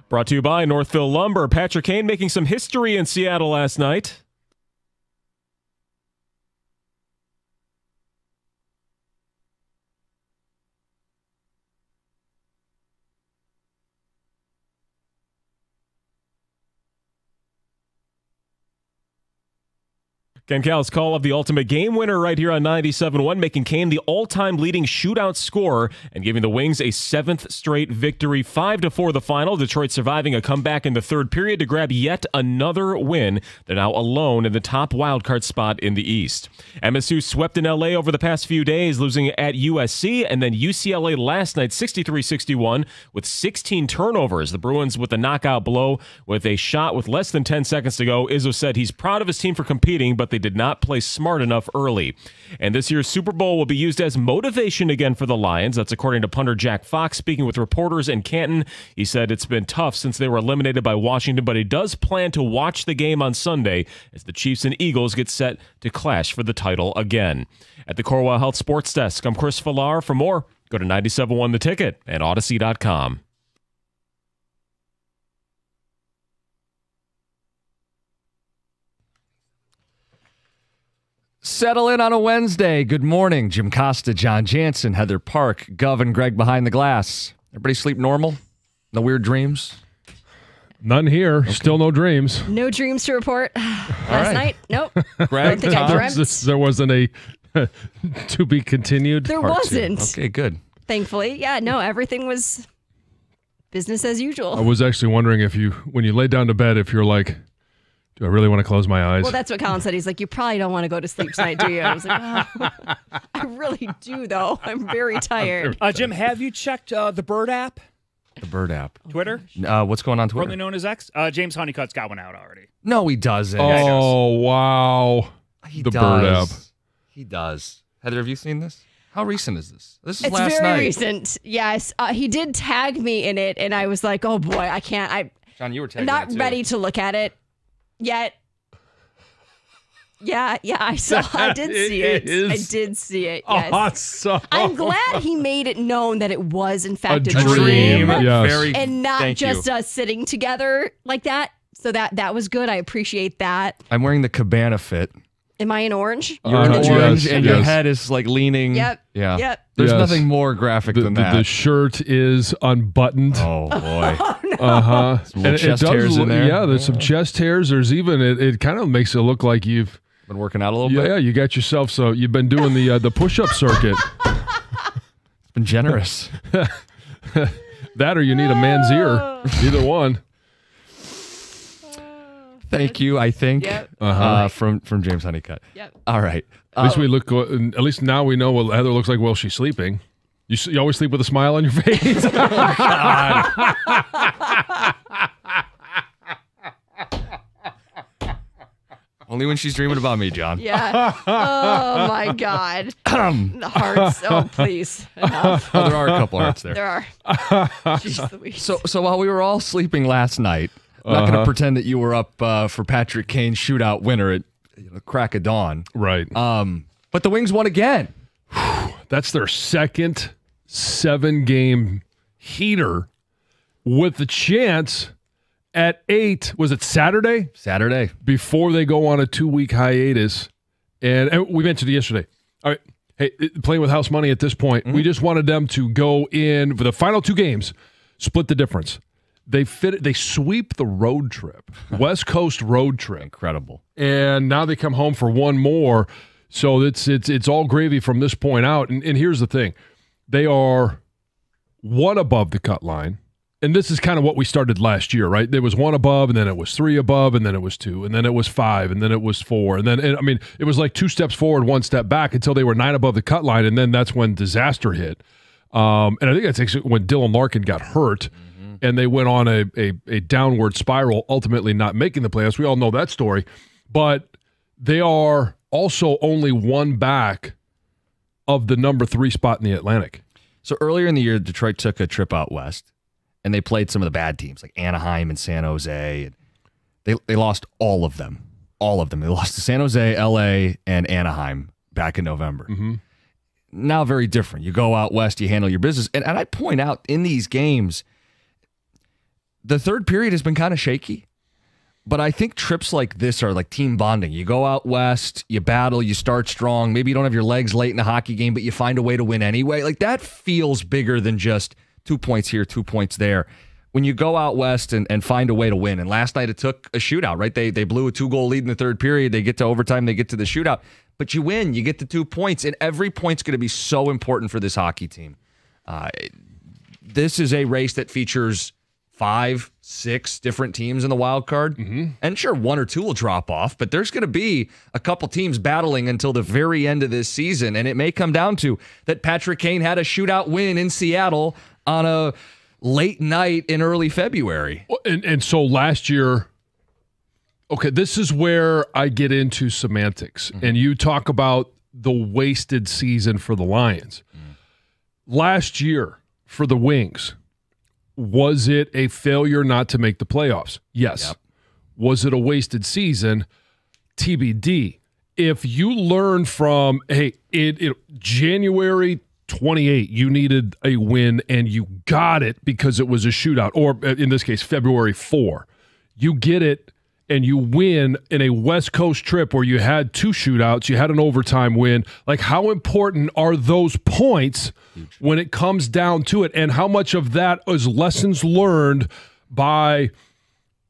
Brought to you by Northville Lumber. Patrick Kane making some history in Seattle last night. Ken Cal's call of the ultimate game winner right here on 97.1, making Kane the all-time leading shootout scorer and giving the Wings a 7th straight victory. 5-4 the final. Detroit surviving a comeback in the third period to grab yet another win. They're now alone in the top wildcard spot in the East. MSU swept in L.A. over the past few days, losing at USC and then UCLA last night 63-61 with 16 turnovers. The Bruins with a knockout blow with a shot with less than 10 seconds to go. Izzo said he's proud of his team for competing, but they did not play smart enough early. And this year's Super Bowl will be used as motivation again for the Lions. That's according to punter Jack Fox, speaking with reporters in Canton. He said it's been tough since they were eliminated by Washington, but he does plan to watch the game on Sunday as the Chiefs and Eagles get set to clash for the title again. At the Corewell Health Sports Desk, I'm Chris Villar. For more, go to 97.1 The Ticket and Odyssey.com. Settle in on a Wednesday. Good morning. Jim Costa, John Jansen, Heather Park, Gov, and Greg behind the glass. Everybody sleep normal? No weird dreams? None here. Okay. Still no dreams. No dreams to report. Last night? Nope. Greg, don't think I dreamt. There wasn't a to be continued? There wasn't. Okay, good. Thankfully. Yeah, no, everything was business as usual. I was actually wondering if when you lay down to bed, if you're like, do I really want to close my eyes? Well, that's what Colin said. He's like, you probably don't want to go to sleep tonight, do you? I was like, oh, I really do, though. I'm very tired. Jim, have you checked the Bird app? The Bird app. Twitter? What's going on Twitter? Formerly known as X? James Honeycutt's got one out already. No, he doesn't. Oh, wow. He the does. Bird app. He does. Heather, have you seen this? How recent is this? This is it's last night. It's very recent. Yes. He did tag me in it, and I was like, oh, boy, I can't. John, you were tagging I'm not it too. ready to look at it yet. Yeah, I saw. I did see it. I did see it. Yes. Awesome. I'm glad he made it known that it was in fact a dream. Yes. Very, and not just you. us sitting together like that. So that was good. I appreciate that. I'm wearing the Cabana fit. Am I in orange? You're in orange, yes, and your head is like leaning. Yep. Yeah. Yep. There's Yes. nothing more graphic than that. The shirt is unbuttoned. Oh boy. Uh-huh. Some little chest hairs in there. Yeah, there's some chest hairs. There's even it kind of makes it look like you've been working out a little bit. Yeah, you got yourself. So you've been doing the push-up circuit. It's been generous. That or you need a man's ear. Either one. Thank you. I think Yep. from James Honeycutt. Yep. All right. At least we look. At least now we know what Heather looks like while she's sleeping. You always sleep with a smile on your face. Only when she's dreaming about me, John. Yeah. Oh my God. The hearts. Oh please. Enough. Oh, there are a couple hearts there. There are. Jeez Louise. So while we were all sleeping last night, I'm not going to pretend that you were up for Patrick Kane's shootout winner at crack of dawn. Right. But the Wings won again. That's their second 7-game heater with the chance at 8. Was it Saturday? Saturday. Before they go on a 2-week hiatus. And we mentioned it yesterday. All right. Hey, playing with house money at this point, we just wanted them to go in for the final 2 games, split the difference. They sweep the road trip, West Coast road trip. Incredible. And now they come home for one more. So it's all gravy from this point out. And here's the thing. They are 1 above the cut line. And this is kind of what we started last year, right? There was 1 above, and then it was 3 above, and then it was 2, and then it was 5, and then it was 4. And then, it was like 2 steps forward, 1 step back until they were 9 above the cut line, and then that's when disaster hit. And I think that's actually when Dylan Larkin got hurt, and they went on a downward spiral, ultimately not making the playoffs. We all know that story. But they are also only 1 back of the number 3 spot in the Atlantic. So earlier in the year, Detroit took a trip out west, and they played some of the bad teams like Anaheim and San Jose. And they lost all of them. All of them. They lost to San Jose, LA, and Anaheim back in November. Mm-hmm. Now very different. You go out west, you handle your business. And I point out in these games, the third period has been kind of shaky. But I think trips like this are like team bonding. You go out west, you battle, you start strong. Maybe you don't have your legs late in a hockey game, but you find a way to win anyway. Like that feels bigger than just 2 points here, 2 points there. When you go out west and find a way to win. And last night it took a shootout, right? They blew a 2-goal lead in the third period. They get to overtime, they get to the shootout. But you win, you get the 2 points, and every point's going to be so important for this hockey team. This is a race that features 5, 6 different teams in the wild card. And sure, 1 or 2 will drop off, but there's going to be a couple teams battling until the very end of this season. And it may come down to that Patrick Kane had a shootout win in Seattle on a late night in early February. And so last year, okay, this is where I get into semantics. And you talk about the wasted season for the Lions. Last year for the Wings, was it a failure not to make the playoffs? Yes. Yep. Was it a wasted season? TBD. If you learn from, hey, January 28, you needed a win and you got it because it was a shootout, or in this case, February 4. You get it and you win in a West Coast trip where you had 2 shootouts, you had an overtime win. Like, how important are those points when it comes down to it? And how much of that is lessons learned by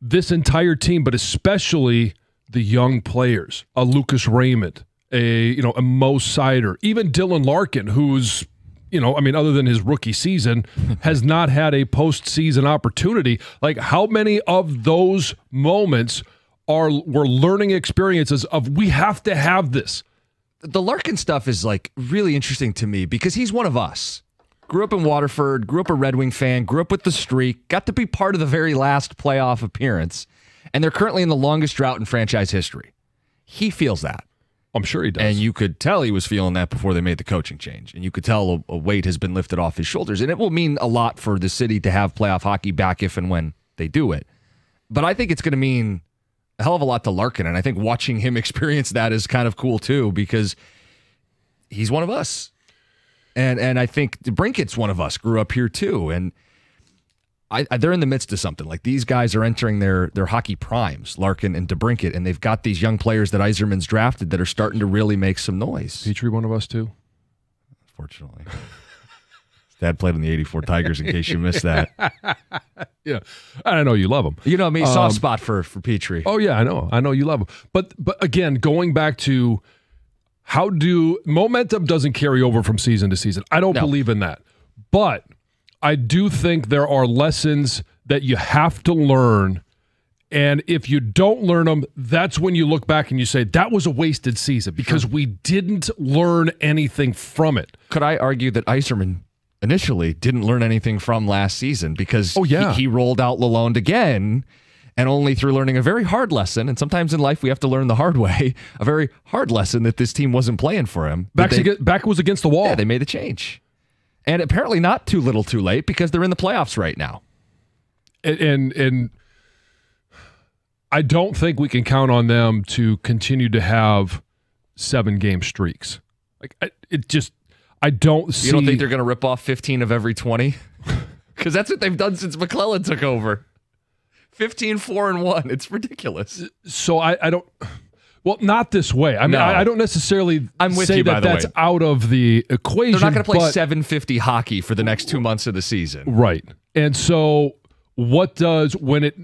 this entire team, but especially the young players, a Lucas Raymond, a Mo Sider, even Dylan Larkin, who's, other than his rookie season, has not had a postseason opportunity. Like, how many of those moments were learning experiences of, we have to have this? The Larkin stuff is like really interesting to me because he's one of us. Grew up in Waterford, grew up a Red Wing fan, grew up with the streak, got to be part of the very last playoff appearance, and they're currently in the longest drought in franchise history. He feels that. I'm sure he does. And you could tell he was feeling that before they made the coaching change. And you could tell a weight has been lifted off his shoulders. And it will mean a lot for the city to have playoff hockey back if and when they do it. But I think it's going to mean a hell of a lot to Larkin. And I think watching him experience that is kind of cool too, because he's one of us. And I think Brinket's one of us, grew up here too. And they're in the midst of something. Like, these guys are entering their hockey primes, Larkin and DeBrincat, and they've got these young players that Yzerman's drafted that are starting to really make some noise. Petrie one of us too? Fortunately. His dad played on the 84 Tigers, in case you missed that. Yeah. I know you love him. You know, I mean, soft spot for Petrie. Oh, yeah, I know you love him. But again, going back to momentum doesn't carry over from season to season. I don't believe in that. But I do think there are lessons that you have to learn, and if you don't learn them, that's when you look back and you say, that was a wasted season because we didn't learn anything from it. Could I argue that Yzerman initially didn't learn anything from last season because he rolled out Lalonde again, and only through learning a very hard lesson, and sometimes in life we have to learn the hard way, a very hard lesson that this team wasn't playing for him. Back was against the wall. Yeah, they made the change. And apparently not too little too late because they're in the playoffs right now. And I don't think we can count on them to continue to have 7-game streaks. Like, I don't see. You don't think they're going to rip off 15 of every 20? Because that's what they've done since McClellan took over. 15-4-1. It's ridiculous. So I don't. Well, not this way. I mean, No. I don't necessarily say that that's out of the equation. They're not going to play 750 hockey for the next 2 months of the season. Right. And so what does, when it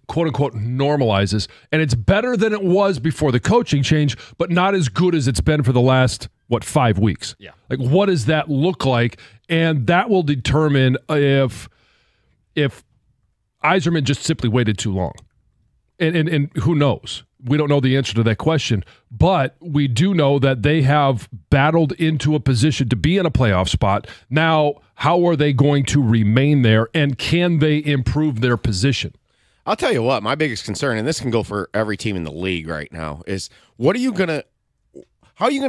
quote unquote normalizes, and it's better than it was before the coaching change, but not as good as it's been for the last, 5 weeks? Yeah. Like, what does that look like? And that will determine if Yzerman just simply waited too long. And who knows? We don't know the answer to that question, but we do know that they have battled into a position to be in a playoff spot. Now, how are they going to remain there, and can they improve their position? I'll tell you what, my biggest concern, and this can go for every team in the league right now, is how are you going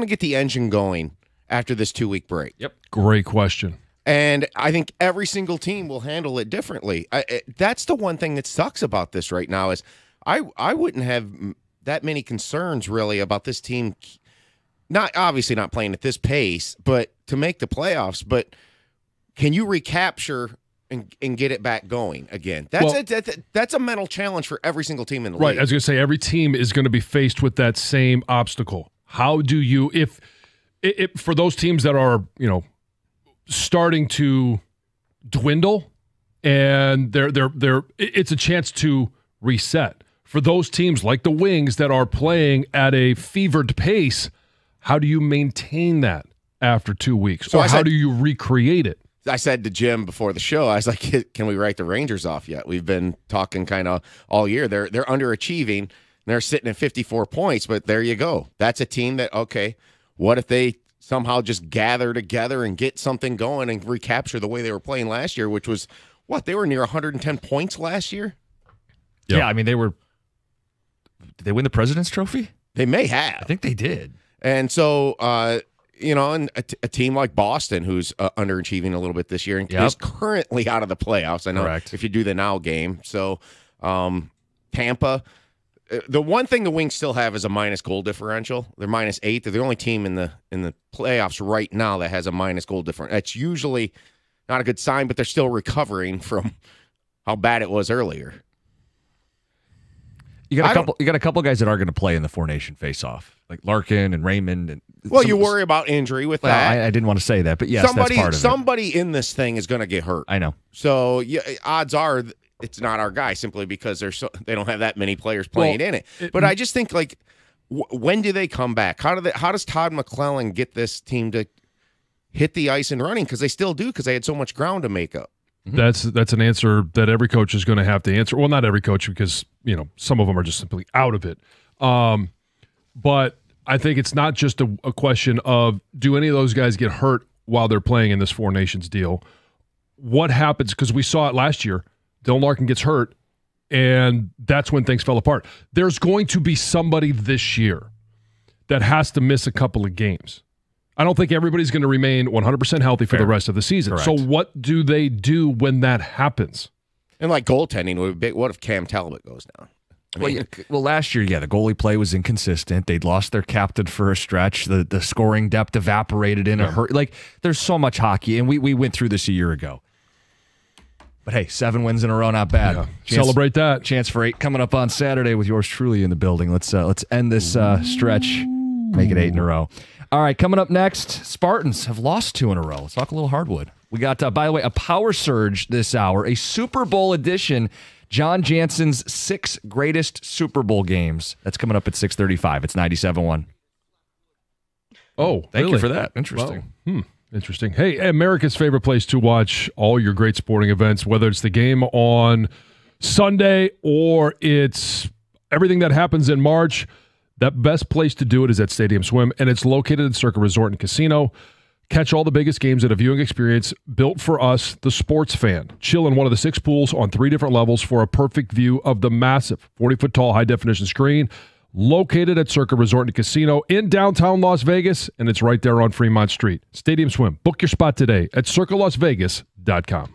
to get the engine going after this 2-week break? Yep. Great question. And I think every single team will handle it differently. That's the one thing that sucks about this right now is I wouldn't have that many concerns really about this team, obviously not playing at this pace, but to make the playoffs. But can you recapture and get it back going again. That's a mental challenge for every single team in the Right. league. I was going to say, every team is going to be faced with that same obstacle. How do you, if for those teams that are, starting to dwindle and it's a chance to reset. For those teams like the Wings that are playing at a fevered pace, how do you maintain that after 2 weeks? So or how do you recreate it? I said to Jim before the show, I was like, can we write the Rangers off yet? We've been talking kind of all year. They're underachieving. They're sitting at 54 points, but there you go. That's a team that, okay, what if they somehow just gather together and get something going and recapture the way they were playing last year, which was, they were near 110 points last year? Yeah, I mean, did they win the President's Trophy? They may have. I think they did. And so, and a team like Boston, who's underachieving a little bit this year and is currently out of the playoffs. I know if you do the now game. So, Tampa, the one thing the Wings still have is a minus goal differential. They're -8. They're the only team in the playoffs right now that has a minus goal differential. That's usually not a good sign, but they're still recovering from how bad it was earlier. You got a couple guys that are going to play in the Four Nation face-off, like Larkin and Raymond. And you worry about injury with that. I didn't want to say that, but yes, that's part of it. Somebody in this thing is going to get hurt. I know. So odds are it's not our guy simply because they don't have that many players playing in it. But I just think when do they come back? How does Todd McClellan get this team to hit the ice and running? Because they still do, because they had so much ground to make up. That's an answer that every coach is going to have to answer. Well, not every coach, because some of them are just simply out of it. But I think it's not just a question of, do any of those guys get hurt while they're playing in this Four Nations deal? What happens? Because we saw it last year. Dylan Larkin gets hurt, and that's when things fell apart. There's going to be somebody this year that has to miss a couple of games. I don't think everybody's going to remain 100% healthy for the rest of the season. Correct. So what do they do when that happens? And goaltending, what if Cam Talbot goes down? Well, last year, the goalie play was inconsistent. They'd lost their captain for a stretch. The scoring depth evaporated in a hurry. There's so much hockey, and we went through this a year ago. But hey, 7 wins in a row, not bad. Yeah. Celebrate that. Chance for 8 coming up on Saturday with yours truly in the building. Let's end this stretch, make it 8 in a row. All right, coming up next, Spartans have lost 2 in a row. Let's talk a little hardwood. We got, by the way, a power surge this hour, a Super Bowl edition, John Jansen's 6 greatest Super Bowl games. That's coming up at 6:35. It's 97.1. Oh, thank you for that. Interesting. Wow. Interesting. Hey, America's favorite place to watch all your great sporting events, whether it's the game on Sunday or it's everything that happens in March. That best place to do it is at Stadium Swim, and it's located at Circa Resort and Casino. Catch all the biggest games at a viewing experience built for us, the sports fan. Chill in one of the 6 pools on 3 different levels for a perfect view of the massive 40-foot-tall high-definition screen located at Circa Resort and Casino in downtown Las Vegas, and it's right there on Fremont Street. Stadium Swim. Book your spot today at circalasvegas.com.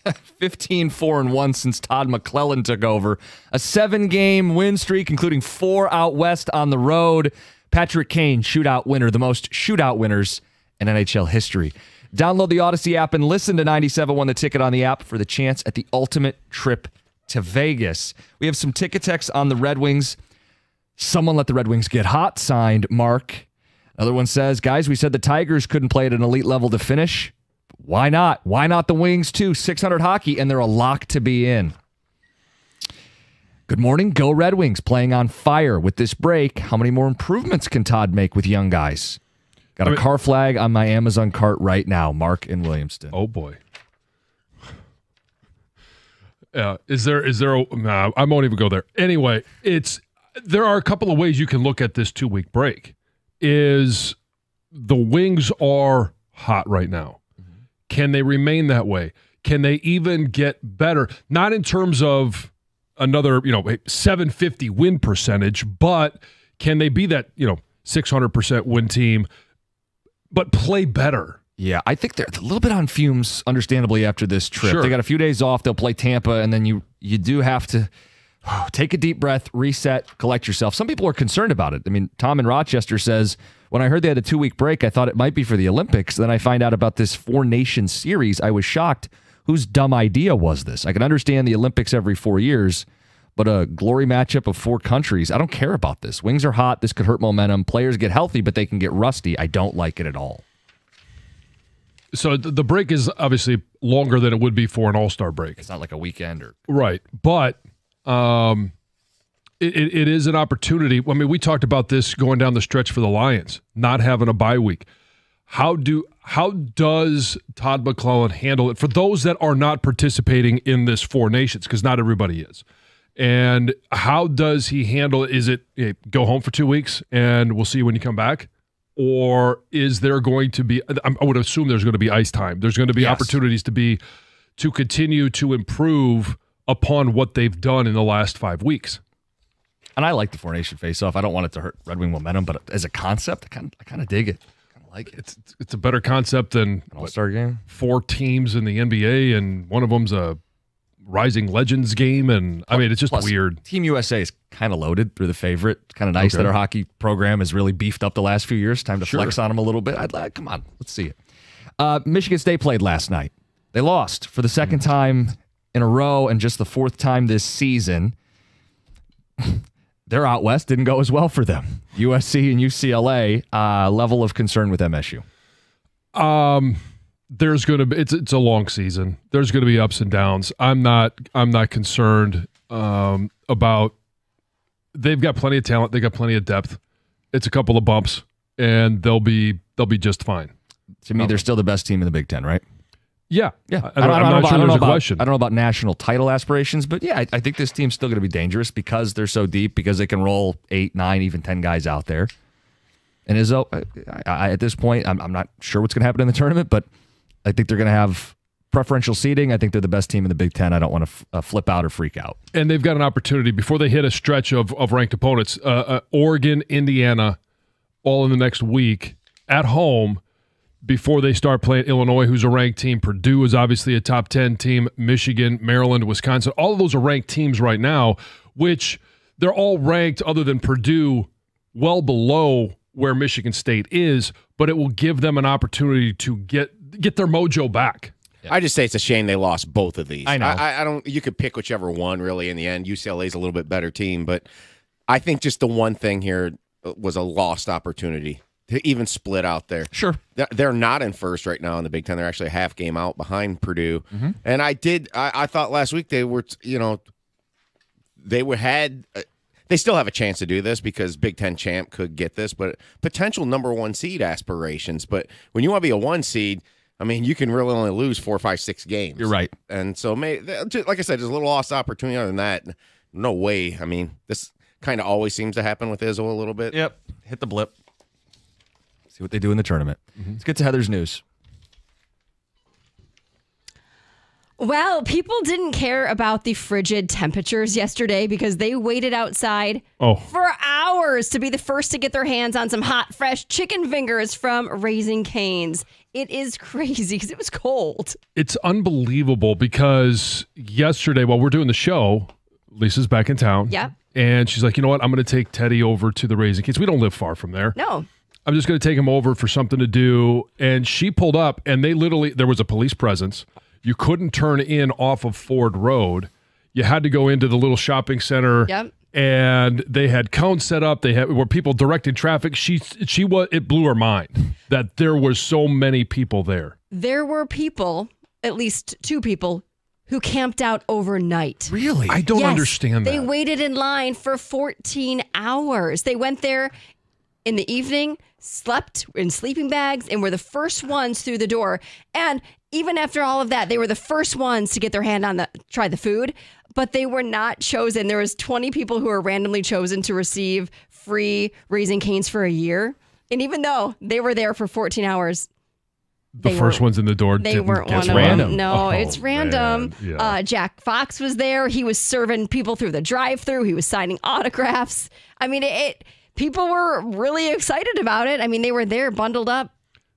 15-4-1 since Todd McClellan took over. A 7-game win streak, including 4 out west on the road. Patrick Kane, shootout winner, the most shootout winners in NHL history. Download the Odyssey app and listen to 97.1 The Ticket on the app for the chance at the ultimate trip to Vegas. We have some ticket texts on the Red Wings. Someone let the Red Wings get hot, signed Mark. Another one says, guys, we said the Tigers couldn't play at an elite level to finish. Why not? Why not the Wings too? 600 hockey, and they're a lock to be in. Good morning. Go Red Wings, playing on fire with this break. How many more improvements can Todd make with young guys? Got a car flag on my Amazon cart right now. Mark in Williamston. Oh, boy. Is there nah, I won't even go there. Anyway, there are a couple of ways you can look at this 2-week break. Is the Wings are hot right now. Mm-hmm. Can they remain that way? Can they even get better? Not in terms of another, 750 win percentage, but can they be that, 600% win team, but play better? Yeah, I think they're a little bit on fumes, understandably, after this trip. Sure. They got a few days off. They'll play Tampa, and then you do have to take a deep breath, reset, collect yourself. Some people are concerned about it. I mean, Tom in Rochester says, when I heard they had a 2-week break, I thought it might be for the Olympics. Then I find out about this 4-nation series. I was shocked. Whose dumb idea was this? I can understand the Olympics every 4 years, but a glory matchup of 4 countries, I don't care about this. Wings are hot. This could hurt momentum. Players get healthy, but they can get rusty. I don't like it at all. So the break is obviously longer than it would be for an all-star break. It's not like a weekend or right, but it is an opportunity. I mean, we talked about this going down the stretch for the Lions, not having a bye week. How does Todd McClellan handle it for those that are not participating in this 4 nations? Because not everybody is. And how does he handle it? Is it go home for 2 weeks and we'll see you when you come back? Or is there going to be, I would assume there's going to be ice time. There's going to be opportunities to continue to improve upon what they've done in the last 5 weeks. And I like the 4-nation face-off. I don't want it to hurt Red Wing momentum, but as a concept, I kind of dig it. I kind of like it. It's a better concept than an all-star game. 4 teams in the NBA, and one of them's a Rising Legends game, and I mean, it's just weird. Team USA is kind of loaded. They're the favorite. It's kind of nice that our hockey program has really beefed up the last few years. Time to flex on them a little bit. Come on, let's see it. Michigan State played last night. They lost for the second time in a row and just the 4th time this season. Their out west didn't go as well for them. USC and UCLA, level of concern with MSU. There's going to be it's a long season. There's going to be ups and downs. I'm not concerned about. They've got plenty of talent. They got plenty of depth. It's a couple of bumps, and they'll be just fine. To me, they're still the best team in the Big Ten, right? Yeah. I'm not sure there's a question. I don't know about national title aspirations, but yeah, I think this team's still going to be dangerous because they're so deep, because they can roll 8, 9, even 10 guys out there. And Izzo, at this point, I'm not sure what's going to happen in the tournament, but I think they're going to have preferential seeding. I think they're the best team in the Big Ten. I don't want to flip out or freak out. And they've got an opportunity before they hit a stretch of ranked opponents. Oregon, Indiana, all in the next week at home before they start playing Illinois, who's a ranked team. Purdue is obviously a top 10 team. Michigan, Maryland, Wisconsin. All of those are ranked teams right now, which they're all ranked other than Purdue well below where Michigan State is, but it will give them an opportunity to get their mojo back. Yeah. I just say it's a shame they lost both of these. I know. I don't. You could pick whichever one, really, in the end. UCLA's a little bit better team, but I think just the one thing here was a lost opportunity to even split out there. Sure. They're not in first right now in the Big Ten. They're actually a half game out behind Purdue. Mm-hmm. And I thought last week they were, they still have a chance to do this because Big Ten champ could get this, but potential number 1 seed aspirations. But when you want to be a 1 seed, I mean, you can really only lose 4, 5, 6 games. You're right. And so, like I said, there's a little lost opportunity. Other than that, no way. I mean, this kind of always seems to happen with Izzo a little bit. Yep. Hit the blip. See what they do in the tournament. Mm-hmm. Let's get to Heather's news. Well, people didn't care about the frigid temperatures yesterday because they waited outside for hours to be the first to get their hands on some hot, fresh chicken fingers from Raising Cane's. It is crazy because it was cold. It's unbelievable because yesterday while we're doing the show, Lisa's back in town. Yep. And she's like, you know what? I'm going to take Teddy over to the Raising Cane's. We don't live far from there. No. I'm just going to take him over for something to do. And she pulled up and there was a police presence. You couldn't turn in off of Ford Road. You had to go into the little shopping center. Yep. And they had cones set up. Were people directing traffic. It blew her mind that there was so many people there. There were people, at least 2 people, who camped out overnight. Really? I don't understand that. They waited in line for 14 hours. They went there in the evening, slept in sleeping bags, and were the first ones through the door. And even after all of that, they were the first ones to get their hand on try the food, but they were not chosen. There was 20 people who were randomly chosen to receive free Raising Cane's for a year. And even though they were there for 14 hours, the first ones in the door they didn't weren't get one of random. them. No, Oh, it's random. man. Yeah. Jack Fox was there. He was serving people through the drive-thru. He was signing autographs. I mean, people were really excited about it. I mean, they were there bundled up.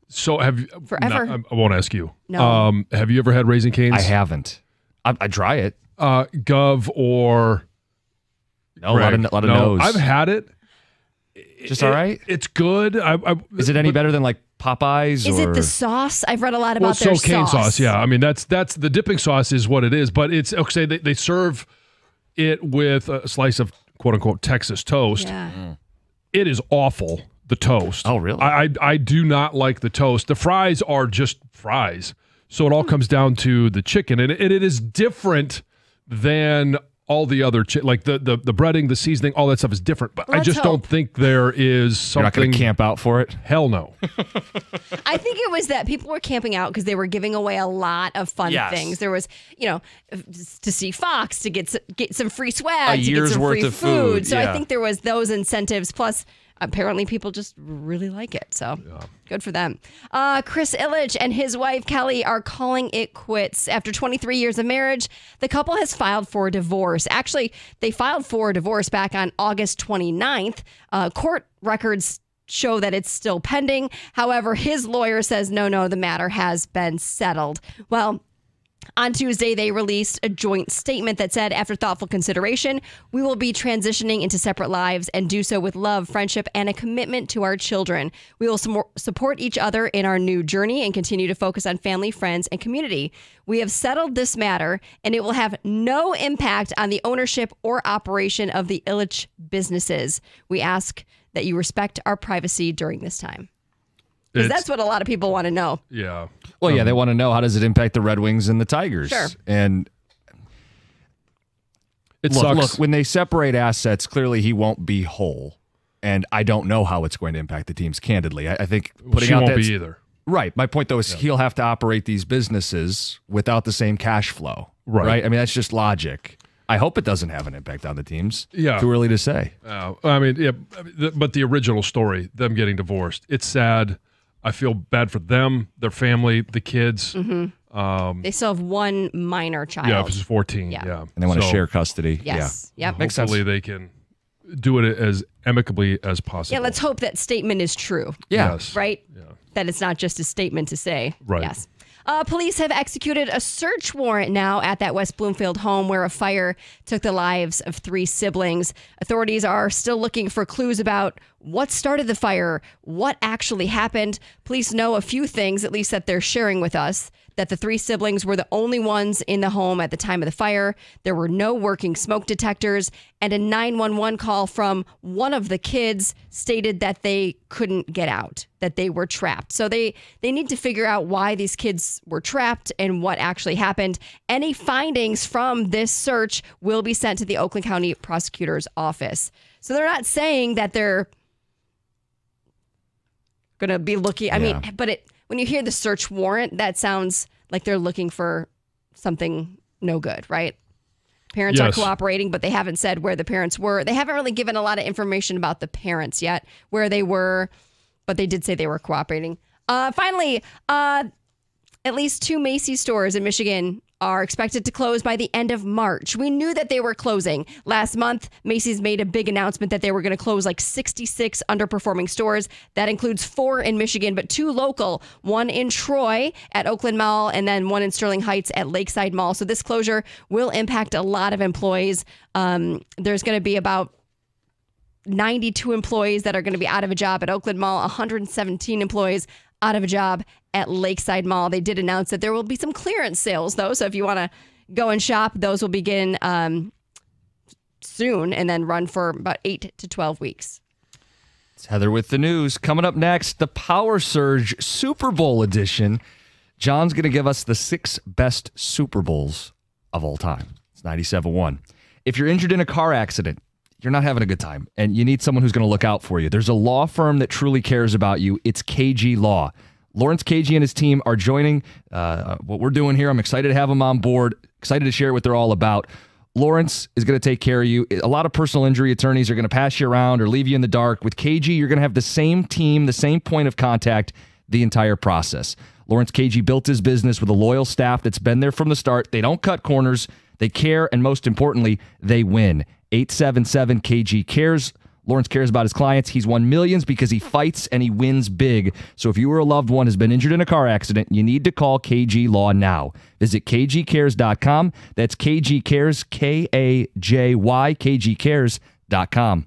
So have you Forever. No, I won't ask you. No. Have you ever had Raising Cane's? I haven't. I try it. Gov or No, a lot of no, no's. I've had it. Just all right? It's good. Is it any better than like Popeyes? Is or? it the sauce? I've read a lot Well, about their so cane sauce. sauce. Yeah, I mean that's the dipping sauce is what it is. But it's okay. They serve it with a slice of quote unquote Texas toast. Yeah. It is awful. The toast. Oh, really? I do not like the toast. The fries are just fries. So it all comes down to the chicken, and it is different than all the other like the breading, the seasoning, all that stuff is different. But I Let's just hope. don't think there is You're not something. going to camp out for it? Hell no. I think it was that people were camping out because they were giving away a lot of fun Yes. things. There was, to see Fox, to get some free swag, to get year's some worth free of food, So I yeah. think there was those incentives. Plus, apparently people just really like it. So good for them. Chris Illich and his wife Kelly are calling it quits. After 23 years of marriage, the couple has filed for divorce. Actually, they filed for divorce back on August 29th. Court records show that it's still pending. However, his lawyer says, no, the matter has been settled. Well, on Tuesday, they released a joint statement that said, after thoughtful consideration, we will be transitioning into separate lives and do so with love, friendship, and a commitment to our children. We will support each other in our new journey and continue to focus on family, friends, and community. We have settled this matter, and it will have no impact on the ownership or operation of the Illich businesses. We ask that you respect our privacy during this time. Because It's- that's what a lot of people want to know. Yeah. Well, yeah, they want to know, how does it impact the Red Wings and the Tigers? Sure. And It look, sucks. when they separate assets, clearly he won't be whole. And I don't know how it's going to impact the teams, candidly. I think putting she out won't that be either. Right. My point, though, is he'll have to operate these businesses without the same cash flow. Right. I mean, that's just logic. I hope it doesn't have an impact on the teams. Yeah. Too early to say. I mean, yeah, but the original story, them getting divorced, it's sad. I feel bad for them, their family, the kids. They still have one minor child. Yeah, if it's 14. Yeah. Yeah. And they want to So share custody. Yes. Yep. Makes sense. hopefully they can do it as amicably as possible. Yeah, let's hope that statement is true. Yeah. Yes. Right? That it's not just a statement to say. Right. Yes. Police have executed a search warrant now at that West Bloomfield home where a fire took the lives of 3 siblings. Authorities are still looking for clues about what started the fire, what actually happened. Police know a few things, at least that they're sharing with us, that the 3 siblings were the only ones in the home at the time of the fire. There were no working smoke detectors, and a 911 call from one of the kids stated that they couldn't get out, that they were trapped. So they need to figure out why these kids were trapped and what actually happened. Any findings from this search will be sent to the Oakland County Prosecutor's Office. So they're not saying that they're going to be looking. I mean, but when you hear the search warrant, that sounds like they're looking for something no good, right? Parents are Yes. cooperating, but they haven't said where the parents were. They haven't really given a lot of information about the parents yet, where they were, but they did say they were cooperating. Finally, at least 2 Macy's stores in Michigan are expected to close by the end of March. We knew that they were closing. Last month, Macy's made a big announcement that they were going to close like 66 underperforming stores. That includes 4 in Michigan, but 2 local, one in Troy at Oakland Mall and then one in Sterling Heights at Lakeside Mall. So this closure will impact a lot of employees. There's going to be about 92 employees that are going to be out of a job at Oakland Mall, 117 employees out of a job at Lakeside Mall. They did announce that there will be some clearance sales, though. So if you want to go and shop, those will begin soon and then run for about 8 to 12 weeks. It's Heather with the news. Coming up next, the Power Surge Super Bowl edition. John's going to give us the 6 best Super Bowls of all time. It's 97.1. If you're injured in a car accident, you're not having a good time, and you need someone who's going to look out for you. There's a law firm that truly cares about you. It's KG Law. Lawrence KG and his team are joining what we're doing here. I'm excited to have them on board, excited to share what they're all about. Lawrence is going to take care of you. A lot of personal injury attorneys are going to pass you around or leave you in the dark. With KG, you're going to have the same team, the same point of contact the entire process. Lawrence KG built his business with a loyal staff that's been there from the start. They don't cut corners. They care, and most importantly, they win. 877 KG Cares. Lawrence cares about his clients. He's won millions because he fights and he wins big. So if you or a loved one has been injured in a car accident, you need to call KG Law now. Visit kgcares.com. That's KG Cares, Kajy, kgcares.com.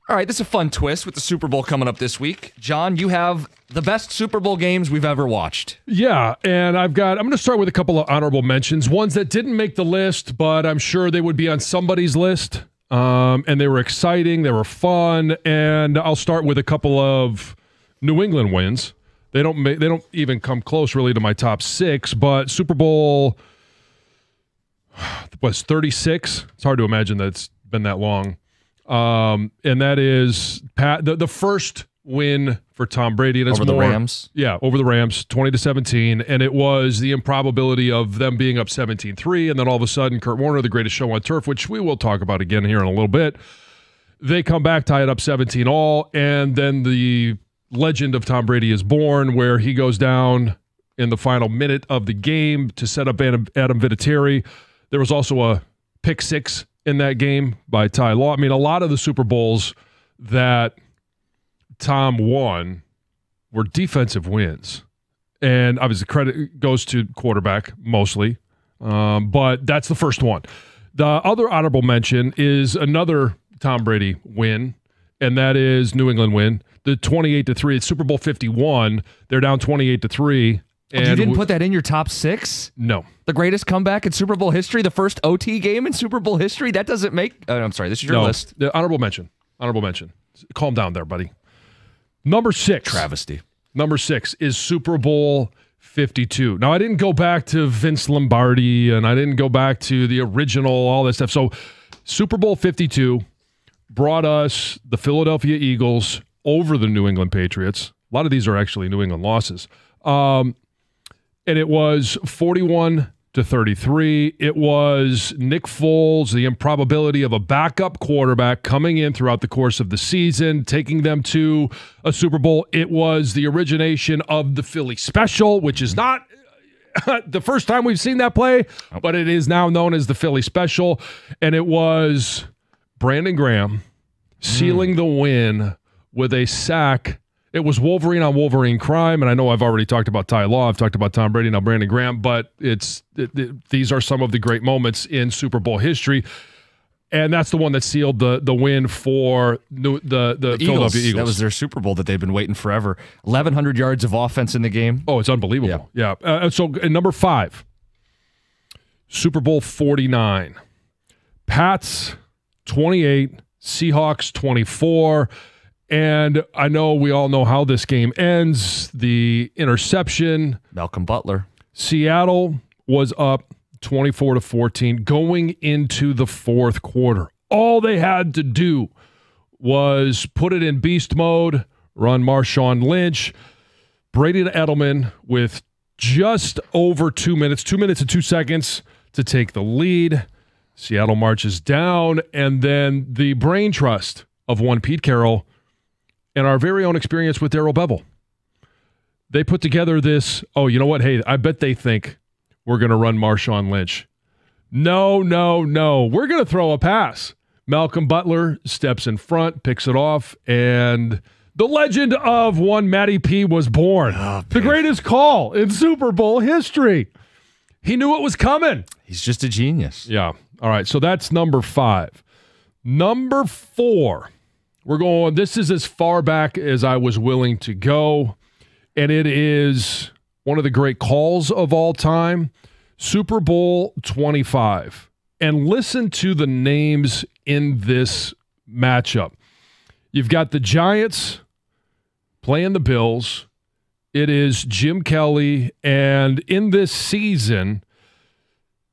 All right, this is a fun twist with the Super Bowl coming up this week. John, you have the best Super Bowl games we've ever watched. Yeah, and I'm going to start with a couple of honorable mentions, ones that didn't make the list, but I'm sure they would be on somebody's list. And they were exciting, they were fun, and I'll start with a couple of New England wins. They don't even come close really to my top 6, but Super Bowl was 36. It's hard to imagine that it's been that long. And that is the first win for Tom Brady. And it's over the Rams? Yeah, over the Rams, 20-17. And it was the improbability of them being up 17-3. And then all of a sudden, Kurt Warner, the greatest show on turf, which we will talk about again here in a little bit, they come back, tie it up 17-all. And then the legend of Tom Brady is born, where he goes down in the final minute of the game to set up Adam Vinatieri. There was also a pick 6 in that game by Ty Law. I mean, a lot of the Super Bowls that Tom won were defensive wins. And obviously credit goes to quarterback mostly, but that's the first one. The other honorable mention is another Tom Brady win, and that is New England win. The 28-3, it's Super Bowl 51. They're down 28-3. And you didn't put that in your top 6? No. The greatest comeback in Super Bowl history, the first OT game in Super Bowl history? That doesn't make... I'm sorry, this is your list. The honorable mention. Calm down there, buddy. Number 6. Travesty. Number 6 is Super Bowl 52. Now, I didn't go back to Vince Lombardi, and I didn't go back to the original, all this stuff. So, Super Bowl 52 brought us the Philadelphia Eagles over the New England Patriots. A lot of these are actually New England losses. And it was 41-33. It was Nick Foles, the improbability of a backup quarterback coming in throughout the course of the season, taking them to a Super Bowl. It was the origination of the Philly Special, which is not the first time we've seen that play, but it is now known as the Philly Special. And it was Brandon Graham sealing the win with a sack. It was Wolverine on Wolverine crime, and I know I've already talked about Ty Law, I've talked about Tom Brady, now Brandon Graham, but these are some of the great moments in Super Bowl history, and that's the one that sealed the win for the Philadelphia Eagles. That was their Super Bowl that they've been waiting forever. 1,100 yards of offense in the game. Oh, it's unbelievable. Yeah. So number 5, Super Bowl 49. Pats 28, Seahawks 24. And I know we all know how this game ends. The interception. Malcolm Butler. Seattle was up 24-14 going into the fourth quarter. All they had to do was put it in beast mode, run Marshawn Lynch, Brady to Edelman with just over 2 minutes, 2 minutes and 2 seconds to take the lead. Seattle marches down, and then the brain trust of one Pete Carroll and our very own experience with Darrell Bevell. They put together this, oh, you know what? Hey, I bet they think we're going to run Marshawn Lynch. No. We're going to throw a pass. Malcolm Butler steps in front, picks it off, and the legend of one Matty P was born. The greatest call in Super Bowl history. He knew it was coming. He's just a genius. Yeah. All right, so that's number 5. Number 4. We're going, this is as far back as I was willing to go, and it is one of the great calls of all time, Super Bowl 25. And listen to the names in this matchup. You've got the Giants playing the Bills. It is Jim Kelly, and in this season,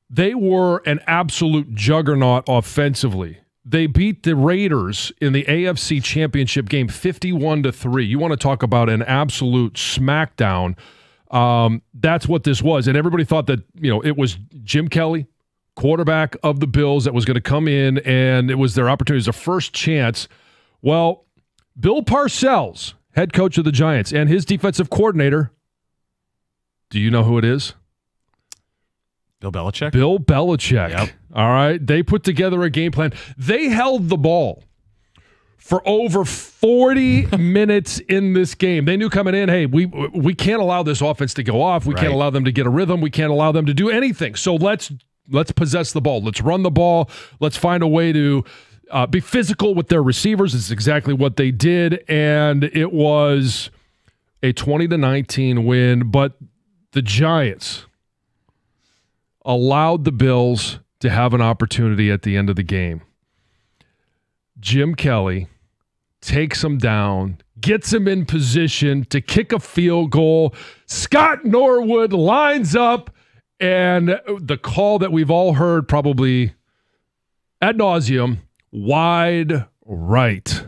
they were an absolute juggernaut offensively. They beat the Raiders in the AFC Championship game 51-3. You want to talk about an absolute smackdown. That's what this was. And everybody thought that, it was Jim Kelly, quarterback of the Bills, that was going to come in, and it was their opportunity. It was their first chance. Well, Bill Parcells, head coach of the Giants, and his defensive coordinator, do you know who it is? Bill Belichick? Bill Belichick. Yep. All right. They put together a game plan. They held the ball for over 40 minutes in this game. They knew coming in, hey, we can't allow this offense to go off. We can't allow them to get a rhythm. We can't allow them to do anything. So let's possess the ball. Let's run the ball. Let's find a way to be physical with their receivers. It's exactly what they did, and it was a 20-19 win, but the Giants allowed the Bills to have an opportunity at the end of the game. Jim Kelly takes him down, gets him in position to kick a field goal. Scott Norwood lines up, and the call that we've all heard probably ad nauseum, wide right.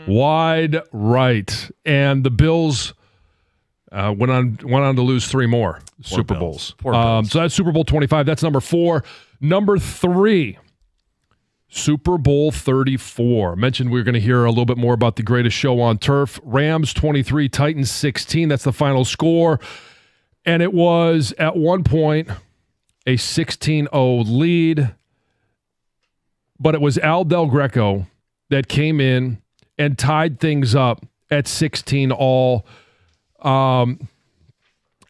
Wide right. And the Bills went on to lose 3 more Super Bowls. Poor Bills. So that's Super Bowl 25. That's number 4. Number 3, Super Bowl 34. I mentioned we were going to hear a little bit more about the greatest show on turf. Rams 23, Titans 16. That's the final score. And it was, at one point, a 16-0 lead. But it was Al Del Greco that came in and tied things up at 16 all. And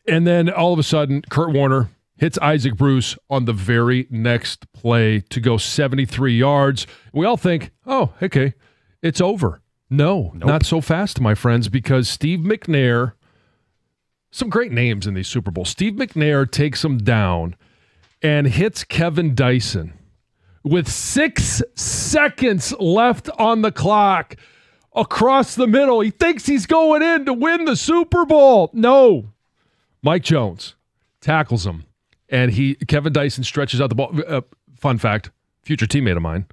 then all of a sudden, Kurt Warner hits Isaac Bruce on the very next play to go 73 yards. We all think, oh, okay, it's over. No, not so fast, my friends, because Steve McNair, some great names in these Super Bowls. Steve McNair takes him down and hits Kevin Dyson with 6 seconds left on the clock across the middle. He thinks he's going in to win the Super Bowl. No. Mike Jones tackles him, and Kevin Dyson stretches out the ball. Fun fact, future teammate of mine,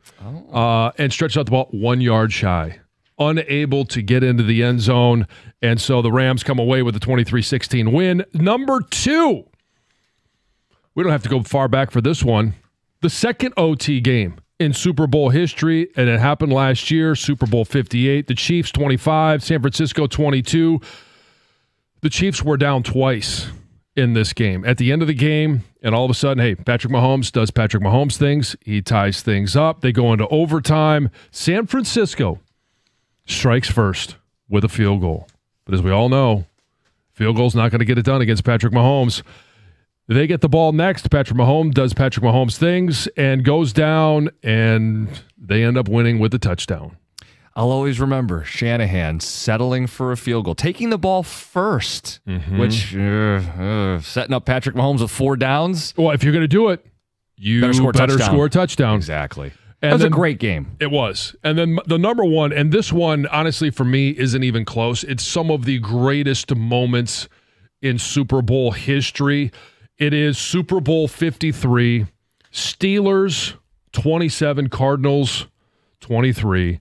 and stretches out the ball 1 yard shy, unable to get into the end zone, and so the Rams come away with a 23-16 win. Number 2, we don't have to go far back for this one, the second OT game in Super Bowl history, and it happened last year, Super Bowl 58. The Chiefs 25, San Francisco 22. The Chiefs were down twice in this game. At the end of the game, and all of a sudden, hey, Patrick Mahomes does Patrick Mahomes things. He ties things up. They go into overtime. San Francisco strikes first with a field goal. But as we all know, field goal's not going to get it done against Patrick Mahomes. They get the ball next. Patrick Mahomes does Patrick Mahomes things and goes down, and they end up winning with a touchdown. I'll always remember Shanahan settling for a field goal, taking the ball first, which setting up Patrick Mahomes with 4 downs. Well, if you're going to do it, you better score a touchdown. Exactly. And that was a great game. It was. And then the number 1, and this one, honestly, for me, isn't even close. It's some of the greatest moments in Super Bowl history. It is Super Bowl 53, Steelers 27, Cardinals 23.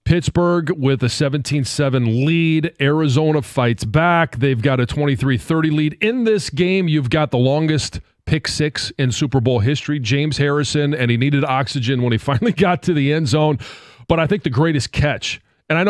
Pittsburgh with a 17-7 lead. Arizona fights back. They've got a 23-30 lead. In this game, you've got the longest pick 6 in Super Bowl history, James Harrison, and he needed oxygen when he finally got to the end zone. But I think the greatest catch, and I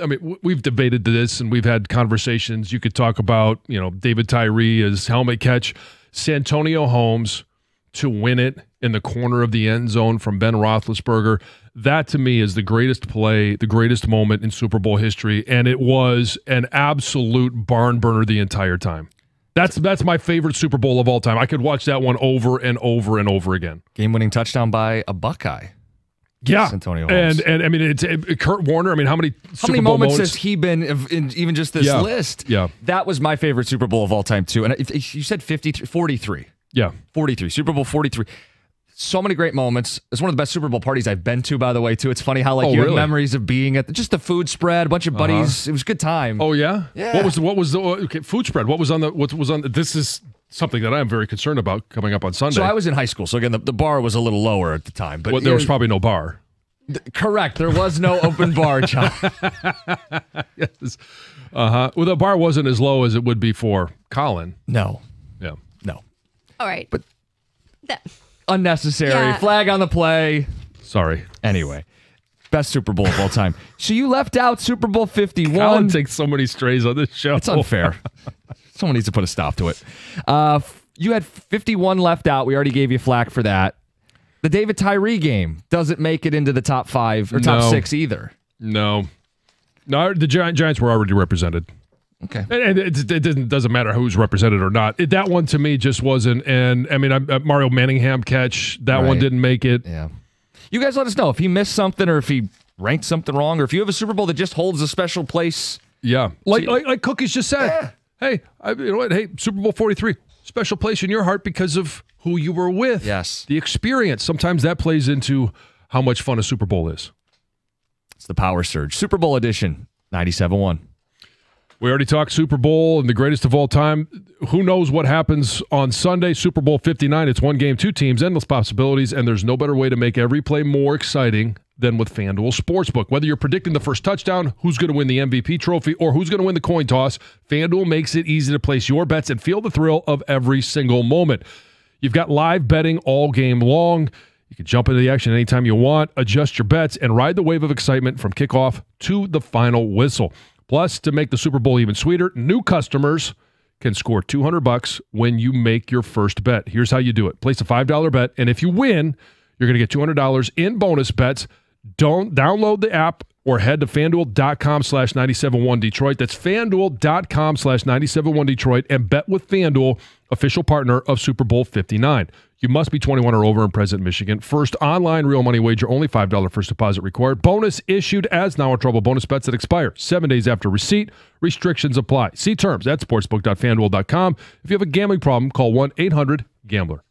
mean, we've debated this and we've had conversations. You could talk about, David Tyree, his helmet catch. Santonio Holmes to win it in the corner of the end zone from Ben Roethlisberger. That, to me, is the greatest play, the greatest moment in Super Bowl history, and it was an absolute barn burner the entire time. That's my favorite Super Bowl of all time. I could watch that one over and over and over again. Game-winning touchdown by a Buckeye. Yeah, Santonio Holmes. And I mean, it's Kurt Warner. I mean, how many Super Bowl moments has he been in even just this list? Yeah, that was my favorite Super Bowl of all time too. And if you said 43. Yeah, 43. Super Bowl 43. So many great moments. It's one of the best Super Bowl parties I've been to, by the way, too. It's funny how you have memories of being at just the food spread, a bunch of buddies. It was a good time. Oh yeah, yeah. What was the food spread? What was on the? This is something that I am very concerned about coming up on Sunday. So I was in high school, so again the bar was a little lower at the time, but there was probably no bar. Correct. There was no open bar, John. Yes. Well, the bar wasn't as low as it would be for Colin. No. Yeah. No. All right. But unnecessary. Yeah. Flag on the play. Sorry. Anyway, best Super Bowl of all time. So you left out Super Bowl 51. Colin takes so many strays on this show. It's unfair. Someone needs to put a stop to it. You had 51 left out. We already gave you flack for that. The David Tyree game doesn't make it into the top 5 or top 6 either. No, the Giants were already represented. Okay, and it doesn't matter who's represented or not. That one to me just wasn't. And I mean, Mario Manningham catch that one didn't make it. Yeah, You guys let us know if he missed something or if he ranked something wrong or if you have a Super Bowl that just holds a special place. Yeah, like Cookies just said. Yeah. Hey, you know what? Hey, Super Bowl 43, special place in your heart because of who you were with. Yes. The experience. Sometimes that plays into how much fun a Super Bowl is. It's the Power Surge. Super Bowl edition, 97.1. We already talked Super Bowl and the greatest of all time. Who knows what happens on Sunday? Super Bowl 59. It's one game, two teams, endless possibilities, and there's no better way to make every play more exciting than with FanDuel Sportsbook. Whether you're predicting the first touchdown, who's going to win the MVP trophy, or who's going to win the coin toss, FanDuel makes it easy to place your bets and feel the thrill of every single moment. You've got live betting all game long. You can jump into the action anytime you want, adjust your bets, and ride the wave of excitement from kickoff to the final whistle. Plus, to make the Super Bowl even sweeter, new customers can score $200 when you make your first bet. Here's how you do it. Place a $5 bet, and if you win, you're going to get $200 in bonus bets. Don't download the app or head to FanDuel.com/971 Detroit. That's FanDuel.com/971 Detroit and bet with FanDuel, official partner of Super Bowl 59. You must be 21 or over and present in Michigan. First online real money wager, only $5 first deposit required. Bonus issued as now in trouble bonus bets that expire 7 days after receipt. Restrictions apply. See terms at sportsbook.fanduel.com. If you have a gambling problem, call 1-800-GAMBLER.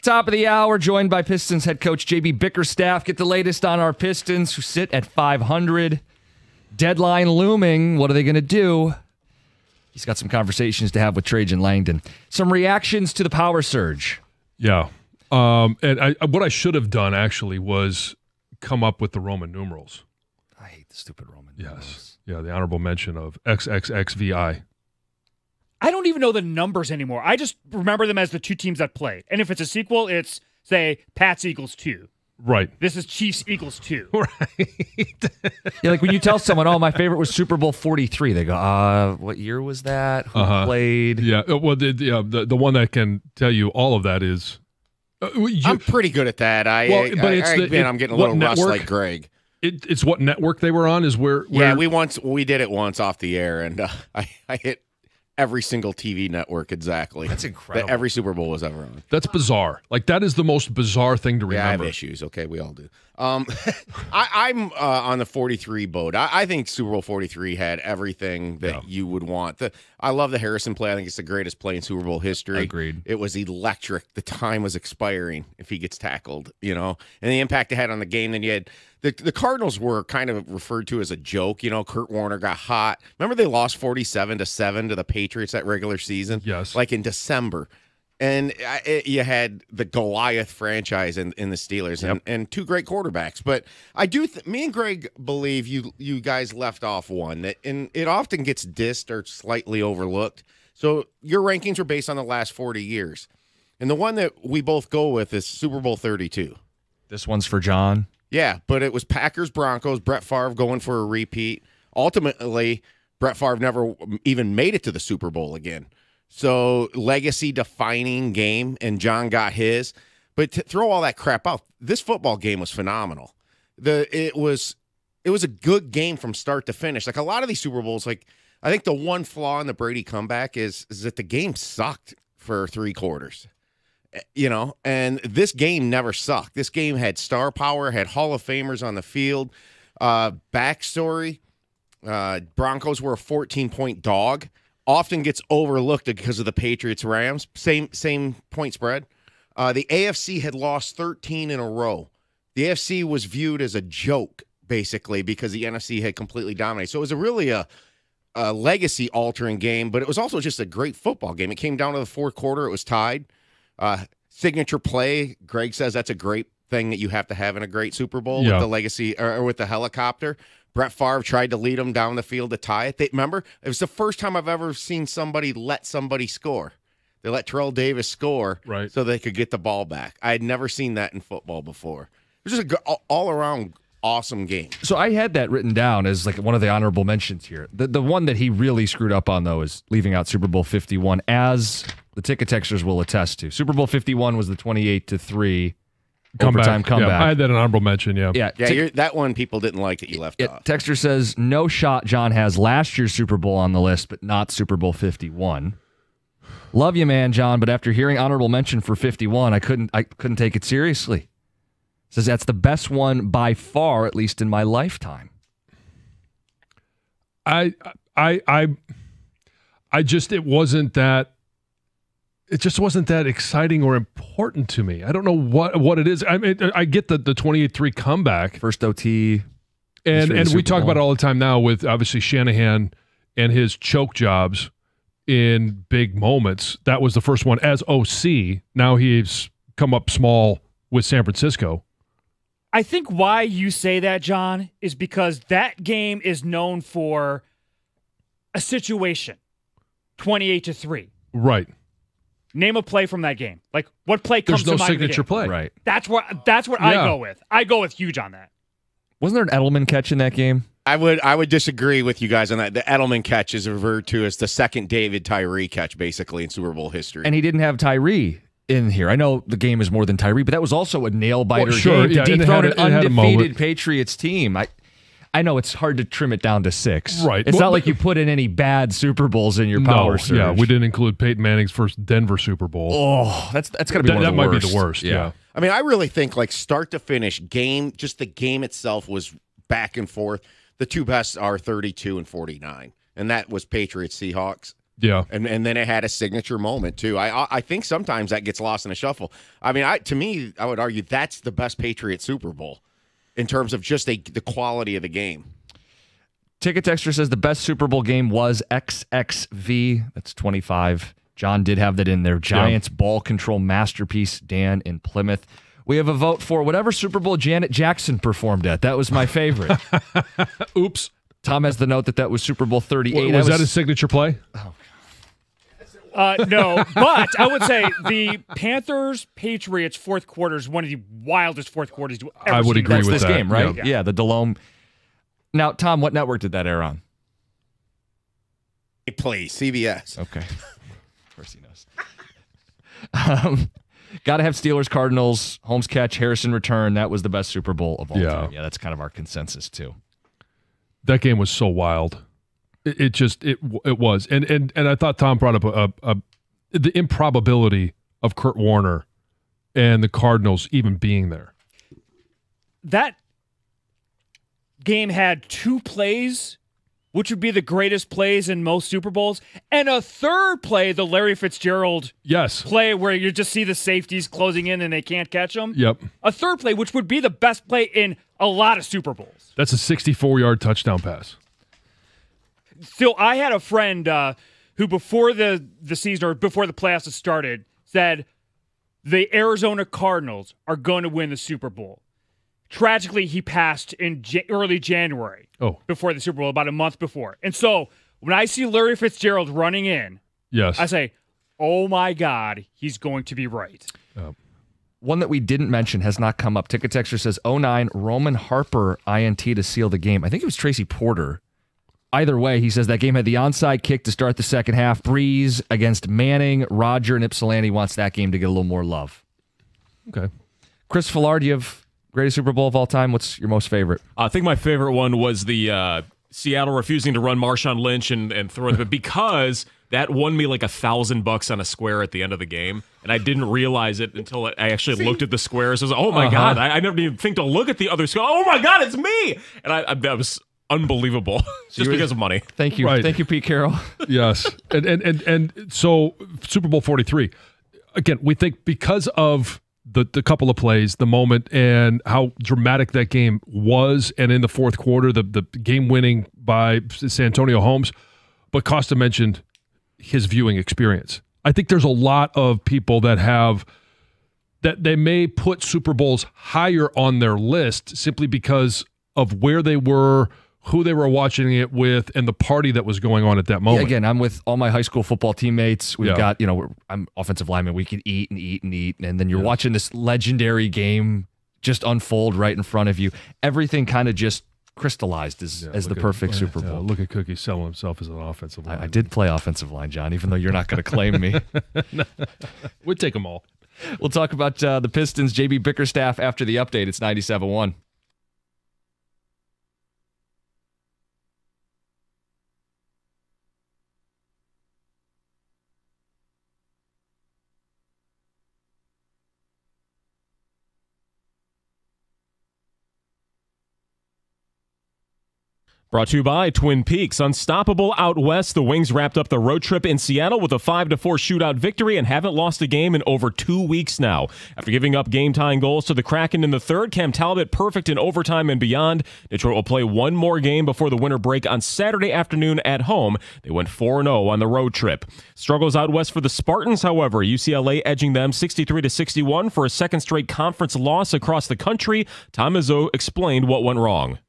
top of the hour, joined by Pistons head coach JB Bickerstaff. Get the latest on our Pistons, who sit at 500. Deadline looming. What are they going to do? He's got some conversations to have with Trajan Langdon. Some reactions to the power surge. Yeah. And what I should have done, actually, was come up with the Roman numerals. I hate the stupid Roman numerals. Yes. Yeah, the honorable mention of XXXVI. I don't even know the numbers anymore. I just remember them as the two teams that played. And if it's a sequel, it's, say, Pats equals 2. Right. This is Chiefs equals 2. Right. Yeah, like when you tell someone, oh, my favorite was Super Bowl 43, they go, what year was that? Who played? Yeah, well, the one that can tell you all of that is... I'm pretty good at that. I'm getting a little rust like Greg. It's what network they were on is where yeah, we did it once off the air, and I hit every single TV network exactly. That's incredible. That every Super Bowl was ever on. That's bizarre. Like, that is the most bizarre thing to remember. Yeah, I have issues. Okay, we all do. I'm on the 43 boat. I think Super Bowl 43 had everything that you would want. I love the Harrison play. I think it's the greatest play in Super Bowl history. Agreed. It was electric. The time was expiring if he gets tackled, and the impact it had on the game. Then you had the Cardinals were kind of referred to as a joke. Kurt Warner got hot. Remember they lost 47-7 to the Patriots that regular season? Yes. Like in December. And you had the Goliath franchise in the Steelers and two great quarterbacks. But I do, me and Greg believe you guys left off one that, and it often gets dissed or slightly overlooked. So your rankings are based on the last 40 years. And the one that we both go with is Super Bowl 32. This one's for John. Yeah, but it was Packers-Broncos, Brett Favre going for a repeat. Ultimately, Brett Favre never even made it to the Super Bowl again. So legacy-defining game, and John got his. But to throw all that crap out, this football game was phenomenal. It was a good game from start to finish. Like a lot of these Super Bowls, like I think the one flaw in the Brady comeback is that the game sucked for 3 quarters. And this game never sucked. This game had star power, had Hall of Famers on the field. Backstory, Broncos were a 14-point dog. Often gets overlooked because of the Patriots-Rams. Same point spread. The AFC had lost 13 in a row. The AFC was viewed as a joke, basically, because the NFC had completely dominated. So it was really a legacy-altering game, but it was also just a great football game. It came down to the fourth quarter. It was tied. Signature play, Greg says that's a great thing that you have to have in a great Super Bowl with the legacy or with the helicopter. Brett Favre tried to lead them down the field to tie it. Remember, it was the first time I've ever seen somebody let somebody score. They let Terrell Davis score so they could get the ball back. I had never seen that in football before. It was just an all-around awesome game. So I had that written down as like one of the honorable mentions here. The one that he really screwed up on, though, is leaving out Super Bowl 51, as the ticket texters will attest to. Super Bowl 51 was the 28-3 overtime comeback. Yeah, I had that an honorable mention, Yeah, that one people didn't like that you left off. Texter says, no shot John has last year's Super Bowl on the list, but not Super Bowl 51. Love you, man, John, but after hearing honorable mention for 51, I couldn't take it seriously. Says that's the best one by far, at least in my lifetime. I just it wasn't that. It just wasn't that exciting or important to me. I don't know what it is. I mean, I get the 28-3 comeback. First OT. And we talk about it all the time now with, obviously, Shanahan and his choke jobs in big moments. That was the first one as OC. Now he's come up small with San Francisco. I think why you say that, John, is because that game is known for a situation. 28-3. Right. Name a play from that game. Like, what play comes to mind? There's no signature play. Right. That's what I go with. I go with huge on that. Wasn't there an Edelman catch in that game? I would disagree with you guys on that. The Edelman catch is referred to as the second David Tyree catch, basically, in Super Bowl history. And he didn't have Tyree in here. I know the game is more than Tyree, but that was also a nail-biter game to dethrone an undefeated Patriots team. I know it's hard to trim it down to 6. Right. It's not like you put in any bad Super Bowls in your power surge. Yeah, we didn't include Peyton Manning's first Denver Super Bowl. Oh, that's got to be one of the worst. That might be the worst, yeah. I mean, I really think like start to finish game, just the game itself was back and forth. The two best are 32 and 49, and that was Patriots-Seahawks. Yeah. And then it had a signature moment too. I think sometimes that gets lost in a shuffle. I mean, to me, I would argue that's the best Patriot Super Bowl in terms of just the quality of the game. Ticket Texter says the best Super Bowl game was XXV. That's 25. John did have that in there. Giants ball control masterpiece. Dan in Plymouth. We have a vote for whatever Super Bowl Janet Jackson performed at. That was my favorite. Oops. Tom has the note that was Super Bowl 38. Was that a signature play? No, but I would say the Panthers-Patriots fourth quarter is one of the wildest fourth quarters you've ever I would seen. agree That's with this that. game, right? Yeah. Yeah, the Delome. Now, Tom, what network did that air on? Please, CBS. Okay. Of course he knows. Got to have Steelers, Cardinals, Holmes catch, Harrison return. That was the best Super Bowl of all time. Yeah, that's kind of our consensus, too. That game was so wild. It was. And I thought Tom brought up the improbability of Kurt Warner and the Cardinals even being there. That game had 2 plays, which would be the greatest plays in most Super Bowls, and a third play, the Larry Fitzgerald play where you just see the safeties closing in and they can't catch them. Yep. A third play, which would be the best play in a lot of Super Bowls. That's a 64-yard touchdown pass. Still, I had a friend who before the season or before the playoffs had started said the Arizona Cardinals are going to win the Super Bowl. Tragically, he passed in early January before the Super Bowl, about a month before. And so when I see Larry Fitzgerald running in, I say, oh, my God, he's going to be right. One that we didn't mention has not come up. Ticket Texter says 09, Roman Harper INT to seal the game. I think it was Tracy Porter. Either way, he says that game had the onside kick to start the second half. Breeze against Manning. Roger and Ypsilanti wants that game to get a little more love. Okay. Chris Fullard, do you have greatest Super Bowl of all time? What's your most favorite? I think my favorite one was the Seattle refusing to run Marshawn Lynch and throw it, because that won me like $1,000 on a square at the end of the game, and I didn't realize it until I actually looked at the squares. I was like, oh my God, I never even think to look at the other square. Oh my God, it's me! And that was unbelievable, just because of money. Thank you. Right. Thank you, Pete Carroll. Yes. And so Super Bowl 43, again, we think because of the couple of plays, the moment, and how dramatic that game was, and in the fourth quarter, the game winning by Santonio Holmes, but Costa mentioned his viewing experience. I think there's a lot of people that they may put Super Bowls higher on their list simply because of where they were, who they were watching it with, and the party that was going on at that moment. Yeah, again, I'm with all my high school football teammates. We've got, I'm offensive lineman. We can eat and eat and eat. And then you're watching this legendary game just unfold right in front of you. Everything kind of just crystallized as the perfect Super Bowl. Look at Cookie selling himself as an offensive line. I did play offensive line, John, even though you're not going to claim me. We'd take them all. We'll talk about the Pistons, JB Bickerstaff, after the update. It's 97.1. Brought to you by Twin Peaks. Unstoppable out west, the Wings wrapped up the road trip in Seattle with a 5-4 shootout victory and haven't lost a game in over 2 weeks now. After giving up game-tying goals to the Kraken in the third, Cam Talbot perfect in overtime and beyond. Detroit will play one more game before the winter break on Saturday afternoon at home. They went 4-0 on the road trip. Struggles out west for the Spartans, however. UCLA edging them 63-61 for a second straight conference loss across the country. Tom Izzo explained what went wrong.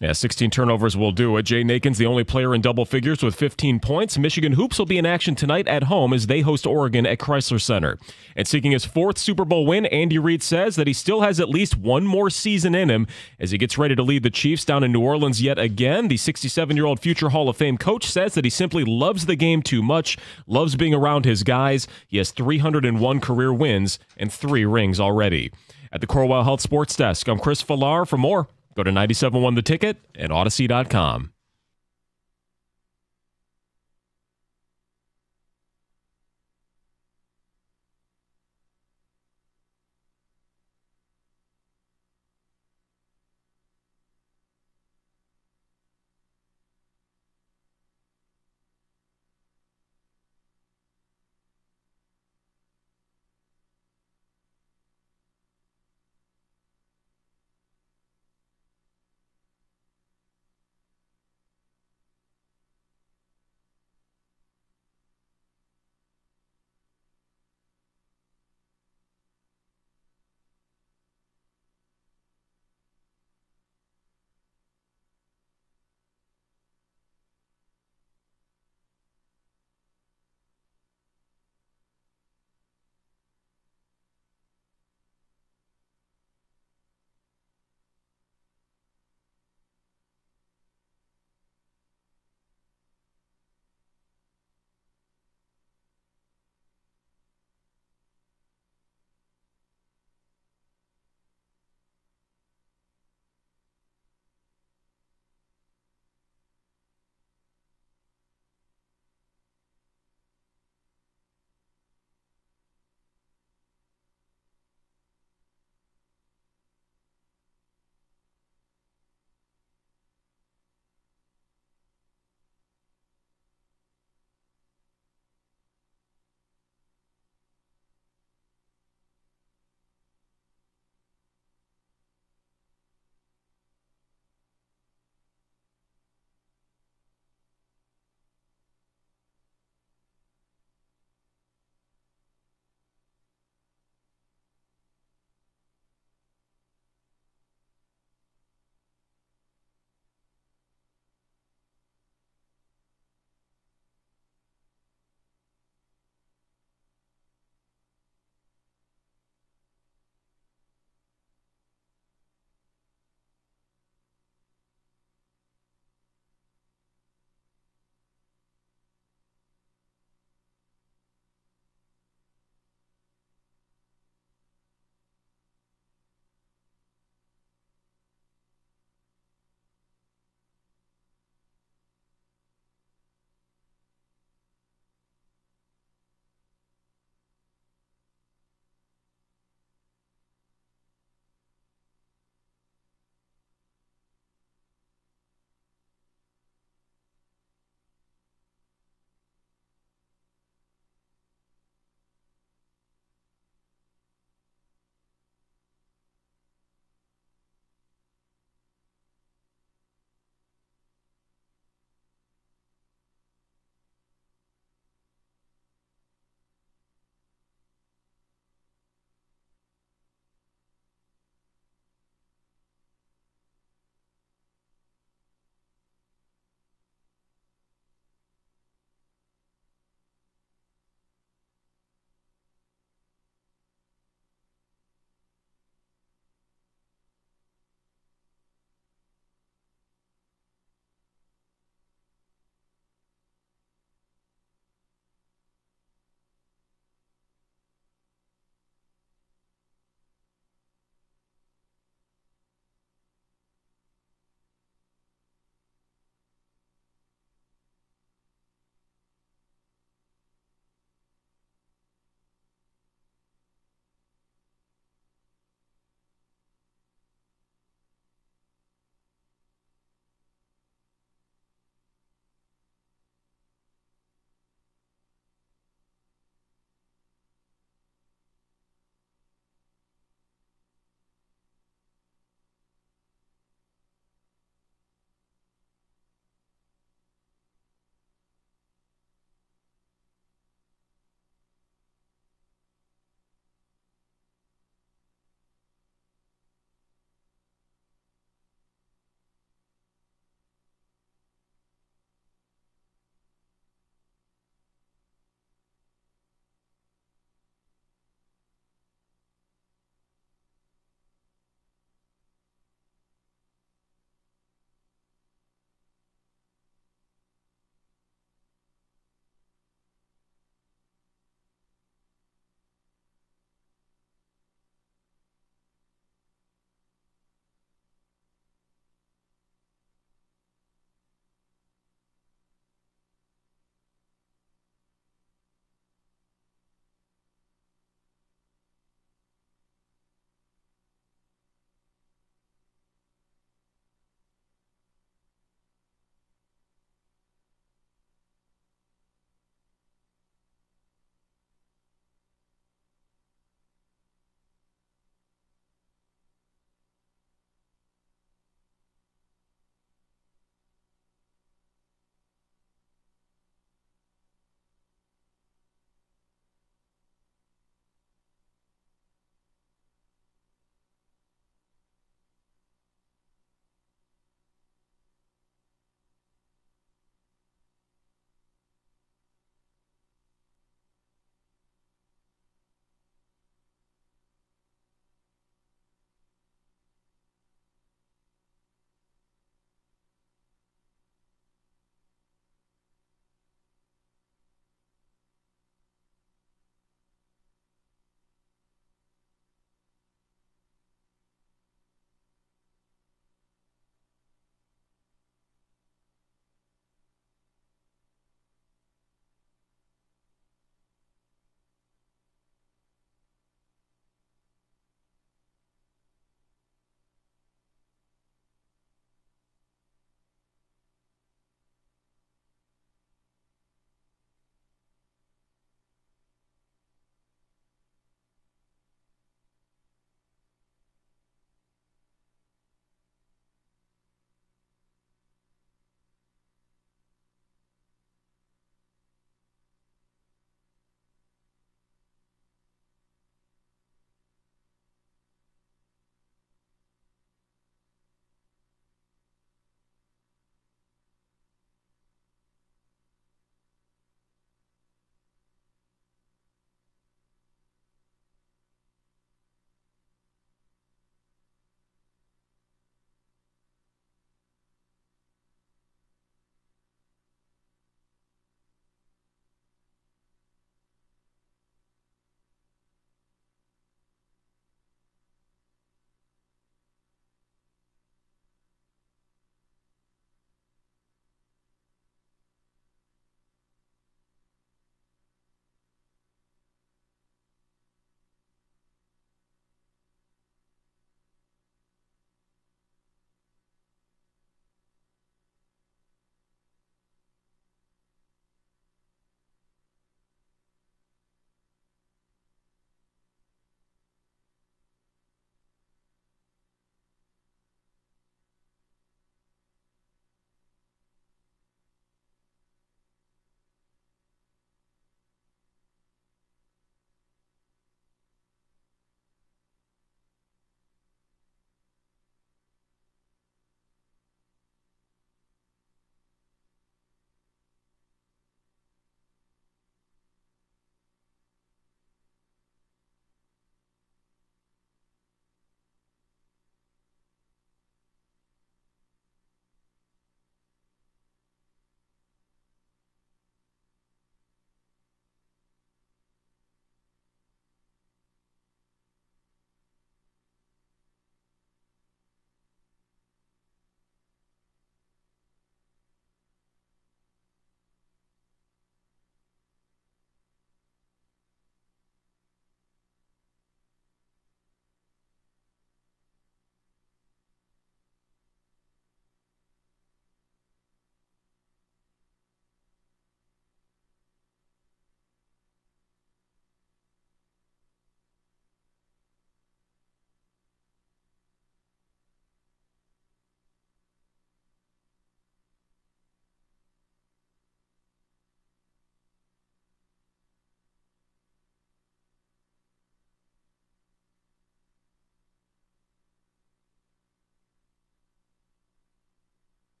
Yeah, 16 turnovers will do it. Jay Nakin's the only player in double figures with 15 points. Michigan Hoops will be in action tonight at home as they host Oregon at Chrysler Center. And seeking his fourth Super Bowl win, Andy Reid says that he still has at least one more season in him as he gets ready to lead the Chiefs down in New Orleans yet again. The 67-year-old future Hall of Fame coach says that he simply loves the game too much, loves being around his guys. He has 301 career wins and 3 rings already. At the Corwell Health Sports Desk, I'm Chris Villar. For more, go to 97.1 The Ticket and Odyssey.com.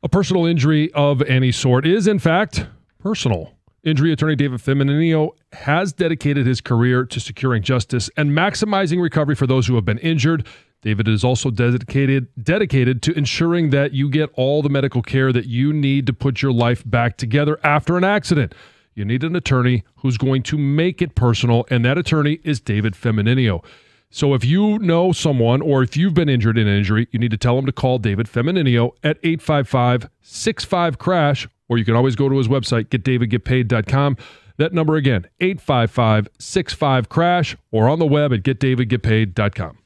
A personal injury of any sort is, in fact, personal. Injury attorney David Femminilio has dedicated his career to securing justice and maximizing recovery for those who have been injured. David is also dedicated to ensuring that you get all the medical care that you need to put your life back together after an accident. You need an attorney who's going to make it personal, and that attorney is David Femminilio. So if you know someone or if you've been injured in an injury, you need to tell them to call David Femminilio at 855-65-CRASH, or you can always go to his website, getdavidgetpaid.com. That number again, 855-65-CRASH, or on the web at getdavidgetpaid.com.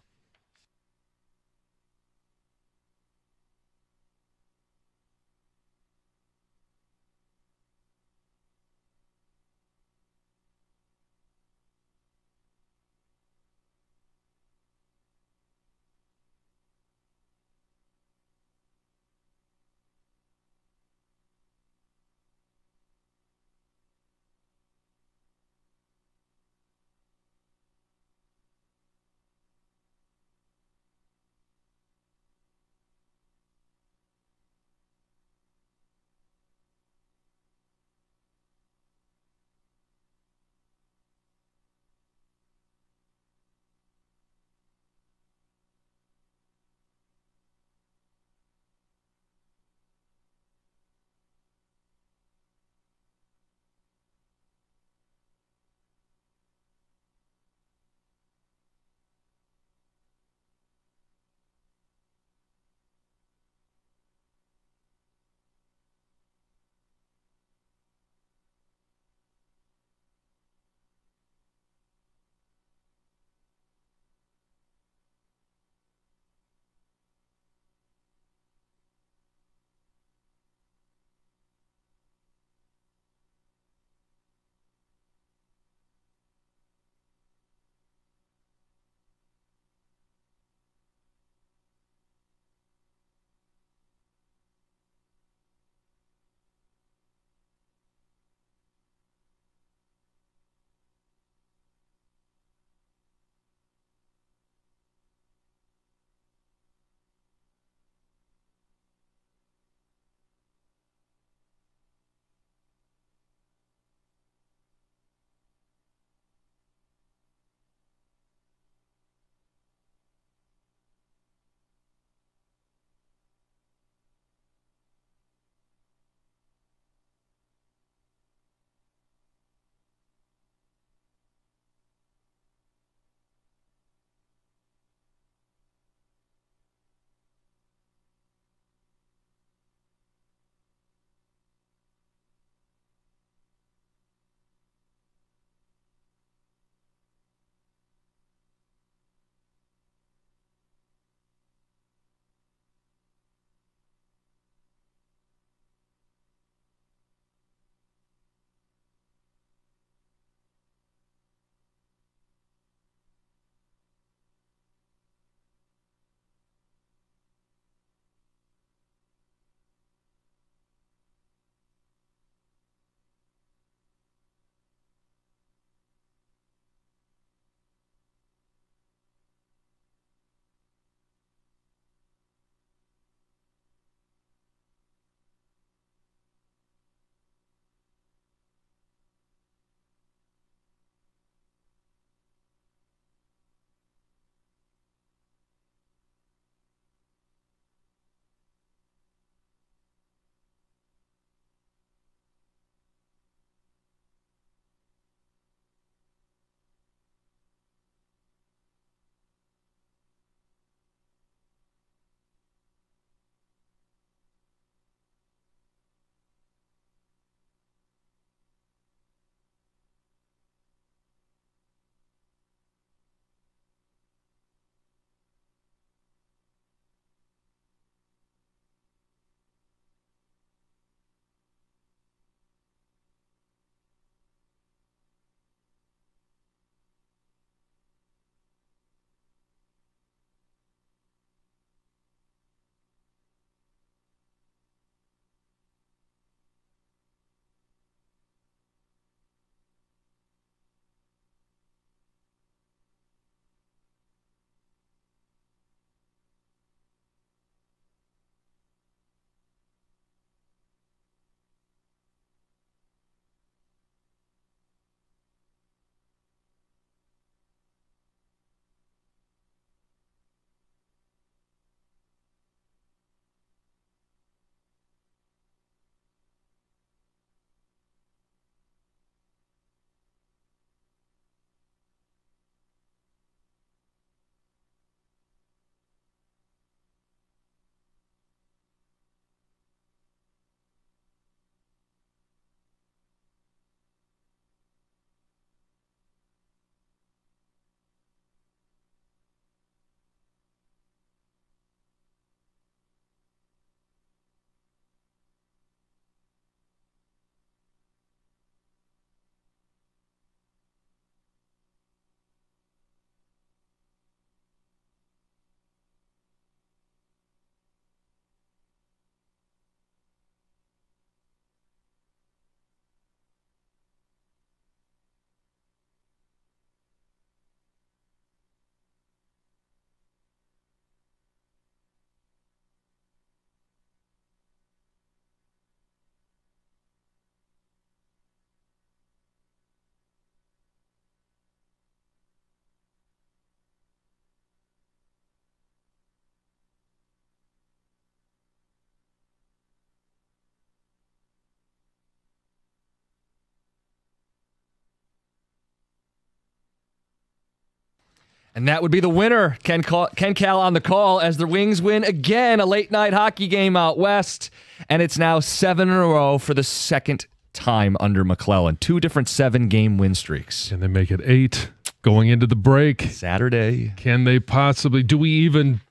And that would be the winner. Ken Cal on the call as the Wings win again a late night hockey game out west. And it's now 7 in a row for the second time under McClellan. 2 different 7-game win streaks. Can they make it 8 going into the break? Saturday. Can they possibly? Do we even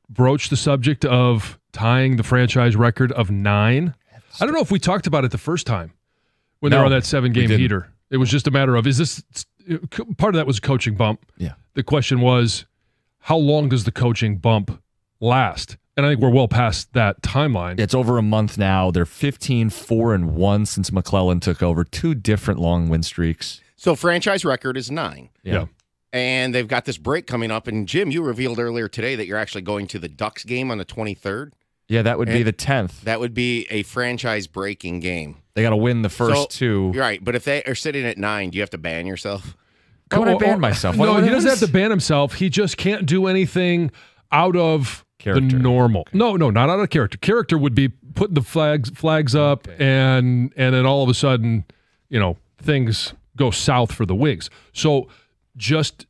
broach the subject of tying the franchise record of 9? I don't know if we talked about it the first time when they were on that 7-game heater. It was just a matter of, is this part of that was a coaching bump? Yeah. The question was, how long does the coaching bump last? And I think we're well past that timeline. It's over a month now. They're 15-4-1 since McClellan took over. 2 different long win streaks. So franchise record is 9. Yeah. And they've got this break coming up. And Jim, you revealed earlier today that you're actually going to the Ducks game on the 23rd. Yeah, that would be the 10th. That would be a franchise-breaking game. They got to win the first 2. You're right, but if they are sitting at 9, do you have to ban yourself? Why would I ban myself? No, What he doesn't have happens? to ban himself. He just can't do anything out of Character. the normal. Okay. No, not out of character. Character would be putting the flags up, and then all of a sudden, things go south for the Wings. So just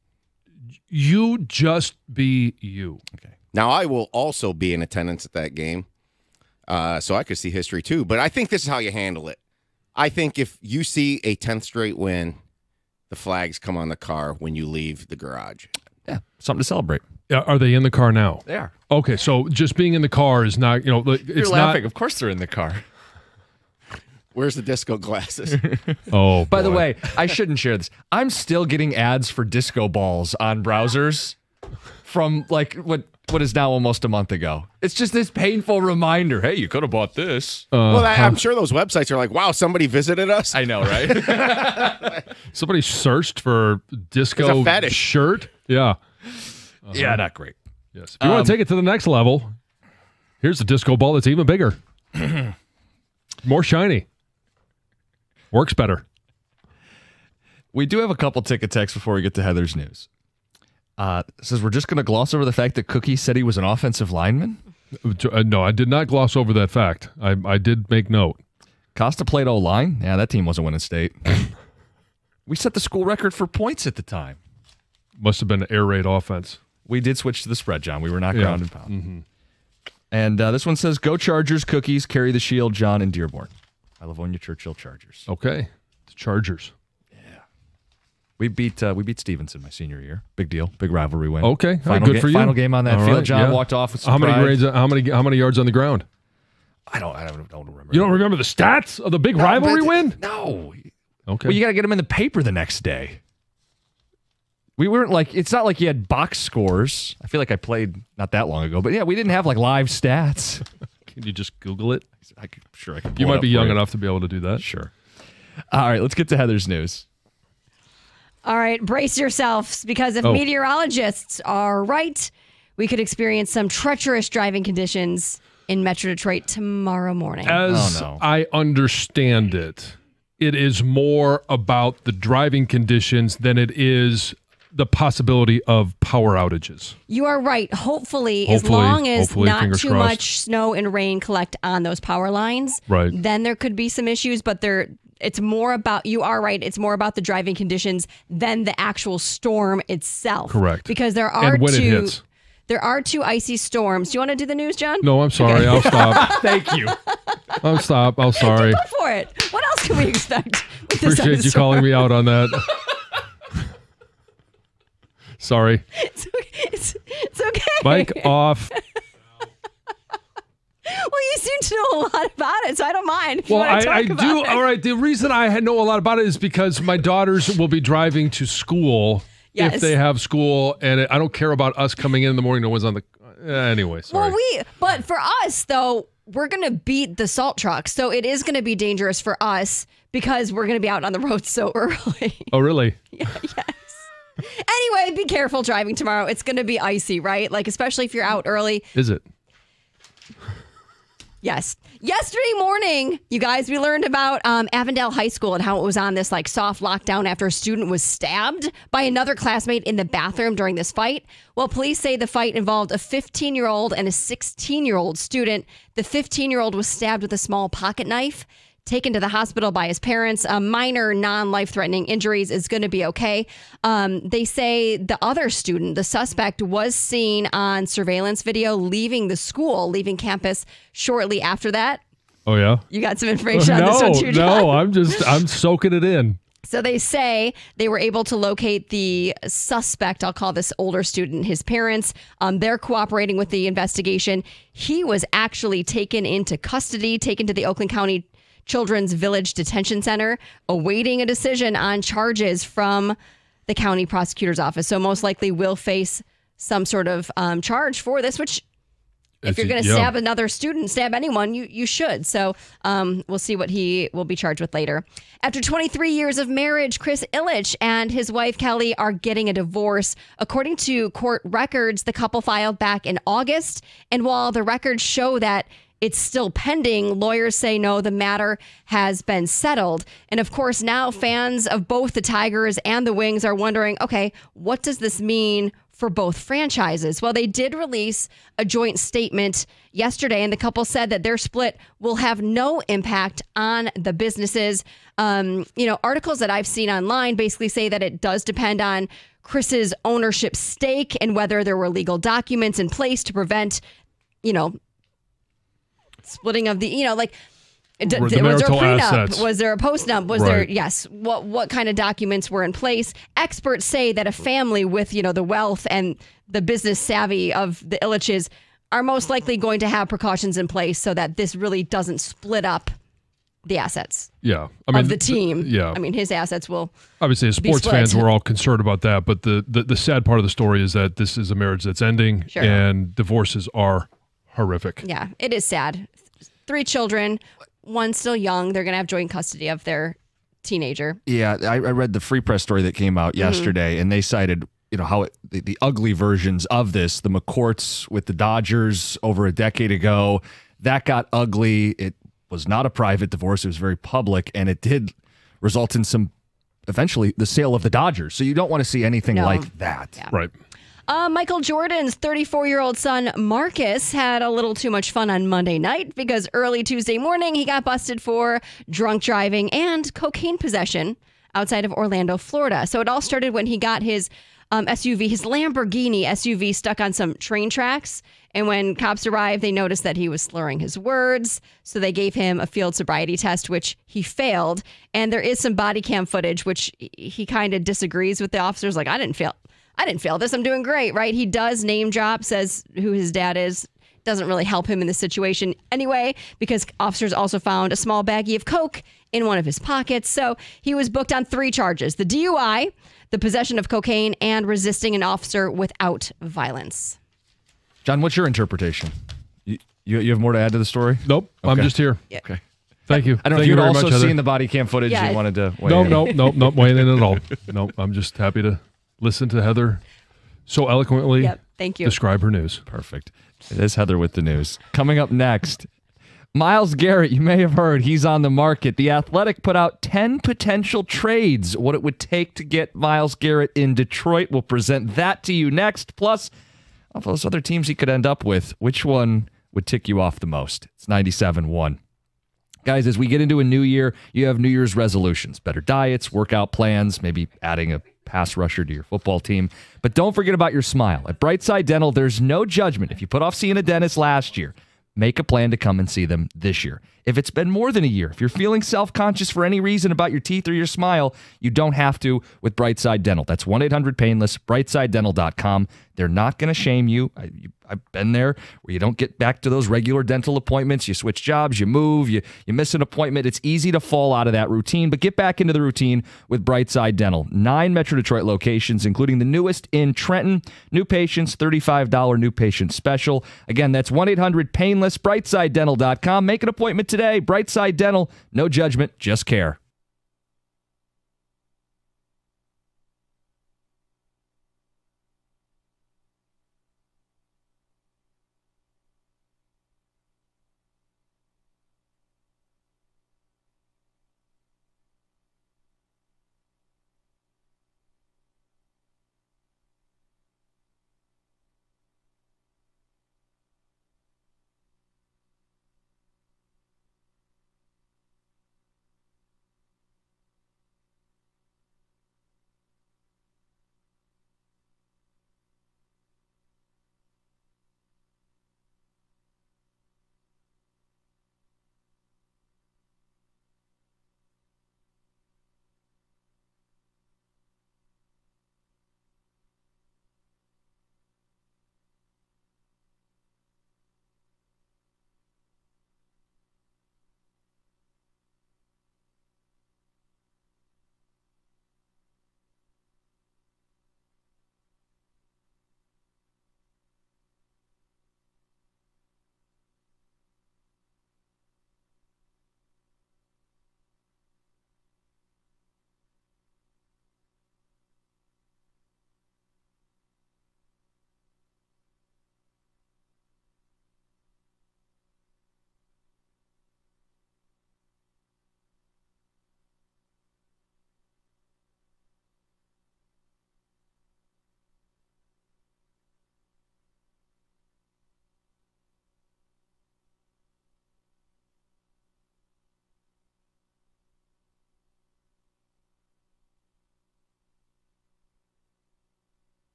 be you. Okay. Now, I will also be in attendance at that game, so I could see history too. But I think this is how you handle it. I think if you see a 10th straight win, the flags come on the car when you leave the garage. Yeah, something to celebrate. Are they in the car now? They are. Okay, so just being in the car is not, it's You're laughing. not. Of course they're in the car. Where's the disco glasses? Oh, By the boy. way, I shouldn't share this. I'm still getting ads for disco balls on browsers from what is now almost a month ago. It's just this painful reminder. Hey, you could have bought this. Well, I'm sure those websites are like, wow, somebody visited us. I know, right? Somebody searched for disco It's a fetish. shirt. Yeah. Yeah, not great. Yes. If you want to take it to the next level, here's a disco ball that's even bigger, more shiny, works better. We do have a couple ticket texts before we get to Heather's news. It says we're just going to gloss over the fact that Cookie said he was an offensive lineman. No, I did not gloss over that fact. I did make note. Costa played O-line. Yeah, that team wasn't winning state. We set the school record for points at the time. Must have been an air raid offense. We did switch to the spread, John. We were not ground and pound. Mm-hmm. And this one says, go Chargers, Cookies, carry the shield, John, and Dearborn. I Livonia Churchill Chargers. Okay. The Chargers. We beat Stevenson my senior year. Big deal. Big rivalry win. Okay. Final Good for you. Final game on that All field. right, John yeah. walked off with some How many pride. grades? How many yards on the ground? I don't remember. You don't remember the stats of the big rivalry win? No. Okay. Well, you got to get them in the paper the next day. We weren't it's not like you had box scores. I feel like I played not that long ago, but yeah, we didn't have live stats. Can you just Google it? I could pull it You might up be for young you. enough to be able to do that. Sure. All right, let's get to Heather's news. All right, brace yourselves because if meteorologists are right, we could experience some treacherous driving conditions in Metro Detroit tomorrow morning. As I understand it, it is more about the driving conditions than it is the possibility of power outages. You are right. Hopefully as long as not fingers too crossed. much snow and rain collect on those power lines, Right. then there could be some issues, but it's more about, you are right, it's more about the driving conditions than the actual storm itself. Correct. Because there are And when it hits. There are 2 icy storms. Do you want to do the news, John? No, I'm sorry. I'll stop. Thank you. I'm sorry. Go for it. What else can we expect with this Appreciate ice you storm? calling me out on that. Sorry. It's okay. Mic off. Well, you seem to know a lot about it, so I don't mind. If Well, you want to talk I about do. it. All right. The reason I know a lot about it is because my daughters will be driving to school Yes. if they have school, and I don't care about us coming in the morning. No one's on the. Anyway, sorry. Well, but for us though, we're gonna beat the salt truck, so it is gonna be dangerous for us because we're gonna be out on the road so early. Oh, really? Anyway, be careful driving tomorrow. It's gonna be icy, right? Especially if you're out early. Is it? Yes. Yesterday morning, you guys, we learned about Avondale High School and how it was on this soft lockdown after a student was stabbed by another classmate in the bathroom during this fight. Well, police say the fight involved a 15-year-old and a 16-year-old student. The 15-year-old was stabbed with a small pocket knife. taken to the hospital by his parents. Minor non-life-threatening injuries, is going to be okay. They say the other student, the suspect, was seen on surveillance video leaving the school, leaving campus shortly after that. Oh, yeah? You got some information on this one too, John? No, I'm soaking it in. So they say they were able to locate the suspect. I'll call this older student his parents. They're cooperating with the investigation. He was actually taken into custody, taken to the Oakland County Children's Village Detention Center, awaiting a decision on charges from the county prosecutor's office. So most likely will face some sort of charge for this, which if you're going to stab another student, stab anyone, you should. So we'll see what he will be charged with later. After 23 years of marriage, Chris Ilitch and his wife Kelly are getting a divorce. According to court records, the couple filed back in August. And while the records show that it's still pending, lawyers say no, the matter has been settled. And of course, now fans of both the Tigers and the Wings are wondering, okay, what does this mean for both franchises? Well, they did release a joint statement yesterday, and the couple said that their split will have no impact on the businesses. Articles that I've seen online basically say that it does depend on Chris's ownership stake and whether there were legal documents in place to prevent, splitting of the, was there a prenup? Assets. Was there a postnup? Was there, yes. What kind of documents were in place? Experts say that a family with, the wealth and the business savvy of the Ilitches are most likely going to have precautions in place so that this really doesn't split up the assets of the team. His assets will obviously, as sports fans, we're all concerned about that. But the sad part of the story is that this is a marriage that's ending, and divorces are horrific. Yeah, it is sad. 3 children, one still young. They're going to have joint custody of their teenager. Yeah, I read the Free Press story that came out yesterday, and they cited how the ugly versions of this, the McCourts with the Dodgers over a decade ago, that got ugly. It was not a private divorce. It was very public, and it did result in eventually the sale of the Dodgers. So you don't want to see anything like that. Yeah. Right. Michael Jordan's 34-year-old son, Marcus, had a little too much fun on Monday night because early Tuesday morning, he got busted for drunk driving and cocaine possession outside of Orlando, Florida. So it all started when he got his SUV, his Lamborghini SUV, stuck on some train tracks. And when cops arrived, they noticed that he was slurring his words. So they gave him a field sobriety test, which he failed. And there is some body cam footage, which he kind of disagrees with the officers. Like, I didn't fail this. I'm doing great, right? He does name drop, says who his dad is. Doesn't really help him in this situation anyway, because officers also found a small baggie of coke in one of his pockets. So he was booked on 3 charges: the DUI, the possession of cocaine, and resisting an officer without violence. John, what's your interpretation? You have more to add to the story? Nope. Okay. I'm just here. Yeah. Okay. Thank you. I don't know if you'd also seen the body cam footage. Yeah. You wanted to weigh in. Nope. Weighing in at all. Nope. I'm just happy to listen to Heather so eloquently thank you. describe her news. Perfect. It is Heather with the news. Coming up next, Myles Garrett, you may have heard, he's on the market. The Athletic put out 10 potential trades, what it would take to get Myles Garrett in Detroit. We'll present that to you next. Plus, of those other teams he could end up with, which one would tick you off the most? It's 97.1. Guys, as we get into a new year, you have New Year's resolutions, better diets, workout plans, maybe adding a pass rusher to your football team. But don't forget about your smile. At Brightside Dental, there's no judgment. If you put off seeing a dentist last year, make a plan to come and see them this year. If it's been more than a year, if you're feeling self-conscious for any reason about your teeth or your smile, you don't have to with Brightside Dental. That's 1-800-PAINLESS, brightsidedental.com. They're not going to shame you. I've been there where you don't get back to those regular dental appointments. You switch jobs, you move, you miss an appointment. It's easy to fall out of that routine, but get back into the routine with Brightside Dental. 9 Metro Detroit locations, including the newest in Trenton. New patients, $35 new patient special. Again, that's 1-800-PAINLESS, brightsidedental.com. Make an appointment today. Brightside Dental, no judgment, just care.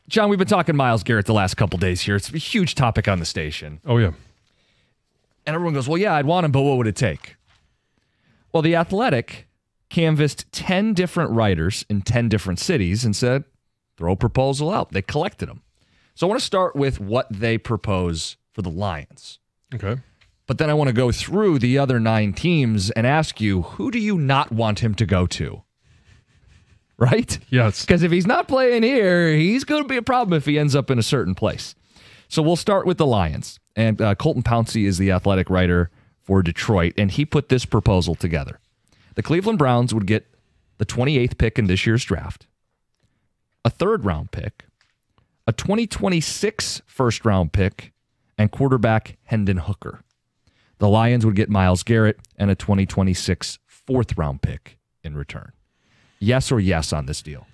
John, we've been talking Myles Garrett the last couple days here. It's a huge topic on the station. Oh, yeah. And everyone goes, well, yeah, I'd want him, but what would it take? Well, The Athletic canvassed 10 different writers in 10 different cities and said, throw a proposal out. They collected them. So I want to start with what they propose for the Lions. Okay. But then I want to go through the other 9 teams and ask you, who do you not want him to go to? Right? Yes. Because if he's not playing here, he's going to be a problem if he ends up in a certain place. So we'll start with the Lions. And Colton Pouncey is the athletic writer for Detroit, and he put this proposal together. The Cleveland Browns would get the 28th pick in this year's draft, a third-round pick, a 2026 first-round pick, and quarterback Hendon Hooker. The Lions would get Myles Garrett and a 2026 fourth-round pick in return. Yes or yes on this deal?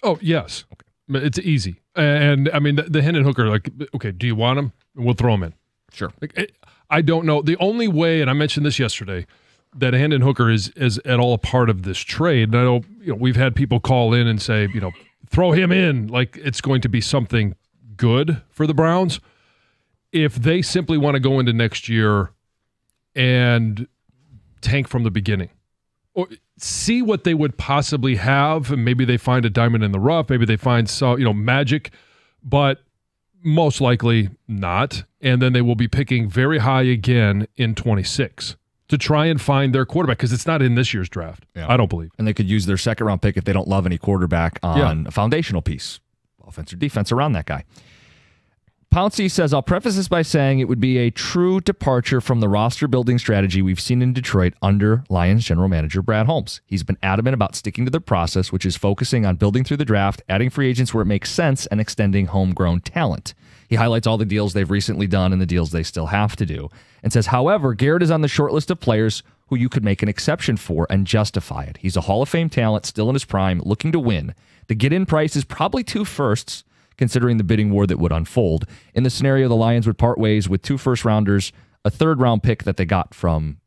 Oh, yes. Okay. It's easy. And, I mean, the Hendon Hooker, like, okay, do you want him? We'll throw him in. Sure. Like, I don't know. The only way, and I mentioned this yesterday, that Hendon Hooker is at all a part of this trade. And I know, we've had people call in and say, throw him in like it's going to be something good for the Browns. If they simply want to go into next year and tank from the beginning, or see what they would possibly have, and maybe they find a diamond in the rough, maybe they find some, magic, but most likely not. And then they will be picking very high again in 26 to try and find their quarterback, because it's not in this year's draft. Yeah. I don't believe. And they could use their second-round pick if they don't love any quarterback on a foundational piece, offense or defense around that guy. Pouncey says, I'll preface this by saying it would be a true departure from the roster-building strategy we've seen in Detroit under Lions general manager Brad Holmes. He's been adamant about sticking to the process, which is focusing on building through the draft, adding free agents where it makes sense, and extending homegrown talent. He highlights all the deals they've recently done and the deals they still have to do, and says, however, Garrett is on the short list of players who you could make an exception for and justify it. He's a Hall of Fame talent, still in his prime, looking to win. The get-in price is probably 2 firsts, considering the bidding war that would unfold. In the scenario, the Lions would part ways with 2 first-rounders, a third-round pick that they got from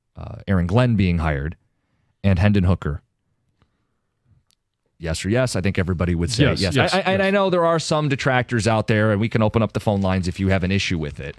Aaron Glenn being hired, and Hendon Hooker. Yes or yes? I think everybody would say yes. Yes. I know there are some detractors out there, and we can open up the phone lines if you have an issue with it.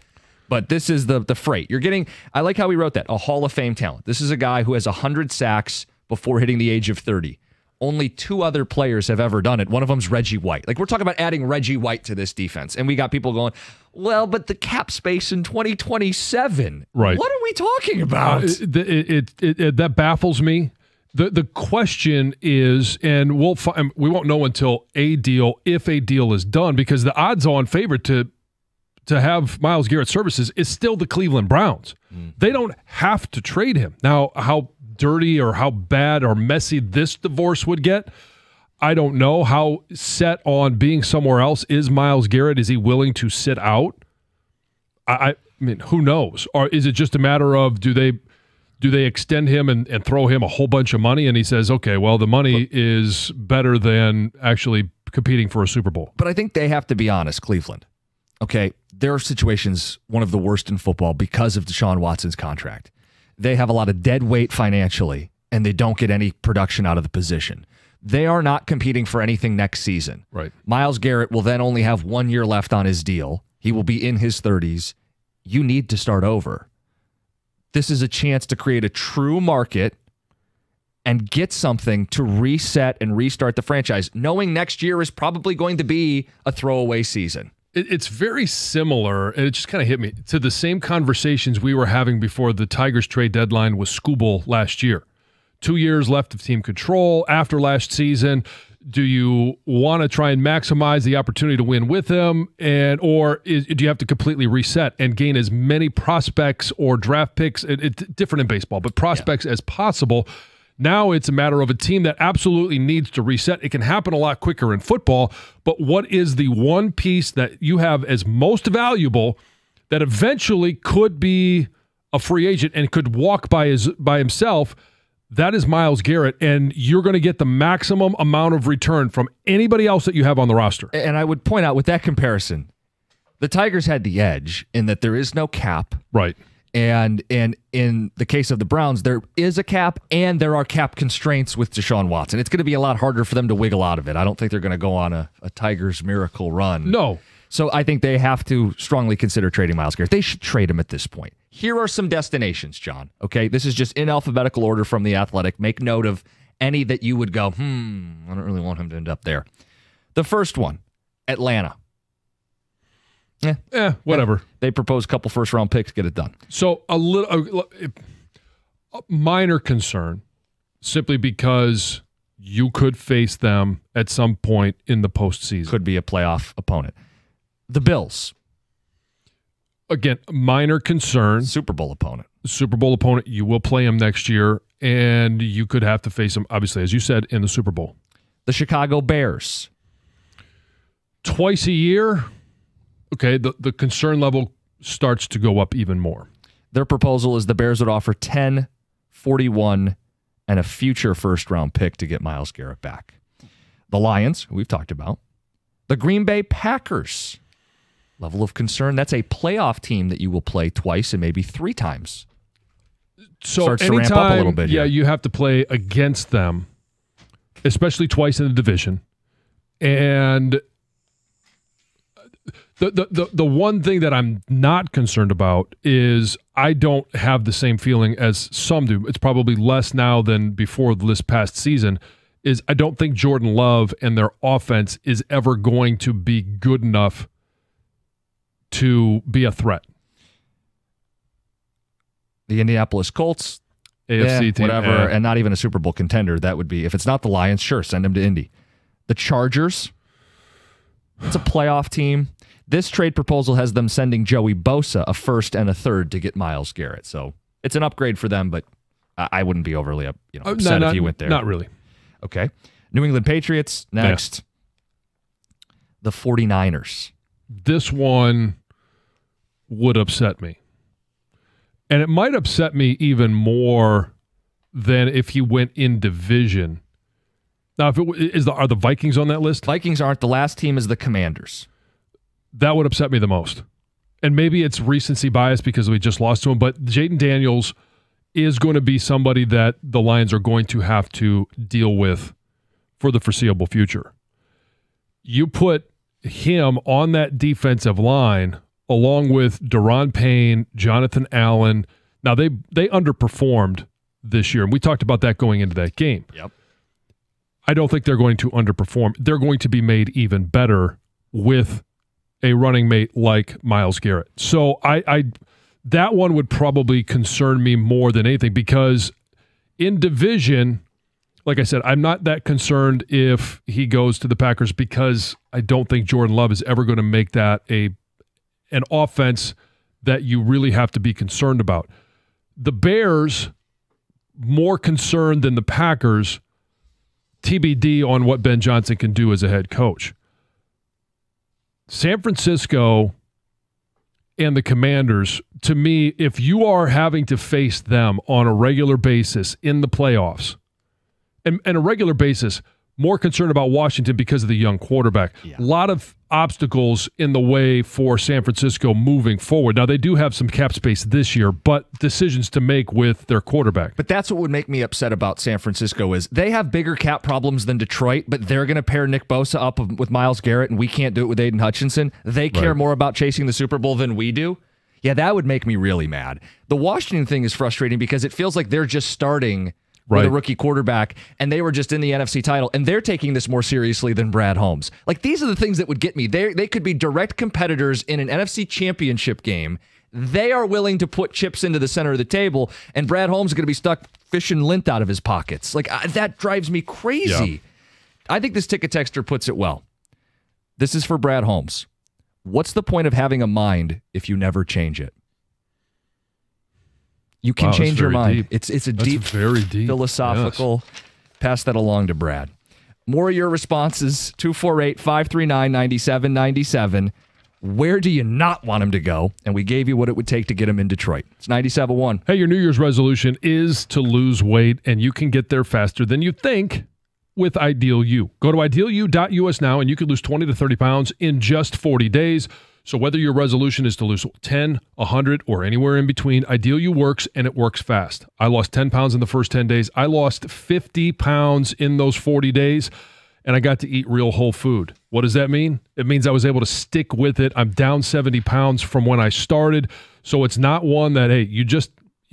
But this is the freight. You're getting, I like how he wrote that, a Hall of Fame talent. This is a guy who has 100 sacks before hitting the age of 30. Only 2 other players have ever done it. One of them's Reggie White. Like, we're talking about adding Reggie White to this defense. And we got people going, well, but the cap space in 2027. Right. What are we talking about? That baffles me. The question is, and we won't know until if a deal is done, because the odds-on favorite to have Myles Garrett services is still the Cleveland Browns. They don't have to trade him. Now, how dirty or how bad or messy this divorce would get, I don't know. How set on being somewhere else is Myles Garrett? Is he willing to sit out? I mean, who knows? Or is it just a matter of do they extend him and throw him a whole bunch of money and he says, okay, well, the money is better than actually competing for a Super Bowl? But I think they have to be honest, Cleveland. Okay, there are situations, one of the worst in football, because of Deshaun Watson's contract. They have a lot of dead weight financially, and they don't get any production out of the position. They are not competing for anything next season. Right. Myles Garrett will then only have 1 year left on his deal. He will be in his 30s. You need to start over. This is a chance to create a true market and get something to reset and restart the franchise, knowing next year is probably going to be a throwaway season. It's very similar, and it just kind of hit me, to the same conversations we were having before the Tigers trade deadline with Skubal last year. 2 years left of team control after last season. Do you want to try and maximize the opportunity to win with him, or do you have to completely reset and gain as many prospects or draft picks, it's different in baseball, but prospects as possible? Now it's a matter of a team that absolutely needs to reset. It can happen a lot quicker in football, but what is the one piece that you have as most valuable that eventually could be a free agent and could walk by himself? That is Myles Garrett, and you're going to get the maximum amount of return from anybody else that you have on the roster. And I would point out with that comparison, the Tigers had the edge in that there is no cap. Right. And in the case of the Browns, there is a cap and there are cap constraints with Deshaun Watson. It's going to be a lot harder for them to wiggle out of it. I don't think they're going to go on a Tigers miracle run. No. So I think they have to strongly consider trading Myles Garrett. They should trade him at this point. Here are some destinations, John. Okay, this is just in alphabetical order from The Athletic. Make note of any that you would go, I don't really want him to end up there. The first one, Atlanta. Whatever. They propose a couple first-round picks, get it done. So a minor concern, simply because you could face them at some point in the postseason. Could be a playoff opponent. The Bills. Again, minor concern. Super Bowl opponent. Super Bowl opponent. You will play him next year, and you could have to face him, obviously, as you said, in the Super Bowl. The Chicago Bears. Twice a year. Okay, the concern level starts to go up even more. Their proposal is the Bears would offer 10, 41, and a future first-round pick to get Myles Garrett back. The Lions, who we've talked about. The Green Bay Packers. Level of concern, that's a playoff team that you will play twice and maybe 3 times. So starts anytime, to ramp up a little bit here. You have to play against them, especially twice in the division. And the one thing that I'm not concerned about is I don't have the same feeling as some do. It's probably less now than before this past season, is I don't think Jordan Love and their offense is ever going to be good enough to be a threat. The Indianapolis Colts, AFC team. whatever, and not even a Super Bowl contender. That would be, if it's not the Lions, sure, send them to Indy. The Chargers, it's a playoff team. This trade proposal has them sending Joey Bosa a first and a third to get Myles Garrett. So it's an upgrade for them, but I wouldn't be overly upset if you went there. Not really. Okay. New England Patriots, next. Yeah. The 49ers. This one would upset me. And it might upset me even more than if he went in division. Now, if are the Vikings on that list? Vikings aren't. The last team is the Commanders. That would upset me the most. And maybe it's recency bias because we just lost to him, but Jaden Daniels is going to be somebody that the Lions are going to have to deal with for the foreseeable future. You put him on that defensive line along with Daron Payne, Jonathan Allen. Now, they underperformed this year, and we talked about that going into that game. Yep. I don't think they're going to underperform. They're going to be made even better with a running mate like Myles Garrett. So I that one would probably concern me more than anything, because in division, like I said, I'm not that concerned if he goes to the Packers, because I don't think Jordan Love is ever going to make that an offense that you really have to be concerned about. The Bears, more concerned than the Packers, TBD on what Ben Johnson can do as a head coach. San Francisco and the Commanders, to me, if you are having to face them on a regular basis in the playoffs, and a regular basis, more concerned about Washington because of the young quarterback. Yeah. A lot of obstacles in the way for San Francisco moving forward. Now, they do have some cap space this year, but decisions to make with their quarterback. But that's what would make me upset about San Francisco is they have bigger cap problems than Detroit, but they're going to pair Nick Bosa up with Myles Garrett, and we can't do it with Aiden Hutchinson. They care more about chasing the Super Bowl than we do. Yeah, that would make me really mad. The Washington thing is frustrating because it feels like they're just starting with a rookie quarterback, and they were just in the NFC title, and they're taking this more seriously than Brad Holmes. Like, these are the things that would get me. They could be direct competitors in an NFC championship game. They are willing to put chips into the center of the table, and Brad Holmes is going to be stuck fishing lint out of his pockets. Like, that drives me crazy. Yeah. I think this ticket texter puts it well. This is for Brad Holmes. What's the point of having a mind if you never change it? You can change your mind. Deep. It's a very deep philosophical. Yes. Pass that along to Brad. More of your responses, 248-539-9797. Where do you not want him to go? And we gave you what it would take to get him in Detroit. It's 97.1. Hey, your New Year's resolution is to lose weight, and you can get there faster than you think with Ideal U. Go to idealu.us now, and you can lose 20 to 30 pounds in just 40 days. So whether your resolution is to lose 10, 100, or anywhere in between, Ideal You works, and it works fast. I lost 10 pounds in the first 10 days. I lost 50 pounds in those 40 days, and I got to eat real whole food. What does that mean? It means I was able to stick with it. I'm down 70 pounds from when I started. So it's not one that, hey, you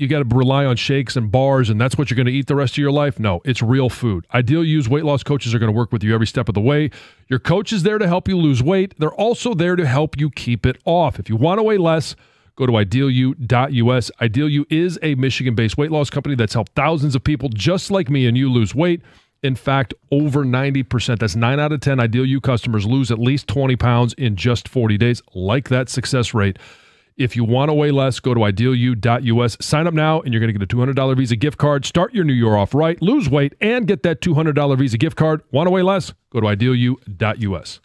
got to rely on shakes and bars, and that's what you're going to eat the rest of your life. No, it's real food. Ideal You's weight loss coaches are going to work with you every step of the way. Your coach is there to help you lose weight. They're also there to help you keep it off. If you want to weigh less, go to idealu.us. Ideal You is a Michigan-based weight loss company that's helped thousands of people just like me and you lose weight. In fact, over 90%, that's 9 out of 10 Ideal You customers lose at least 20 pounds in just 40 days. Like that success rate. If you want to weigh less, go to idealu.us. Sign up now, and you're going to get a $200 Visa gift card. Start your new year off right, lose weight, and get that $200 Visa gift card. Want to weigh less? Go to idealu.us.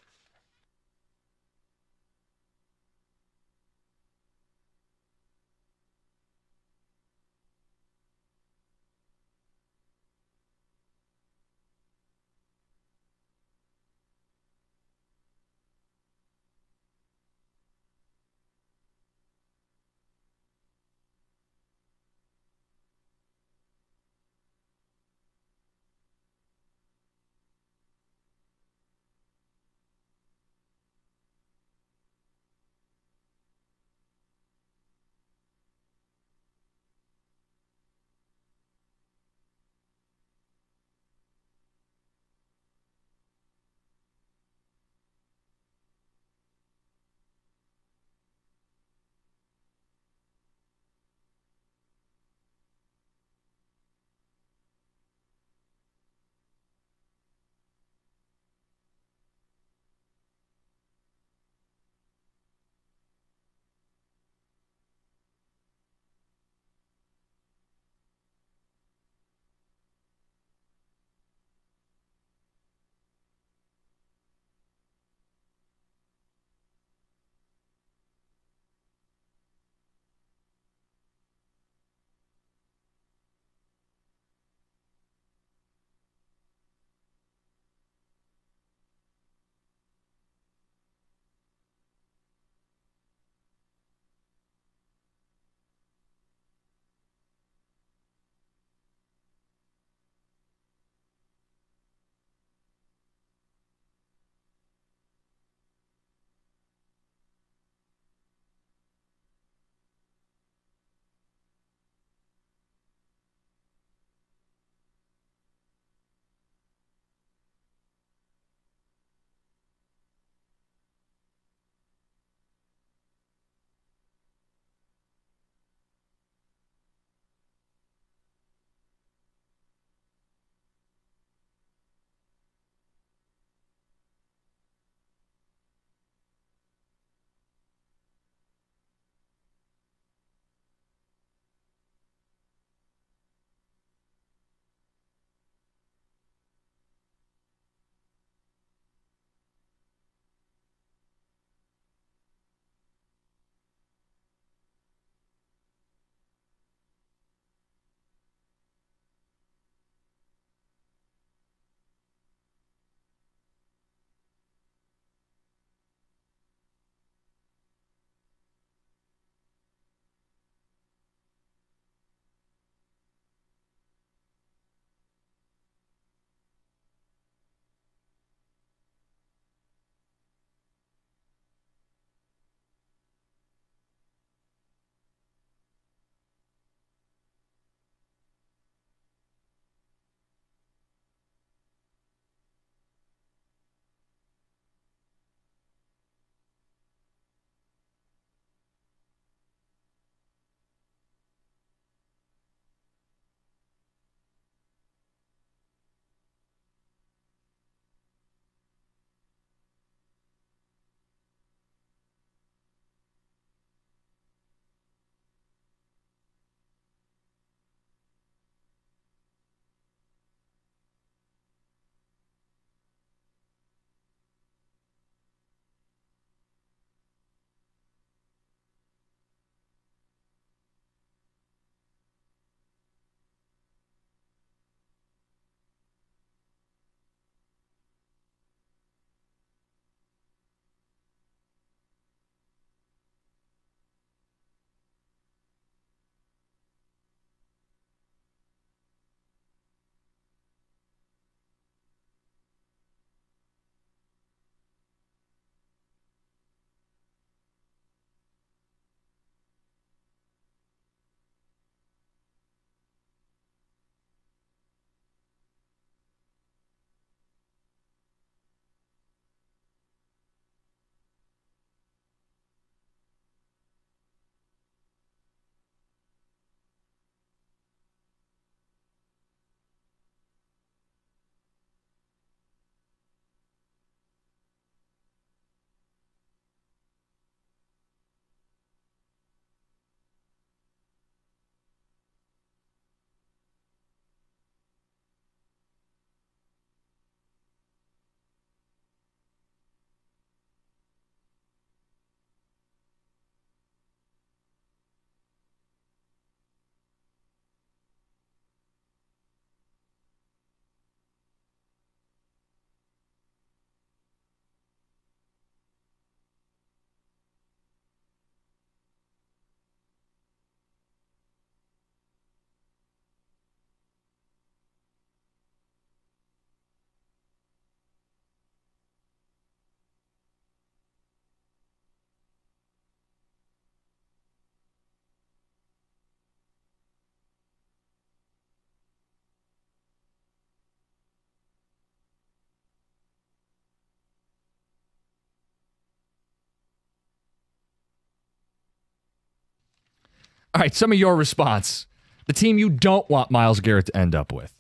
All right, some of your response. The team you don't want Myles Garrett to end up with.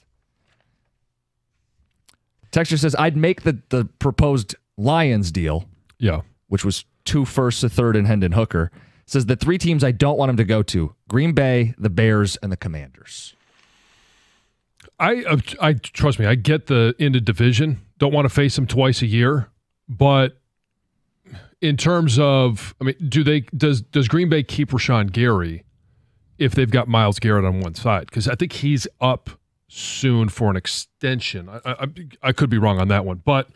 Texture says, I'd make the proposed Lions deal, which was 2 firsts, a third, and Hendon Hooker. Says the 3 teams I don't want him to go to: Green Bay, the Bears, and the Commanders. I trust me, I get the end of division. Don't want to face them twice a year. But in terms of, I mean, does Green Bay keep Rashawn Gary if they've got Myles Garrett on one side? Because I think he's up soon for an extension. I could be wrong on that one, but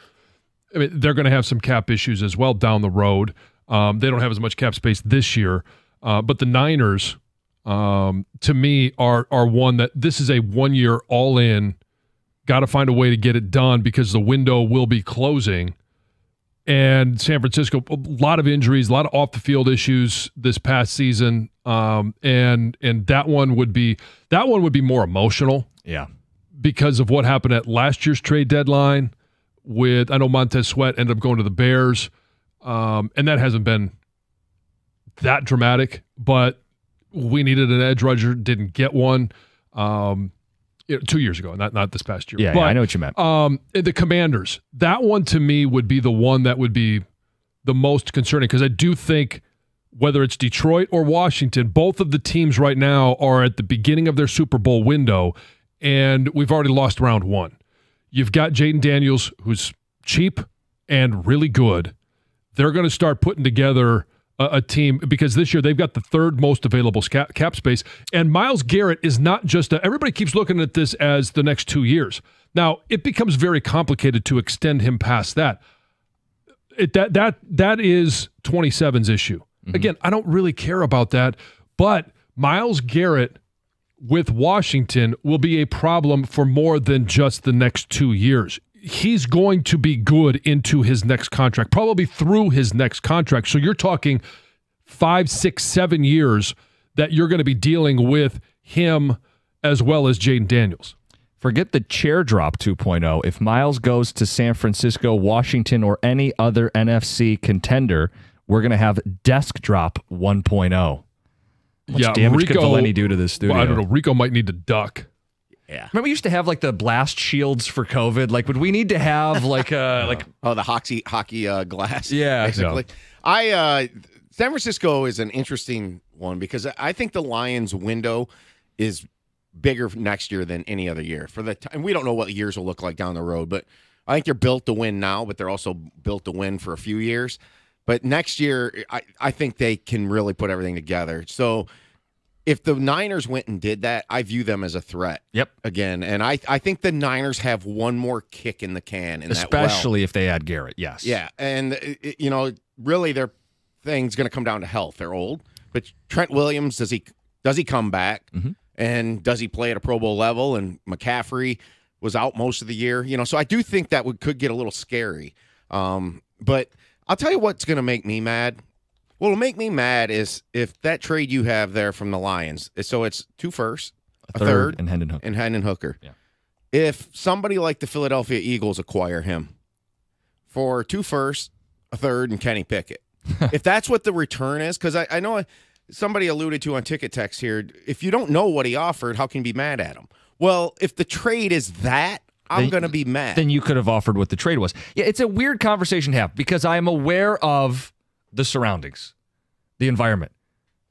I mean, they're going to have some cap issues as well down the road. They don't have as much cap space this year, but the Niners, to me, are one that this is a 1 year all in. Got to find a way to get it done because the window will be closing. And San Francisco, a lot of injuries, a lot of off the field issues this past season, and that one would be more emotional. Yeah, because of what happened at last year's trade deadline. I know Montez Sweat ended up going to the Bears, and that hasn't been that dramatic. But we needed an edge rusher, didn't get one 2 years ago, not this past year. Yeah, but, I know what you meant. The Commanders, that one to me would be the one that would be the most concerning because I do think whether it's Detroit or Washington, both of the teams right now are at the beginning of their Super Bowl window, and we've already lost round 1. You've got Jaden Daniels, who's cheap and really good. They're going to start putting together a team because this year they've got the 3rd most available cap space. And Myles Garrett is not just everybody keeps looking at this as the next 2 years. Now, it becomes very complicated to extend him past that. That is 27's issue. Mm-hmm. Again, I don't really care about that, but Myles Garrett with Washington will be a problem for more than just the next 2 years. He's going to be good into his next contract, probably through his next contract. So you're talking 5, 6, 7 years that you're going to be dealing with him as well as Jaden Daniels. Forget the chair drop 2.0. If Myles goes to San Francisco, Washington, or any other NFC contender, we're going to have desk drop 1.0. How much damage could Valeni do to this studio? Well, I don't know. Rico might need to duck. Yeah. Remember we used to have like the blast shields for COVID? Like, would we need to have like the hockey glass? Yeah. Basically. San Francisco is an interesting one because I think the Lions window is bigger next year than any other year. And we don't know what years will look like down the road, but I think they're built to win now, but they're also built to win for a few years. But next year, I think they can really put everything together. So if the Niners went and did that, I view them as a threat. Yep. Again, and I think the Niners have one more kick in the can. Especially if they add Garrett, yes. Yeah, and, really their thing's going to come down to health. They're old. But Trent Williams, does he come back? Mm-hmm. And does he play at a Pro Bowl level? And McCaffrey was out most of the year. So I do think that could get a little scary. But I'll tell you what's going to make me mad. What'll make me mad is if that trade you have there from the Lions, so it's 2 firsts, a third, and Hendon Hooker. Yeah. If somebody like the Philadelphia Eagles acquire him for 2 firsts, a third, and Kenny Pickett, if that's what the return is, because I know somebody alluded to on Ticket Text here, if you don't know what he offered, how can you be mad at him? Well, if the trade is that, I'm going to be mad. Then you could have offered what the trade was. Yeah, it's a weird conversation to have because I am aware of the surroundings, the environment.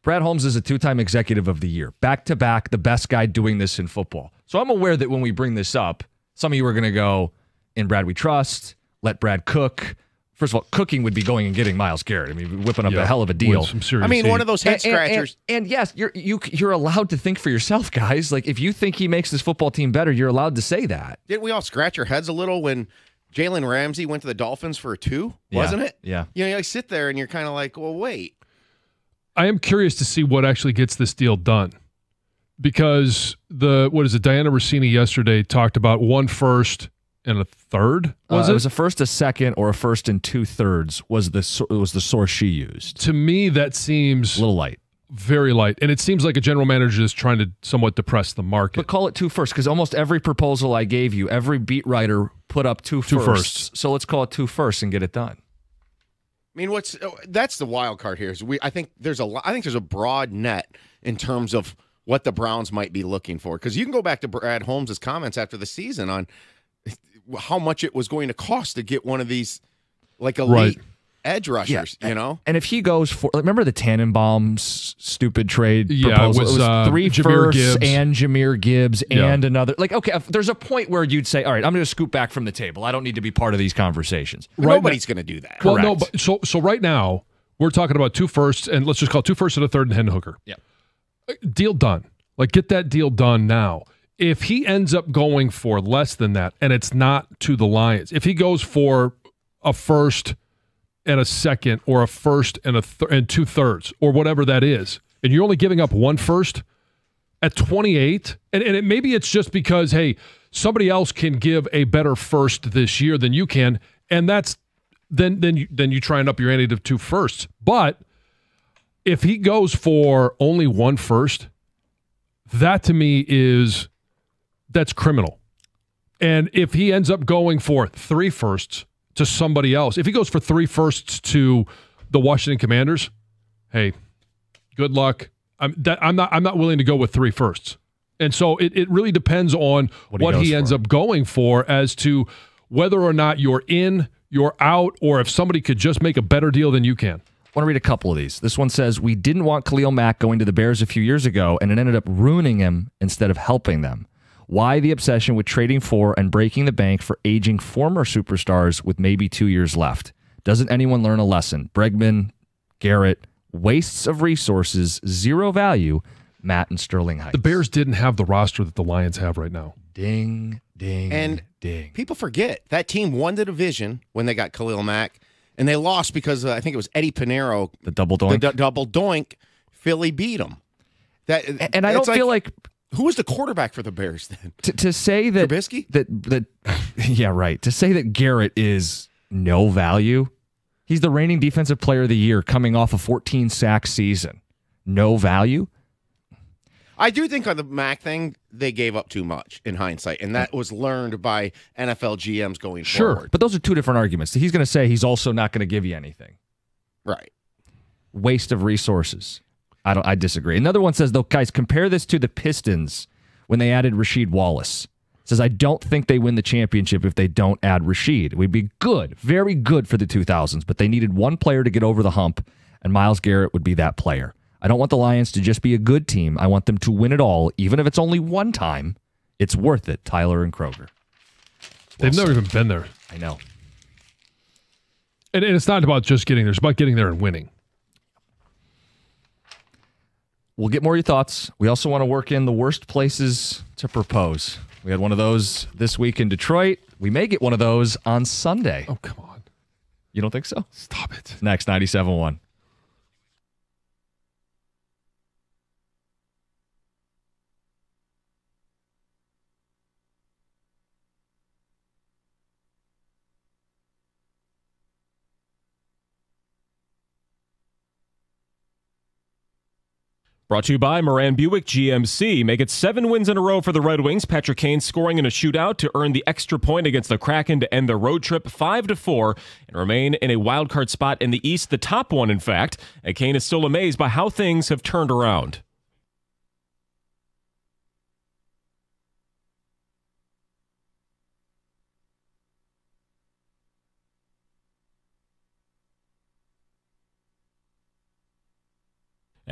Brad Holmes is a 2-time executive of the year, back-to-back, the best guy doing this in football. So I'm aware that when we bring this up, some of you are going to go, in Brad we trust, let Brad cook. First of all, cooking would be going and getting Myles Garrett. I mean, whipping up a hell of a deal. One of those head scratchers. And yes, you're allowed to think for yourself, guys. Like, if you think he makes this football team better, you're allowed to say that. Didn't we all scratch our heads a little when Jalen Ramsey went to the Dolphins for a 2? Wasn't it? Yeah. You sit there and you're kind of like, well, wait. I am curious to see what actually gets this deal done. Because Diana Rossini yesterday talked about 1 first and a third. It was a first, a second, or a first and 2/3 was the source she used. To me, that seems a little light, very light, and it seems like a general manager is trying to somewhat depress the market. But call it 2 firsts because almost every proposal I gave you, every beat writer put up 2 firsts. So let's call it 2 firsts and get it done. mean, that's the wild card here. I think there's a broad net in terms of what the Browns might be looking for, because you can go back to Brad Holmes' comments after the season on how much it was going to cost to get one of these like elite edge rushers, And if he goes for, remember the Tannenbaum's stupid trade it proposal? was 3 Jahmyr firsts Gibbs. and Jahmyr Gibbs Yeah. and another. Like, okay, there's a point where you'd say, all right, I'm going to scoot back from the table. I don't need to be part of these conversations. Nobody's going to do that. Well, no, Correct. but so right now we're talking about 2 firsts, and let's just call 2 firsts and a third and Hendon Hooker. Yeah. Deal done. Like, get that deal done now. If he ends up going for less than that, and it's not to the Lions, if he goes for a first and a second, or a first and and 2 thirds, or whatever that is, and you're only giving up 1 first at 28, and maybe it's just because, hey, somebody else can give a better first this year than you can, and that's then you try and up your ante to 2 firsts. But if he goes for only 1 first, that to me that's criminal. And if he ends up going for 3 firsts to somebody else, if he goes for 3 firsts to the Washington Commanders, hey, good luck. I'm not willing to go with 3 firsts. And so it really depends on what he ends up going for as to whether or not you're in, you're out, or if somebody could just make a better deal than you can. I want to read a couple of these. This one says, we didn't want Khalil Mack going to the Bears a few years ago, and it ended up ruining him instead of helping them. Why the obsession with trading for and breaking the bank for aging former superstars with maybe 2 years left? Doesn't anyone learn a lesson? Bregman, Garrett, wastes of resources, 0 value, Matt and Sterling Heights. The Bears didn't have the roster that the Lions have right now. Ding, ding, And ding. people forget that team won the division when they got Khalil Mack, and they lost because I think it was Eddie Pinheiro, The double doink. the double doink. Philly beat them. And I don't feel like who was the quarterback for the Bears then? to say that Trubisky? that yeah, right. To say that Garrett is no value. He's the reigning defensive player of the year coming off a 14 sack season. No value. I do think on the Mack thing, they gave up too much in hindsight, and that was learned by NFL GMs going forward. But those are 2 different arguments. He's going to say he's also not going to give you anything. Right. Waste of resources. I disagree. Another one says, though, guys, compare this to the Pistons when they added Rasheed Wallace. Says, I don't think they win the championship if they don't add Rasheed. We'd be good, very good for the 2000s, but they needed one player to get over the hump, and Myles Garrett would be that player. I don't want the Lions to just be a good team. I want them to win it all, even if it's only one time. It's worth it, Tyler and Kroger. They've never even been there. I know. And it's not about just getting there. It's about getting there and winning. We'll get more of your thoughts. We also want to work in the worst places to propose. We had one of those this week in Detroit. We may get one of those on Sunday. Oh, come on. You don't think so? Stop it. Next, 97.1. Brought to you by Moran Buick GMC. Make it 7 wins in a row for the Red Wings. Patrick Kane scoring in a shootout to earn the extra point against the Kraken to end the road trip 5-4 and remain in a wild card spot in the East, the top one, in fact. And Kane is still amazed by how things have turned around.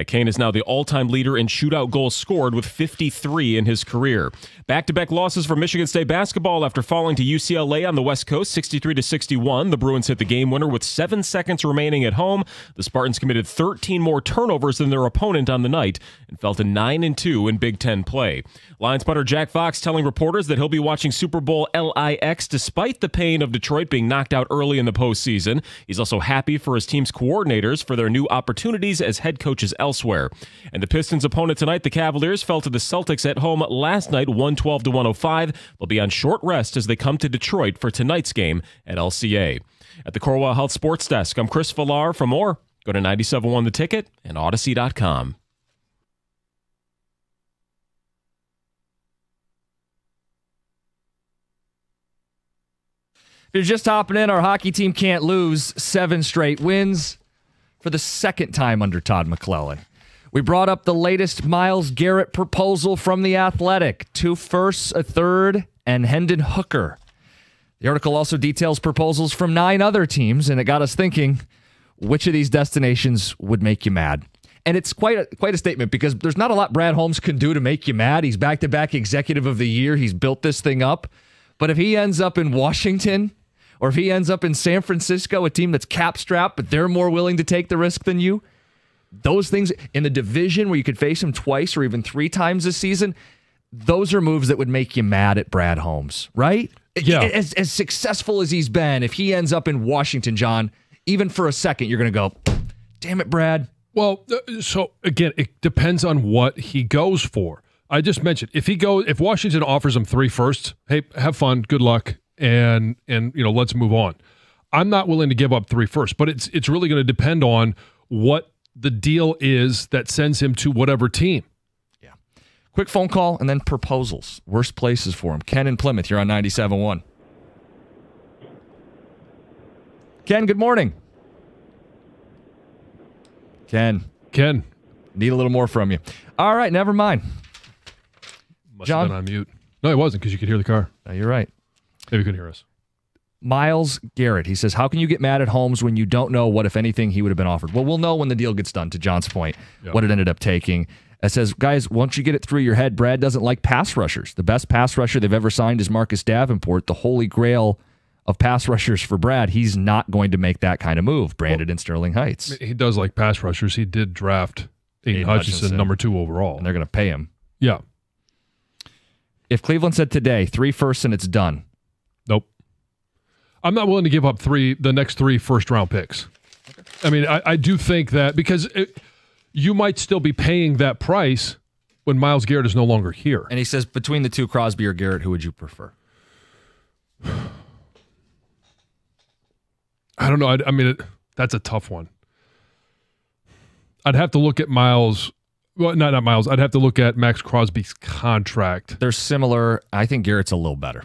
Kane is now the all-time leader in shootout goals scored with 53 in his career. Back-to-back losses for Michigan State basketball after falling to UCLA on the West Coast, 63-61. The Bruins hit the game winner with 7 seconds remaining at home. The Spartans committed 13 more turnovers than their opponent on the night and fell to 9-2 in Big Ten play. Lions punter Jack Fox telling reporters that he'll be watching Super Bowl LIX despite the pain of Detroit being knocked out early in the postseason. He's also happy for his team's coordinators for their new opportunities as head coaches elsewhere. And the Pistons' opponent tonight, the Cavaliers, fell to the Celtics at home last night, 112-105. They'll be on short rest as they come to Detroit for tonight's game at LCA. At the Corewell Health Sports Desk, I'm Chris Villar. For more, go to 97.1 The Ticket and Odyssey.com. If you're just hopping in, our hockey team can't lose. 7 straight wins for the second time under Todd McClellan. We brought up the latest Myles Garrett proposal from The Athletic. 2 firsts, a third, and Hendon Hooker. The article also details proposals from 9 other teams, and it got us thinking, which of these destinations would make you mad? And it's quite a statement because there's not a lot Brad Holmes can do to make you mad. He's back-to-back executive of the year. He's built this thing up. But if he ends up in Washington, or if he ends up in San Francisco, a team that's cap-strapped, but they're more willing to take the risk than you, those things in the division where you could face him twice or even 3 times this season, those are moves that would make you mad at Brad Holmes, right? Yeah. As successful as he's been, if he ends up in Washington, John, even for a second, you're going to go, damn it, Brad. Well, so again, it depends on what he goes for. I just mentioned if Washington offers him 3 firsts, hey, have fun, good luck, and let's move on. I'm not willing to give up 3 firsts, but it's really going to depend on what the deal is that sends him to whatever team. Yeah. Quick phone call and then proposals. Worst places for him. Ken in Plymouth, you're on 97.1. Ken, good morning. Ken, need a little more from you. All right, never mind. Must John? have been on mute. No, it wasn't because you could hear the car. No, you're right. Maybe you couldn't hear us. Myles Garrett, he says, how can you get mad at Holmes when you don't know what, if anything, he would have been offered? Well, we'll know when the deal gets done, to John's point, what it ended up taking. It says, guys, once you get it through your head, Brad doesn't like pass rushers. The best pass rusher they've ever signed is Marcus Davenport, the holy grail of pass rushers for Brad. He's not going to make that kind of move, branded in Sterling Heights. He does like pass rushers. He did draft Aiden Hutchinson, number 2 overall. And they're going to pay him. Yeah. If Cleveland said today, 3 firsts and it's done. Nope. I'm not willing to give up the next 3 first-round picks. Okay. I mean, I do think that because you might still be paying that price when Myles Garrett is no longer here. And he says, between the 2, Crosby or Garrett, who would you prefer? I don't know. I mean, that's a tough one. I'd have to look at Myles. Well, not Myles. I'd have to look at Max Crosby's contract. They're similar. I think Garrett's a little better.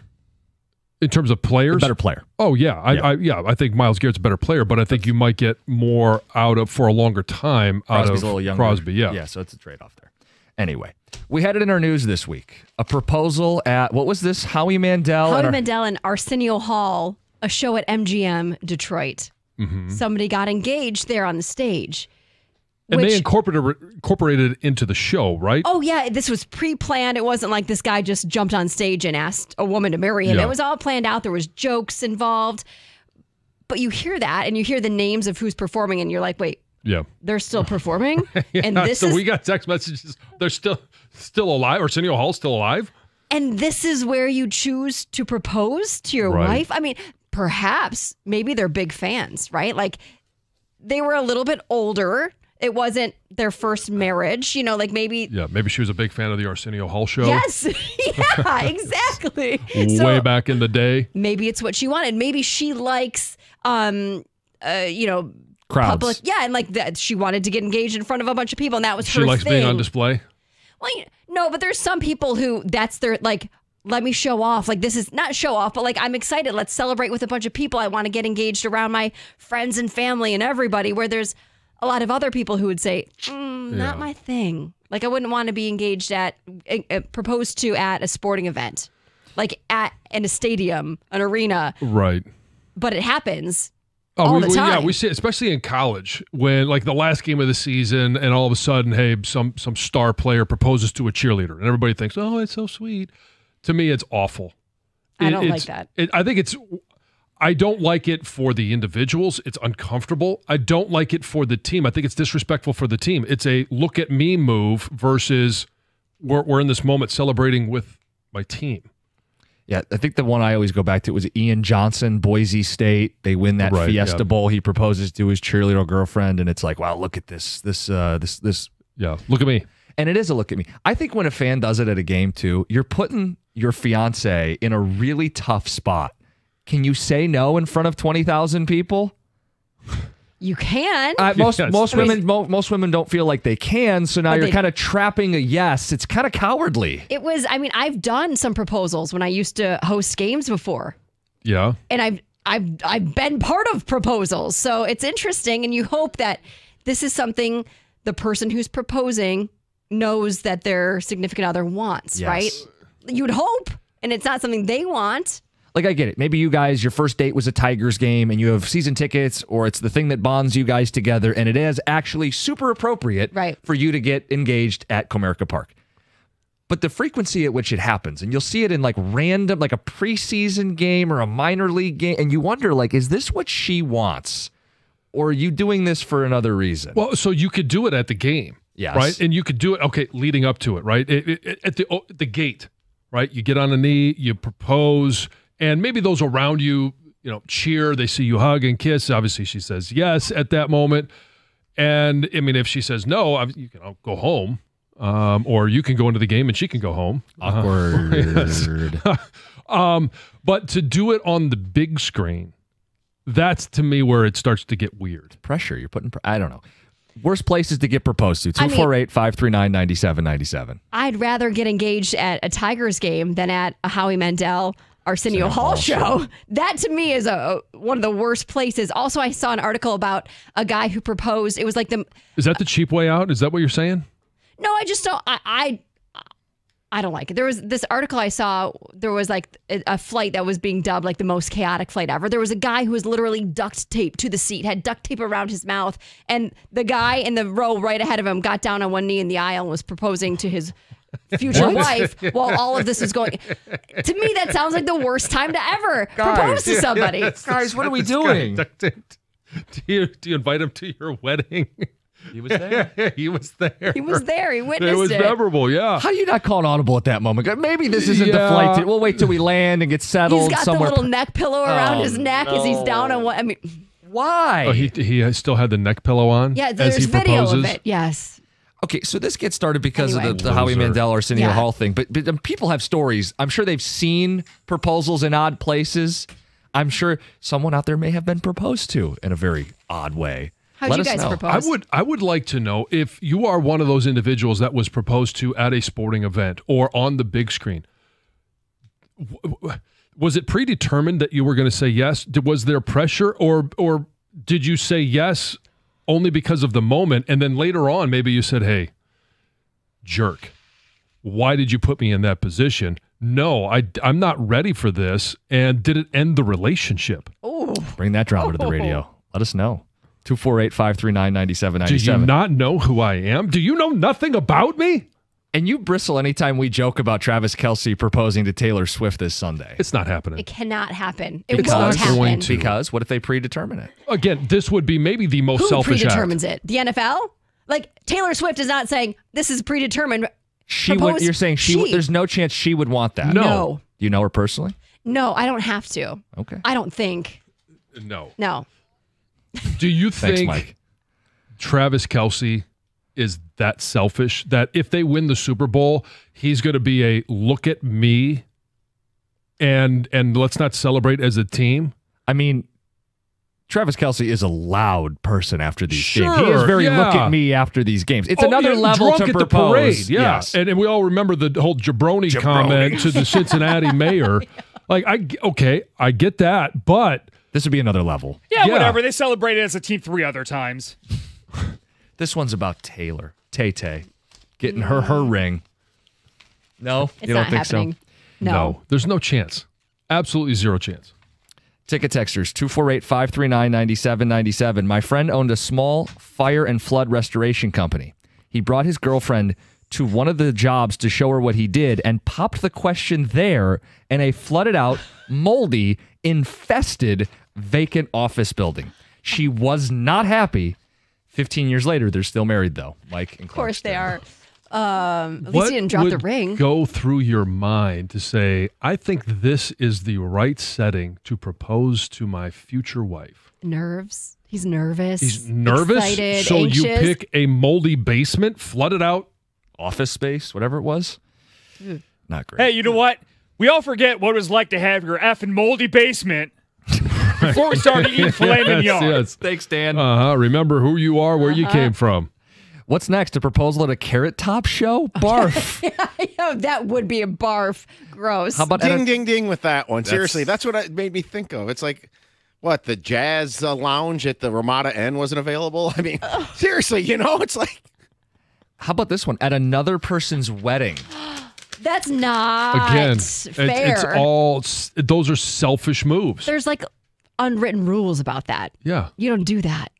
In terms of players? A better player. Oh, yeah. I think Myles Garrett's a better player, but I think you might get more out of, for a longer time, Crosby's out a little of younger. Crosby. Yeah. Yeah, so it's a trade-off there. Anyway, we had it in our news this week. A proposal at, what was this? Howie Mandel. Mandel and Arsenio Hall, a show at MGM Detroit. Mm-hmm. Somebody got engaged there on the stage. And they incorporated it into the show, right? Oh, yeah. This was pre-planned. It wasn't like this guy just jumped on stage and asked a woman to marry him. Yeah. It was all planned out. There was jokes involved. But you hear that and you hear the names of who's performing and you're like, wait, Yeah. they're still performing? Yeah, And this so is we got text messages. They're still alive. Arsenio Hall's still alive. and this is where you choose to propose to your Right. wife? I mean, perhaps maybe they're big fans, right? Like they were a little bit older. It wasn't their first marriage, like maybe. Yeah, maybe she was a big fan of the Arsenio Hall show. Yes. Yeah, exactly. Way back in the day. Maybe it's what she wanted. Maybe she likes, Crowds. public. Yeah, and like that, she wanted to get engaged in front of a bunch of people, and that was She her likes thing. being on display. Well, no, but there's some people who that's their like. Let me show off. Like this is not show off, but like I'm excited. Let's celebrate with a bunch of people. I want to get engaged around my friends and family and everybody. Where there's a lot of other people who would say, not my thing. Like I wouldn't want to be engaged proposed to at a sporting event, like in a stadium, an arena. Right. But it happens. Oh, all the time. Yeah, we see it, especially in college, when like the last game of the season, and all of a sudden, hey, some star player proposes to a cheerleader, and everybody thinks, oh, it's so sweet. To me, it's awful. I don't like that. I don't like it for the individuals. It's uncomfortable. I don't like it for the team. I think it's disrespectful for the team. It's a look at me move versus we're in this moment celebrating with my team. Yeah, I think the one I always go back to was Ian Johnson, Boise State. They win that Fiesta Bowl. He proposes to his cheerleader girlfriend, and it's like, wow, look at this. Yeah, look at me. And it is a look at me. I think when a fan does it at a game too, you're putting your fiance in a really tough spot. Can you say no in front of 20,000 people? You can. Most women don't feel like they can, so now you're kind of trapping a yes. It's kind of cowardly. I've done some proposals when I used to host games before. Yeah. And I've been part of proposals, so it's interesting, and you hope that this is something the person who's proposing knows that their significant other wants, Yes. right? You'd hope, and it's not something they want. Like, I get it. Maybe you guys, your first date was a Tigers game and you have season tickets, or it's the thing that bonds you guys together, and it is actually super appropriate Right. for you to get engaged at Comerica Park. But the frequency at which it happens, and you'll see it in like random, like a preseason game or a minor league game, and you wonder, like, is this what she wants? Or are you doing this for another reason? Well, so you could do it at the game, Yes. right? And you could do it, okay, leading up to it, right? At the gate, right? You get on a knee, you propose, and maybe those around you, cheer. They see you hug and kiss. Obviously, she says yes at that moment. And I mean, if she says no, you can go home, or you can go into the game and she can go home. Awkward. But to do it on the big screen, that's to me where it starts to get weird. Pressure. You're putting, I don't know. Worst places to get proposed to. I mean- 248-539-9797. I'd rather get engaged at a Tigers game than at a Howie Mandel Arsenio Hall show. That to me is one of the worst places. Also, I saw an article about a guy who proposed. It was like Is that the cheap way out? Is that what you're saying? No, I just don't. I don't like it. There was this article I saw. There was like a flight that was being dubbed like the most chaotic flight ever. There was a guy who was literally duct taped to the seat, had duct tape around his mouth, and the guy in the row right ahead of him got down on one knee in the aisle and was proposing to his future wife while all of this was going. To me, that sounds like the worst time to ever propose to somebody. Guys, what are we doing? Do you invite him to your wedding? He was there. He was there. He was there. He witnessed It was memorable, yeah. How do you not call an audible at that moment? Maybe this isn't the flight. We'll wait till we land and get settled He's got somewhere. the little neck pillow around his neck as he's down on one. I mean, Why? Oh, he still had the neck pillow on. yeah, as there's he video proposes. of it. Yes. Okay, so this gets started because Anyway. of the Howie Loser. Mandel Arsenio Yeah. Hall thing, but people have stories. I'm sure they've seen proposals in odd places. I'm sure someone out there may have been proposed to in a very odd way. How'd Let you us guys know. propose? I would like to know if you are one of those individuals that was proposed to at a sporting event or on the big screen. Was it predetermined that you were going to say yes? Was there pressure, or did you say yes only because of the moment, and then later on maybe you said, "Hey, jerk, why did you put me in that position?" No, I'm not ready for this. And did it end the relationship? Bring that drama to the radio. Let us know. 248-539-9797. Do you not know who I am? Do you know nothing about me? And you bristle anytime we joke about Travis Kelce proposing to Taylor Swift this Sunday. It's not happening. It cannot happen. It It's won't not happen. going to. Because what if they predetermine it? Again, this would be maybe the most Who selfish act. predetermines it? The NFL? Like Taylor Swift is not saying this is predetermined. She would. You're saying she would. There's no chance she would want that. No. Do you know her personally? No, I don't have to. Okay. I don't think. No. No. Do you Thanks, think Mike. Travis Kelce is that selfish that if they win the Super Bowl, he's going to be a look at me and let's not celebrate as a team? I mean, Travis Kelce is a loud person after these Sure, games. He is very yeah. look at me after these games. It's Oh, another yeah, level drunk to at propose. the parade, yeah. Yes. And we all remember the whole jabroni comment to the Cincinnati mayor. Like, I get that, but This would be another level. Yeah, Yeah. whatever. They celebrated as a team 3 other times. This one's about Taylor. Tay-Tay. Getting her ring. No? It's you don't not think happening. so? No. there's no chance. Absolutely zero chance. Ticket texters, 248-539-9797. My friend owned a small fire and flood restoration company. He brought his girlfriend to one of the jobs to show her what he did and popped the question there in a flooded out, moldy, infested, vacant office building. She was not happy. 15 years later, they're still married, though. Mike and Of course they Clarkston. are. At least he didn't drop the would ring. go through your mind to say, I think this is the right setting to propose to my future wife? Nerves. He's nervous. He's nervous, Excited, so anxious. you pick a moldy basement, flooded out. Office space, whatever it was. Not great. Hey, you know what? We all forget what it was like to have your effing moldy basement before we started eating filet mignon. Yes. Thanks, Dan. Remember who you are, where you came from. What's next? A proposal at a Carrot Top show? Barf. Oh, that would be a barf. Gross. How about Ding, ding, ding with that one. Seriously, that's what it made me think of. It's like, What, the jazz lounge at the Ramada Inn wasn't available? I mean, seriously, it's like. How about this one? At another person's wedding. That's not Again, fair. those are selfish moves. There's like unwritten rules about that. Yeah. You don't do that.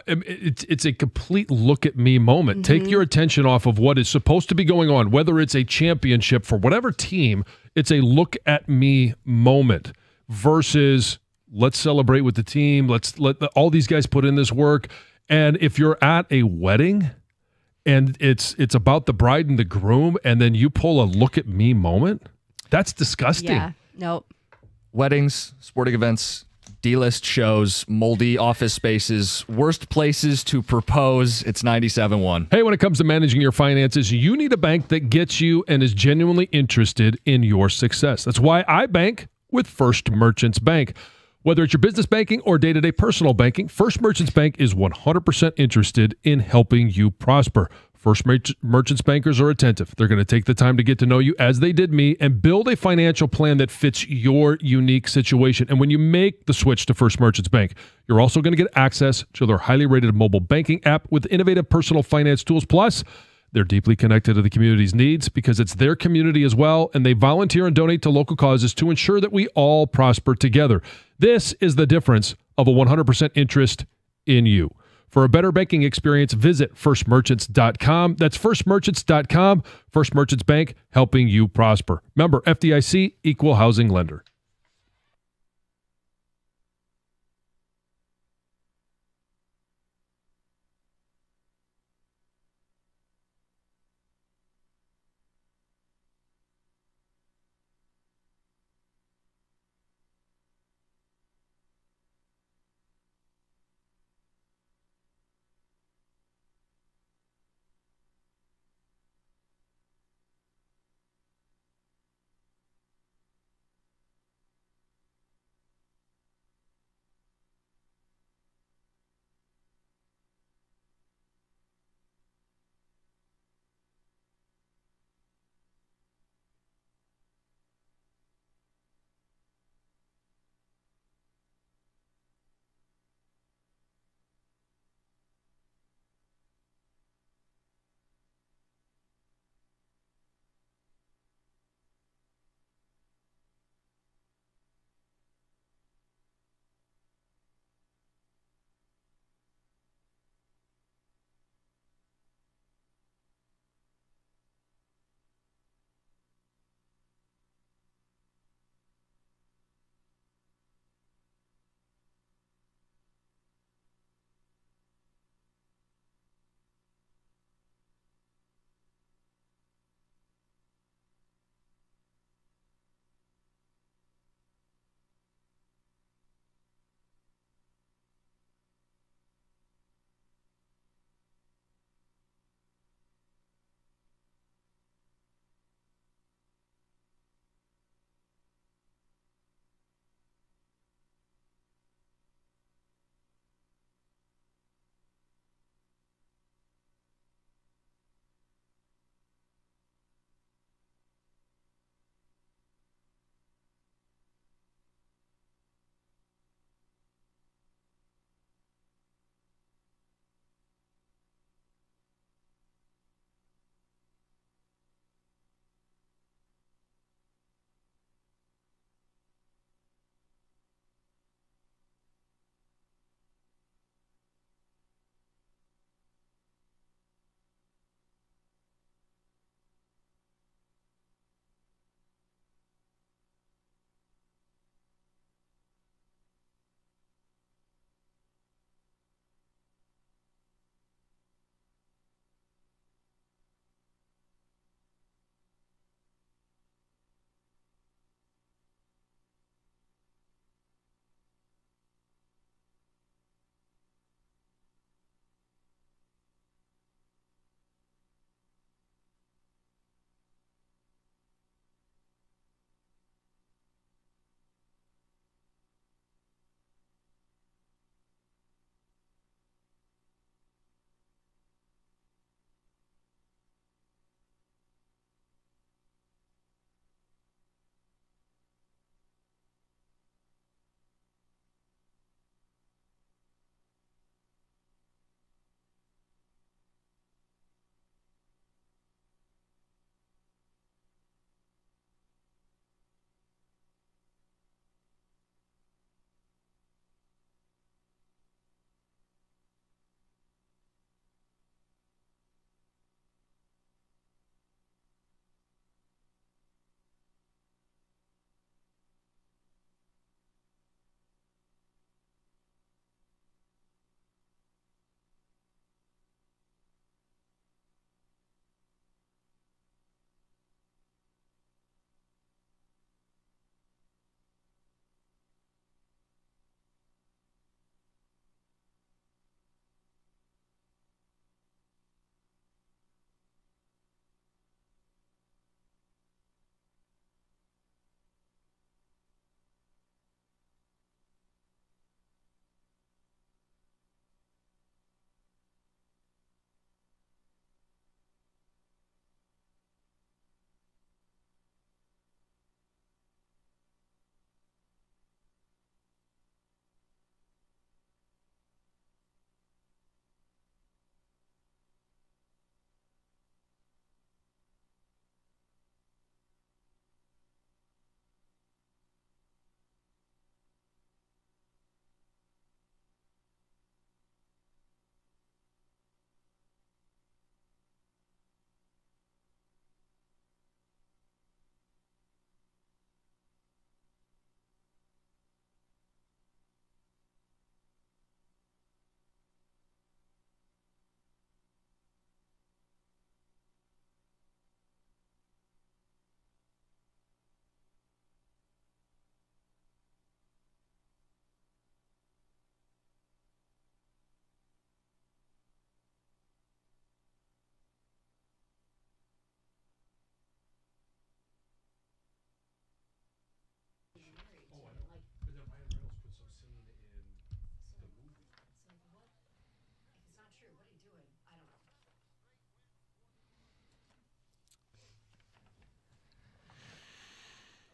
It's a complete look at me moment. Take your attention off of what is supposed to be going on, whether it's a championship for whatever team. It's a look at me moment versus let's celebrate with the team. Let's let all these guys put in this work. And if you're at a wedding and it's about the bride and the groom, and then you pull a look at me moment, that's disgusting. Yeah. Nope. Weddings, sporting events, D-list shows, moldy office spaces, worst places to propose. It's 97.1. Hey, when it comes to managing your finances, you need a bank that gets you and is genuinely interested in your success. That's why I bank with First Merchants Bank. Whether it's your business banking or day-to-day personal banking, First Merchants Bank is 100% interested in helping you prosper. First Merchants bankers are attentive. They're going to take the time to get to know you as they did me and build a financial plan that fits your unique situation. And when you make the switch to First Merchants Bank, you're also going to get access to their highly rated mobile banking app with innovative personal finance tools. Plus, they're deeply connected to the community's needs because it's their community as well, and they volunteer and donate to local causes to ensure that we all prosper together. This is the difference of a 100% interest in you. For a better banking experience, visit firstmerchants.com. That's firstmerchants.com. First Merchants Bank, helping you prosper. Member FDIC, equal housing lender.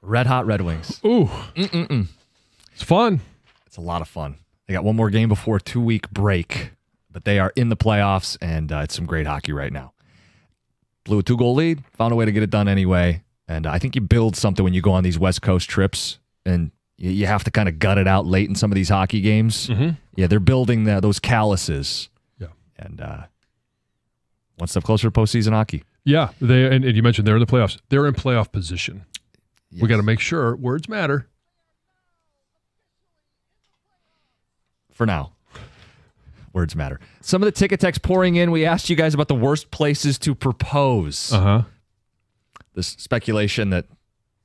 Red Hot Red Wings. Ooh. It's fun. It's a lot of fun. They got one more game before a 2-week break, but they are in the playoffs, and it's some great hockey right now. Blew a 2-goal lead, found a way to get it done anyway, and I think you build something when you go on these West Coast trips, and you have to kind of gut it out late in some of these hockey games. Mm-hmm. Yeah, they're building those calluses. Yeah. And one step closer to postseason hockey. Yeah, and you mentioned they're in the playoffs. They're in playoff position. Yes. We got to make sure words matter. For now. Words matter. Some of the ticket text pouring in, we asked you guys about the worst places to propose. Uh-huh. This speculation that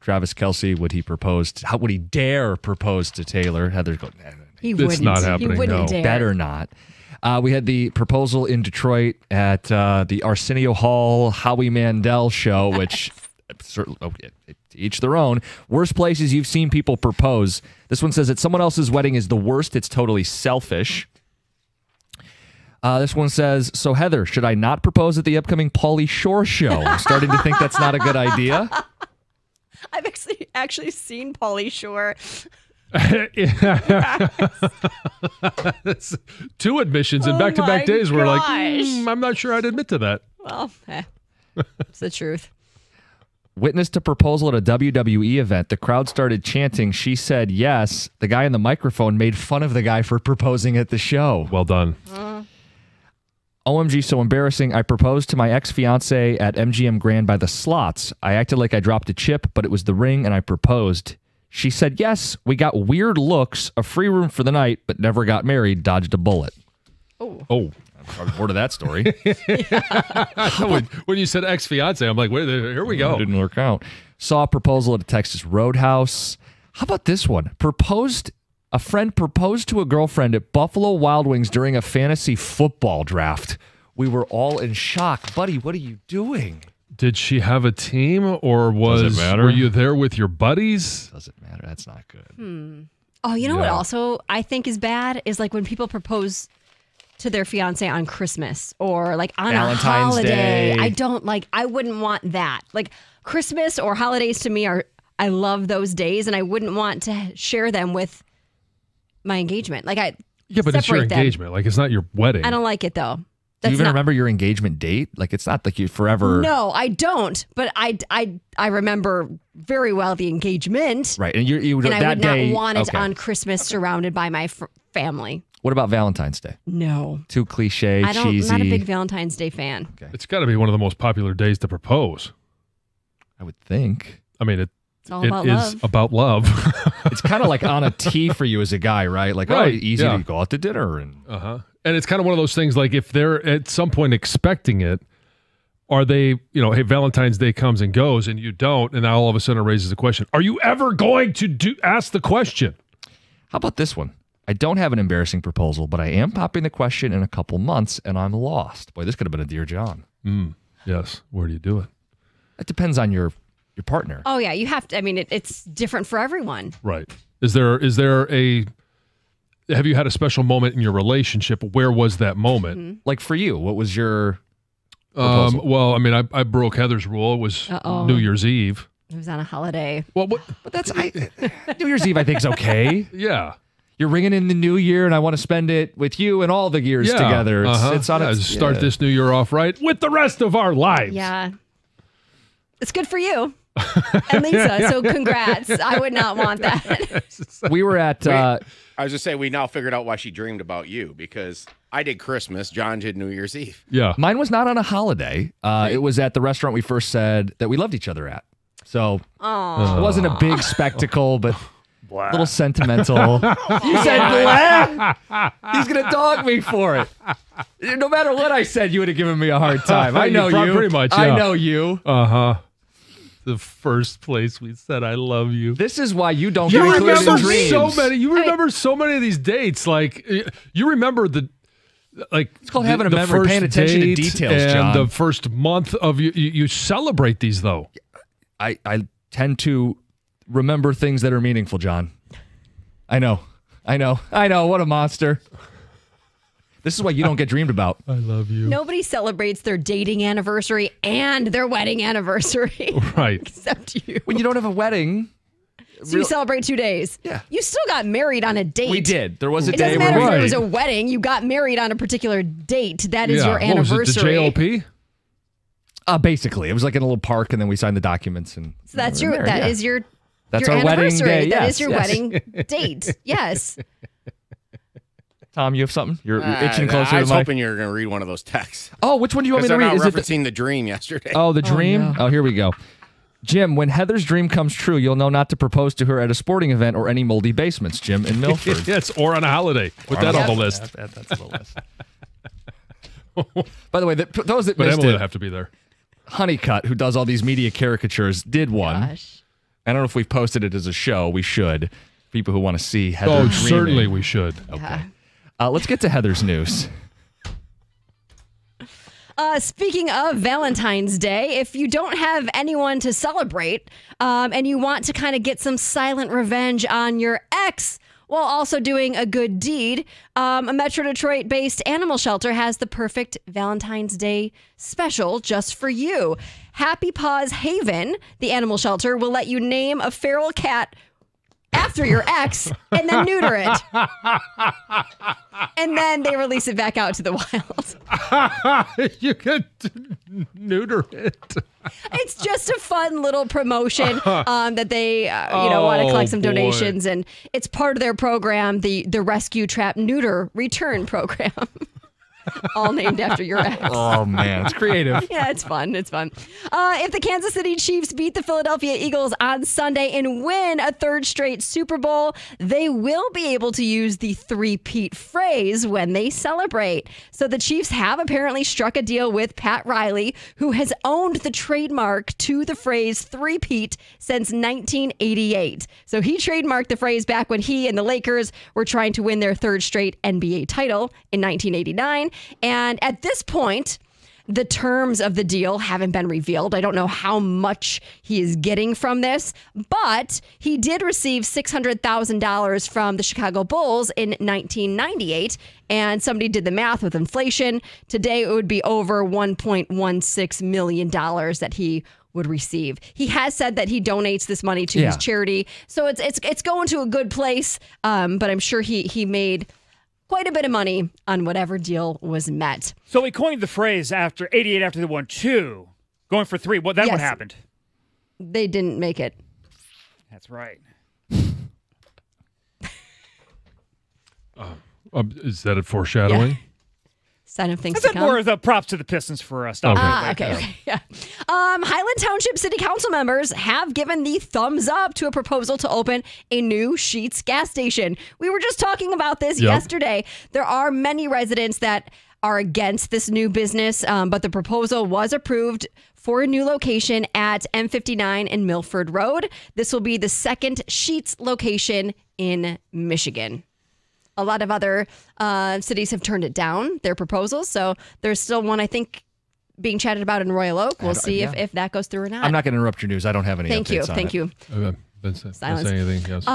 Travis Kelce, how would he dare propose to Taylor? Heather's going, He It's wouldn't. not happening, He wouldn't no. dare. better not. We had the proposal in Detroit at the Arsenio Hall Howie Mandel show, which certainly, to each their own. Worst places you've seen people propose. This one says that someone else's wedding is the worst. It's totally selfish. This one says, so Heather, should I not propose at the upcoming Pauly Shore show? I'm starting to think that's not a good idea. I've actually seen Pauly Shore. That's 2 admissions in Oh back-to-back my days. We're like, gosh. I'm not sure I'd admit to that. Well, it's the truth. Witnessed a proposal at a WWE event. The crowd started chanting. She said yes. The guy in the microphone made fun of the guy for proposing at the show. Well done. OMG, so embarrassing. I proposed to my ex-fiance at MGM Grand by the slots. I acted like I dropped a chip, but it was the ring, and I proposed. She said yes. We got weird looks, a free room for the night, but never got married, dodged a bullet. Oh. I'm bored of that story. When you said ex-fiance, I'm like, wait, here we go. Didn't work out. Saw a proposal at a Texas Roadhouse. How about this one? A friend proposed to a girlfriend at Buffalo Wild Wings during a fantasy football draft. We were all in shock. Buddy, what are you doing? Did she have a team, or Does it matter? were you there with your buddies? Doesn't matter. That's not good. Oh, you know what also I think is bad is like when people propose to their fiance on Christmas or like on Valentine's a holiday. Day. I wouldn't want that. Like Christmas or holidays to me I love those days and I wouldn't want to share them with my engagement. Like Yeah, but it's your separate them. engagement. Like, it's not your wedding. I don't like it though. Do you That's even not, remember your engagement date? Like, it's not like you forever. No, I don't. But I remember very well the engagement. Right. And you And I that would day, not want it okay. on Christmas surrounded by my family. What about Valentine's Day? No. Too cliche, I'm cheesy. not a big Valentine's Day fan. It's got to be one of the most popular days to propose. I would think. I mean, It's all it about is love. about love. It's kind of like on a tee for you as a guy, right? Like, Right, easy yeah. to go out to dinner. And Uh-huh. And it's kind of one of those things like if they're at some point expecting it, are they, hey, Valentine's Day comes and goes and you don't, and now all of a sudden it raises the question, are you ever going to ask the question? how about this one? I don't have an embarrassing proposal, but I am popping the question in a couple months, and I'm lost. Boy, this could have been a Dear John. Yes. Where do you do it? It depends on your partner. Oh yeah, you have to. I mean, it's different for everyone. Right. Have you had a special moment in your relationship? Where was that moment? Like for you, what was your proposal? Well, I mean, I broke Heather's rule. It was Uh-oh. New Year's Eve. It was on a holiday. Well, what? But that's New Year's Eve, I think, is okay. Yeah. You're ringing in the new year, and I want to spend it with you and all the years Yeah. together. Uh-huh. It's on Yeah, its just start this new year off right with the rest of our lives. Yeah, it's good for you and Lisa. So congrats. I would not want that. We were at I was just saying, we now figured out why she dreamed about you, because I did Christmas, John did New Year's Eve. Yeah. mine was not on a holiday. It was at the restaurant we first said that we loved each other at. So it wasn't a big spectacle, but a little sentimental. You said blah. He's gonna dog me for it. No matter what I said, you would have given me a hard time. I know you. Pretty much, I yeah. know you. Uh-huh. The first place we said I love you. This is why you don't You get included remember in dreams. so many. You remember so many of these dates. Like, you remember it's called having a memory, paying attention to details, and John. the first month of you celebrate these though. I tend to remember things that are meaningful, John. I know. What a monster. This is why you don't get dreamed about. I love you. Nobody celebrates their dating anniversary and their wedding anniversary Right. except you. When you don't have a wedding, So you celebrate 2 days. Yeah. You still got married on a date. We did. There was a It day doesn't where matter we. if it was Right. a wedding. You got married on a particular date. That is Yeah. your anniversary. What was it, the JLP? Basically, it was like in a little park, and then we signed the documents, and So that's we were your married, that yeah. is your That's your our wedding anniversary. day. That Yes, is your yes. wedding date. Yes. Tom, you have something? You're itching I closer was to the mic. hoping you were going to read one of those texts. Oh, which one do you want me Because to they're read? not Is it referencing the dream yesterday. the dream? Oh, here we go. Jim, when Heather's dream comes true, you'll know not to propose to her at a sporting event or any moldy basements. Jim in Milford. Yes, or on a holiday. Put that on the list. That's on the list. By the way, those that But missed Emily it, will have to be there. Honeycutt, who does all these media caricatures, did one. Gosh. I don't know if we've posted it as a show. We should. People who want to see Heather Oh, dreaming. certainly we should. Yeah. Let's get to Heather's news. Speaking of Valentine's Day, if you don't have anyone to celebrate and you want to kind of get some silent revenge on your ex while also doing a good deed, a Metro Detroit based animal shelter has the perfect Valentine's Day special just for you. Happy Paws Haven, the animal shelter, will let you name a feral cat after your ex and then neuter it. And then they release it back out to the wild. You could neuter it. It's just a fun little promotion that they want to collect some boy. donations, and it's part of their program, the Rescue Trap Neuter Return Program. All named after your ex. Oh, man. It's creative. Yeah, it's fun. It's fun. If the Kansas City Chiefs beat the Philadelphia Eagles on Sunday and win a third straight Super Bowl, they will be able to use the three-peat phrase when they celebrate. So the Chiefs have apparently struck a deal with Pat Riley, who has owned the trademark to the phrase three-peat since 1988. So he trademarked the phrase back when he and the Lakers were trying to win their third straight NBA title in 1989. And at this point, the terms of the deal haven't been revealed. I don't know how much he is getting from this, but he did receive $600,000 from the Chicago Bulls in 1998. And somebody did the math with inflation. Today, it would be over $1.16 million that he would receive. He has said that he donates this money to his charity. So it's going to a good place. But I'm sure he made quite a bit of money on whatever deal was met. So he coined the phrase after 88 after they won 2, going for 3. Well, then Yes. what happened? They didn't make it. That's right. Is that a foreshadowing? Yeah. Sign of things Is to that come. more of the props to the Pistons for stopping Okay. it? Okay. Yeah. Highland Township City Council members have given the thumbs up to a proposal to open a new Sheetz gas station. We were just talking about this yesterday. There are many residents that are against this new business, but the proposal was approved for a new location at M59 and Milford Road. This will be the second Sheetz location in Michigan. A lot of other cities have turned it down, their proposals. So there's still one, I think, being chatted about in Royal Oak. We'll see if that goes through or not. I'm not going to interrupt your news. I don't have any Thank you. updates on Thank it. you. Been saying Silence. anything? Yes.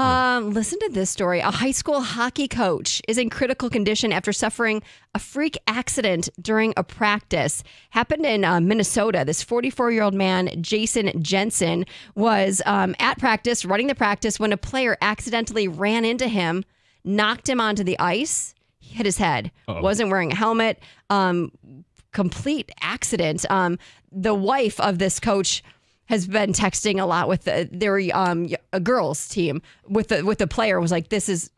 Listen to this story. A high school hockey coach is in critical condition after suffering a freak accident during a practice. Happened in Minnesota. This 44-year-old man, Jason Jensen, was at practice, running the practice, when a player accidentally ran into him, knocked him onto the ice. He hit his head. Wasn't wearing a helmet. Complete accident. The wife of this coach has been texting a lot with their a girls team with the player. Was like, this is,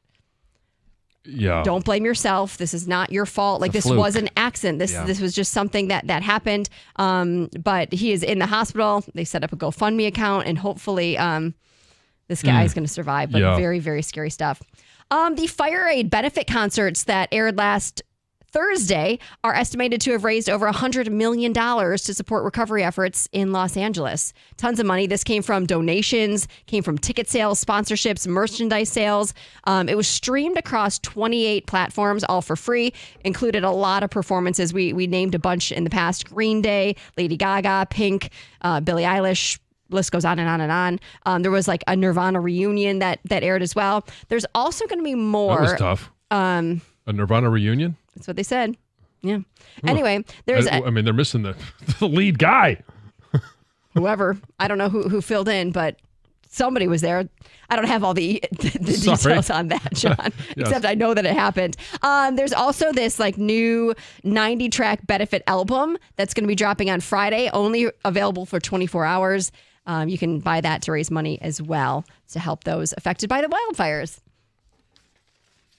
don't blame yourself. This is not your fault. Like, this fluke. was an accident. This was just something that happened. But he is in the hospital. They set up a GoFundMe account, and hopefully this guy is going to survive. But very, very scary stuff. The Fire Aid benefit concerts that aired last Thursday are estimated to have raised over $100 million to support recovery efforts in Los Angeles. Tons of money. This came from donations, came from ticket sales, sponsorships, merchandise sales. It was streamed across 28 platforms, all for free. Included a lot of performances. We named a bunch in the past: Green Day, Lady Gaga, Pink, Billie Eilish. List goes on and on and on. There was like a Nirvana reunion that aired as well. There's also going to be more. That was tough. A Nirvana reunion? That's what they said. Yeah. Anyway, there's I mean, they're missing the lead guy. whoever. I don't know who filled in, but somebody was there. I don't have all the details on that, John, Yes. except I know that it happened. There's also this like new 90-track benefit album that's going to be dropping on Friday, only available for 24 hours. You can buy that to raise money as well to help those affected by the wildfires.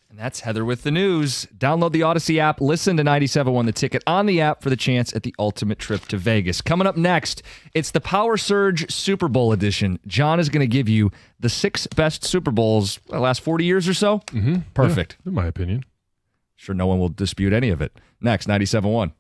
And that's Heather with the news. Download the Odyssey app, listen to 97.1 The Ticket on the app for the chance at the ultimate trip to Vegas. Coming up next, it's the Power Surge Super Bowl edition. John is going to give you the 6 best Super Bowls the last 40 years or so. Mm-hmm. Perfect. Yeah, in my opinion. Sure no one will dispute any of it. Next, 97.1.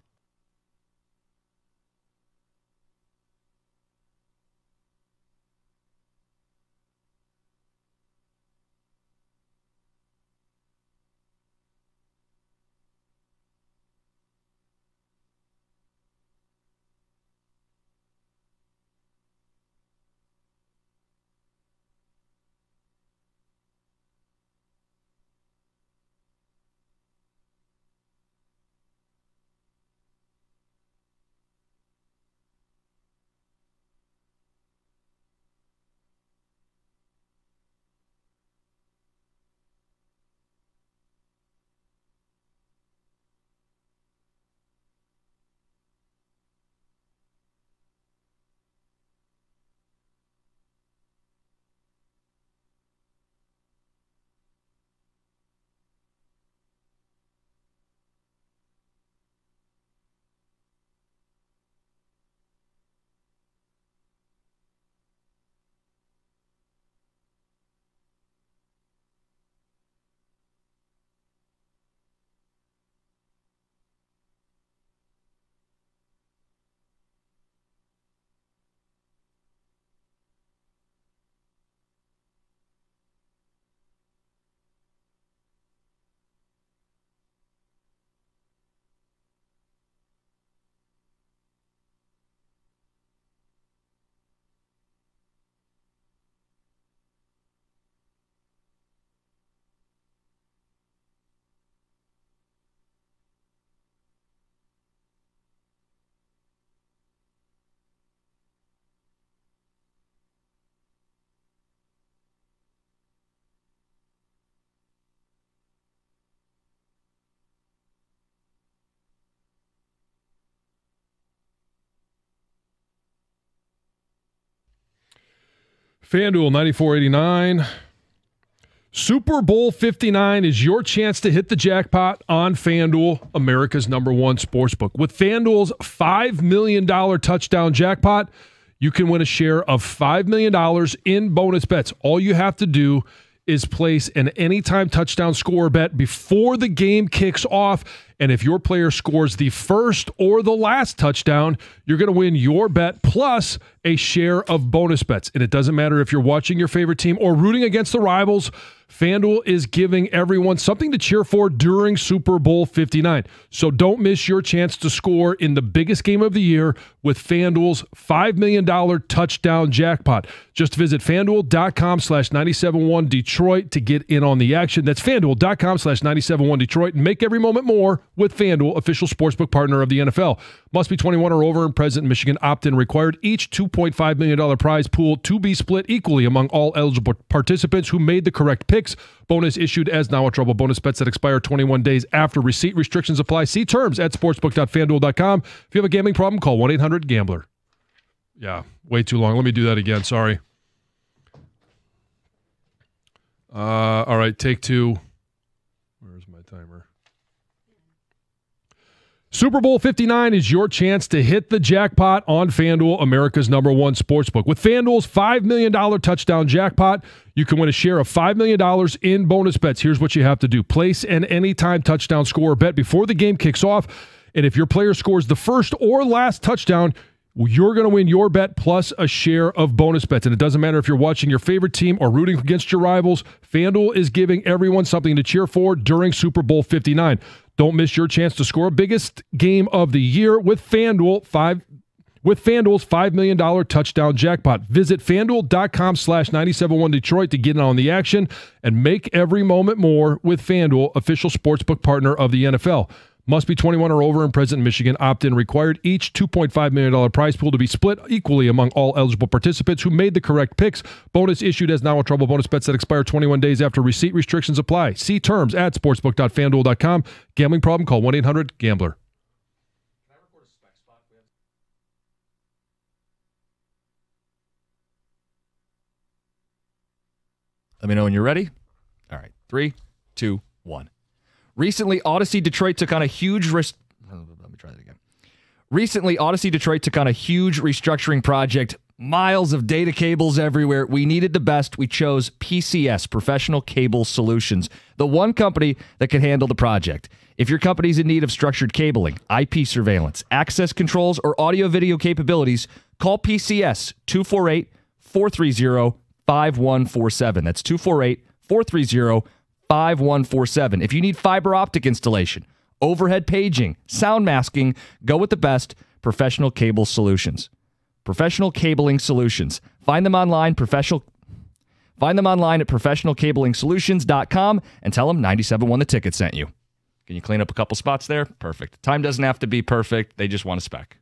FanDuel 94.89. Super Bowl 59 is your chance to hit the jackpot on FanDuel, America's #1 sportsbook. With FanDuel's $5 million touchdown jackpot, you can win a share of $5 million in bonus bets. All you have to do is place an anytime touchdown score bet before the game kicks off. And if your player scores the first or the last touchdown, you're going to win your bet plus a share of bonus bets. And it doesn't matter if you're watching your favorite team or rooting against the rivals, FanDuel is giving everyone something to cheer for during Super Bowl 59. So don't miss your chance to score in the biggest game of the year with FanDuel's $5 million touchdown jackpot. Just visit FanDuel.com/971 Detroit to get in on the action. That's FanDuel.com/971 Detroit and make every moment more with FanDuel, official sportsbook partner of the NFL. Must be 21 or over and present in Michigan. Opt-in required. Each $2.5 million prize pool to be split equally among all eligible participants who made the correct picks. Bonus issued as now a trouble. Bonus bets that expire 21 days after receipt. Restrictions apply. See terms at sportsbook.fanduel.com. If you have a gambling problem, call 1-800-GAMBLER. Yeah, way too long. Let me do that again. Sorry. All right, take two. Where's my timer? Super Bowl 59 is your chance to hit the jackpot on FanDuel, America's #1 sportsbook. With FanDuel's $5 million touchdown jackpot, you can win a share of $5 million in bonus bets. Here's what you have to do. Place an anytime touchdown score bet before the game kicks off. And if your player scores the first or last touchdown, you're going to win your bet plus a share of bonus bets. And it doesn't matter if you're watching your favorite team or rooting against your rivals, FanDuel is giving everyone something to cheer for during Super Bowl 59. Don't miss your chance to score biggest game of the year with FanDuel's $5 million touchdown jackpot. Visit FanDuel.com/971 Detroit to get in on the action and make every moment more with FanDuel, official sportsbook partner of the NFL. Must be 21 or over and present in Michigan. Opt-in required. Each $2.5 million prize pool to be split equally among all eligible participants who made the correct picks. Bonus issued as now in trouble bonus bets that expire 21 days after receipt. Restrictions apply. See terms at sportsbook.fanduel.com. Gambling problem? Call 1-800-GAMBLER. Let me know when you're ready. All right. 3, 2, 1. Recently, Odyssey Detroit took on a huge Recently, Odyssey Detroit took on a huge restructuring project. Miles of data cables everywhere. We needed the best. We chose PCS, Professional Cable Solutions, the one company that could handle the project. If your company's in need of structured cabling, IP surveillance, access controls, or audio-video capabilities, call PCS 248-430-5147. That's 248-430-5147. If you need fiber optic installation, overhead paging, sound masking, go with the best, Professional Cable Solutions. Professional Cabling Solutions. Find them online at professionalcablingsolutions.com and tell them 97.1 The Ticket sent you. Can you clean up a couple spots there? Perfect. Time doesn't have to be perfect. They just want a spec.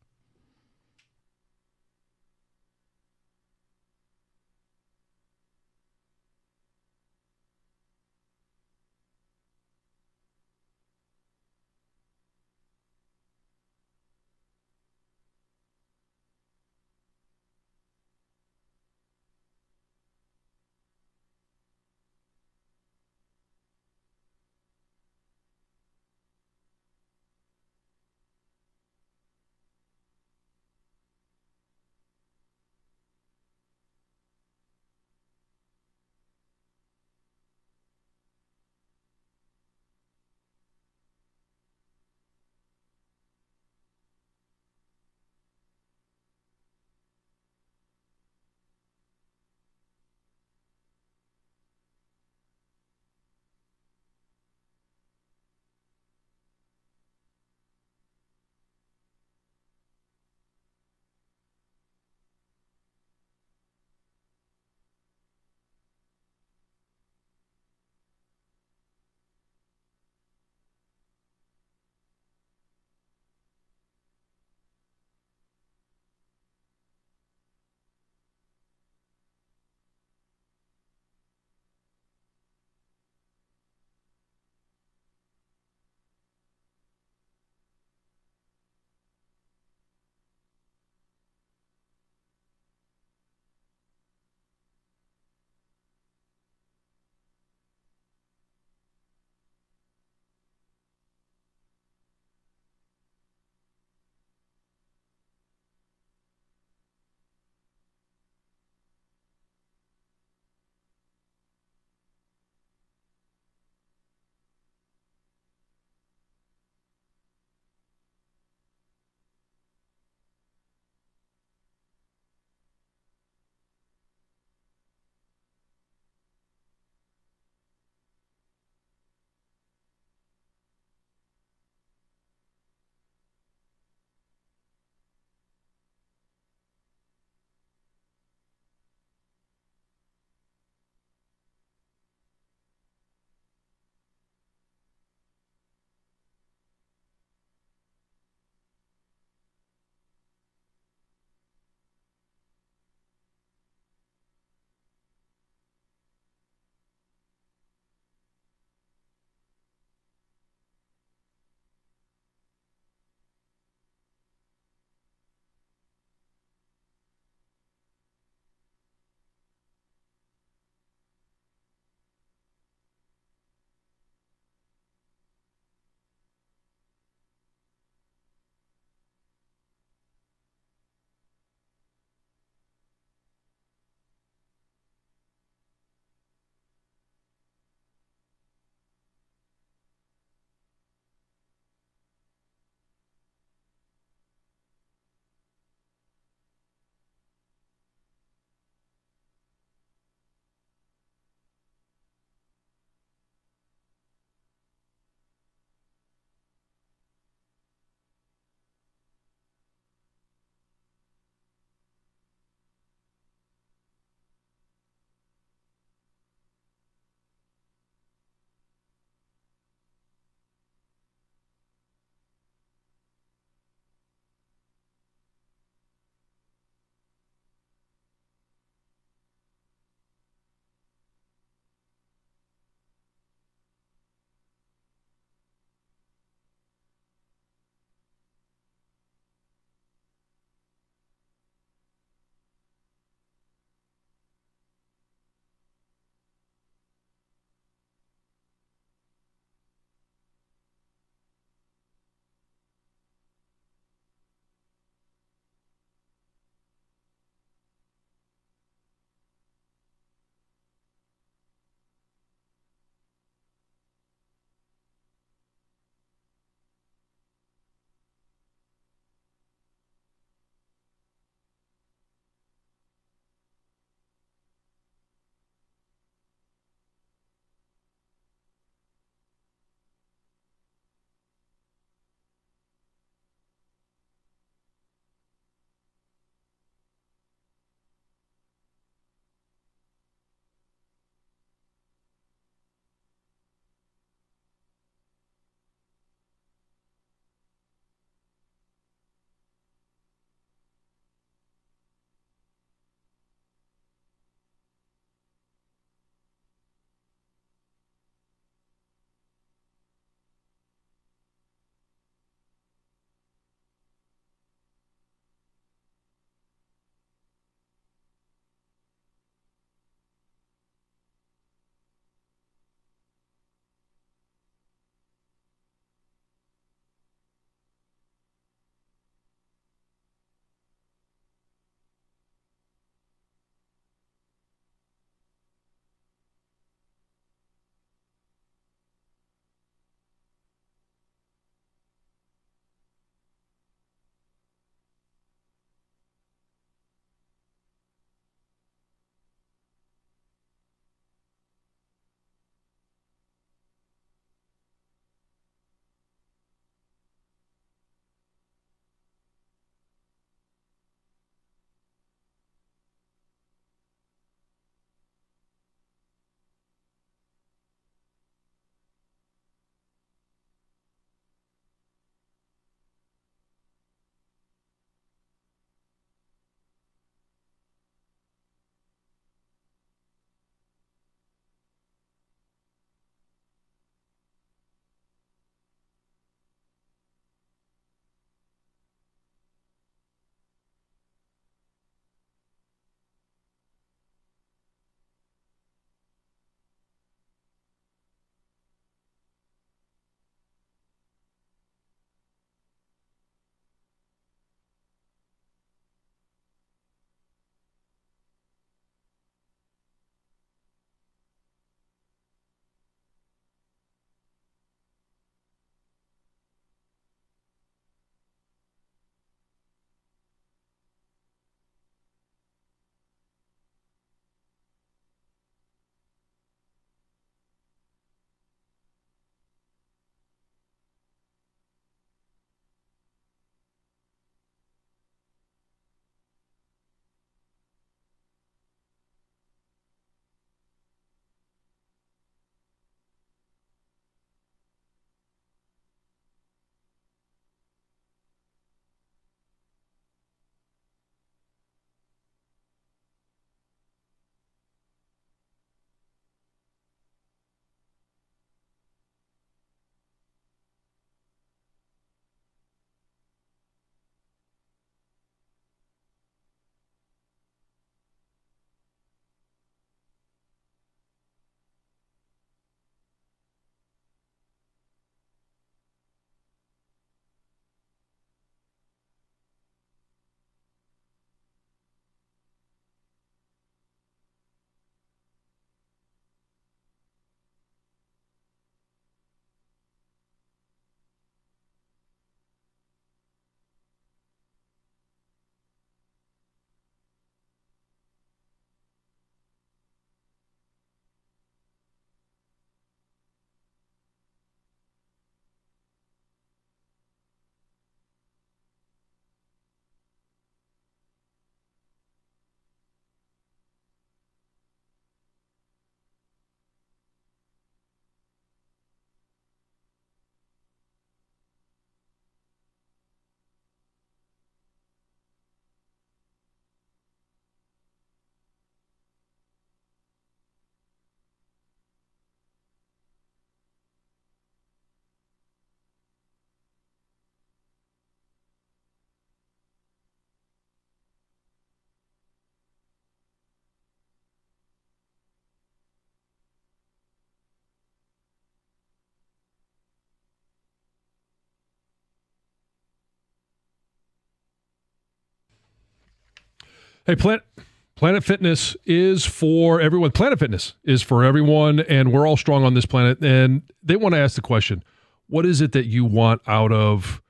Hey, Planet Fitness is for everyone. Planet Fitness is for everyone, and we're all strong on this planet. And they want to ask the question, what is it that you want out of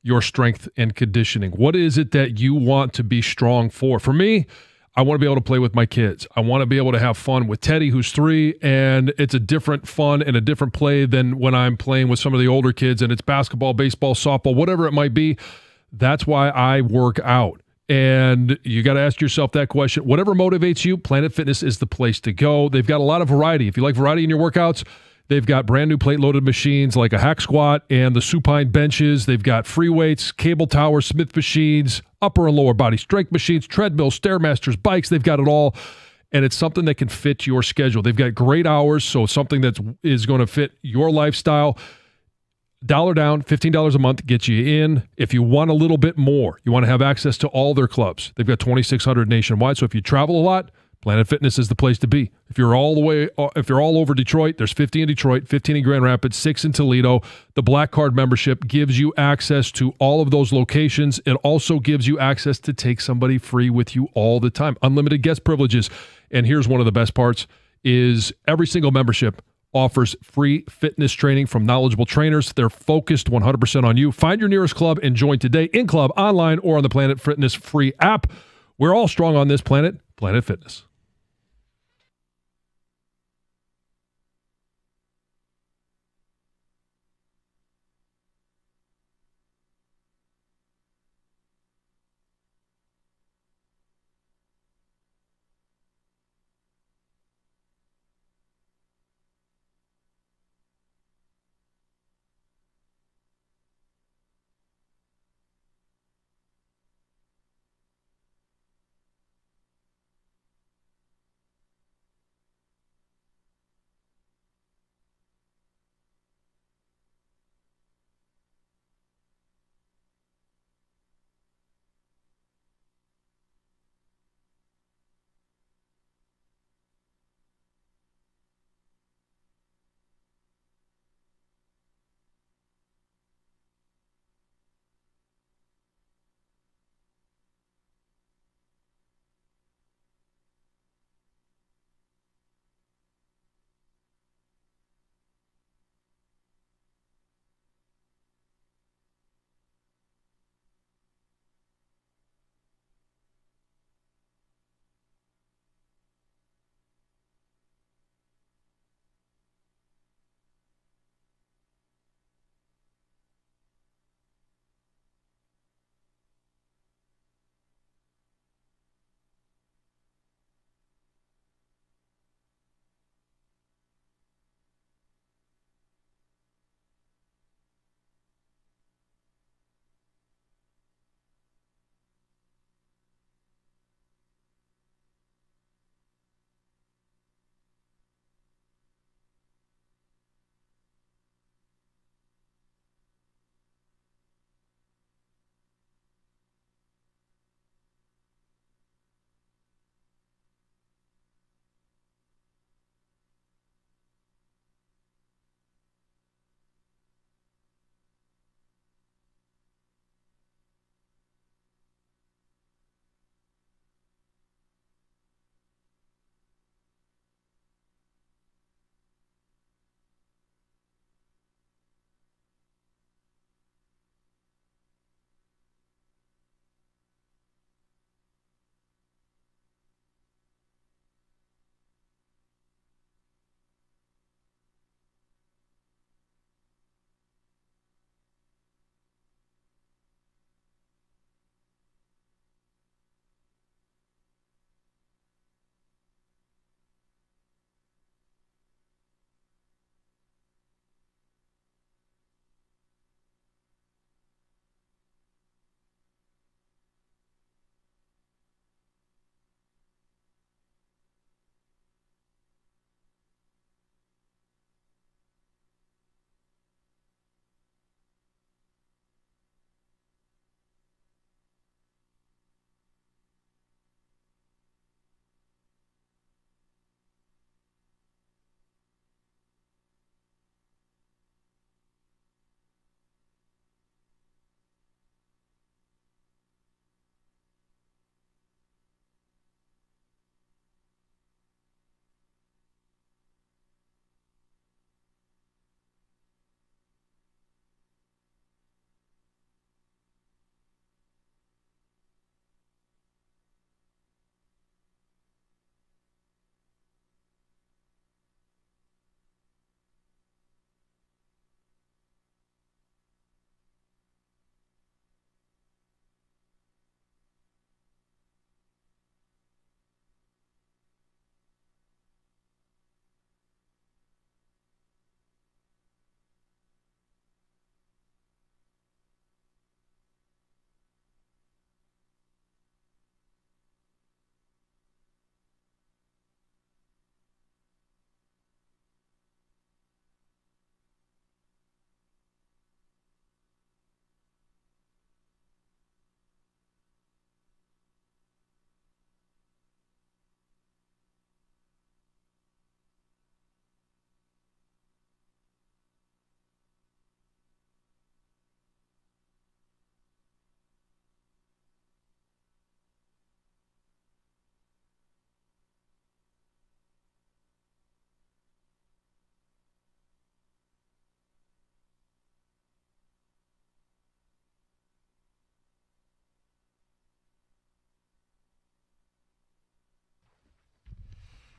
your strength and conditioning? What is it that you want to be strong for? For me, I want to be able to play with my kids. I want to be able to have fun with Teddy, who's 3, and it's a different fun and a different play than when I'm playing with some of the older kids, and it's basketball, baseball, softball, whatever it might be. That's why I work out. And you got to ask yourself that question. Whatever motivates you, Planet Fitness is the place to go. They've got a lot of variety. If you like variety in your workouts, they've got brand new plate-loaded machines like a hack squat and the supine benches. They've got free weights, cable towers, Smith machines, upper and lower body strength machines, treadmills, Stairmasters, bikes. They've got it all. And it's something that can fit your schedule. They've got great hours, so something that is going to fit your lifestyle. $1 down, $15 a month gets you in. If you want a little bit more, you want to have access to all their clubs. They've got 2,600 nationwide. So if you travel a lot, Planet Fitness is the place to be. If you're all over Detroit, there's 50 in Detroit, 15 in Grand Rapids, 6 in Toledo. The Black Card membership gives you access to all of those locations. It also gives you access to take somebody free with you all the time. Unlimited guest privileges. And here's one of the best parts is every single membership offers free fitness training from knowledgeable trainers. They're focused 100% on you. Find your nearest club and join today in club, online, or on the Planet Fitness free app. We're all strong on this planet, Planet Fitness.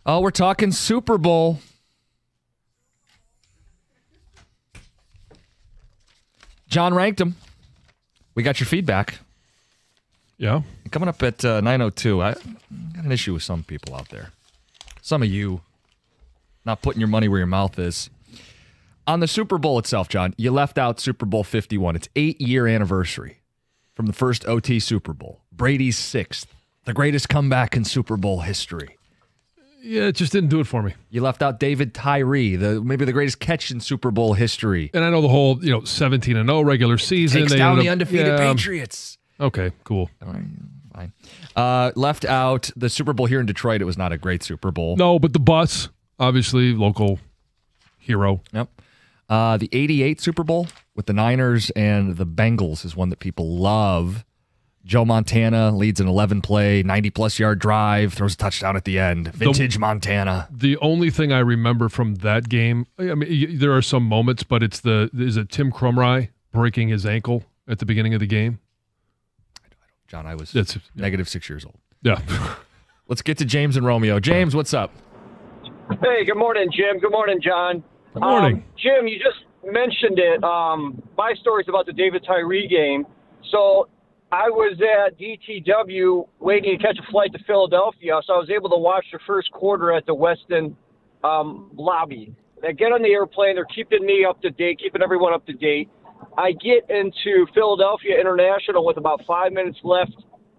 Oh, we're talking Super Bowl. John ranked them. We got your feedback. Yeah. Coming up at 9:02. I got an issue with some people out there. Some of you not putting your money where your mouth is. On the Super Bowl itself, John, you left out Super Bowl 51. It's 8-year anniversary from the first OT Super Bowl. Brady's 6th. The greatest comeback in Super Bowl history. Yeah, it just didn't do it for me. You left out David Tyree, maybe the greatest catch in Super Bowl history. And I know the whole 17-0 regular season. Takes down the undefeated Patriots. Okay, cool. All right, fine. Left out the Super Bowl here in Detroit. It was not a great Super Bowl. No, but the bus, obviously, local hero. Yep. The 88 Super Bowl with the Niners and the Bengals is one that people love. Joe Montana leads an 11-play, 90-plus yard drive, throws a touchdown at the end. Vintage Montana. The only thing I remember from that game, I mean, there are some moments, but is it Tim Krumrie breaking his ankle at the beginning of the game? John, I was -6 years old. Yeah. Let's get to James and Romeo. James, what's up? Hey, good morning, Jim. Good morning, John. Good morning. Jim, you just mentioned it. My story's about the David Tyree game. So I was at DTW waiting to catch a flight to Philadelphia, so I was able to watch the first quarter at the Westin lobby. I get on the airplane. They're keeping me up to date, keeping everyone up to date. I get into Philadelphia International with about 5 minutes left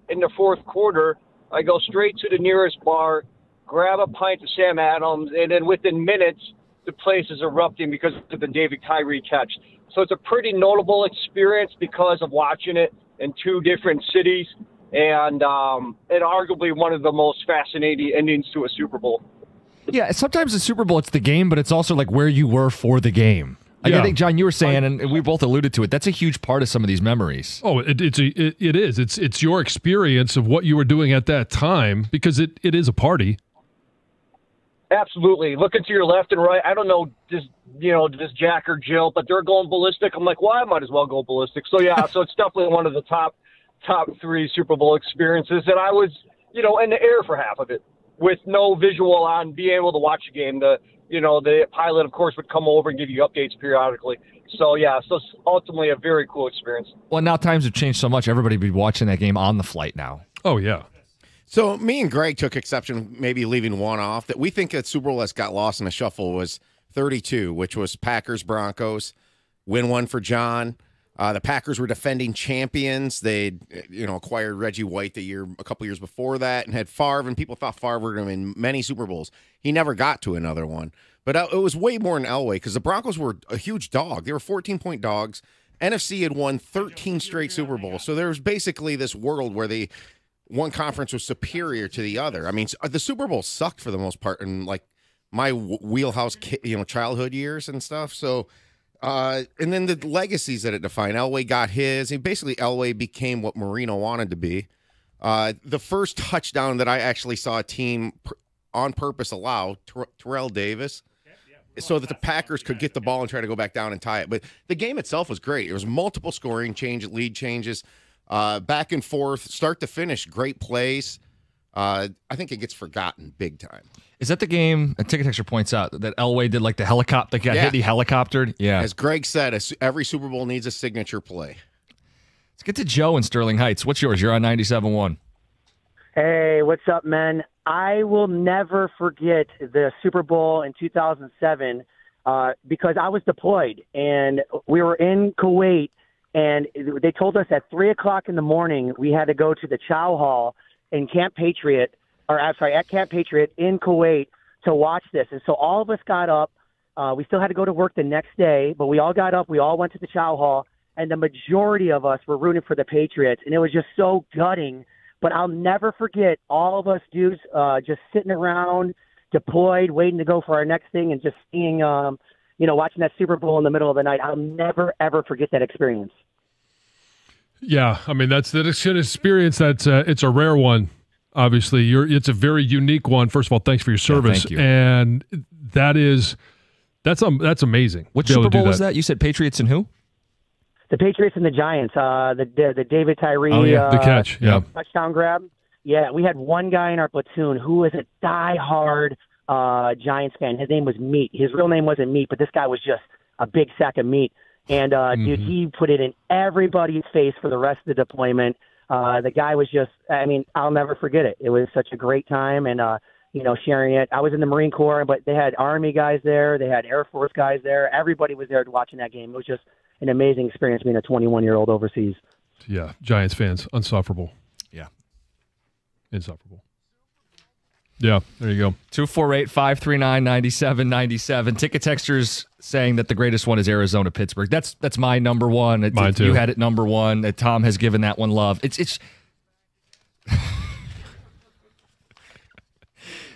in the fourth quarter. I go straight to the nearest bar, grab a pint of Sam Adams, and then within minutes, the place is erupting because of the David Tyree catch. So it's a pretty notable experience because of watching it in two different cities, and arguably one of the most fascinating endings to a Super Bowl. Yeah, sometimes the Super Bowl, it's the game, but it's also like where you were for the game. Like I think, John, you were saying, and we both alluded to it, that's a huge part of some of these memories. Oh, it is. It's your experience of what you were doing at that time, because it is a party. Absolutely. Looking to your left and right. I don't know this Jack or Jill, but they're going ballistic. I'm like, well, I might as well go ballistic. So yeah, so it's definitely one of the top 3 Super Bowl experiences. And I was, in the air for half of it with no visual on, being able to watch a game. The pilot, of course, would come over and give you updates periodically. So yeah, so it's ultimately a very cool experience. Well, now times have changed so much. Everybody would be watching that game on the flight now. Oh yeah. So me and Greg took exception, maybe leaving one off, that we think that Super Bowl that's got lost in the shuffle was 32, which was Packers-Broncos. Win one for John. The Packers were defending champions. They, acquired Reggie White a couple years before that, and had Favre, and people thought Favre were going to win many Super Bowls. He never got to another one. But it was way more in Elway because the Broncos were a huge dog. They were 14-point dogs. NFC had won 13 straight Super Bowls. So there was basically this world where one conference was superior to the other. I mean, the Super Bowl sucked for the most part in like my wheelhouse, childhood years and stuff. So, and then the legacies that it defined. Elway got his. Basically, Elway became what Marino wanted to be. The first touchdown that I actually saw a team on purpose allow, Terrell Davis, so that the Packers could get the ball and try to go back down and tie it. But the game itself was great. It was multiple scoring lead changes. Back and forth, start to finish, great plays. I think it gets forgotten big time. Is that the game, Ticket Texture points out, that Elway did like the helicopter, that got hit, he helicoptered? Yeah. As Greg said, every Super Bowl needs a signature play. Let's get to Joe in Sterling Heights. What's yours? You're on 97.1. Hey, what's up, man? I will never forget the Super Bowl in 2007 because I was deployed, and we were in Kuwait. And they told us at 3 o'clock in the morning we had to go to the Chow Hall in at Camp Patriot in Kuwait to watch this. And so all of us got up. We still had to go to work the next day, but we all got up. We all went to the Chow Hall, and the majority of us were rooting for the Patriots. And it was just so gutting. But I'll never forget all of us dudes just sitting around, deployed, waiting to go for our next thing, and just seeing watching that Super Bowl in the middle of the night. I'll never, ever forget that experience. Yeah, I mean, that's an experience that's it's a rare one, obviously. It's a very unique one. First of all, thanks for your service. Thank you. And that's amazing. Which Super Bowl was that? You said Patriots and who? The Patriots and the Giants. The David Tyree the catch. Yeah. Touchdown grab. Yeah, we had one guy in our platoon who was a diehard Giants fan. His name was Meat. His real name wasn't Meat, but this guy was just a big sack of meat. And, dude, he put it in everybody's face for the rest of the deployment. The guy was just, I mean, I'll never forget it. It was such a great time and, sharing it. I was in the Marine Corps, but they had Army guys there. They had Air Force guys there. Everybody was there watching that game. It was just an amazing experience being a 21-year-old overseas. Yeah, Giants fans, unsufferable. Yeah. Insufferable. Yeah, there you go. 248-539-9797. Ticket texters saying that the greatest one is Arizona-Pittsburgh. That's my number one. Mine too. You had it number one. Tom has given that one love. It's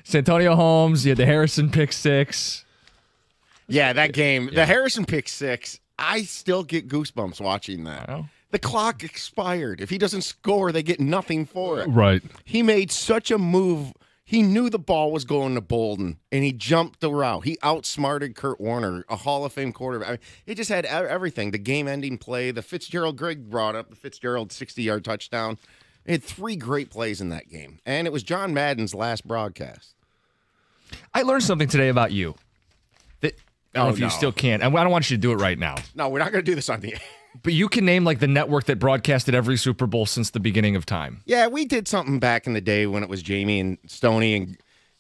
Santonio Holmes, you had the Harrison pick six. Yeah, that game. The Harrison pick six, I still get goosebumps watching that. Wow. The clock expired. If he doesn't score, they get nothing for it. Right. He made such a move. He knew the ball was going to Bolden, and he jumped the route. He outsmarted Kurt Warner, a Hall of Fame quarterback. I mean, he just had everything. The game-ending play, the Fitzgerald, Greg brought up, the Fitzgerald 60-yard touchdown. He had 3 great plays in that game, and it was John Madden's last broadcast. I learned something today about you. I don't know if you still can. I don't want you to do it right now. No, we're not going to do this on the air. But you can name like the network that broadcasted every Super Bowl since the beginning of time. Yeah, we did something back in the day when it was Jamie and Stoney and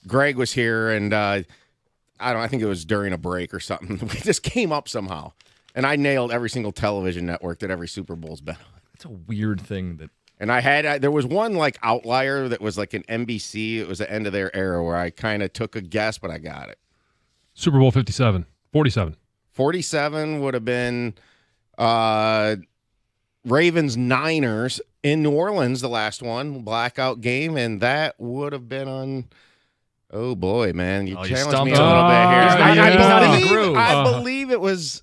Greg was here, and I think it was during a break or something. We just came up somehow, and I nailed every single television network that every Super Bowl's been on. It's a weird thing that. And there was one like outlier that was like an NBC. It was the end of their era where I kind of took a guess, but I got it. Super Bowl 47. 47 would have been Ravens Niners in New Orleans, the last one, blackout game, and that would have been on. Oh boy, man, you challenged me a little bit here. I believe it was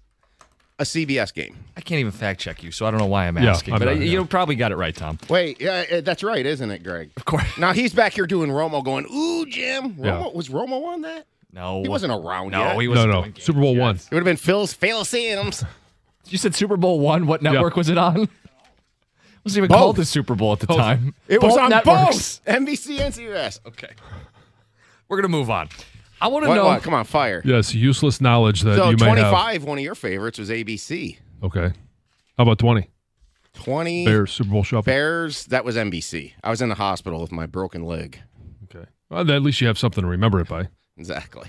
a CBS game. I can't even fact check you, so I don't know why I'm asking. But you probably got it right, Tom. Wait, yeah, that's right, isn't it, Greg? Of course. Now he's back here doing Romo, going, "Ooh, Jim." Was Romo on that? No, he wasn't around yet. He wasn't. No. Super Bowl 1. It would have been Phil Sims. You said Super Bowl 1. What network was it on? It wasn't even called the Super Bowl at the time. It was on networks. both NBC and CBS. Okay, we're gonna move on. I want to know. What? Come on, fire. Yes, useless knowledge that you may have. 25, one of your favorites was ABC. Okay. How about 20? 20. Bears, Super Bowl Shuffle. Bears, that was NBC. I was in the hospital with my broken leg. Okay. Well, at least you have something to remember it by. Exactly.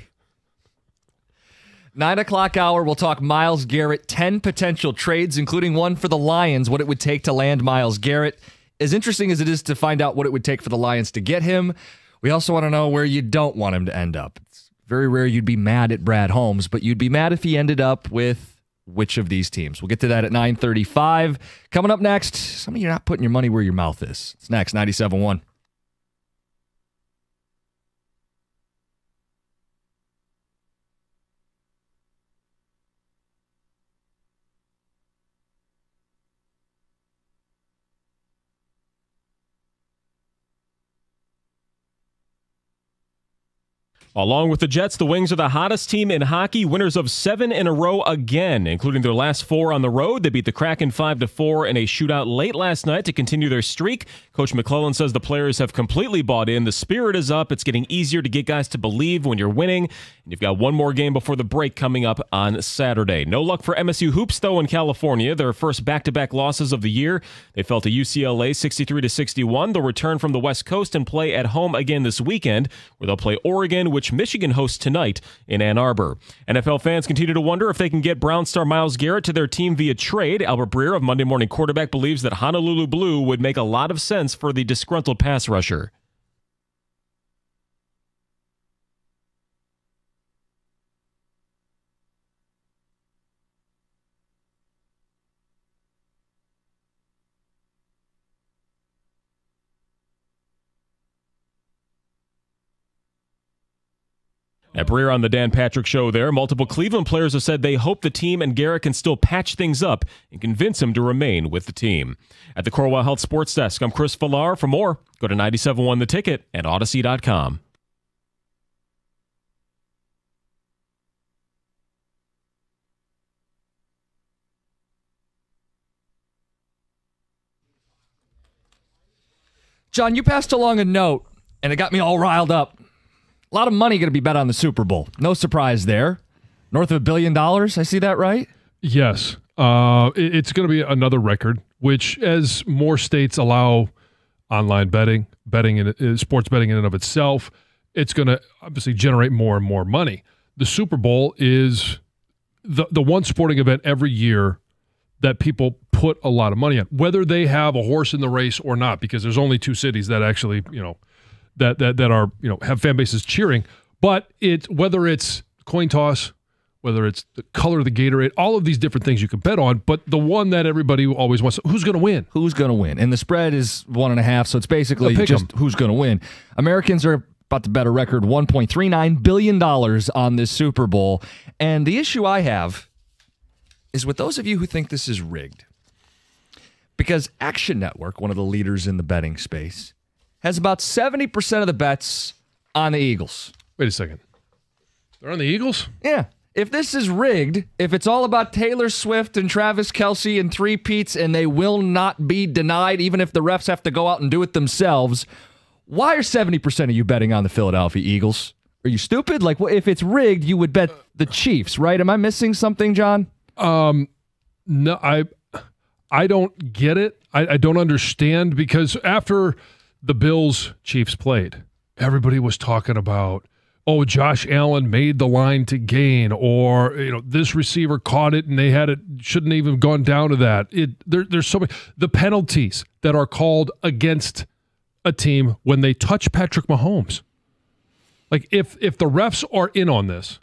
9 o'clock hour, we'll talk Myles Garrett, 10 potential trades, including one for the Lions, what it would take to land Myles Garrett. As interesting as it is to find out what it would take for the Lions to get him, we also want to know where you don't want him to end up. It's very rare you'd be mad at Brad Holmes, but you'd be mad if he ended up with which of these teams. We'll get to that at 9:35. Coming up next, some of you are not putting your money where your mouth is. It's next, 97.1. Along with the Jets, the Wings are the hottest team in hockey, winners of 7 in a row again, including their last 4 on the road. They beat the Kraken 5-4 in a shootout late last night to continue their streak. Coach McClellan says the players have completely bought in. The spirit is up. It's getting easier to get guys to believe when you're winning. And you've got one more game before the break coming up on Saturday. No luck for MSU Hoops, though, in California. Their first back-to-back losses of the year. They fell to UCLA 63-61. They'll return from the West Coast and play at home again this weekend, where they'll play Oregon, which Michigan hosts tonight in Ann Arbor. NFL fans continue to wonder if they can get Brown star Myles Garrett to their team via trade. Albert Breer of Monday Morning Quarterback believes that Honolulu Blue would make a lot of sense for the disgruntled pass rusher. At Breer on the Dan Patrick Show there, multiple Cleveland players have said they hope the team and Garrett can still patch things up and convince him to remain with the team. At the Corewell Health Sports Desk, I'm Chris Villar. For more, go to 97.1 The Ticket and Odyssey.com. John, you passed along a note, and it got me all riled up. A lot of money going to be bet on the Super Bowl. No surprise there. North of $1 billion. I see that right? Yes. It's going to be another record, which as more states allow online betting in sports betting in and of itself, it's going to obviously generate more and more money. The Super Bowl is the one sporting event every year that people put a lot of money on, whether they have a horse in the race or not, because there's only 2 cities that actually, that are, have fan bases cheering. But whether it's coin toss, whether it's the color of the Gatorade, all of these different things you can bet on, but the one that everybody always wants, who's going to win? Who's going to win? And the spread is 1.5, so it's basically just who's going to win. Americans are about to bet a record $1.39 billion on this Super Bowl. And the issue I have is with those of you who think this is rigged. Because Action Network, one of the leaders in the betting space, has about 70% of the bets on the Eagles. Wait a second. They're on the Eagles? Yeah. If this is rigged, if it's all about Taylor Swift and Travis Kelce and three-peats and they will not be denied even if the refs have to go out and do it themselves, why are 70% of you betting on the Philadelphia Eagles? Are you stupid? Like, if it's rigged, you would bet the Chiefs, right? Am I missing something, John? No, I don't get it. I don't understand, because after the Bills-Chiefs played, everybody was talking about, oh, Josh Allen made the line to gain, or this receiver caught it and they had it, shouldn't even gone down to that. There's so many the penalties that are called against a team when they touch Patrick Mahomes. Like if the refs are in on this,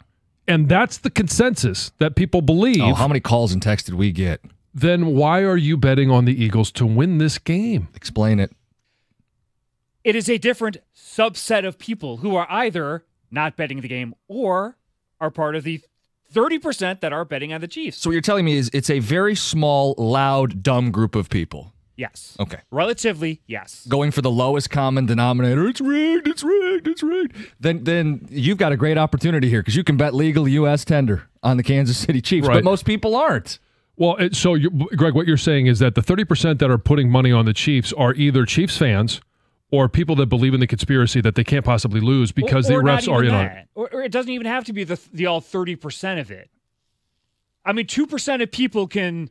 and that's the consensus that people believe. Oh, how many calls and texts did we get? Then why are you betting on the Eagles to win this game? Explain it. It is a different subset of people who are either not betting the game or are part of the 30% that are betting on the Chiefs. So what you're telling me is it's a very small, loud, dumb group of people. Yes. Okay. Relatively, yes. Going for the lowest common denominator. It's rigged. It's rigged. It's rigged. Then you've got a great opportunity here, because you can bet legal U.S. tender on the Kansas City Chiefs, right. But most people aren't. Well, so Greg, what you're saying is that the 30% that are putting money on the Chiefs are either Chiefs fans or people that believe in the conspiracy that they can't possibly lose because the refs are in on it. Or it doesn't even have to be the all 30% of it. I mean, 2% of people can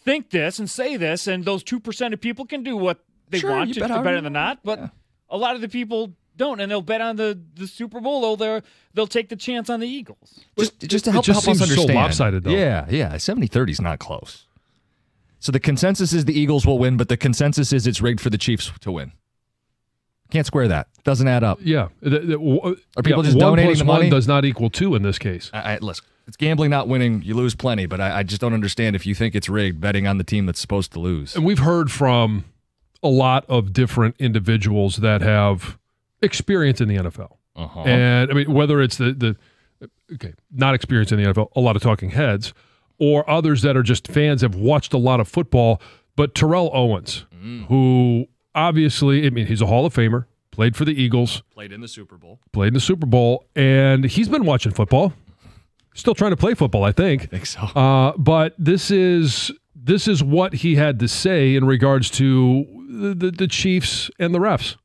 think this and say this, and those 2% of people can do what they want to better than not. But a lot of the people don't, and they'll bet on the Super Bowl. They'll take the chance on the Eagles. Just to help us seems understand. So lopsided, though. Yeah. 70-30 is not close. So the consensus is the Eagles will win, but the consensus is it's rigged for the Chiefs to win. Can't square that. Doesn't add up. Yeah. Are people just donating the money? 1 does not equal 2 in this case. Listen, it's gambling, not winning. You lose plenty, but I just don't understand if you think it's rigged betting on the team that's supposed to lose. And we've heard from a lot of different individuals that have experience in the NFL. Uh-huh. And, I mean, whether it's not experience in the NFL, a lot of talking heads, or others that are just fans, have watched a lot of football, but Terrell Owens, who obviously, I mean, he's a Hall of Famer, played for the Eagles. Played in the Super Bowl. And he's been watching football. Still trying to play football, I think. I think so. But this is what he had to say in regards to the Chiefs and the refs.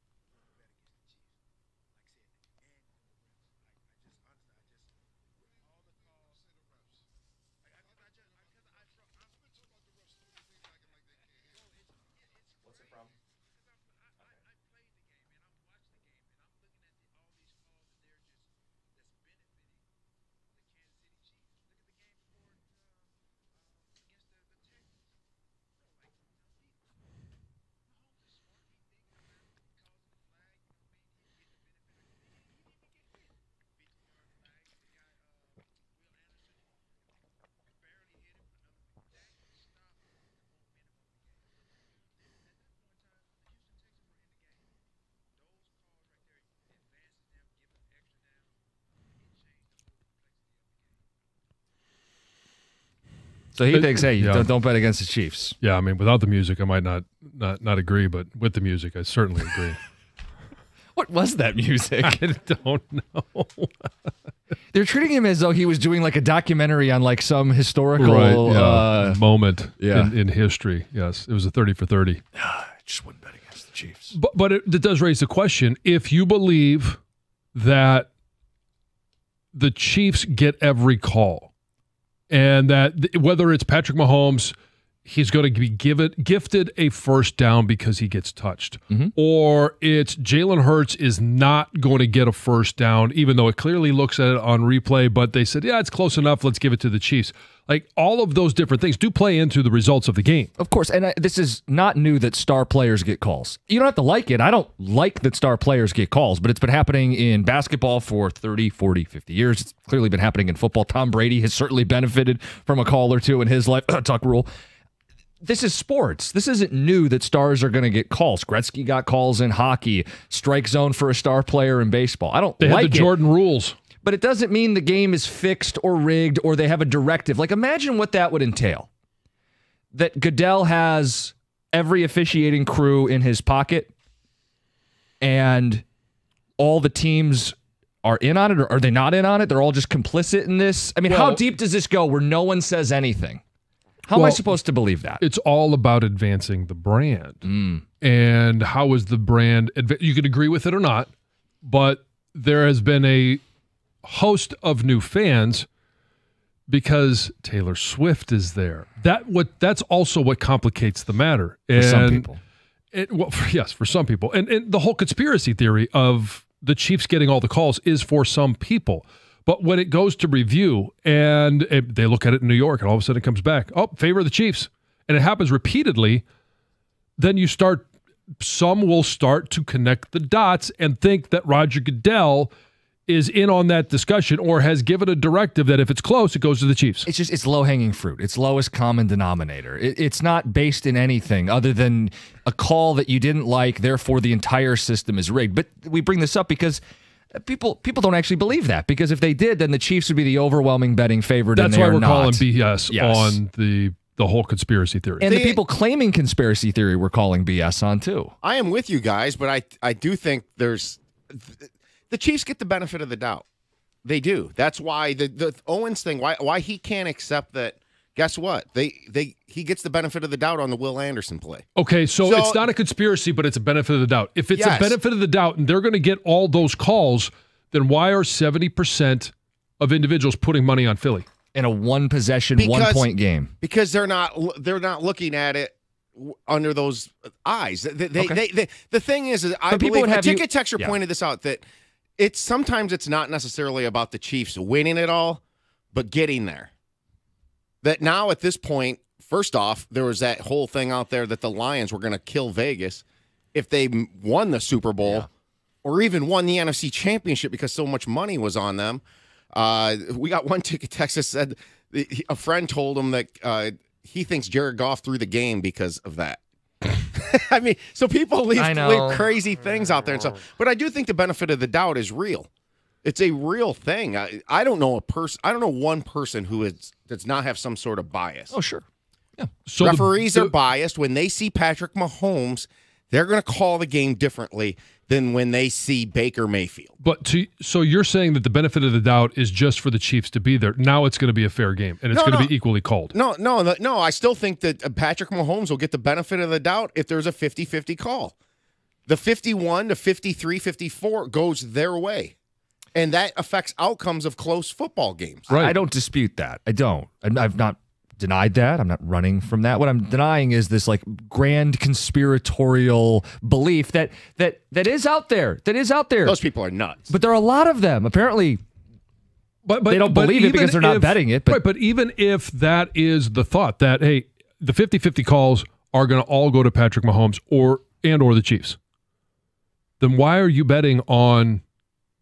So he thinks, hey, don't bet against the Chiefs. Yeah, I mean, without the music, I might not agree, but with the music, I certainly agree. What was that music? I don't know. They're treating him as though he was doing like a documentary on like some historical moment in history. Yes, it was a 30 for 30. I just wouldn't bet against the Chiefs. But it does raise the question: if you believe that the Chiefs get every call, and that whether it's Patrick Mahomes, he's going to be gifted a first down because he gets touched, or it's Jalen Hurts is not going to get a first down, even though it clearly looks at it on replay, but they said, yeah, it's close enough, let's give it to the Chiefs. Like, all of those different things do play into the results of the game. Of course, and this is not new that star players get calls. You don't have to like it. I don't like that star players get calls, but it's been happening in basketball for 30, 40, 50 years. It's clearly been happening in football. Tom Brady has certainly benefited from a call or two in his life. Tuck rule. This is sports. This isn't new that stars are going to get calls. Gretzky got calls in hockey, strike zone for a star player in baseball. I don't They like had the it. Jordan rules. But it doesn't mean the game is fixed or rigged or they have a directive. Like, imagine what that would entail. That Goodell has every officiating crew in his pocket and all the teams are in on it, or are they not in on it? They're all just complicit in this? I mean, how deep does this go where no one says anything? How am I supposed to believe that? It's all about advancing the brand. And how is the brand, you could agree with it or not, but there has been a host of new fans because Taylor Swift is there. That's also what complicates the matter. For some people. Yes, for some people. And the whole conspiracy theory of the Chiefs getting all the calls is for some people. But when it goes to review and they look at it in New York and all of a sudden it comes back, favor of the Chiefs, and it happens repeatedly, then some will start to connect the dots and think that Roger Goodell is in on that discussion or has given a directive that if it's close, it goes to the Chiefs. It's low-hanging fruit. It's lowest common denominator. It's not based in anything other than a call that you didn't like, therefore the entire system is rigged. But we bring this up because people don't actually believe that, because if they did, then the Chiefs would be the overwhelming betting favorite. That's and why they're we're not. calling BS on the whole conspiracy theory. And the people claiming conspiracy theory we're calling BS on too. I am with you guys, but I do think the Chiefs get the benefit of the doubt. They do. That's why the Owens thing, why he can't accept that. Guess what? He gets the benefit of the doubt on the Will Anderson play. Okay, so it's not a conspiracy, but it's a benefit of the doubt. If it's a benefit of the doubt and they're going to get all those calls, then why are 70% of individuals putting money on Philly in a one-possession, one-point game? Because they're not looking at it under those eyes. The thing is I believe a ticket texture pointed this out, that sometimes it's not necessarily about the Chiefs winning it all, but getting there. That now at this point, first off, there was that whole thing out there that the Lions were going to kill Vegas if they won the Super Bowl or even won the NFC Championship because so much money was on them. We got one ticket text that said a friend told him that he thinks Jared Goff threw the game because of that. I mean, so people leave crazy things out there and stuff. But I do think the benefit of the doubt is real. It's a real thing. I don't know one person who does not have some sort of bias. Oh, sure. Yeah. So referees are biased. When they see Patrick Mahomes, they're going to call the game differently than when they see Baker Mayfield. So you're saying that the benefit of the doubt is just for the Chiefs to be there. Now it's going to be a fair game, and it's going to be equally called. No. I still think that Patrick Mahomes will get the benefit of the doubt if there's a 50-50 call. The 51 to 53, 54 goes their way. And that affects outcomes of close football games. Right. I don't dispute that. I don't. I've not denied that. I'm not running from that. What I'm denying is this like grand conspiratorial belief that is out there. That is out there. Those people are nuts. But there are a lot of them. Apparently, but they don't believe it because they're not betting it. But even if that is the thought that, hey, the 50-50 calls are going to all go to Patrick Mahomes or the Chiefs, then why are you betting on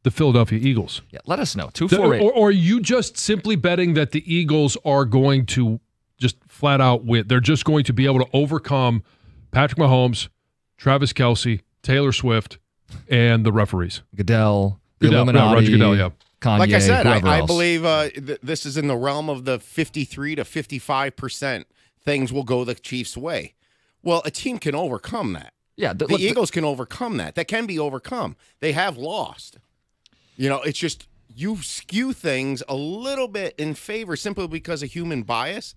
the Philadelphia Eagles? Yeah, let us know. 248. Or are you just simply betting that the Eagles are going to just flat out win? They're just going to be able to overcome Patrick Mahomes, Travis Kelce, Taylor Swift, and the referees. Goodell, the Illuminati, Roger Goodell, yeah. Kanye, like I said, I else. believe this is in the realm of the 53 to 55% things will go the Chiefs' way. Well, a team can overcome that. Yeah, the Eagles can overcome that. That can be overcome. They have lost. You know, it's just you skew things a little bit in favor simply because of human bias.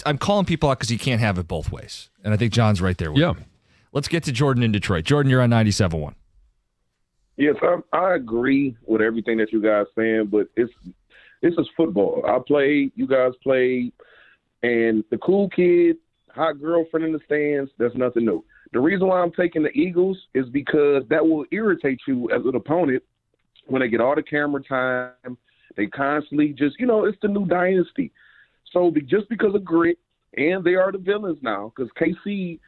I'm calling people out because you can't have it both ways. And I think John's right there with me. Let's get to Jordan in Detroit. Jordan, you're on 97.1. Yes, I agree with everything that you guys saying, but it's just football. I played, you guys played, and the cool kid, hot girlfriend in the stands, that's nothing new. The reason why I'm taking the Eagles is because that will irritate you as an opponent when they get all the camera time. They constantly just, it's the new dynasty. So just because of grit, and they are the villains now, because KC,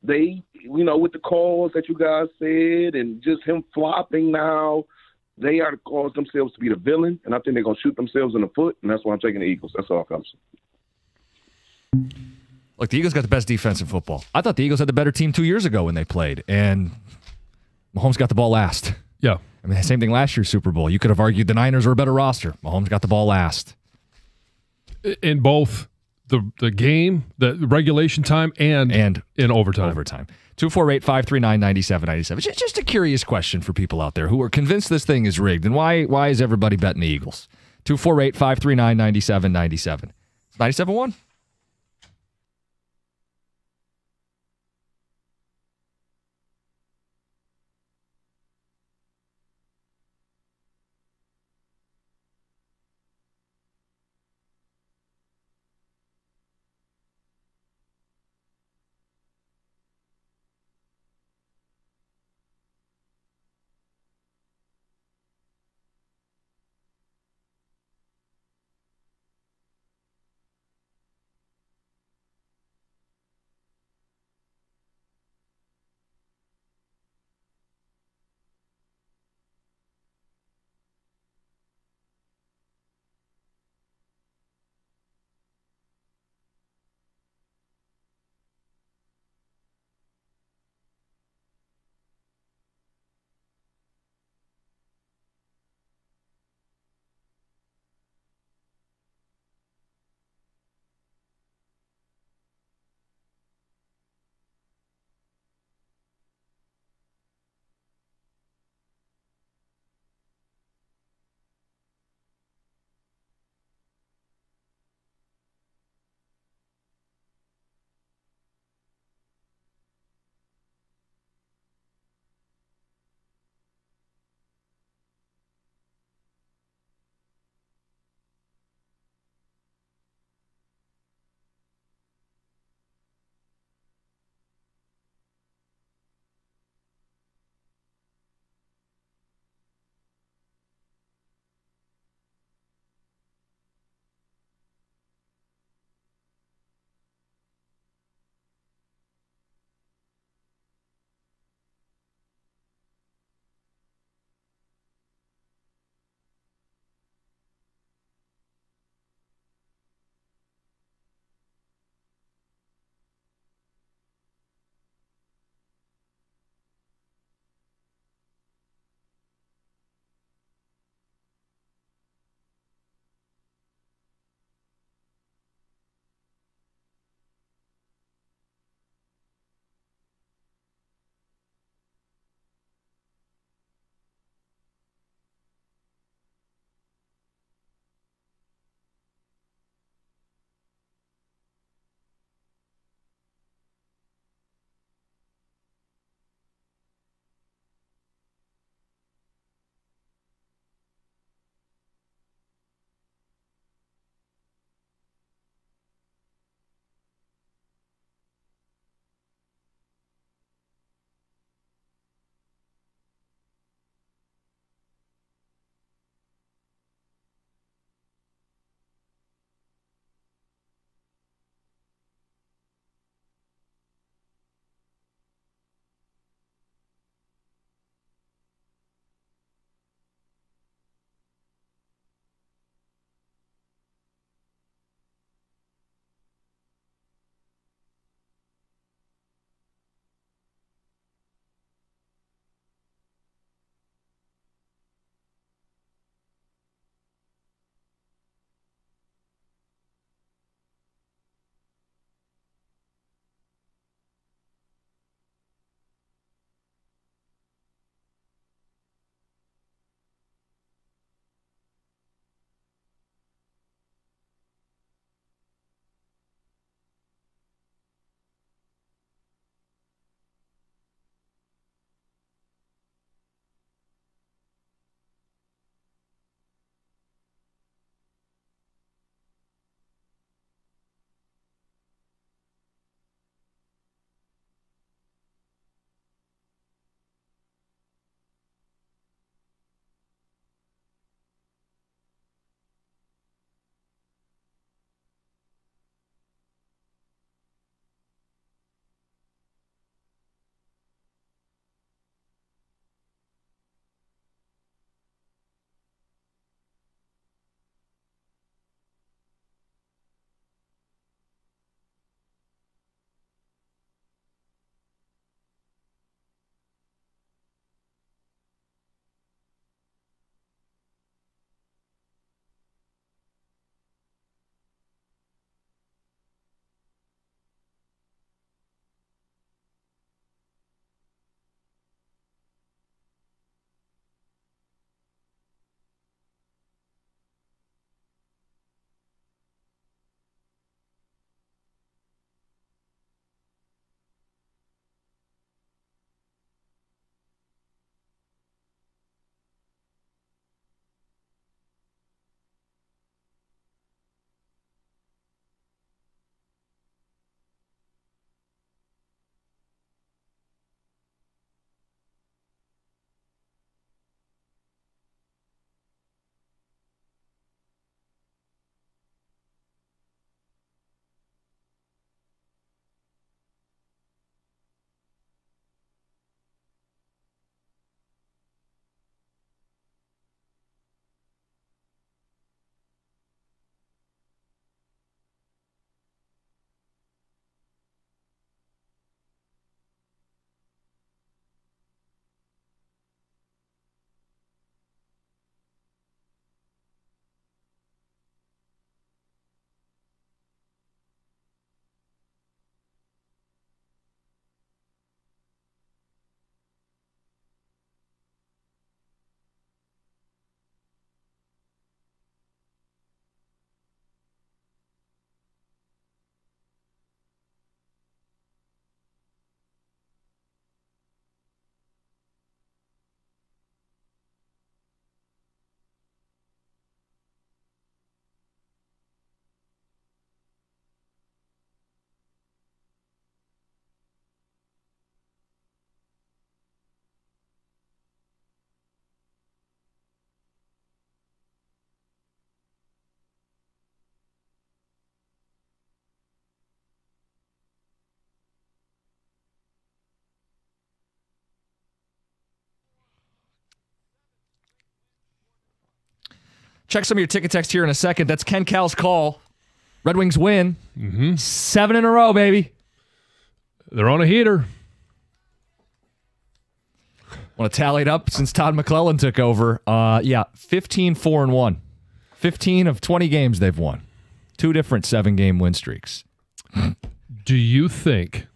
they, with the calls that you guys said and just him flopping now, they are to cause themselves to be the villain, and I think they're going to shoot themselves in the foot, and that's why I'm taking the Eagles. That's all it comes. Look, the Eagles got the best defense in football. I thought the Eagles had the better team 2 years ago when they played, and Mahomes got the ball last. Yeah. I mean, same thing last year's Super Bowl. You could have argued the Niners were a better roster. Mahomes got the ball last. In both the game, the regulation time, and in overtime. 248-539-9797. Just a curious question for people out there who are convinced this thing is rigged. And why is everybody betting the Eagles? 248-539-9797. 97.1. Check some of your ticket text here in a second. That's Ken Cal's call. Red Wings win. 7 in a row, baby. They're on a heater. Want to tally it up since Todd McClellan took over? 15-4-1. 15 of 20 games they've won. 2 different 7-game win streaks. Do you think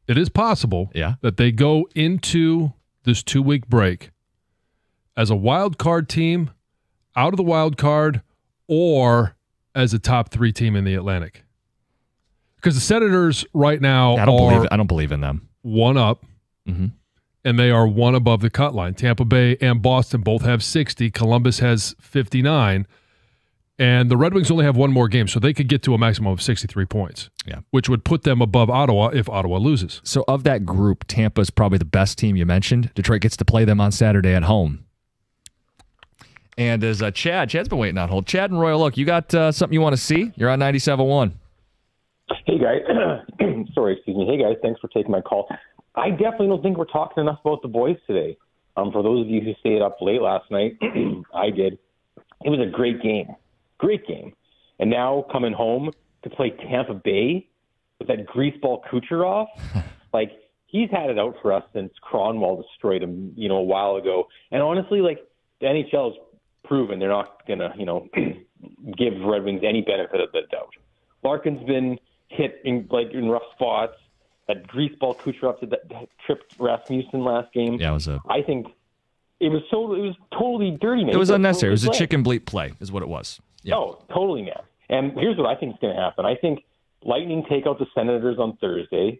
it is possible that they go into this 2-week break as a wild card team, out of the wild card, or as a top 3 team in the Atlantic? Because the Senators right now I don't believe in them. 1 up, and they are 1 above the cut line. Tampa Bay and Boston both have 60. Columbus has 59. And the Red Wings only have 1 more game, so they could get to a maximum of 63 points, which would put them above Ottawa if Ottawa loses. So of that group, Tampa's probably the best team you mentioned. Detroit gets to play them on Saturday at home. And as Chad's been waiting on hold. Chad and Royal Oak, you got something you want to see? You're on 97.1. Hey, guys. Sorry, excuse me. Hey, guys, thanks for taking my call. I definitely don't think we're talking enough about the boys today. For those of you who stayed up late last night, I did. It was a great game. Great game. And now coming home to play Tampa Bay with that greaseball Kucherov, like, he's had it out for us since Cronwall destroyed him, a while ago. And honestly, like, the NHL has proven they're not going to, give Red Wings any benefit of the doubt. Larkin's been hit in rough spots. That greaseball Kucherov that tripped Rasmussen last game. Yeah, I think it was totally dirty, man. It was unnecessary. It was a chicken bleep play is what it was. Yeah. Oh, totally, man. And here's what I think is going to happen. I think Lightning take out the Senators on Thursday.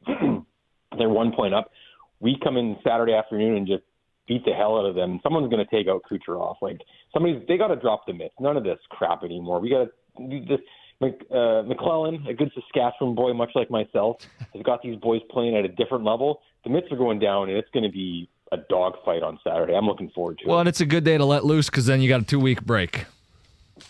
They're 1 point up. We come in Saturday afternoon and just beat the hell out of them. Someone's going to take out Kucherov. Like, they got to drop the mitts. None of this crap anymore. We got to do this. McClellan, a good Saskatchewan boy, much like myself, has got these boys playing at a different level. The mitts are going down, and it's going to be a dogfight on Saturday. I'm looking forward to it. Well, and it's a good day to let loose because then you got a 2-week break.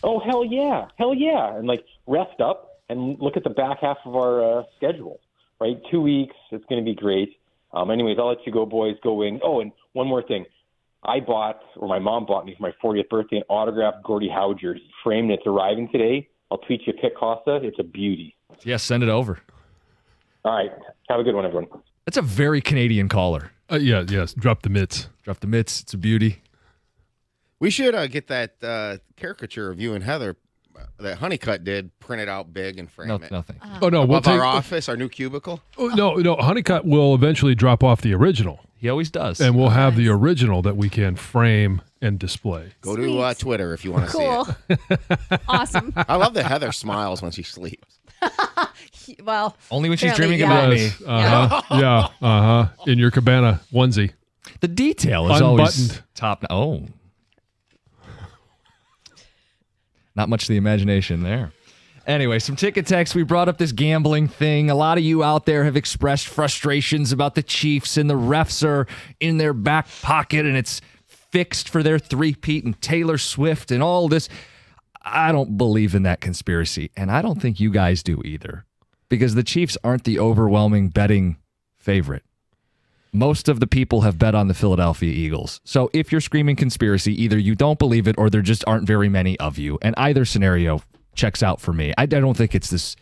Oh, hell yeah. And, rest up and look at the back half of our schedule, right? 2 weeks. It's going to be great. Anyways, I'll let you go, boys. Go win. Oh, and one more thing. My mom bought me for my 40th birthday an autographed Gordie Howe jersey. Framed. It's arriving today. I'll tweet you a pic, Costa. It's a beauty. Yes, send it over. All right. Have a good one, everyone. That's a very Canadian caller. Yes. Drop the mitts. Drop the mitts. It's a beauty. We should get that caricature of you and Heather that Honeycutt did printed out big and frame it. No, thank you. Oh, no. Above our office, our new cubicle? Oh, no. Honeycutt will eventually drop off the original. He always does. And we'll have the original that we can frame and display. Go to Twitter if you want to see it. Awesome. I love that Heather smiles when she sleeps. Well, only when she's apparently, dreaming about me. Yes. Yeah. In your cabana onesie. The detail is always top. Oh. Not much of the imagination there. Anyway, some ticket text. We brought up this gambling thing. A lot of you out there have expressed frustrations about the Chiefs and the refs are in their back pocket and it's fixed for their three-peat and Taylor Swift and all this. I don't believe in that conspiracy, and I don't think you guys do either, because the Chiefs aren't the overwhelming betting favorite. Most of the people have bet on the Philadelphia Eagles. So if you're screaming conspiracy, either you don't believe it or there just aren't very many of you. And either scenario checks out for me. I don't think it's this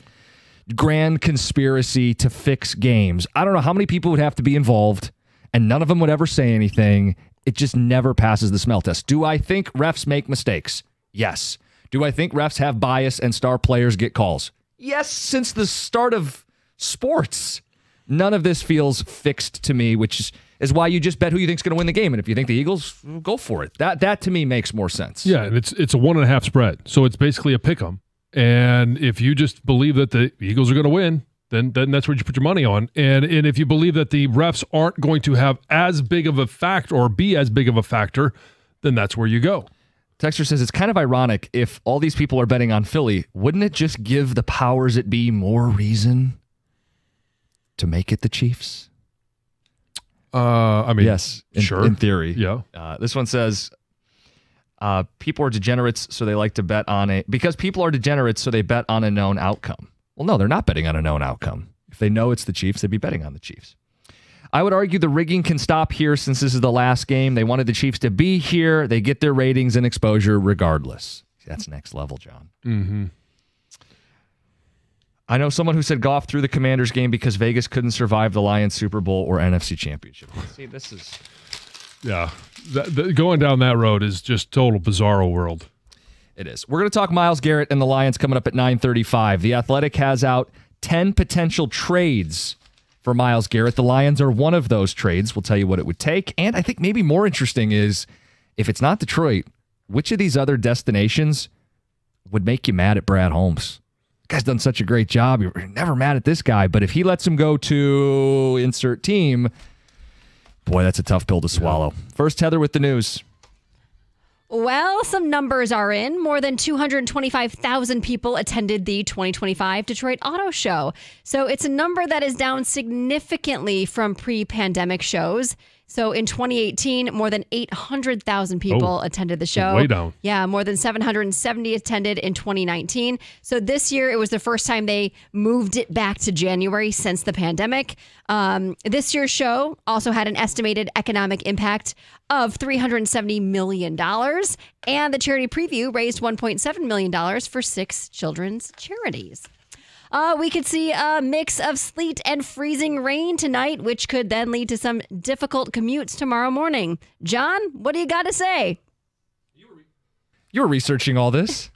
grand conspiracy to fix games. I don't know how many people would have to be involved, and none of them would ever say anything. It just never passes the smell test. Do I think refs make mistakes? Yes. Do I think refs have bias and star players get calls? Yes, since the start of sports. None of this feels fixed to me, which is why you just bet who you think is going to win the game. And if you think the Eagles, go for it. That to me makes more sense. Yeah, and it's a 1.5 spread. So it's basically a pick 'em. And if you just believe that the Eagles are going to win, then that's where you put your money on. And if you believe that the refs aren't going to have as big of a factor or be as big of a factor, then that's where you go. Texter says, it's kind of ironic if all these people are betting on Philly. Wouldn't it just give the powers that be more reason to make it the Chiefs? Yes, sure. In theory. Yeah. This one says, people are degenerates, so they like to bet on because people are degenerates, so they bet on a known outcome. Well, no, they're not betting on a known outcome. If they know it's the Chiefs, they'd be betting on the Chiefs. I would argue the rigging can stop here since this is the last game. They wanted the Chiefs to be here. They get their ratings and exposure regardless. That's next level, John. Mm-hmm. I know someone who said Goff threw the Commanders game because Vegas couldn't survive the Lions Super Bowl or NFC Championship. See, this is... Yeah. Going down that road is just total bizarro world. It is. We're going to talk Myles Garrett and the Lions coming up at 9:35. The Athletic has out 10 potential trades for Myles Garrett. The Lions are one of those trades. We'll tell you what it would take. And I think maybe more interesting is, if it's not Detroit, which of these other destinations would make you mad at Brad Holmes? The guy's done such a great job. You're never mad at this guy. But if he lets him go to insert team, boy, that's a tough pill to swallow. First, Heather with the news. Well, some numbers are in. More than 225,000 people attended the 2025 Detroit Auto Show. So it's a number that is down significantly from pre-pandemic shows. So in 2018, more than 800,000 people attended the show. Way down. Yeah, more than 770 attended in 2019. So this year, it was the first time they moved it back to January since the pandemic. This year's show also had an estimated economic impact of $370 million. And the charity preview raised $1.7 million for 6 children's charities. We could see a mix of sleet and freezing rain tonight, which could then lead to some difficult commutes tomorrow morning. John, what do you got to say? You were researching all this.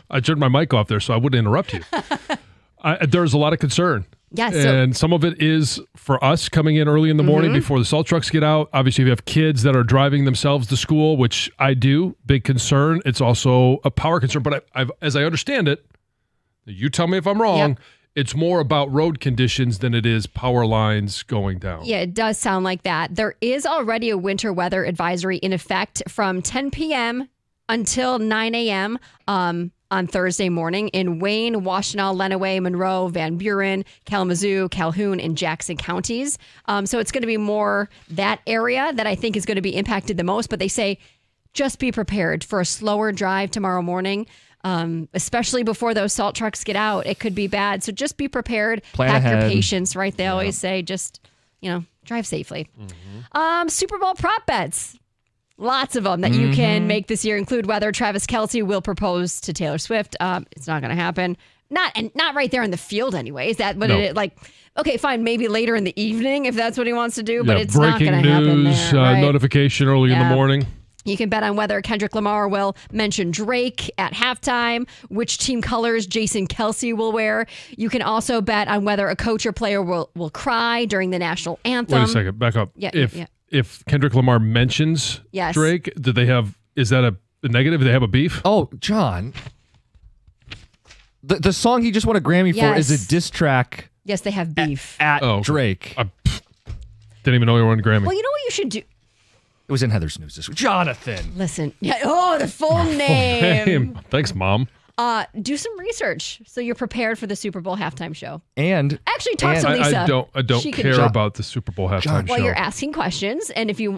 I turned my mic off there so I wouldn't interrupt you. There's a lot of concern. Yes. And some of it is for us coming in early in the morning before the salt trucks get out. Obviously, if you have kids that are driving themselves to school, which I do, big concern. It's also a power concern. But as I understand it, you tell me if I'm wrong. Yep. It's more about road conditions than it is power lines going down. Yeah, it does sound like that. There is already a winter weather advisory in effect from 10 p.m. until 9 a.m. On Thursday morning in Wayne, Washtenaw, Lenawee, Monroe, Van Buren, Kalamazoo, Calhoun, and Jackson counties. So it's going to be more that area that I think is going to be impacted the most. But they say just be prepared for a slower drive tomorrow morning. Especially before those salt trucks get out, it could be bad. So just be prepared. Plan Pack ahead. your patience, right? They always say just, drive safely. Super Bowl prop bets. Lots of them that you can make this year include whether Travis Kelce will propose to Taylor Swift. It's not going to happen. Not right there in the field anyway. Is that what it like? Okay, fine. Maybe later in the evening if that's what he wants to do, but it's not going to happen there. Right? Notification early in the morning. You can bet on whether Kendrick Lamar will mention Drake at halftime, which team colors Jason Kelce will wear. You can also bet on whether a coach or player will cry during the national anthem. Wait a second. Back up. If Kendrick Lamar mentions Drake, is that a negative? Do they have a beef? Oh, John. The song he just won a Grammy for is a diss track. Yes, they have beef. At Drake. I didn't even know you were on Grammy. Well, you know what you should do? It was in Heather's news this week. Jonathan. Listen. Yeah. Oh, the full name. Thanks, Mom. Do some research so you're prepared for the Super Bowl halftime show. And actually talk to Lisa. I don't care about the Super Bowl halftime show. Well, you're asking questions, and if you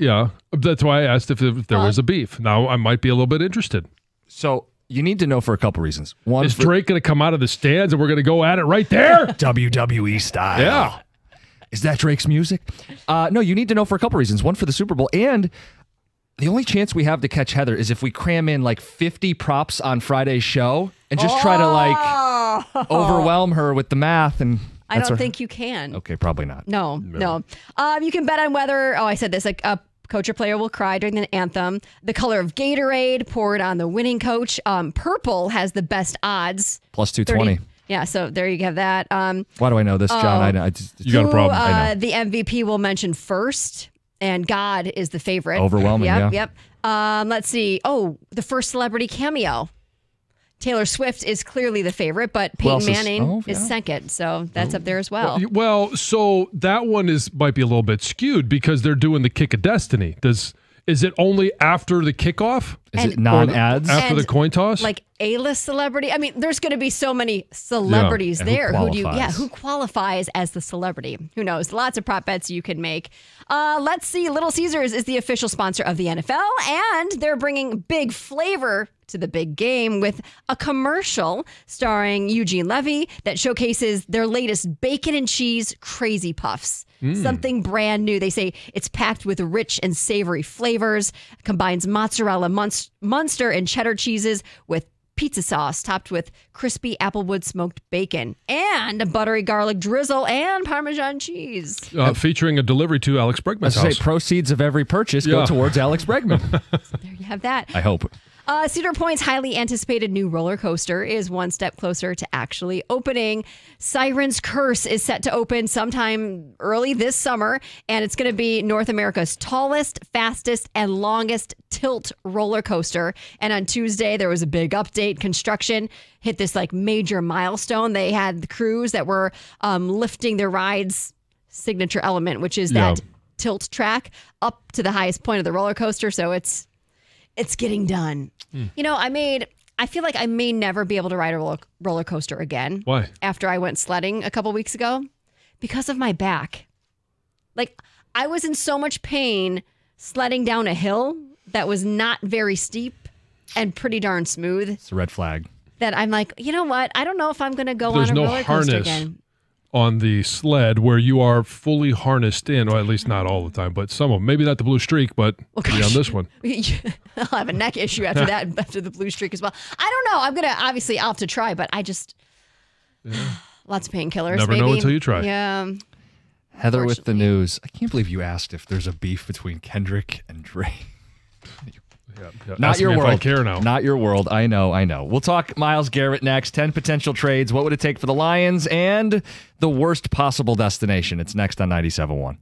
that's why I asked if there was a beef. Now I might be a little bit interested. So you need to know for a couple reasons. One, is Drake going to come out of the stands and we're going to go at it right there? WWE style. Yeah. Is that Drake's music? No, you need to know for a couple reasons. One, for the Super Bowl, and the only chance we have to catch Heather is if we cram in like 50 props on Friday's show and just try to overwhelm her with the math. And I don't think you can. Okay, probably not. No. You can bet on whether, I said this, like a coach or player will cry during the anthem. The color of Gatorade poured on the winning coach. Purple has the best odds. Plus 220. Yeah, so there you have that. Why do I know this, John? You got a problem. I know. The MVP will mention first, and God is the favorite. Overwhelming, Yep. Let's see. Oh, the first celebrity cameo. Taylor Swift is clearly the favorite, but Peyton Manning is second, so that's up there as well. Well, so that one might be a little bit skewed because they're doing the kick of destiny. Is it only after the kickoff? Is it non-ads? After And, the coin toss? like A-list celebrity. I mean, there's going to be so many celebrities And who there. qualifies? Who qualifies as the celebrity? Who knows? Lots of prop bets you can make. Let's see. Little Caesars is the official sponsor of the NFL, and they're bringing big flavor to the big game with a commercial starring Eugene Levy that showcases their latest bacon and cheese crazy puffs. Something brand new. They say it's packed with rich and savory flavors, combines mozzarella, Munster, and cheddar cheeses with pizza sauce topped with crispy applewood smoked bacon and a buttery garlic drizzle and Parmesan cheese. Featuring a delivery to Alex Bregman's I house. say proceeds of every purchase go towards Alex Bregman. There you have that. I hope. Cedar Point's highly anticipated new roller coaster is one step closer to actually opening. Siren's Curse is set to open sometime early this summer, and it's going to be North America's tallest, fastest, and longest tilt roller coaster. And on Tuesday, there was a big update. Construction hit this like major milestone. They had the crews that were lifting their ride's signature element, which is that tilt track up to the highest point of the roller coaster. So it's getting done. You know, I feel like I may never be able to ride a roller coaster again. Why? After I went sledding a couple weeks ago, because of my back. Like, I was in so much pain sledding down a hill that was not very steep and pretty darn smooth It's a red flag. that I'm like, you know what? I don't know if I'm going to go There's on a no roller coaster harness again. on the sled where you are fully harnessed in, or at least not all the time, but some of them. Maybe not the blue streak, but maybe on this one. I'll have a neck issue after that, after the blue streak as well. I don't know. I'm going to, obviously, I'll have to try, but I just, lots of painkillers. Never know until you try. Yeah. Heather with the news. I can't believe you asked if there's a beef between Kendrick and Drake. Not Ask your me if world. I care now. Not your world. I know. We'll talk Myles Garrett next. 10 potential trades. What would it take for the Lions? And the worst possible destination. It's next on 97.1.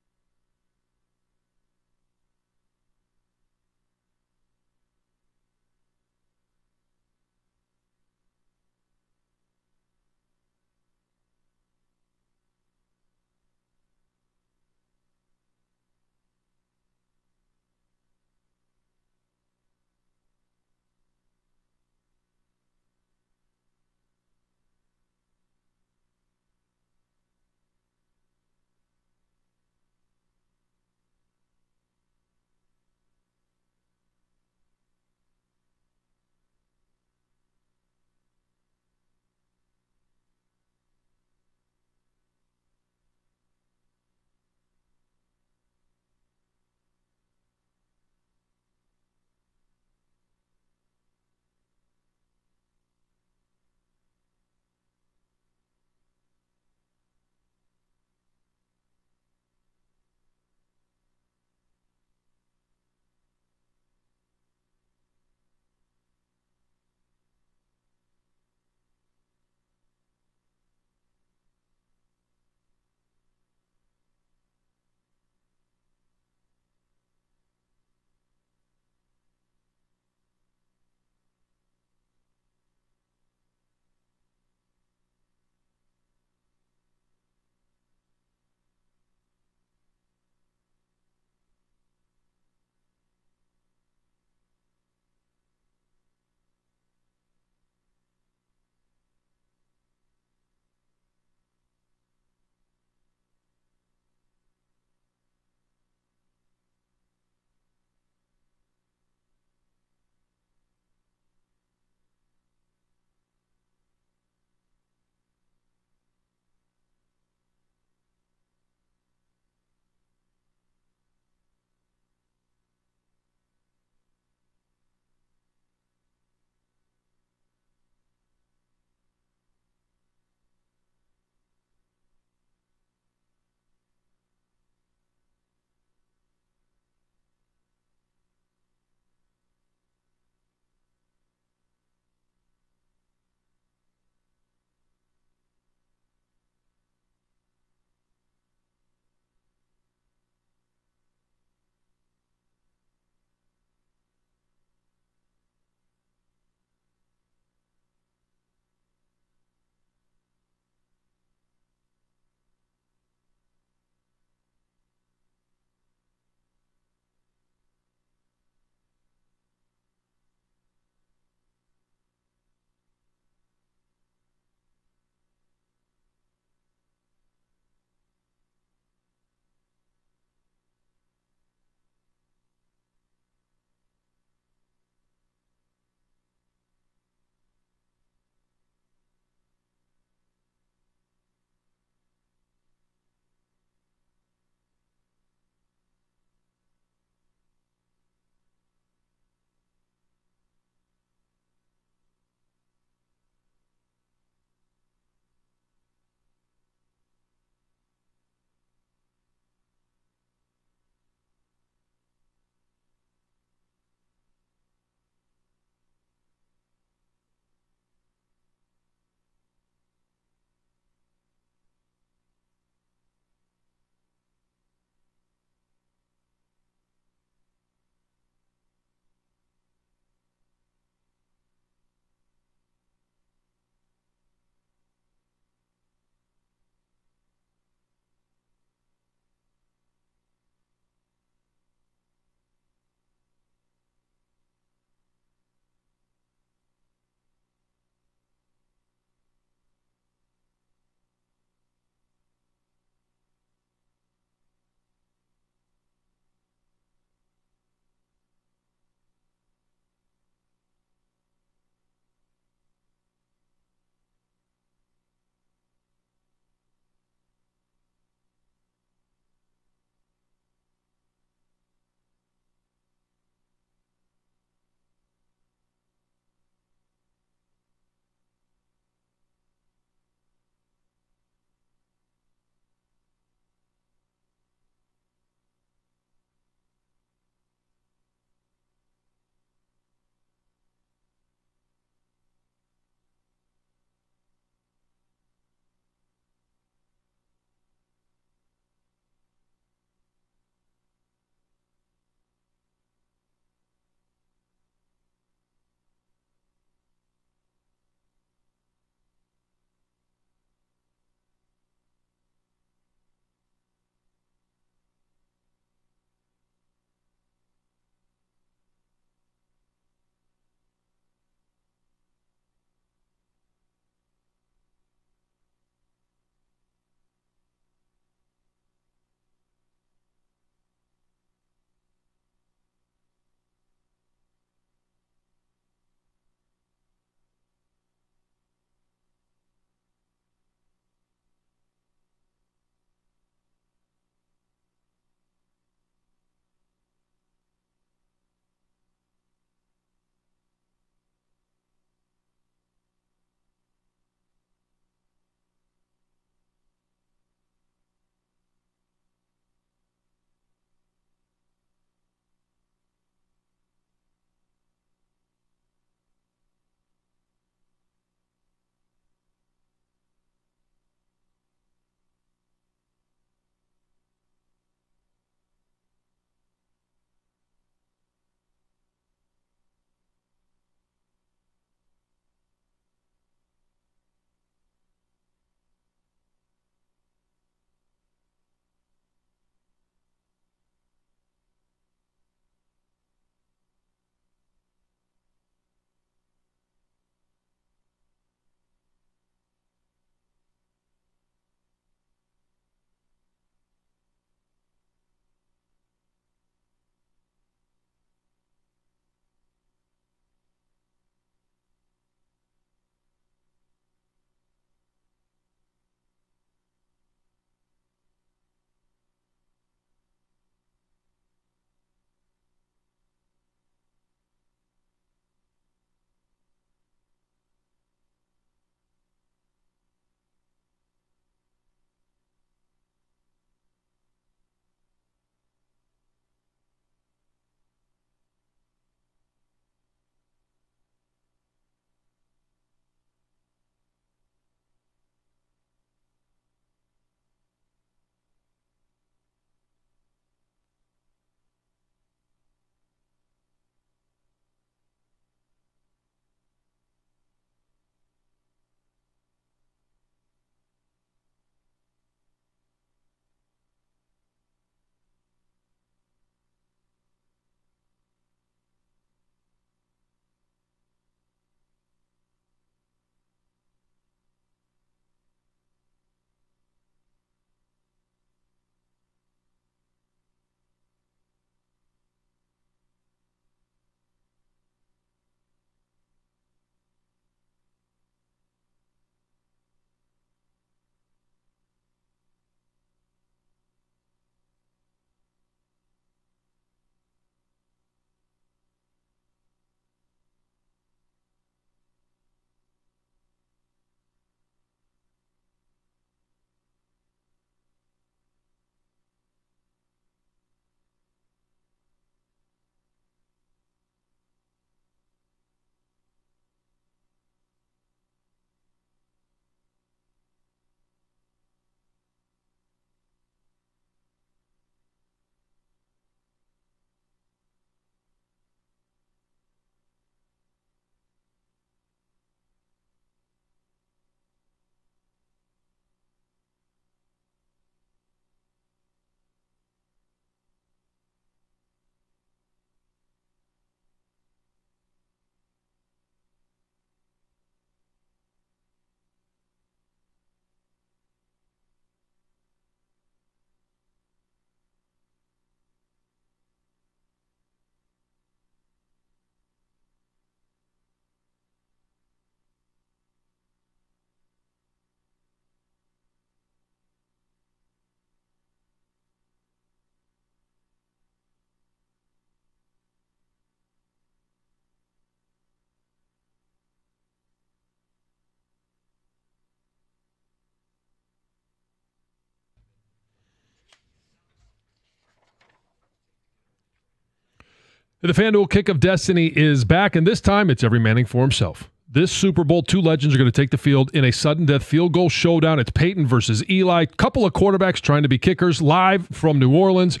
The FanDuel Kick of Destiny is back, and this time it's every Manning for himself. This Super Bowl, two legends are going to take the field in a sudden death field goal showdown. It's Peyton versus Eli. Couple of quarterbacks trying to be kickers live from New Orleans.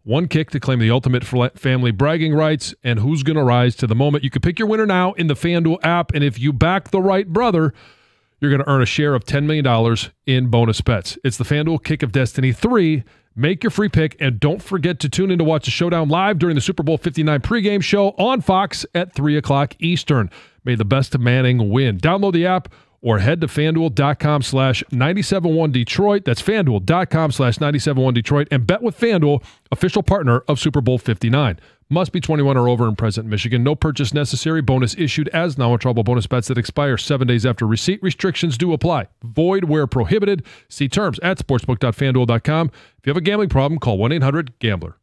One kick to claim the ultimate family bragging rights, and who's going to rise to the moment. You can pick your winner now in the FanDuel app, and if you back the right brother, you're going to earn a share of $10 million in bonus bets. It's the FanDuel Kick of Destiny 3. Make your free pick, and don't forget to tune in to watch the showdown live during the Super Bowl 59 pregame show on Fox at 3 o'clock Eastern. May the best of Manning win. Download the app or head to FanDuel.com/971Detroit. That's FanDuel.com/971Detroit. And bet with FanDuel, official partner of Super Bowl 59. Must be 21 or over and present in Michigan. No purchase necessary. Bonus issued as non-withdrawable bonus bets that expire 7 days after receipt. Restrictions do apply. Void where prohibited. See terms at sportsbook.fanduel.com. If you have a gambling problem, call 1-800-GAMBLER.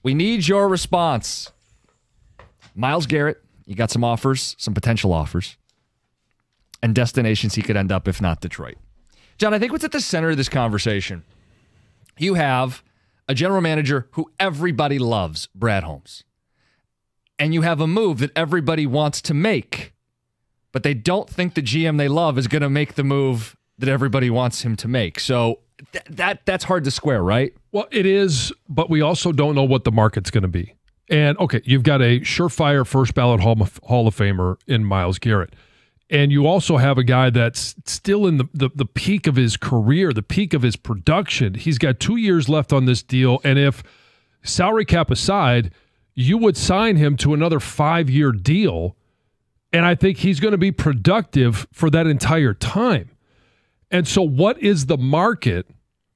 We need your response. Myles Garrett, you got some offers, some potential offers, and destinations he could end up if not Detroit. John, I think what's at the center of this conversation, you have a general manager who everybody loves, Brad Holmes. And you have a move that everybody wants to make, but they don't think the GM they love is going to make the move that everybody wants him to make. So that's hard to square, right? Well, it is, but we also don't know what the market's going to be. And, okay, you've got a surefire first ballot Hall of Famer in Myles Garrett. And you also have a guy that's still in the peak of his career, the peak of his production. He's got 2 years left on this deal. And if salary cap aside, you would sign him to another 5-year deal. And I think he's going to be productive for that entire time. And so what is the market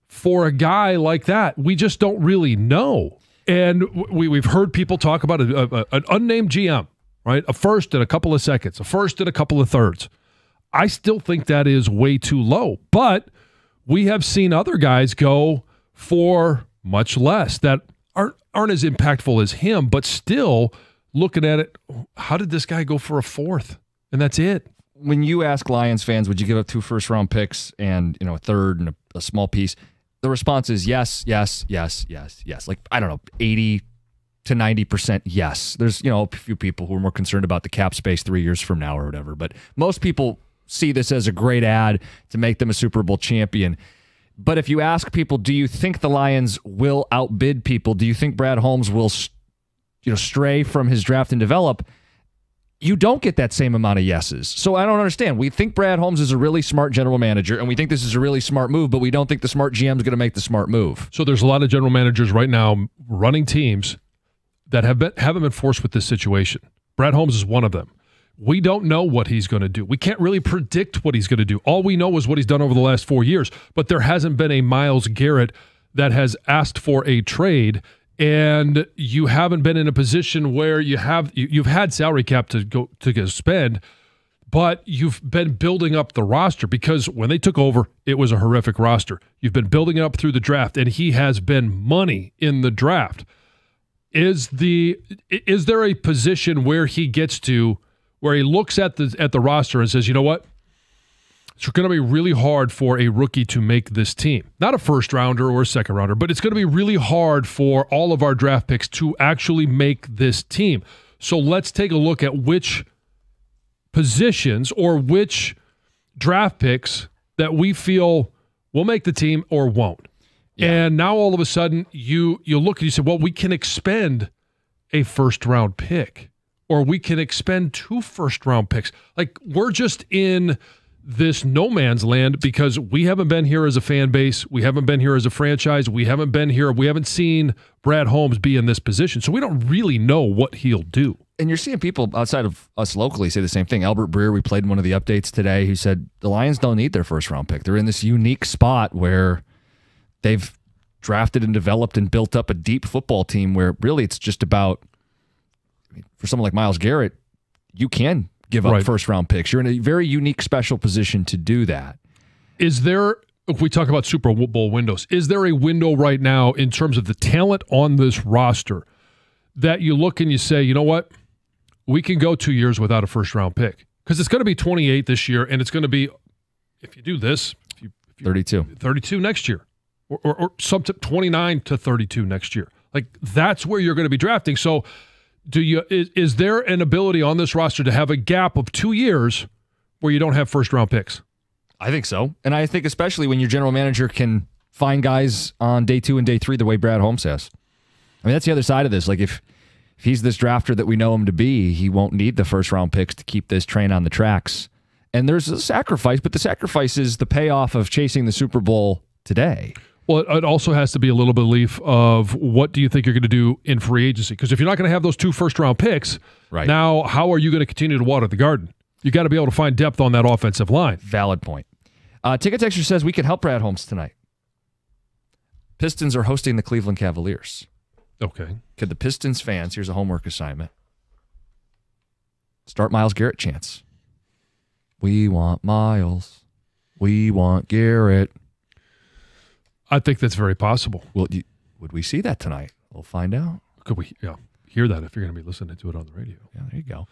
for a guy like that? We just don't really know. And we've heard people talk about an unnamed GM, right? A first and a couple of seconds, a first and a couple of thirds. I still think that is way too low. But we have seen other guys go for much less that aren't as impactful as him, but still looking at it, how did this guy go for a fourth? And that's it. When you ask Lions fans, would you give up 2 first-round picks and a third and a small piece? The response is yes, yes, yes, yes, yes. Like, I don't know, 80 to 90% yes. There's, a few people who are more concerned about the cap space 3 years from now or whatever. But most people see this as a great ad to make them a Super Bowl champion. But if you ask people, do you think the Lions will outbid people? Do you think Brad Holmes will, stray from his draft and develop? You don't get that same amount of yeses. So I don't understand. We think Brad Holmes is a really smart general manager, and we think this is a really smart move, but we don't think the smart GM is going to make the smart move. So there's a lot of general managers right now running teams that haven't been forced with this situation. Brad Holmes is one of them. We don't know what he's going to do. We can't really predict what he's going to do. All we know is what he's done over the last 4 years, but there hasn't been a Myles Garrett that has asked for a trade. And you haven't been in a position where you've had salary cap to spend, but you've been building up the roster because when they took over, it was a horrific roster. You've been building it up through the draft, and he has been money in the draft. Is there a position where he gets to where he looks at the roster and says, you know what? It's going to be really hard for a rookie to make this team. Not a first rounder or a second rounder, but it's going to be really hard for all of our draft picks to actually make this team. So let's take a look at which positions or which draft picks that we feel will make the team or won't. Yeah. And now all of a sudden you look and you say, well, we can expend a first round pick or we can expend 2 first round picks. Like, we're just in this no man's land because we haven't been here as a fan base. We haven't been here as a franchise. We haven't been here. We haven't seen Brad Holmes be in this position. So we don't really know what he'll do. And you're seeing people outside of us locally say the same thing. Albert Breer, we played in one of the updates today, who said the Lions don't need their first round pick. They're in this unique spot where they've drafted and developed and built up a deep football team where really it's just about, for someone like Myles Garrett, you can give up first-round picks. You're in a very unique, special position to do that. Is there, if we talk about Super Bowl windows, is there a window right now in terms of the talent on this roster that you look and you say, you know what, we can go 2 years without a first-round pick? Because it's going to be 28 this year, and it's going to be, if you do this, 32 next year, or some 29 to 32 next year. Like, that's where you're going to be drafting. So is there an ability on this roster to have a gap of 2 years where you don't have first-round picks? I think so. And I think especially when your general manager can find guys on day 2 and day 3 the way Brad Holmes has. I mean, that's the other side of this. Like, if he's this drafter that we know him to be, he won't need the first-round picks to keep this train on the tracks. And there's a sacrifice, but the sacrifice is the payoff of chasing the Super Bowl today. Well, it also has to be a little belief of what do you think you're going to do in free agency? Because if you're not going to have those 2 first-round picks, now how are you going to continue to water the garden? You got to be able to find depth on that offensive line. Valid point. Ticket Texture says we can help Brad Holmes tonight. Pistons are hosting the Cleveland Cavaliers. Okay. Could the Pistons fans, here's a homework assignment, start Myles Garrett chants? We want Myles. We want Garrett. I think that's very possible. Well, would we see that tonight? We'll find out. Could we hear that if you're going to be listening to it on the radio? Yeah, there you go.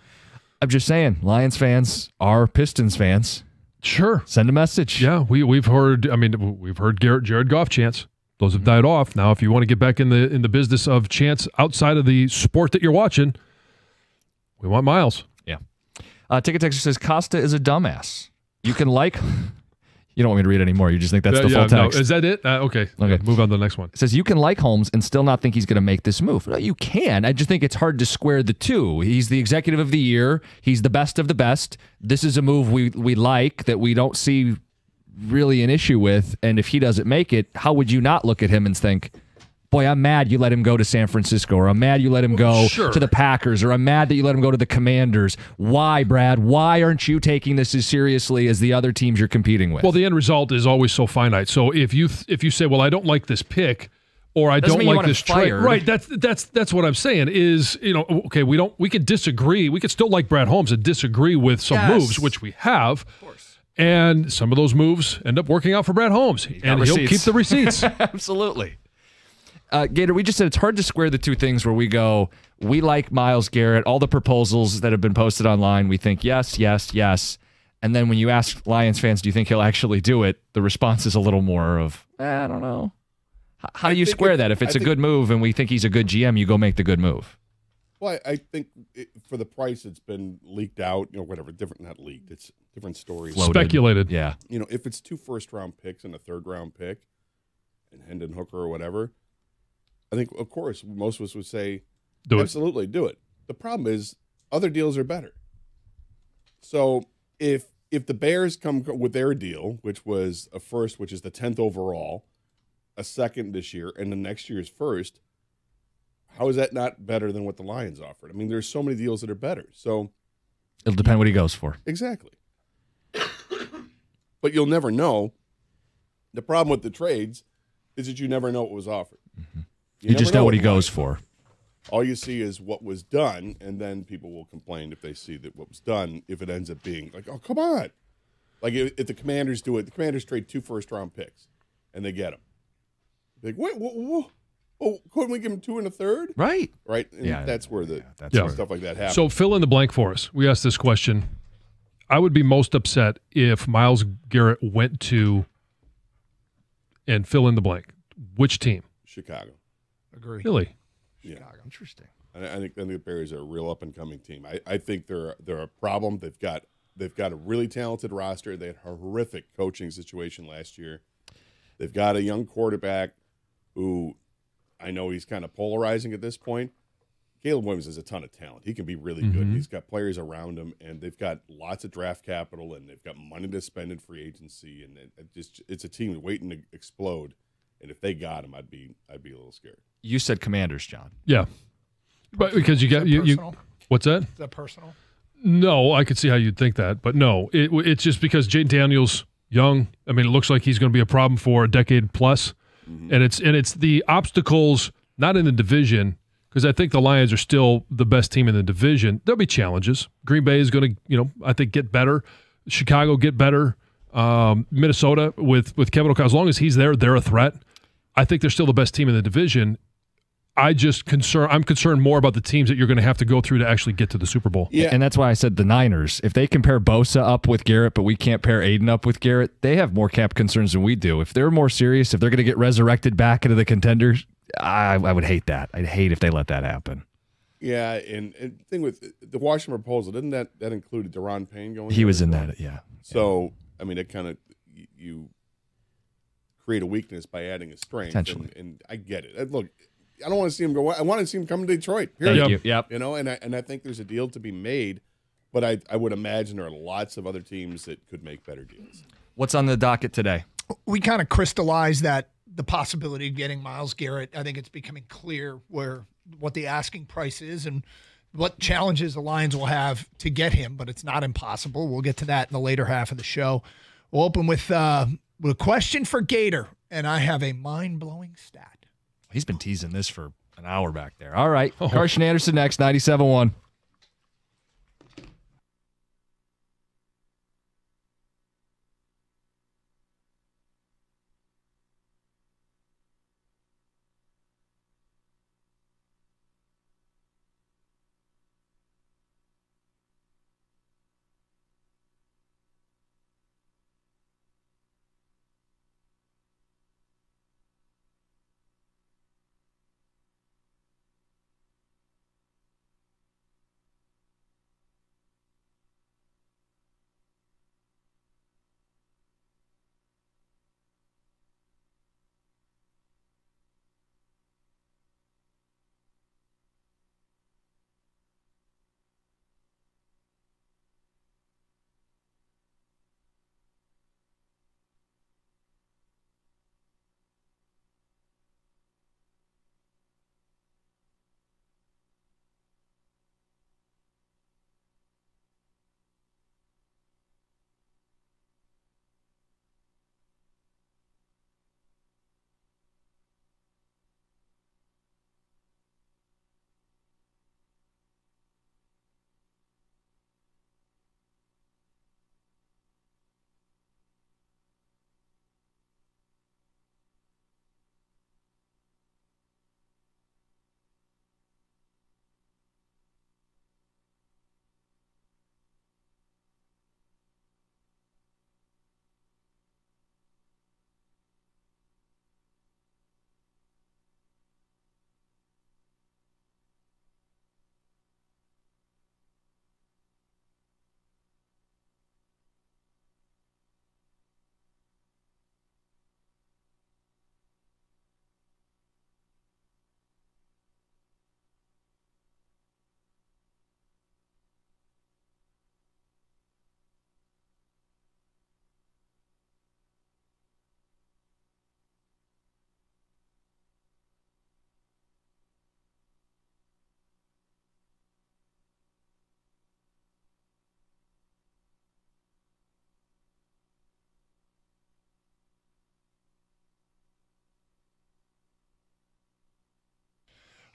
I'm just saying, Lions fans are Pistons fans. Sure. Send a message. Yeah, we've heard Jared Goff chants. Those have died off. Now, if you want to get back in the business of chants outside of the sport that you're watching, we want Miles. Yeah. Ticket Texter says Costa is a dumbass. You can like. You don't want me to read anymore. You just think that's the full text. No. Is that it? Okay. Move on to the next one. It says you can like Holmes and still not think he's going to make this move. No, you can. I just think it's hard to square the two. He's the executive of the year. He's the best of the best. This is a move we like that we don't see really an issue with. And if he doesn't make it, how would you not look at him and think, boy, I'm mad you let him go to San Francisco, or I'm mad you let him go to the Packers, or I'm mad that you let him go to the Commanders. Why, Brad? Why aren't you taking this as seriously as the other teams you're competing with? Well, the end result is always so finite. So if you say, well, I don't like this pick, or I don't like this trade, right? That's what I'm saying. Is okay, we could disagree. We could still like Brad Holmes and disagree with some moves, which we have. Of course. And some of those moves end up working out for Brad Holmes, and he'll keep the receipts. Absolutely. Gator, we just said it's hard to square the two things where we go, we like Myles Garrett, all the proposals that have been posted online, we think yes, yes, yes. And then when you ask Lions fans, do you think he'll actually do it? The response is a little more of, I don't know. How do you square that? If it's a good move and we think he's a good GM, you go make the good move. Well, I think for the price it's been leaked out, whatever, not leaked, it's different stories. Floated. Speculated. Yeah. If it's 2 first-round picks and a third-round pick and Hendon Hooker or whatever, I think, of course, most of us would say, absolutely, do it. The problem is other deals are better. So if the Bears come with their deal, which was a first, which is the 10th overall, a second this year, and the next year's first, how is that not better than what the Lions offered? I mean, there's so many deals that are better. So it'll depend what he goes for. Exactly. But you'll never know. The problem with the trades is that you never know what was offered. Mm-hmm. You just know what he goes for. All you see is what was done, and then people will complain if they see that what was done, if it ends up being like, oh, come on. Like if the Commanders do it, the Commanders trade 2 first-round picks, and they get them. Like, wait, whoa. Oh, couldn't we give them 2 and a third? Right. Right? And that's where stuff like that happens. So fill in the blank for us. We asked this question. I would be most upset if Myles Garrett went to, and fill in the blank. Which team? Chicago. Agree. Really? Chicago. Yeah. Interesting. I think the Bears are a real up-and-coming team. I think they're a problem. They've got a really talented roster. They had a horrific coaching situation last year. They've got a young quarterback who I know he's kind of polarizing at this point. Caleb Williams has a ton of talent. He can be really good. He's got players around him, and they've got lots of draft capital, and they've got money to spend in free agency, and it's a team waiting to explode. And if they got him, I'd be a little scared. You said Commanders, John. Yeah, but because you got you. What's that? Is that personal? No, I could see how you'd think that, but no, it's just because Jaden Daniels young. I mean, it looks like he's going to be a problem for a decade plus, and it's the obstacles not in the division, because I think the Lions are still the best team in the division. There'll be challenges. Green Bay is going to I think get better. Chicago get better. Minnesota with Kevin O'Connell, as long as he's there, they're a threat. I think they're still the best team in the division. I'm concerned more about the teams that you're going to have to go through to actually get to the Super Bowl. Yeah. And that's why I said the Niners. If they compare Bosa up with Garrett, but we can't pair Aiden up with Garrett, they have more cap concerns than we do. If they're more serious, if they're going to get resurrected back into the contenders, I would hate that. I'd hate if they let that happen. Yeah, and the thing with the Washington proposal, didn't that included Deron Payne going? He was in that, yeah. So, I mean, it kind of, you create a weakness by adding a strength. Potentially. And I get it. And look, I don't want to see him go. I want to see him come to Detroit. Thank you. Yep. And I think there's a deal to be made, but I would imagine there are lots of other teams that could make better deals. What's on the docket today? We kind of crystallized that the possibility of getting Myles Garrett. I think it's becoming clear what the asking price is and what challenges the Lions will have to get him, but it's not impossible. We'll get to that in the later half of the show. We'll open with a question for Gator, and I have a mind-blowing stat. He's been teasing this for an hour back there. All right. Carson Anderson next, 97.1.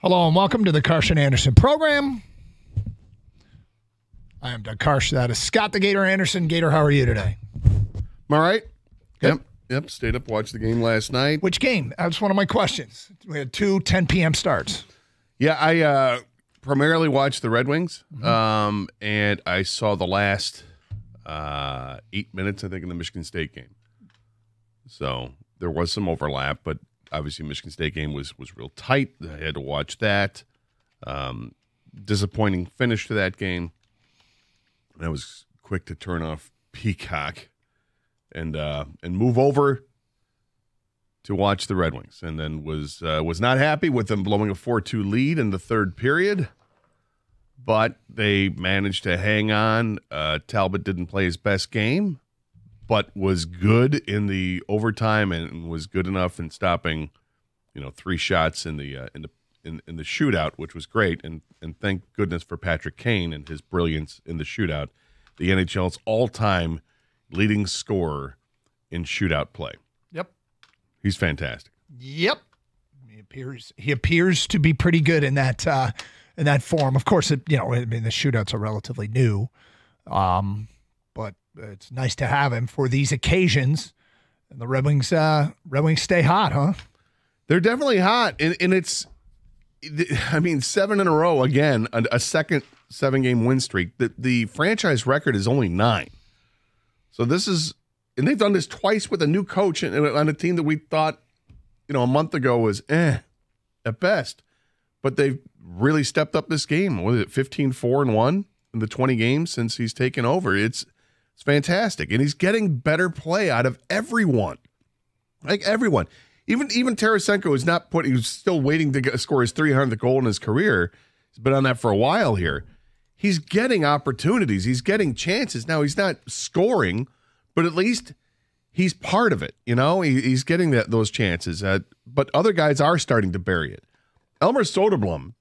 Hello and welcome to the Karsch and Anderson program. I am Doug Karsch. That is Scott the Gator Anderson. Gator, how are you today? I'm all right. Good. Yep. Stayed up, watched the game last night. Which game? That's one of my questions. We had 2 10 p.m. starts. Yeah, I primarily watched the Red Wings, and I saw the last 8 minutes, I think, in the Michigan State game. So there was some overlap, but obviously Michigan State game was real tight. I had to watch that. Disappointing finish to that game. And I was quick to turn off Peacock and move over to watch the Red Wings, and then was not happy with them blowing a 4-2 lead in the third period, but they managed to hang on. Talbot didn't play his best game, but was good in the overtime and was good enough in stopping, 3 shots in the shootout, which was great. And thank goodness for Patrick Kane and his brilliance in the shootout, the NHL's all-time leading scorer in shootout play. Yep. He's fantastic. Yep. He appears to be pretty good in that form. Of course, the shootouts are relatively new, but it's nice to have him for these occasions. And the Red Wings stay hot, huh? They're definitely hot, and it's, 7 in a row again, a second 7-game win streak. The franchise record is only 9. So this is, and they've done this twice with a new coach on a team that we thought, a month ago was at best. But they've really stepped up this game. What is it, 15-4-1 in the 20 games since he's taken over? It's fantastic. And he's getting better play out of everyone. Like everyone. Even Tarasenko is not he's still waiting to score his 300th goal in his career. He's been on that for a while here. He's getting opportunities. He's getting chances. Now, he's not scoring, but at least he's part of it. He's getting those chances. But other guys are starting to bury it. Elmer Soderblom,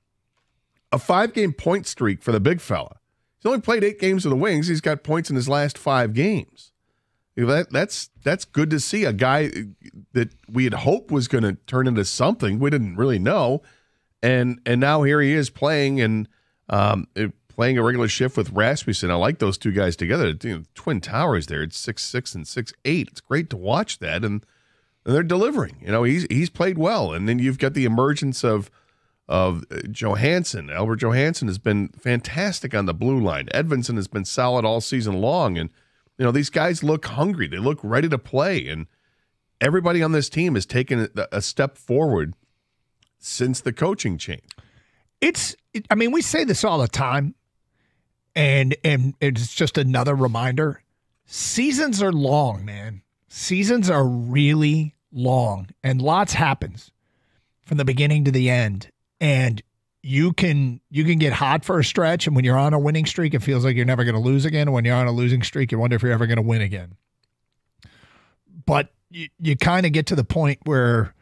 a 5-game point streak for the big fella. He's only played 8 games with the Wings. He's got points in his last 5 games. That's good to see. A guy that we had hoped was going to turn into something. We didn't really know. And now here he is playing and playing a regular shift with Rasmussen. I like those two guys together. Twin towers there. It's 6'6" and 6'8". It's great to watch that, and they're delivering. He's played well. And then you've got the emergence of Johansson. Albert Johansson has been fantastic on the blue line. Edvinsson has been solid all season long, and these guys look hungry. They look ready to play, and everybody on this team has taken a step forward since the coaching change. We say this all the time, and it's just another reminder. Seasons are long, man. Seasons are really long, and lots happens from the beginning to the end. And you can get hot for a stretch, and when you're on a winning streak, it feels like you're never going to lose again. And when you're on a losing streak, you wonder if you're ever going to win again. But you kind of get to the point where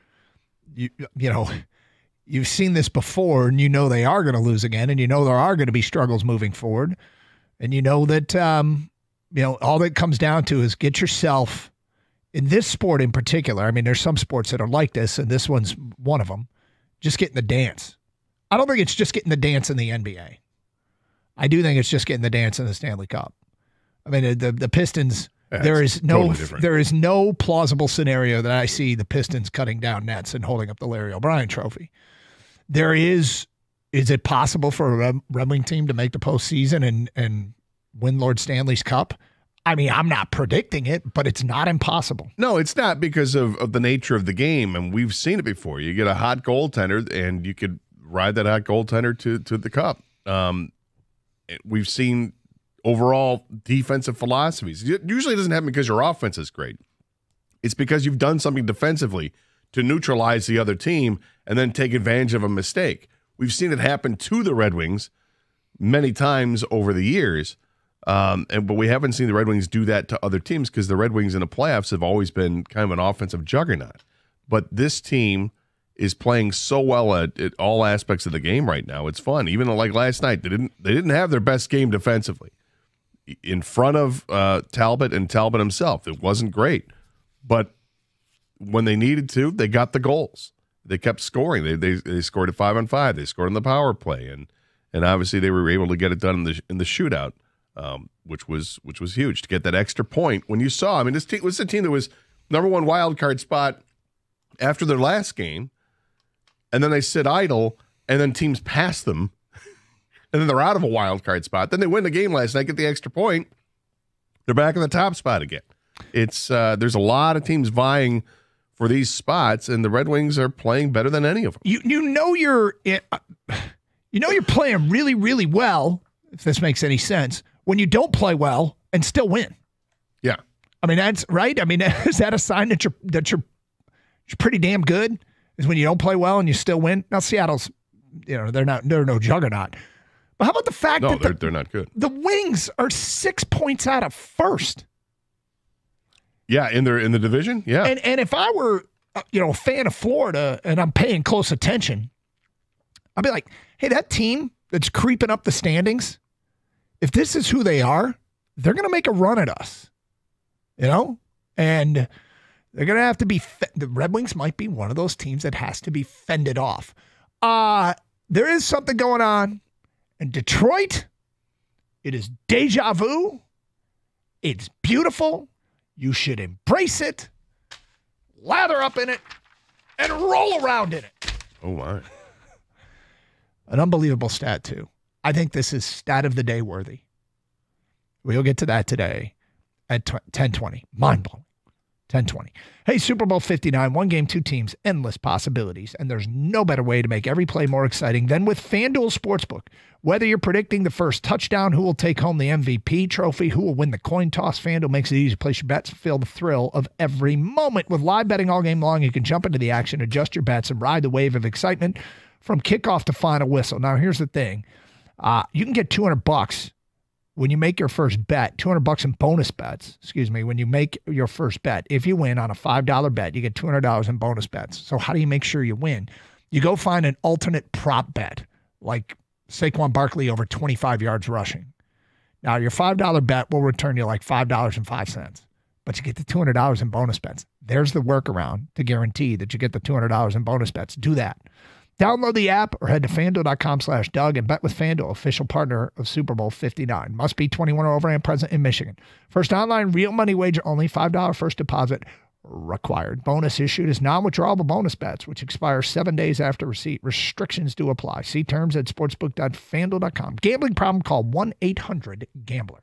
you've seen this before, and they are going to lose again, and there are going to be struggles moving forward, and that all that comes down to is get yourself in this sport in particular. There's some sports that are like this, and this one's one of them. Just get in the dance. I don't think it's just getting the dance in the NBA. I do think it's just getting the dance in the Stanley Cup. The Pistons. Yeah, there is no plausible scenario that I see the Pistons cutting down nets and holding up the Larry O'Brien Trophy. There is. Is it possible for a Red Wing team to make the postseason and win Lord Stanley's Cup? I'm not predicting it, but it's not impossible. No, it's not, because of the nature of the game, and we've seen it before. You get a hot goaltender, and you could ride that hot goaltender to the Cup. We've seen overall defensive philosophies. Usually it doesn't happen because your offense is great. It's because you've done something defensively to neutralize the other team and then take advantage of a mistake. We've seen it happen to the Red Wings many times over the years. But we haven't seen the Red Wings do that to other teams, because the Red Wings in the playoffs have always been kind of an offensive juggernaut. But this team is playing so well at all aspects of the game right now. It's fun. Even like last night, they didn't have their best game defensively in front of Talbot and Talbot himself. It wasn't great, but when they needed to, they got the goals. they kept scoring. They scored at 5-on-5. They scored on the power play, and obviously they were able to get it done in the shootout, which was huge to get that extra point. When you saw, I mean, this team was a team that was number one wild card spot after their last game, and then they sit idle, and then teams pass them, and then they're out of a wild card spot. Then they win the game last night, get the extra point. They're back in the top spot again. It's there's a lot of teams vying for these spots, and the Red Wings are playing better than any of them. You know you're playing really, really well, if this makes any sense, when you don't play well and still win. Yeah. I mean, that's right. I mean, is that a sign that you're pretty damn good? Is when you don't play well and you still win? Now Seattle's, they're no juggernaut. But how about the fact that they're not good. The Wings are 6 points out of first. Yeah, in the division. Yeah. And if I were a fan of Florida and I'm paying close attention, I'd be like, hey, that team that's creeping up the standings, if this is who they are, they're going to make a run at us. And they're going to have to be the Red Wings might be one of those teams that has to be fended off. There is something going on in Detroit. It is deja vu. It's beautiful. You should embrace it, lather up in it, and roll around in it. Oh, my. An unbelievable stat, too. I think this is stat of the day worthy. We'll get to that today at 10:20. Mind-blowing. 10:20. Hey, Super Bowl 59, one game, two teams, endless possibilities, and there's no better way to make every play more exciting than with FanDuel Sportsbook. Whether you're predicting the first touchdown, who will take home the MVP trophy, who will win the coin toss, FanDuel makes it easy to place your bets, feel the thrill of every moment. With live betting all game long, you can jump into the action, adjust your bets, and ride the wave of excitement from kickoff to final whistle. Now, here's the thing. You can get $200 when you make your first bet, $200 in bonus bets, when you make your first bet. If you win on a $5 bet, you get $200 in bonus bets. So how do you make sure you win? You go find an alternate prop bet, like Saquon Barkley over 25 yards rushing. Now, your $5 bet will return you like $5.05, but you get the $200 in bonus bets. There's the workaround to guarantee that you get the $200 in bonus bets. Do that. Download the app or head to FanDuel.com/Doug and bet with FanDuel, official partner of Super Bowl 59. Must be 21 or over and present in Michigan. First online, real money wager only, $5 first deposit required. Bonus issued is non-withdrawable bonus bets, which expire 7 days after receipt. Restrictions do apply. See terms at sportsbook.fanduel.com. Gambling problem? Call 1-800-GAMBLER.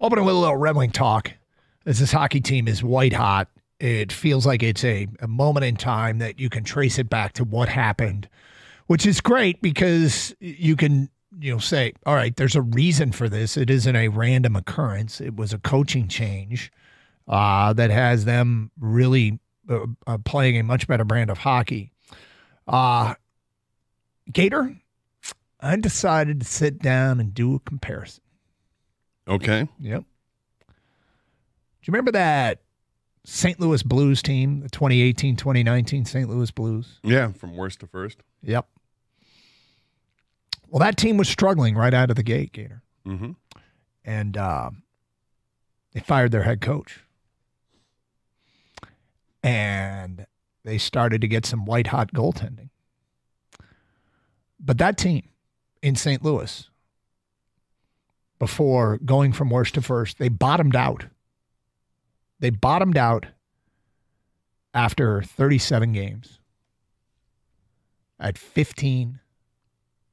Opening with a little Red Wing talk. As this hockey team is white hot, it feels like it's a moment in time that you can trace it back to what happened, which is great because you can say, all right, there's a reason for this. It isn't a random occurrence. It was a coaching change that has them really playing a much better brand of hockey. Gator, I decided to sit down and do a comparison. Okay. Yep. Do you remember that St. Louis Blues team, the 2018-2019 St. Louis Blues? Yeah, from worst to first. Yep. Well, that team was struggling right out of the gate, Gator. Mm-hmm. And they fired their head coach. And they started to get some white-hot goaltending. But that team in St. Louis, before going from worst to first, they bottomed out. They bottomed out after 37 games at 15,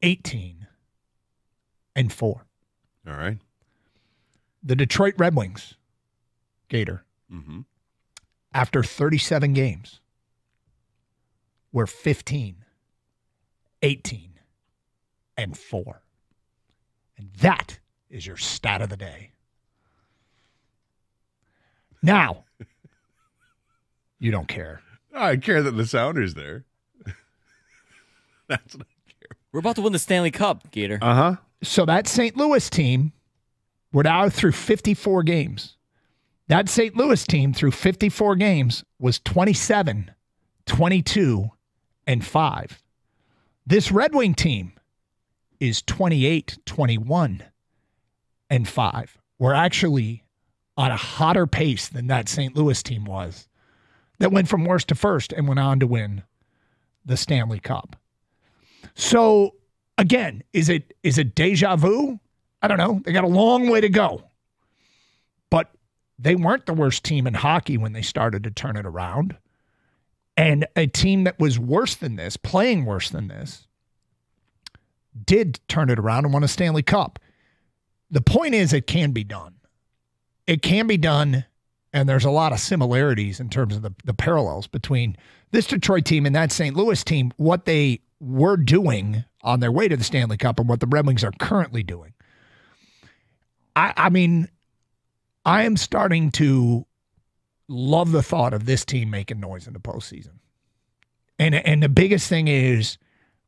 18, and 4. All right. The Detroit Red Wings, Gator, after 37 games, were 15, 18, and 4. And that is your stat of the day. Now, you don't care. I care that the Sounders there. That's what I care. We're about to win the Stanley Cup, Gator. Uh-huh. So that St. Louis team, we're now through 54 games. That St. Louis team through 54 games was 27, 22, and 5. This Red Wing team is 28, 21, and 5. We're actually on a hotter pace than that St. Louis team was that went from worst to first and went on to win the Stanley Cup. So, again, is it deja vu? I don't know. They got a long way to go. But they weren't the worst team in hockey when they started to turn it around. And a team that was worse than this, playing worse than this, did turn it around and won a Stanley Cup. The point is it can be done. It can be done, and there's a lot of similarities in terms of the parallels between this Detroit team and that St. Louis team, what they were doing on their way to the Stanley Cup and what the Red Wings are currently doing. I mean, I am starting to love the thought of this team making noise in the postseason. And the biggest thing is,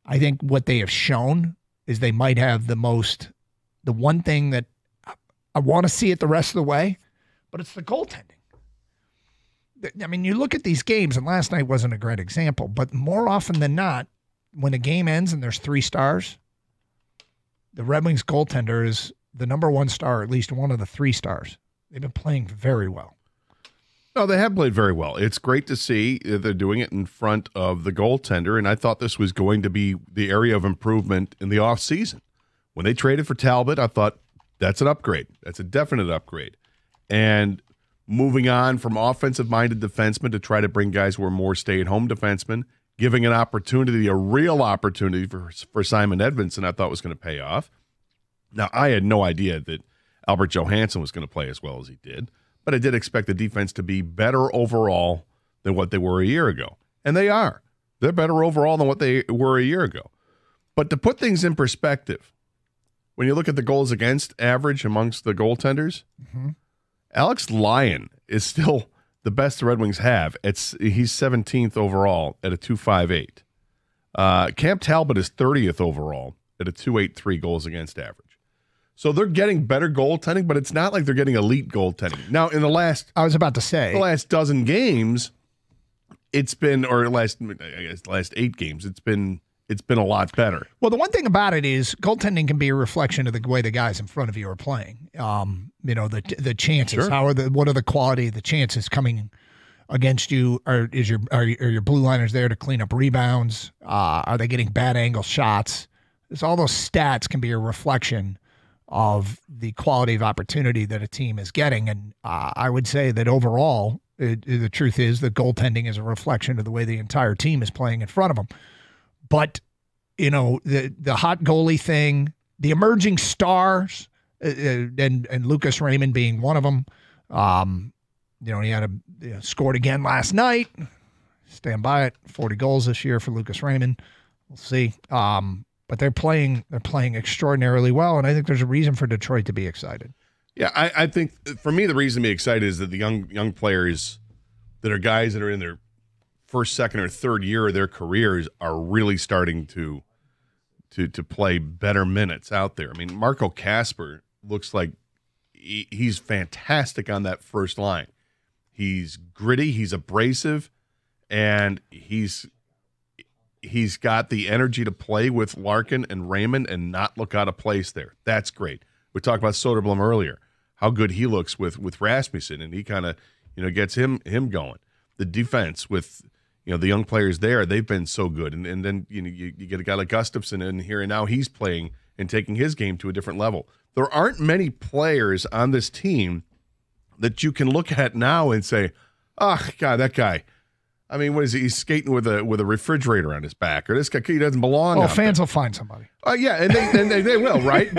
I think what they have shown is they might have the one thing that I want to see it the rest of the way, but it's the goaltending. I mean, you look at these games, and last night wasn't a great example, but more often than not, when a game ends and there's 3 stars, the Red Wings goaltender is the number 1 star, at least one of the 3 stars. They've been playing very well. No, they have played very well. It's great to see they're doing it in front of the goaltender, and I thought this was going to be the area of improvement in the offseason. When they traded for Talbot, I thought, that's an upgrade. That's a definite upgrade. And moving on from offensive-minded defensemen to try to bring guys who are more stay-at-home defensemen, giving an opportunity, a real opportunity for Simon Edvinsson, I thought was going to pay off. Now, I had no idea that Albert Johansson was going to play as well as he did, but I did expect the defense to be better overall than what they were a year ago. And they are. They're better overall than what they were a year ago. But to put things in perspective, when you look at the goals against average amongst the goaltenders, Alex Lyon is still the best the Red Wings have. He's 17th overall at a 2.58. Cam Talbot is 30th overall at a 2.83 goals against average. So they're getting better goaltending, but it's not like they're getting elite goaltending. Now, in the last dozen games, it's been, or last 8 games, it's been a lot better. Well, the one thing about it is goaltending can be a reflection of the way the guys in front of you are playing. The chances. Sure. What are the quality of the chances coming against you? Are your blue liners there to clean up rebounds? Are they getting bad angle shots? All those stats can be a reflection of the quality of opportunity that a team is getting. And I would say that overall, the truth is that goaltending is a reflection of the way the entire team is playing in front of them. But, the hot goalie thing, the emerging stars, and Lucas Raymond being one of them. He had scored again last night. Stand by it. 40 goals this year for Lucas Raymond. We'll see. But they're playing extraordinarily well, and I think there's a reason for Detroit to be excited. Yeah, I think for me the reason to be excited is that the young players that are guys that are in their first, second, or third year of their careers are really starting to play better minutes out there. I mean, Marco Kasper looks like he's fantastic on that first line. He's gritty, he's abrasive, and he's got the energy to play with Larkin and Raymond and not look out of place there. That's great. We talked about Soderblom earlier, how good he looks with Rasmussen, and he kind of gets him going. The defense with the young players there, they've been so good, and then you get a guy like Gustafsson in here, and now he's playing and taking his game to a different level. There aren't many players on this team that you can look at now and say, "Oh God, that guy." I mean, what is he? He's skating with a refrigerator on his back, or this guy, he doesn't belong. Oh, fans will find somebody. Yeah, and they will, right?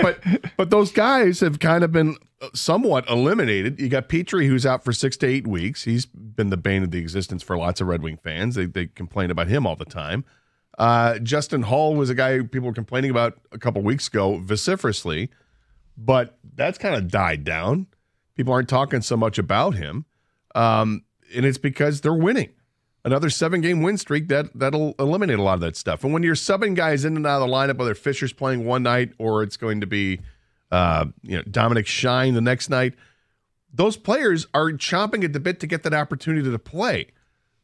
But those guys have kind of been somewhat eliminated. You got Petrie, who's out for 6 to 8 weeks. He's been the bane of the existence for lots of Red Wing fans. They complain about him all the time. Justin Hull was a guy who people were complaining about a couple weeks ago vociferously, but that's kind of died down. People aren't talking so much about him, and it's because they're winning. Another 7-game win streak, that'll eliminate a lot of that stuff. And when you're subbing guys in and out of the lineup, whether Fisher's playing one night or it's going to be Dominic Shine the next night, those players are chomping at the bit to get that opportunity to play.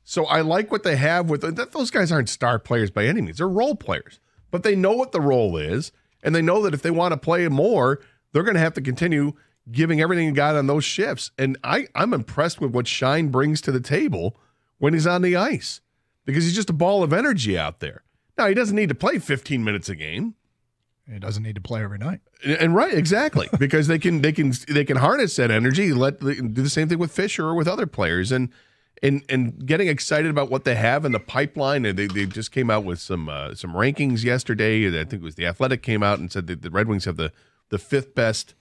So I like what they have with those guys. Aren't star players by any means. They're role players, but they know what the role is, and they know that if they want to play more, they're going to have to continue giving everything you got on those shifts. And I'm impressed with what Shine brings to the table when he's on the ice, because he's just a ball of energy out there. Now, he doesn't need to play 15 minutes a game. He doesn't need to play every night. And right, exactly, because they can harness that energy. Do the same thing with Fisher or with other players, and getting excited about what they have in the pipeline. And they just came out with some rankings yesterday. I think it was The Athletic came out and said that the Red Wings have the 5th best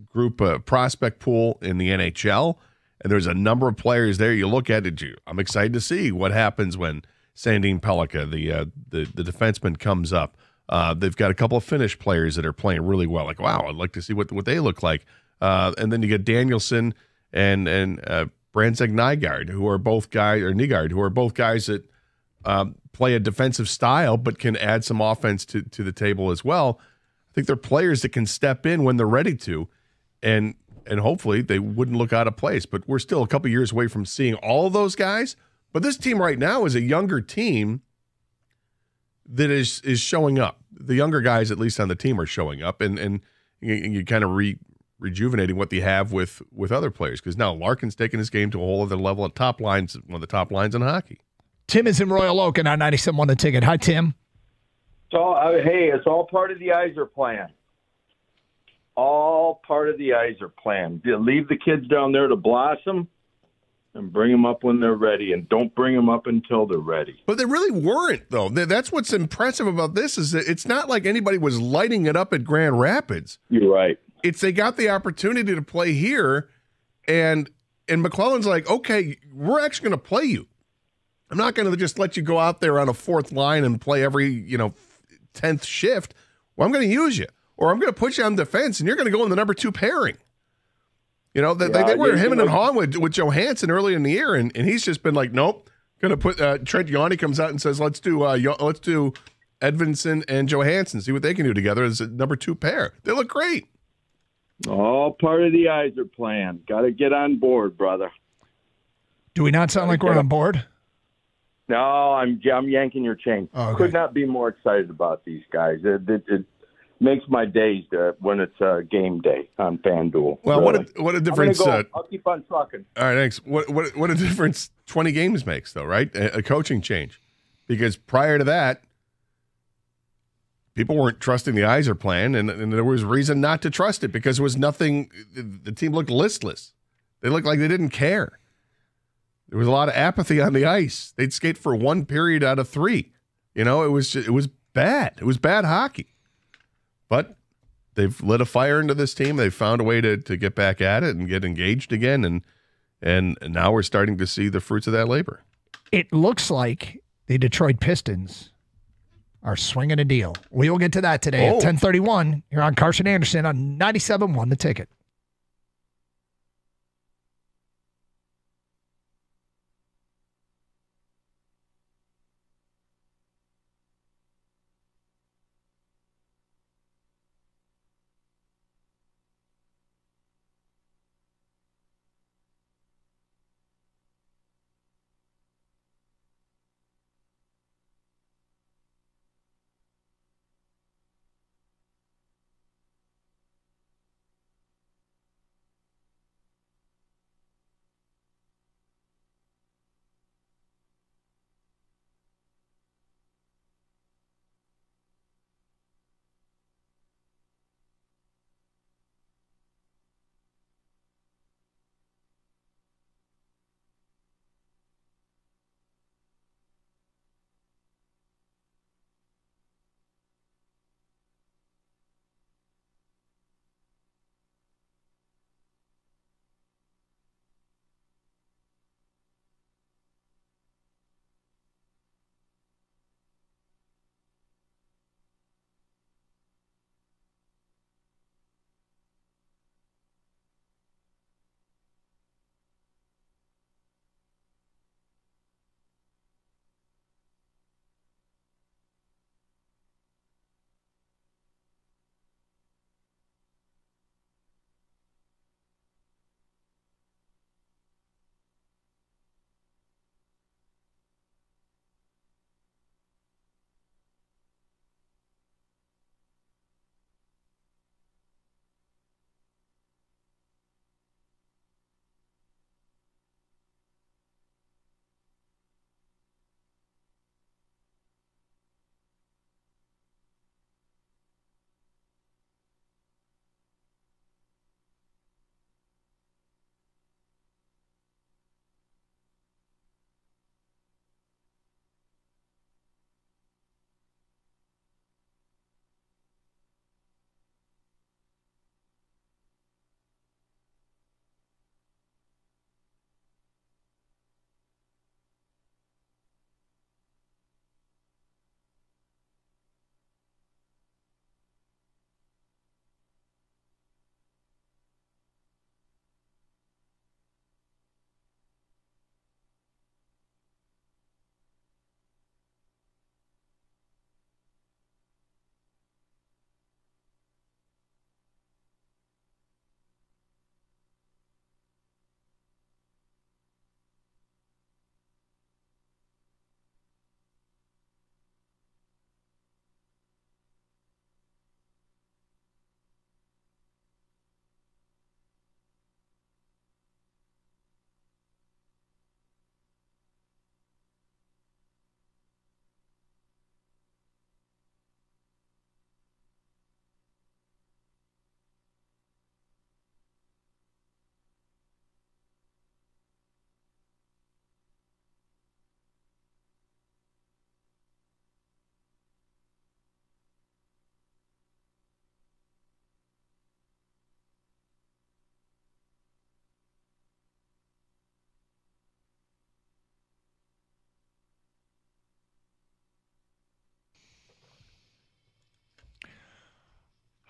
group prospect pool in the NHL. And there's a number of players there. You look at it. I'm excited to see what happens when Sandin Pellikka, the defenseman, comes up. They've got a couple of Finnish players that are playing really well. Like, wow, I'd like to see what they look like. And then you get Danielson and Brandzeg Nygaard, who are both guys, or Nygaard, who are both guys that play a defensive style but can add some offense to the table as well. I think they're players that can step in when they're ready to, and hopefully they wouldn't look out of place. But we're still a couple years away from seeing all of those guys. But this team right now is a younger team that is showing up. The younger guys, at least on the team, are showing up, and you kind of rejuvenating what they have with other players, because now Larkin's taking his game to a whole other level at top lines, one of the top lines in hockey. Tim is in Royal Oak and on 97.1 The Ticket. Hi, Tim. It's all part of the Yzer plan. All part of the Yzer plan. Leave the kids down there to blossom and bring them up when they're ready, and don't bring them up until they're ready. But they really weren't, though. That's what's impressive about this, is that it's not like anybody was lighting it up at Grand Rapids. You're right. It's they got the opportunity to play here, and McClellan's like, okay, we're actually going to play you. I'm not going to just let you go out there on a 4th line and play every 10th shift. Well, I'm going to use you. Or I'm going to put you on defense, and you're going to go in the number 2 pairing. They were him and Hahn with Johansson early in the year, and he's just been like, nope. Going to put Trent Yanni comes out and says, let's do Edvinsson and Johansson, see what they can do together as a number 2 pair. They look great. All part of the Yzer plan. Got to get on board, brother. Do we not sound like we're on board? No, I'm yanking your chain. Oh, okay. Could not be more excited about these guys. It makes my days when it's game day on FanDuel. Well, really. what a difference! I'll keep on trucking. All right, thanks. What a difference 20 games makes, though, right? A coaching change, because prior to that, people weren't trusting the Yzer plan, and there was reason not to trust it, because there was nothing. The team looked listless. They looked like they didn't care. There was a lot of apathy on the ice. They'd skate for 1 period out of 3. It was bad. It was bad hockey. But they've lit a fire into this team. They've found a way to get back at it and get engaged again, and now we're starting to see the fruits of that labor. It looks like the Detroit Pistons are swinging a deal. We will get to that today at 10:31 here on Carson Anderson on 97.1 The Ticket.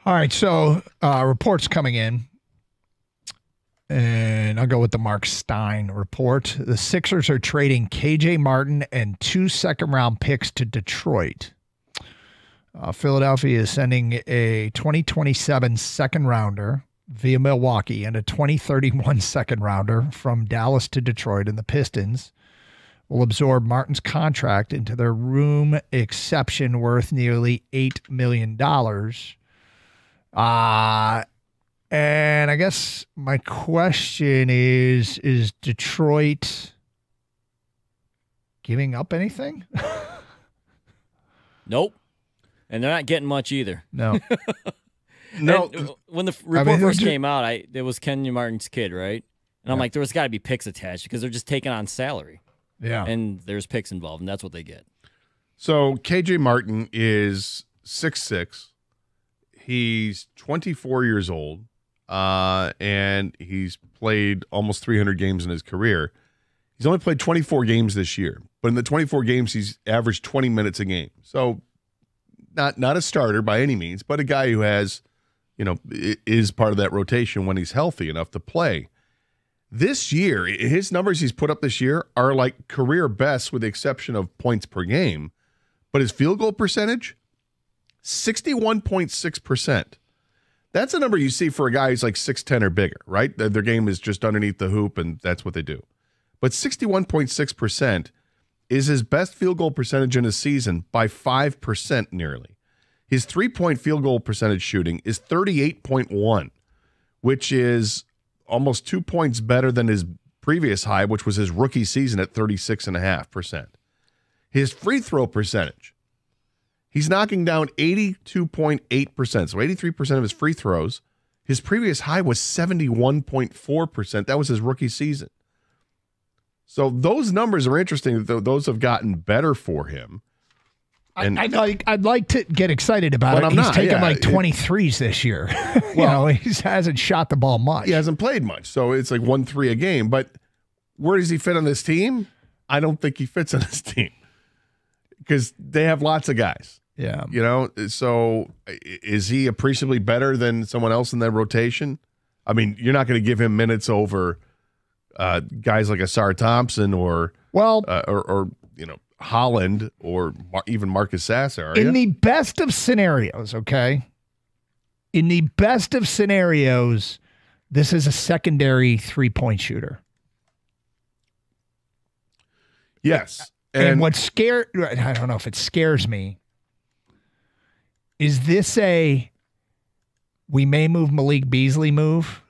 All right, so reports coming in, and I'll go with the Mark Stein report. The Sixers are trading KJ Martin and 2 second-round picks to Detroit. Philadelphia is sending a 2027 second-rounder via Milwaukee and a 2031 second-rounder from Dallas to Detroit, and the Pistons will absorb Martin's contract into their room exception worth nearly $8 million. And I guess my question is Detroit giving up anything? Nope. And they're not getting much either. No. No. And when the report first came out, it was Kenyon Martin's kid, right? And I'm like, there's got to be picks attached because they're just taking on salary. Yeah. And there's picks involved, and that's what they get. So KJ Martin is 6'6". He's 24 years old, and he's played almost 300 games in his career. He's only played 24 games this year, but in the 24 games, he's averaged 20 minutes a game. So not a starter by any means, but a guy who has, is part of that rotation when he's healthy enough to play. This year, his numbers he's put up this year are like career best with the exception of points per game, but his field goal percentage, 61.6%. That's a number you see for a guy who's like 6'10 or bigger, right? Their game is just underneath the hoop, and that's what they do. But 61.6% is his best field goal percentage in a season by 5% nearly. His three-point field goal percentage shooting is 38.1, which is almost 2 points better than his previous high, which was his rookie season at 36.5%. His free throw percentage, he's knocking down 82.8%, so 83% of his free throws. His previous high was 71.4%. That was his rookie season. So those numbers are interesting. Those have gotten better for him. And I'd like to get excited about it. He's taken like 23s this year. He hasn't shot the ball much. He hasn't played much. So it's like 1-3 a game. But where does he fit on this team? I don't think he fits on this team because they have lots of guys. Yeah. So is he appreciably better than someone else in that rotation? I mean, you're not going to give him minutes over guys like Asar Thompson or Holland or even Marcus Sasser. In the best of scenarios, okay? In the best of scenarios, this is a secondary three-point shooter. Yes. And what I don't know if it scares me, is this we may move Malik Beasley move?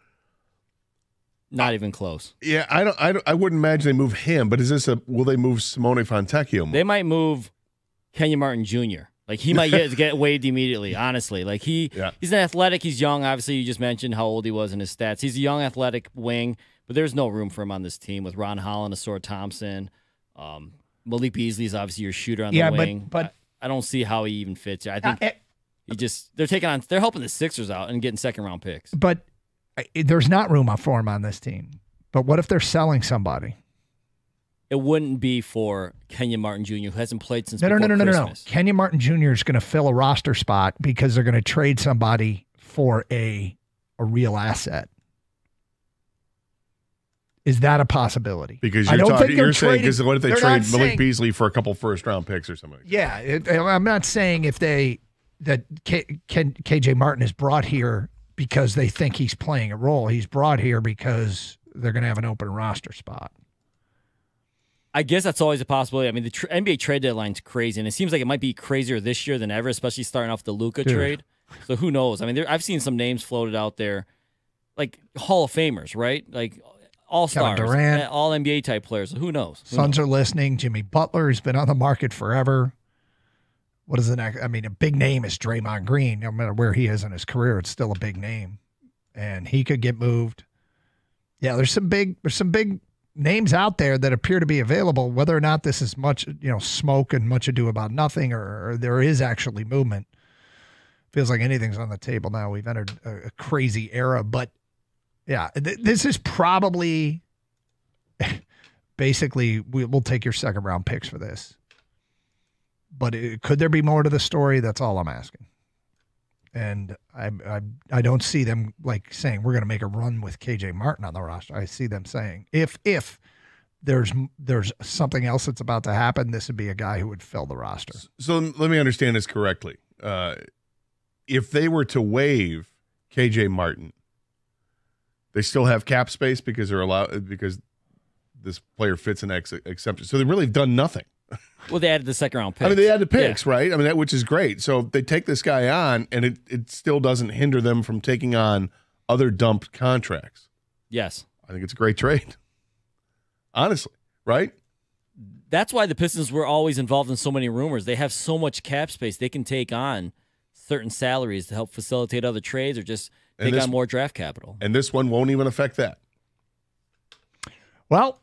Not even close. Yeah, I wouldn't imagine they move him, but will they move Simone Fontecchio more? They might move Kenyon Martin Jr. Like he might get waived immediately, honestly. Like he's an athletic, he's young. Obviously, you just mentioned how old he was in his stats. He's a young athletic wing, but there's no room for him on this team with Ron Holland, Asar Thompson. Malik Beasley is obviously your shooter on the wing. But I don't see how he even fits. I think they're helping the Sixers out and getting second-round picks. But there's not room for him on this team. But what if they're selling somebody? It wouldn't be for Kenyon Martin Jr., who hasn't played since No. Christmas. Kenyon Martin Jr. is going to fill a roster spot because they're going to trade somebody for a real asset. Is that a possibility? Because you're saying, because what if they trade Malik Beasley for a couple first-round picks or something? Yeah, I'm not saying that KJ Martin is brought here because they think he's playing a role. He's brought here because they're going to have an open roster spot. I guess that's always a possibility. I mean, the NBA trade deadline's crazy, and it seems like it might be crazier this year than ever, especially starting off the Luka trade. So who knows? I mean, I've seen some names floated out there, like Hall of Famers, right? Like all-stars, Durant, all-NBA type players. So who knows? Suns are listening. Jimmy Butler has been on the market forever. What is the next? I mean, a big name is Draymond Green. No matter where he is in his career, it's still a big name, and he could get moved. Yeah, there's some big names out there that appear to be available. Whether or not this is much, smoke and much ado about nothing, or there is actually movement. Feels like anything's on the table now. We've entered a crazy era, but yeah, this is probably basically we'll take your second round picks for this. But could there be more to the story? That's all I'm asking. And I don't see them like saying we're going to make a run with KJ Martin on the roster. I see them saying if there's something else that's about to happen, this would be a guy who would fill the roster. So let me understand this correctly. If they were to waive KJ Martin, they still have cap space because because this player fits an exception. So they really have done nothing. Well, they added the second-round picks. I mean, they added picks, right? I mean, which is great. So they take this guy on, and it still doesn't hinder them from taking on other dumped contracts. Yes. I think it's a great trade. Honestly, right? That's why the Pistons were always involved in so many rumors. They have so much cap space. They can take on certain salaries to help facilitate other trades or just take on more draft capital. And this one won't even affect that. Well,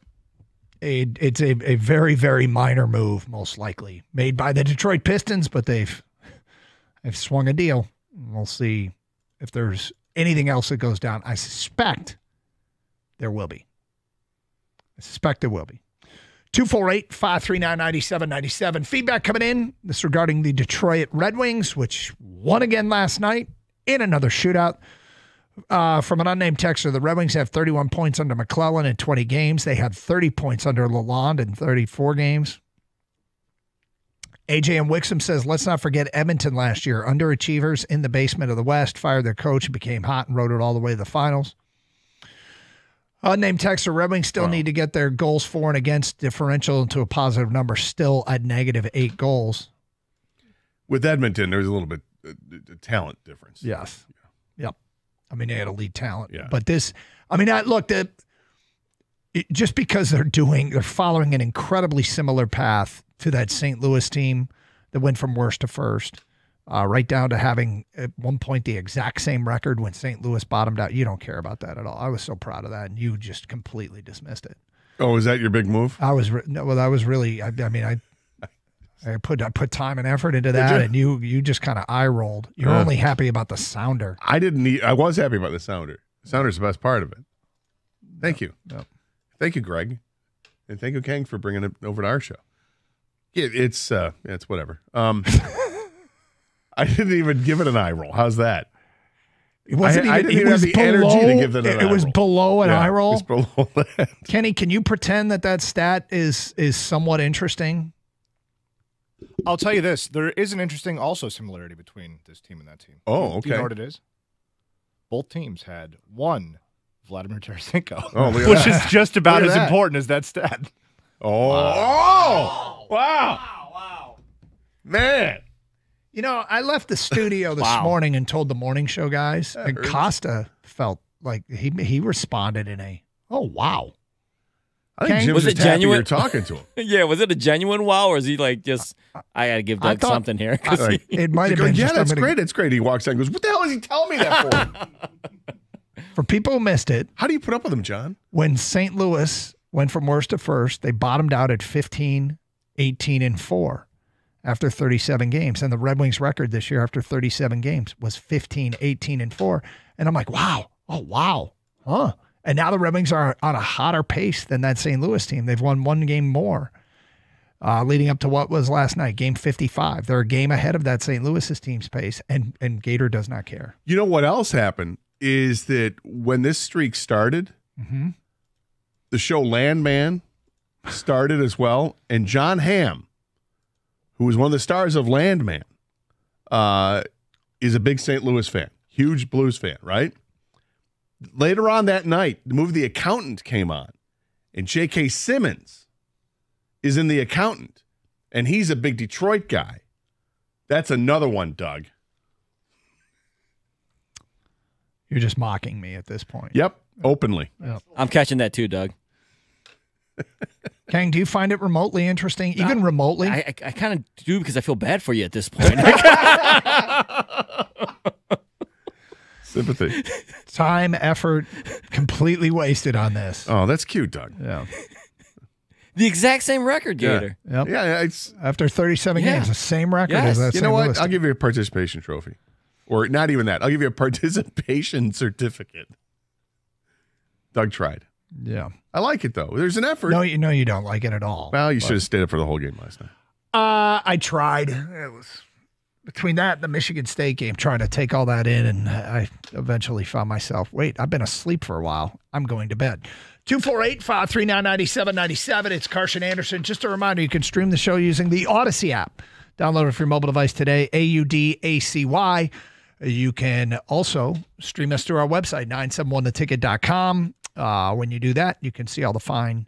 it's a very, very minor move, most likely, made by the Detroit Pistons, but they've swung a deal. We'll see if there's anything else that goes down. I suspect there will be. 248-539-9797. Feedback coming in. This regarding the Detroit Red Wings, which won again last night in another shootout. From an unnamed texter, the Red Wings have 31 points under McClellan in 20 games. They had 30 points under Lalonde in 34 games. AJ and Wixom says, let's not forget Edmonton last year. Underachievers in the basement of the West fired their coach and became hot and rode it all the way to the finals. Unnamed texter, Red Wings still need to get their goals for and against differential into a positive number, still at -8 goals. With Edmonton, there's a little bit talent difference. Yes. Yep. I mean, they had elite talent. Yeah. But this, I mean, look, just because they're following an incredibly similar path to that St. Louis team that went from worst to first, right down to having at one point the exact same record when St. Louis bottomed out. You don't care about that at all. I was so proud of that, and you just completely dismissed it. Oh, is that your big move? I was really. I put time and effort into that, and you just kind of eye rolled. You're only happy about the sounder. I was happy about the sounder. The sounder's the best part of it. Thank you. Yep. Thank you, Greg, and thank you, Kang, for bringing it over to our show. It's whatever. I didn't even give it an eye roll. How's that? I didn't even have the energy to give it an eye roll. It was below an eye roll? It's below that. Kenny, can you pretend that stat is somewhat interesting? I'll tell you this. There is an interesting also similarity between this team and that team. Oh, okay. Do you know what it is? Both teams had one Vladimir Tarasenko, which is just about as important as that stat. Wow. Man. You know, I left the studio this morning and told the morning show guys, and Costa felt like he responded in a, oh, wow. I think Jim was just happy you're talking to him. Yeah, was it a genuine wow, or is he like just, I got to give Doug something here? It might have been. Yeah, that's great. It's great. He walks out and goes, what the hell is he telling me that for? For people who missed it. How do you put up with him, John? When St. Louis went from worst to first, they bottomed out at 15, 18, and 4 after 37 games. And the Red Wings record this year after 37 games was 15, 18, and 4. And I'm like, wow. Oh, wow. Huh. And now the Red Wings are on a hotter pace than that St. Louis team. They've won one game more leading up to what was last night, game 55. They're a game ahead of that St. Louis team's pace, and Gator does not care. You know what else happened is that when this streak started, the show Landman started as well, and John Hamm, who was one of the stars of Landman, is a big St. Louis fan, huge Blues fan, right? Later on that night, the movie The Accountant came on, and J.K. Simmons is in The Accountant, and he's a big Detroit guy. That's another one, Doug. You're just mocking me at this point. Yep, openly. Yep. I'm catching that too, Doug. Kang, do you find it remotely interesting? Even remotely? I kind of do because I feel bad for you at this point. Sympathy. Time, effort, completely wasted on this. Oh, that's cute, Doug. Yeah. The exact same record, Gator. Yeah. Yep. Yeah, it's after 37 games, the same record as that. You know what? I'll give you a participation trophy. Or not even that. I'll give you a participation certificate. Doug tried. Yeah. I like it, though. There's an effort. No, you don't like it at all. Well, you should have stayed up for the whole game last night. I tried. It was between that and the Michigan State game, trying to take all that in, and I eventually found myself, wait, I've been asleep for a while. I'm going to bed. 248-539-9797. It's Carson Anderson. Just a reminder, you can stream the show using the Odyssey app. Download it for your mobile device today, AUDACY. You can also stream us through our website, 971theticket.com. When you do that, you can see all the fine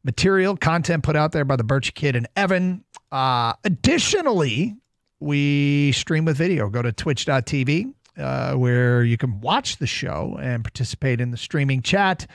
material, content put out there by the Birchie Kid and Evan. Additionally, we stream with video. Go to twitch.tv where you can watch the show and participate in the streaming chat.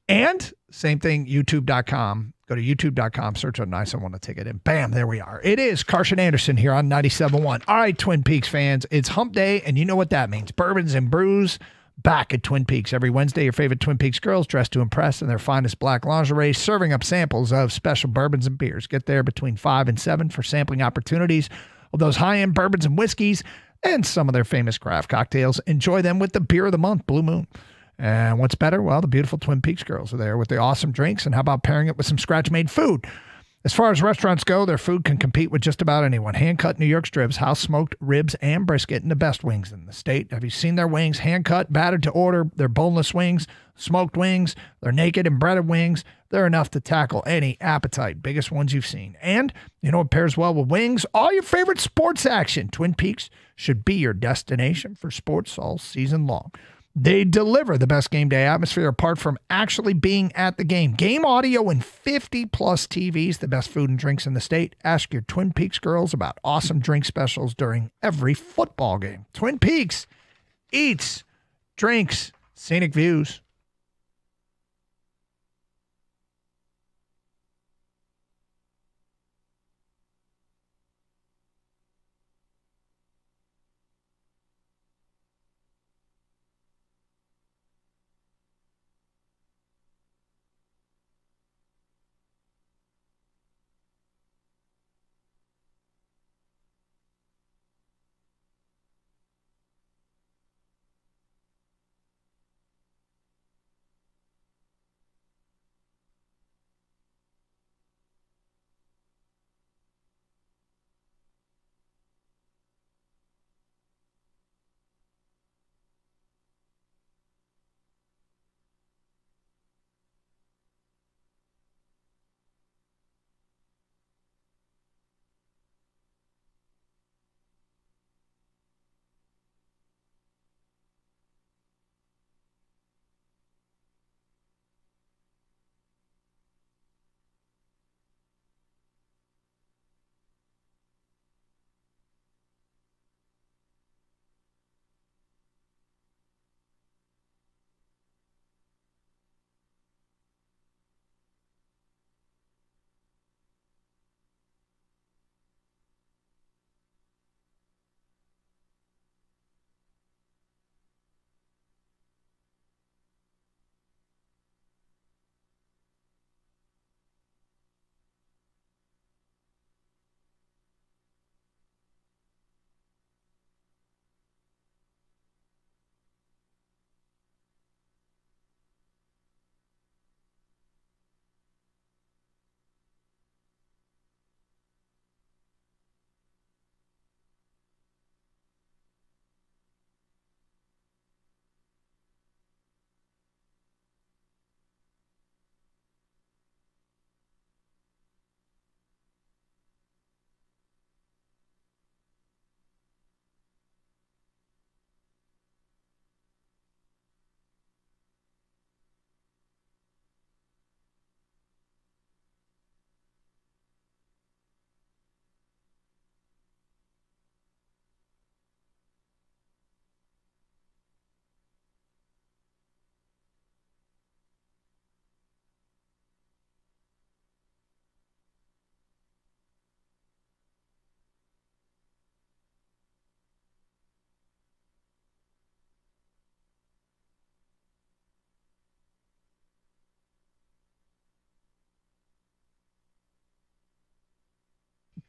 And same thing, youtube.com. Go to youtube.com, search on 971 the ticket, and bam, there we are. It is Carson Anderson here on 97.1. All right, Twin Peaks fans, it's hump day, and you know what that means. Bourbons and brews back at Twin Peaks. Every Wednesday, your favorite Twin Peaks girls dressed to impress in their finest black lingerie, serving up samples of special bourbons and beers. Get there between 5 and 7 for sampling opportunities of those high-end bourbons and whiskeys, and some of their famous craft cocktails. Enjoy them with the beer of the month, Blue Moon. And what's better? Well, the beautiful Twin Peaks girls are there with the awesome drinks. And how about pairing it with some scratch-made food? As far as restaurants go, their food can compete with just about anyone. Hand-cut New York strips, house-smoked ribs, and brisket, and the best wings in the state. Have you seen their wings? Hand-cut, battered to order. Their boneless wings, smoked wings, their naked and breaded wings. They're enough to tackle any appetite. Biggest ones you've seen. And you know what pairs well with wings? All your favorite sports action. Twin Peaks should be your destination for sports all season long. They deliver the best game day atmosphere apart from actually being at the game. Game audio and 50-plus TVs, the best food and drinks in the state. Ask your Twin Peaks girls about awesome drink specials during every football game. Twin Peaks eats, drinks, scenic views.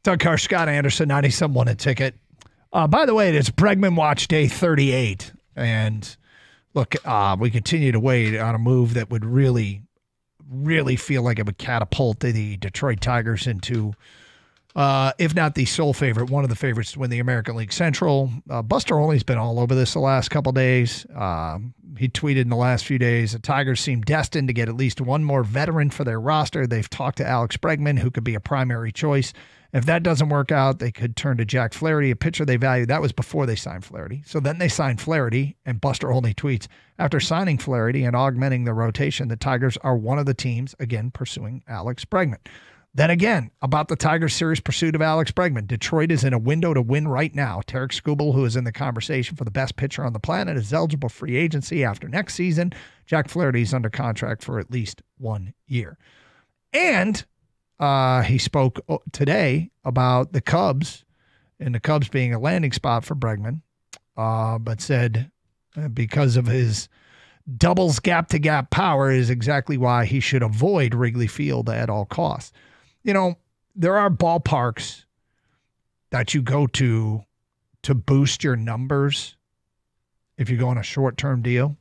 Doug Carr, Scott Anderson, 97.1 a ticket. By the way, it's Bregman Watch Day 38. And look, we continue to wait on a move that would really feel like it would catapult the Detroit Tigers into, if not the sole favorite, one of the favorites to win the American League Central. Buster Olney's been all over this the last couple days. He tweeted in the last few days, the Tigers seem destined to get at least one more veteran for their roster. They've talked to Alex Bregman, who could be a primary choice. If that doesn't work out, they could turn to Jack Flaherty, a pitcher they value. That was before they signed Flaherty. So then they signed Flaherty, and Buster Olney tweets, after signing Flaherty and augmenting the rotation, the Tigers are one of the teams, again, pursuing Alex Bregman. Then again, about the Tigers' serious pursuit of Alex Bregman, Detroit is in a window to win right now. Tarek Skubal, who is in the conversation for the best pitcher on the planet, is eligible free agency after next season. Jack Flaherty is under contract for at least 1 year. And he spoke today about the Cubs and the Cubs being a landing spot for Bregman, but said because of his doubles gap-to-gap power is exactly why he should avoid Wrigley Field at all costs. You know, there are ballparks that you go to to boost your numbers if you go on a short-term deal.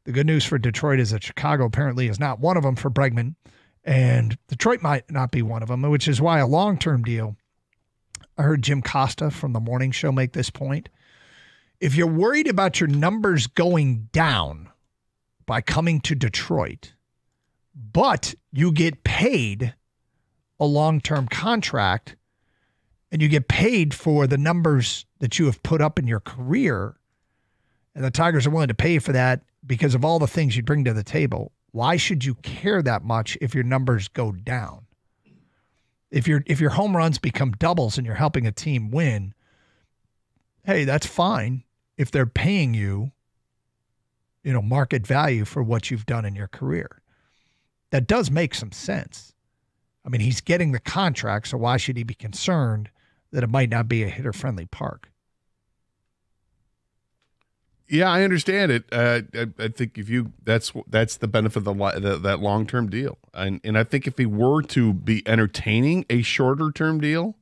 The good news for Detroit is that Chicago apparently is not one of them for Bregman, and Detroit might not be one of them, which is why a long-term deal. I heard Jim Costa from the morning show make this point. If you're worried about your numbers going down by coming to Detroit, but you get paid a long-term contract and you get paid for the numbers that you have put up in your career, and the Tigers are willing to pay for that because of all the things you bring to the table, why should you care that much if your numbers go down? If your home runs become doubles and you're helping a team win, hey, that's fine if they're paying you, market value for what you've done in your career. That does make some sense. I mean, he's getting the contract, so why should he be concerned that it might not be a hitter-friendly park? Yeah, I understand it. I think that's the benefit of that long-term deal. And I think if he were to be entertaining a shorter-term deal,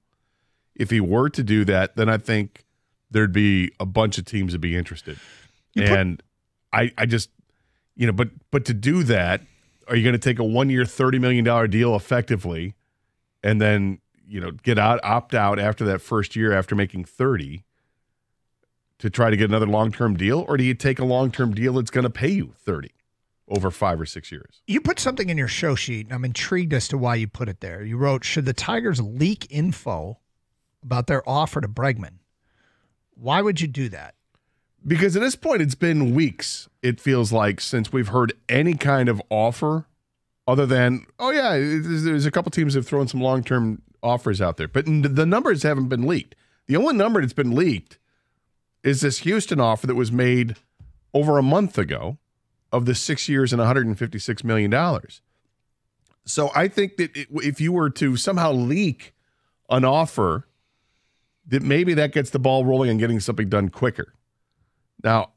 if he were to do that, then I think there'd be a bunch of teams that'd be interested. I just, but to do that, are you going to take a 1-year, $30 million deal effectively and then, opt out after that first year after making 30 to try to get another long-term deal? Or do you take a long-term deal that's going to pay you 30 over 5 or 6 years? You put something in your show sheet, and I'm intrigued as to why you put it there. You wrote, should the Tigers leak info about their offer to Bregman? Why would you do that? Because at this point, it's been weeks, it feels like, since we've heard any kind of offer other than, there's a couple teams that have thrown some long-term offers out there. But the numbers haven't been leaked. The only number that's been leaked is this Houston offer that was made over a month ago of the 6 years and $156 million. So I think that if you were to somehow leak an offer, that maybe that gets the ball rolling and getting something done quicker. Now,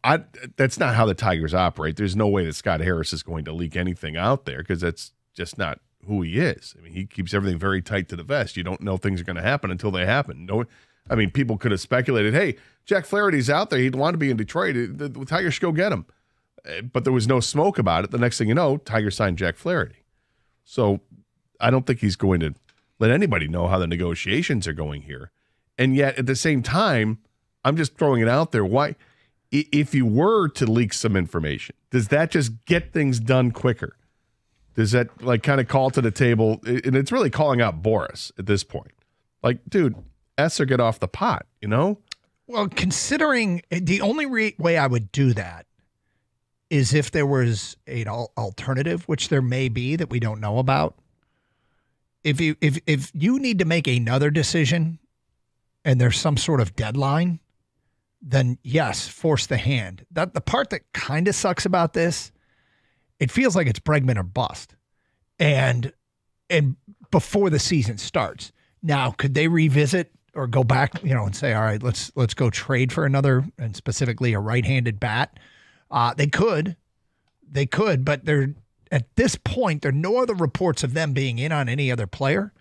that's not how the Tigers operate. There's no way that Scott Harris is going to leak anything out there because that's just not who he is. I mean, he keeps everything very tight to the vest. You don't know things are going to happen until they happen. People could have speculated, hey, Jack Flaherty's out there. He'd want to be in Detroit. The Tigers should go get him. But there was no smoke about it. The next thing you know, Tigers signed Jack Flaherty. So I don't think he's going to let anybody know how the negotiations are going here. And yet, at the same time, I'm just throwing it out there. Why? If you were to leak some information, does that just get things done quicker? Does that kind of call to the table? And it's really calling out Boris at this point. Dude, Esser, get off the pot, Well, considering the only way I would do that is if there was an alternative, which there may be that we don't know about. If you need to make another decision and there's some sort of deadline, then yes, force the hand. The part that kind of sucks about this, it feels like it's Bregman or bust. And before the season starts. Now, could they revisit or go back, and say, all right, let's go trade for another, and specifically a right-handed bat? They could, but at this point, there are no other reports of them being in on any other player.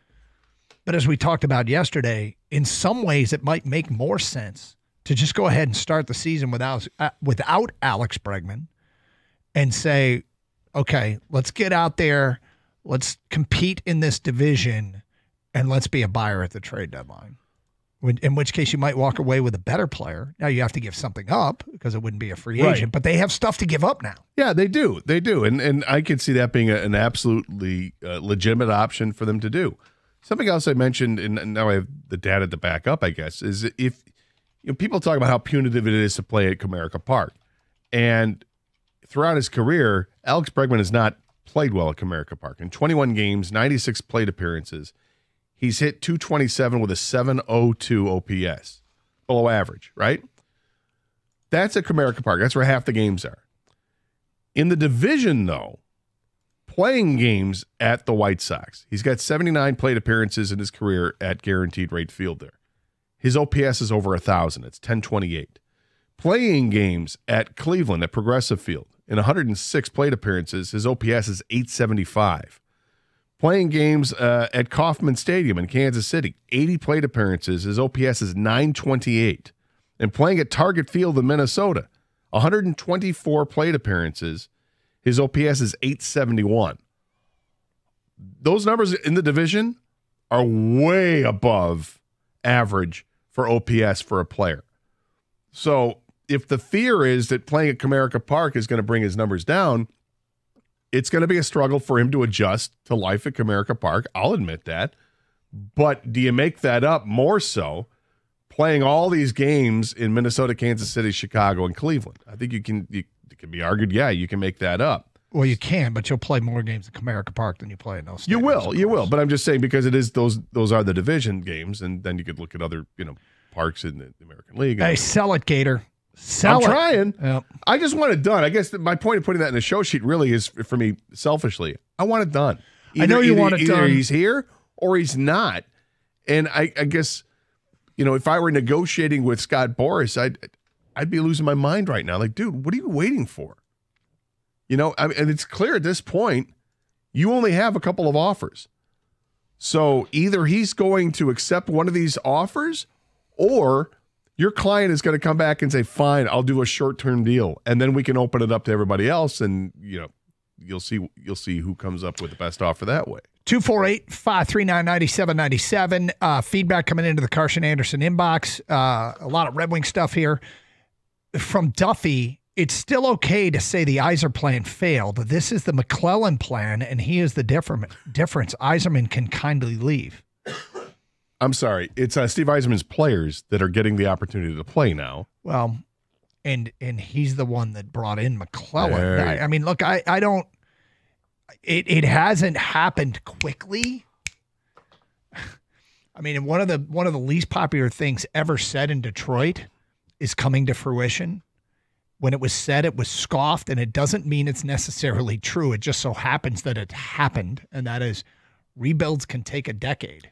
But as we talked about yesterday, in some ways, it might make more sense to just go ahead and start the season without Alex Bregman and say, okay, let's get out there, let's compete in this division, and let's be a buyer at the trade deadline. In which case you might walk away with a better player. Now you have to give something up because it wouldn't be a free agent, but they have stuff to give up now. Yeah, they do. They do. And I could see that being an absolutely legitimate option for them to do. Something else I mentioned, and now I have the data to back up, I guess, is if people talk about how punitive it is to play at Comerica Park. And throughout his career, Alex Bregman has not played well at Comerica Park. In 21 games, 96 plate appearances, he's hit .227 with a .702 OPS, below average, right? That's at Comerica Park. That's where half the games are. In the division, though, playing games at the White Sox, he's got 79 plate appearances in his career at Guaranteed Rate Field there. His OPS is over 1,000. It's 1028. Playing games at Cleveland at Progressive Field, in 106 plate appearances, his OPS is 875. Playing games at Kauffman Stadium in Kansas City, 80 plate appearances, his OPS is 928. and playing at Target Field in Minnesota. 124 plate appearances. His OPS is 871. Those numbers in the division are way above average for OPS for a player. So if the fear is that playing at Comerica Park is going to bring his numbers down, it's going to be a struggle for him to adjust to life at Comerica Park. I'll admit that. But do you make that up more so playing all these games in Minnesota, Kansas City, Chicago, and Cleveland? I think it can be argued, yeah, you can make that up. Well, you can, but you'll play more games at Comerica Park than you play in those stadiums. You will. But I'm just saying because it is those are the division games, and then you could look at other parks in the American League. Hey, sell it, Gator. Sell I'm it. trying. Yep. I just want it done. I guess my point of putting that in the show sheet really is for me selfishly. I want it done. I know you want it either done. He's here or he's not. And I guess if I were negotiating with Scott Boras, I'd be losing my mind right now. Like, dude, what are you waiting for? And it's clear at this point, you only have a couple of offers. So either he's going to accept one of these offers, or your client is going to come back and say, fine, I'll do a short-term deal. And then we can open it up to everybody else. And, you'll see who comes up with the best offer that way. 248-539-9797. Feedback coming into the Carson Anderson inbox. A lot of Red Wing stuff here. From Duffy, it's still okay to say the Yzer plan failed. This is the McClellan plan, and he is the difference. Yzerman can kindly leave. I'm sorry. It's Steve Yzerman's players that are getting the opportunity to play now. Well, and he's the one that brought in McClellan. I mean, look, I don't – it hasn't happened quickly. I mean, one of the least popular things ever said in Detroit is coming to fruition. When it was said, it was scoffed, and it doesn't mean it's necessarily true. It just so happens that it happened, and that is rebuilds can take a decade.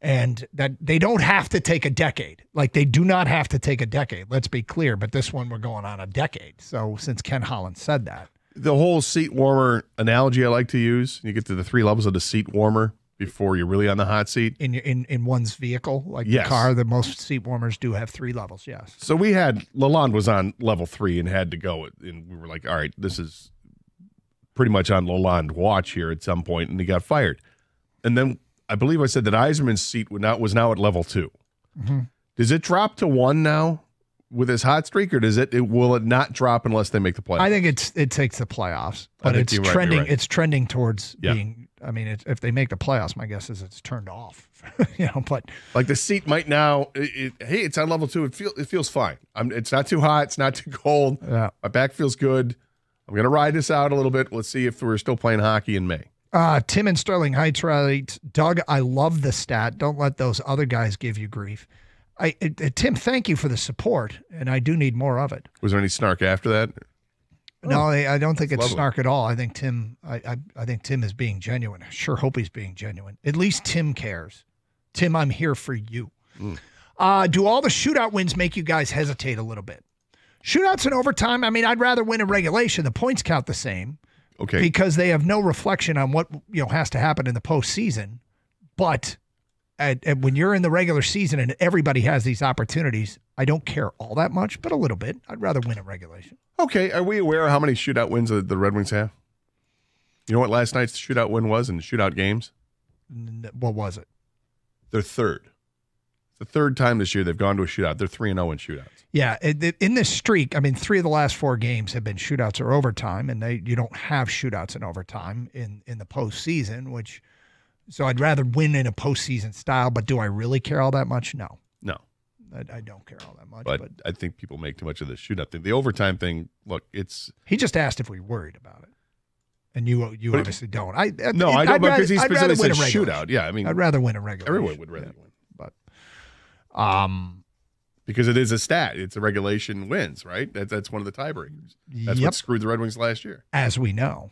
And that they don't have to take a decade. Like, they do not have to take a decade. Let's be clear. But this one, we're going on a decade. So since Ken Holland said that. The whole seat warmer analogy I like to use, you get to the 3 levels of the seat warmer before you're really on the hot seat. In one's vehicle, like yes. the car, the most seat warmers do have 3 levels, yes. So Lalonde was on level 3 and had to go. And we were like, all right, this is pretty much on Lalonde watch here at some point, and he got fired. And then I believe I said that Yzerman's seat was now at level 2. Mm-hmm. Does it drop to 1 now with his hot streak, or will it not drop unless they make the playoffs? I think it takes the playoffs, but it's trending. Right. It's trending towards being. I mean, if they make the playoffs, my guess is it's turned off. But like the seat might now. Hey, it's on level 2. It feels fine. It's not too hot. It's not too cold. Yeah. My back feels good. I'm gonna ride this out a little bit. Let's see if we're still playing hockey in May. Tim in Sterling Heights writes, Doug, I love the stat. Don't let those other guys give you grief. Tim, thank you for the support, and I do need more of it. Was there any snark after that? No, I don't think it's lovely. snark at all. I think Tim is being genuine. I sure hope he's being genuine. At least Tim cares. Tim, I'm here for you. Do all the shootout wins make you guys hesitate a little bit? Shootouts in overtime, I mean, I'd rather win in regulation. The points count the same. Okay. Because they have no reflection on what has to happen in the postseason. But when you're in the regular season and everybody has these opportunities, I don't care all that much, but a little bit. I'd rather win in regulation. Okay. Are we aware of how many shootout wins the Red Wings have? You know what last night's shootout win was in the shootout games? What was it? Their third. It's the third time this year they've gone to a shootout. They're 3-0 in shootouts. Yeah, in this streak, I mean, 3 of the last 4 games have been shootouts or overtime, and you don't have shootouts in overtime in the postseason, so I'd rather win in a postseason style, but do I really care all that much? No. No. I don't care all that much. But I think people make too much of the shootout thing. The overtime thing, look, it's... He just asked if we worried about it, and you obviously don't. I don't, because he specifically said shootout. Yeah, I mean... I'd rather win a regulation. Everyone would rather win. But... Because it is a stat. It's a regulation wins, right? That's one of the tiebreakers. That's what screwed the Red Wings last year. As we know.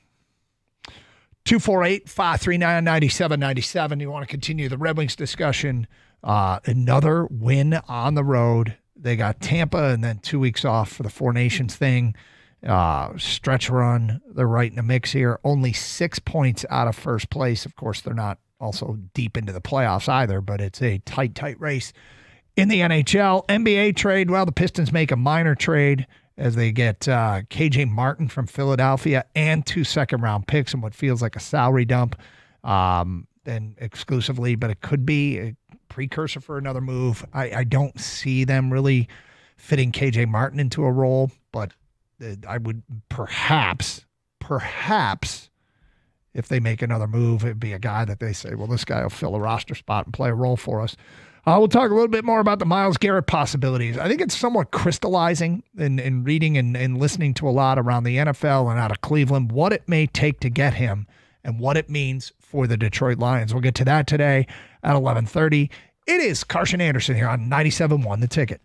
248-539-9797. You want to continue the Red Wings discussion. Another win on the road. They got Tampa and then 2 weeks off for the Four Nations thing. Stretch run. They're right in the mix here. Only 6 points out of first place. Of course, they're not also deep into the playoffs either, but it's a tight race. In the NHL, NBA trade, well, the Pistons make a minor trade as they get KJ Martin from Philadelphia and 2 second-round picks and what feels like a salary dump then exclusively, but it could be a precursor for another move. I don't see them really fitting KJ Martin into a role, but I would perhaps, if they make another move, it'd be a guy that they say, well, this guy will fill a roster spot and play a role for us. We'll talk a little bit more about the Myles Garrett possibilities. I think it's somewhat crystallizing in reading and listening to a lot around the NFL and out of Cleveland, what it may take to get him and what it means for the Detroit Lions. We'll get to that today at 11:30. It is Carson Anderson here on 97.1 The Ticket.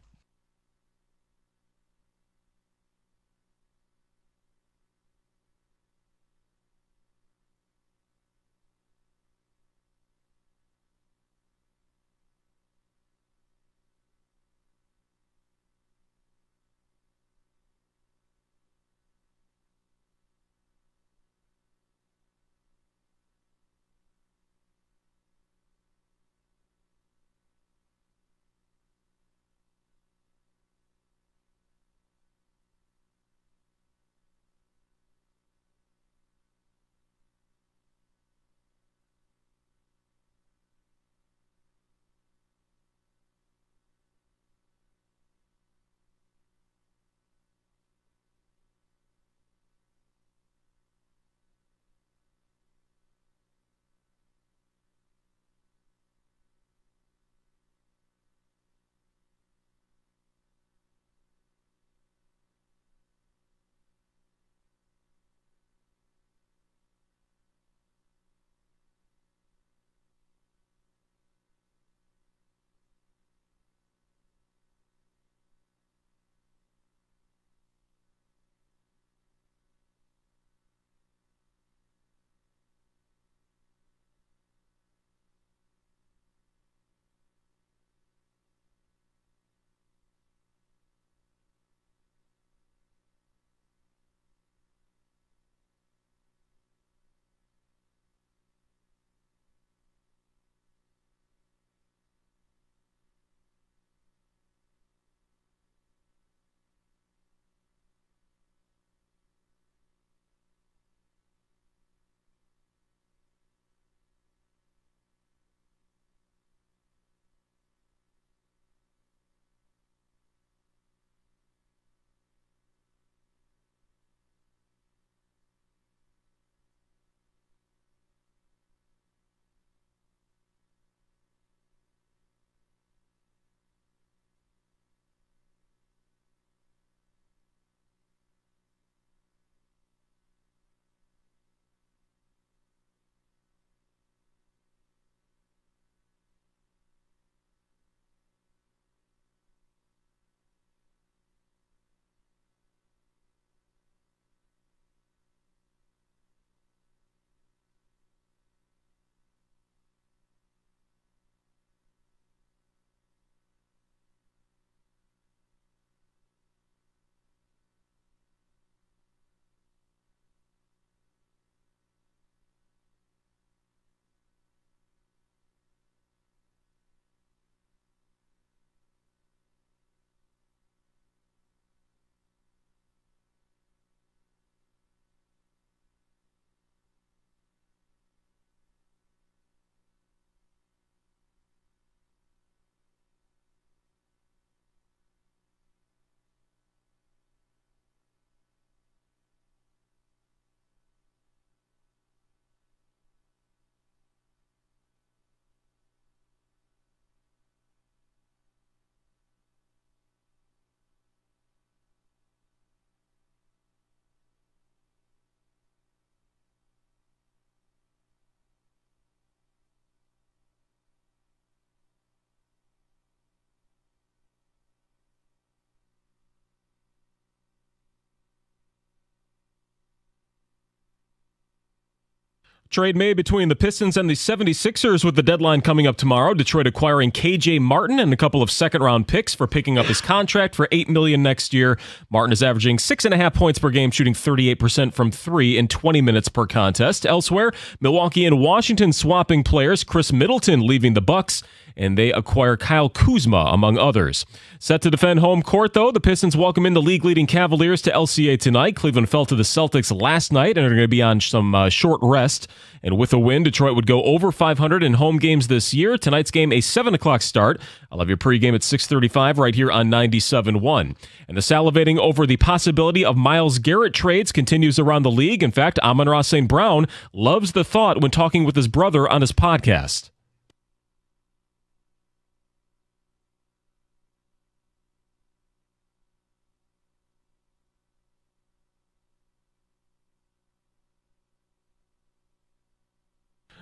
Trade made between the Pistons and the 76ers with the deadline coming up tomorrow. Detroit acquiring KJ Martin and a couple of second-round picks for picking up his contract for $8 million next year. Martin is averaging 6.5 points per game, shooting 38% from 3 in 20 minutes per contest. Elsewhere, Milwaukee and Washington swapping players. Chris Middleton leaving the Bucks and they acquire Kyle Kuzma, among others. Set to defend home court, though, the Pistons welcome in the league-leading Cavaliers to LCA tonight. Cleveland fell to the Celtics last night and are going to be on some short rest. And with a win, Detroit would go over 500 in home games this year. Tonight's game, a 7 o'clock start. I'll have your pregame at 6:35 right here on 97.1. And the salivating over the possibility of Myles Garrett trades continues around the league. In fact, Amon-Ra St. Brown loves the thought when talking with his brother on his podcast.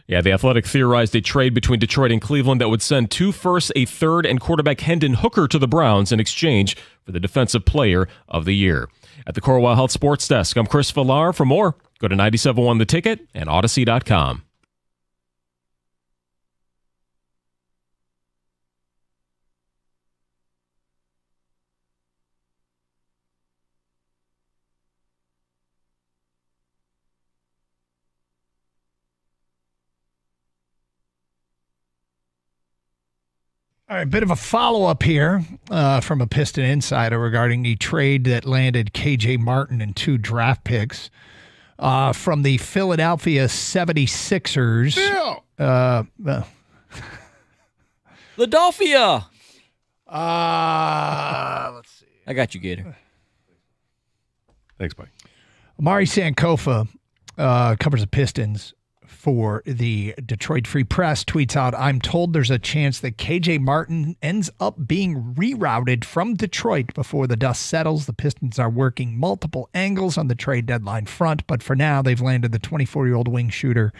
Yeah, The Athletic theorized a trade between Detroit and Cleveland that would send 2 firsts, a third, and quarterback Hendon Hooker to the Browns in exchange for the Defensive Player of the Year. At the Corewell Health Sports Desk, I'm Chris Villar. For more, go to 97.1 The Ticket and Odyssey.com. All right, a bit of a follow-up here from a Piston insider regarding the trade that landed K.J. Martin and 2 draft picks from the Philadelphia 76ers. Philadelphia. Let's see. I got you, Gator. Thanks, buddy. Amari Sankofa covers the Pistons for the Detroit Free Press, tweets out, I'm told there's a chance that KJ Martin ends up being rerouted from Detroit before the dust settles. The Pistons are working multiple angles on the trade deadline front, but for now they've landed the 24-year-old wing shooter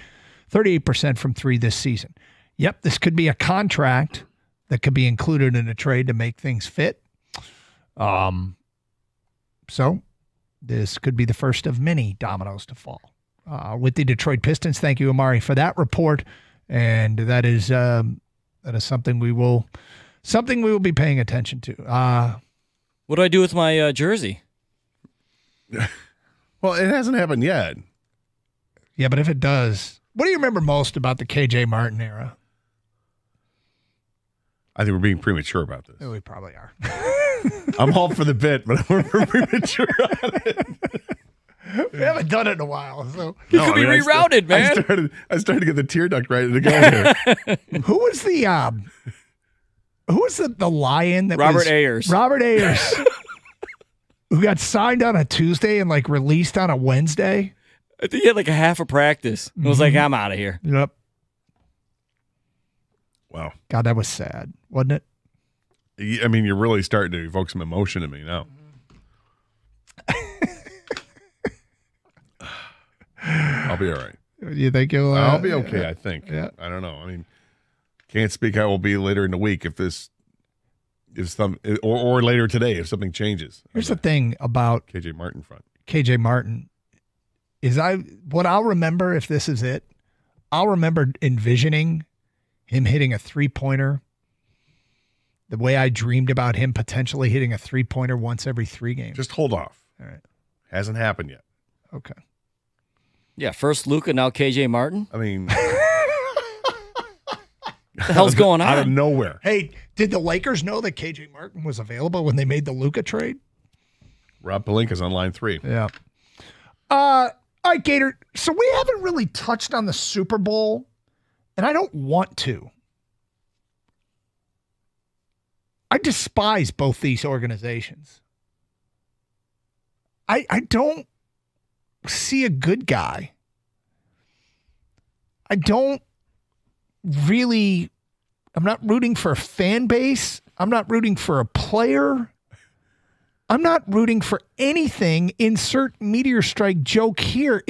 38% from 3 this season. Yep, this could be a contract that could be included in a trade to make things fit. So this could be the first of many dominoes to fall. With the Detroit Pistons. Thank you, Amari, for that report. And that is something we will be paying attention to. What do I do with my jersey? Well, it hasn't happened yet. Yeah, but if it does, what do you remember most about the KJ Martin era? I think we're being premature about this. We probably are. I'm all for the bit, but we're premature on it. We haven't done it in a while. So He could be rerouted, man. I started to get the tear duct ready to go here. Who was the lion that Robert was Ayers. Robert Ayers. Who got signed on a Tuesday and like released on a Wednesday? I think he had like a half a practice. It was like, I'm out of here. Yep. Wow. God, that was sad, wasn't it? I mean, you're really starting to evoke some emotion in me now. I'll be all right. You think you'll? I'll be okay. I think. Yeah. I don't know. I mean, can't speak how it will be later in the week if later today if something changes. Here's the thing about KJ Martin front. KJ Martin is what I'll remember if this is it. I'll remember envisioning him hitting a 3-pointer. The way I dreamed about him potentially hitting a 3-pointer once every 3 games. Just hold off. All right. Hasn't happened yet. Okay. Yeah, first Luka, now KJ Martin. I mean, what the hell's going on? Out of nowhere. Hey, did the Lakers know that KJ Martin was available when they made the Luka trade? Rob Pelinka's on line 3. Yeah. All right, Gator. So we haven't really touched on the Super Bowl, and I don't want to. I despise both these organizations. I don't see a good guy. I'm not rooting for a fan base. I'm not rooting for a player. I'm not rooting for anything. Insert meteor strike joke here.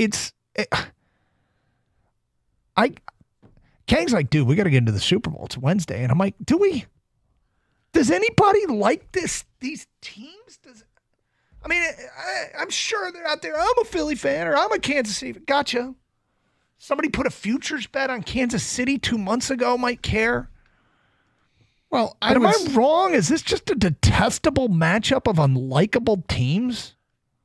Kang's like, dude, we got to get into the Super Bowl. It's Wednesday. And I'm like, do we? Does anybody like these teams? I'm sure they're out there. I'm a Philly fan or I'm a Kansas City. Gotcha. Somebody put a futures bet on Kansas City 2 months ago might care. Well, am I wrong? Is this just a detestable matchup of unlikable teams?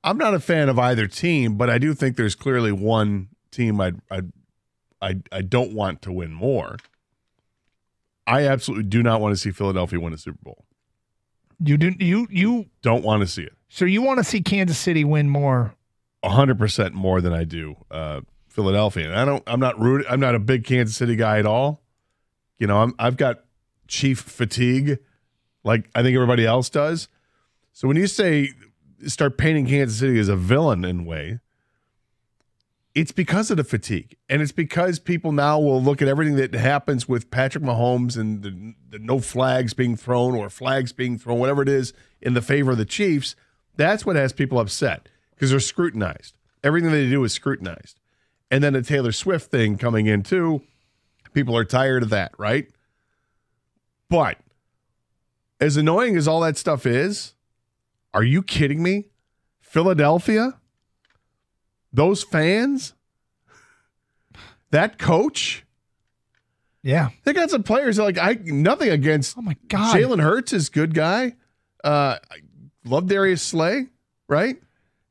I'm not a fan of either team, but I do think there's clearly one team I don't want to win more. I absolutely do not want to see Philadelphia win a Super Bowl. You Don't want to see it. So you want to see Kansas City win more? 100% more than I do Philadelphia. And I'm not a big Kansas City guy at all. You know, I've got Chief fatigue, like I think everybody else does. So when you start painting Kansas City as a villain in a way, it's because of the fatigue. And it's because people now will look at everything that happens with Patrick Mahomes and the no flags being thrown or flags being thrown, whatever it is, in the favor of the Chiefs. That's what has people upset because they're scrutinized. Everything they do is scrutinized. And then the Taylor Swift thing coming in too, people are tired of that, right? But as annoying as all that stuff is, are you kidding me? Philadelphia? Those fans? That coach? Yeah. They got some players nothing against. Oh my God. Jalen Hurts is a good guy. I love Darius Slay, right?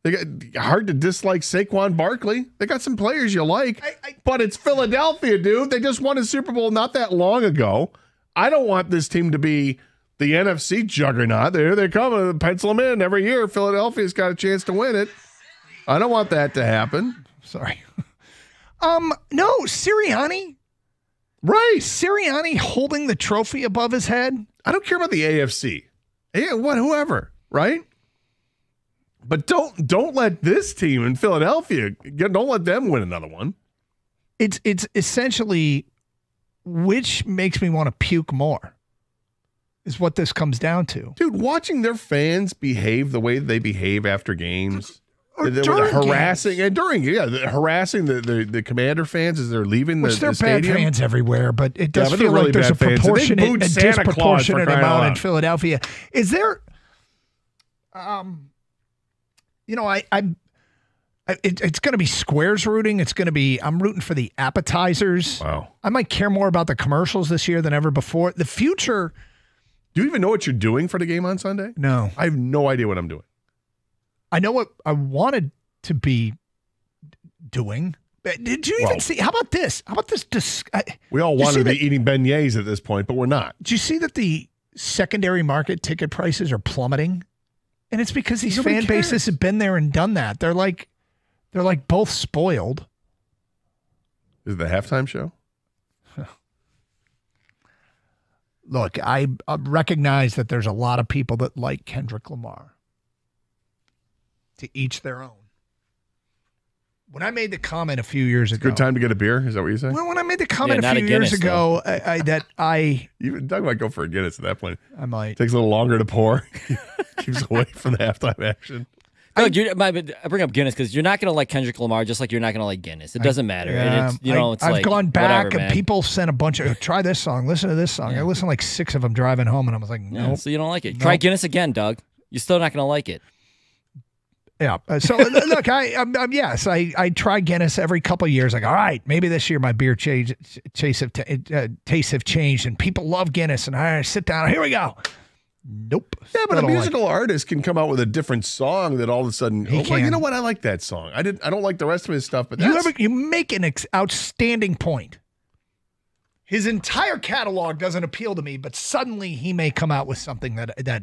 They got hard to dislike Saquon Barkley. They got some players you like, but it's Philadelphia, dude. They just won a Super Bowl not that long ago. I don't want this team to be the NFC juggernaut. There they come, pencil them in every year. Philadelphia's got a chance to win it. I don't want that to happen. Sorry. No, Sirianni. Right. Sirianni holding the trophy above his head. I don't care about the AFC. Yeah, whoever, right? But don't let this team in Philadelphia, don't let them win another one. It's essentially which makes me want to puke more is what this comes down to. Dude, watching their fans behave the way they behave after games. They during were harassing games. and during, harassing the Commander fans as they're leaving Which they're the stadium. bad fans everywhere, but it does but feel they're like there's really a bad fans. They proportionate, booed a Santa Claus for disproportionate crying out amount in loud. Philadelphia. Is there, it's going to be squares rooting. I'm rooting for the appetizers. Wow. I might care more about the commercials this year than ever before. The future. Do you even know what you're doing for the game on Sunday? No. I have no idea what I'm doing. I know what I wanted to be doing. Did you even see? How about this? We all wanted to be eating beignets at this point, but we're not. Did you see that the secondary market ticket prices are plummeting? And it's because these Nobody fan bases cares. have been there and done that. They're like both spoiled. Is it the halftime show? Look, I recognize that there's a lot of people that like Kendrick Lamar. To each their own. When I made the comment a few years ago. Good time to get a beer? Is that what you say? Well, when I made the comment a few years ago, Even Doug might go for a Guinness at that point. I might. Takes a little longer to pour. Keeps away from the halftime action. Doug, I bring up Guinness because you're not going to like Kendrick Lamar just like you're not going to like Guinness. It doesn't matter. Yeah, And I've like, gone back whatever, and man. people sent a bunch of, try this song, listen to this song. I listened to like 6 of them driving home and I was like, no. Yeah, so you don't like it. Try Guinness again, Doug. You're still not going to like it. Yeah. So look, I try Guinness every couple of years. Like, all right, maybe this year my beer tastes have changed, and people love Guinness. And I sit down. Here we go. Nope. Yeah, but Still a don't musical artist can come out with a different song that all of a sudden, He well, you can. know what? I like that song. I don't like the rest of his stuff, but that's, You make an outstanding point. His entire catalog doesn't appeal to me, but suddenly he may come out with something that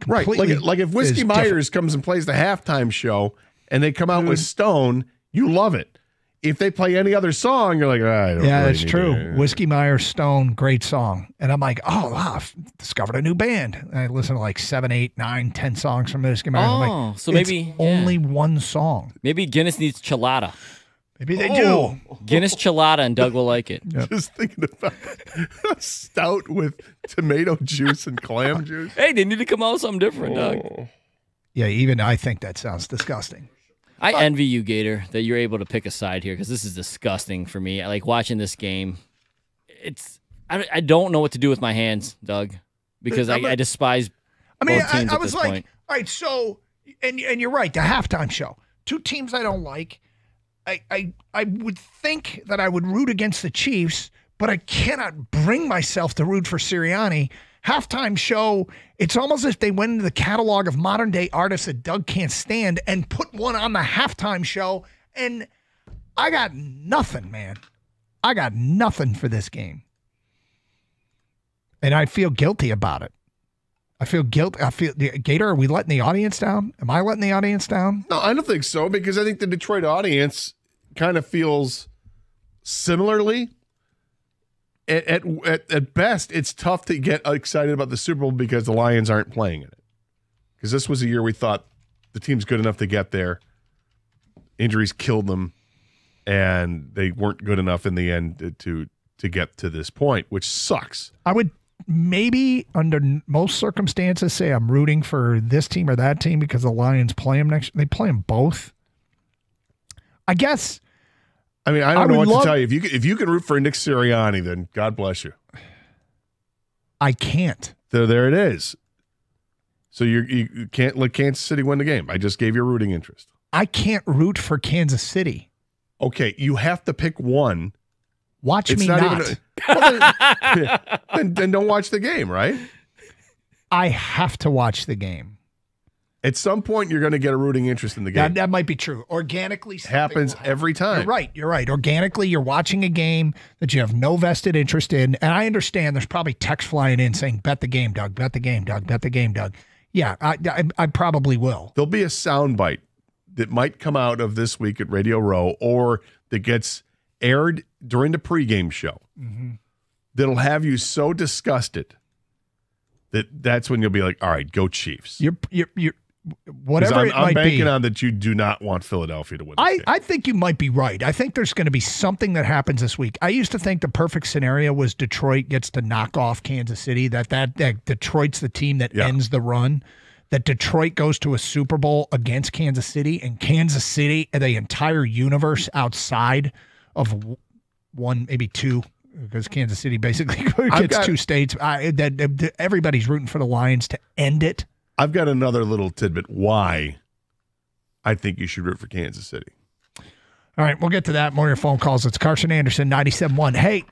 right. completely Like if Whiskey is Myers different. comes and plays the halftime show and they come out with Stone, you love it. If they play any other song, you're like, I don't Yeah, really that's need true. to- Whiskey Myers, Stone, great song. And I'm like, oh, wow, I've discovered a new band. And I listen to like 7, 8, 9, 10 songs from Whiskey Myers. I'm Oh, like, so it's maybe only one song. Maybe Guinness needs chelada. Maybe they do. Guinness chelada, and Doug will like it. Just thinking about a stout with tomato juice and clam juice. Hey, they need to come out with something different, Doug. Yeah, even I think that sounds disgusting. I envy you, Gator, that you're able to pick a side here because this is disgusting for me. I like watching this game. I don't know what to do with my hands, Doug, because I despise both teams I at was this like, point. all right, so, and you're right, the halftime show. 2 teams I don't like. I would think that I would root against the Chiefs, but I cannot bring myself to root for Sirianni. Halftime show, it's almost as if they went into the catalog of modern day artists that Doug can't stand and put one on the halftime show. And I got nothing, man. I got nothing for this game. And I feel guilty about it. I feel guilty. Gator, are we letting the audience down? Am I letting the audience down? No, I don't think so, because I think the Detroit audience kind of feels similarly. At best, it's tough to get excited about the Super Bowl because the Lions aren't playing in it. Because this was a year we thought the team's good enough to get there. Injuries killed them, and they weren't good enough in the end to get to this point, which sucks. I would maybe, under most circumstances, say I'm rooting for this team or that team because the Lions play them next. They play them both. I guess. I mean, I don't know what to tell you. If you can root for Nick Sirianni, then God bless you. I can't. So there it is. So you can't let Kansas City win the game. I just gave you a rooting interest. I can't root for Kansas City. Okay, you have to pick one. Watch me not. Then don't watch the game, right? I have to watch the game. At some point, you're going to get a rooting interest in the game. That might be true. Organically, happens every time. You're right. Organically, you're watching a game that you have no vested interest in. And I understand there's probably text flying in saying, bet the game, Doug, bet the game, Doug, bet the game, Doug. Yeah, I probably will. There'll be a soundbite that might come out of this week at Radio Row, or that gets aired during the pregame show, that'll have you so disgusted that's when you'll be like, all right, go Chiefs. You're whatever it might be. I'm banking on that you do not want Philadelphia to win this game. I think you might be right. I think there's going to be something that happens this week. I used to think the perfect scenario was Detroit gets to knock off Kansas City, that Detroit's the team that ends the run, that Detroit goes to a Super Bowl against Kansas City, and Kansas City, the entire universe outside of one, maybe two, because Kansas City basically gets two states. Everybody's rooting for the Lions to end it. I've got another little tidbit why I think you should root for Kansas City. All right, we'll get to that. More of your phone calls. It's Carson Anderson, 97.1. Hey,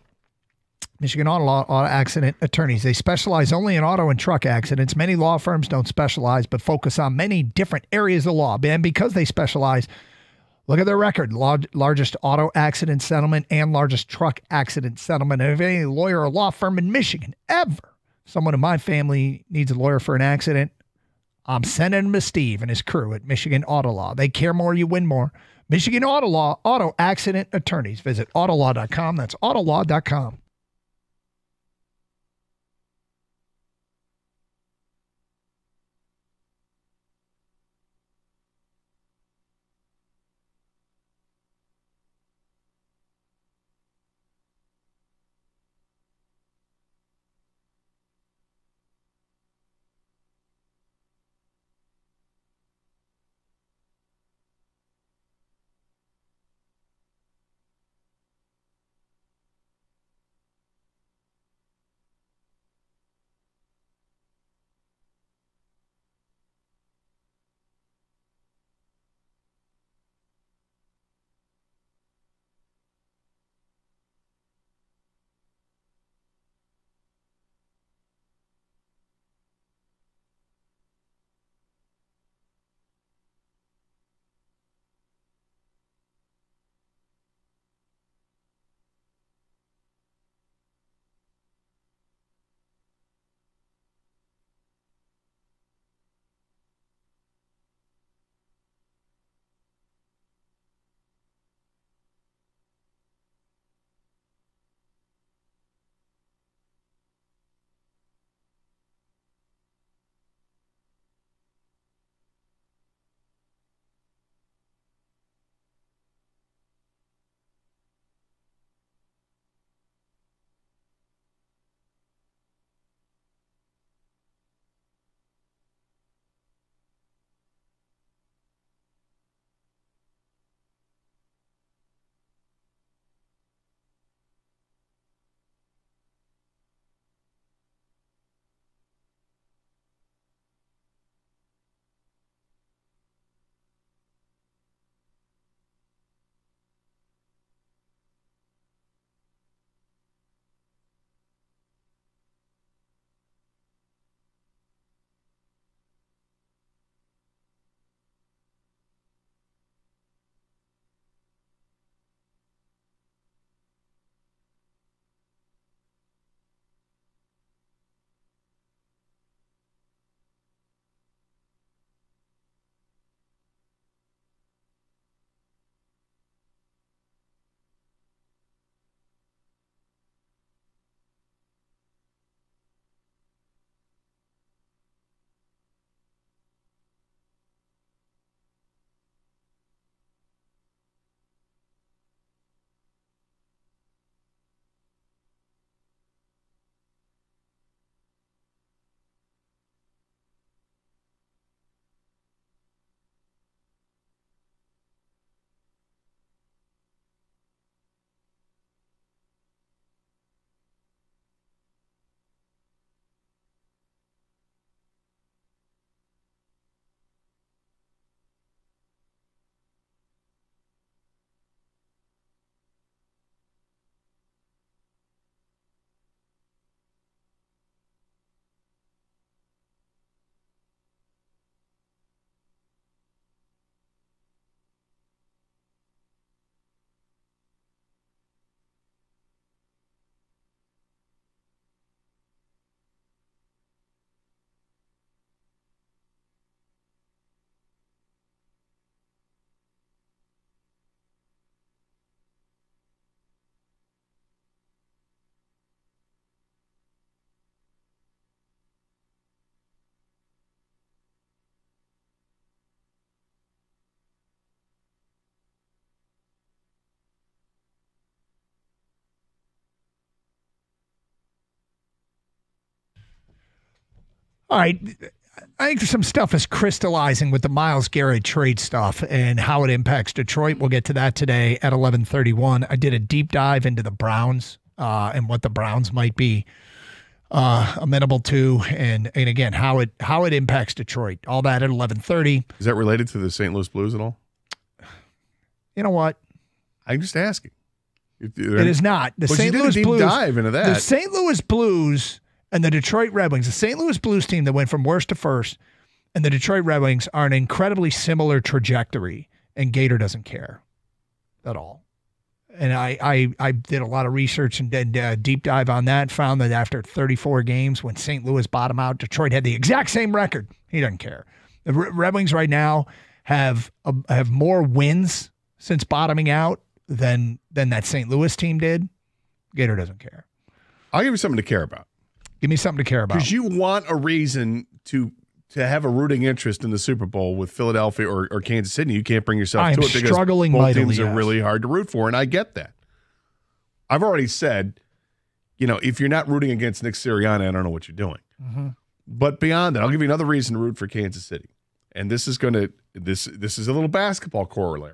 Michigan Auto Accident Attorneys. They specialize only in auto and truck accidents. Many law firms don't specialize, but focus on many different areas of law. And because they specialize, look at their record. Largest auto accident settlement and largest truck accident settlement of any lawyer or law firm in Michigan ever. Someone in my family needs a lawyer for an accident. I'm sending him to Steve and his crew at Michigan Auto Law. They care more, you win more. Michigan Auto Law, auto accident attorneys. Visit autolaw.com. That's autolaw.com. All right. I think some stuff is crystallizing with the Myles Garrett trade stuff and how it impacts Detroit. We'll get to that today at 11:31. I did a deep dive into the Browns and what the Browns might be amenable to, and again how it impacts Detroit. All that at 11:30. Is that related to the St. Louis Blues at all? You know what? I'm just asking. It is not. The St. You did Louis a deep Blues dive into that. The St. Louis Blues and the Detroit Red Wings, the St. Louis Blues team that went from worst to first, and the Detroit Red Wings are an incredibly similar trajectory, and Gator doesn't care at all. And I did a lot of research and did a deep dive on that, found that after 34 games, when St. Louis bottomed out, Detroit had the exact same record. He doesn't care. The Red Wings right now have more wins since bottoming out than that St. Louis team did. Gator doesn't care. I'll give you something to care about. Give me something to care about. Because you want a reason to have a rooting interest in the Super Bowl with Philadelphia or Kansas City. You can't bring yourself to it because struggling both mightily, teams are yes. really hard to root for, and I get that. I've already said, if you're not rooting against Nick Sirianni, I don't know what you're doing. Mm-hmm. But beyond that, I'll give you another reason to root for Kansas City. And this is this is a little basketball corollary.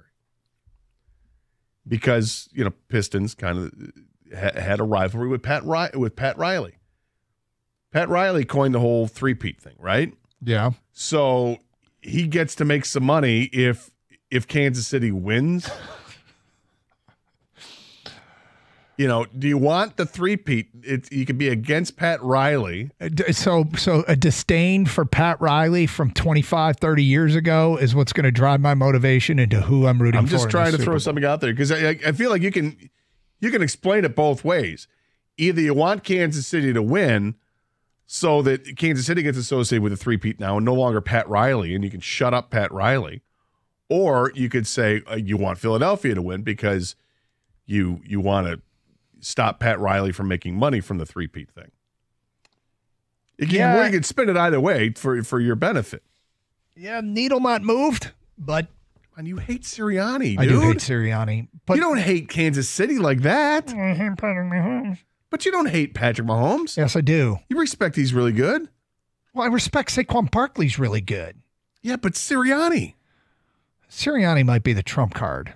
Because, Pistons kind of had a rivalry with Pat Riley. Pat Riley coined the whole three-peat thing, right? Yeah. So he gets to make some money if Kansas City wins. Do you want the three-peat? You could be against Pat Riley. So a disdain for Pat Riley from 25, 30 years ago is what's going to drive my motivation into who I'm rooting for. I'm just trying to Super throw Bowl. something out there because I feel like you can explain it both ways. Either you want Kansas City to win so that Kansas City gets associated with a three-peat now and no longer Pat Riley, and you can shut up Pat Riley. Or you could say you want Philadelphia to win because you want to stop Pat Riley from making money from the three-peat thing. You can spin it either way for your benefit. Yeah, needle not moved, but... And you hate Sirianni, dude. I do hate Sirianni. But you don't hate Kansas City like that. I hate Patrick Mahomes. But you don't hate Patrick Mahomes. Yes, I do. You respect he's really good. Well, I respect Saquon Barkley's really good. Yeah, but Sirianni might be the trump card.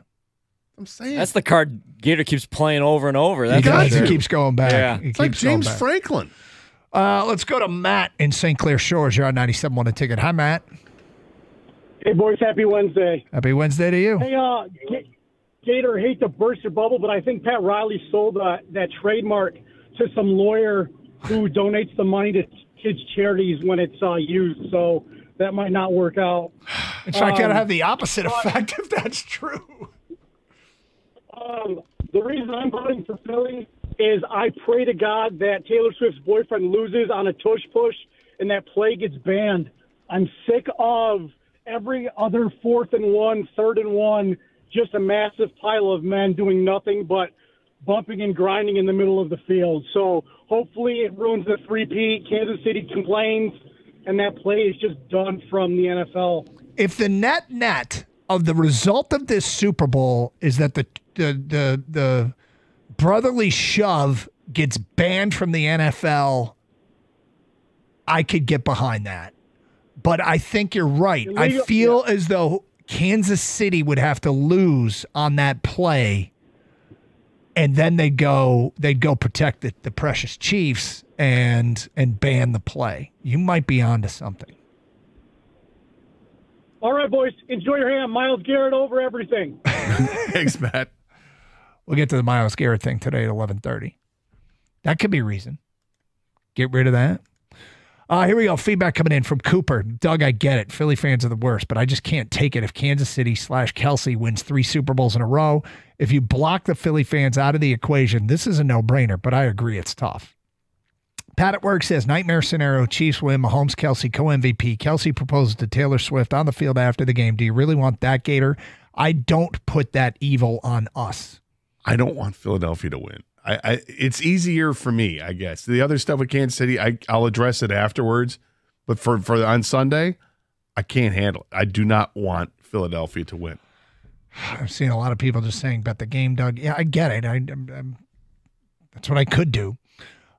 I'm saying. That's the card Gator keeps playing over and over. That's He keeps going back. Yeah. He It's like keeps going James back. Franklin. Let's go to Matt in St. Clair Shores. You're on 97.1 A Ticket. Hi, Matt. Hey, boys. Happy Wednesday. Happy Wednesday to you. Hey, Gator, hate to burst your bubble, but I think Pat Riley sold that trademark to some lawyer who donates the money to kids' charities when it's used. So that might not work out. In fact, it'll have the opposite effect if that's true. The reason I'm voting for Philly is I pray to God that Taylor Swift's boyfriend loses on a tush push and that play gets banned. I'm sick of every other 4th and 1, 3rd and 1, just a massive pile of men doing nothing but bumping and grinding in the middle of the field. So hopefully it ruins the three-peat. Kansas City complains, and that play is just done from the NFL. If the net of the result of this Super Bowl is that the brotherly shove gets banned from the NFL, I could get behind that. But I think you're right. I feel as though Kansas City would have to lose on that play, and then they'd go protect the precious Chiefs and ban the play. You might be onto something. All right, boys, enjoy your ham. Myles Garrett over everything. Thanks, Matt. We'll get to the Myles Garrett thing today at 11:30. That could be a reason. Get rid of that. Here we go. Feedback coming in from Cooper. Doug, I get it. Philly fans are the worst, but I just can't take it if Kansas City / Kelsey wins 3 Super Bowls in a row. If you block the Philly fans out of the equation, this is a no-brainer, but I agree it's tough. Pat at Work says, nightmare scenario, Chiefs win, Mahomes, Kelsey, co-MVP. Kelsey proposes to Taylor Swift on the field after the game. Do you really want that, Gator? I don't put that evil on us. I don't want Philadelphia to win. It's easier for me, I guess. The other stuff with Kansas City, I'll address it afterwards. But for on Sunday, I can't handle it. I do not want Philadelphia to win. I've seen a lot of people just saying, bet the game, Doug. Yeah, I get it. I'm that's what I could do.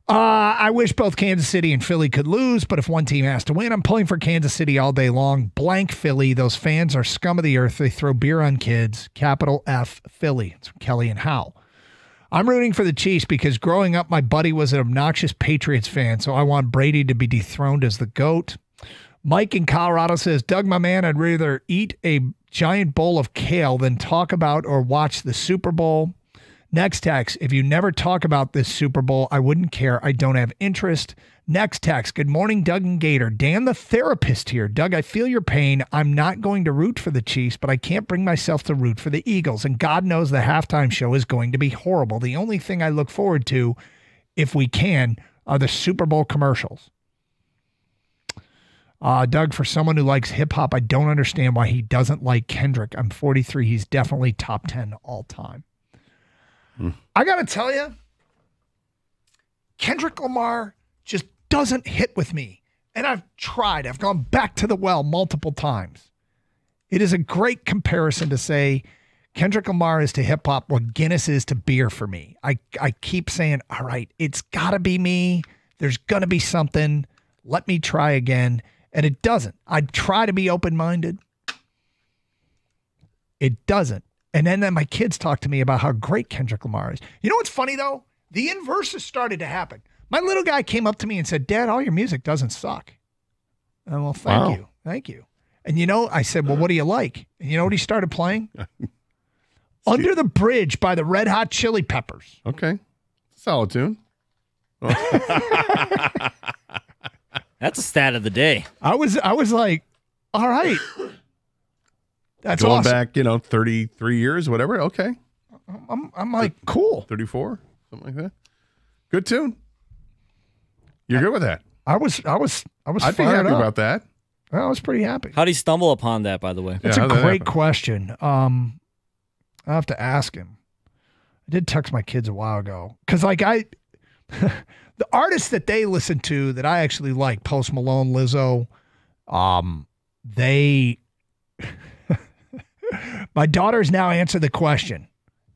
I wish both Kansas City and Philly could lose, but if one team has to win, I'm pulling for Kansas City all day long. Blank Philly. Those fans are scum of the earth. They throw beer on kids. Capital F Philly. It's from Kelly and Howe. I'm rooting for the Chiefs because growing up, my buddy was an obnoxious Patriots fan, so I want Brady to be dethroned as the GOAT. Mike in Colorado says, Doug, my man, I'd rather eat a giant bowl of kale than talk about or watch the Super Bowl. Next text, if you never talk about this Super Bowl, I wouldn't care. I don't have interest. Next text, good morning, Doug and Gator. Dan the therapist here. Doug, I feel your pain. I'm not going to root for the Chiefs, but I can't bring myself to root for the Eagles. And God knows the halftime show is going to be horrible. The only thing I look forward to, if we can, are the Super Bowl commercials. Doug, for someone who likes hip hop, I don't understand why he doesn't like Kendrick. I'm 43. He's definitely top 10 all time. I got to tell you, Kendrick Lamar just doesn't hit with me. And I've tried. I've gone back to the well multiple times. It is a great comparison to say Kendrick Lamar is to hip hop what Guinness is to beer for me. I keep saying, all right, it's got to be me. There's going to be something. Let me try again. And it doesn't. I try to be open-minded. It doesn't. And then my kids talk to me about how great Kendrick Lamar is. You know what's funny, though? The inverse has started to happen. My little guy came up to me and said, Dad, all your music doesn't suck. And well, thank you. Thank you. And, I said, well, what do you like? And you know what he started playing? Under the Bridge by the Red Hot Chili Peppers. Okay. Solid tune. That's a stat of the day. I was like, all right. That's Going awesome. back, 33 years, whatever. Okay. I'm like, cool. 34, something like that. Good tune. You're good with that. I was I'd be fired happy up. about that. I was pretty happy. How did he stumble upon that, by the way? That's a great question. I'll have to ask him. I did text my kids a while ago because, the artists that they listen to that I actually like, Post Malone, Lizzo, they. My daughter's now answered the question.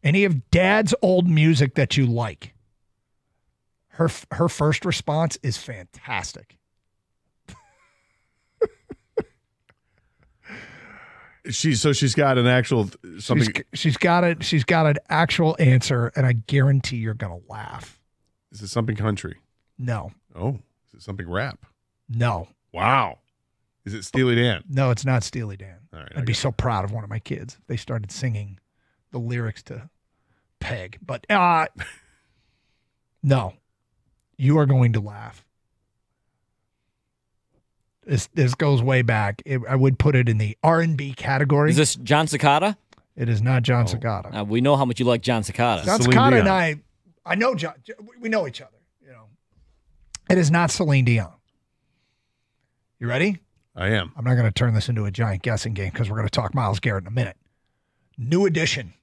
Any of Dad's old music that you like? Her first response is fantastic. She's got an actual something. She's got an actual answer, and I guarantee you're gonna laugh. Is it something country? No. Oh, is it something rap? No. Wow. Is it Steely Dan? No, it's not Steely Dan. All right, I'd be so proud of one of my kids if they started singing the lyrics to Peg. But no, you are going to laugh. This goes way back. I would put it in the R&B category. Is this John Cicada? It is not John Cicada. We know how much you like John Cicada. John Cicada and I know John. We know each other. It is not Celine Dion. You ready? I am. I'm not going to turn this into a giant guessing game because we're going to talk Myles Garrett in a minute. New Edition.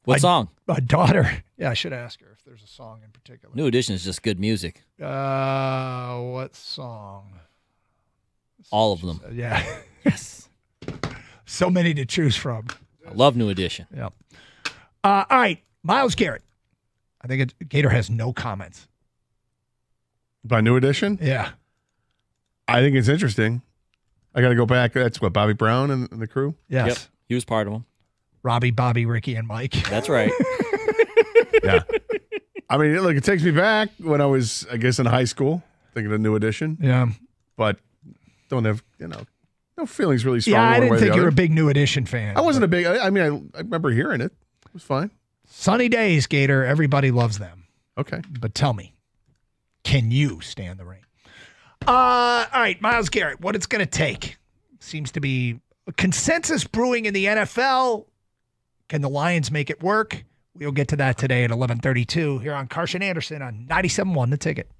What song? My daughter. Yeah, I should ask her if there's a song in particular. New Edition is just good music. What song? All of them. Yeah. Yes. So many to choose from. I love New Edition. Yep. All right, Myles Garrett. I think Gator has no comments. By New Edition? Yeah. I think it's interesting. I got to go back. That's what, Bobby Brown and the crew? Yes. Yep. He was part of them. Robbie, Bobby, Ricky, and Mike. That's right. Yeah. I mean, look, it takes me back when I was, I guess, in high school, thinking of New Edition. Yeah. But don't have, no feelings really strong. Yeah, I one way didn't or think the you were a other. big New Edition fan. I wasn't a big, I remember hearing it. It was fine. Sunny Days, Gator. Everybody loves them. Okay. But tell me, can you stand the rain? All right, Myles Garrett, what it's going to take seems to be a consensus brewing in the NFL. Can the Lions make it work? We'll get to that today at 11:32 here on Carson Anderson on 97.1 The Ticket.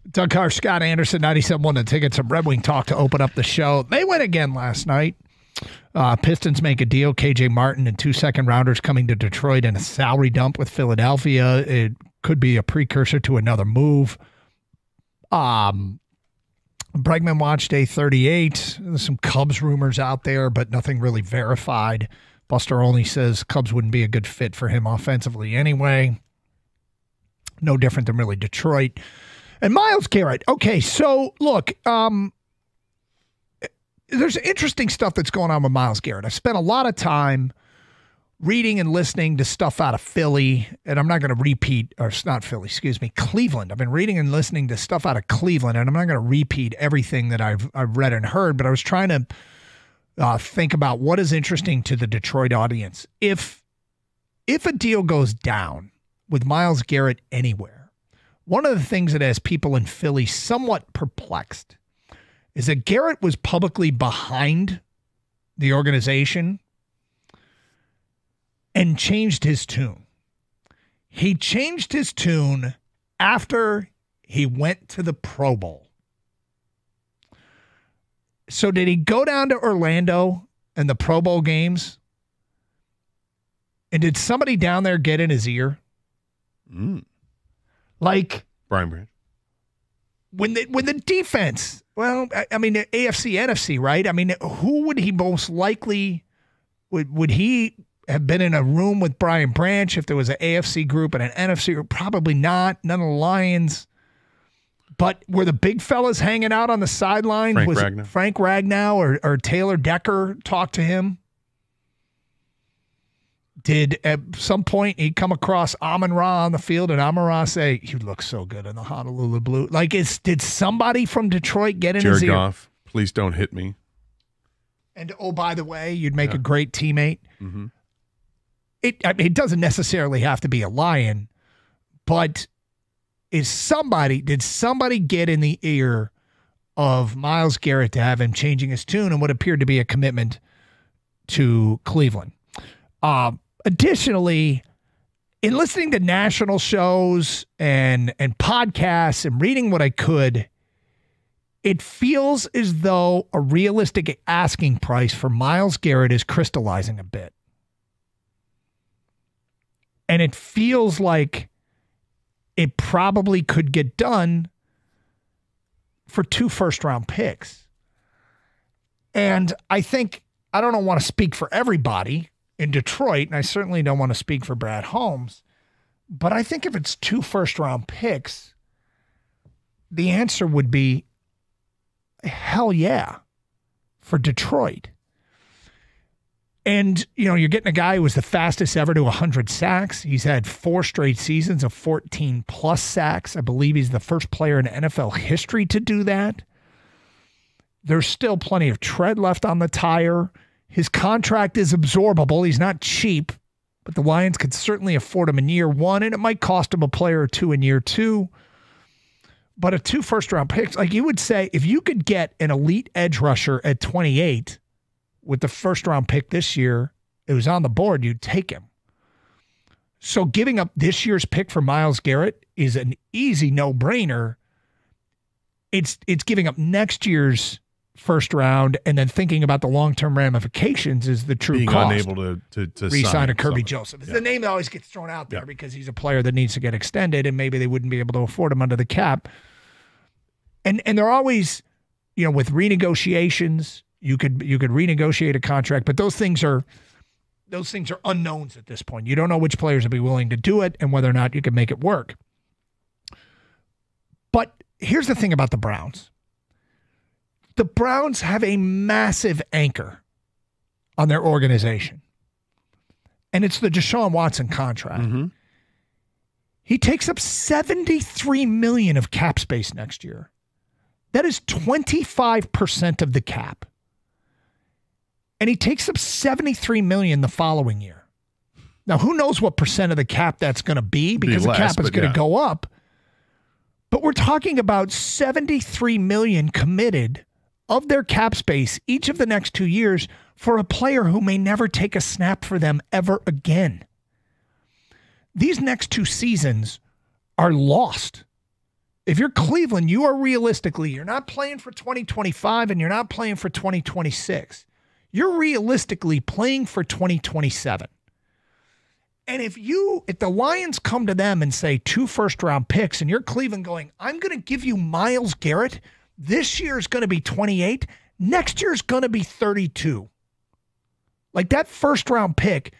Doug Carr, Scott Anderson, 97.1 The Ticket, some Red Wing talk to open up the show. They win again last night. Pistons make a deal. KJ Martin and 2 second-rounders coming to Detroit in a salary dump with Philadelphia. It could be a precursor to another move. Bregman watch day 38. There's some Cubs rumors out there, but nothing really verified. Buster Olney says Cubs wouldn't be a good fit for him offensively anyway. No different than really Detroit. And Myles Garrett. Okay, so look, there's interesting stuff that's going on with Myles Garrett. I spent a lot of time reading and listening to stuff out of Philly, and I'm not going to repeat, or it's not Philly, excuse me, Cleveland. I've been reading and listening to stuff out of Cleveland, and I'm not going to repeat everything that I've read and heard, but I was trying to think about what is interesting to the Detroit audience. If a deal goes down with Myles Garrett anywhere, one of the things that has people in Philly somewhat perplexed is that Garrett was publicly behind the organization and changed his tune. He changed his tune after he went to the Pro Bowl. So did he go down to Orlando and the Pro Bowl games? And did somebody down there get in his ear? Like Brian Branch. When the defense, well, I mean, AFC, NFC, right? I mean, who would he most likely, would he have been in a room with Brian Branch if there was an AFC group and an NFC group? Probably not. None of the Lions. But were the big fellas hanging out on the sideline? Was Frank Ragnow or Taylor Decker talk to him? Did at some point he come across Amon-Ra on the field and Amon-Ra say, "You look so good in the Honolulu Blue"? Like, did somebody from Detroit get in his ear? Jared Goff, please don't hit me. And oh, by the way, you'd make a great teammate. Mm-hmm. It doesn't necessarily have to be a Lion, but did somebody get in the ear of Myles Garrett to have him changing his tune and what appeared to be a commitment to Cleveland? Additionally, in listening to national shows and podcasts and reading what I could, it feels as though a realistic asking price for Myles Garrett is crystallizing a bit. And it feels like it probably could get done for 2 first-round picks. And I don't want to speak for everybody in Detroit, and I certainly don't want to speak for Brad Holmes, but I think if it's 2 first-round picks, the answer would be hell yeah for Detroit. And, you're getting a guy who was the fastest ever to 100 sacks. He's had 4 straight seasons of 14-plus sacks. I believe he's the first player in NFL history to do that. There's still plenty of tread left on the tire. His contract is absorbable. He's not cheap, but the Lions could certainly afford him in year 1, and it might cost him a player or 2 in year 2. But a 2 first-round picks, like you would say, if you could get an elite edge rusher at 28 with the first-round pick this year, it was on the board, you'd take him. So giving up this year's pick for Myles Garrett is an easy no-brainer. It's giving up next year's first round and then thinking about the long-term ramifications is the true being cost. Unable to re-sign a Kirby Joseph. It's the name that always gets thrown out there because he's a player that needs to get extended and maybe they wouldn't be able to afford him under the cap. And they're always, with renegotiations, you could renegotiate a contract, but those things are unknowns at this point. You don't know which players will be willing to do it and whether or not you can make it work. But here's the thing about the Browns. The Browns have a massive anchor on their organization, and it's the Deshaun Watson contract. Mm-hmm. He takes up $73 million of cap space next year. That is 25% of the cap. And he takes up $73 million the following year. Now, who knows what percent of the cap that's going to be because the cap is going to go up. But we're talking about $73 million committed of their cap space each of the next 2 years for a player who may never take a snap for them ever again. These next 2 seasons are lost If you're Cleveland, you are realistically, you're not playing for 2025 and you're not playing for 2026. You're realistically playing for 2027. And if the Lions come to them and say 2 first-round picks and you're Cleveland going, I'm going to give you Myles Garrett, this year is going to be 28, next year is going to be 32. Like that first-round pick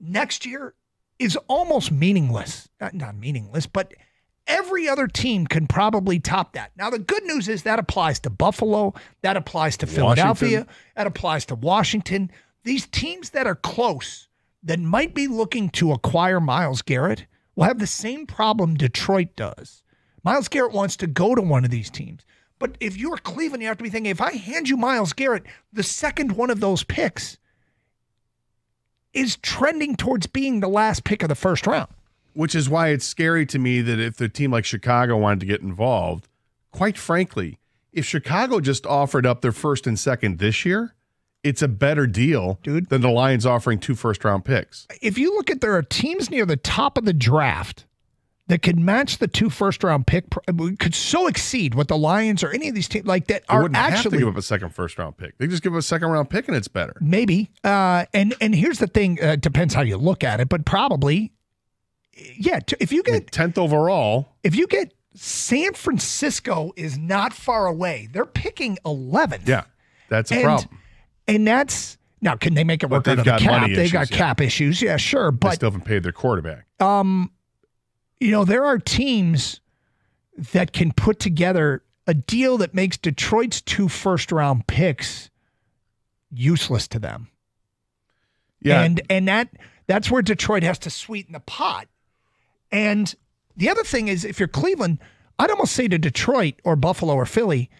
next year is almost meaningless. Not meaningless, but every other team can probably top that. Now, the good news is that applies to Buffalo, that applies to Philadelphia, that applies to Washington. These teams that are close, that might be looking to acquire Myles Garrett, will have the same problem Detroit does. Myles Garrett wants to go to one of these teams. But if you're Cleveland, you have to be thinking, if I hand you Myles Garrett, the second one of those picks is trending towards being the last pick of the first round. Which is why it's scary to me that if the team like Chicago wanted to get involved, quite frankly, if Chicago just offered up their first and second this year, it's a better deal, dude, than the Lions offering 2 first-round picks. If you look at, there are teams near the top of the draft that could match the 2 first-round pick, could so exceed what the Lions or any of these teams like that They are wouldn't actually have to give up a second first-round pick. They just give up a second-round pick and it's better. maybe. And here's the thing: depends how you look at it, but probably, yeah. If you get 10th overall, if you get San Francisco is not far away. They're picking 11th. Yeah, that's a problem. And that's now. Can they make it work out of the cap? They got cap issues. Yeah, sure. But they still haven't paid their quarterback. There are teams that can put together a deal that makes Detroit's 2 first-round picks useless to them. Yeah. And that's where Detroit has to sweeten the pot. And the other thing is, if you're Cleveland, I'd almost say to Detroit or Buffalo or Philly,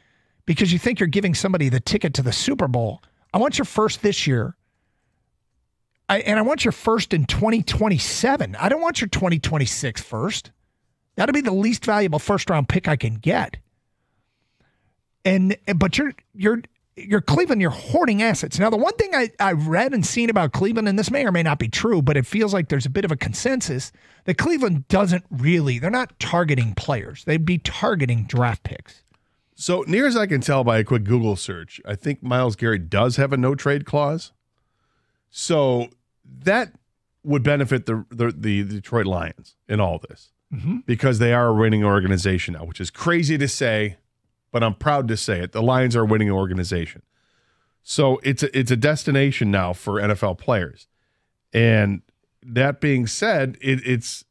because you think you're giving somebody the ticket to the Super Bowl, I want your first this year. And I want your first in 2027. I don't want your 2026 first. That'll be the least valuable first-round pick I can get. But you're Cleveland, you're hoarding assets. Now, the one thing I read and seen about Cleveland, and this may or may not be true, but it feels like there's a bit of a consensus that Cleveland doesn't really, they're not targeting players. They'd be targeting draft picks. So near as I can tell by a quick Google search, I think Myles Garrett does have a no-trade clause. So that would benefit the Detroit Lions in all this because they are a winning organization now, which is crazy to say, but I'm proud to say it. The Lions are a winning organization. So it's a destination now for NFL players. And that being said, it's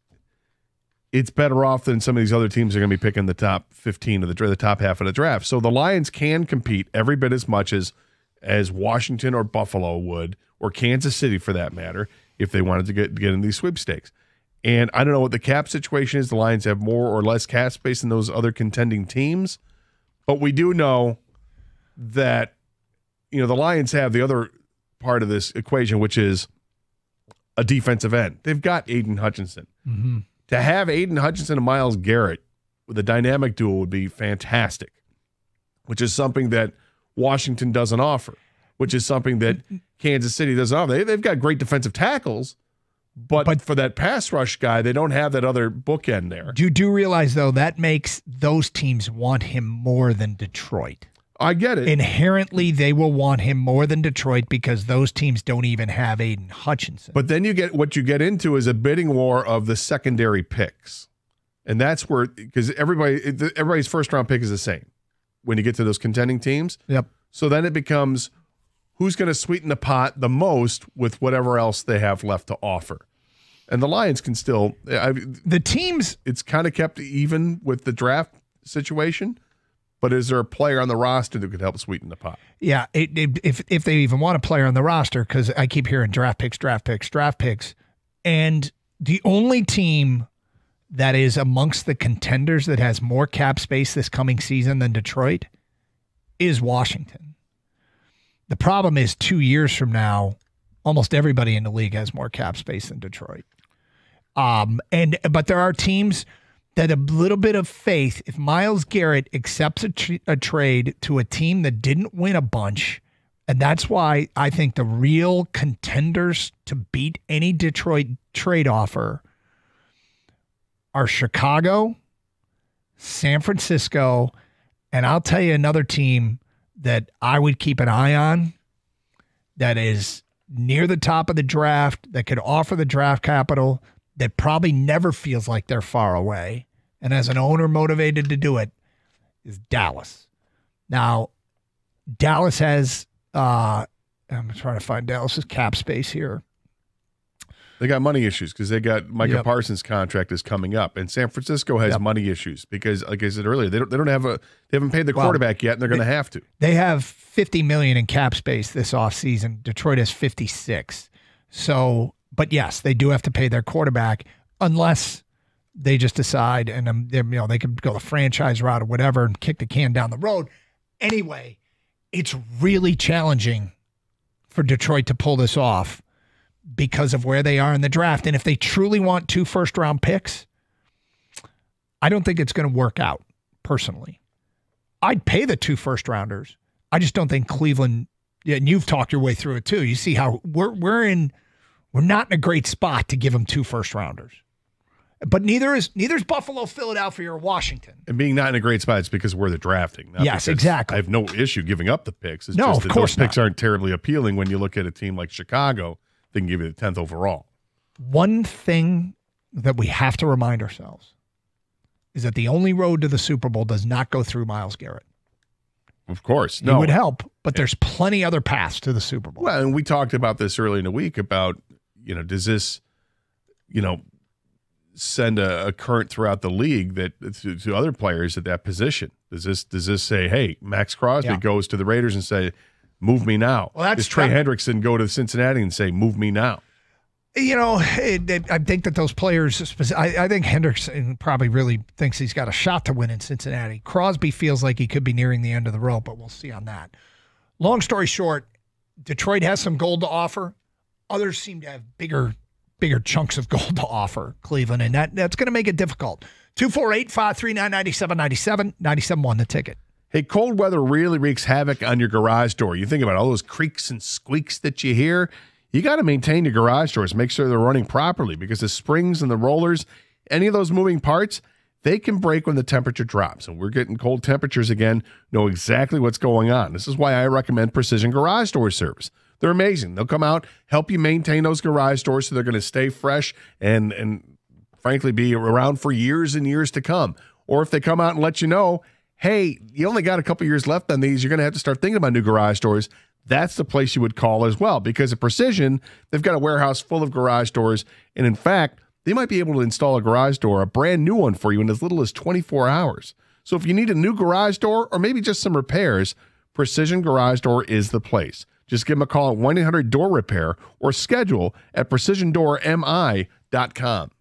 better off than some of these other teams are going to be picking the top 15 of the top half of the draft. So the Lions can compete every bit as much as Washington or Buffalo would, or Kansas City for that matter, if they wanted to get in these sweepstakes. And I don't know what the cap situation is. The Lions have more or less cap space than those other contending teams. But we do know that, the Lions have the other part of this equation, which is a defensive end. They've got Aiden Hutchinson. Mm-hmm. To have Aiden Hutchinson and Myles Garrett with a dynamic duo would be fantastic, which is something that Washington doesn't offer, which is something that Kansas City doesn't offer. They've got great defensive tackles, but for that pass rush guy, they don't have that other bookend there. You do realize, though, that makes those teams want him more than Detroit. I get it. Inherently, they will want him more than Detroit because those teams don't even have Aiden Hutchinson. But then what you get into is a bidding war of the secondary picks. And that's where, because everybody's first round pick is the same when you get to those contending teams. Yep. So then it becomes who's going to sweeten the pot the most with whatever else they have left to offer. And the Lions can still, the teams, it's kind of kept even with the draft situation. But is there a player on the roster that could help sweeten the pot? Yeah, if they even want a player on the roster, because I keep hearing draft picks. And the only team that is amongst the contenders that has more cap space this coming season than Detroit is Washington. The problem is 2 years from now, almost everybody in the league has more cap space than Detroit. But there are teams that a little bit of faith, if Myles Garrett accepts a trade to a team that didn't win a bunch, and that's why I think the real contenders to beat any Detroit trade offer are Chicago, San Francisco, and I'll tell you another team that I would keep an eye on that is near the top of the draft, that could offer the draft capital, that probably never feels like they're far away, and as an owner motivated to do it, is Dallas. Now, Dallas has, I'm trying to find Dallas's cap space here. They got money issues because they got Micah Parsons' contract is coming up, and San Francisco has money issues because, like I said earlier, they haven't paid the quarterback yet, and they're going to have to. They have $50 million in cap space this offseason. Detroit has 56. So, but yes, they do have to pay their quarterback unless they just decide, and they could go the franchise route or whatever and kick the can down the road. Anyway, it's really challenging for Detroit to pull this off because of where they are in the draft. And if they truly want 2 first-round picks, I don't think it's going to work out, personally. I'd pay the 2 first-rounders. I just don't think Cleveland, and you've talked your way through it too. You see how we're not in a great spot to give them 2 first-rounders. But neither is Buffalo, Philadelphia, or Washington. And being not in a great spot is because where they're drafting. Yes, exactly. I have no issue giving up the picks. It's no, just of that course those picks not. aren't terribly appealing when you look at a team like Chicago. They can give you the 10th overall. One thing that we have to remind ourselves is that the only road to the Super Bowl does not go through Myles Garrett. Of course. It would help, but there's plenty other paths to the Super Bowl. Well, and we talked about this early in the week about, does this, send a current throughout the league that to other players at that position? Does this say, hey, Max Crosby goes to the Raiders and say, move me now? Well, does Trey Hendrickson go to Cincinnati and say, move me now? I think that those players, I think Hendrickson probably really thinks he's got a shot to win in Cincinnati. Crosby feels like he could be nearing the end of the road, but we'll see on that. Long story short, Detroit has some gold to offer. Others seem to have bigger chunks of gold to offer, Cleveland, and that's going to make it difficult. 248-539-9797, 97.1 The Ticket. Hey, cold weather really wreaks havoc on your garage door. You think about all those creaks and squeaks that you hear. You got to maintain your garage doors, make sure they're running properly, because the springs and the rollers, any of those moving parts, they can break when the temperature drops. And we're getting cold temperatures again, know exactly what's going on. This is why I recommend Precision Garage Door Service. They're amazing. They'll come out, help you maintain those garage doors so they're going to stay fresh and frankly be around for years and years to come. Or if they come out and let you know, hey, you only got a couple years left on these, you're going to have to start thinking about new garage doors. That's the place you would call as well, because at Precision, they've got a warehouse full of garage doors. And in fact, they might be able to install a garage door, a brand new one for you in as little as 24 hours. So if you need a new garage door or maybe just some repairs, Precision Garage Door is the place. Just give them a call at 1-800-DOOR-REPAIR or schedule at precisiondoormi.com.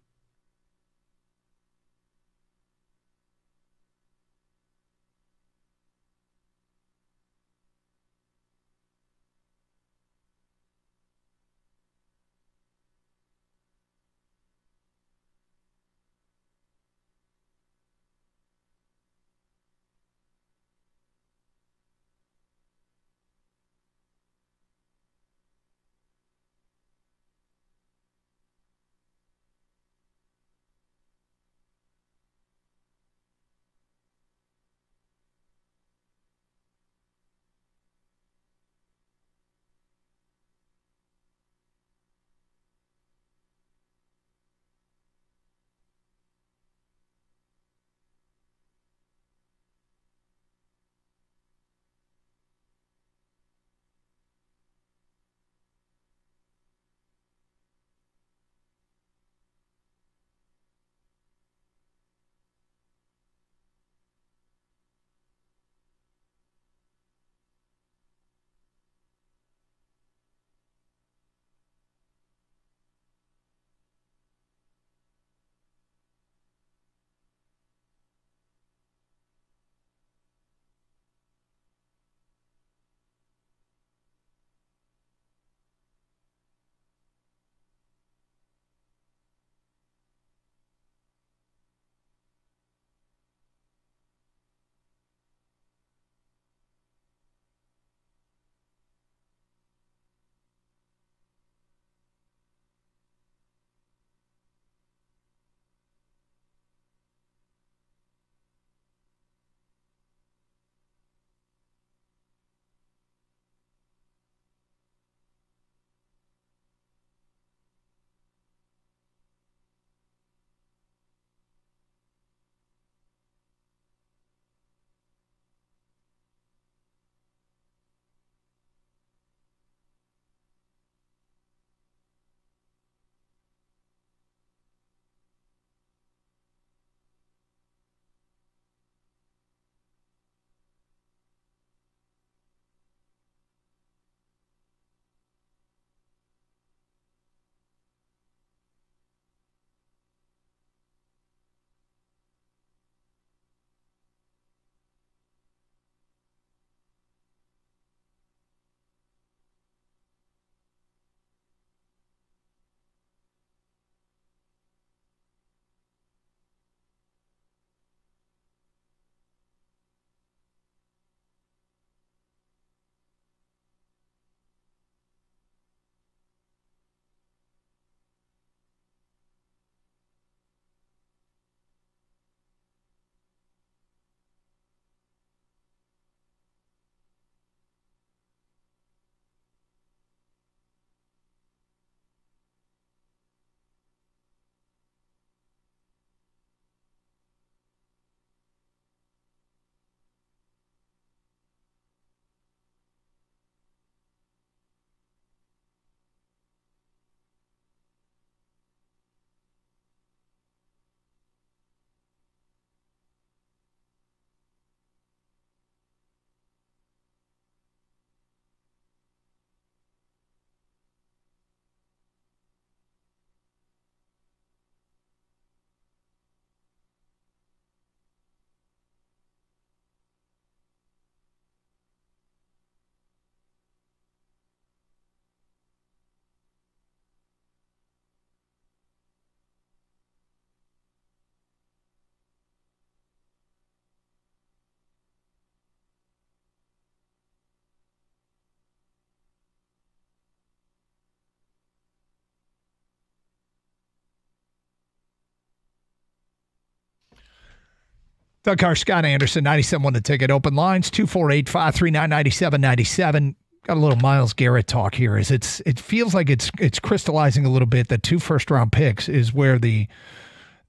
Doug Carr, Scott Anderson, 97.1 The Ticket. Open lines, 248-539-9797. Got a little Myles Garrett talk here. It feels like it's crystallizing a little bit that 2 first-round picks is where the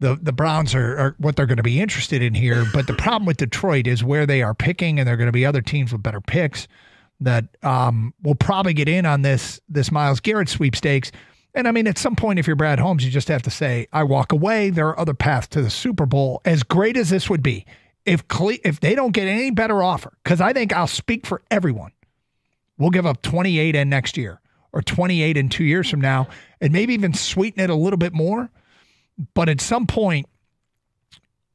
Browns are what they're going to be interested in here. But the problem with Detroit is where they are picking, and there are going to be other teams with better picks that will probably get in on this Myles Garrett sweepstakes. And, I mean, at some point, if you're Brad Holmes, you just have to say, I walk away. There are other paths to the Super Bowl. As great as this would be, if they don't get any better offer, because I think I'll speak for everyone, we'll give up 28 in next year or 28 in 2 years from now and maybe even sweeten it a little bit more. But at some point,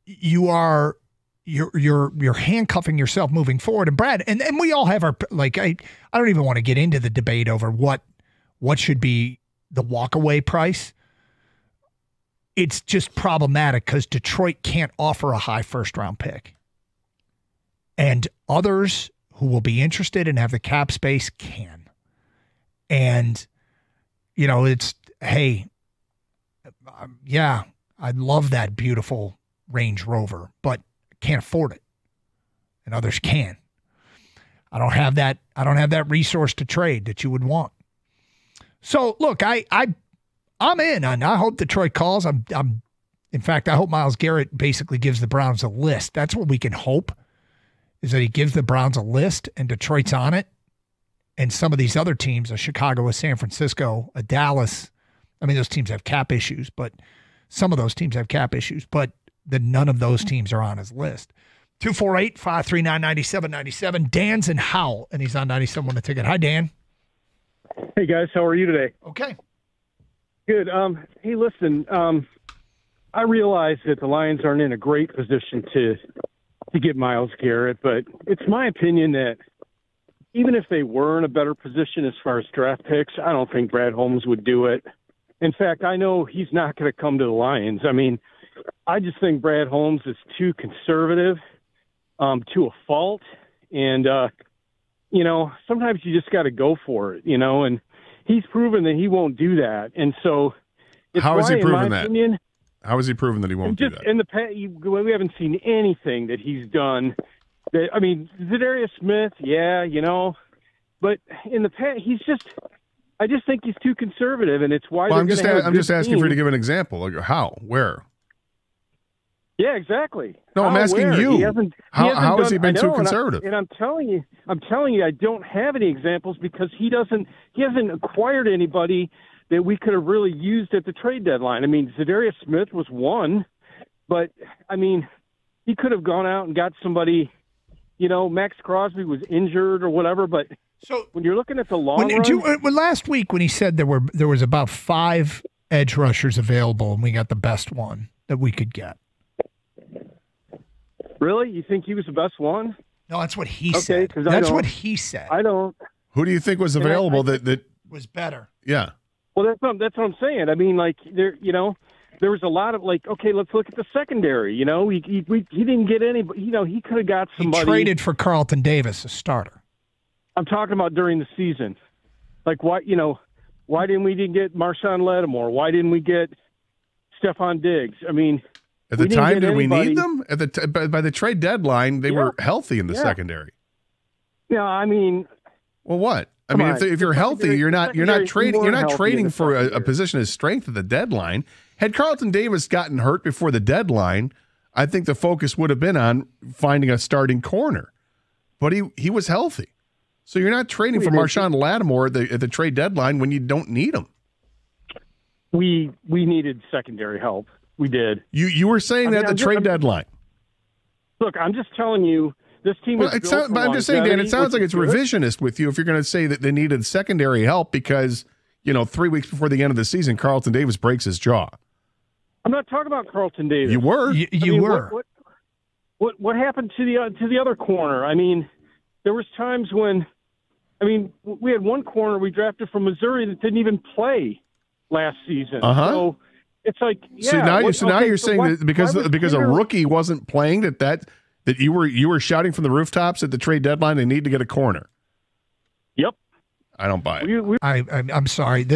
you're handcuffing yourself moving forward. And Brad, and we all have our, like, I don't even want to get into the debate over what should be the walkaway price. It's just problematic because Detroit can't offer a high first-round pick. And others who will be interested and have the cap space can. And, you know, it's, hey, yeah, I love that beautiful Range Rover, but can't afford it. And others can. I don't have that resource to trade that you would want. So look, I'm in, and I hope Detroit calls. In fact, I hope Myles Garrett basically gives the Browns a list. That's what we can hope, is that he gives the Browns a list and Detroit's on it. And some of these other teams, a Chicago, a San Francisco, a Dallas, I mean, those teams have cap issues, but some of those teams have cap issues, but none of those teams are on his list. 248-539-9797. Dan's in Howell, and he's on 97.1 The Ticket. Hi, Dan. Hey, guys. How are you today? Okay. Good. Hey, listen, I realize that the Lions aren't in a great position to get Myles Garrett, but it's my opinion that even if they were in a better position as far as draft picks, I don't think Brad Holmes would do it. In fact, I know he's not going to come to the Lions. I mean, I just think Brad Holmes is too conservative to a fault. And, you know, sometimes you just got to go for it, you know, and he's proven that he won't do that. And so how has he proven that? Opinion, how has he proven that he won't do that? In the past, we haven't seen anything that he's done. That, I mean, Zadarius Smith, yeah, you know, but in the past, I just think he's too conservative, and it's why I'm just asking for you to give an example. Like how? Where? Yeah, exactly. No, I'm asking you. How has he been too conservative? And I'm telling you, I don't have any examples because he hasn't acquired anybody that we could have really used at the trade deadline. I mean, Zadarius Smith was one, but I mean, he could have gone out and got somebody. You know, Max Crosby was injured or whatever, but so when you're looking at the long run, last week when he said there was about 5 edge rushers available and we got the best one that we could get. Really? You think he was the best one? No, that's what he said. That's what he said. I don't. Who do you think was available that was better? Yeah. Well, that's what I'm saying. I mean, like there was a lot of like, okay, let's look at the secondary. You know, he didn't get any. You know, he could have got somebody. He traded for Carlton Davis, a starter. I'm talking about during the season. Like why didn't we get Marshawn Lattimore? Why didn't we get Stephon Diggs? I mean, at the time, did we need them? By the trade deadline, they were healthy in the secondary. Yeah, I mean, well, what? I mean, if you're healthy, you're not trading for a position of strength at the deadline. Had Carlton Davis gotten hurt before the deadline, I think the focus would have been on finding a starting corner. But he was healthy. So you're not trading for Marshawn Lattimore at the trade deadline when you don't need him. We needed secondary help. We did. You were saying that at the trade deadline. Look, I'm just telling you, this team is built for I'm just saying, Dan, it sounds like it's good. revisionist with you if you're going to say that they needed secondary help because, 3 weeks before the end of the season, Carlton Davis breaks his jaw. I'm not talking about Carlton Davis. You were. You were. What happened to the other corner? I mean, there was times when, we had one corner we drafted from Missouri that didn't even play last season. So it's like, yeah. So now you're saying that because a rookie wasn't playing that you were shouting from the rooftops at the trade deadline they need to get a corner. Yep. I don't buy it. I'm sorry.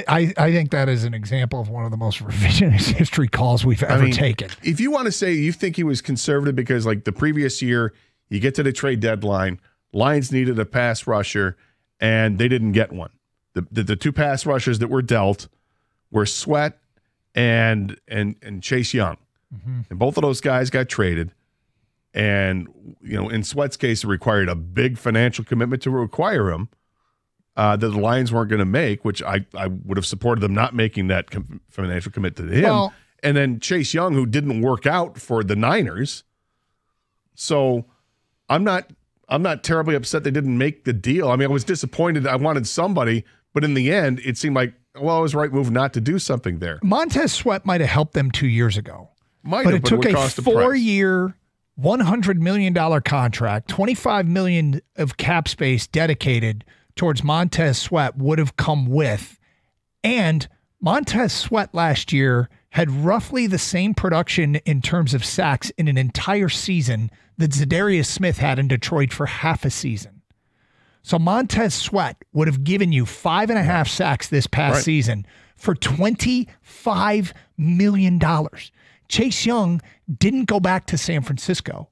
I think that is an example of one of the most revisionist history calls we've ever taken. If you want to say you think he was conservative because, like, the previous year, you get to the trade deadline, Lions needed a pass rusher, and they didn't get one. The two pass rushers that were dealt were Sweat and Chase Young. Mm-hmm. And both of those guys got traded. And, in Sweat's case, it required a big financial commitment to require him that the Lions weren't going to make, which I would have supported them not making that financial commitment to him. Well, and then Chase Young, who didn't work out for the Niners. So I'm not terribly upset they didn't make the deal. I mean, I was disappointed. I wanted somebody, but in the end, it seemed like, well, it was the right move not to do something there. Montez Sweat might have helped them 2 years ago. But it took would a cost a price. 4-year, $100 million contract, $25 million of cap space dedicated towards Montez Sweat would have come with. And Montez Sweat last year had roughly the same production in terms of sacks in an entire season that Zadarius Smith had in Detroit for half a season. So Montez Sweat would have given you 5.5 sacks this past season for $25 million. Chase Young didn't go back to San Francisco.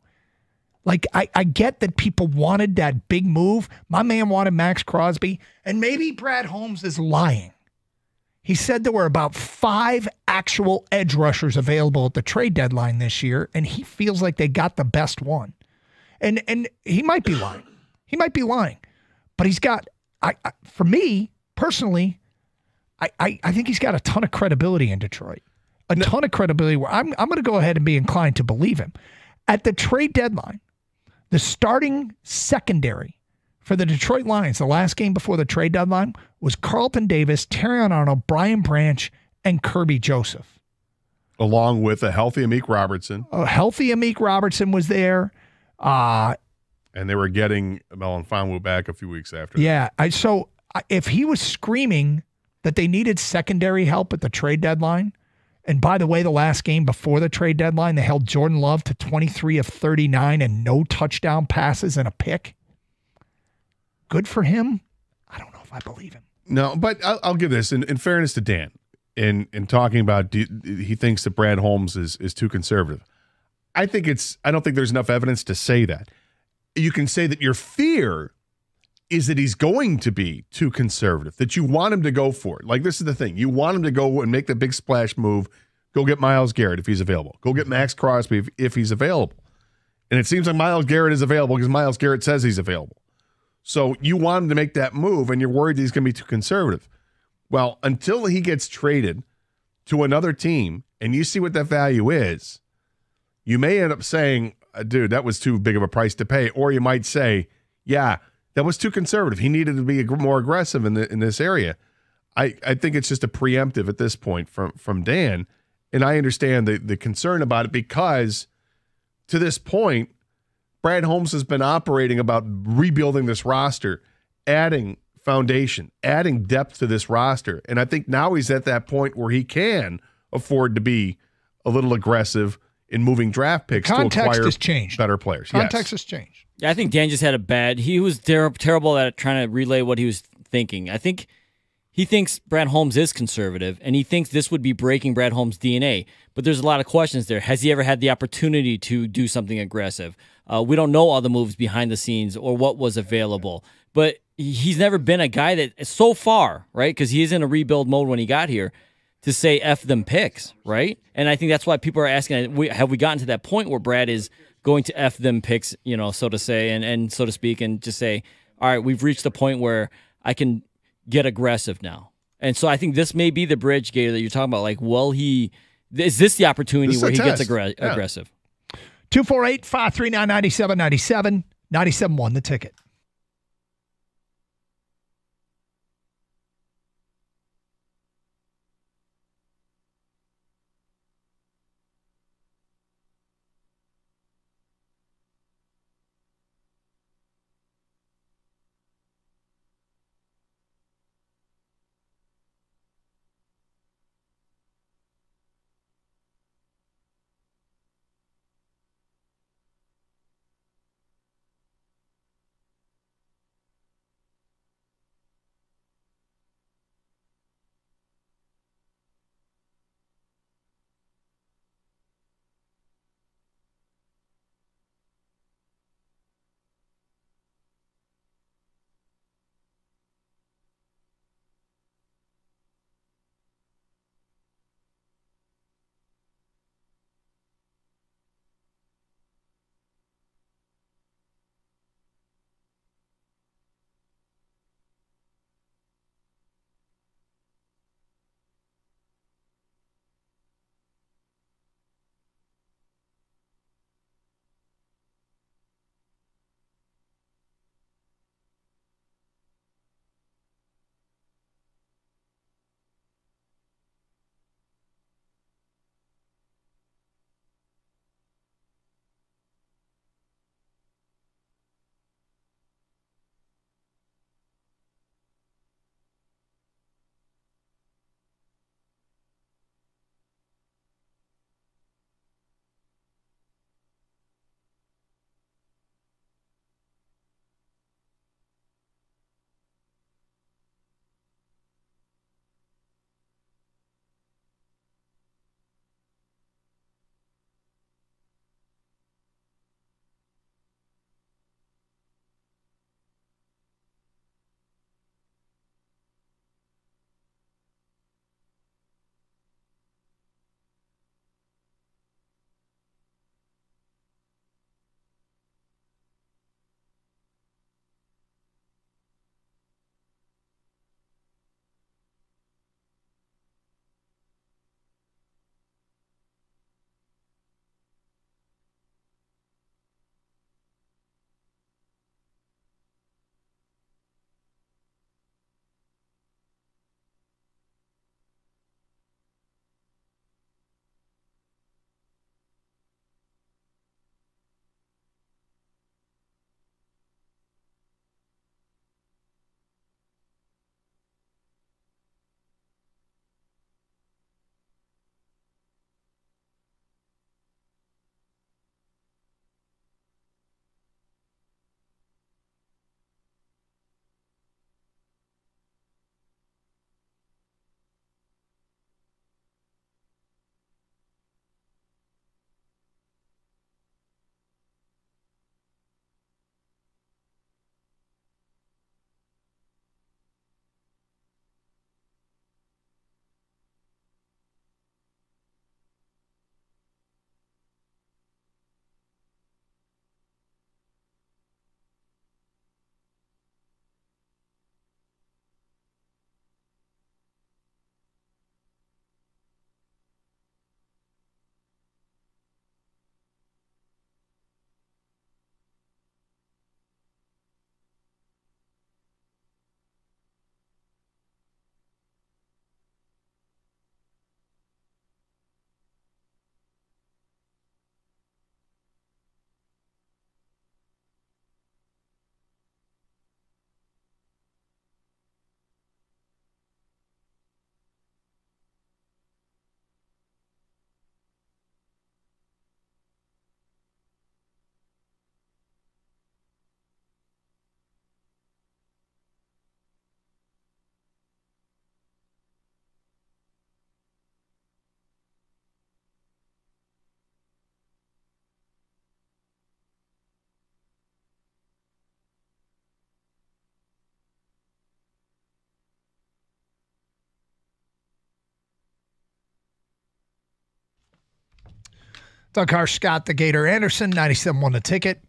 Like, I get that people wanted that big move. My man wanted Max Crosby, and maybe Brad Holmes is lying. He said there were about 5 actual edge rushers available at the trade deadline this year, and he feels like they got the best one. And he might be lying. He might be lying. But he's got, for me, personally, I think he's got a ton of credibility in Detroit. A ton of credibility. Where I'm going to go ahead and be inclined to believe him. At the trade deadline, the starting secondary for the Detroit Lions, the last game before the trade deadline, was Carlton Davis, Terrion Arnold, Brian Branch, and Kirby Joseph. Along with a healthy Amik Robertson. A healthy Amik Robertson was there. And they were getting Melon Fonwu back a few weeks after. Yeah. So if he was screaming that they needed secondary help at the trade deadline, and by the way, the last game before the trade deadline, they held Jordan Love to 23 of 39 and no touchdown passes and a pick. Good for him. I don't know if I believe him. No, but I'll give this in fairness to Dan in talking about he thinks that Brad Holmes is too conservative. I don't think there's enough evidence to say that. You can say that your fear is that he's going to be too conservative, that you want him to go for it. Like, this is the thing. You want him to go and make the big splash move, go get Myles Garrett if he's available, go get Max Crosby if he's available. And it seems like Myles Garrett is available because Myles Garrett says he's available. So you want him to make that move, and you're worried that he's going to be too conservative. Well, until he gets traded to another team and you see what that value is, you may end up saying, dude, that was too big of a price to pay. Or you might say, yeah, that was too conservative. He needed to be more aggressive in this area. I think it's just a preemptive at this point from Dan. And I understand the concern about it because to this point, Brad Holmes has been operating about rebuilding this roster, adding foundation, adding depth to this roster. And I think now he's at that point where he can afford to be a little aggressive in moving draft picks to acquire has changed. Better players. Context has changed. Yeah, I think Dan just had he was terrible at trying to relay what he was thinking. I think he thinks Brad Holmes is conservative, and he thinks this would be breaking Brad Holmes' DNA. But there's a lot of questions there. Has he ever had the opportunity to do something aggressive? We don't know all the moves behind the scenes or what was available. But he's never been a guy that, so far, right, because he is in a rebuild mode when he got here, to say F them picks, right? And I think that's why people are asking, have we gotten to that point where Brad is going to F them picks, so to say, and so to speak, and just say, all right, we've reached the point where I can get aggressive now. And so I think this may be the bridge, Gator, that you're talking about. Like, is this the opportunity where he gets aggressive? 248-539-9797, 97.1 The Ticket. Doug Harsh, Scott the Gator Anderson, 97 the ticket.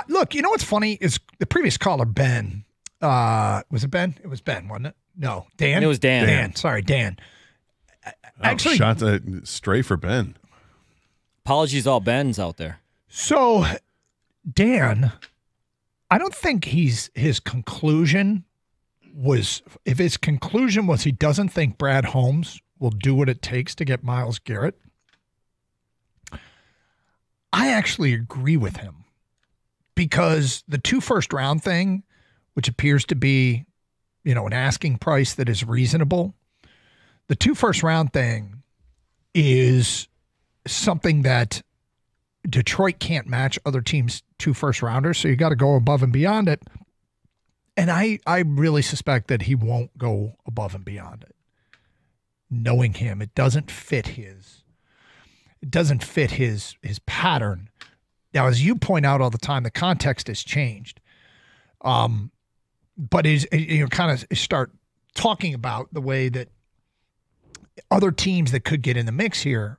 Look, you know what's funny is the previous caller, Ben. Was it Ben? It was Ben, wasn't it? No, Dan. It was Dan. Dan. Sorry, Dan. Actually, shot stray for Ben. Apologies, all Bens out there. So, Dan, I don't think his conclusion was, if his conclusion was he doesn't think Brad Holmes will do what it takes to get Myles Garrett, I actually agree with him, because the 2 first-round thing, which appears to be, an asking price that is reasonable, the 2 first-round thing is something that Detroit can't match other teams' 2 first-rounders, so you got to go above and beyond it. And I really suspect that he won't go above and beyond it. Knowing him, it doesn't fit his pattern. Now, as you point out all the time, the context has changed. But kind of start talking about the way that other teams that could get in the mix here.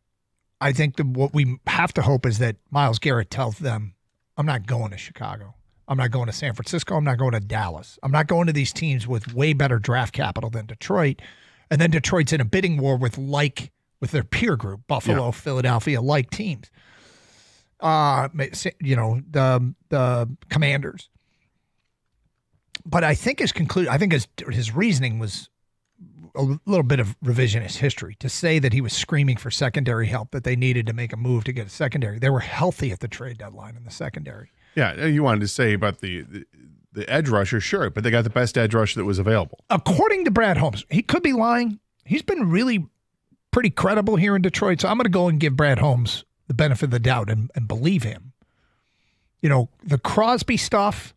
I think what we have to hope is that Myles Garrett tells them, I'm not going to Chicago. I'm not going to San Francisco. I'm not going to Dallas. I'm not going to these teams with way better draft capital than Detroit. And then Detroit's in a bidding war with their peer group, Buffalo, Philadelphia, like teams. The Commanders. But I think his reasoning was a little bit of revisionist history to say that he was screaming for secondary help, that they needed to make a move to get a secondary. They were healthy at the trade deadline in the secondary. Yeah, you wanted to say about the edge rusher, sure, but they got the best edge rusher that was available. According to Brad Holmes, he could be lying. He's been really pretty credible here in Detroit, so I'm going to go and give Brad Holmes the benefit of the doubt and believe him. The Crosby stuff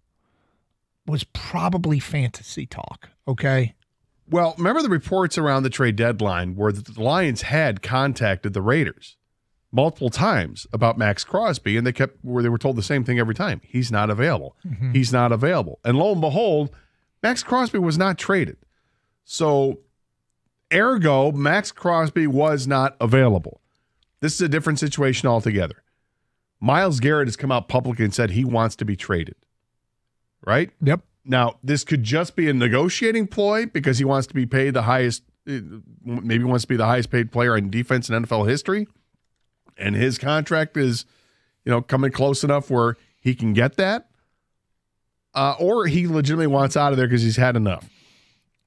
was probably fantasy talk, okay? Well, remember the reports around the trade deadline where the Lions had contacted the Raiders multiple times about Max Crosby, and they were told the same thing every time. He's not available. Mm-hmm. He's not available. And lo and behold, Max Crosby was not traded. So, ergo, Max Crosby was not available. This is a different situation altogether. Myles Garrett has come out publicly and said he wants to be traded. Right? Yep. Now, this could just be a negotiating ploy because he wants to be paid the highest, maybe wants to be the highest paid player in defense in NFL history. And his contract is, coming close enough where he can get that. Or he legitimately wants out of there because he's had enough.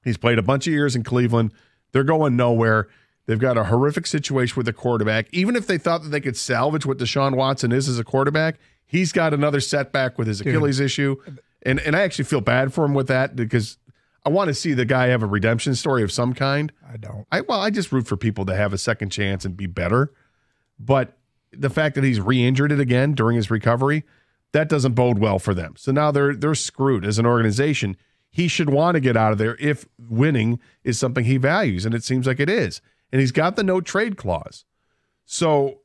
He's played a bunch of years in Cleveland. They're going nowhere. They've got a horrific situation with the quarterback. Even if they thought that they could salvage what Deshaun Watson is as a quarterback, he's got another setback with his Achilles issue. And I actually feel bad for him with that because I want to see the guy have a redemption story of some kind. I don't. I just root for people to have a second chance and be better. But the fact that he's re-injured it again during his recovery, that doesn't bode well for them. So now they're screwed as an organization. He should want to get out of there if winning is something he values, and it seems like it is. And he's got the no trade clause. So,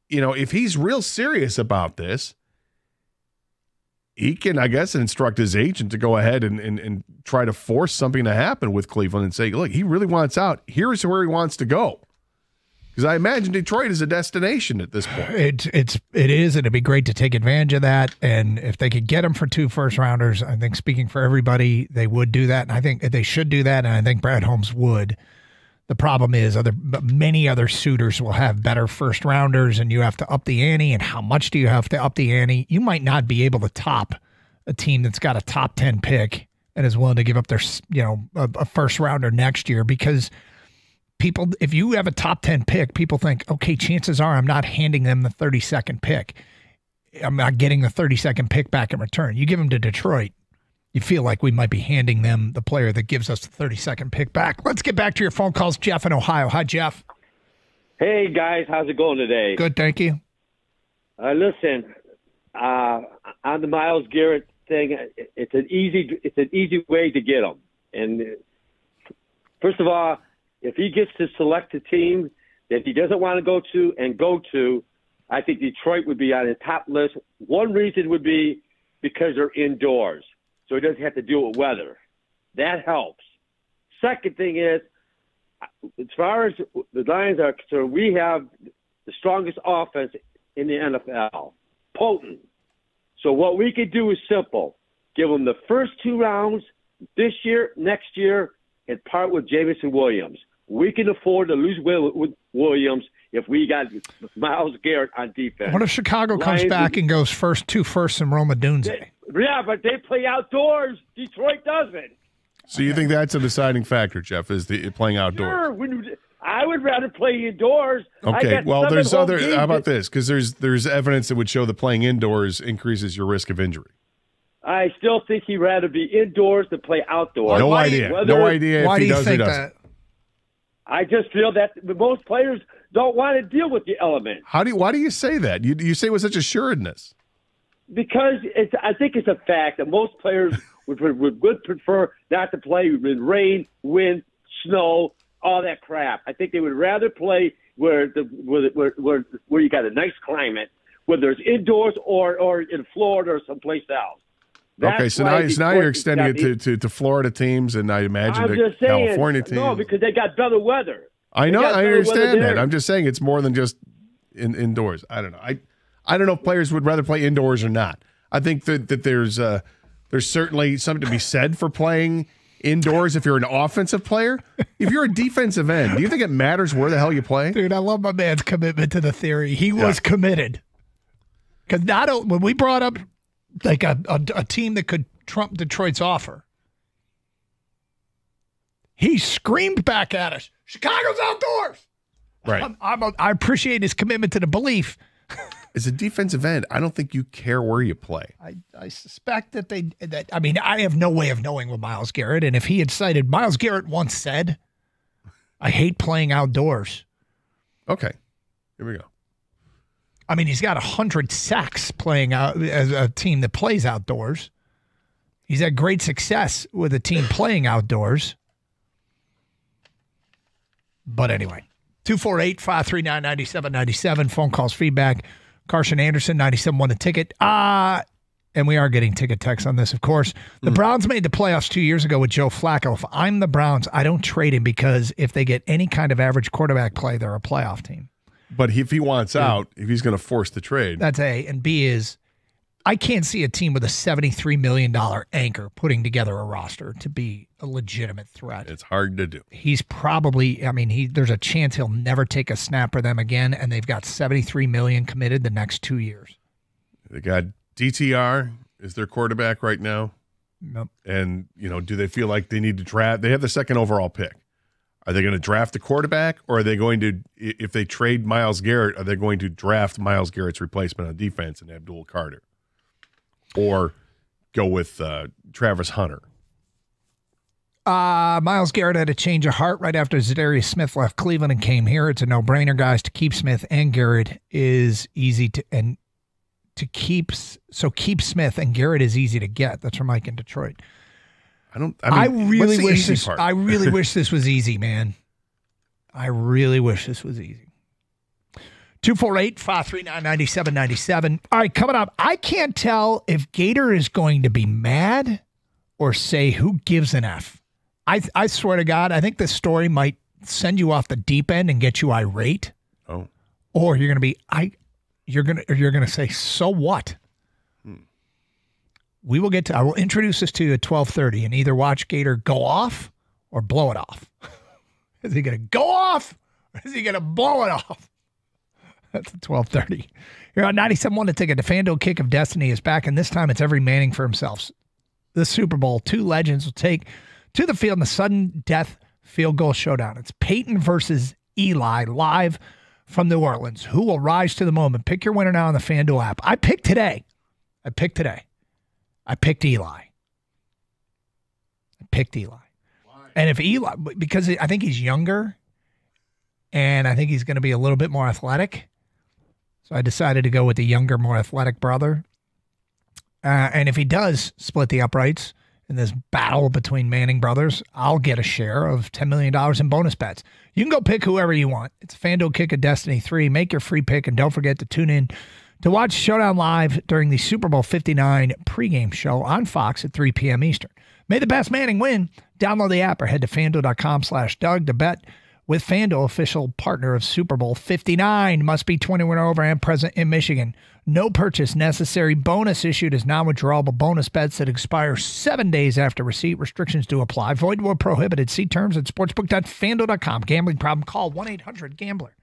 if he's real serious about this, he can, I guess, instruct his agent to go ahead and try to force something to happen with Cleveland and say, look, he really wants out. Here's where he wants to go. Because I imagine Detroit is a destination at this point. It is, and it'd be great to take advantage of that. And if they could get him for 2 first-rounders, I think speaking for everybody, they would do that. And I think they should do that, and I think Brad Holmes would. The problem is many other suitors will have better first-rounders, and you have to up the ante. And how much do you have to up the ante? You might not be able to top a team that's got a top 10 pick and is willing to give up their, a first-rounder next year because – people, if you have a top 10 pick, people think, okay, chances are I'm not handing them the 32nd pick. I'm not getting the 32nd pick back in return. You give them to Detroit, you feel like we might be handing them the player that gives us the 32nd pick back. Let's get back to your phone calls. Jeff in Ohio. Hi, Jeff. Hey, guys. How's it going today? Good, thank you. Listen, on the Myles Garrett thing, it's an easy way to get him. And first of all, if he gets to select a team that he doesn't want to go to, I think Detroit would be on his top list. One reason would be because they're indoors, so he doesn't have to deal with weather. That helps. Second thing is, as far as the Lions are concerned, we have the strongest offense in the NFL. Potent. So what we could do is simple. Give them the first 2 rounds this year, next year, and part with Jameson Williams. We can afford to lose Williams if we got Myles Garrett on defense. What if Chicago comes back and goes two firsts and Roma Dunze? Yeah, but they play outdoors. Detroit doesn't. So you think that's a deciding factor, Jeff, is the playing outdoors? Sure. I would rather play indoors. Okay, well, there's other. How about this? Because there's evidence that would show that playing indoors increases your risk of injury. I still think he'd rather be indoors than play outdoors. No idea. No idea if he does or doesn't. I just feel that most players don't want to deal with the element. Why do you say that? You say it with such assuredness. Because I think it's a fact that most players would prefer not to play in rain, wind, snow, all that crap. I think they would rather play where you got a nice climate, whether it's indoors or in Florida or someplace else. Okay, so now you're extending it to Florida teams, and I imagine to California teams. No, because they got better weather. I know, I understand that. I'm just saying it's more than just indoors. I don't know. I don't know if players would rather play indoors or not. I think that there's certainly something to be said for playing indoors if you're an offensive player. If you're a defensive end, do you think it matters where the hell you play? Dude, I love my man's commitment to the theory. He was committed. Because when we brought up like a team that could trump Detroit's offer, he screamed back at us, Chicago's outdoors. Right. I appreciate his commitment to the belief. As a defensive end, I don't think you care where you play. I suspect that I have no way of knowing with Myles Garrett. And if he had cited, Myles Garrett once said, I hate playing outdoors. Okay. Here we go. I mean, he's got 100 sacks playing out as a team that plays outdoors. He's had great success with a team playing outdoors. But anyway, 248-539-9797. Phone calls, feedback. Carson Anderson, 97-1 the ticket. And we are getting ticket texts on this, of course. The Browns made the playoffs 2 years ago with Joe Flacco. If I'm the Browns, I don't trade him because if they get any kind of average quarterback play, they're a playoff team. But if he wants out, if he's going to force the trade. That's A. And B is, I can't see a team with a $73 million anchor putting together a roster to be a legitimate threat. It's hard to do. He's probably, there's a chance he'll never take a snap for them again, and they've got $73 million committed the next 2 years. They got DTR is their quarterback right now. Nope. And, do they feel like they need to draft? They have the second overall pick. Are they going to draft the quarterback, or are they going to, if they trade Myles Garrett, are they going to draft Myles Garrett's replacement on defense and Abdul Carter? Or go with Travis Hunter? Myles Garrett had a change of heart right after Zadarius Smith left Cleveland and came here. It's a no-brainer, guys. To keep Smith and Garrett is easy keep Smith and Garrett is easy to get. That's from Mike in Detroit. I really wish this was easy, man. I really wish this was easy. 248-539-9797. All right, coming up, I can't tell if Gator is going to be mad or say who gives an F. I swear to God, I think this story might send you off the deep end and get you irate. Oh. Or you're going to be you're going to say, so what? I will introduce this to you at 12:30 and either watch Gator go off or blow it off. Is he going to go off or is he going to blow it off? That's at 12:30. You're on 97.1 to ticket. The FanDuel Kick of Destiny is back, and this time it's every Manning for himself. The Super Bowl, two legends will take to the field in the sudden death field goal showdown. It's Peyton versus Eli live from New Orleans. Who will rise to the moment? Pick your winner now on the FanDuel app. I picked today. I picked Eli. And if Eli, because I think he's younger and I think he's going to be a little bit more athletic. So I decided to go with the younger, more athletic brother. And if he does split the uprights in this battle between Manning brothers, I'll get a share of $10 million in bonus bets. You can go pick whoever you want. It's FanDuel Kick of Destiny 3. Make your free pick, and don't forget to tune in to watch Showdown live during the Super Bowl 59 pregame show on Fox at 3 p.m. Eastern. May the best Manning win. Download the app or head to FanDuel.com/Doug to bet with FanDuel, official partner of Super Bowl 59. Must be 21 or over and present in Michigan. No purchase necessary. Bonus issued as non-withdrawable bonus bets that expire 7 days after receipt. Restrictions do apply. Void where prohibited. See terms at sportsbook.fanduel.com. Gambling problem? Call 1-800-GAMBLER.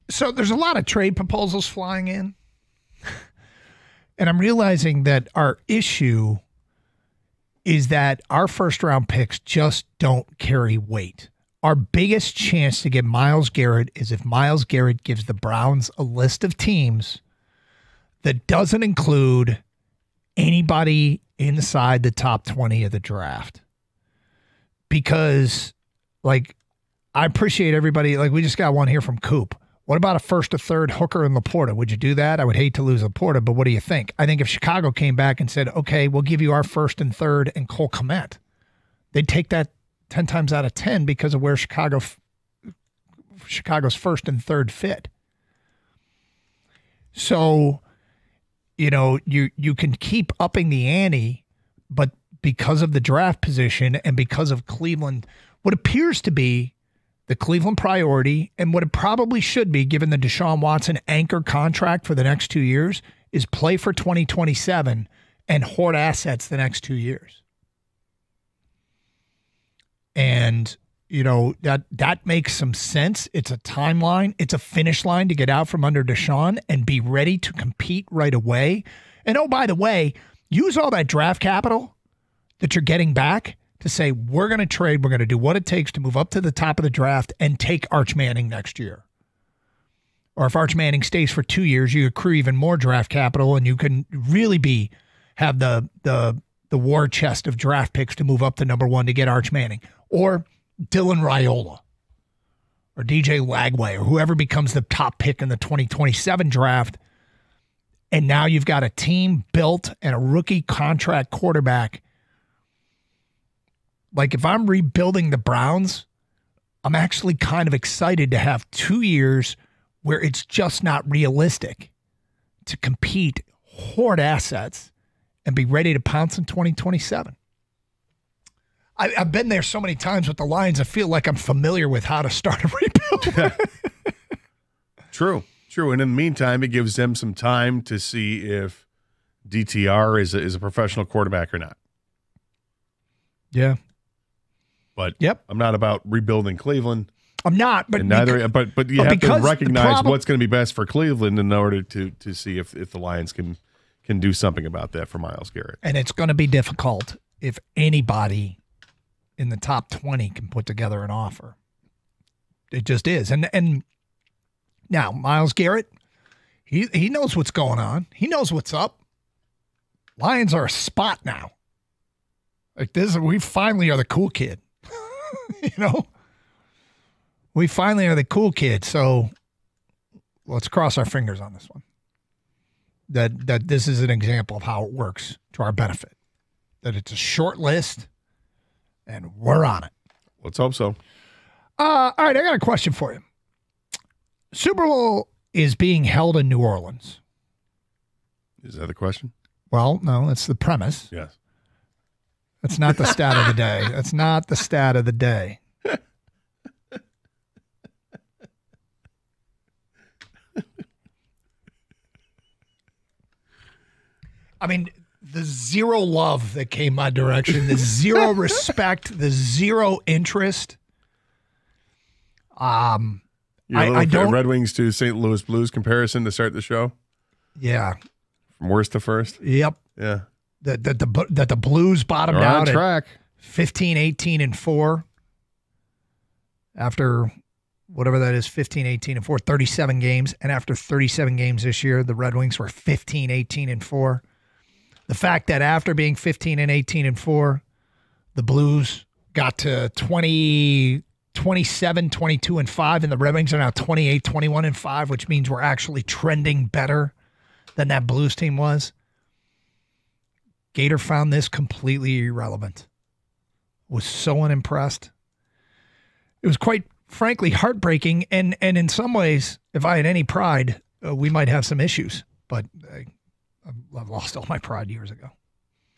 So there's a lot of trade proposals flying in. And I'm realizing that our issue is that our first round picks just don't carry weight. Our biggest chance to get Myles Garrett is if Myles Garrett gives the Browns a list of teams that doesn't include anybody inside the top 20 of the draft. Because, like, I appreciate everybody. Like, we just got one here from Coop. What about a first or third Hooker and Laporta? Would you do that? I would hate to lose Laporta, but what do you think? I think if Chicago came back and said, okay, we'll give you our first and third and Cole Kmet, they'd take that 10 times out of 10 because of where Chicago's first and third fit. So, you know, you can keep upping the ante, but because of the draft position and because of Cleveland, what appears to be the Cleveland priority and what it probably should be given the Deshaun Watson anchor contract for the next 2 years is play for 2027 and hoard assets the next 2 years. And, you know, that makes some sense. It's a timeline. It's a finish line to get out from under Deshaun and be ready to compete right away. And, oh, by the way, use all that draft capital that you're getting back to say, we're going to trade, we're going to do what it takes to move up to the top of the draft and take Arch Manning next year. Or if Arch Manning stays for 2 years, you accrue even more draft capital and you can really have the war chest of draft picks to move up to number 1 to get Arch Manning. Or Dylan Raiola or DJ Lagway or whoever becomes the top pick in the 2027 draft. And now you've got a team built and a rookie contract quarterback. Like, if I'm rebuilding the Browns, I'm actually kind of excited to have 2 years where it's just not realistic to compete, hoard assets, and be ready to pounce in 2027. I've been there so many times with the Lions, I feel like I'm familiar with how to start a rebuild. True. And in the meantime, it gives them some time to see if DTR is a professional quarterback or not. Yeah. But I'm not about rebuilding Cleveland. I'm not, but and neither. But you have to recognize what's going to be best for Cleveland in order to see if the Lions can do something about that for Myles Garrett. And it's going to be difficult if anybody in the top 20 can put together an offer. It just is. And now Myles Garrett, he knows what's going on. He knows what's up. Lions are a spot now. Like this, we finally are the cool kid. You know? We finally are the cool kid. So let's cross our fingers on this one. That this is an example of how it works to our benefit. That it's a short list and we're on it. Let's hope so. All right, I got a question for you. Super Bowl is being held in New Orleans. Is that the question? Well, no, that's the premise. Yes. That's not the stat of the day. That's not the stat of the day. I mean, the zero love that came my direction, the zero respect, the zero interest. I don't. Red Wings to St. Louis Blues comparison to start the show. Yeah. From worst to first. Yep. Yeah. That the Blues bottomed out on track. At 15, 18, and 4 after whatever that is, 15, 18, and 4, 37 games. And after 37 games this year, the Red Wings were 15, 18, and 4. The fact that after being 15 and 18 and 4, the Blues got to 20, 27, 22 and 5, and the Red Wings are now 28, 21 and 5, which means we're actually trending better than that Blues team was. Gator found this completely irrelevant. Was so unimpressed. It was quite frankly heartbreaking, and in some ways, if I had any pride, we might have some issues. But I've lost all my pride years ago.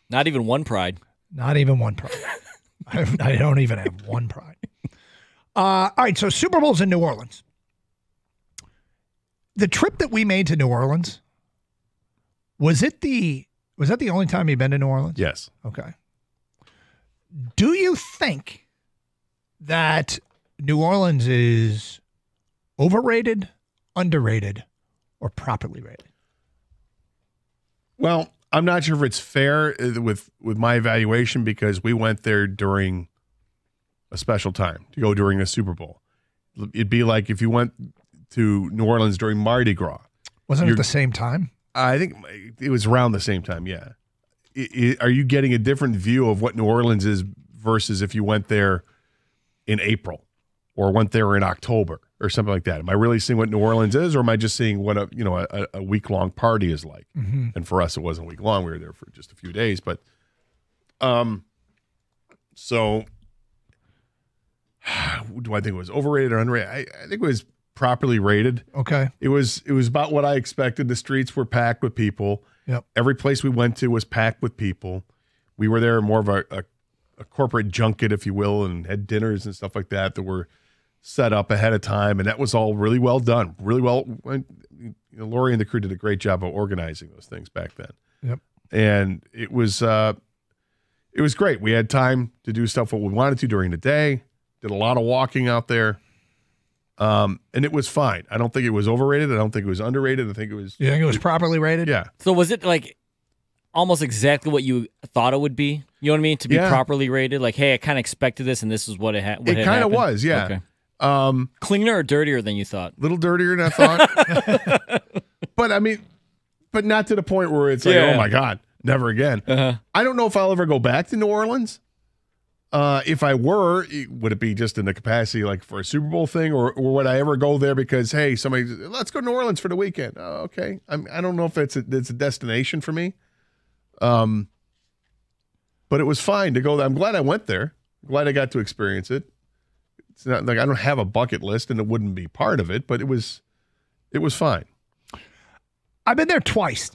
Not even one pride. Not even one pride. I don't even have one pride. All right, so Super Bowl's in New Orleans. The trip that we made to New Orleans, was that the only time you've been to New Orleans? Yes. Okay. Do you think that New Orleans is overrated, underrated, or properly rated? Well, I'm not sure if it's fair with my evaluation because we went there during a special time to go during a Super Bowl. It'd be like if you went to New Orleans during Mardi Gras. Wasn't it the same time? I think it was around the same time, yeah. Are you getting a different view of what New Orleans is versus if you went there in April or went there in October or something like that? Am I really seeing what New Orleans is, or am I just seeing what a week-long party is like? Mm-hmm. And for us, it wasn't week-long. We were there for just a few days. But so do I think it was overrated or underrated? I think it was properly rated. Okay. It was about what I expected. The streets were packed with people. Yep. Every place we went to was packed with people. We were there more of a corporate junket, if you will, and had dinners and stuff like that were set up ahead of time, and that was all really well done. Really well. Lori and the crew did a great job of organizing those things back then. Yep. And it was great. We had time to do stuff what we wanted to during the day. Did a lot of walking out there. And it was fine. I don't think it was overrated. I don't think it was underrated. I think it was. You think it was properly rated? Yeah. So was it like almost exactly what you thought it would be? You know what I mean? To be properly rated? Like, hey, I kind of expected this, and this is what it had. It kind of was, yeah. Okay. Cleaner or dirtier than you thought? A little dirtier than I thought. But I mean, but not to the point where it's like, oh my God, never again. I don't know if I'll ever go back to New Orleans. If I were, would it be just in the capacity like for a Super Bowl thing, or would I ever go there because, hey, somebody, let's go to New Orleans for the weekend? Oh, okay. I don't know if it's a destination for me. But it was fine to go there. I'm glad I went there. I'm glad I got to experience it. It's not like I don't have a bucket list and it wouldn't be part of it, but it was fine. I've been there twice.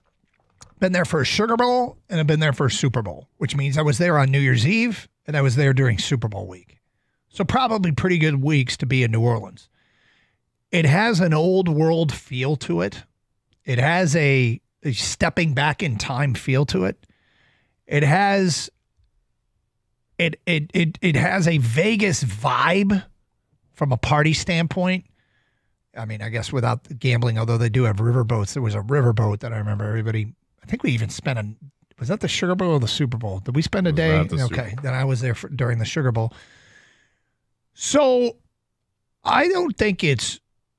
Been there for a Sugar Bowl and I've been there for a Super Bowl, which means I was there on New Year's Eve and I was there during Super Bowl week. So probably pretty good weeks to be in New Orleans. It has an old world feel to it. It has a stepping back in time feel to it. It has it has a Vegas vibe from a party standpoint. I mean, I guess without the gambling, although they do have riverboats. There was a riverboat that I remember everybody, I think we even spent was that the Sugar Bowl or the Super Bowl? Did we spend a day? Okay, then I was there during the Sugar Bowl. So I don't think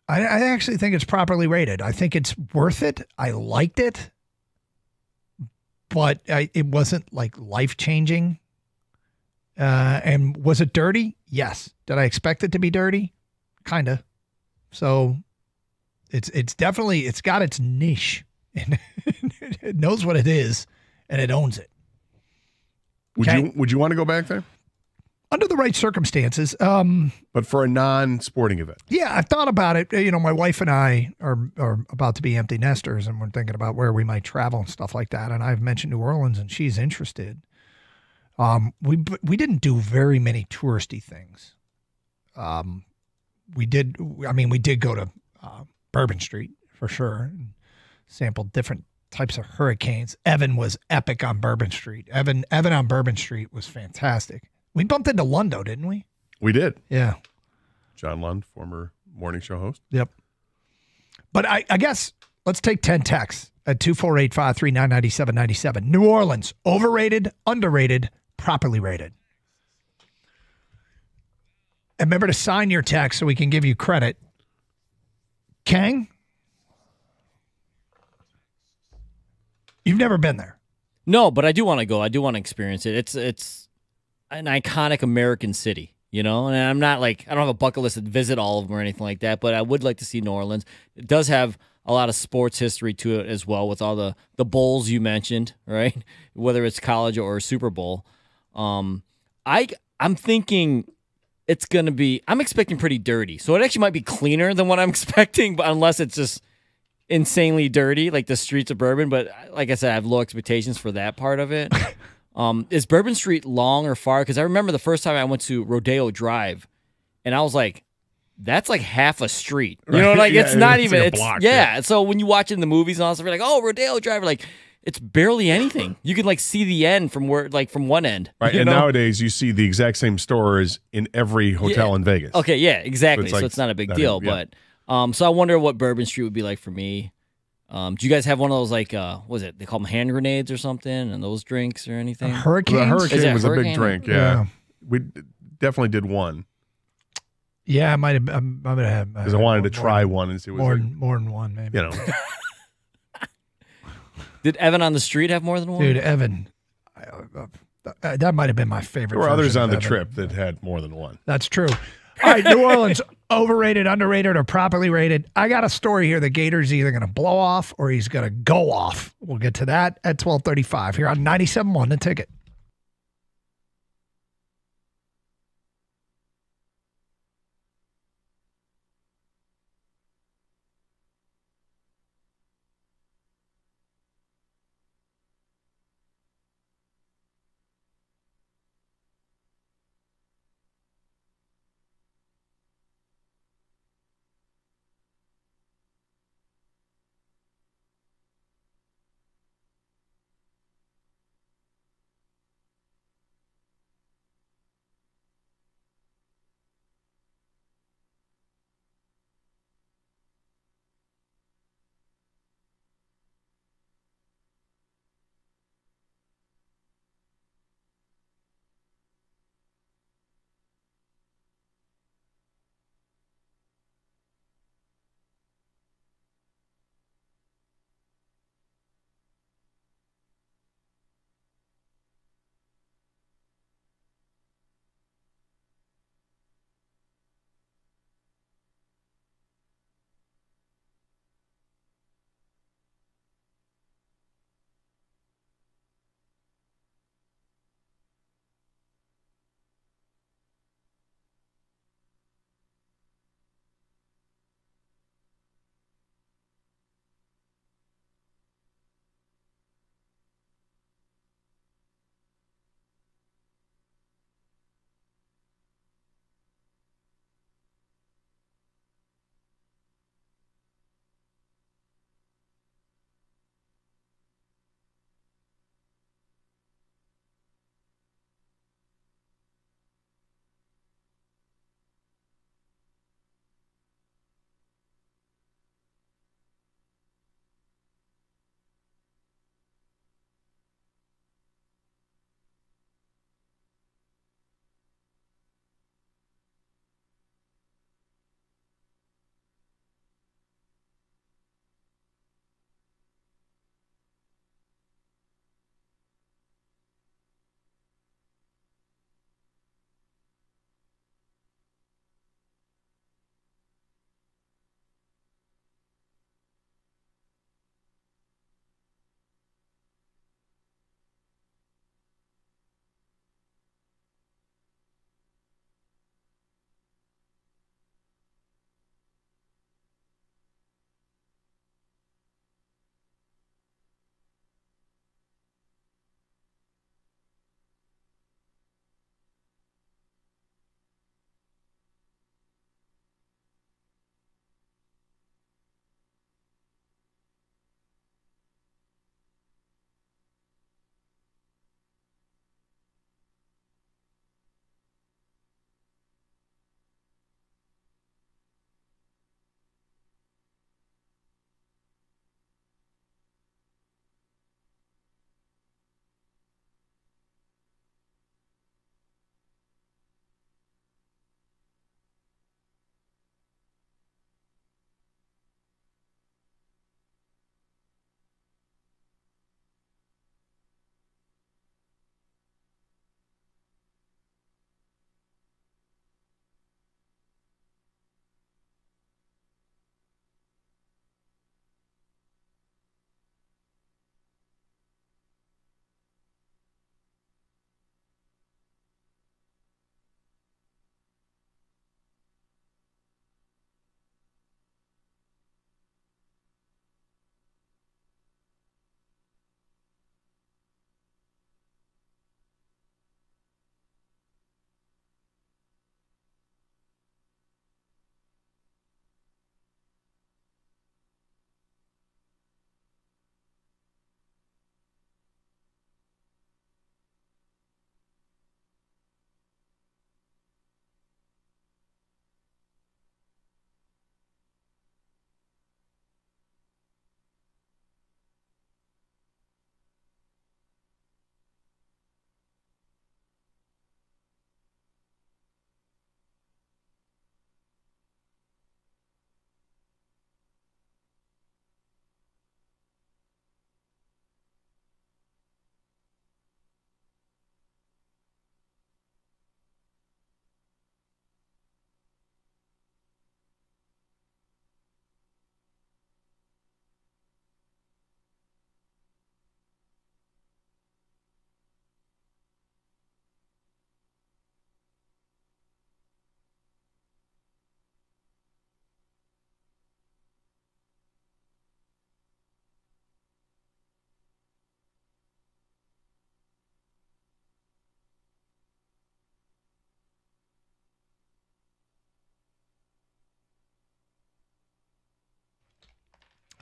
I actually think it's properly rated. I think it's worth it. I liked it, but it wasn't like life-changing. And was it dirty? Yes. Did I expect it to be dirty? Kind of. So it's definitely, it's got its niche and it knows what it is and it owns it. Would you want to go back there? Under the right circumstances. But for a non-sporting event. Yeah, I've thought about it. You know, my wife and I are about to be empty nesters and we're thinking about where we might travel and stuff like that. And I've mentioned New Orleans and she's interested. We didn't do very many touristy things. We did go to Bourbon Street for sure and sampled different types of hurricanes. Evan was epic on Bourbon Street. Evan on Bourbon Street was fantastic. We bumped into Lundo, didn't we? We did. Yeah. John Lund, former morning show host. Yep. But I guess let's take 10 texts at 248-539-9797. New Orleans, overrated, underrated, properly rated. And remember to sign your text so we can give you credit. Kang? You've never been there. No, but I do want to go. I do want to experience it. It's an iconic American city, you know? And I'm not like, I don't have a bucket list to visit all of them or anything like that, but I would like to see New Orleans. It does have a lot of sports history to it as well with all the bowls you mentioned, right? Whether it's college or Super Bowl. I'm thinking it's going to be, I'm expecting pretty dirty. So it actually might be cleaner than what I'm expecting, but unless it's just insanely dirty, like the streets of Bourbon. But like I said, I have low expectations for that part of it. Is Bourbon Street long or far? Because I remember the first time I went to Rodeo Drive, and I was like, that's like half a street. You know, like it's not even, like a block, yeah. So when you watch it in the movies and all stuff, you're like, oh, Rodeo Drive, like it's barely anything. You can like see the end from where, like from one end. Right. And nowadays you see the exact same stores in every hotel in Vegas. Okay. Yeah, exactly. So it's not a big deal. But so I wonder what Bourbon Street would be like for me. Do you guys have one of those like, what was it? They call them hand grenades or something, and those drinks or anything? Hurricane? The hurricane was a big drink. Yeah. We definitely did one. Yeah, I might have had. Because I wanted to try one and see what more than one, maybe. You know. Did Evan on the street have more than one? Dude, Evan, that might have been my favorite. There were others on the Evan. trip that had more than one. That's true. All right, New Orleans, overrated, underrated, or properly rated. I got a story here. The Gator's either going to blow off or he's going to go off. We'll get to that at 12:35 here on 97.1 The Ticket.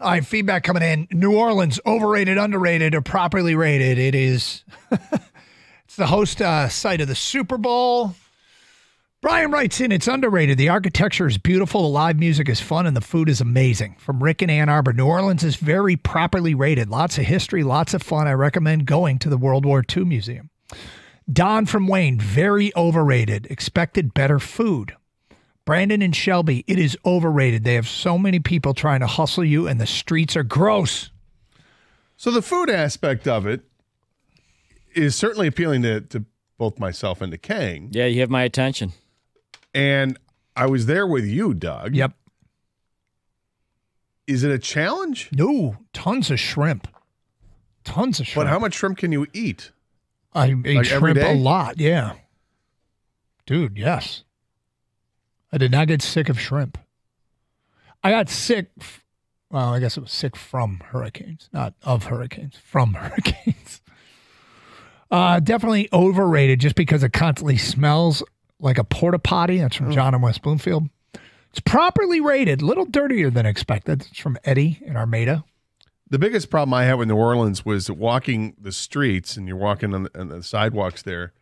All right, feedback coming in. New Orleans, overrated, underrated, or properly rated? It is. It's the host site of the Super Bowl. Brian writes in, it's underrated. The architecture is beautiful, the live music is fun, and the food is amazing. From Rick in Ann Arbor, New Orleans is very properly rated. Lots of history, lots of fun. I recommend going to the World War II Museum. Don from Wayne, very overrated. Expected better food. Brandon and Shelby, it is overrated. They have so many people trying to hustle you, and the streets are gross. So the food aspect of it is certainly appealing to both myself and to Kang. Yeah, you have my attention. And I was there with you, Doug. Yep. Is it a challenge? No, tons of shrimp. Tons of shrimp. But how much shrimp can you eat? I ate Like every shrimp a day? lot, yeah. Dude, yes. I did not get sick of shrimp. I got sick, well, I guess it was sick from hurricanes, not of hurricanes, from hurricanes. Definitely overrated just because it constantly smells like a porta potty. That's from John in West Bloomfield. It's properly rated, a little dirtier than expected. It's from Eddie in Armada. The biggest problem I had with New Orleans was walking the streets, and you're walking on the sidewalks there.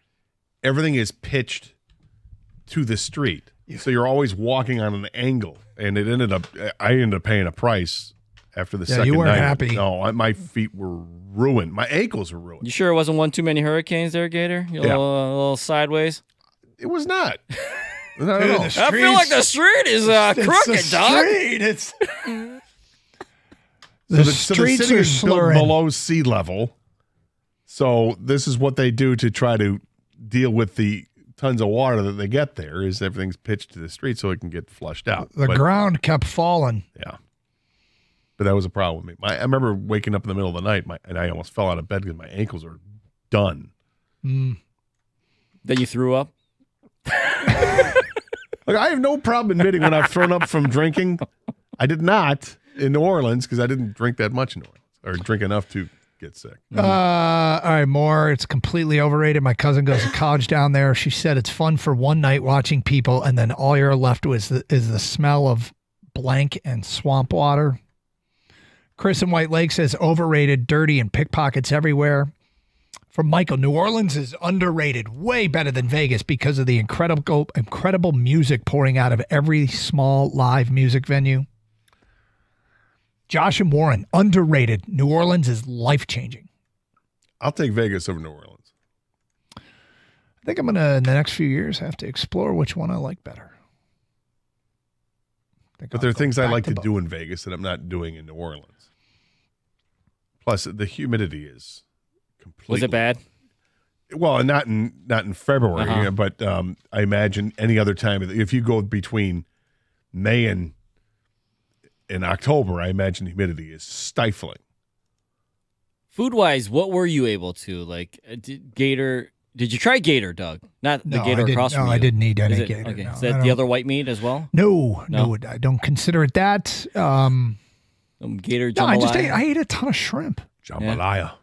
Everything is pitched to the street. So you're always walking on an angle. And I ended up paying a price after the second night. You weren't happy. No, my feet were ruined. My ankles were ruined. You sure it wasn't one too many hurricanes there, Gator? You Yeah. little sideways? It was not. Not at Dude, all. I feel like the street is crooked, dog. It's The streets city are is built slurring. below sea level. So this is what they do to try to deal with the tons of water that they get there, is everything's pitched to the street so it can get flushed out. The But- ground kept falling. Yeah. But that was a problem with me. I remember waking up in the middle of the night and I almost fell out of bed because my ankles were done. Mm. Then you threw up? Look, I have no problem admitting when I've thrown up from drinking. I did not in New Orleans because I didn't drink that much in New Orleans, or drink enough to get sick. All right, more. It's completely overrated. My cousin goes to college down there. She said it's fun for one night watching people, and then all you're left with is the smell of blank and swamp water. Chris in White Lake says overrated, dirty, and pickpockets everywhere. From Michael, New Orleans is underrated, way better than Vegas because of the incredible music pouring out of every small live music venue. Josh and Warren, underrated. New Orleans is life-changing. I'll take Vegas over New Orleans. I think I'm going to, in the next few years, have to explore which one I like better. But there are things I back like to to do in Vegas that I'm not doing in New Orleans. Plus, the humidity is completely. Was it bad? Well, not in February, Uh-huh. but I imagine any other time. If you go between May and October, I imagine the humidity is stifling. Food-wise, what were you able to? Like, Gator... Did you try Gator, Doug? Not the No, Gator I didn't- across from no, you. I didn't eat any Is it- Gator, Okay. no, Is I that the don't- other white meat as well? No, I don't consider it that. Gator No, I jambalaya? ate a ton of shrimp. Jambalaya.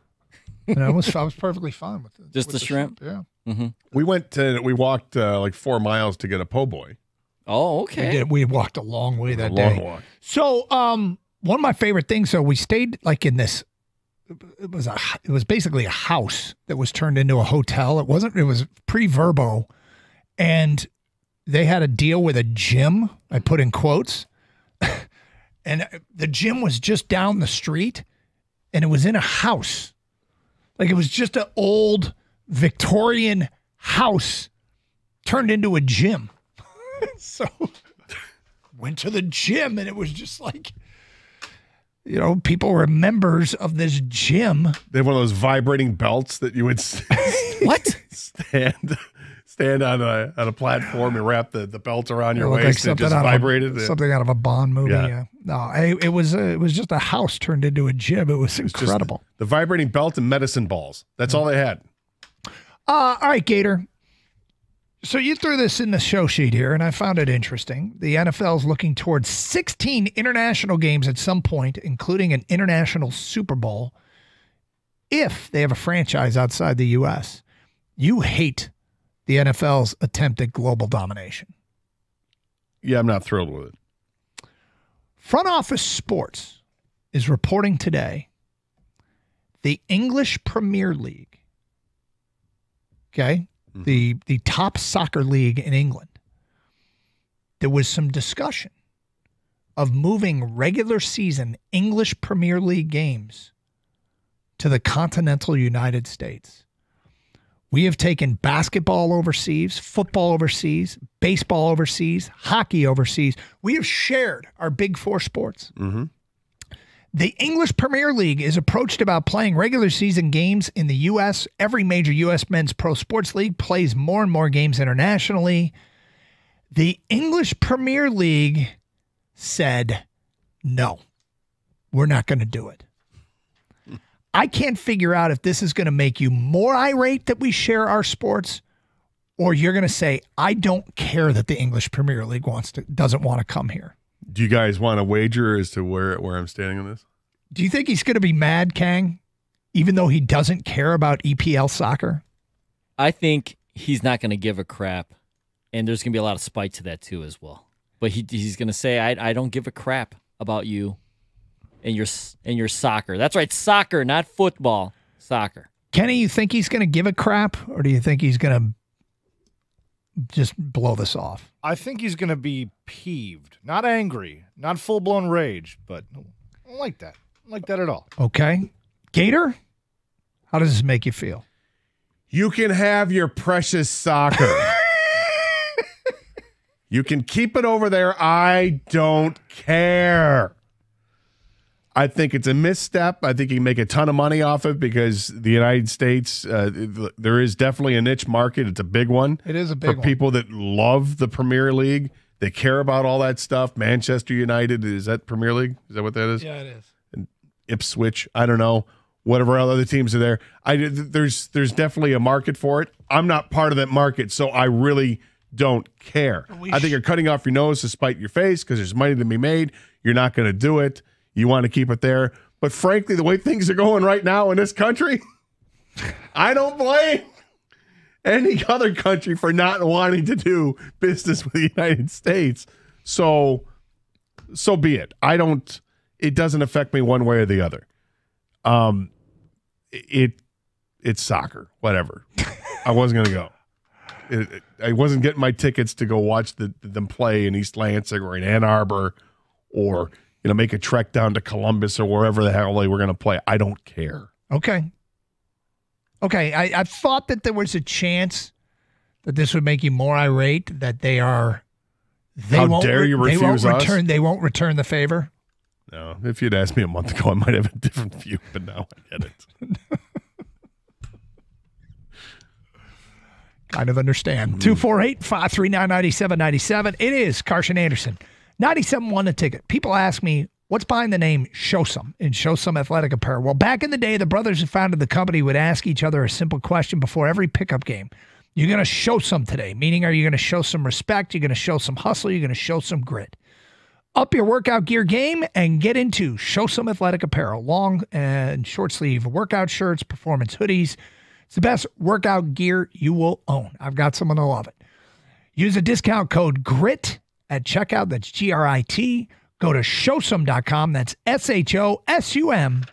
And I was perfectly fine with it. Just the shrimp? Yeah. Mm-hmm. We walked like 4 miles to get a po' boy. Oh, okay. We walked a long way that long day. walk. So, one of my favorite things. So we stayed like in this. It was basically a house that was turned into a hotel. It was pre-Verbo, and they had a deal with a gym. I put in quotes, and the gym was just down the street, and it was in a house. Like it was just an old Victorian house turned into a gym. So went to the gym, and it was just like, people were members of this gym. They have one of those vibrating belts that you would what stand on a platform and wrap the belt around your It looked waist and it just vibrated. Something out of a Bond movie. Yeah. Yeah. No, it was just a house turned into a gym. It was incredible. The vibrating belt and medicine balls. That's all they had. All right, Gator. So you threw this in the show sheet here, and I found it interesting. The NFL is looking towards 16 international games at some point, including an international Super Bowl, if they have a franchise outside the U.S. You hate the NFL's attempt at global domination. Yeah, I'm not thrilled with it. Front Office Sports is reporting today the English Premier League, okay, the top soccer league in England, there was some discussion of moving regular season English Premier League games to the continental United States. We have taken basketball overseas, football overseas, baseball overseas, hockey overseas. We have shared our big four sports. Mm-hmm. The English Premier League is approached about playing regular season games in the U.S. Every major U.S. men's pro sports league plays more and more games internationally. The English Premier League said, no, we're not going to do it. I can't figure out if this is going to make you more irate that we share our sports, or you're going to say, I don't care that the English Premier League doesn't want to come here. Do you guys want to wager as to where I'm standing on this? Do you think he's going to be mad, Kang, even though he doesn't care about EPL soccer? I think he's not going to give a crap, and there's going to be a lot of spite to that too as well. But he's going to say, I don't give a crap about you and your soccer. That's right, soccer, not football, soccer. Kenny, you think he's going to give a crap, or do you think he's going to just blow this off? I think he's going to be peeved, not angry, not full-blown rage, but I don't like that. I don't like that at all. Okay. Gator, how does this make you feel? You can have your precious soccer. You can keep it over there. I don't care. I think it's a misstep. I think you can make a ton of money off it because the United States, there is definitely a niche market. It's a big one. It is a big one. For people that love the Premier League, they care about all that stuff. Manchester United, is that Premier League? Is that what that is? Yeah, it is. And Ipswich, I don't know. Whatever other teams are there. There's definitely a market for it. I'm not part of that market, so I really don't care. I think you're cutting off your nose to spite your face because there's money to be made. You're not going to do it. You want to keep it there. But frankly, the way things are going right now in this country, I don't blame any other country for not wanting to do business with the United States. So be it. It doesn't affect me one way or the other. It's soccer, whatever. I wasn't going to go. I wasn't getting my tickets to go watch them play in East Lansing or in Ann Arbor or make a trek down to Columbus or wherever the hell they were going to play. I don't care. Okay. I thought that there was a chance that this would make you more irate, that they won't return the favor. No, if you'd asked me a month ago, I might have a different view, but now I get it. Kind of understand. 248-539-9797. It is Carson Anderson. 97.1 The Ticket. People ask me, what's behind the name Show Some in Show Some Athletic Apparel? Well, back in the day, the brothers who founded the company would ask each other a simple question before every pickup game. You're going to show some today, meaning are you going to show some respect? You're going to show some hustle? You're going to show some grit? Up your workout gear game and get into Show Some Athletic Apparel. Long and short sleeve workout shirts, performance hoodies. It's the best workout gear you will own. I've got someone to love it. Use a discount code GRIT at checkout. That's GRIT. Go to showsome.com. That's SHOSUM.com.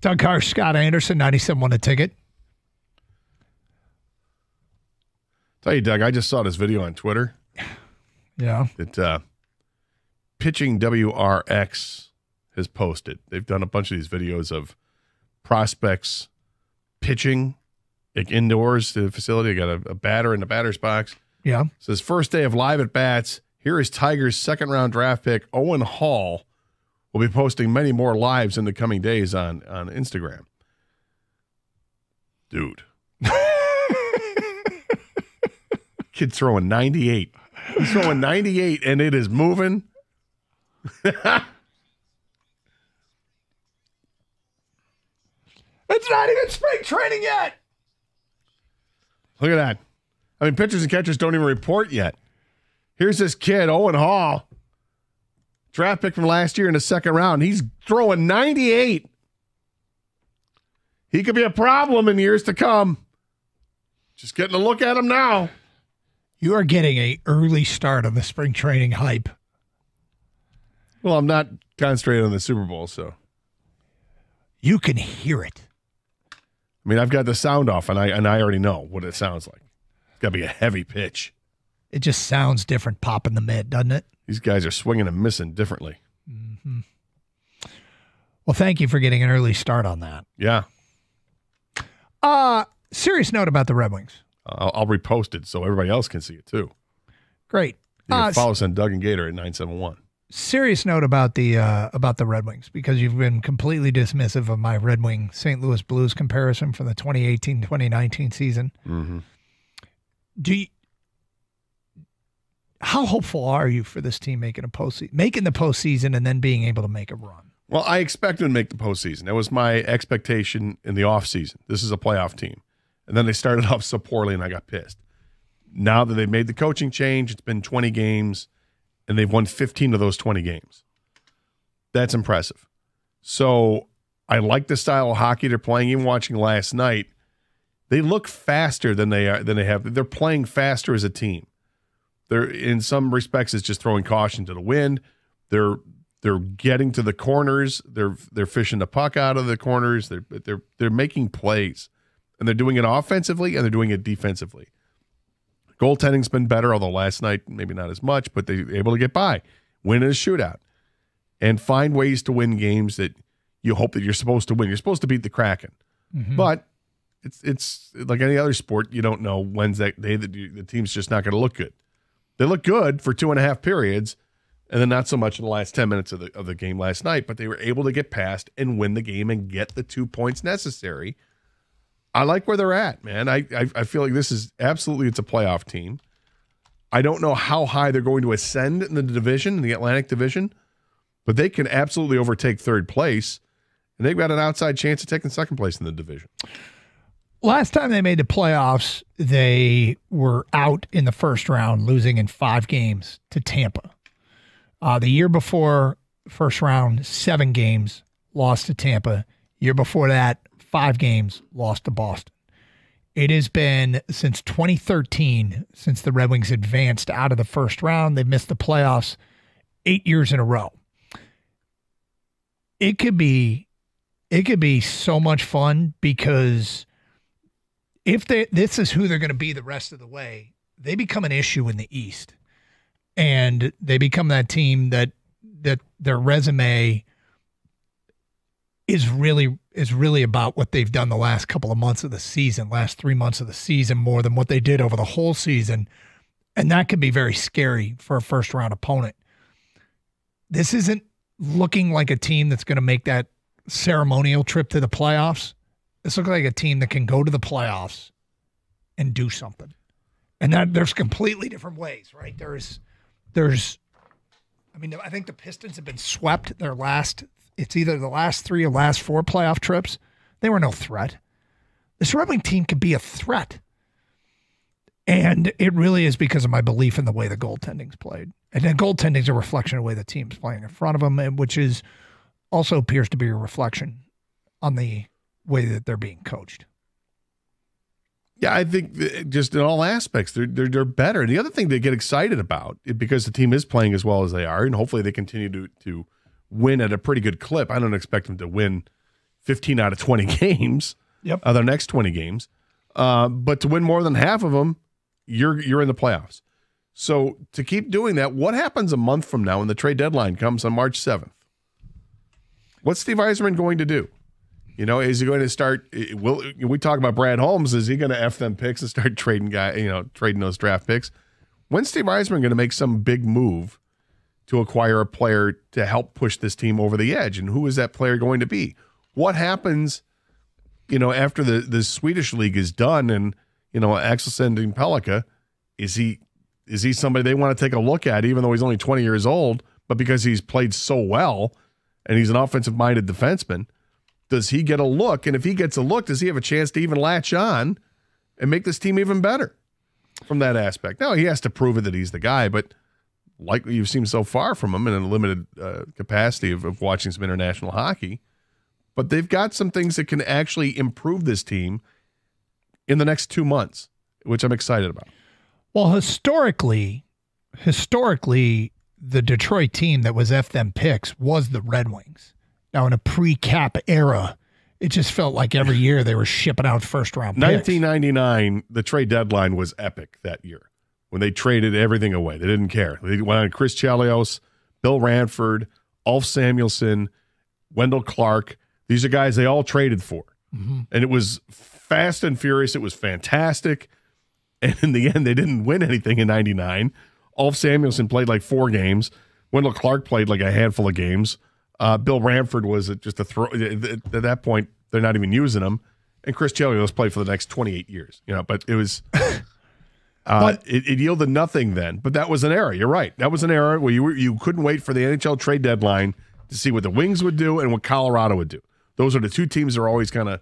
Doug Harsh, Scott Anderson, 97 a ticket. Tell you, Doug, I just saw this video on Twitter. Yeah. That Pitching WRX has posted. They've done a bunch of these videos of prospects pitching like indoors to the facility. They got a batter in the batter's box. Yeah. It says first day of live at bats. Here is Tigers' second-round draft pick, Owen Hall. We'll be posting many more lives in the coming days on Instagram. Dude. Kid throwing 98. He's throwing 98, and it is moving. It's not even spring training yet. Look at that. I mean, pitchers and catchers don't even report yet. Here's this kid, Owen Hall. Draft pick from last year in the second round. He's throwing 98. He could be a problem in years to come. Just getting a look at him now. You are getting an early start on the spring training hype. Well, I'm not concentrating on the Super Bowl, so. You can hear it. I mean, I've got the sound off, and I already know what it sounds like. It's got to be a heavy pitch. It just sounds different popping the mid, doesn't it? These guys are swinging and missing differently. Mm-hmm. Well, thank you for getting an early start on that. Yeah. Serious note about the Red Wings. I'll repost it so everybody else can see it too. Great. You can follow us on Doug and Gator at 971. Serious note about the Red Wings, because you've been completely dismissive of my Red Wing St. Louis Blues comparison from the 2018-2019 season. Mm-hmm. How hopeful are you for this team making the postseason and then being able to make a run? Well, I expect them to make the postseason. That was my expectation in the offseason. This is a playoff team. And then they started off so poorly, and I got pissed. Now that they've made the coaching change, it's been 20 games, and they've won 15 of those 20 games. That's impressive. So I like the style of hockey they're playing. Even watching last night, they look faster than they have. They're playing faster as a team. They're, in some respects, it's just throwing caution to the wind. They're getting to the corners. They're fishing the puck out of the corners. They're making plays, and they're doing it offensively and they're doing it defensively. Goaltending's been better, although last night maybe not as much, but they're able to get by, win in a shootout, and find ways to win games that you hope that you're supposed to win. You're supposed to beat the Kraken, but it's like any other sport. You don't know when's that day that the team's just not going to look good. They look good for 2.5 periods, and then not so much in the last 10 minutes of the game last night, but they were able to get past and win the game and get the 2 points necessary. I like where they're at, man. I feel like this is absolutely, it's a playoff team. I don't know how high they're going to ascend in the division, in the Atlantic Division, but they can absolutely overtake third place, and they've got an outside chance of taking second place in the division. Last time they made the playoffs, they were out in the first round, losing in 5 games to Tampa. The year before, first round, 7 games, lost to Tampa. Year before that, 5 games, lost to Boston. It has been since 2013 since the Red Wings advanced out of the first round. They've missed the playoffs 8 years in a row. It could be so much fun, because if this is who they're going to be the rest of the way, they become an issue in the East. And they become that team that their resume is really about what they've done the last couple of months of the season, last 3 months of the season, more than what they did over the whole season. And that could be very scary for a first-round opponent. This isn't looking like a team that's going to make that ceremonial trip to the playoffs. This looks like a team that can go to the playoffs and do something. And that there's completely different ways, right? I think the Pistons have been swept it's either the last 3 or last 4 playoff trips. They were no threat. This Red Wing team could be a threat. And it really is because of my belief in the way the goaltending's played. And then goaltending's a reflection of the way the team's playing in front of them, which is also appears to be a reflection on the way that they're being coached. Yeah, I think just in all aspects, they're better. And the other thing they get excited about, because the team is playing as well as they are, and hopefully they continue to win at a pretty good clip. I don't expect them to win 15 out of 20 games. Yep. Their next 20 games. But to win more than half of them, you're in the playoffs. So to keep doing that, what happens a month from now when the trade deadline comes on March 7th? What's Steve Yzerman going to do? Is he going to start? We talk about Brad Holmes. Is he going to F them picks and start trading those draft picks? When's Steve Yzerman going to make some big move to acquire a player to help push this team over the edge? And who is that player going to be? What happens, after the Swedish league is done and, Axelsson and Pellikka, is he somebody they want to take a look at, even though he's only 20 years old, but because he's played so well and he's an offensive-minded defenseman, does he get a look? And if he gets a look, does he have a chance to even latch on and make this team even better from that aspect? Now, he has to prove it that he's the guy, but like you've seen so far from him in a limited capacity of watching some international hockey, but they've got some things that can actually improve this team in the next 2 months, which I'm excited about. Well, historically, the Detroit team that was F them picks was the Red Wings. Now, in a pre-cap era, it just felt like every year they were shipping out first-round picks. 1999, the trade deadline was epic that year when they traded everything away. They didn't care. They went on Chris Chelios, Bill Ranford, Ulf Samuelsson, Wendell Clark. These are guys they all traded for. Mm-hmm. And it was fast and furious. It was fantastic. And in the end, they didn't win anything in 99. Ulf Samuelsson played like 4 games. Wendell Clark played like a handful of games. Bill Ranford was just a throw. At that point, they're not even using him. And Chris Chelios played for the next 28 years. But it was it yielded nothing then. But that was an era. You're right. That was an era where you couldn't wait for the NHL trade deadline to see what the Wings would do and what Colorado would do. Those are the two teams that are always kind of,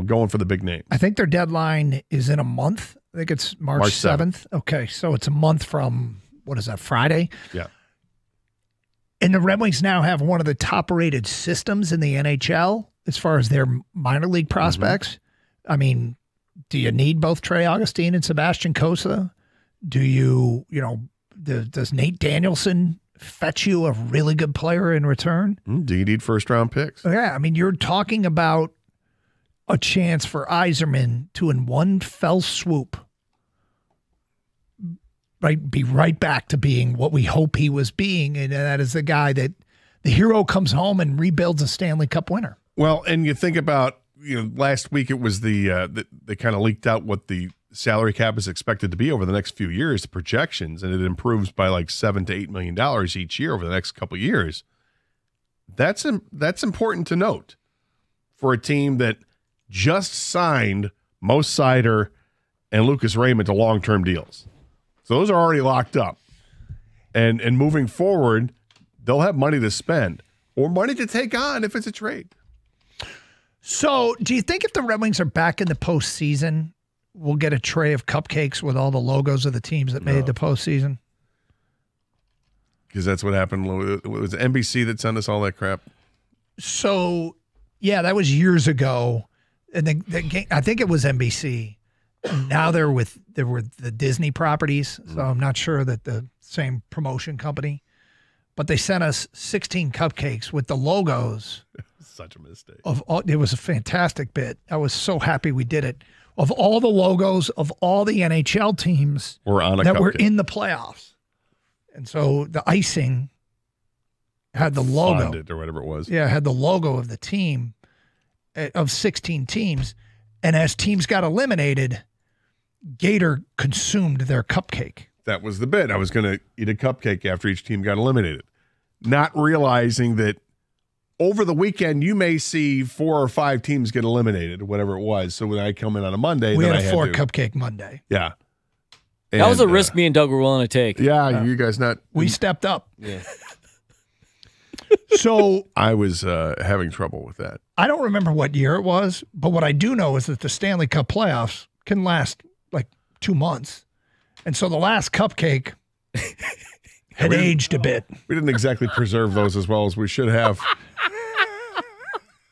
going for the big name. I think their deadline is in a month. I think it's March 7th. Okay, so it's a month from, what is that, Friday? Yeah. And the Red Wings now have one of the top-rated systems in the NHL as far as their minor league prospects. Mm-hmm. I mean, do you need both Trey Augustine and Sebastian Cossa? Do you, does Nate Danielson fetch you a really good player in return? Do you need first-round picks? Yeah, I mean, you're talking about a chance for Yzerman to, in one fell swoop, be right back to being what we hope he was being, and that is the guy that the hero comes home and rebuilds a Stanley Cup winner. Well, and you think about, last week it was they kind of leaked out what the salary cap is expected to be over the next few years, the projections, and it improves by like $7 to $8 million each year over the next couple of years. That's important to note for a team that just signed Mo Seider and Lucas Raymond to long-term deals. So those are already locked up. And moving forward, they'll have money to spend or money to take on if it's a trade. So do you think if the Red Wings are back in the postseason, we'll get a tray of cupcakes with all the logos of the teams that made the postseason? Because that's what happened. It was NBC that sent us all that crap. So, yeah, that was years ago. And the game, I think it was NBC. Now there were the Disney properties, so I'm not sure that the same promotion company. But they sent us 16 cupcakes with the logos. Such a mistake. It was a fantastic bit. I was so happy we did it. Of all the logos of all the NHL teams were in the playoffs. And so the icing had the logo. Fondant or whatever it was. Yeah, had the logo of the team of 16 teams. And as teams got eliminated, Gator consumed their cupcake. That was the bit. I was going to eat a cupcake after each team got eliminated, not realizing that over the weekend you may see 4 or 5 teams get eliminated, whatever it was. So when I come in on a Monday, we then had a a 4 cupcake Monday. Yeah. And, that was a risk me and Doug were willing to take. Yeah, you guys not. We stepped up. Yeah. So I was having trouble with that. I don't remember what year it was, but what I do know is that the Stanley Cup playoffs can last like 2 months. And so the last cupcake had aged a bit. We didn't exactly preserve those as well as we should have.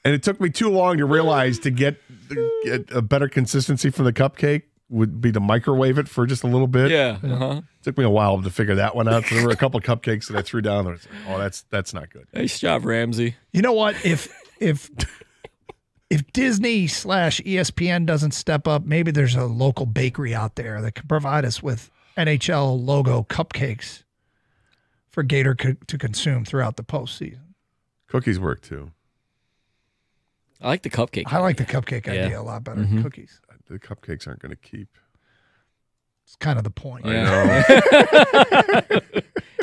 And it took me too long to realize to get a better consistency from the cupcake would be to microwave it for just a little bit. Yeah. Uh-huh. It took me a while to figure that one out. So there were a couple of cupcakes that I threw down. There. Oh, that's not good. Nice job, Ramsey. You know what? If If Disney/ESPN doesn't step up, maybe there's a local bakery out there that can provide us with NHL logo cupcakes for Gator to consume throughout the postseason. Cookies work too. I like the cupcake. I like the cupcake idea a lot better than cookies. The cupcakes aren't going to keep. It's kind of the point. I know.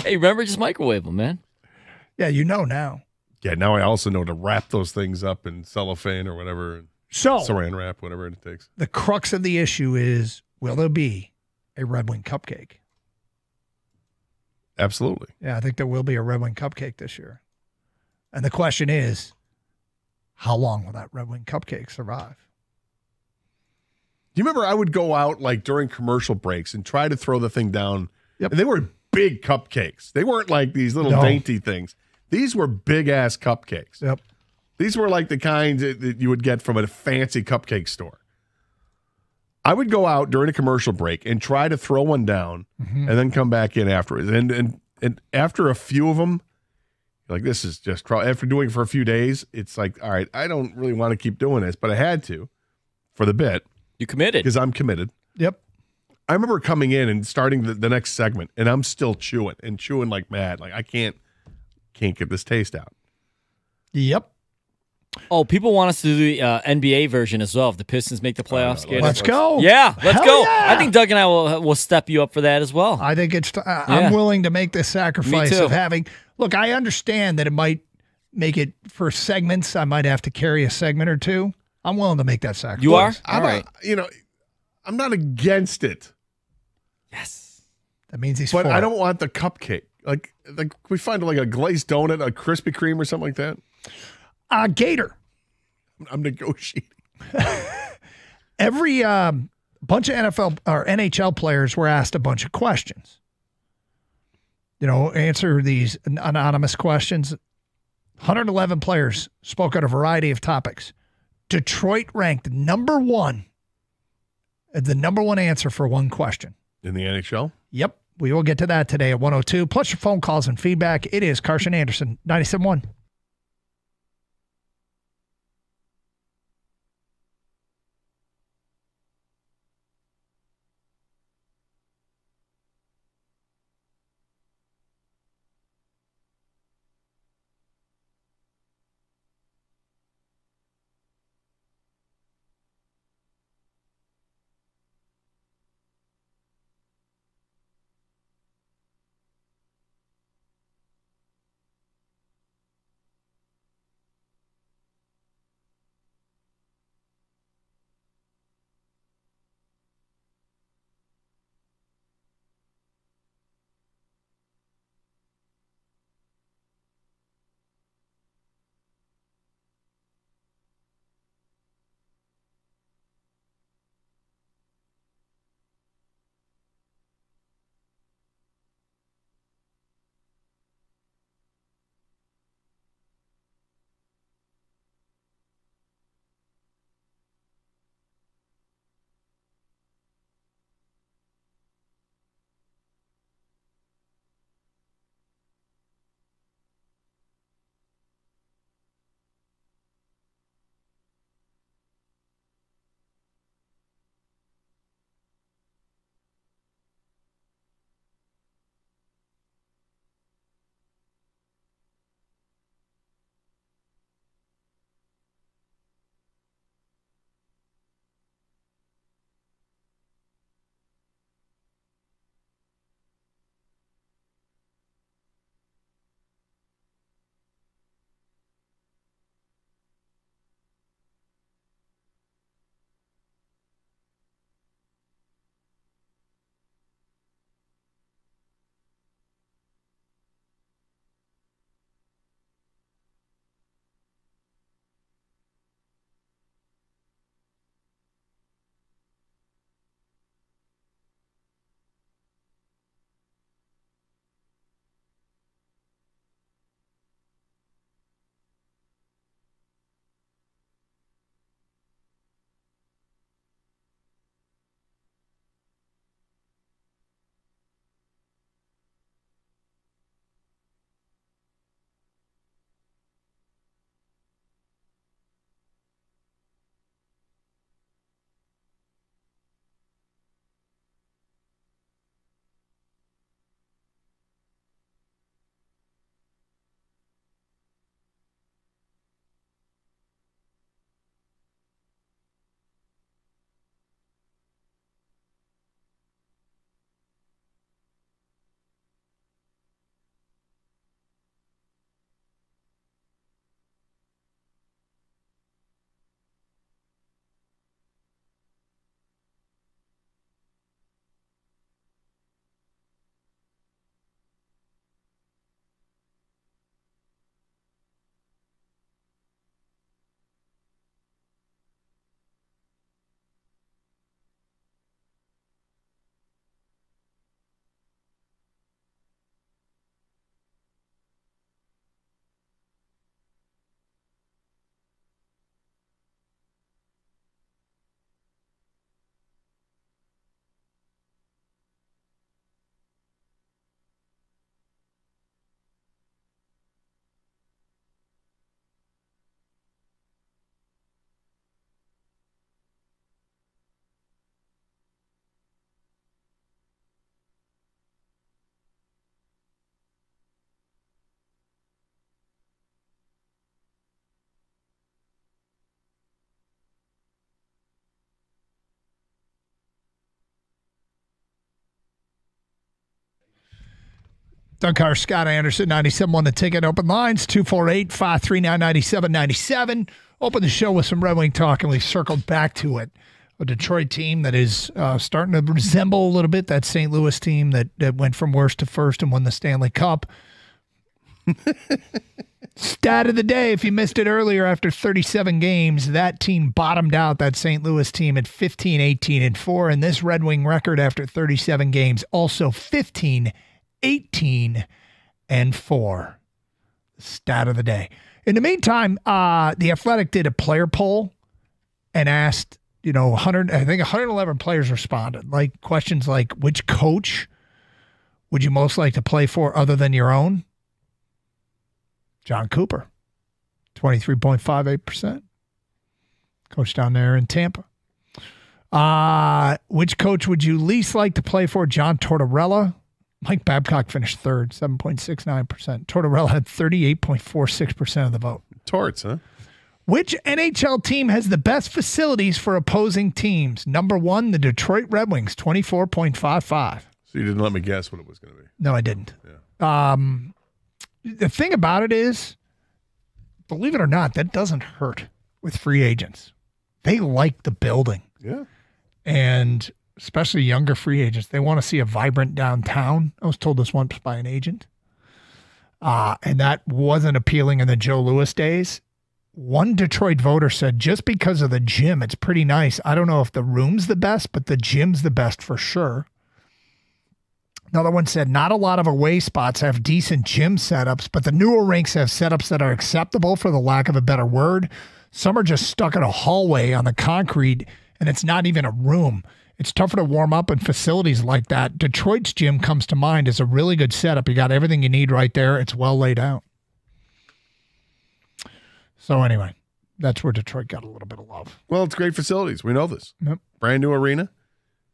Hey, remember, just microwave them, man. Yeah, you know now. Yeah, now I also know to wrap those things up in cellophane or whatever. So Saran wrap, whatever it takes. The crux of the issue is, will there be a Red Wing cupcake? Absolutely. Yeah, I think there will be a Red Wing cupcake this year. And the question is, how long will that Red Wing cupcake survive? Do you remember I would go out like during commercial breaks and try to throw the thing down? Yep. And they were big cupcakes. They weren't like these little dainty things. These were big ass cupcakes. Yep. These were like the kind that you would get from a fancy cupcake store. I would go out during a commercial break and try to throw one down and then come back in afterwards. And after a few of them, like this is just, after doing it for a few days, it's like, all right, I don't really want to keep doing this, but I had to for the bit. You committed. Because I'm committed. Yep. I remember coming in and starting the next segment, and I'm still chewing like mad. Like I can't get this taste out. Yep. Oh, people want us to do the NBA version as well. If the Pistons make the playoffs, Let's go. Yeah, let's Hell go. yeah. I think Doug and I will step you up for that as well. I think it's. I'm willing to make the sacrifice Me too. of having. Look, I understand that it might make it for segments. I might have to carry a segment or two. I'm willing to make that sacrifice. You are? I'm I'm not against it. That means he's. But for I it. don't want the cupcake. Like we find like a glazed donut, a Krispy Kreme, or something like that. Gator. I'm negotiating. Every bunch of NFL or NHL players were asked a bunch of questions. Answer these anonymous questions. 111 players spoke on a variety of topics. Detroit ranked number one. The number one answer for one question. In the NHL? Yep. We will get to that today at 102. Plus your phone calls and feedback. It is Carson Anderson, 97.1. Doug Carr, Scott Anderson, 97.1 The Ticket. Open lines, 248-539-9797. Open the show with some Red Wing talk, and we've circled back to it. A Detroit team that is starting to resemble a little bit that St. Louis team that went from worst to first and won the Stanley Cup. Stat of the day, if you missed it earlier, after 37 games, that team bottomed out, that St. Louis team, at 15-18-4. And this Red Wing record after 37 games, also 15-18-4. Stat of the day. In the meantime, The Athletic did a player poll and asked, 111 players responded. Like questions like, which coach would you most like to play for other than your own? John Cooper, 23.58%. Coach down there in Tampa. Which coach would you least like to play for? John Tortorella. Mike Babcock finished third, 7.69%. Tortorella had 38.46% of the vote. Torts, huh? Which NHL team has the best facilities for opposing teams? Number one, the Detroit Red Wings, 24.55. So you didn't let me guess what it was going to be. No, I didn't. Yeah. The thing about it is, believe it or not, that doesn't hurt with free agents. They like the building. Yeah. And especially younger free agents, they want to see a vibrant downtown. I was told this once by an agent. And that wasn't appealing in the Joe Louis days. One Detroit voter said, just because of the gym, it's pretty nice. I don't know if the room's the best, but the gym's the best for sure. Another one said, not a lot of away spots have decent gym setups, but the newer rinks have setups that are acceptable, for the lack of a better word. Some are just stuck in a hallway on the concrete, and it's not even a room. It's tougher to warm up in facilities like that. Detroit's gym comes to mind as a really good setup. You got everything you need right there. It's well laid out. So anyway, that's where Detroit got a little bit of love. Well, it's great facilities. We know this. Yep. Brand new arena.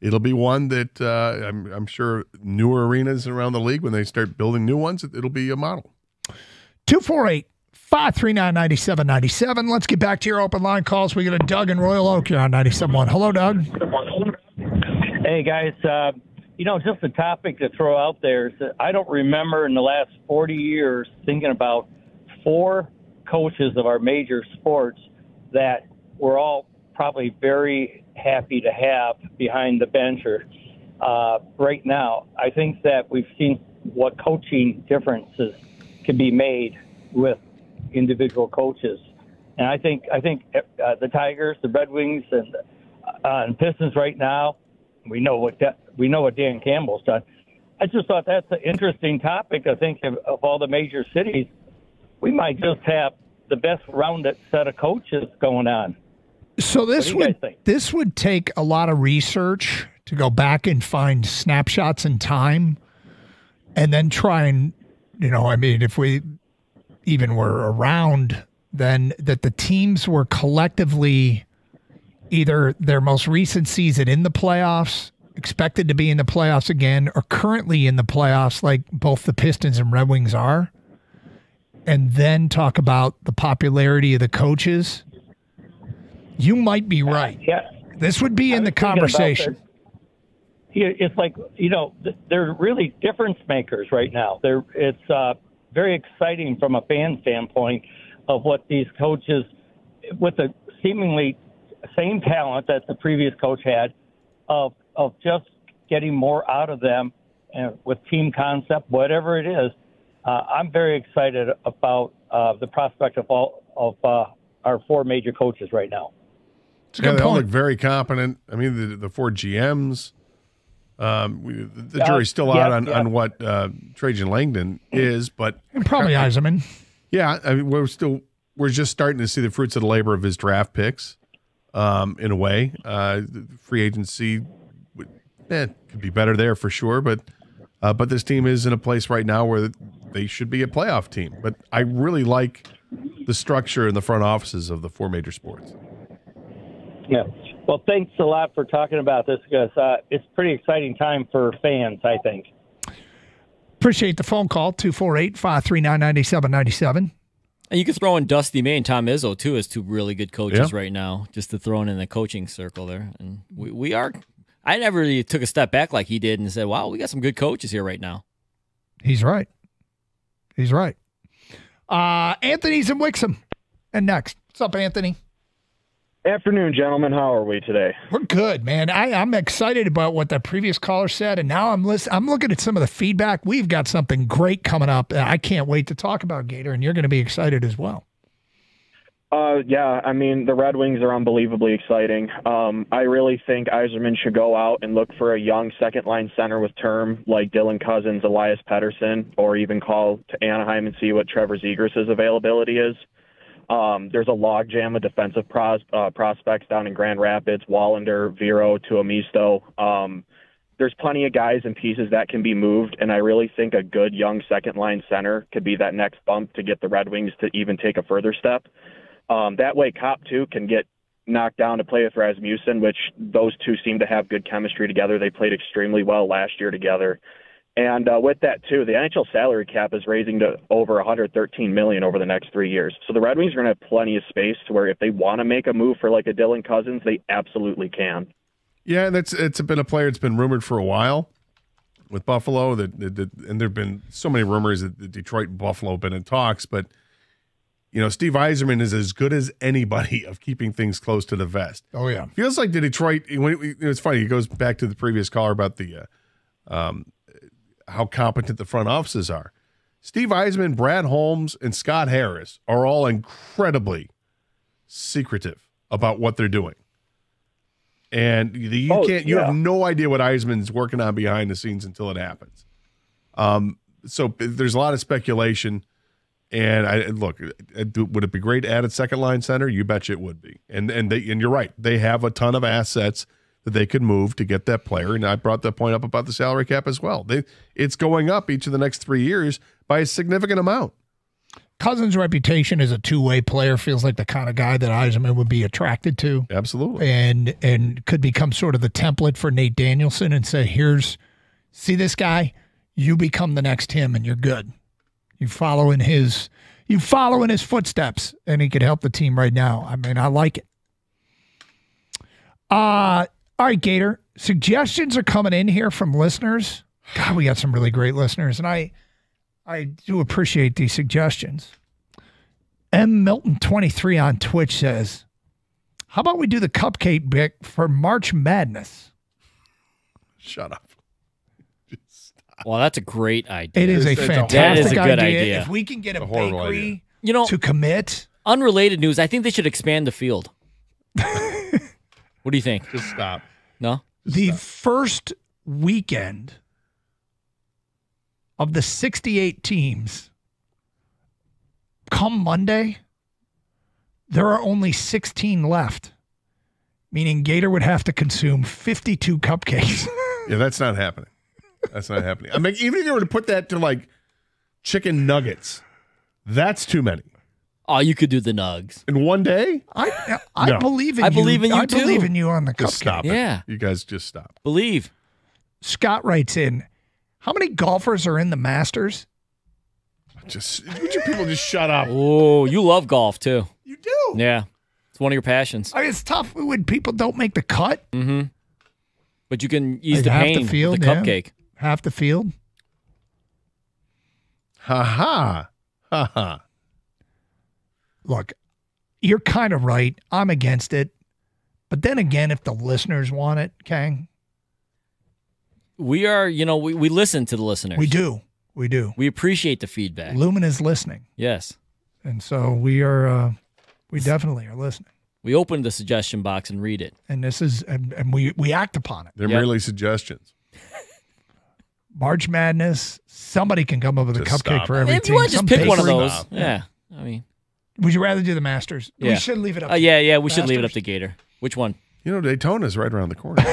It'll be one that I'm sure newer arenas around the league, when they start building new ones, it'll be a model. 248-539-9797. Let's get back to your open line calls. We got a Doug in Royal Oak here on 97.1. Hello, Doug. Hey, guys. Just a topic to throw out there is that I don't remember in the last 40 years thinking about 4 coaches of our major sports that we're all probably very happy to have behind the bench or right now. I think that we've seen what coaching differences can be made with individual coaches, and I think the Tigers, the Red Wings, and Pistons right now, we know what Dan Campbell's done. I just thought that's an interesting topic. I think of all the major cities, we might just have the best rounded set of coaches going on. So this would take a lot of research to go back and find snapshots in time, and then try and, if we even were around then, that the teams were collectively either their most recent season in the playoffs, expected to be in the playoffs again, or currently in the playoffs, like both the Pistons and Red Wings are, and then talk about the popularity of the coaches. You might be right. Yeah. This would be in the conversation. It's like, they're really difference makers right now. It's very exciting from a fan standpoint of what these coaches, with the seemingly same talent that the previous coach had, of just getting more out of them, and with team concept, whatever it is. I'm very excited about the prospect of our 4 major coaches right now. Yeah, they all look very competent. I mean, the 4 GMs. The jury's still out on what Trajan Langdon is, but and probably Yzerman. Yeah, I mean, we're just starting to see the fruits of the labor of his draft picks. In a way, free agency could be better there for sure, but this team is in a place right now where they should be a playoff team. But I really like the structure in the front offices of the 4 major sports. Yeah. Well, thanks a lot for talking about this, because it's a pretty exciting time for fans, I think. Appreciate the phone call, 248-539-9797. And you could throw in Dusty May and Tom Izzo, too, as 2 really good coaches right now, just to throw in the coaching circle there. And we are – I never really took a step back like he did and said, wow, we got some good coaches here right now. He's right. He's right. Anthony's in Wixom. And next. What's up, Anthony? Afternoon, gentlemen. How are we today? We're good, man. I'm excited about what the previous caller said, and now I'm looking at some of the feedback. We've got something great coming up. I can't wait to talk about, Gator, and you're going to be excited as well. Yeah, I mean, the Red Wings are unbelievably exciting. I really think Yzerman should go out and look for a young second-line center with term like Dylan Cousins, Elias Pettersson, or even call to Anaheim and see what Trevor Zegras' availability is. There's a logjam of defensive prospects down in Grand Rapids, Wallander, Vero, Tuomisto. There's plenty of guys and pieces that can be moved, and I really think a good young second-line center could be that next bump to get the Red Wings to even take a further step. That way, Kopp, too, can get knocked down to play with Rasmussen, which those two seem to have good chemistry together. They played extremely well last year together. And with that, too, the NHL salary cap is raising to over $113 million over the next 3 years. So the Red Wings are going to have plenty of space to where if they want to make a move for like a Dylan Cousins, they absolutely can. Yeah, it's been a player that's been rumored for a while with Buffalo. And there have been so many rumors that the Detroit and Buffalo have been in talks, but you know, Steve Yzerman is as good as anybody of keeping things close to the vest. Oh, yeah. Feels like the Detroit, it's funny, it goes back to the previous caller about the how competent the front offices are. Steve Yzerman, Brad Holmes, and Scott Harris are all incredibly secretive about what they're doing. And you have no idea what Yzerman's working on behind the scenes until it happens. So there's a lot of speculation. And look, would it be great to add a second line center? You betcha it would be. And you're right. They have a ton of assets that they could move to get that player. And I brought that point up about the salary cap as well. It's going up each of the next 3 years by a significant amount. Cousins' reputation as a two-way player feels like the kind of guy that Yzerman would be attracted to. Absolutely. And could become sort of the template for Nate Danielson and say, see this guy? You become the next him and you're good. You follow in his footsteps, and he could help the team right now. I mean, I like it. All right, Gator. Suggestions are coming in here from listeners. God, we got some really great listeners, and I do appreciate these suggestions. M. Milton23 on Twitch says, how about we do the cupcake bit for March Madness? Shut up. Well, that's a great idea. It is a fantastic that is a good idea. If we can get a bakery to commit. Unrelated news, I think they should expand the field. What do you think? Just stop. No? The first weekend of the 68 teams, come Monday, there are only 16 left, meaning Gator would have to consume 52 cupcakes. Yeah, that's not happening. That's not happening. I mean, even if you were to put that to like chicken nuggets, that's too many. Oh, you could do the nugs in one day. I No. believe in you. I believe in you I too. believe in you on the Just cupcake. stop it. Yeah. You guys just stop. Believe. Scott writes in, how many golfers are in the Masters? Would you people just shut up? Oh, you love golf too. You do? Yeah. It's one of your passions. I mean, it's tough when people don't make the cut. Mm-hmm. But you can ease Like the half pain the field, with the cupcake. Half the field. Ha ha. Ha ha. Look, you're kind of right. I'm against it. But then again, if the listeners want it, Kang. We are, we listen to the listeners. We do. We do. We appreciate the feedback. Lumen is listening. Yes. And so we are, we definitely are listening. We open the suggestion box and read it. And this is, and we act upon it. They're merely suggestions. March Madness. Somebody can come up with a Just cupcake stop. for every If team. you want to just pick one of bakery. those. Yeah. I mean. Would you rather do the Masters? Yeah. We should leave it up. Yeah, we should leave it up Masters. to Gator. Which one? You know, Daytona's right around the corner.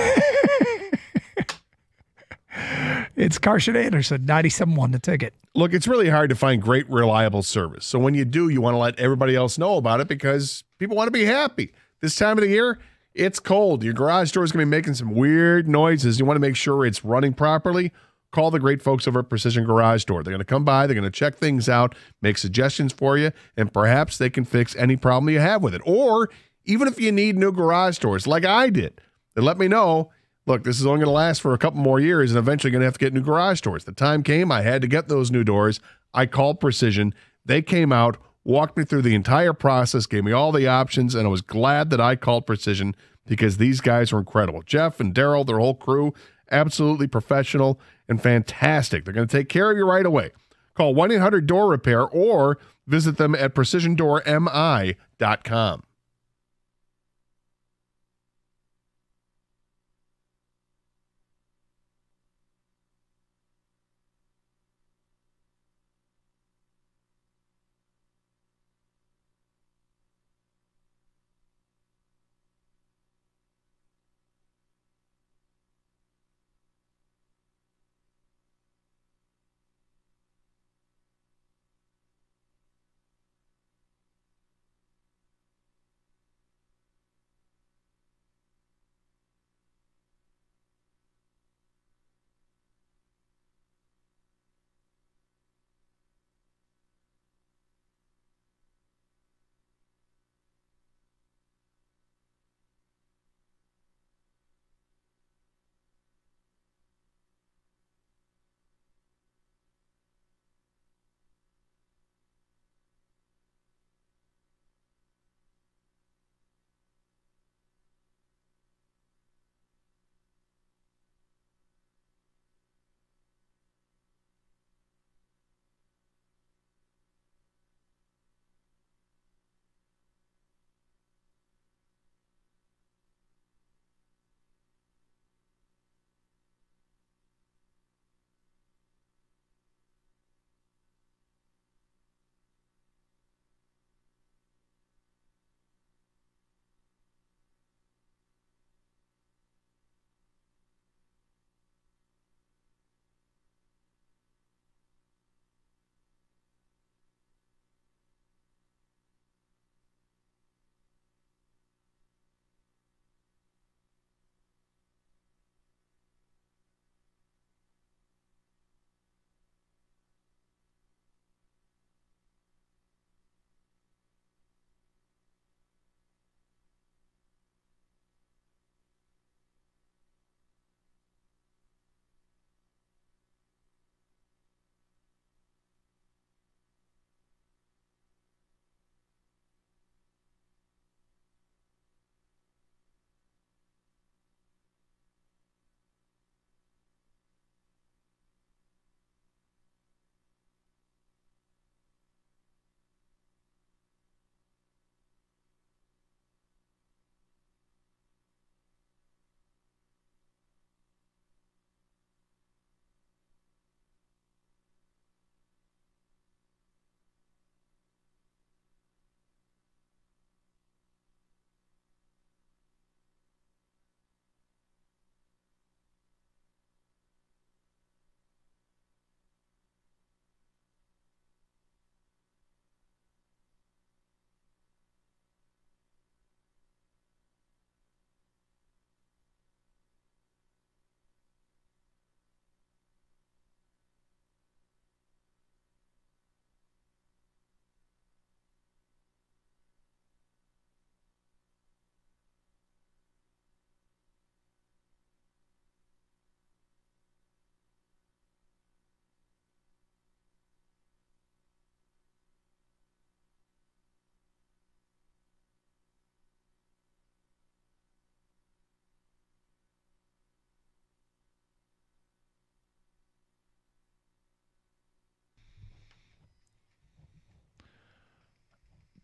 It's Carson Anderson, 97.1 the ticket. Look, it's really hard to find great, reliable service. So when you do, you want to let everybody else know about it because people want to be happy. This time of the year, it's cold. Your garage door is going to be making some weird noises. You want to make sure it's running properly. Call the great folks over at Precision Garage Door. They're going to come by. They're going to check things out, make suggestions for you, and perhaps they can fix any problem you have with it. Or even if you need new garage doors, like I did, they let me know, look, this is only going to last for a couple more years and eventually going to have to get new garage doors. The time came, I had to get those new doors. I called Precision. They came out, walked me through the entire process, gave me all the options, and I was glad that I called Precision because these guys are incredible. Jeff and Daryl, their whole crew, absolutely professional and fantastic. They're going to take care of you right away. Call 1-800-DOOR-REPAIR or visit them at precisiondoormi.com.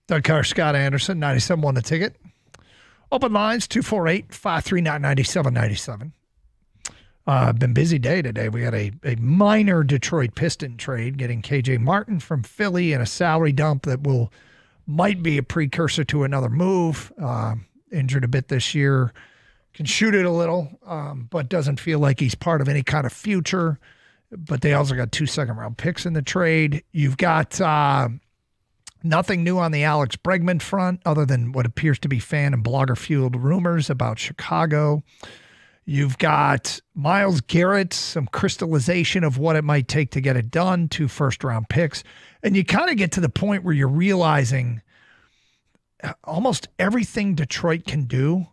Doug Carr, Scott Anderson, 97.1 The Ticket. Open lines, 248-539-9797. Been busy day today. We had a minor Detroit Piston trade, getting KJ Martin from Philly and a salary dump that might be a precursor to another move. Injured a bit this year. Can shoot it a little, but doesn't feel like he's part of any kind of future. But they also got 2 second-round picks in the trade. You've got nothing new on the Alex Bregman front other than what appears to be fan and blogger-fueled rumors about Chicago. You've got Myles Garrett, some crystallization of what it might take to get it done, 2 first-round picks. And you kind of get to the point where you're realizing almost everything Detroit can do,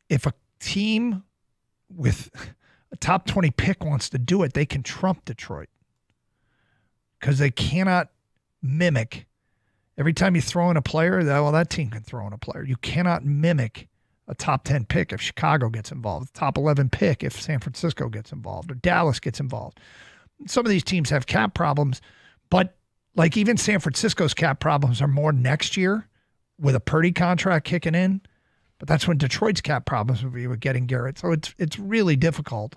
if a team with a top 20 pick wants to do it, they can trump Detroit. because they cannot mimic. Every time you throw in a player, that team can throw in a player. You cannot mimic a top 10 pick if Chicago gets involved, top 11 pick if San Francisco gets involved or Dallas gets involved. Some of these teams have cap problems, but like even San Francisco's cap problems are more next year with a Purdy contract kicking in. But that's when Detroit's cap problems will be with getting Garrett. So it's really difficult.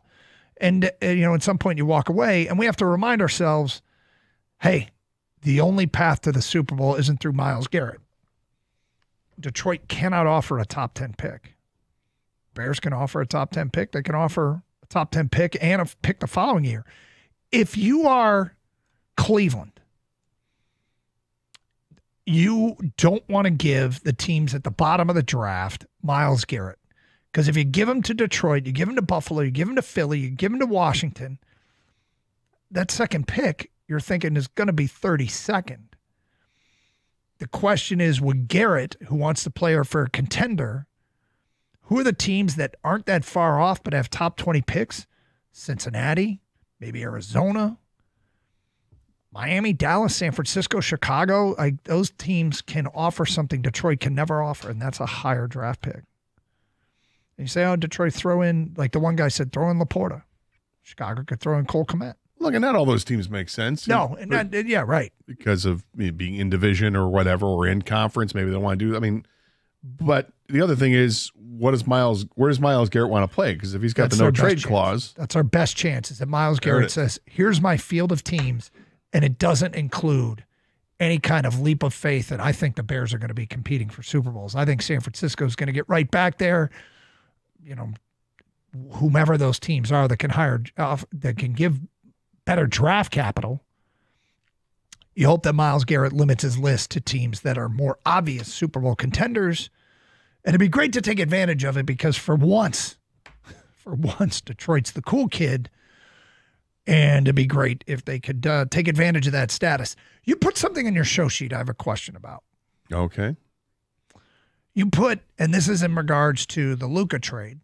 And, at some point you walk away, and we have to remind ourselves, hey, the only path to the Super Bowl isn't through Myles Garrett. Detroit cannot offer a top 10 pick. Bears can offer a top 10 pick. They can offer a top 10 pick and a pick the following year. If you are Cleveland, you don't want to give the teams at the bottom of the draft Myles Garrett. Because if you give him to Detroit, you give him to Buffalo, you give him to Philly, you give him to Washington, that second pick you're thinking is going to be 32nd. The question is, with Garrett, who wants to play for a contender, who are the teams that aren't that far off but have top 20 picks? Cincinnati, maybe Arizona, Miami, Dallas, San Francisco, Chicago. Those teams can offer something Detroit can never offer, and that's a higher draft pick. And you say, Detroit throw in, like the one guy said, throw in Laporta. Chicago could throw in Cole Kmet. Look, and not all those teams make sense. No, yeah, right. Because of being in division or whatever, or in conference, maybe they want to do. But the other thing is, where does Myles Garrett want to play? Because if he's got the no trade clause, that's our best chance. Is that Myles Garrett says, "Here's my field of teams," and it doesn't include any kind of leap of faith that I think the Bears are going to be competing for Super Bowls. I think San Francisco is going to get right back there. Whomever those teams are that can hire, that can give better draft capital. You hope that Myles Garrett limits his list to teams that are more obvious Super Bowl contenders. And it'd be great to take advantage of it because for once, Detroit's the cool kid. And it'd be great if they could take advantage of that status. You put something in your show sheet I have a question about. Okay. You put, and this is in regards to the Luka trade,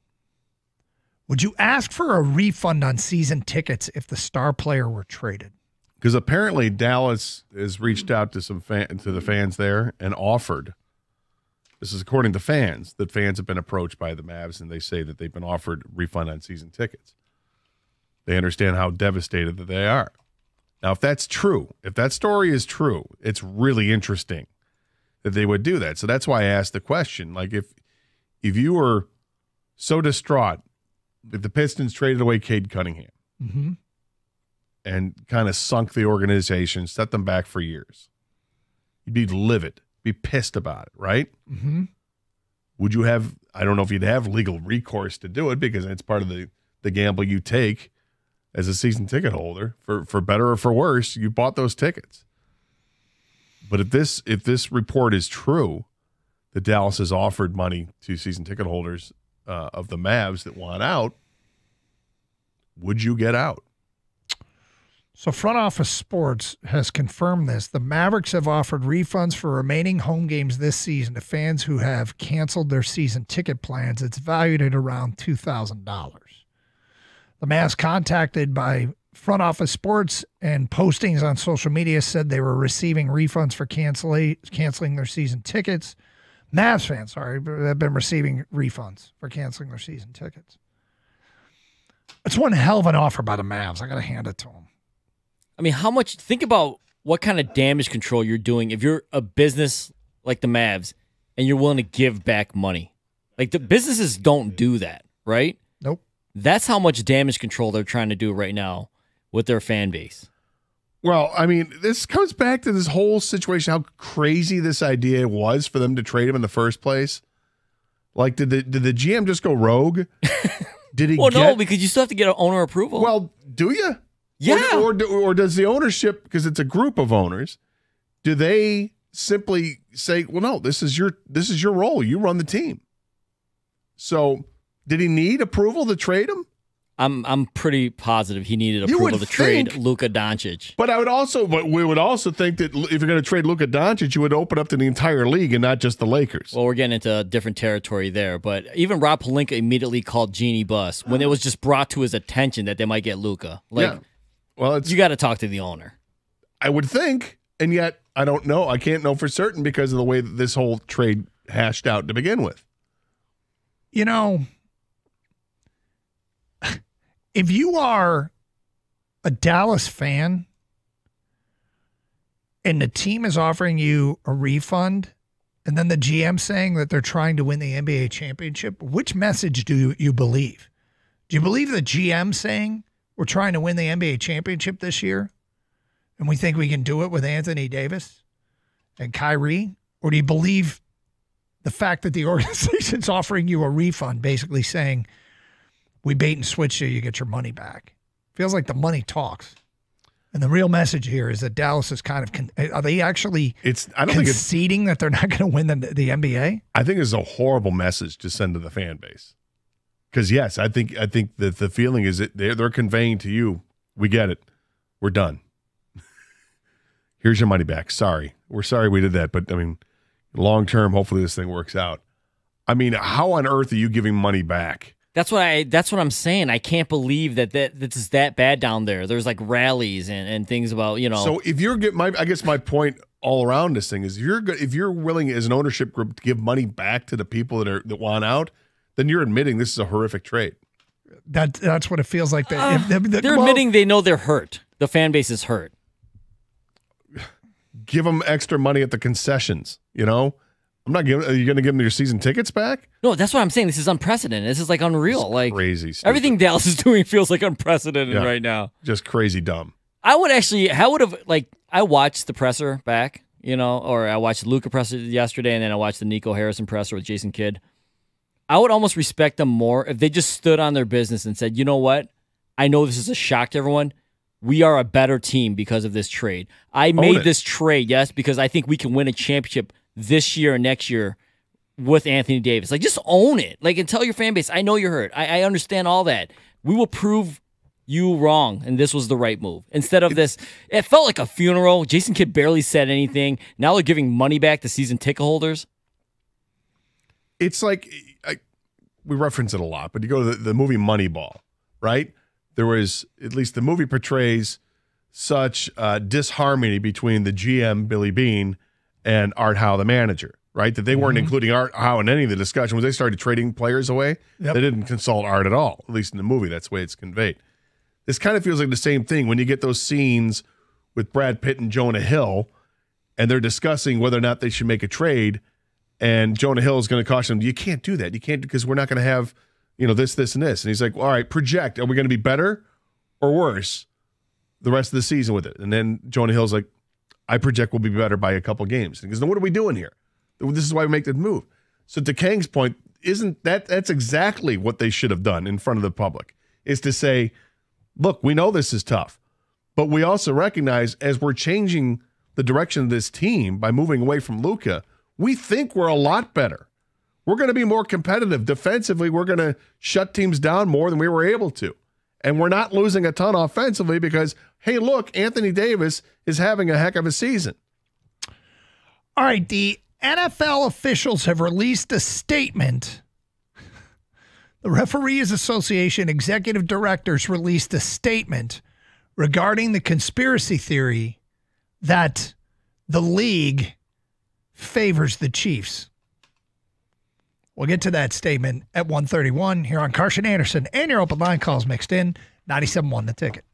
would you ask for a refund on season tickets if the star player were traded? Because apparently Dallas has reached out to to the fans there and offered. This is according to fans, that fans have been approached by the Mavs and they say that they've been offered refund on season tickets. They understand how devastated that they are. Now, if that's true, if that story is true, it's really interesting that they would do that. So that's why I asked the question. Like, if you were so distraught that the Pistons traded away Cade Cunningham and kind of sunk the organization, set them back for years, you'd be livid, be pissed about it, right? Mm-hmm. Would you have, I don't know if you'd have legal recourse to do it because it's part of the gamble you take as a season ticket holder. For better or for worse, you bought those tickets. But if this report is true, that Dallas has offered money to season ticket holders of the Mavs that want out, would you get out? So Front Office Sports has confirmed this. The Mavericks have offered refunds for remaining home games this season to fans who have canceled their season ticket plans. It's valued at around $2,000. The Mavs, contacted by Front Office Sports and postings on social media, said they were receiving refunds for canceling their season tickets. Mavs fans, have been receiving refunds for canceling their season tickets. It's one hell of an offer by the Mavs. I got to hand it to them. I mean, how much? Think about what kind of damage control you're doing if you're a business like the Mavs and you're willing to give back money. Like, the businesses don't do that, right? Nope. That's how much damage control they're trying to do right now with their fan base. Well, I mean, this comes back to this whole situation, how crazy this idea was for them to trade him in the first place. Like, did the GM just go rogue? Did he? Well, no, because you still have to get owner approval. Well, do you? Yeah. Or does the ownership, because it's a group of owners, do they simply say, well, no, this is your role. You run the team. So did he need approval to trade him? I'm pretty positive he needed approval to trade Luka Doncic. But we would also think that if you're going to trade Luka Doncic, you would open up to the entire league and not just the Lakers. Well, we're getting into different territory there. But even Rob Pelinka immediately called Jeannie Buss when it was just brought to his attention that they might get Luka. Like, yeah. Well, you got to talk to the owner. I would think, and yet I don't know. I can't know for certain because of the way that this whole trade hashed out to begin with. You know, if you are a Dallas fan and the team is offering you a refund, and then the GM saying that they're trying to win the NBA championship, which message do you believe? Do you believe the GM saying we're trying to win the NBA championship this year and we think we can do it with Anthony Davis and Kyrie? Or do you believe the fact that the organization's offering you a refund, basically saying we bait and switch you, you get your money back? Feels like the money talks. And the real message here is that Dallas is kind of are they actually conceding that they're not going to win the NBA? I think it's a horrible message to send to the fan base. Because yes, I think that the feeling is that they're conveying to you, we get it, we're done. Here's your money back. Sorry, we're sorry we did that, but I mean, long term, hopefully this thing works out. I mean, how on earth are you giving money back? That's what I'm saying. I can't believe that this is that bad down there. There's like rallies and things about, you know. So if you're I guess my point all around this thing is if you're willing as an ownership group to give money back to the people that want out, then you're admitting this is a horrific trade. That's what it feels like. They're admitting they know they're hurt. The fan base is hurt. Give them extra money at the concessions, you know? Are you going to give them your season tickets back? No, that's what I'm saying. This is unprecedented. This is like unreal. It's like crazy. Stupid. Everything Dallas is doing feels like unprecedented right now. Just crazy dumb. I watched the presser back, you know, or I watched the Luka presser yesterday, and then I watched the Nico Harrison presser with Jason Kidd. I would almost respect them more if they just stood on their business and said, you know what? I know this is a shock to everyone. We are a better team because of this trade. I made this trade, yes, because I think we can win a championship this year and next year with Anthony Davis. Like, just own it. Like, and tell your fan base, I know you're hurt. I understand all that. We will prove you wrong, and this was the right move. Instead of this, it felt like a funeral. Jason Kidd barely said anything. Now they're giving money back to season ticket holders. It's like, we reference it a lot, but you go to the movie Moneyball, right? There was, at least the movie portrays such disharmony between the GM, Billy Beane, and Art Howe, the manager, right? That they weren't including Art Howe in any of the discussion. When they started trading players away, they didn't consult Art at all, at least in the movie. That's the way it's conveyed. This kind of feels like the same thing when you get those scenes with Brad Pitt and Jonah Hill, and they're discussing whether or not they should make a trade, and Jonah Hill is going to caution them, you can't do that. You can't, because we're not going to have, you know, this, and this. And he's like, all right, project. Are we going to be better or worse the rest of the season with it? And then Jonah Hill's like, I project we'll be better by a couple games. Because then what are we doing here? This is why we make the move. So to Kang's point, that's exactly what they should have done in front of the public, is to say, look, we know this is tough, but we also recognize as we're changing the direction of this team by moving away from Luka, we think we're a lot better. We're going to be more competitive. Defensively, we're going to shut teams down more than we were able to. And we're not losing a ton offensively because, hey, look, Anthony Davis is having a heck of a season. All right, the NFL officials have released a statement. The Referees Association executive directors released a statement regarding the conspiracy theory that the league favors the Chiefs. We'll get to that statement at 1:31 here on Carson Anderson and your open line calls mixed in. 97.1 The Ticket.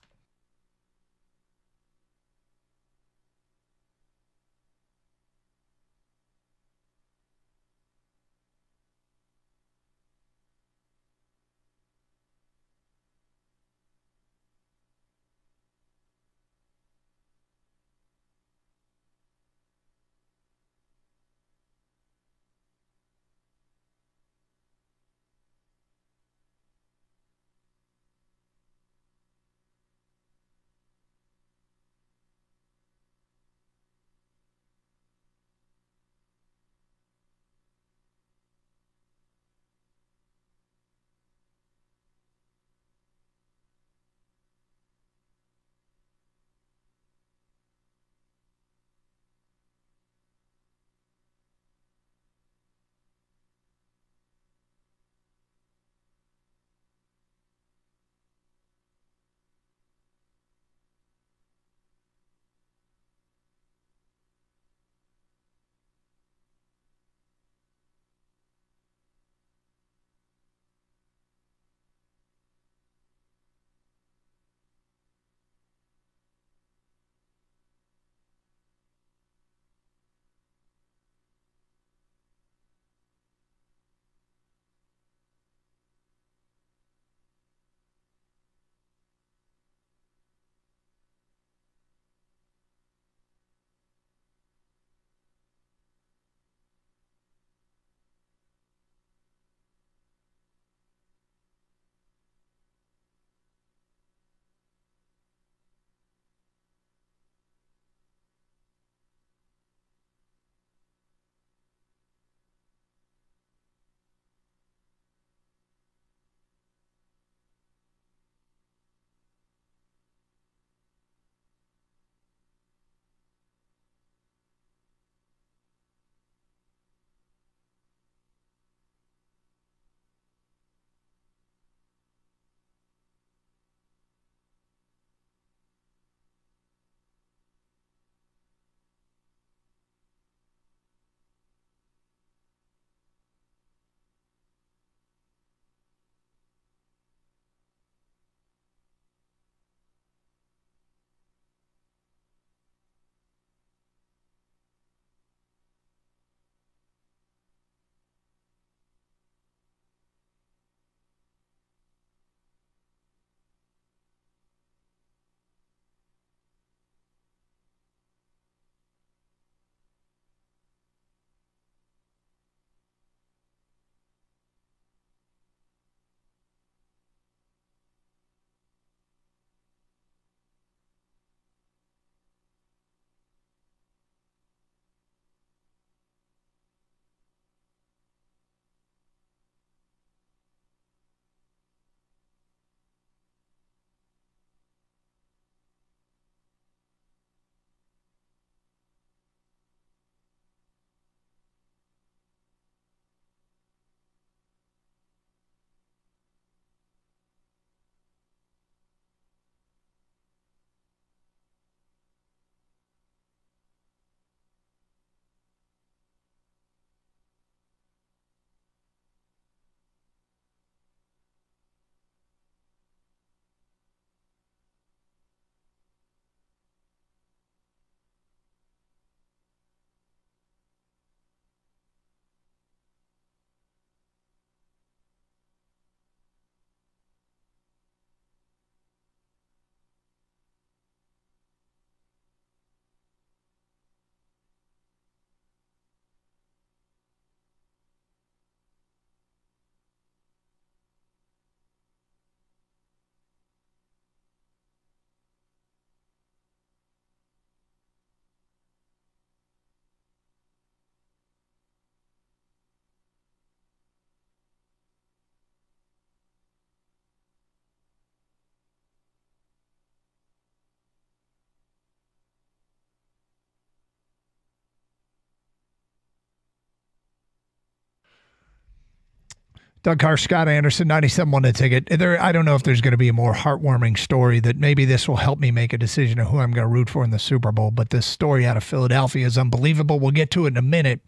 Doug Carr, Scott Anderson, 97 a ticket. I don't know if there's going to be a more heartwarming story that maybe this will help me make a decision of who I'm going to root for in the Super Bowl. But this story out of Philadelphia is unbelievable. We'll get to it in a minute.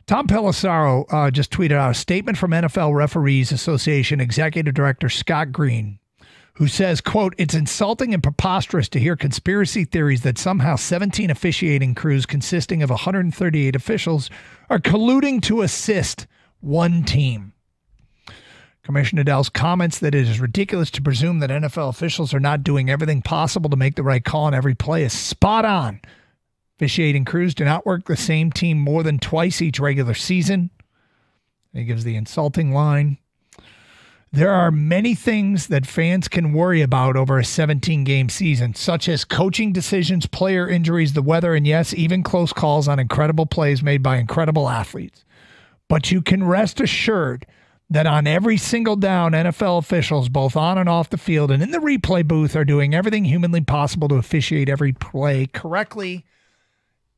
Tom Pelissero just tweeted out a statement from NFL Referees Association Executive Director Scott Green, who says, quote, "It's insulting and preposterous to hear conspiracy theories that somehow 17 officiating crews consisting of 138 officials are colluding to assist one team." Commissioner Adele's comments that it is ridiculous to presume that NFL officials are not doing everything possible to make the right call on every play is spot on. Officiating crews do not work the same team more than twice each regular season. He gives the insulting line. There are many things that fans can worry about over a 17-game season, such as coaching decisions, player injuries, the weather, and yes, even close calls on incredible plays made by incredible athletes. But you can rest assured that on every single down, NFL officials, both on and off the field and in the replay booth, are doing everything humanly possible to officiate every play correctly.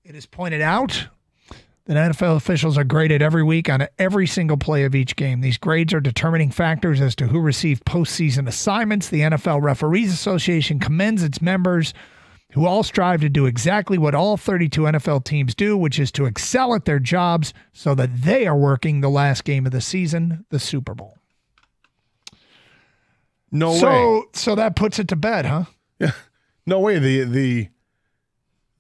It is pointed out that NFL officials are graded every week on every single play of each game. These grades are determining factors as to who received postseason assignments. The NFL Referees Association commends its members who all strive to do exactly what all 32 NFL teams do, which is to excel at their jobs so that they are working the last game of the season, the Super Bowl. No way. So that puts it to bed, huh? Yeah. No way. The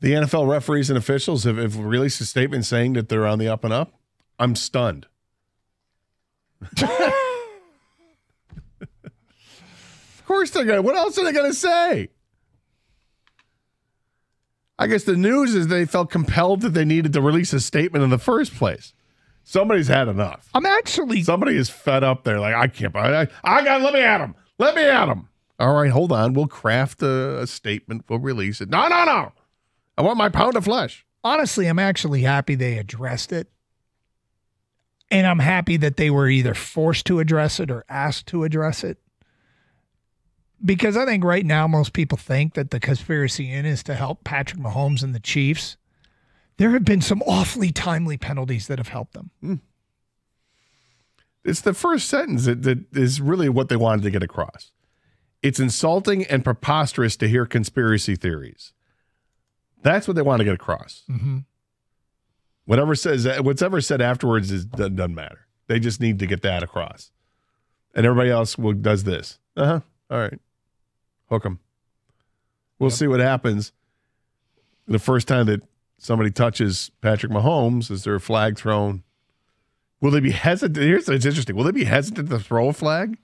NFL referees and officials have released a statement saying that they're on the up and up. I'm stunned. Of course they're going to. What else are they going to say? I guess the news is they felt compelled that they needed to release a statement in the first place. Somebody's had enough. Somebody is fed up there. Like, I can't. I got. Let me at him. Let me at him. All right, hold on. We'll craft a statement. We'll release it. No. I want my pound of flesh. Honestly, I'm actually happy they addressed it. And I'm happy that they were either forced to address it or asked to address it. Because I think right now most people think that the conspiracy in is to help Patrick Mahomes and the Chiefs. There have been some awfully timely penalties that have helped them. It's the first sentence that is really what they wanted to get across. It's insulting and preposterous to hear conspiracy theories. That's what they want to get across. Mm-hmm. Whatever's ever said afterwards doesn't matter. They just need to get that across. And everybody else does this. All right. Hook them. We'll see what happens. The first time that somebody touches Patrick Mahomes, is there a flag thrown? Will they be hesitant? It's interesting. Will they be hesitant to throw a flag?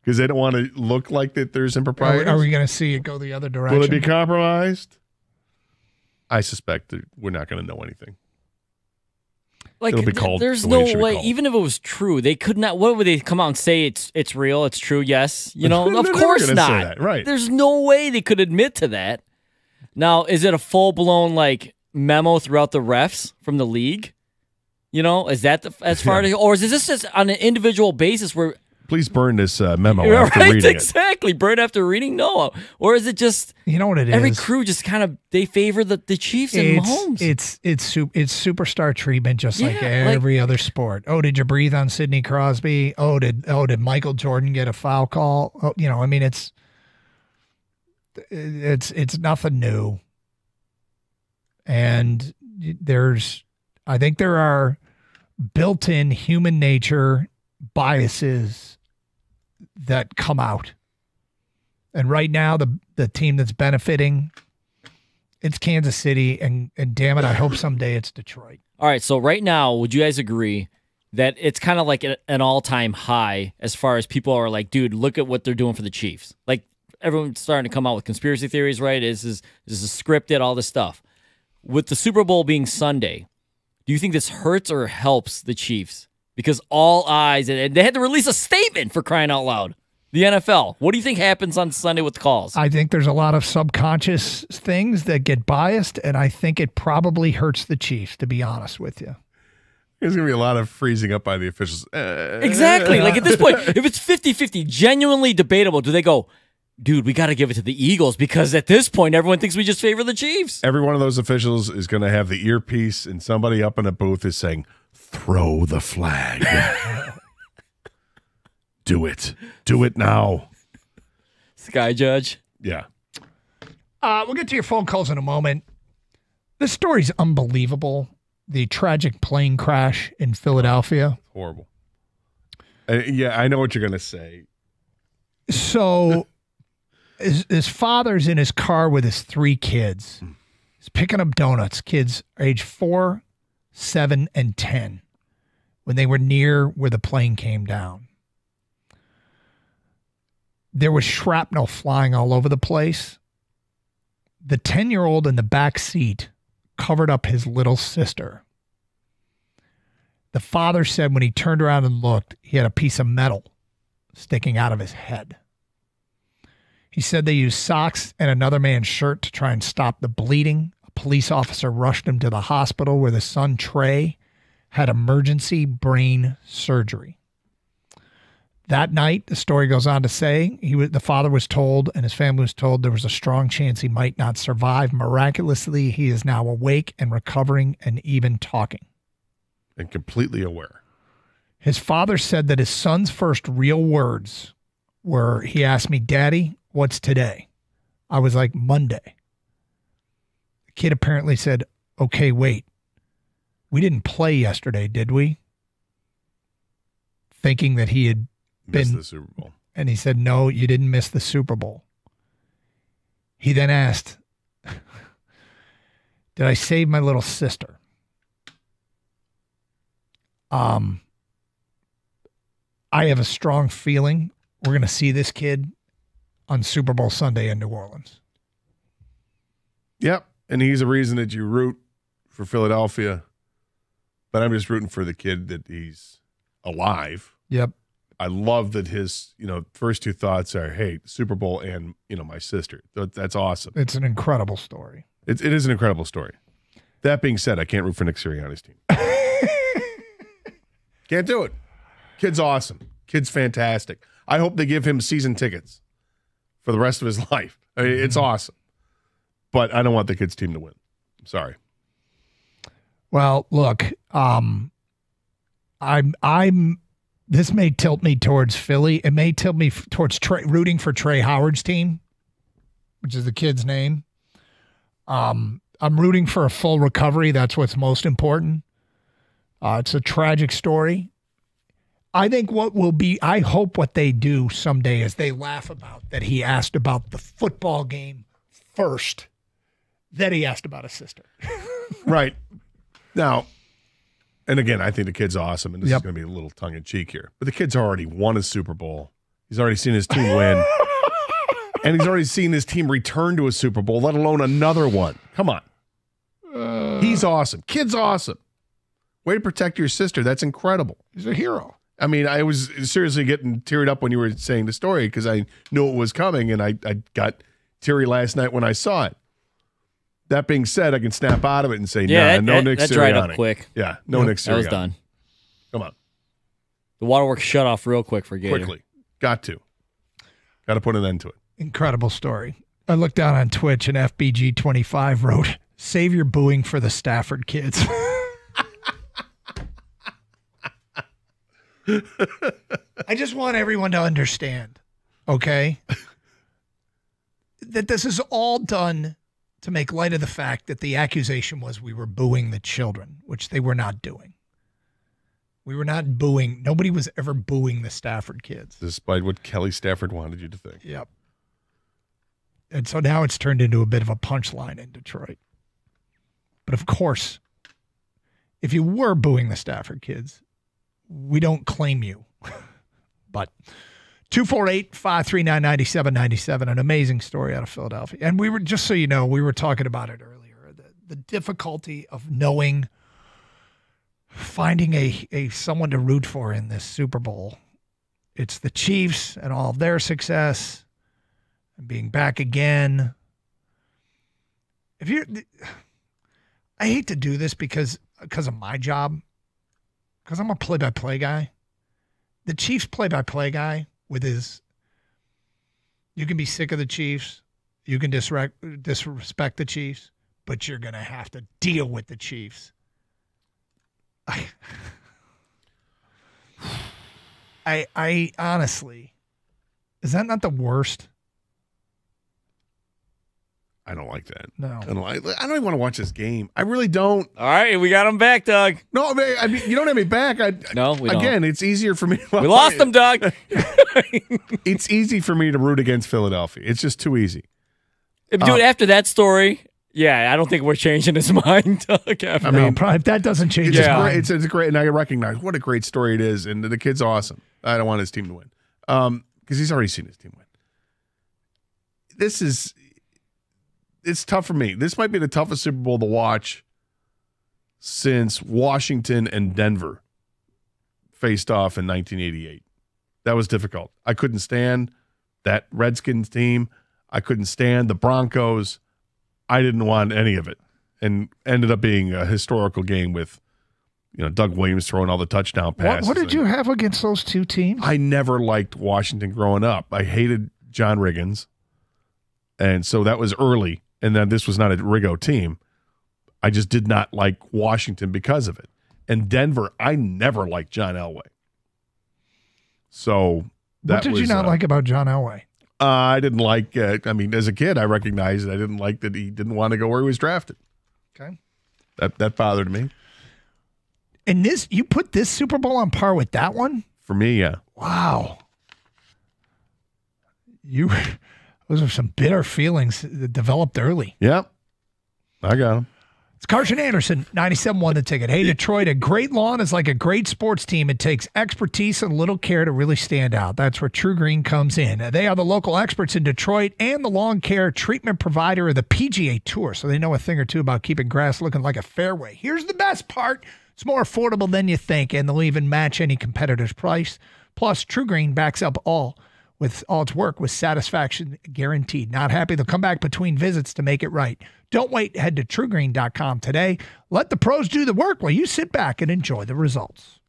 Because they don't want to look like that there's impropriety? Are we going to see it go the other direction? Will it be compromised? I suspect that we're not going to know anything. Like, it'll be called. There's no way, even if it was true, they could not. What would they come out and say? It's real. It's true. Yes, of course not. Say that, right? There's no way they could admit to that. Now, is it a full blown memo throughout the refs from the league? Is that as far as, or is this just on an individual basis where? Please burn this memo after reading it. Exactly. Burn after reading? No. Or is it just... You know what it every is? Crew just kind of... They favor the Chiefs and Mahomes. It's superstar treatment just like every other sport. Oh, did you breathe on Sidney Crosby? Oh, did Michael Jordan get a foul call? Oh, it's nothing new. And I think there are built-in human nature biases that come out. And right now, the team that's benefiting, it's Kansas City, and damn it, I hope someday it's Detroit. All right, so right now, would you guys agree that it's kind of like an all-time high as far as people are like, dude, look at what they're doing for the Chiefs. Like, everyone's starting to come out with conspiracy theories, right? This is scripted, all this stuff. With the Super Bowl being Sunday, do you think this hurts or helps the Chiefs? Because all eyes, and they had to release a statement for crying out loud. The NFL. What do you think happens on Sunday with the calls? I think there's a lot of subconscious things that get biased, and I think it probably hurts the Chiefs, to be honest with you. There's going to be a lot of freezing up by the officials. Exactly. Like at this point, if it's 50-50, genuinely debatable, do they go, dude, we got to give it to the Eagles because at this point, everyone thinks we just favor the Chiefs? Every one of those officials is going to have the earpiece, and somebody up in a booth is saying, throw the flag. Do it. Do it now. Sky Judge. Yeah. We'll get to your phone calls in a moment. This story's unbelievable. The tragic plane crash in Philadelphia. Horrible. Yeah, I know what you're going to say. So his father's in his car with his 3 kids. He's picking up donuts. Kids age 4, 7, and 10 when they were near where the plane came down. There was shrapnel flying all over the place. The 10-year-old in the back seat covered up his little sister. The father said when he turned around and looked, he had a piece of metal sticking out of his head. He said they used socks and another man's shirt to try and stop the bleeding. A police officer rushed him to the hospital where the son, Trey, had emergency brain surgery. That night, the story goes on to say, the father was told and his family was told there was a strong chance he might not survive. Miraculously, he is now awake and recovering and even talking. And completely aware. His father said that his son's first real words were, he asked me, "Daddy, what's today?" I was like, "Monday." The kid apparently said, "Okay, wait. We didn't play yesterday, did we?" Thinking that he had Missed been the Super Bowl. And he said, "No, you didn't miss the Super Bowl." He then asked, "Did I save my little sister?" I have a strong feeling we're going to see this kid on Super Bowl Sunday in New Orleans. Yep. And he's a reason that you root for Philadelphia. But I'm just rooting for the kid that he's alive. Yep. I love that his, first 2 thoughts are, hey, Super Bowl and, my sister. That's awesome. It's an incredible story. It is an incredible story. That being said, I can't root for Nick Sirianni's team. Can't do it. Kid's awesome. Kid's fantastic. I hope they give him season tickets for the rest of his life. I mean, it's awesome. But I don't want the kid's team to win. I'm sorry. Well, look, this may tilt me towards Philly. It may tilt me towards rooting for Trey Howard's team, which is the kid's name. I'm rooting for a full recovery. That's what's most important. It's a tragic story. I think I hope what they do someday is they laugh about that he asked about the football game first, then he asked about his sister. Right. Now, and again, I think the kid's awesome, and this is going to be a little tongue-in-cheek here, but the kid's already won a Super Bowl. He's already seen his team win, and he's already seen his team return to a Super Bowl, let alone another one. Come on. He's awesome. Kid's awesome. Way to protect your sister. That's incredible. He's a hero. I mean, I was seriously getting teared up when you were saying the story because I knew it was coming, and I got teary last night when I saw it. That being said, I can snap out of it and say, no Nick Sirianni. That dried up quick. Yeah, no Nick Sirianni. That was done. Come on. The waterworks shut off real quick for Gator. Quickly. Got to put an end to it. Incredible story. I looked down on Twitch and FBG25 wrote, "Save your booing for the Stafford kids." I just want everyone to understand, okay, that this is all done to make light of the fact that the accusation was we were booing the children, which they were not doing. We were not booing. Nobody was ever booing the Stafford kids. Despite what Kelly Stafford wanted you to think. Yep. And so now it's turned into a bit of a punchline in Detroit. But of course, if you were booing the Stafford kids, we don't claim you. But 248-539-9797, an amazing story out of Philadelphia. And we were, just so you know, we were talking about it earlier, the difficulty of finding a someone to root for in this Super Bowl. It's the Chiefs and all of their success and being back again. I hate to do this because of my job, because I'm a play-by-play guy. The Chiefs play-by-play guy with his, you can be sick of the Chiefs, you can disrespect the Chiefs, but you're going to have to deal with the Chiefs. I honestly, is that not the worst? I don't like that. No. I don't even want to watch this game. I really don't. All right, we got him back, Doug. No, I mean, you don't have me back. No, we don't. Again, it's easier for me. We lost him, Doug. It's easy for me to root against Philadelphia. It's just too easy. Dude, after that story, yeah, I don't think we're changing his mind, Doug. I mean, probably if that doesn't change It's his mind. great. It's a great, and I recognize what a great story it is, and the kid's awesome. I don't want his team to win because he's already seen his team win. It's tough for me. This might be the toughest Super Bowl to watch since Washington and Denver faced off in 1988. That was difficult. I couldn't stand that Redskins team. I couldn't stand the Broncos. I didn't want any of it, and ended up being a historical game with, Doug Williams throwing all the touchdown passes. What did you have against those two teams? I never liked Washington growing up. I hated John Riggins, and so that was early. And then this was not a Riggo team. I just did not like Washington because of it. And Denver, I never liked John Elway. So what did you not like about John Elway? I didn't like. As a kid, I recognized that I didn't like that he didn't want to go where he was drafted. Okay, that bothered me. And you put this Super Bowl on par with that one? For me, yeah. Wow. Those are some bitter feelings that developed early. Yep. I got them. It's Carson Anderson, 97.1 The Ticket. Hey, Detroit, a great lawn is like a great sports team. It takes expertise and a little care to really stand out. That's where True Green comes in. They are the local experts in Detroit and the lawn care treatment provider of the PGA Tour, so they know a thing or two about keeping grass looking like a fairway. Here's the best part. It's more affordable than you think, and they'll even match any competitor's price. Plus, True Green backs up all its work with satisfaction guaranteed. Not happy? They'll come back between visits to make it right. Don't wait. Head to TrueGreen.com today. Let the pros do the work while you sit back and enjoy the results.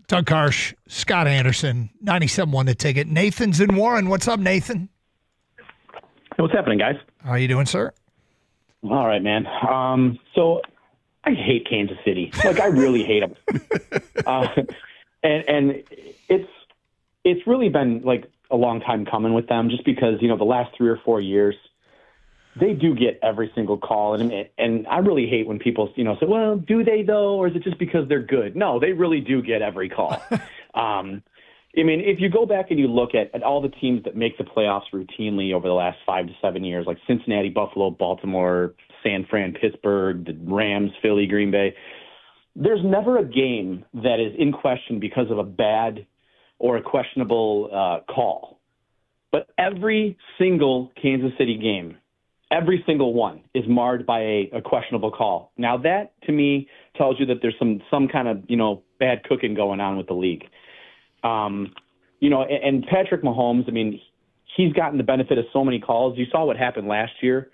Doug Karsch, Scott Anderson, 97.1 The Ticket. Nathan's in Warren. What's up, Nathan? Hey, what's happening, guys? How you doing, sir? All right, man. So I hate Kansas City. Like, I really hate them. And it's really been like a long time coming with them, just because, the last 3 or 4 years, they do get every single call. And I really hate when people, say, well, do they though? Or is it just because they're good? No, they really do get every call. If you go back and you look at all the teams that make the playoffs routinely over the last 5 to 7 years, like Cincinnati, Buffalo, Baltimore, San Fran, Pittsburgh, the Rams, Philly, Green Bay, there's never a game that is in question because of a bad or a questionable call. But every single Kansas City game, every single one, is marred by a questionable call. Now that, to me, tells you that there's some kind of, bad cooking going on with the league. And Patrick Mahomes, he's gotten the benefit of so many calls. You saw what happened last year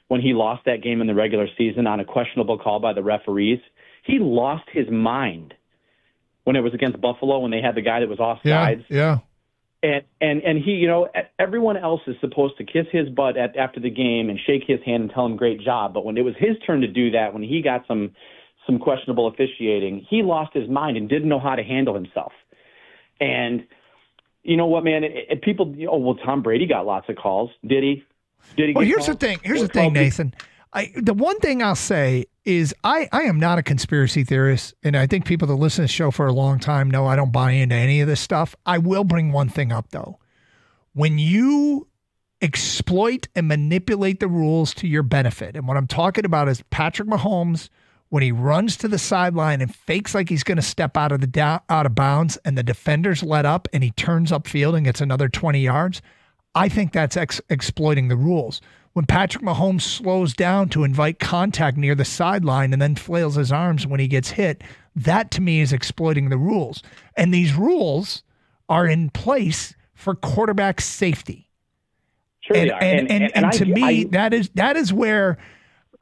when he lost that game in the regular season on a questionable call by the referees. He lost his mind when it was against Buffalo, when they had the guy that was offsides. Yeah. And he, everyone else is supposed to kiss his butt after the game and shake his hand and tell him great job. But when it was his turn to do that, when he got some questionable officiating, he lost his mind and didn't know how to handle himself. And you know what, man? People, Tom Brady got lots of calls. Did he? Well, here's the thing. Here's the thing, Nathan. The one thing I'll say is I am not a conspiracy theorist, and I think people that listen to the show for a long time know I don't buy into any of this stuff. I will bring one thing up, though. When you exploit and manipulate the rules to your benefit, and what I'm talking about is Patrick Mahomes, when he runs to the sideline and fakes like he's going to step out of bounds, and the defenders let up, and he turns upfield and gets another 20 yards, I think that's exploiting the rules. When Patrick Mahomes slows down to invite contact near the sideline and then flails his arms when he gets hit, that to me is exploiting the rules. And these rules are in place for quarterback safety. Sure they are. And to me, that is where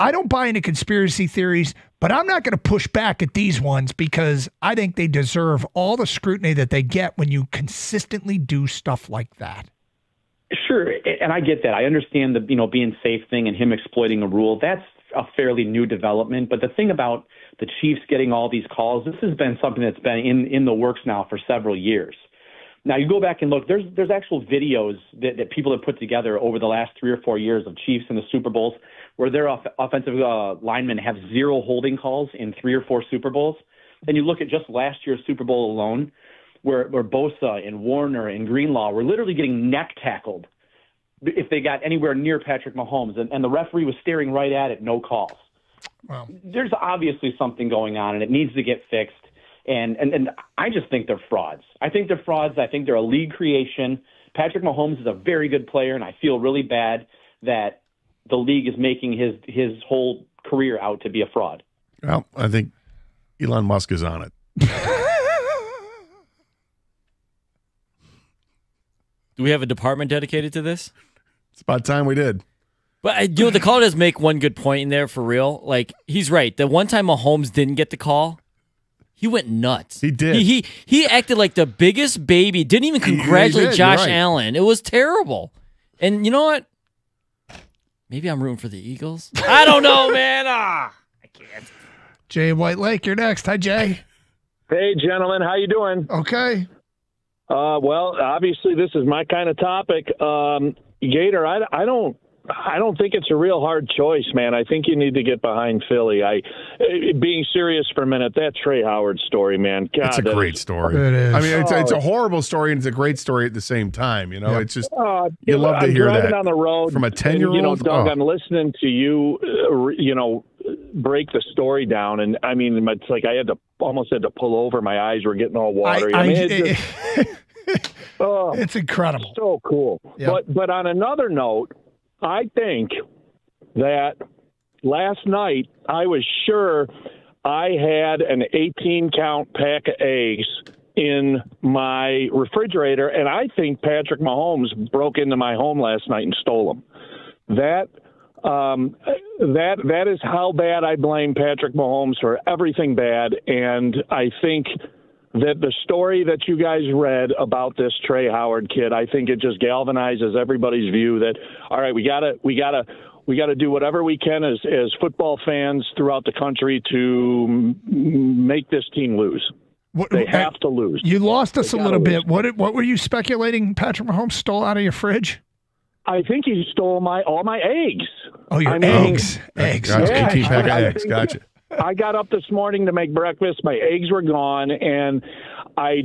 I don't buy into conspiracy theories, but I'm not going to push back at these ones because I think they deserve all the scrutiny that they get when you consistently do stuff like that. Sure, and I get that. I understand the being safe thing and him exploiting a rule. That's a fairly new development. But the thing about the Chiefs getting all these calls, this has been something that's been in the works now for several years. Now you go back and look. There's actual videos that people have put together over the last 3 or 4 years of Chiefs in the Super Bowls where their offensive linemen have 0 holding calls in 3 or 4 Super Bowls. And you look at just last year's Super Bowl alone, where Bosa and Warner and Greenlaw were literally getting neck tackled if they got anywhere near Patrick Mahomes, and the referee was staring right at it, no calls. Wow. There's obviously something going on, and it needs to get fixed. And I just think they're frauds. I think they're frauds. I think they're a league creation. Patrick Mahomes is a very good player, and I feel really bad that the league is making his whole career out to be a fraud. Well, I think Elon Musk is on it. Do we have a department dedicated to this? It's about time we did. But the caller does make one good point in there for real. Like, he's right. The one time Mahomes didn't get the call, he went nuts. He did. He acted like the biggest baby. Didn't even congratulate Josh Allen. It was terrible. And you know what? Maybe I'm rooting for the Eagles. I don't know, man. I can't. Jay White Lake, you're next. Hi, Jay. Hey, gentlemen. How you doing? Okay. Well, obviously this is my kind of topic. Gator, I don't think it's a real hard choice, man. I think you need to get behind Philly. Being serious for a minute, that Trey Howard story, man. God, it's a great story. It is. I mean, it's a horrible story and it's a great story at the same time. It's just you love to hear that. I'm driving on the road from a 10-year-old. Doug, I'm listening to you. Break the story down, and I mean, it's like I almost had to pull over. My eyes were getting all watery. It's incredible. So cool. Yep. But on another note, I think that last night I was sure I had an 18-count pack of eggs in my refrigerator, and I think Patrick Mahomes broke into my home last night and stole them. That is how bad I blame Patrick Mahomes for everything bad, and I think that the story that you guys read about this Trey Howard kid, I think it just galvanizes everybody's view that, all right, we gotta do whatever we can as football fans throughout the country to make this team lose. They have to lose. You lost us a little bit. What were you speculating Patrick Mahomes stole out of your fridge? I think he stole all my eggs. Oh, your eggs. Eggs. Gotcha. Yeah, 18 pack of eggs. Gotcha. I got up this morning to make breakfast. My eggs were gone, and I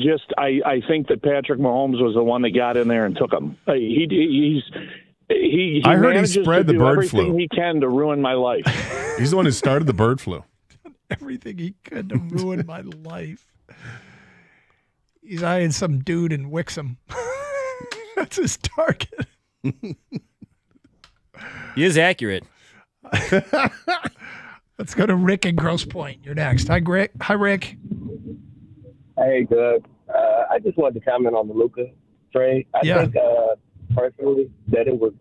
think that Patrick Mahomes was the one that got in there and took them. He I heard he manages spread to the do bird everything flu. he can to ruin my life. He's the one who started the bird flu. Everything he could to ruin my life. He's eyeing some dude in Wixom. That's his target. He is accurate. Let's go to Rick in Grosse Pointe. You're next. Hi, Rick. Hey, Doug. I just wanted to comment on the Luka trade. I think personally that it was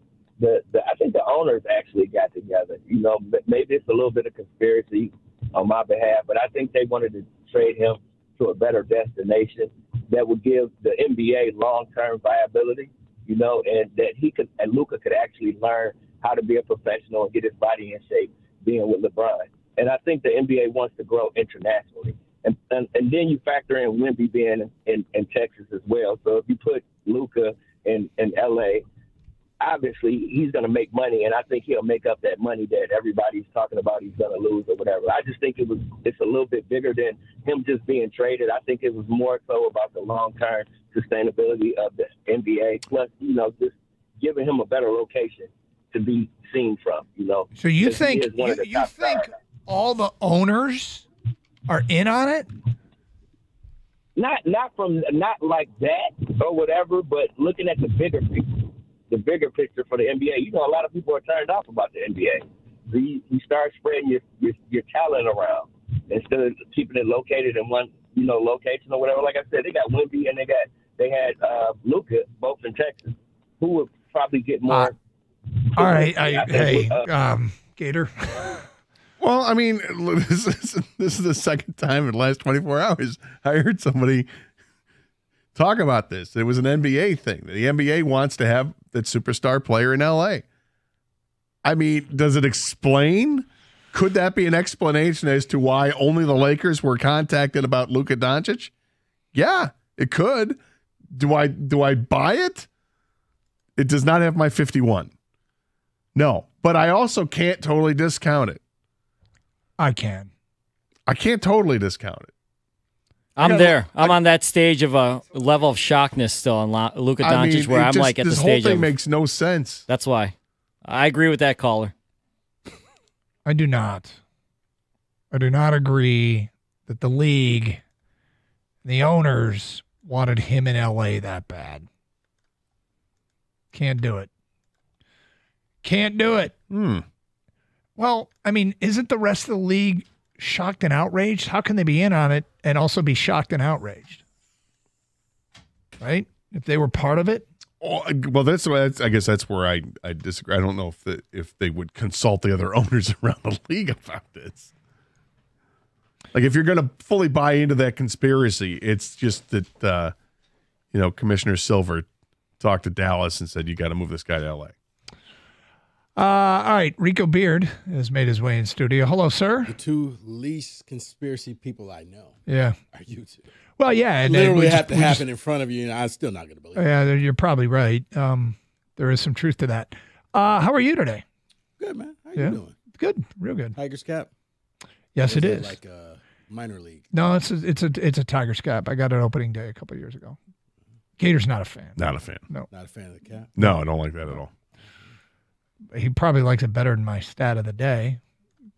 I think the owners actually got together. You know, maybe it's a little bit of conspiracy on my behalf, but I think they wanted to trade him to a better destination that would give the NBA long-term viability. You know, and that Luka could actually learn how to be a professional and get his body in shape being with LeBron. And I think the NBA wants to grow internationally. And then you factor in Wemby being in Texas as well. So if you put Luka in LA, obviously he's going to make money, and I think he'll make up that money that everybody's talking about he's going to lose or whatever. I just think it's a little bit bigger than him just being traded. I think it was more so about the long-term sustainability of the NBA, plus, you know, just giving him a better location to be seen from, you know. So you think all the owners are in on it? Not like that or whatever, but looking at the bigger picture for the NBA. You know, a lot of people are turned off about the NBA. So you start spreading your talent around instead of keeping it located in one, you know, location or whatever. Like I said, they got Wemby and they had Luka, both in Texas, who would probably get more. All right, Gator. Well, I mean, this is the second time in the last 24 hours I heard somebody talk about this. It was an NBA thing. The NBA wants to have that superstar player in LA. I mean, does it explain? Could that be an explanation as to why only the Lakers were contacted about Luka Doncic? Yeah, it could. Do I buy it? It does not have my 51. No, but I also can't totally discount it. I can. I can't totally discount it. I'm there. I'm on that stage of a level of shockness still on Luka Doncic, where I'm like at the stage. This whole thing makes no sense. That's why. I agree with that caller. I do not. I do not agree that the league, the owners wanted him in LA that bad. Can't do it. Can't do it. Well, I mean, isn't the rest of the league shocked and outraged? How can they be in on it and also be shocked and outraged? Right? If they were part of it? Oh, well, I guess that's where I disagree. I don't know if they would consult the other owners around the league about this. Like, if you're going to fully buy into that conspiracy, it's just that, Commissioner Silver talked to Dallas and said, you got to move this guy to L.A. All right, Rico Beard has made his way in studio. Hello, sir. The two least conspiracy people I know. Yeah. Are you two? Well, yeah. And literally have to happen in front of you, and I'm still not going to believe it. Yeah, you're probably right. There is some truth to that. How are you today? Good, man. How you doing? Good, real good. Tigers cap? Yes, it is. Like a minor league? No, it's a Tigers cap. I got it opening day a couple of years ago. Gator's not a fan. Not a fan. No. Not a fan of the cap? No, I don't like that at all. He probably likes it better than my stat of the day,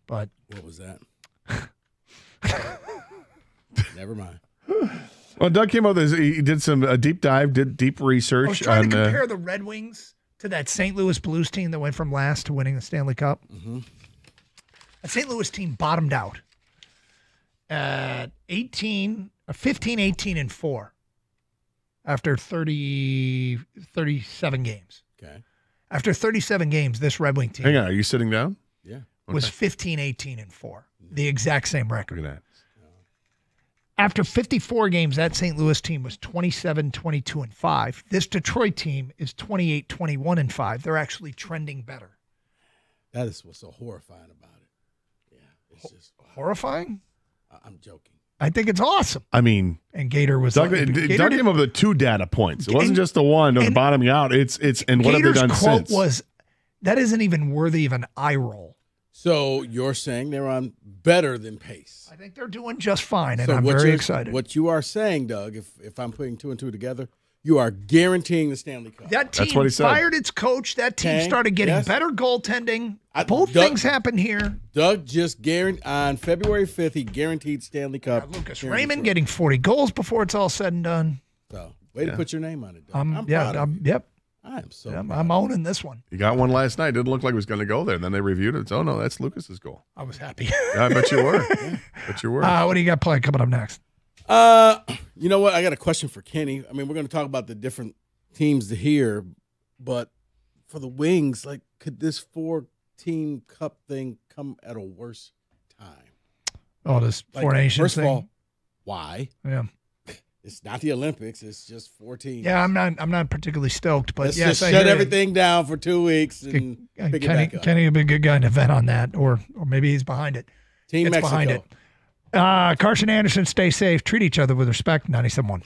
but what was that? Never mind. Well, Doug came up with this. He did some deep dive, did deep research. I was trying to compare the Red Wings to that St. Louis Blues team that went from last to winning the Stanley Cup. Mm-hmm. That St. Louis team bottomed out at 15, 18, and 4 after 37 games. Okay. After 37 games, this Red Wing team. Hang on, are you sitting down? Yeah. Was 15, 18, and 4. The exact same record. Look at After 54 games, that St. Louis team was 27, 22, and 5. This Detroit team is 28, 21, and 5. They're actually trending better. That is what's so horrifying about it. Yeah, it's just horrifying. I'm joking. I think it's awesome. I mean, and Gator was Doug, Gator Doug came up with 2 data points. It wasn't just the one of the bottoming out. It's and what have they done quote since? Was that isn't even worthy of an eye roll. So you're saying they're on better than pace. I think they're doing just fine, and So I'm what very you're- excited. What you are saying, Doug, if I'm putting 2 and 2 together, you are guaranteeing the Stanley Cup. That team fired its coach. That team Okay, started getting yes. better goaltending. Both Doug- things happen here. Doug just guaranteed on February 5th, he guaranteed Stanley Cup. Lucas here in Raymond Detroit. getting 40 goals before it's all said and done. So, way to put your name on it, Doug. I'm proud of you. yep. I am so I'm owning this one. You got one last night. Didn't look like it was going to go there. Then they reviewed it. Oh no, that's Lucas's goal. I was happy. Yeah, I bet you were. Bet you were. What do you got playing coming up next? You know what? I got a question for Kenny. I mean, we're going to talk about the different teams here, but for the Wings, like, could this 4-team cup thing come at a worse time? Oh, this Like, Four Nations first thing. of all, why? Yeah. It's not the Olympics. It's just 4 teams. Yeah, I'm not particularly stoked, but Let's yes, just I shut hear you. everything down for 2 weeks and pick it Kenny, back up. Kenny would be a good guy to vet on that, or maybe he's behind it. Team It's Mexico. behind it. Carson Anderson, stay safe. Treat each other with respect. 97.1.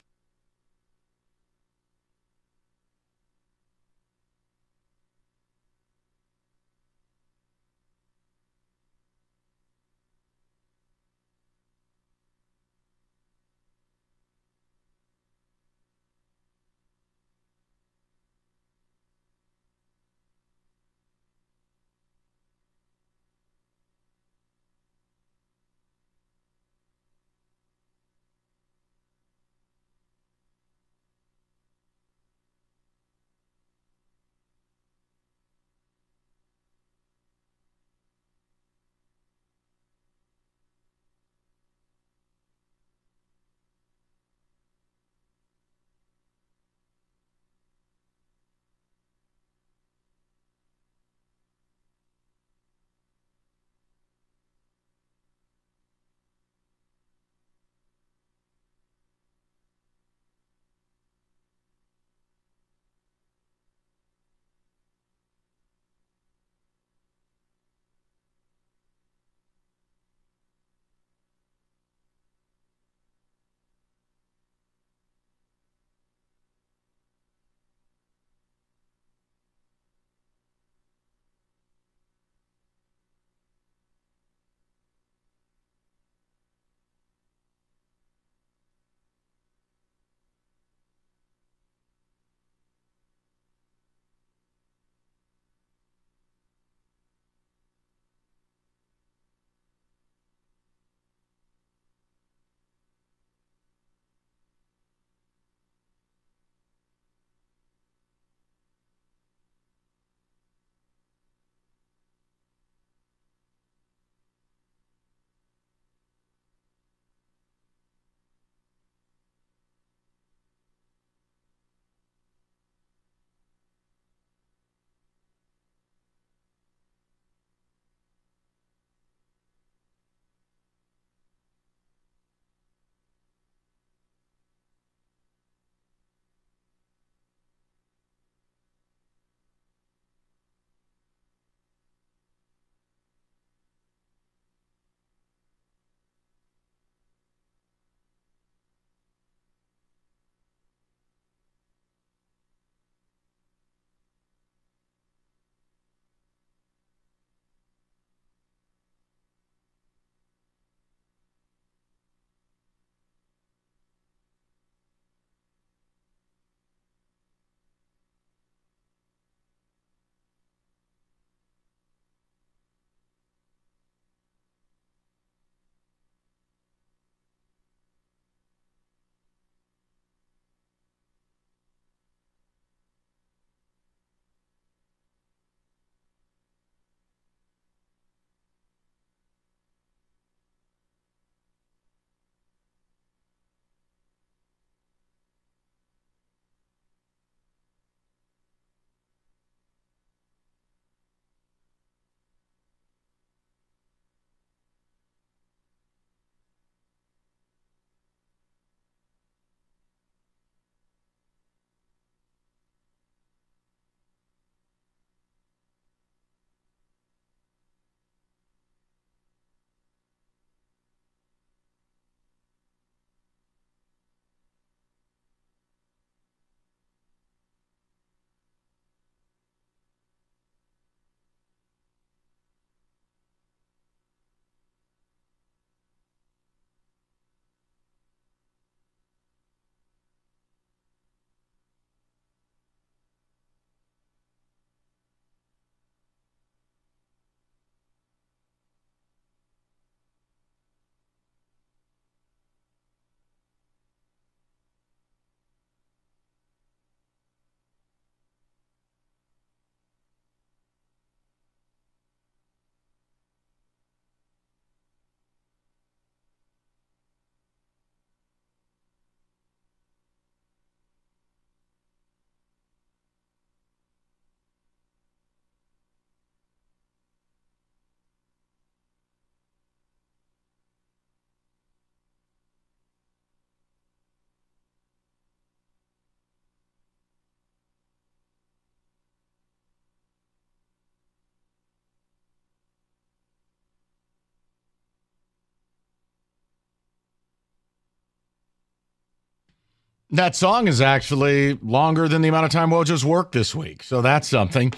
That song is actually longer than the amount of time Wojo's worked this week, so that's something.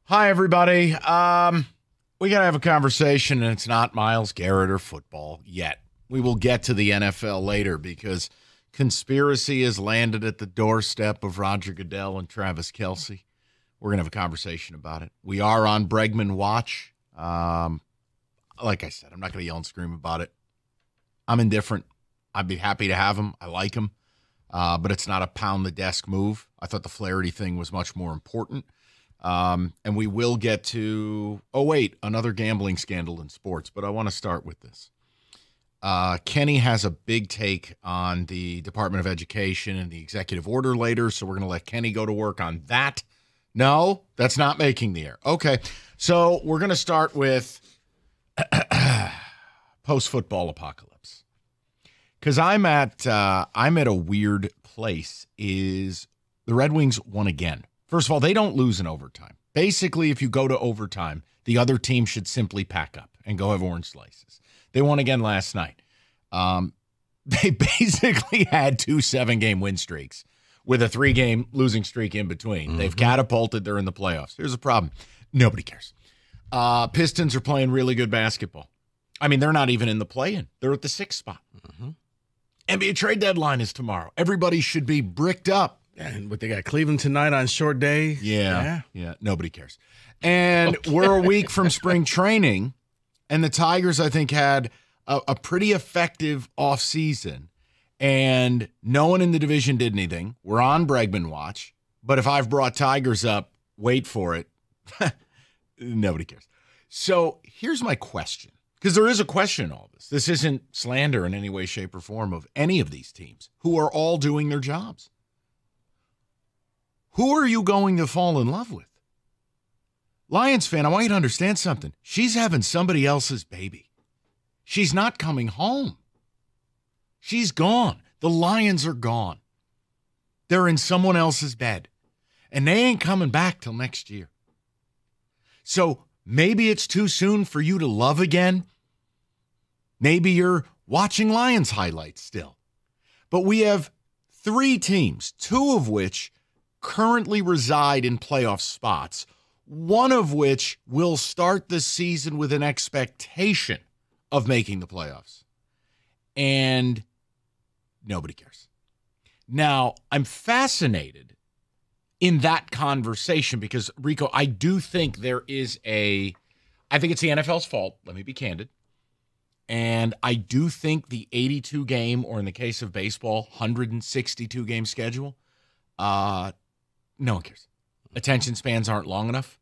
Hi, everybody. We got to have a conversation, and it's not Myles Garrett or football yet. We will get to the NFL later because conspiracy has landed at the doorstep of Roger Goodell and Travis Kelce. We're going to have a conversation about it. We are on Bregman Watch. Like I said, I'm not going to yell and scream about it. I'm indifferent. I'd be happy to have him. I like him. But it's not a pound-the-desk move. I thought the Flaherty thing was much more important. And we will get to, another gambling scandal in sports. But I want to start with this. Kenny has a big take on the Department of Education and the executive order later, so we're going to let Kenny go to work on that. No, that's not making the air. Okay, so we're going to start with post-football apocalypse. Because I'm at a weird place. Is the Red Wings won again? First of all, they don't lose in overtime. Basically, if you go to overtime, the other team should simply pack up and go have orange slices. They won again last night. They basically had 2 7-game win streaks with a 3-game losing streak in between. Mm-hmm. They've catapulted. They're in the playoffs. Here's the problem. Nobody cares. Pistons are playing really good basketball. I mean, they're not even in the play-in. They're at the 6th spot. Mm-hmm. NBA trade deadline is tomorrow. Everybody should be bricked up. And what they got Cleveland tonight on short day. Yeah. Nobody cares. And we're a week from spring training, and the Tigers, I think, had a pretty effective offseason, and no one in the division did anything. We're on Bregman Watch, but if I've brought Tigers up, wait for it. Nobody cares. So here's my question, because there is a question in all this. This isn't slander in any way, shape, or form of any of these teams who are all doing their jobs. Who are you going to fall in love with? Lions fan, I want you to understand something. She's having somebody else's baby. She's not coming home. She's gone. The Lions are gone. They're in someone else's bed. And they ain't coming back till next year. So maybe it's too soon for you to love again. Maybe you're watching Lions highlights still. But we have 3 teams, 2 of which currently reside in playoff spots, one of which will start the season with an expectation of making the playoffs. And nobody cares. Now, I'm fascinated in that conversation because, Rico, I do think I think it's the NFL's fault. Let me be candid. And I do think the 82-game, or in the case of baseball, 162-game schedule, no one cares. Attention spans aren't long enough.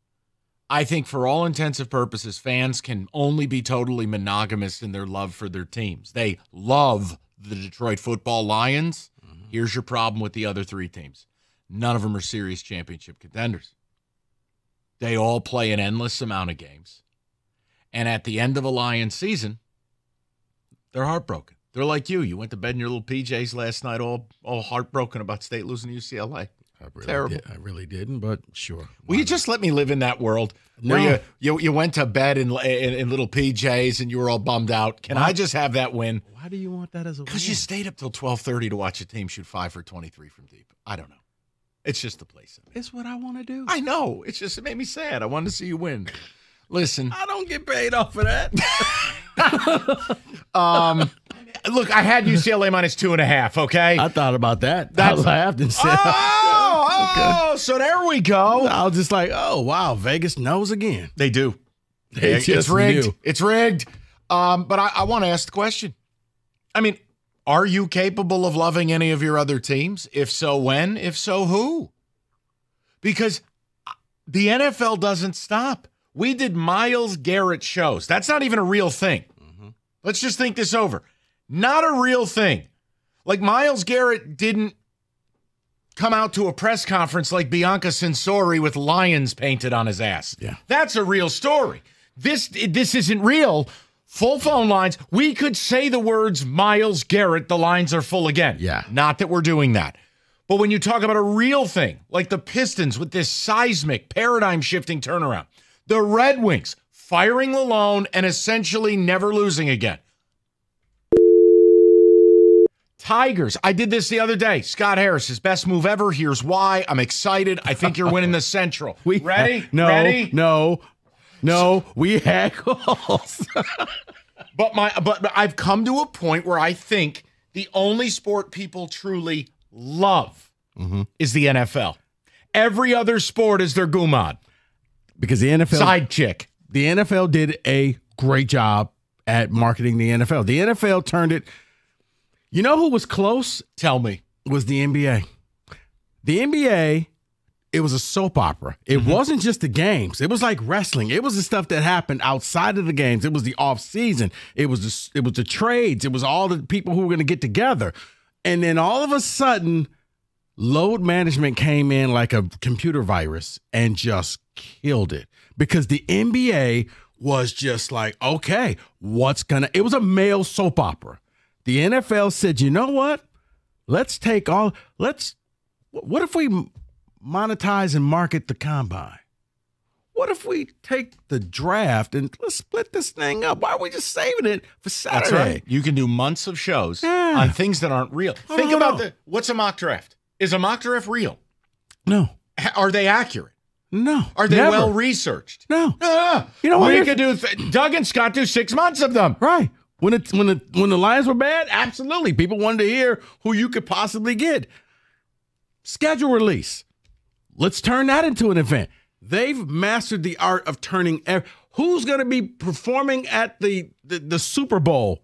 I think for all intents and purposes, fans can only be totally monogamous in their love for their teams. They love the Detroit Football Lions. Mm-hmm. Here's your problem with the other 3 teams. None of them are serious championship contenders. They all play an endless amount of games. And at the end of a Lions season, they're heartbroken. They're like you. You went to bed in your little PJs last night all heartbroken about State losing to UCLA. Terrible. I really didn't, but sure. Will you just let me live in that world where you went to bed in little PJs and you were all bummed out? Can I just have that win? Why do you want that as a win? Because you stayed up till 12:30 to watch a team shoot 5 for 23 from deep. I don't know. It's just the place. It's what I want to do. I know. It made me sad. I wanted to see you win. Listen. I don't get paid off of that. Look, I had UCLA minus 2.5, okay? I thought about that. I laughed and said... Oh, so there we go. I was just like, oh, wow, Vegas knows again. They do. It's rigged. It's rigged. But I want to ask the question. I mean, are you capable of loving any of your other teams? If so, when? If so, who? Because the NFL doesn't stop. We did Myles Garrett shows. That's not even a real thing. Mm-hmm. Let's just think this over. Not a real thing. Like Myles Garrett didn't come out to a press conference like Bianca Censori with lions painted on his ass. Yeah. That's a real story. This isn't real. Full phone lines. We could say the words Myles Garrett, the lines are full again. Yeah. Not that we're doing that. But when you talk about a real thing, like the Pistons with this seismic, paradigm-shifting turnaround, the Red Wings firing Lalone and essentially never losing again. Tigers. I did this the other day. Scott Harris, his best move ever. Here's why. I'm excited. I think you're winning the Central. Ready? No, Ready? no. We had calls. But I've come to a point where I think the only sport people truly love is the NFL. Every other sport is their gumad. Because the NFL side chick. The NFL did a great job at marketing the NFL. The NFL turned it. You know who was close? Tell me. Was the NBA. The NBA, it was a soap opera. It wasn't just the games. It was like wrestling. It was the stuff that happened outside of the games. It was the off season. It was the trades. It was all the people who were going to get together. And then all of a sudden, load management came in like a computer virus and just killed it. Because the NBA was just like, okay, it was a male soap opera. The NFL said, you know what? What if we monetize and market the combine? What if we take the draft and let's split this thing up? Why are we just saving it for Saturday? That's right. You can do months of shows on things that aren't real. Think about what's a mock draft? Is a mock draft real? No. Are they accurate? No. Are they never. well researched? No. You know what? We could do. Doug and Scott do 6 months of them. Right. When the Lions were bad, absolutely. People wanted to hear who you could possibly get. Schedule release. Let's turn that into an event. They've mastered the art of turning who's going to be performing at the Super Bowl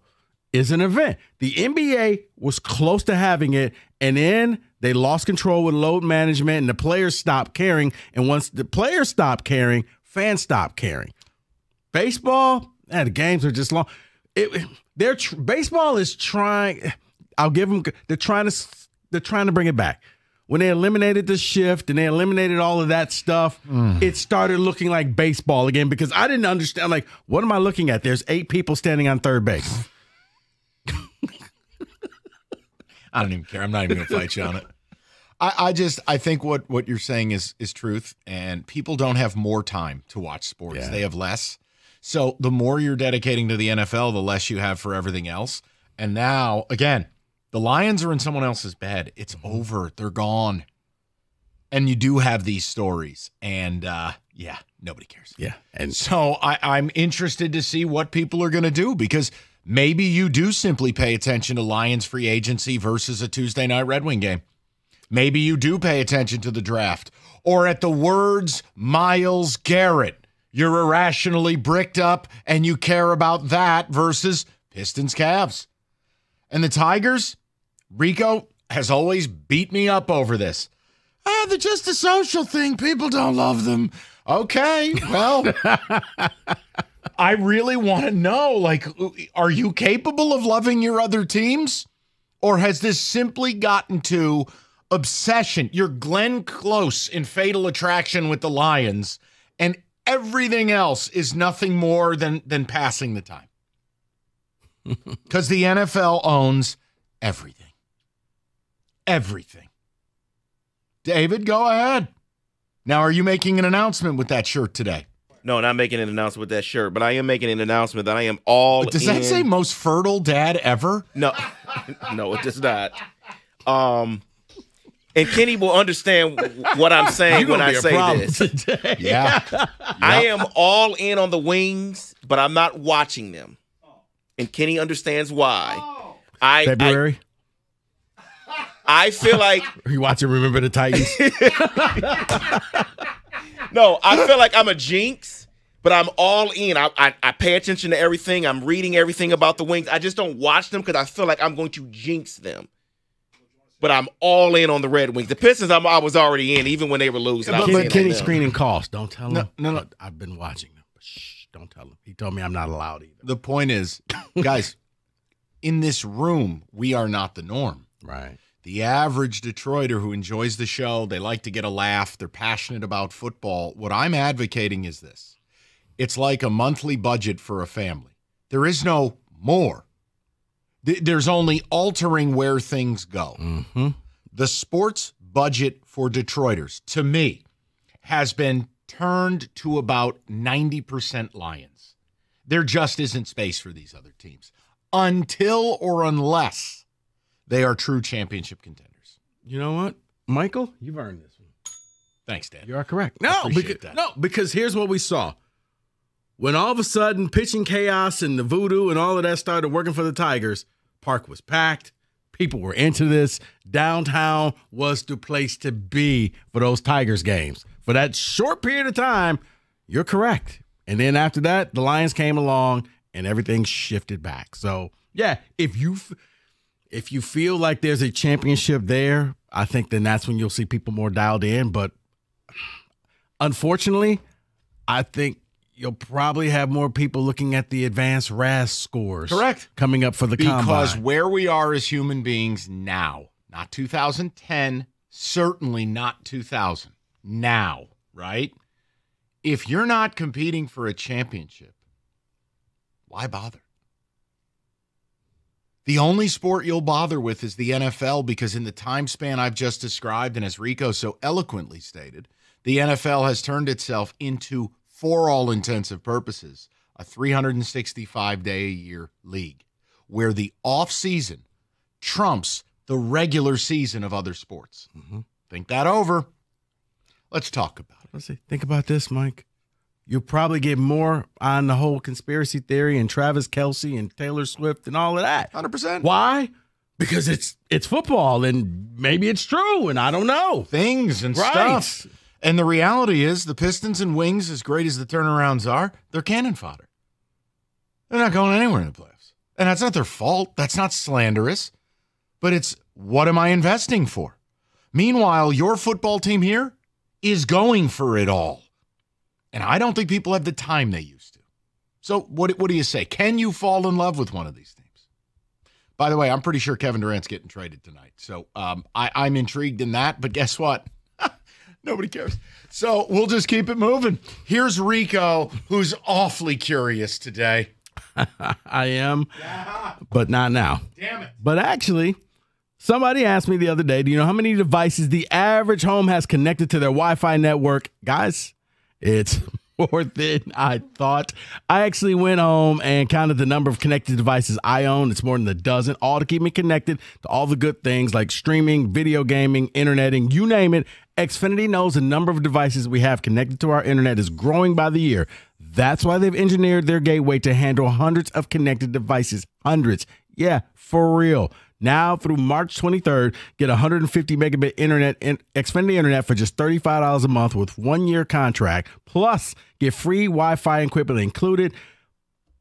is an event. The NBA was close to having it, and then they lost control with load management, and the players stopped caring. And once the players stopped caring, fans stopped caring. Baseball, the games are just long. Baseball is trying. I'll give them. They're trying to bring it back. When they eliminated the shift and they eliminated all of that stuff, it started looking like baseball again because I didn't understand. Like, what am I looking at? There's 8 people standing on third base. I don't even care. I'm not even going to fight you on it. I think what you're saying is truth, and people don't have more time to watch sports. Yeah. They have less. So the more you're dedicating to the NFL, the less you have for everything else. And now, again, the Lions are in someone else's bed. It's over. They're gone. And you do have these stories. And, nobody cares. Yeah. And so I'm interested to see what people are going to do because maybe you do simply pay attention to Lions free agency versus a Tuesday night Red Wing game. Maybe you do pay attention to the draft. Or at the words Myles Garrett. You're irrationally bricked up and you care about that versus Pistons Cavs. And the Tigers, Rico has always beat me up over this. They're just a social thing. People don't love them. Okay, well, I really want to know, like, are you capable of loving your other teams? Or has this simply gotten to obsession? You're Glenn Close in Fatal Attraction with the Lions, and everything else is nothing more than passing the time. Because the NFL owns everything. Everything. David, go ahead. Now, are you making an announcement with that shirt today? No, not making an announcement with that shirt, but I am making an announcement that I am all Does that say most fertile dad ever? No. No, it does not. And Kenny will understand what I'm saying when I say this. Today. Yeah. I am all in on the Wings, but I'm not watching them. And Kenny understands why. February? I feel like... Are you watching Remember the Titans? No, I feel like I'm a jinx, but I'm all in. I pay attention to everything. I'm reading everything about the Wings. I just don't watch them because I feel like I'm going to jinx them. But I'm all in on the Red Wings. The Pistons, I was already in, even when they were losing. But Kenny's screening calls. Don't tell him. No. I've been watching them. Shh, don't tell him. He told me I'm not allowed either. The point is, guys, in this room, we are not the norm. Right. The average Detroiter who enjoys the show, they like to get a laugh, they're passionate about football. What I'm advocating is this. It's like a monthly budget for a family. There is no more. There's only altering where things go. Mm-hmm. The sports budget for Detroiters, to me, has been turned to about 90% Lions. There just isn't space for these other teams. Until or unless They are true championship contenders. You know what, Michael? You've earned this one. Thanks, Dad. You are correct. I appreciate that. Because here's what we saw. When all of a sudden pitching chaos and the voodoo and all of that started working for the Tigers, park was packed. People were into this. Downtown was the place to be for those Tigers games. For that short period of time, you're correct. And then after that, the Lions came along and everything shifted back. So, yeah, if you feel like there's a championship there, I think then that's when you'll see people more dialed in. But unfortunately, I think you'll probably have more people looking at the advanced RAS scores. Correct. Coming up for the Because combine. where we are as human beings now, not 2010, certainly not 2000, now, right? If you're not competing for a championship, why bother? The only sport you'll bother with is the NFL because in the time span I've just described, and as Rico so eloquently stated, the NFL has turned itself into, for all intensive purposes, a 365-day-a-year league where the off-season trumps the regular season of other sports. Think that over. Let's talk about it. Let's see. Think about this, Mike. You'll probably get more on the whole conspiracy theory and Travis Kelce and Taylor Swift and all of that. 100%. Why? Because it's football and maybe it's true and I don't know. Things and stuff. And the reality is the Pistons and Wings, as great as the turnarounds are, they're cannon fodder. They're not going anywhere in the playoffs. And that's not their fault. That's not slanderous. But it's, what am I investing for? Meanwhile, your football team here is going for it all. And I don't think people have the time they used to. So what do you say? Can you fall in love with one of these teams? By the way, I'm pretty sure Kevin Durant's getting traded tonight. So I'm intrigued in that. But guess what? Nobody cares. So we'll just keep it moving. Here's Rico, who's awfully curious today. I am, but not now. Damn it. But actually, somebody asked me the other day, do you know how many devices the average home has connected to their Wi-Fi network? Guys, it's more than I thought. I actually went home and counted the number of connected devices I own. It's more than a dozen, all to keep me connected to all the good things like streaming, video gaming, interneting, you name it. Xfinity knows the number of devices we have connected to our internet is growing by the year. That's why they've engineered their gateway to handle hundreds of connected devices. Hundreds. Yeah, for real. Now through March 23rd, get 150 megabit internet in Xfinity internet for just $35 a month with 1-year contract. Plus, get free Wi-Fi equipment included.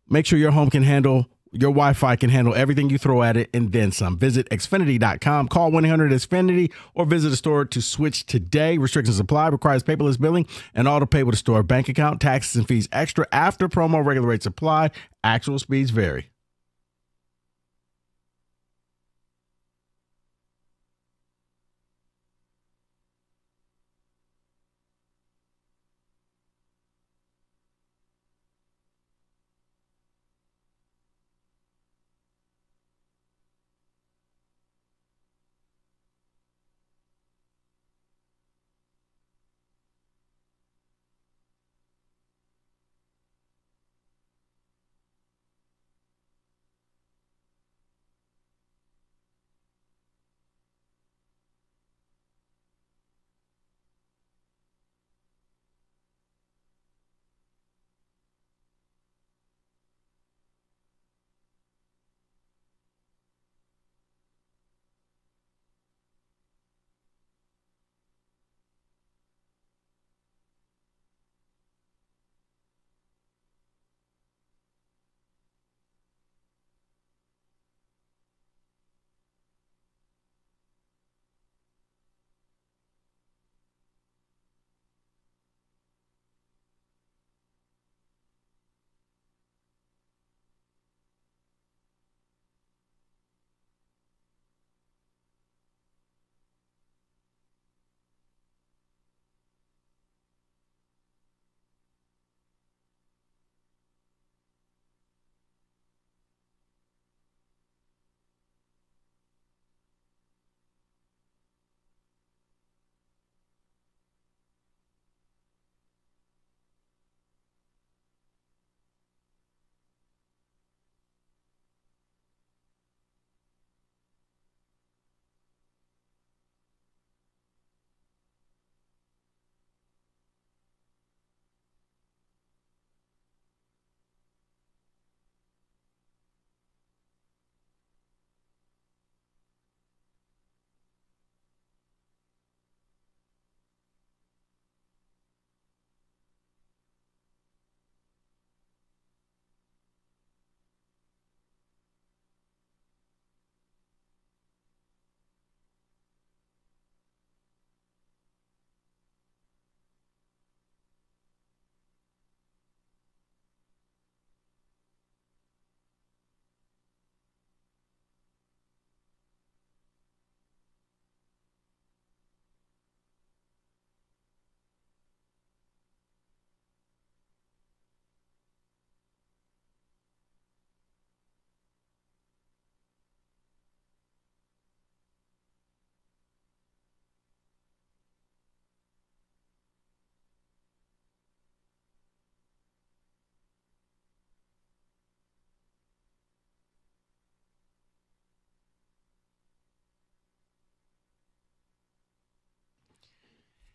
Make sure your Wi-Fi can handle everything you throw at it and then some. Visit Xfinity.com, call 1-800-XFINITY, or visit a store to switch today. Restrictions apply, requires paperless billing, and auto pay with a store bank account. Taxes and fees extra after promo. Regular rates apply. Actual speeds vary.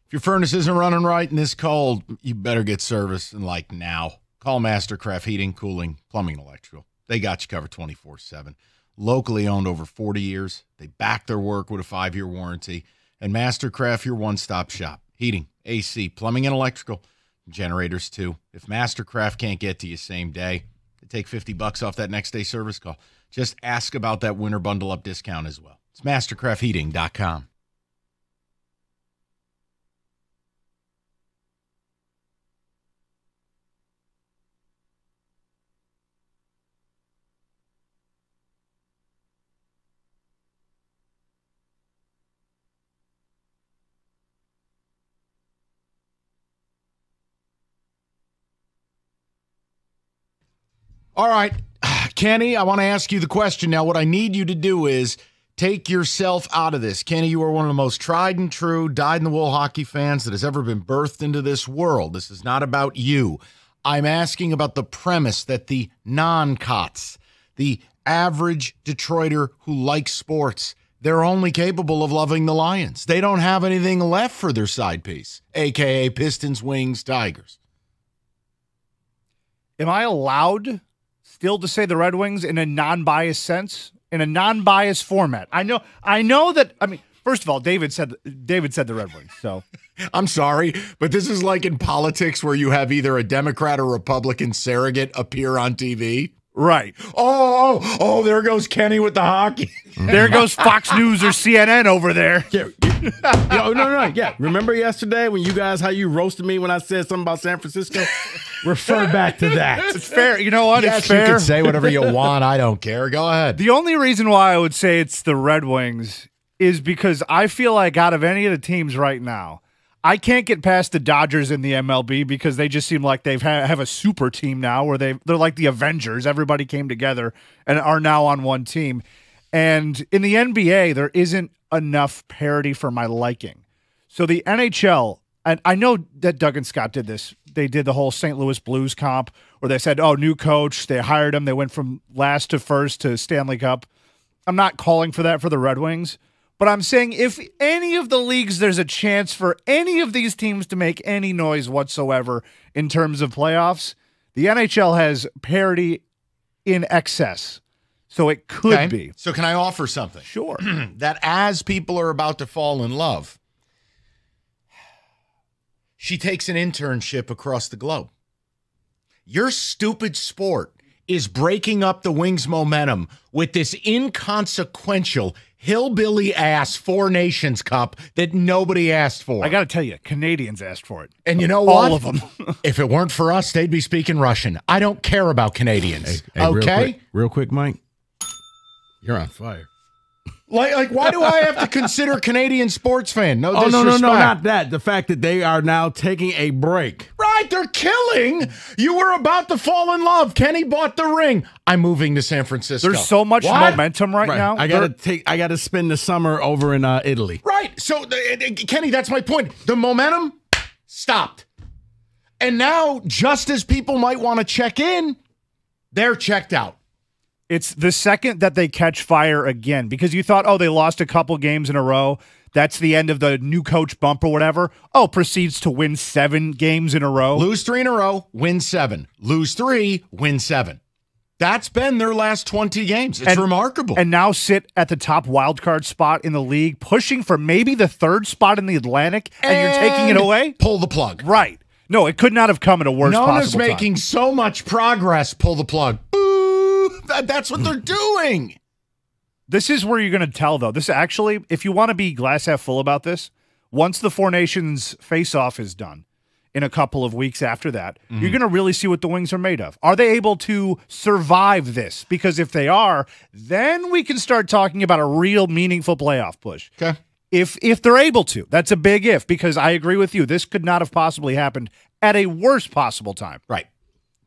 If your furnace isn't running right in this cold, you better get service, and like now. Call Mastercraft Heating, Cooling, Plumbing, and Electrical. They got you covered 24/7. Locally owned over 40 years. They back their work with a 5-year warranty. And Mastercraft, your one-stop shop. Heating, AC, plumbing, and electrical. Generators, too. If Mastercraft can't get to you same day, they take $50 off that next day service call. Just ask about that winter bundle-up discount as well. It's mastercraftheating.com. All right, Kenny, I want to ask you the question now. What I need you to do is take yourself out of this. Kenny, you are one of the most tried and true, dyed-in-the-wool hockey fans that has ever been birthed into this world. This is not about you. I'm asking about the premise that the non-cots, the average Detroiter who likes sports, they're only capable of loving the Lions. They don't have anything left for their side piece, a.k.a. Pistons, Wings, Tigers. Am I allowed still to say the Red Wings in a non-biased sense, in a non-biased format? I know that. I mean, first of all, David said the Red Wings. So I'm sorry, but this is like in politics where you have either a Democrat or Republican surrogate appear on TV. Right. Oh, there goes Kenny with the hockey. There goes Fox News or CNN over there. No. Yeah. Remember yesterday when how you roasted me when I said something about San Francisco? Refer back to that. It's fair. You know what? Yes, it's fair. You can say whatever you want. I don't care. Go ahead. The only reason why I would say it's the Red Wings is because I feel like out of any of the teams right now, I can't get past the Dodgers in the MLB because they just seem like they have a super team now where they're like the Avengers. Everybody came together and are now on one team. And in the NBA, there isn't enough parity for my liking. So the NHL, and I know that Doug and Scott did this. They did the whole St. Louis Blues comp where they said, oh, new coach. They hired him. They went from last to first to Stanley Cup. I'm not calling for that for the Red Wings. But I'm saying if any of the leagues, there's a chance for any of these teams to make any noise whatsoever in terms of playoffs, the NHL has parity in excess. So it could be. So can I offer something? Sure. That as people are about to fall in love, she takes an internship across the globe. Your stupid sport is breaking up the Wings' momentum with this inconsequential hillbilly-ass Four Nations Cup that nobody asked for. I got to tell you, Canadians asked for it. And you know what? All of them. If it weren't for us, they'd be speaking Russian. I don't care about Canadians. Hey, okay? Real quick, Mike. You're on fire. Like, why do I have to consider Canadian sports fan? No disrespect. No, not that. The fact that they are now taking a break. Right, they're killing. You were about to fall in love. Kenny bought the ring. I'm moving to San Francisco. There's so much momentum right now. I gotta spend the summer over in Italy. Right. So, Kenny, that's my point. The momentum stopped. And now, just as people might want to check in, they're checked out. It's the second that they catch fire again, because you thought, oh, they lost a couple games in a row. That's the end of the new coach bump or whatever. Oh, proceeds to win 7 games in a row. Lose 3 in a row, win 7. Lose 3, win 7. That's been their last 20 games. It's remarkable. And now sit at the top wildcard spot in the league, pushing for maybe the 3rd spot in the Atlantic, and you're taking it away? Pull the plug. Right. No, it could not have come at a worse possible time. Nona's making so much progress, pull the plug. That's what they're doing. This is where you're going to tell, though. This actually, if you want to be glass half full about this, once the Four Nations face-off is done in a couple of weeks after that, you're going to really see what the Wings are made of. Are they able to survive this? Because if they are, then we can start talking about a real meaningful playoff push. Okay. If they're able to. That's a big if, because I agree with you. This could not have possibly happened at a worse possible time. Right.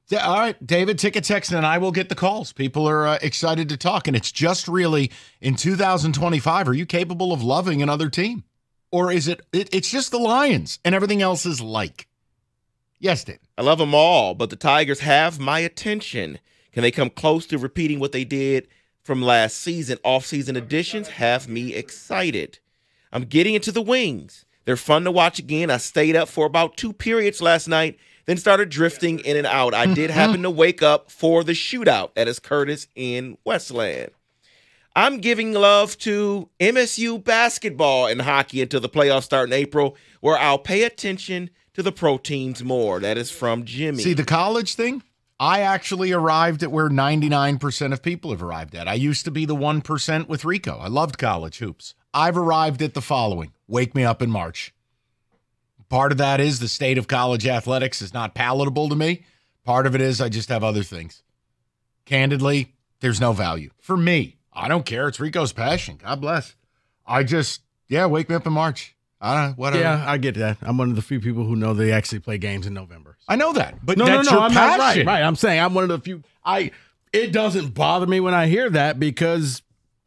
All right, David, Ticket Text, and I will get the calls. People are excited to talk, and it's just really, in 2025, are you capable of loving another team? Or is it's just the Lions, and everything else is like? Yes, David. I love them all, but the Tigers have my attention. Can they come close to repeating what they did from last season? Off-season additions have me excited. I'm getting into the Wings. They're fun to watch again. I stayed up for about 2 periods last night, then started drifting in and out. I did happen to wake up for the shootout at S. Curtis in Westland. I'm giving love to MSU basketball and hockey until the playoffs start in April, where I'll pay attention to the pro teams more. That is from Jimmy. See, the college thing, I actually arrived at where 99% of people have arrived at. I used to be the 1% with Rico. I loved college hoops. I've arrived at the following. Wake me up in March. Part of that is the state of college athletics is not palatable to me. Part of it is I just have other things. Candidly, there's no value. For me, I don't care. It's Rico's passion. God bless. Wake me up in March. I don't know, whatever. Yeah, I get that. I'm one of the few people who know they actually play games in November. I know that, but no, that's your I'm passion. not, right. I'm saying I'm one of the few. It doesn't bother me when I hear that because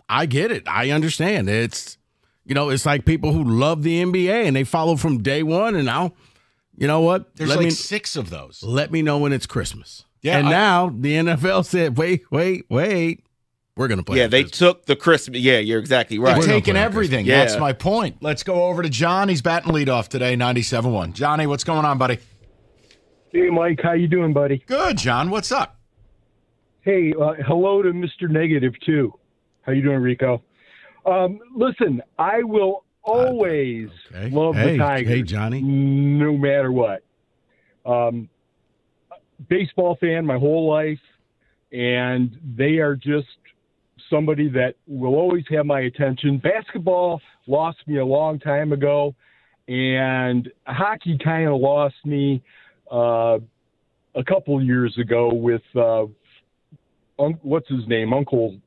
I get it. I understand. It's like people who love the NBA and they follow from day one. And now, you know what? There's 6 of those. Let me know when it's Christmas. Yeah, and now the NFL said, wait. We're going to play. Yeah, they took the Christmas. Yeah, you're exactly right. They're taking everything. Yeah. That's my point. Let's go over to John. He's batting leadoff today, 97.1. Johnny, what's going on, buddy? Hey, Mike. How you doing, buddy? Good, John. What's up? Hey, hello to Mr. Negative, too. How you doing, Rico? Listen, I will always love the Tigers. Hey, Johnny. No matter what. Baseball fan my whole life, and they are just somebody that will always have my attention. Basketball lost me a long time ago, and hockey kind of lost me a couple of years ago with what's his name, Uncle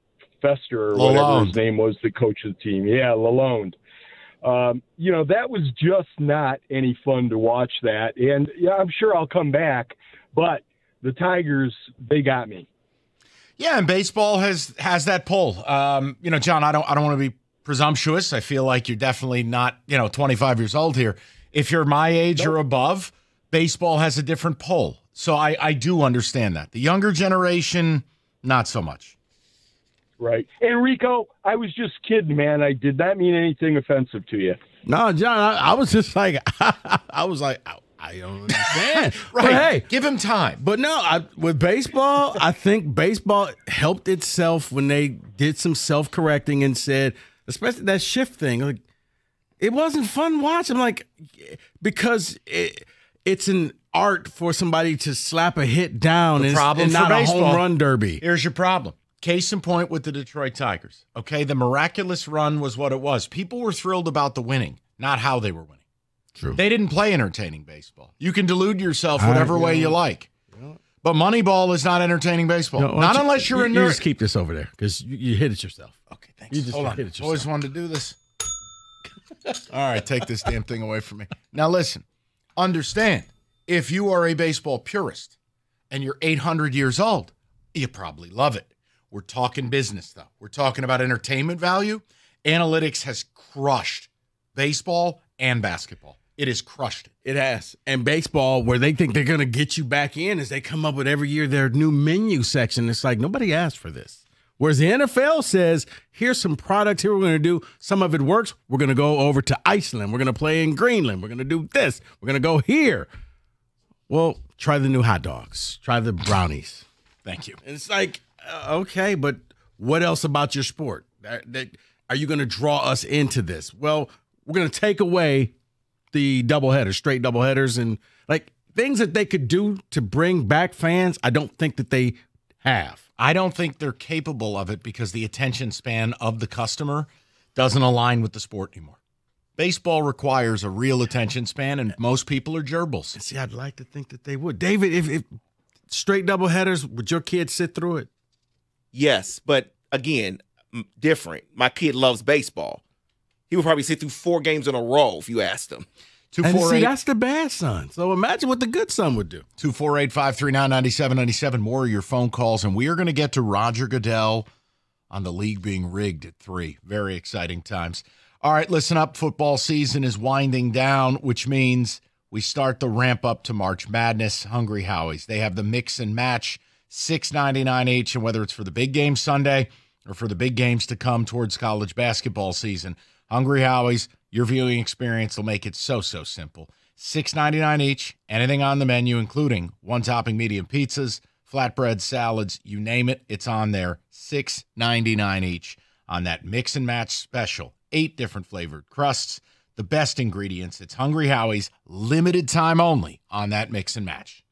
Fester or whatever his name was, the coach of the team. Yeah, Lalonde. That was just not any fun to watch that. And yeah, I'm sure I'll come back, but the Tigers, they got me. Yeah, and baseball has that pull. John, I don't want to be presumptuous. I feel like you're definitely not, 25 years old here. If you're my age or above, baseball has a different pull. So I do understand that. The younger generation, not so much. Right. And Rico, I was just kidding, man. I did not mean anything offensive to you. No, John, I was just like, I don't understand. Right. But hey, give him time. But no, with baseball, I think baseball helped itself when they did some self-correcting and said, especially that shift thing, like it wasn't fun watching. Like, because it's an art for somebody to slap a hit down and not a home run derby. Here's your problem. Case in point with the Detroit Tigers. Okay, the miraculous run was what it was. People were thrilled about the winning, not how they were winning. True. They didn't play entertaining baseball. You can delude yourself whatever way you like. But Moneyball is not entertaining baseball. Not unless you're a nerd. You just keep this over there because you hit it yourself. Okay, thanks. You just Hold on. hit it yourself. Always wanted to do this. All right, take this damn thing away from me. Now listen, understand, if you are a baseball purist and you're 800 years old, you probably love it. We're talking business, though. We're talking about entertainment value. Analytics has crushed baseball and basketball. It has crushed it. It has. And baseball, where they think they're going to get you back in, is they come up with every year their new menu section. It's like, nobody asked for this. Whereas the NFL says, here's some products here we're going to do. Some of it works. We're going to go over to Iceland. We're going to play in Greenland. We're going to do this. We're going to go here. Well, try the new hot dogs. Try the brownies. Thank you. And it's like, okay, but what else about your sport? Are you going to draw us into this? Well, we're going to take away the doubleheaders, straight doubleheaders, and like things that they could do to bring back fans. I don't think that they have. I don't think they're capable of it because the attention span of the customer doesn't align with the sport anymore. Baseball requires a real attention span, and most people are gerbils. See, I'd like to think that they would. David, if straight doubleheaders, would your kids sit through it? Yes, but again, different. My kid loves baseball. He would probably sit through 4 games in a row if you asked him. And see, that's the bad son. So imagine what the good son would do. 248-539-9797. More of your phone calls, and we are going to get to Roger Goodell on the league being rigged at 3. Very exciting times. All right, listen up. Football season is winding down, which means we start the ramp up to March Madness. Hungry Howies. They have the mix and match, $6.99 each, and whether it's for the big game Sunday or for the big games to come towards college basketball season, Hungry Howie's, your viewing experience will make it so simple. $6.99 each, anything on the menu, including one-topping medium pizzas, flatbread, salads, you name it, it's on there. $6.99 each on that mix and match special. 8 different flavored crusts, the best ingredients. It's Hungry Howie's, limited time only on that mix and match.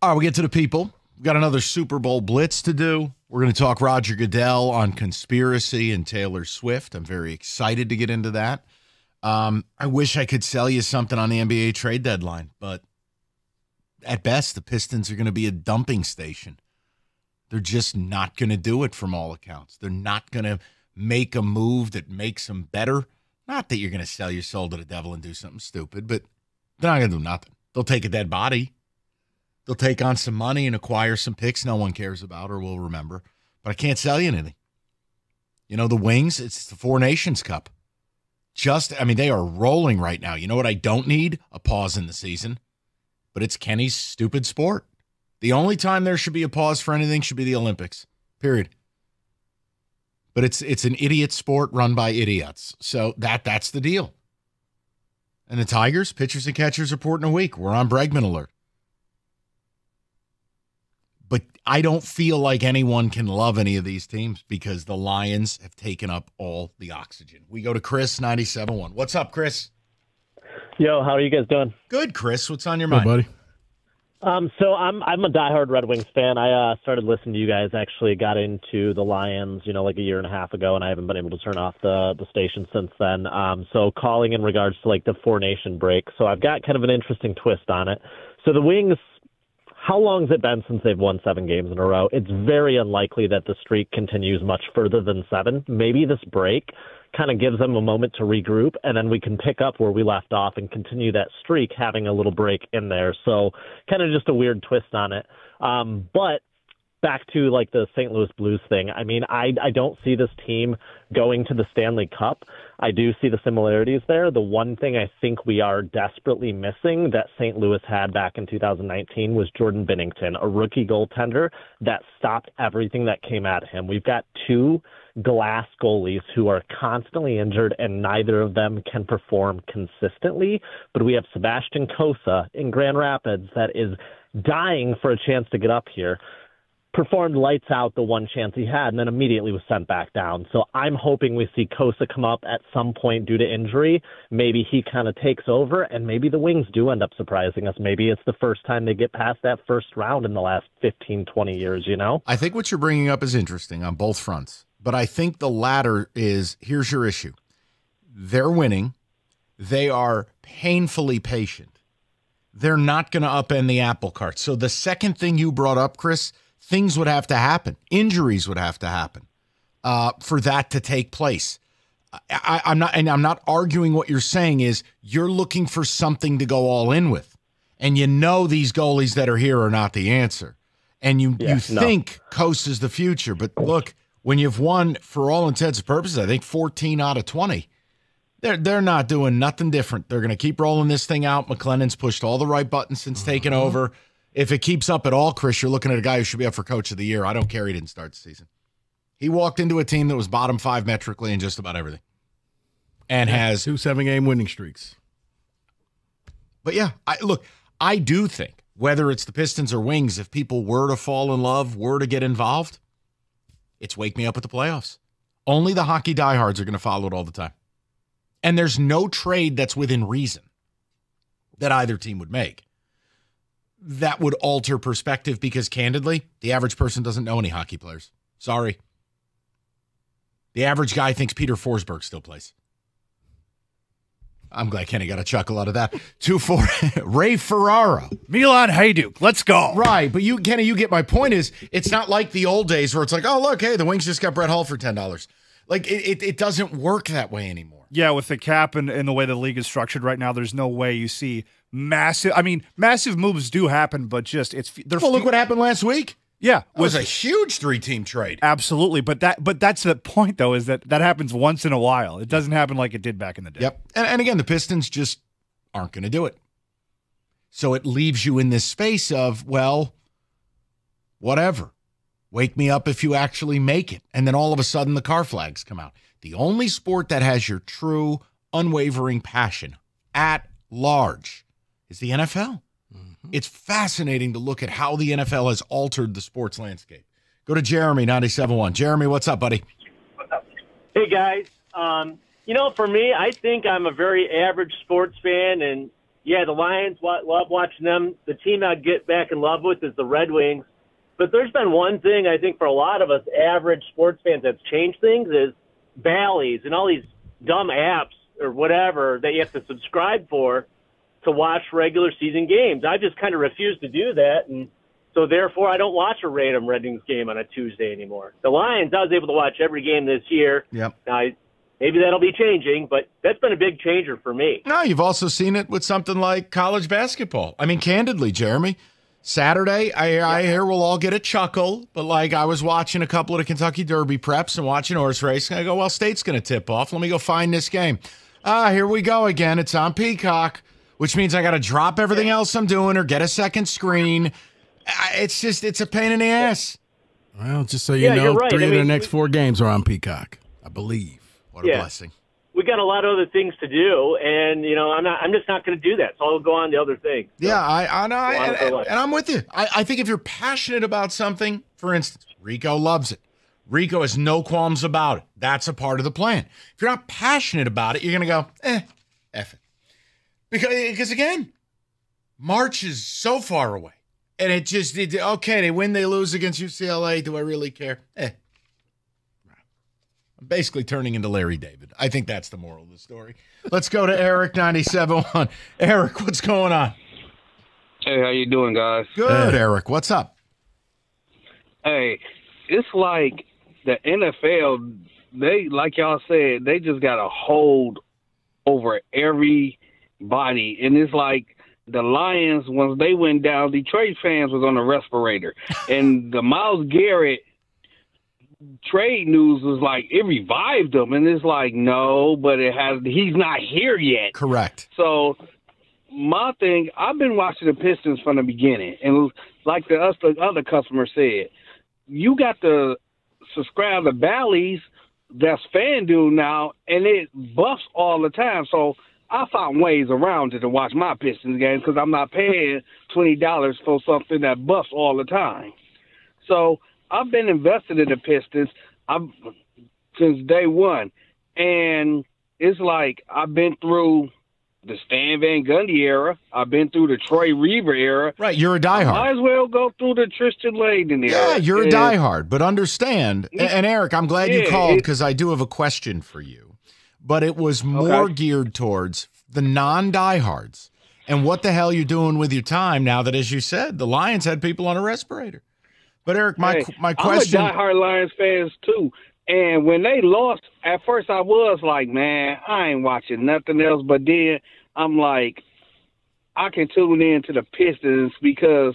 All right, we get to the people. We've got another Super Bowl blitz to do. We're going to talk Roger Goodell on conspiracy and Taylor Swift. I'm very excited to get into that. I wish I could sell you something on the NBA trade deadline, but at best, the Pistons are going to be a dumping station. They're just not going to do it from all accounts. They're not going to make a move that makes them better. Not that you're going to sell your soul to the devil and do something stupid, but they're not going to do nothing. They'll take a dead body. They'll take on some money and acquire some picks no one cares about or will remember. But I can't sell you anything. You know, the Wings, it's the Four Nations Cup. They are rolling right now. You know what I don't need? A pause in the season. But it's Kenny's stupid sport. The only time there should be a pause for anything should be the Olympics. Period. But it's an idiot sport run by idiots. So that's the deal. And the Tigers, pitchers and catchers report in a week. We're on Bregman alert. But I don't feel like anyone can love any of these teams because the Lions have taken up all the oxygen. We go to Chris, 97.1. What's up, Chris? Yo, how are you guys doing? Good, Chris. What's on your Hey, mind? buddy. So I'm a diehard Red Wings fan. I started listening to you guys. Actually, got into the Lions, like a year and a half ago, and I haven't been able to turn off the station since then. So calling in regards to like the Four Nation break. So I've got kind of an interesting twist on it. So the Wings, how long has it been since they've won 7 games in a row? It's very unlikely that the streak continues much further than 7. Maybe this break kind of gives them a moment to regroup, and then we can pick up where we left off and continue that streak, having a little break in there. So kind of just a weird twist on it. But back to like the St. Louis Blues thing. I mean, I don't see this team going to the Stanley Cup. I do see the similarities there. The one thing I think we are desperately missing that St. Louis had back in 2019 was Jordan Binnington, a rookie goaltender that stopped everything that came at him. We've got 2 glass goalies who are constantly injured, and neither of them can perform consistently. But we have Sebastian Cossa in Grand Rapids that is dying for a chance to get up here. Performed lights out the one chance he had, and then immediately was sent back down. So I'm hoping we see Cossa come up at some point due to injury. Maybe he kind of takes over, and maybe the Wings do end up surprising us. Maybe it's the first time they get past that first round in the last 15, 20 years, I think what you're bringing up is interesting on both fronts. But I think the latter is, here's your issue. They're winning. They are painfully patient. They're not going to upend the apple cart. So the second thing you brought up, Chris, things would have to happen. Injuries would have to happen for that to take place. I'm not arguing what you're saying is you're looking for something to go all in with. And these goalies that are here are not the answer. And you think Coast is the future. But look, when you've won, for all intents and purposes, I think 14 out of 20, they're not doing nothing different. They're going to keep rolling this thing out. McLennan's pushed all the right buttons since taking over. If it keeps up at all, Chris, you're looking at a guy who should be up for Coach of the Year. I don't care he didn't start the season. He walked into a team that was bottom 5 metrically in just about everything. And has 2 7-game winning streaks. But yeah, I do think whether it's the Pistons or Wings, if people were to fall in love, were to get involved, it's wake me up at the playoffs. Only the hockey diehards are going to follow it all the time. And there's no trade that's within reason that either team would make that would alter perspective because, candidly, the average person doesn't know any hockey players. Sorry. The average guy thinks Peter Forsberg still plays. I'm glad Kenny got a chuckle out of that. 2-4, Ray Ferraro. Milan Hajduk, let's go. Right, but Kenny, you get my point is, it's not like the old days where it's like, oh, look, hey, the Wings just got Brett Hull for $10. Like, it doesn't work that way anymore. Yeah, with the cap and the way the league is structured right now, there's no way you see massive moves do happen, but just look what happened last week. Yeah, it was a huge 3-team trade. Absolutely, but that's the point though, is that happens once in a while. It doesn't happen like it did back in the day. Yep, and again, the Pistons just aren't going to do it. So it leaves you in this space of, well, whatever. Wake me up if you actually make it. And then all of a sudden the car flags come out. The only sport that has your true, unwavering passion at large is the NFL. Mm-hmm. It's fascinating to look at how the NFL has altered the sports landscape. Go to Jeremy, 97.1. Jeremy, what's up, buddy? Hey, guys. For me, I think I'm a very average sports fan. And, yeah, the Lions, love watching them. The team I get back in love with is the Red Wings. But there's been one thing I think for a lot of us average sports fans that's changed things is Bally's and all these dumb apps or whatever that you have to subscribe for to watch regular season games. I just kind of refuse to do that, and so therefore I don't watch a random Red Wings game on a Tuesday anymore. The Lions, I was able to watch every game this year. Yep. Now, maybe that'll be changing, but that's been a big changer for me. No, you've also seen it with something like college basketball. I mean, candidly, Jeremy, Saturday, I hear we'll all get a chuckle, but like I was watching a couple of the Kentucky Derby preps and watching horse racing. I go, well, State's going to tip off. Let me go find this game. Here we go again. It's on Peacock, which means I got to drop everything else I'm doing or get a second screen. It's a pain in the ass. Well, just so you know, you're right. 3 of the next 4 games are on Peacock, I believe. What a blessing. We got a lot of other things to do, and I'm just not going to do that. So I'll go on to other things. So, yeah, I know, and I'm with you. I think if you're passionate about something, for instance, Rico loves it. Rico has no qualms about it. That's a part of the plan. If you're not passionate about it, you're going to go, F it. Because again, March is so far away. And okay, they win, they lose against UCLA. Do I really care? I'm basically turning into Larry David. I think that's the moral of the story. Let's go to Eric 97.1. Eric, what's going on? Hey, how you doing, guys? Good, Eric. What's up? Hey, it's like the NFL, they, like y'all said, they just got a hold over everybody. And it's like the Lions, once they went down, Detroit fans was on a respirator. And the Myles Garrett trade news was like, it revived him. And it's like, no, but he's not here yet. Correct. So my thing, I've been watching the Pistons from the beginning. And like the other customer said, you got to subscribe to Bally's, that's FanDuel now, and it buffs all the time. So I found ways around it to watch my Pistons games because I'm not paying $20 for something that buffs all the time. So I've been invested in the Pistons since day one. And it's like I've been through the Stan Van Gundy era. I've been through the Troy Reaver era. Right, you're a diehard. Might as well go through the Tristan Layden era. Yeah, you're a diehard. But understand, and Eric, I'm glad you called because I do have a question for you. But it was more geared towards the non-diehards. And what the hell you're doing with your time now that, as you said, the Lions had people on a respirator. But Eric, my question. I'm a diehard Lions fans too. And when they lost, at first I was like, man, I ain't watching nothing else. But then I'm like, I can tune in to the Pistons because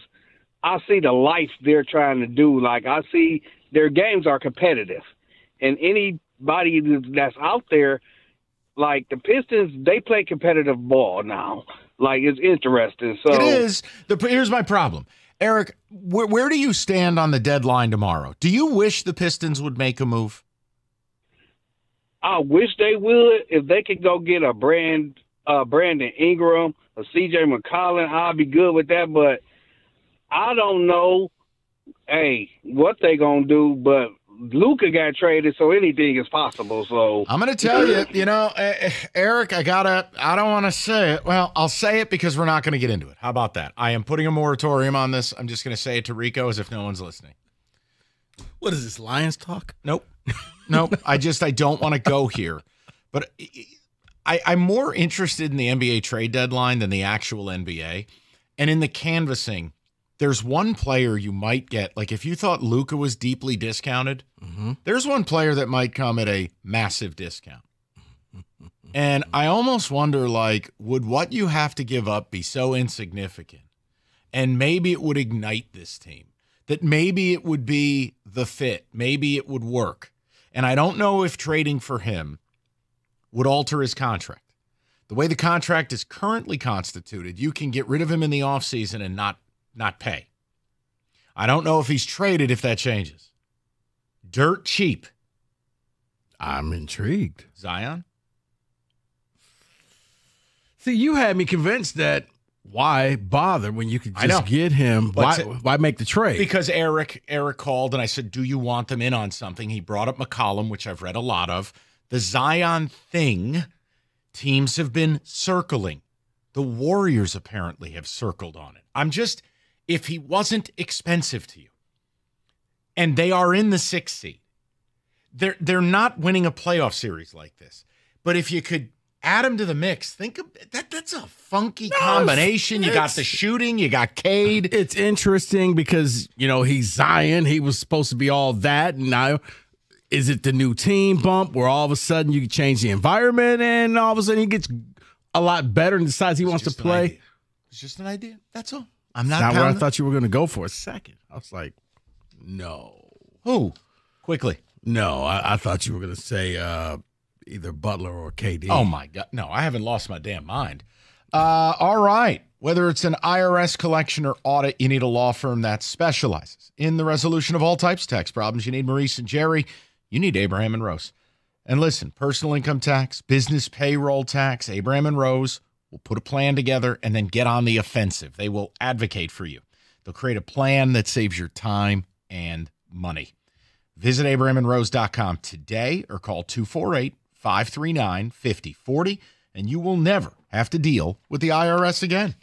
I see the life they're trying to do. Like, I see their games are competitive. And anybody that's out there, like the Pistons, they play competitive ball now. Like, it's interesting. So it is. Here's my problem. Eric, where do you stand on the deadline tomorrow? Do you wish the Pistons would make a move? I wish they would. If they could go get a Brandon Ingram, a CJ McCollum, I'll be good with that. But I don't know, what they going to do. But Luka got traded, so anything is possible. So I'm going to tell you, Eric, I don't want to say it. Well, I'll say it because we're not going to get into it. How about that? I am putting a moratorium on this. I'm just going to say it to Rico as if no one's listening. What is this, Lions talk? Nope. I don't want to go here. But I'm more interested in the NBA trade deadline than the actual NBA. And in the canvassing, there's one player you might get. Like, if you thought Luka was deeply discounted, there's one player that might come at a massive discount. And I almost wonder, like, would what you have to give up be so insignificant? And maybe it would ignite this team. That maybe it would be the fit. Maybe it would work. And I don't know if trading for him would alter his contract. The way the contract is currently constituted, you can get rid of him in the offseason and not pay. I don't know if he's traded if that changes. Dirt cheap. I'm intrigued. Zion? See, you had me convinced that why bother when you could just get him? Why make the trade? Because Eric called and I said, do you want them in on something? He brought up McCollum, which I've read a lot of. The Zion thing, teams have been circling. The Warriors apparently have circled on it. If he wasn't expensive to you, and they are in the 6th seed, they're not winning a playoff series like this. But if you could add him to the mix, think of that. That's a funky combination. You got the shooting, you got Cade. It's interesting because, he's Zion. He was supposed to be all that. And now, is it the new team bump where all of a sudden you can change the environment and all of a sudden he gets a lot better and decides he wants to play? It's just an idea. That's all. I'm not where I thought you were going to go for a second. I was like, no. Who? Quickly. No, I thought you were going to say either Butler or KD. Oh, my God. No, I haven't lost my damn mind. All right. Whether it's an IRS collection or audit, you need a law firm that specializes in the resolution of all types of tax problems. You need Maurice and Jerry. You need Abraham and Rose. And listen, personal income tax, business payroll tax, Abraham and Rose will put a plan together and then get on the offensive. They will advocate for you. They'll create a plan that saves your time and money. Visit AbrahamandRose.com today or call 248-539-5040 and you will never have to deal with the IRS again.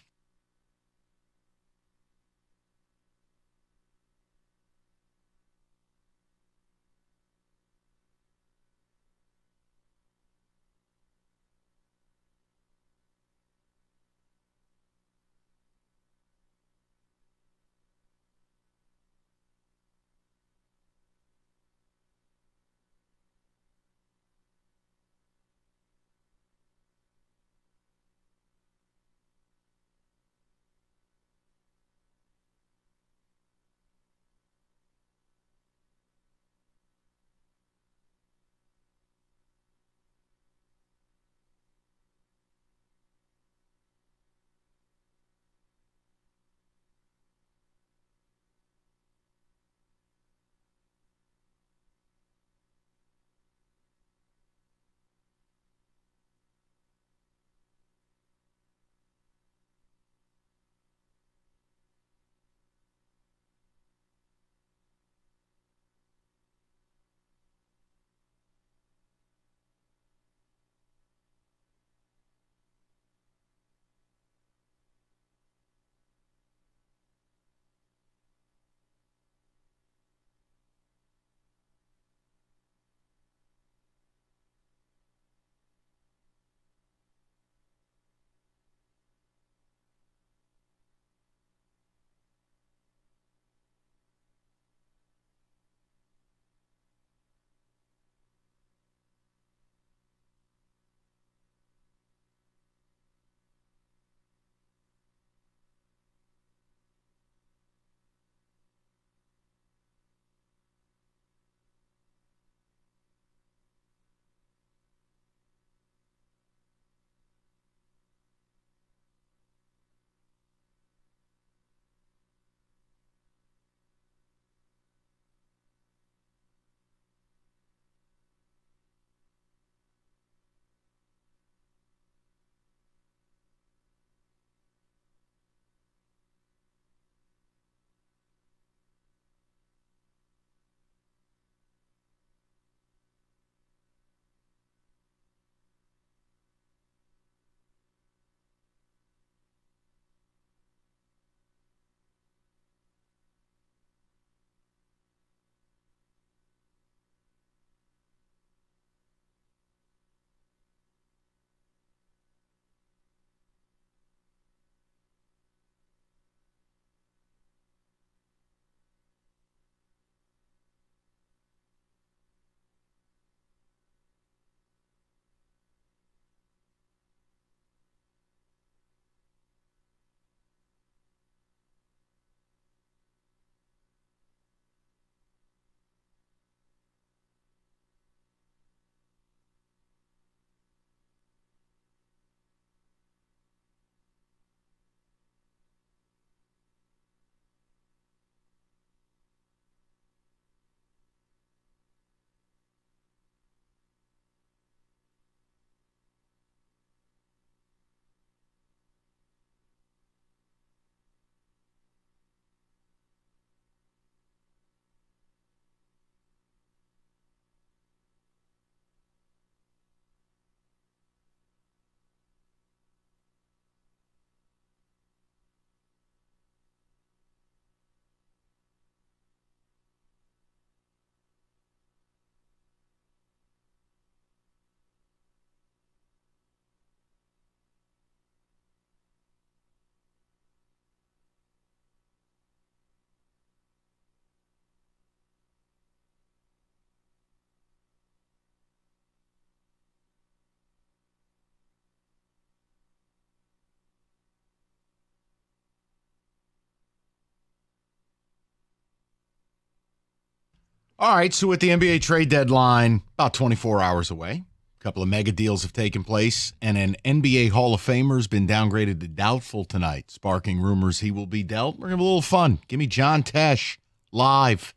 All right, so with the NBA trade deadline about 24 hours away, a couple of mega deals have taken place, and an NBA Hall of Famer has been downgraded to doubtful tonight, sparking rumors he will be dealt. We're going to have a little fun. Give me John Tesh live.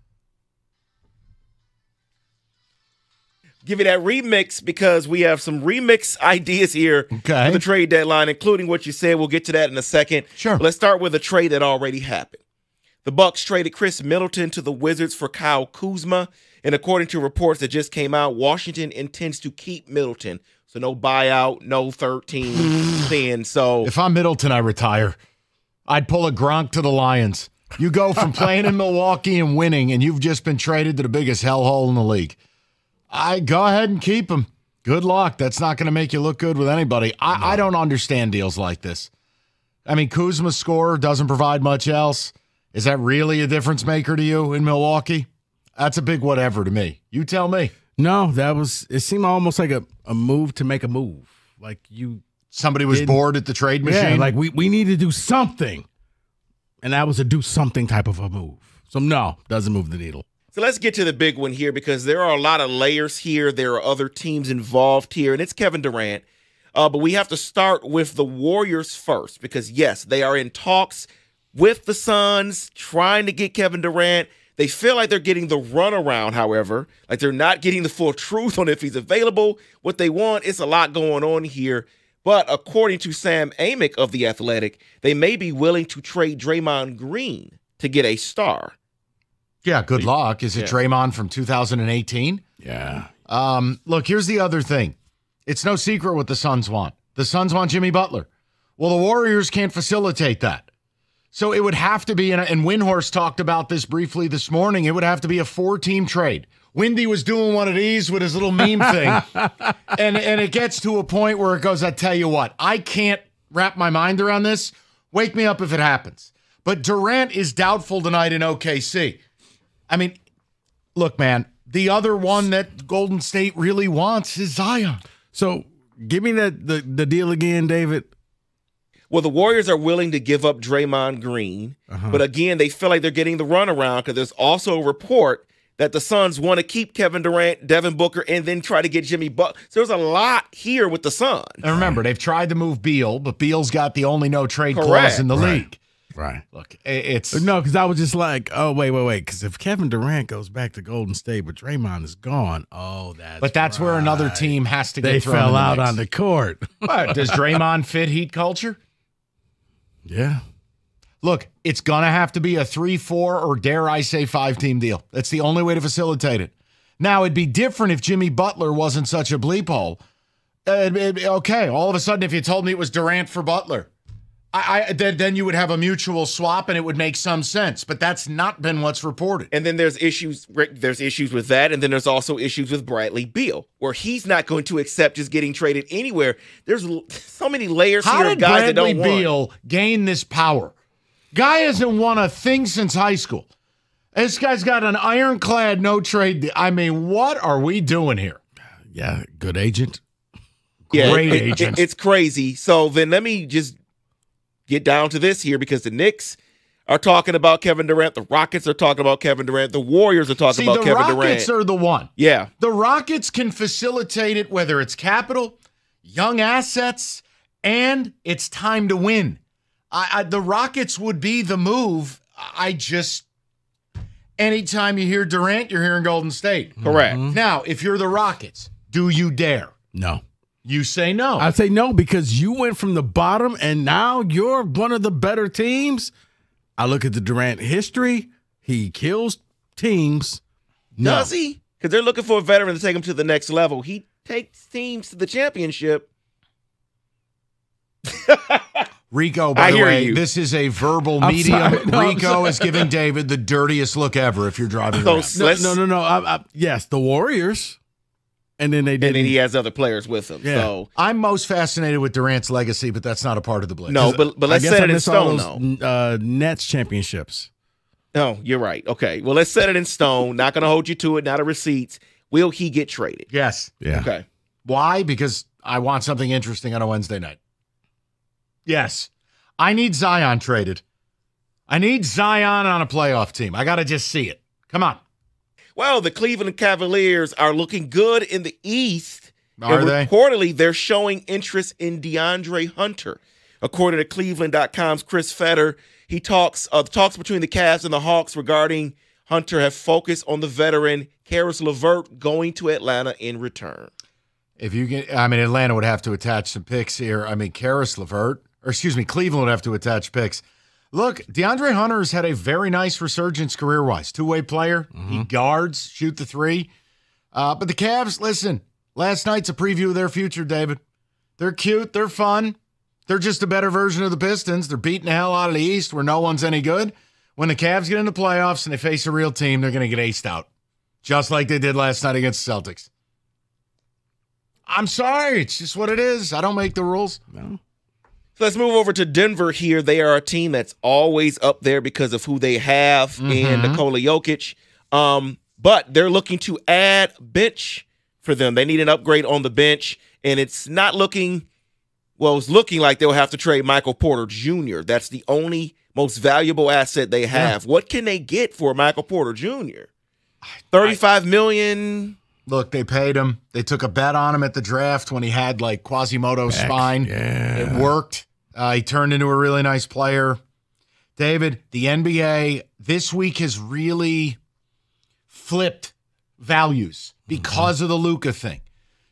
Give you that remix because we have some remix ideas here for the trade deadline, including what you said. We'll get to that in a second. Sure. Let's start with a trade that already happened. The Bucks traded Chris Middleton to the Wizards for Kyle Kuzma. And according to reports that just came out, Washington intends to keep Middleton. So no buyout, no 13 thing. So if I'm Middleton, I retire. I'd pull a Gronk to the Lions. You go from playing in Milwaukee and winning, and you've just been traded to the biggest hellhole in the league. I go ahead and keep him. Good luck. That's not going to make you look good with anybody. I don't understand deals like this. I mean, Kuzma's score doesn't provide much else. Is that really a difference maker to you in Milwaukee? That's a big whatever to me. You tell me. No, it seemed almost like a move to make a move. Like somebody was bored at the trade machine. Yeah, like we need to do something. And that was a do something type of a move. So no, doesn't move the needle. So let's get to the big one here because there are a lot of layers here. There are other teams involved here, and it's Kevin Durant. But we have to start with the Warriors first because, yes, they are in talks with the Suns trying to get Kevin Durant. They feel like they're getting the runaround, however. Like they're not getting the full truth on if he's available. What they want, it's a lot going on here. But according to Sam Amick of The Athletic, they may be willing to trade Draymond Green to get a star. Yeah, good luck. Is it Draymond from 2018? Yeah. Look, here's the other thing. It's no secret what the Suns want. The Suns want Jimmy Butler. Well, the Warriors can't facilitate that. So it would have to be, and Windhorst talked about this briefly this morning, it would have to be a 4-team trade. Windy was doing one of these with his little meme thing. and it gets to a point where it goes, I tell you what, I can't wrap my mind around this. Wake me up if it happens. But Durant is doubtful tonight in OKC. I mean, look, man, the other one that Golden State really wants is Zion. So give me the deal again, David. Well, the Warriors are willing to give up Draymond Green. But again, they feel like they're getting the runaround because there's also a report that the Suns want to keep Kevin Durant, Devin Booker, and then try to get Jimmy Butler. So there's a lot here with the Suns. And remember, they've tried to move Beal, but Beal's got the only no-trade clause in the league. Right. Look, it's... No, because I was just like, oh, wait. Because if Kevin Durant goes back to Golden State, but Draymond is gone, that's where another team has to get they thrown fell in the out mix. on the court. What, does Draymond fit Heat culture? Yeah. Look, it's going to have to be a 3-4 or dare I say 5-team deal. That's the only way to facilitate it. Now, it'd be different if Jimmy Butler wasn't such a bleep hole. Okay, all of a sudden, if you told me it was Durant for Butler, then you would have a mutual swap and it would make some sense. But that's not been what's reported. And then there's issues with that. And then there's also issues with Bradley Beal, where he's not going to accept just getting traded anywhere. There's so many layers here of guys that don't want. How did Bradley Beal gain this power? Guy hasn't won a thing since high school. This guy's got an ironclad no-trade. I mean, what are we doing here? Yeah, good agent. Great agent. It's crazy. So then let me just get down to this here because the Knicks are talking about Kevin Durant. The Rockets are talking about Kevin Durant. The Warriors are talking about Kevin Durant. The Rockets are the one. Yeah. The Rockets can facilitate it, whether it's capital, young assets, and it's time to win. The Rockets would be the move. Anytime you hear Durant, you're hearing Golden State. Correct. Now, if you're the Rockets, do you dare? No. You say no. I say no because you went from the bottom and now you're one of the better teams. I look at the Durant history. He kills teams. Does he? Because they're looking for a veteran to take him to the next level. He takes teams to the championship. Rico, by the way, this is a verbal medium. Rico is giving David the dirtiest look ever if you're driving around. No. Yes, the Warriors. And then they did. And then he has other players with him. Yeah. So I'm most fascinated with Durant's legacy, but that's not a part of the Blitz. No, but let's set it in stone, though. Nets championships. No, you're right. Okay. Well, let's set it in stone. Not going to hold you to it. Not a receipts. Will he get traded? Yes. Yeah. Okay. Why? Because I want something interesting on a Wednesday night. Yes. I need Zion traded. I need Zion on a playoff team. I got to just see it. Come on. Well, the Cleveland Cavaliers are looking good in the East. Are they? Reportedly, they're showing interest in DeAndre Hunter. According to Cleveland.com's Chris Fetter, the talks between the Cavs and the Hawks regarding Hunter have focused on the veteran Karis LeVert going to Atlanta in return. If you get, Atlanta would have to attach some picks here. Karis LeVert, Cleveland would have to attach picks. Look, DeAndre Hunter has had a very nice resurgence career-wise. Two-way player. He guards, shoot the three. But the Cavs, listen, last night's a preview of their future, David. They're cute. They're fun. They're just a better version of the Pistons. They're beating the hell out of the East where no one's any good. When the Cavs get into playoffs and they face a real team, they're going to get aced out, just like they did last night against the Celtics. I'm sorry. It's just what it is. I don't make the rules. No. So let's move over to Denver here. They are a team that's always up there because of who they have in Nikola Jokic. But they're looking to add bench for them. They need an upgrade on the bench, and it's not looking – well, it's looking like they'll have to trade Michael Porter Jr. That's the only most valuable asset they have. Yeah. What can they get for Michael Porter Jr.? $35 million. Look, they paid him. They took a bet on him at the draft when he had like Quasimodo's spine. Yeah. It worked. He turned into a really nice player. David, the NBA this week has really flipped values because of the Luka thing.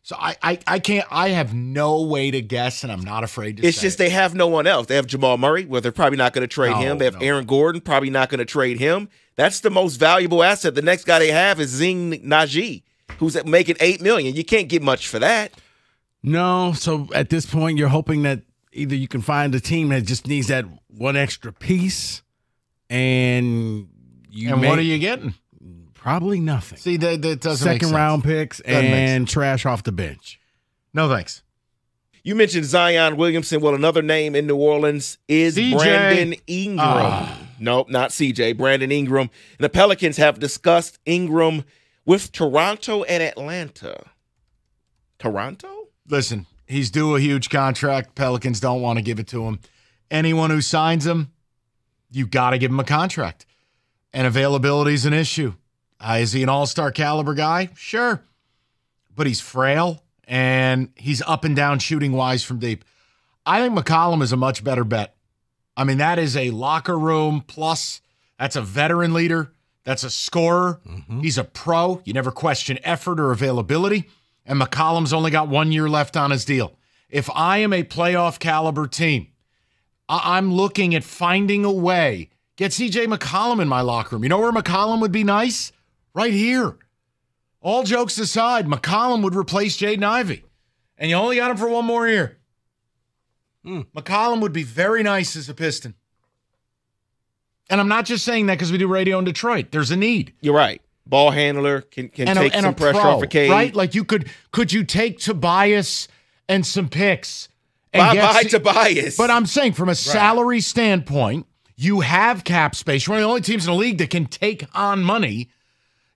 So I can't. I have no way to guess, and I'm not afraid to. It's just they have no one else. They have Jamal Murray, well, they're probably not going to trade him. They have Aaron Gordon, probably not going to trade him. That's the most valuable asset. The next guy they have is Zing Naji, who's making $8 million. You can't get much for that. No. So at this point, you're hoping that either you can find a team that just needs that one extra piece, and what are you getting? Probably nothing. See, that doesn't make sense. Second round picks and trash off the bench. No thanks. You mentioned Zion Williamson. Well, another name in New Orleans is CJ. Brandon Ingram. Nope, not CJ. Brandon Ingram. And the Pelicans have discussed Ingram with Toronto and Atlanta. Toronto? Listen, he's due a huge contract. Pelicans don't want to give it to him. Anyone who signs him, you got to give him a contract. And availability is an issue. Is he an all-star caliber guy? Sure. But he's frail, and he's up and down shooting-wise from deep. I think McCollum is a much better bet. I mean, that is a locker room plus. That's a veteran leader. That's a scorer. He's a pro. You never question effort or availability. And McCollum's only got 1 year left on his deal. If I am a playoff caliber team, I'm looking at finding a way. Get C.J. McCollum in my locker room. You know where McCollum would be nice? Right here. All jokes aside, McCollum would replace Jaden Ivey. And you only got him for 1 more year. McCollum would be very nice as a Piston. And I'm not just saying that because we do radio in Detroit. There's a need. You're right. Ball handler can take some pressure off of Cade. Right? Like could you take Tobias and some picks? Bye Tobias. But I'm saying from a salary standpoint, you have cap space. You're one of the only teams in the league that can take on money.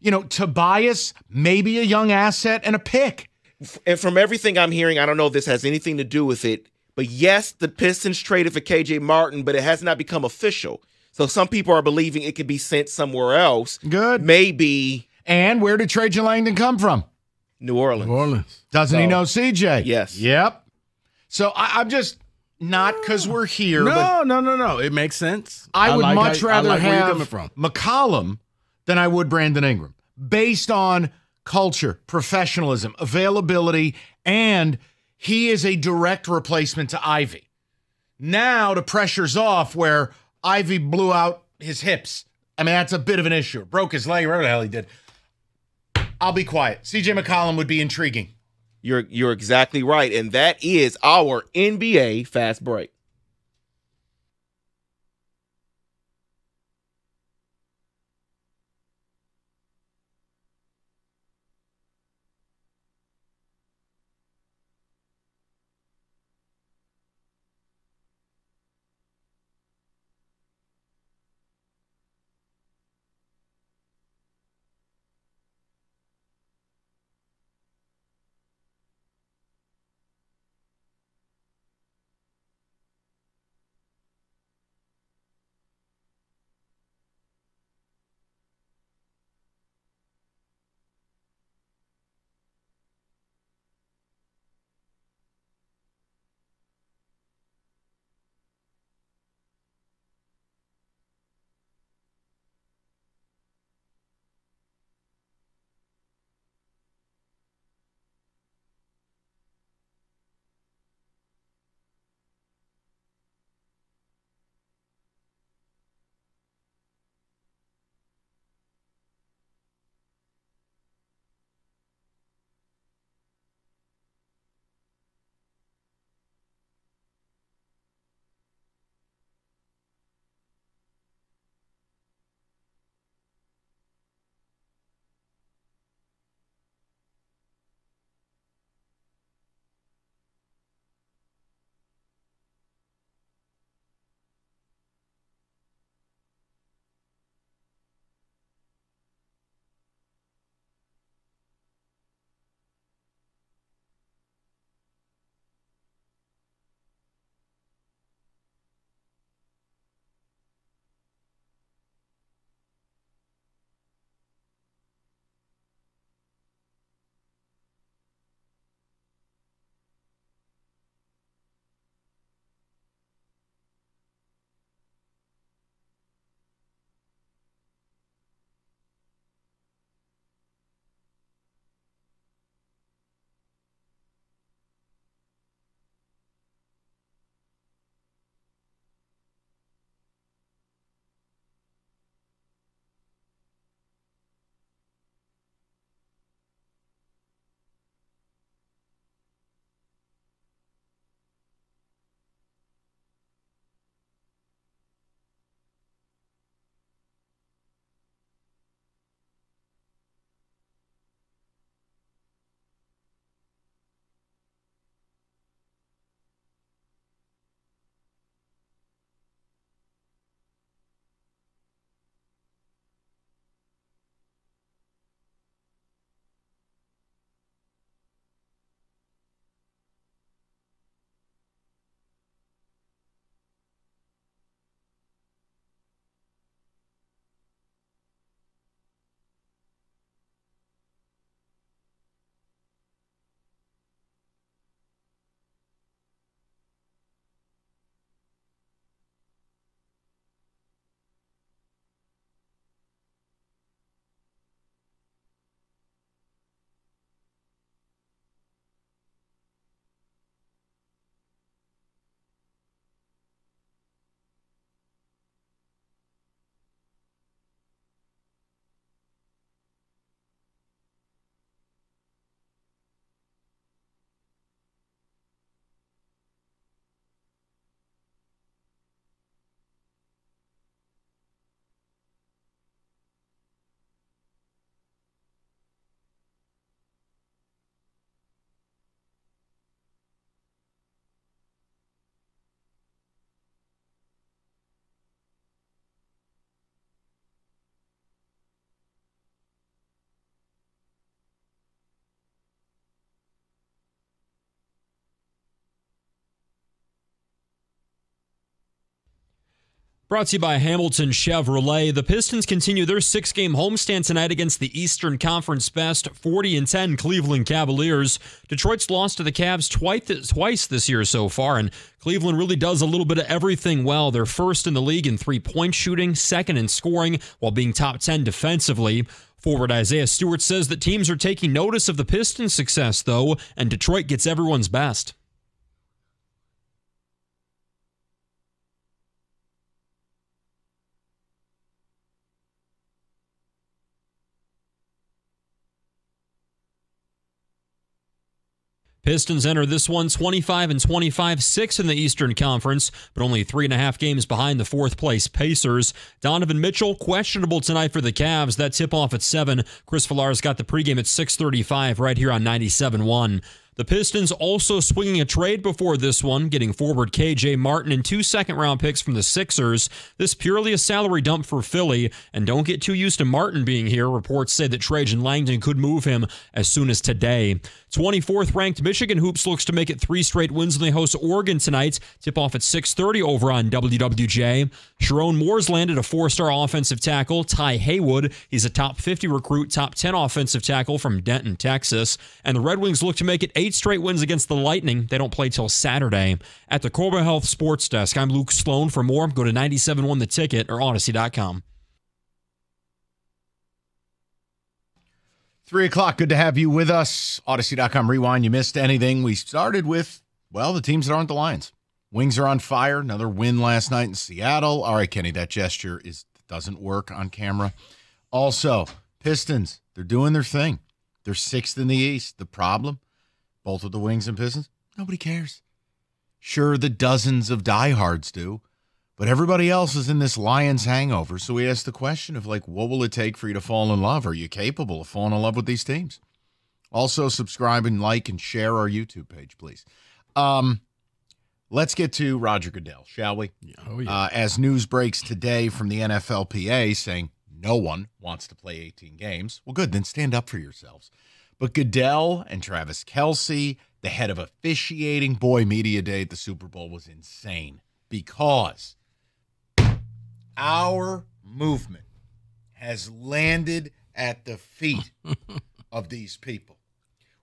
You know, Tobias, maybe a young asset and a pick. And from everything I'm hearing, I don't know if this has anything to do with it, but yes, the Pistons traded for KJ Martin, but it has not become official. So some people are believing it could be sent somewhere else. Good. Maybe. And where did Trajan Langdon come from? New Orleans. Doesn't he know CJ? Yes. Yep. So I'm just not because we're here. No. It makes sense. I would much rather have McCollum than I would Brandon Ingram based on culture, professionalism, availability, and he is a direct replacement to Ivy. Now the pressure's off where Ivy blew out his hips. I mean, that's a bit of an issue. Broke his leg, whatever the hell he did. I'll be quiet. CJ McCollum would be intriguing. You're exactly right. And that is our NBA Fast Break. Brought to you by Hamilton Chevrolet. The Pistons continue their 6-game homestand tonight against the Eastern Conference best 40-10 Cleveland Cavaliers. Detroit's lost to the Cavs twice this year so far, and Cleveland really does a little bit of everything well. They're first in the league in three-point shooting, second in scoring, while being top 10 defensively. Forward Isaiah Stewart says that teams are taking notice of the Pistons' success, though, and Detroit gets everyone's best. Pistons enter this one 25-25, 6th in the Eastern Conference, but only 3.5 games behind the fourth-place Pacers. Donovan Mitchell, questionable tonight for the Cavs. That tip-off at 7. Chris Villar's got the pregame at 6:35 right here on 97.1. The Pistons also swinging a trade before this one, getting forward KJ Martin and 2 second-round picks from the Sixers. This purely a salary dump for Philly, and don't get too used to Martin being here. Reports say that Trajan Langdon could move him as soon as today. 24th-ranked Michigan Hoops looks to make it 3 straight wins when they host Oregon tonight. Tip-off at 6:30 over on WWJ. Sharon Moore's landed a 4-star offensive tackle, Ty Haywood. He's a top 50 recruit, top 10 offensive tackle from Denton, Texas. And the Red Wings look to make it 8 straight wins against the Lightning. They don't play till Saturday. At the Corba Health Sports Desk, I'm Luke Sloan. For more, go to 97.1 The Ticket or Odyssey.com. 3 o'clock. Good to have you with us. Odyssey.com Rewind. You missed anything? We started with, well, the teams that aren't the Lions. Wings are on fire. Another win last night in Seattle. All right, Kenny, that gesture doesn't work on camera. Also, Pistons, they're doing their thing. They're 6th in the East. The problem, both of the Wings and Pistons, nobody cares. Sure, the dozens of diehards do, but everybody else is in this Lions hangover. So we asked the question of, what will it take for you to fall in love? Are you capable of falling in love with these teams? Also, subscribe and like and share our YouTube page, please. Let's get to Roger Goodell, shall we? As news breaks today from the NFLPA saying no one wants to play 18 games. Well, good, then stand up for yourselves. But Goodell and Travis Kelce, the head of officiating, boy, media day at the Super Bowl was insane because our movement has landed at the feet of these people.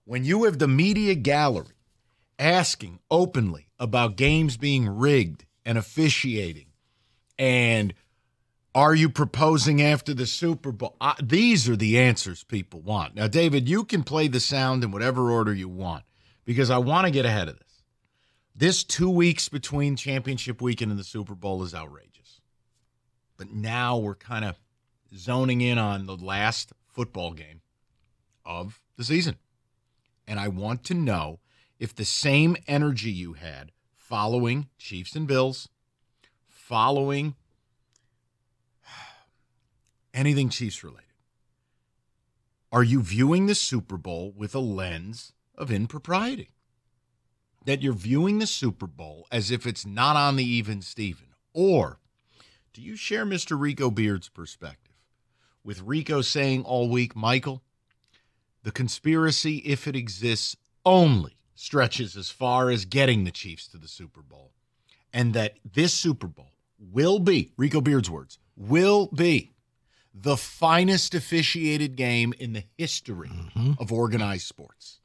When you have the media gallery asking openly about games being rigged and officiating, and are you proposing after the Super Bowl? These are the answers people want. Now, David, you can play the sound in whatever order you want because I want to get ahead of this. This 2 weeks between championship weekend and the Super Bowl is outrageous. But now we're kind of zoning in on the last football game of the season. And I want to know if the same energy you had following Chiefs and Bills, following anything Chiefs related, are you viewing the Super Bowl with a lens of impropriety? That you're viewing the Super Bowl as if it's not on the even Steven? Or do you share Mr. Rico Beard's perspective? With Rico saying all week, Michael, the conspiracy, if it exists, only stretches as far as getting the Chiefs to the Super Bowl. And that this Super Bowl will be, Rico Beard's words, will be the finest officiated game in the history of organized sports.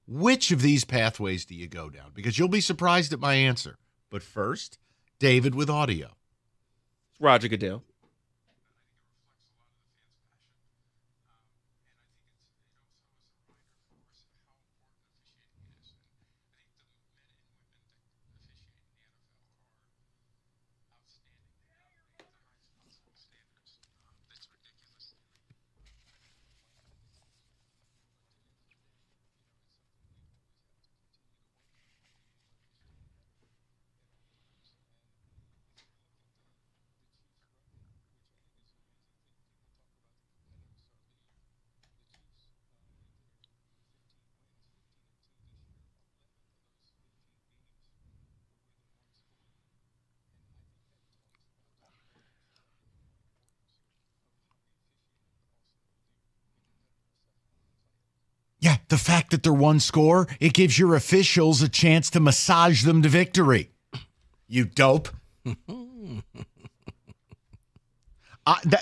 Which of these pathways do you go down? Because you'll be surprised at my answer. But first, David with audio. Roger Goodell. Yeah, the fact that they're one score, it gives your officials a chance to massage them to victory. You dope.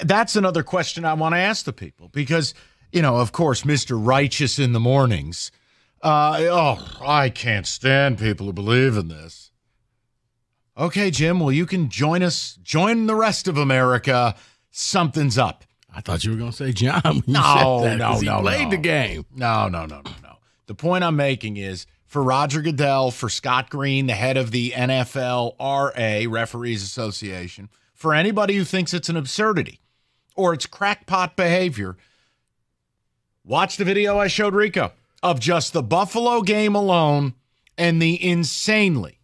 That's another question I want to ask the people because, of course, Mr. Righteous in the mornings. I can't stand people who believe in this. Okay, Jim, well, you can join the rest of America. Something's up. I thought you were going to say John when you No, said that, 'cause no. he played the game. No. The point I'm making is for Roger Goodell, for Scott Green, the head of the NFLRA, Referees Association, for anybody who thinks it's an absurdity or it's crackpot behavior, watch the video I showed Rico of just the Buffalo game alone and the insanely,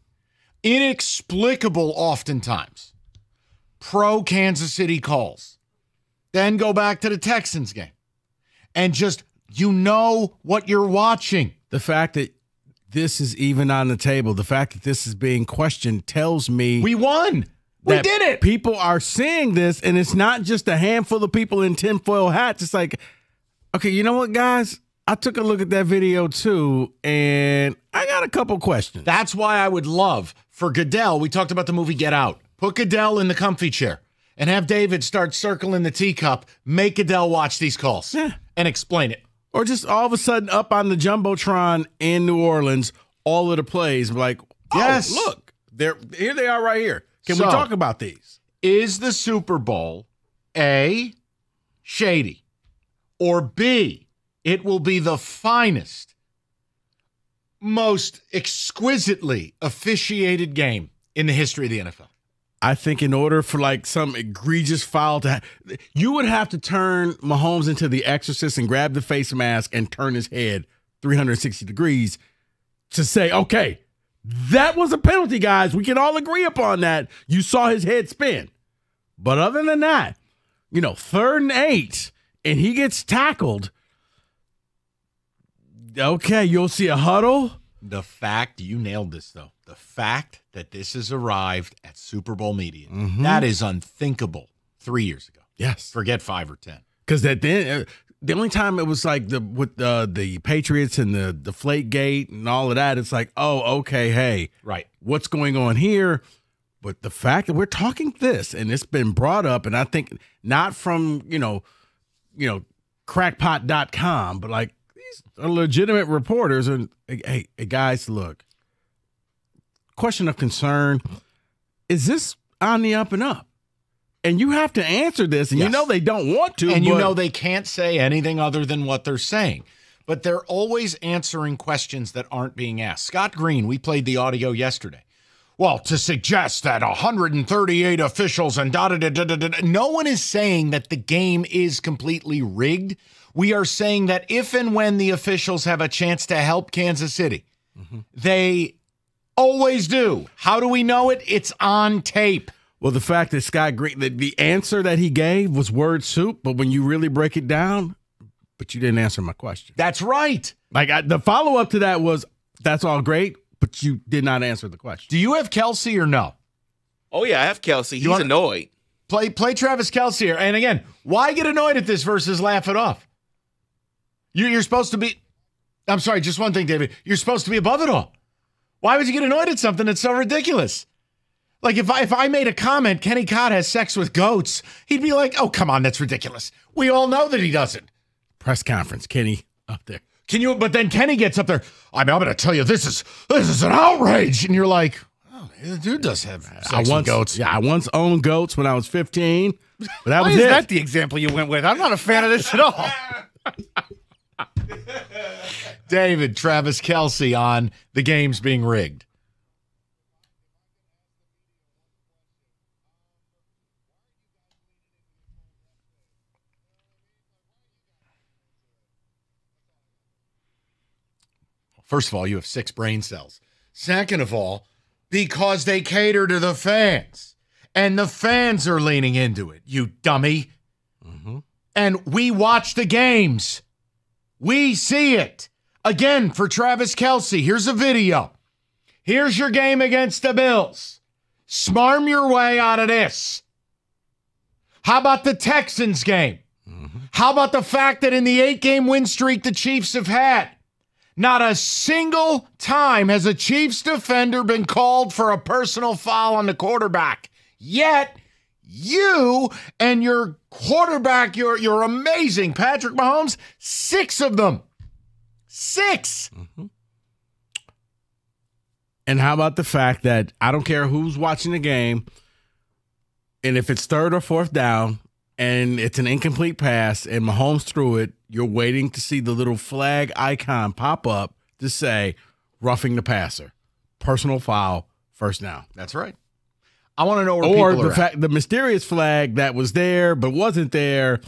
inexplicable, oftentimes, pro-Kansas City calls. Then go back to the Texans game and just, what you're watching. The fact that this is even on the table, the fact that this is being questioned tells me we won. We did it. People are seeing this, and it's not just a handful of people in tinfoil hats. It's like, okay, you know what, guys? I took a look at that video too, and I got a couple questions. That's why I would love for Goodell. We talked about the movie Get Out. Put Goodell in the comfy chair and have David start circling the teacup. Make Goodell watch these calls and explain it. Or just all of a sudden up on the Jumbotron in New Orleans, all of the plays, like, yes, look, here they are right here. Can we talk about these? Is the Super Bowl A, shady, or B, it will be the finest, most exquisitely officiated game in the history of the NFL? I think in order for like some egregious foul to you would have to turn Mahomes into the Exorcist and grab the face mask and turn his head 360 degrees to say, okay, that was a penalty, guys. We can all agree upon that. You saw his head spin. But other than that, 3rd and 8, and he gets tackled. Okay, you'll see a huddle. The fact, you nailed this, though. The fact that this has arrived at Super Bowl media, that is unthinkable 3 years ago. Yes. Forget 5 or 10. Because the only time it was like with the Patriots and the Deflategate and all of that, it's like, oh, okay, hey, right, what's going on here? But the fact that we're talking this and it's been brought up, and I think not from, crackpot.com, but like these are legitimate reporters. And hey, guys, look, question of concern, is this on the up and up? And you have to answer this, and yes, they don't want to. And they can't say anything other than what they're saying. But they're always answering questions that aren't being asked. Scott Green, we played the audio yesterday. Well, to suggest that 138 officials and da-da-da-da-da-da, no one is saying that the game is completely rigged. We are saying that if and when the officials have a chance to help Kansas City, they always do. How do we know it? It's on tape. Well, the fact that Scott Green, the answer that he gave was word soup, but when you really break it down, but you didn't answer my question. That's right. Like the follow-up to that was, that's all great, but you did not answer the question. Do you have Kelce or no? Oh, yeah, I have Kelce. He's annoyed. Play Travis Kelce here. And again, why get annoyed at this versus laugh it off? You're supposed to be, I'm sorry, just one thing, David. You're supposed to be above it all. Why would you get annoyed at something that's so ridiculous? Like if I made a comment, Kenny Cott has sex with goats, he'd be like, oh, come on, that's ridiculous. We all know that he doesn't. Press conference, Kenny up there. But then Kenny gets up there. I'm going to tell you, this is an outrage. And you're like, oh, the dude does have sex with goats. Yeah, I once owned goats when I was 15. But that Why was is it. that the example you went with? I'm not a fan of this at all. David, Travis Kelce on the games being rigged. First of all, you have 6 brain cells. Second of all, because they cater to the fans. And the fans are leaning into it, you dummy. And we watch the games. We see it. Again, for Travis Kelce, here's a video. Here's your game against the Bills. Smarm your way out of this. How about the Texans game? How about the fact that in the 8-game win streak the Chiefs have had, not a single time has a Chiefs defender been called for a personal foul on the quarterback. Yet, You and your quarterback, your amazing Patrick Mahomes, 6 of them. 6. Mm-hmm. And how about the fact that I don't care who's watching the game, and if it's 3rd or 4th down and it's an incomplete pass and Mahomes threw it, you're waiting to see the little flag icon pop up to say roughing the passer, personal foul, 1st down. That's right. I want to know where or people are the mysterious flag that was there but wasn't there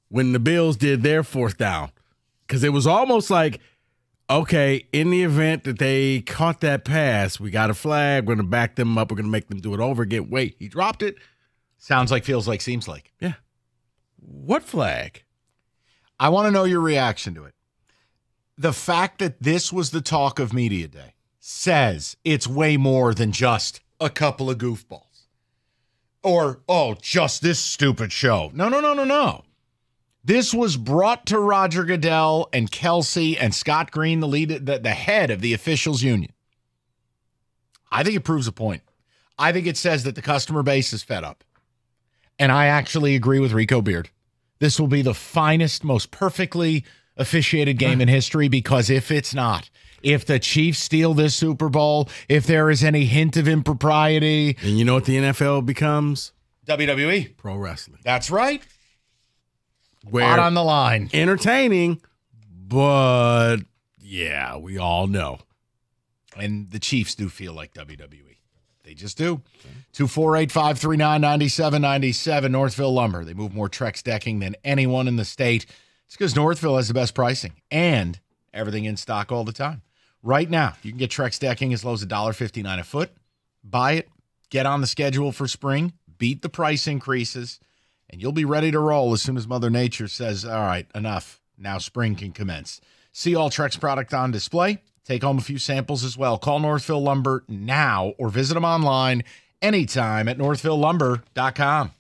when the Bills did their 4th down, because it was almost like, okay, in the event that they caught that pass, we got a flag. We're going to back them up. We're going to make them do it over again. Wait, he dropped it. Sounds like, feels like, seems like. Yeah. What flag? I want to know your reaction to it. The fact that this was the talk of media day says it's way more than just a couple of goofballs. Or, just this stupid show. No. This was brought to Roger Goodell and Kelsey and Scott Green, the head of the officials union. I think it proves a point. I think it says that the customer base is fed up. And I actually agree with Rico Beard. This will be the finest, most perfectly officiated game in history, because if it's not, if the Chiefs steal this Super Bowl, if there is any hint of impropriety. And you know what the NFL becomes? WWE. Pro wrestling. That's right. Where Out on the line. Entertaining, but yeah, we all know. And the Chiefs do feel like WWE. They just do. 248-539-9797, Northville Lumber. They move more Trex decking than anyone in the state. It's because Northville has the best pricing and everything in stock all the time. Right now, you can get Trex decking as low as $1.59 a foot. Buy it, get on the schedule for spring, beat the price increases, and you'll be ready to roll as soon as Mother Nature says, all right, enough. Now spring can commence. See all Trex product on display. Take home a few samples as well. Call Northville Lumber now or visit them online anytime at northvillelumber.com.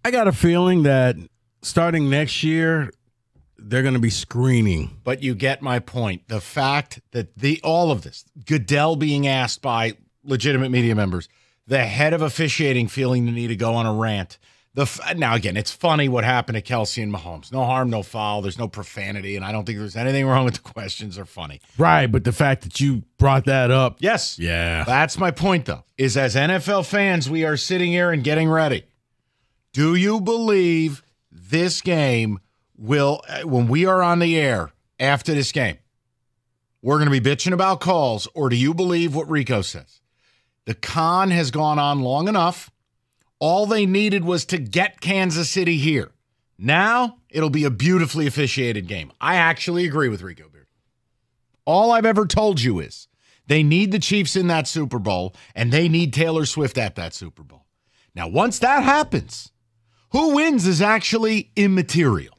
I got a feeling that starting next year, they're going to be screening. But you get my point. The fact that all of this, Goodell being asked by legitimate media members, the head of officiating feeling the need to go on a rant. Now, again, it's funny what happened to Kelsey and Mahomes. No harm, no foul. There's no profanity, and I don't think there's anything wrong with the questions. They're funny. Right, but the fact that you brought that up. Yes. Yeah. That's my point, though, is as NFL fans, we are sitting here and getting ready. Do you believe this game will, when we are on the air after this game, we're going to be bitching about calls, or do you believe what Rico says? The con has gone on long enough. All they needed was to get Kansas City here. Now, it'll be a beautifully officiated game. I actually agree with Rico Beard. All I've ever told you is they need the Chiefs in that Super Bowl, and they need Taylor Swift at that Super Bowl. Now, once that happens, who wins is actually immaterial.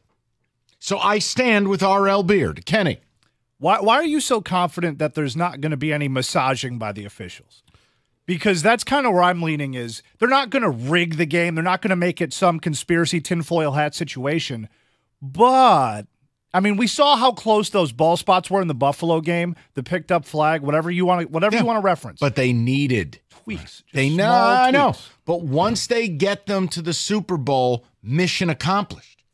So I stand with R.L. Beard. Kenny. Why are you so confident that there's not going to be any massaging by the officials? Because that's kind of where I'm leaning is they're not going to rig the game. They're not going to make it some conspiracy tinfoil hat situation. But, I mean, we saw how close those ball spots were in the Buffalo game, the picked up flag, whatever you want to reference. But they needed tweaks. I know. But once they get them to the Super Bowl, mission accomplished.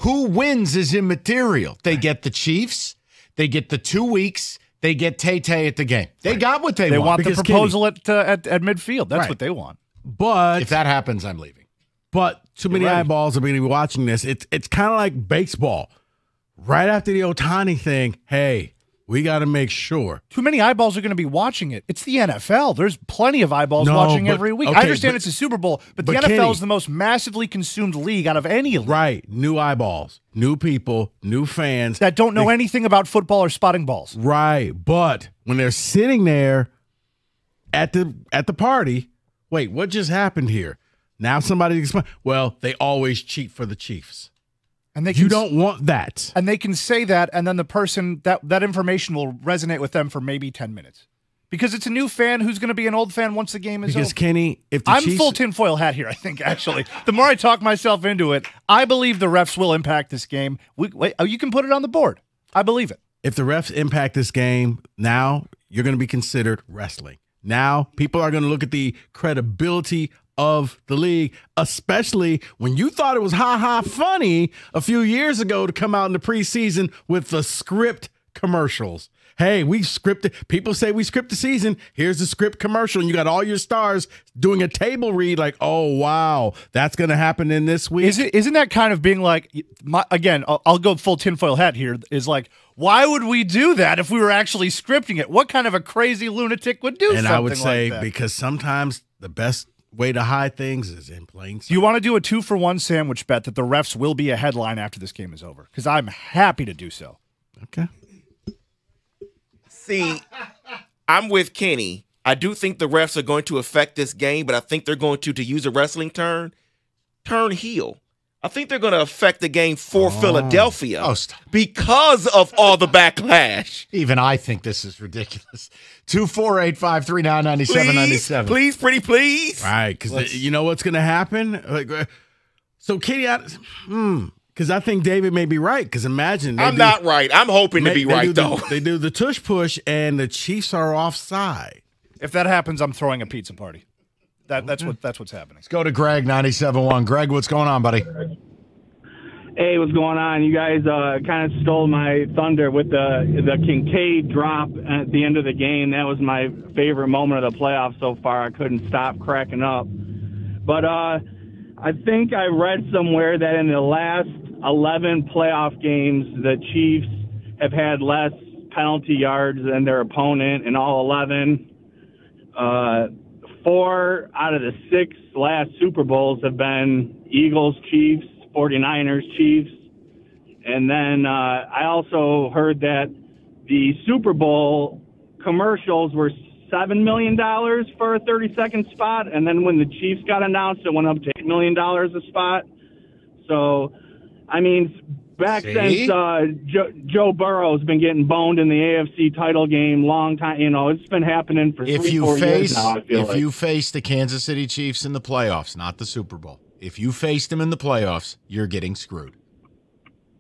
Who wins is immaterial. They get the Chiefs. They get the 2 weeks. They get Tay-Tay at the game. They got what they want. They want the proposal at midfield. That's what they want. But if that happens, I'm leaving. But too many eyeballs are going to be watching this. It's kind of like baseball. Right after the Ohtani thing, hey, we got to make sure. Too many eyeballs are going to be watching it. It's the NFL. There's plenty of eyeballs watching every week. I understand it's a Super Bowl, but the NFL Kenny, is the most massively consumed league out of any league. Right. New eyeballs, new people, new fans. That don't know anything about football or spotting balls. Right. But when they're sitting there at the party, wait, what just happened here? Now somebody explain. Well, they always cheat for the Chiefs. And you don't want that. And they can say that, and then the person, that information will resonate with them for maybe 10 minutes. Because it's a new fan who's going to be an old fan once the game is over. Because, Kenny, if the I'm Chiefs... full tinfoil hat here, I think, actually. The more I talk myself into it, I believe the refs will impact this game. You can put it on the board. I believe it. If the refs impact this game, now you're going to be considered wrestling. Now people are going to look at the credibility of the league, especially when you thought it was funny a few years ago to come out in the preseason with the script commercials. Hey, we scripted. People say we script the season. Here's the script commercial, and you got all your stars doing a table read like, oh, wow, that's going to happen in this week. Isn't that kind of being like, again, I'll go full tinfoil hat here, is like, why would we do that if we were actually scripting it? What kind of a crazy lunatic would do something like that? And I would say because sometimes the best way to hide things is in plain sight. Do you want to do a 2-for-1 sandwich bet that the refs will be a headline after this game is over? Because I'm happy to do so. Okay. See, I'm with Kenny. I do think the refs are going to affect this game, but I think they're going to use a wrestling turn heel. I think they're going to affect the game for Philadelphia because of all the backlash. Even I think this is ridiculous. 248-539-9797. Please, pretty please. Right, because you know what's going to happen? So, Kenny, because I think David may be right. Because imagine. I'm not right. I'm hoping to be right, though. They do the tush push, and the Chiefs are offside. If that happens, I'm throwing a pizza party. That's what's happening. Let's go to Greg, 97.1. Greg, what's going on, buddy? Hey, what's going on? You guys kind of stole my thunder with the Kincaid drop at the end of the game. That was my favorite moment of the playoffs so far. I couldn't stop cracking up. But I think I read somewhere that in the last 11 playoff games, the Chiefs have had less penalty yards than their opponent in all 11. 4 out of the 6 last Super Bowls have been Eagles, Chiefs, 49ers, Chiefs. And then I also heard that the Super Bowl commercials were $7 million for a 30-second spot. And then when the Chiefs got announced, it went up to $8 million a spot. So, I mean, since Joe Burrow's been getting boned in the AFC title game, long time, it's been happening for 3-4 years now, I feel like. If you face the Kansas City Chiefs in the playoffs, not the Super Bowl, If you faced them in the playoffs, you're getting screwed.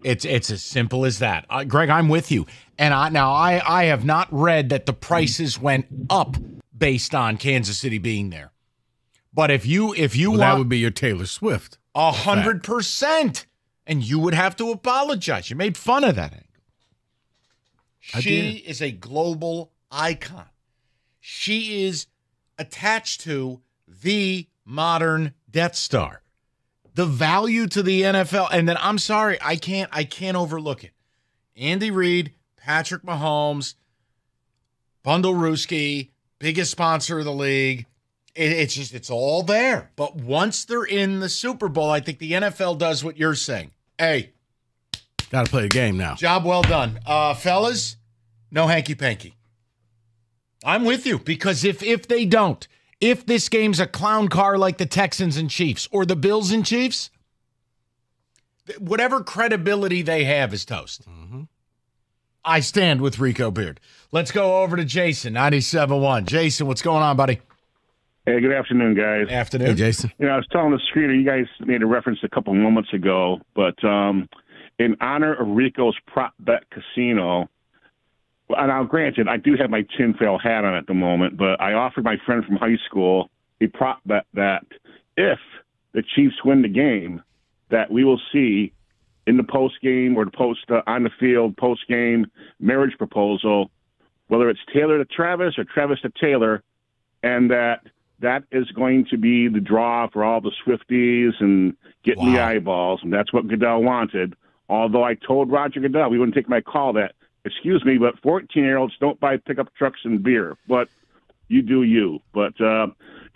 It's as simple as that. Greg, I'm with you. And I have not read that the prices went up based on Kansas City being there. But if you want, that would be your Taylor Swift. 100%. And you would have to apologize. You made fun of that angle. She is a global icon. She is attached to the modern Death Star. The value to the NFL, and then I'm sorry, I can't overlook it. Andy Reid, Patrick Mahomes, Bundle Ruski, biggest sponsor of the league. It's all there. But once they're in the Super Bowl, I think the NFL does what you're saying. Hey, got to play the game now. Job well done, fellas. No hanky panky. I'm with you because if they don't. If this game's a clown car like the Texans and Chiefs or the Bills and Chiefs, whatever credibility they have is toast. Mm-hmm. I stand with Rico Beard. Let's go over to Jason, 97.1. Jason, what's going on, buddy? Hey, good afternoon, guys. Afternoon. Hey, Jason. You know, I was telling the screener, you guys made a reference a couple moments ago, but in honor of Rico's prop bet casino, and now, granted, I do have my tinfoil hat on at the moment, but I offered my friend from high school a prop bet that if the Chiefs win the game, that we will see in the post game or the on the field post game marriage proposal, whether it's Taylor to Travis or Travis to Taylor, and that is going to be the draw for all the Swifties and getting the eyeballs, and that's what Goodell wanted. Although I told Roger Goodell we wouldn't take my call that. Excuse me, but 14-year-olds don't buy pickup trucks and beer. But you do you. But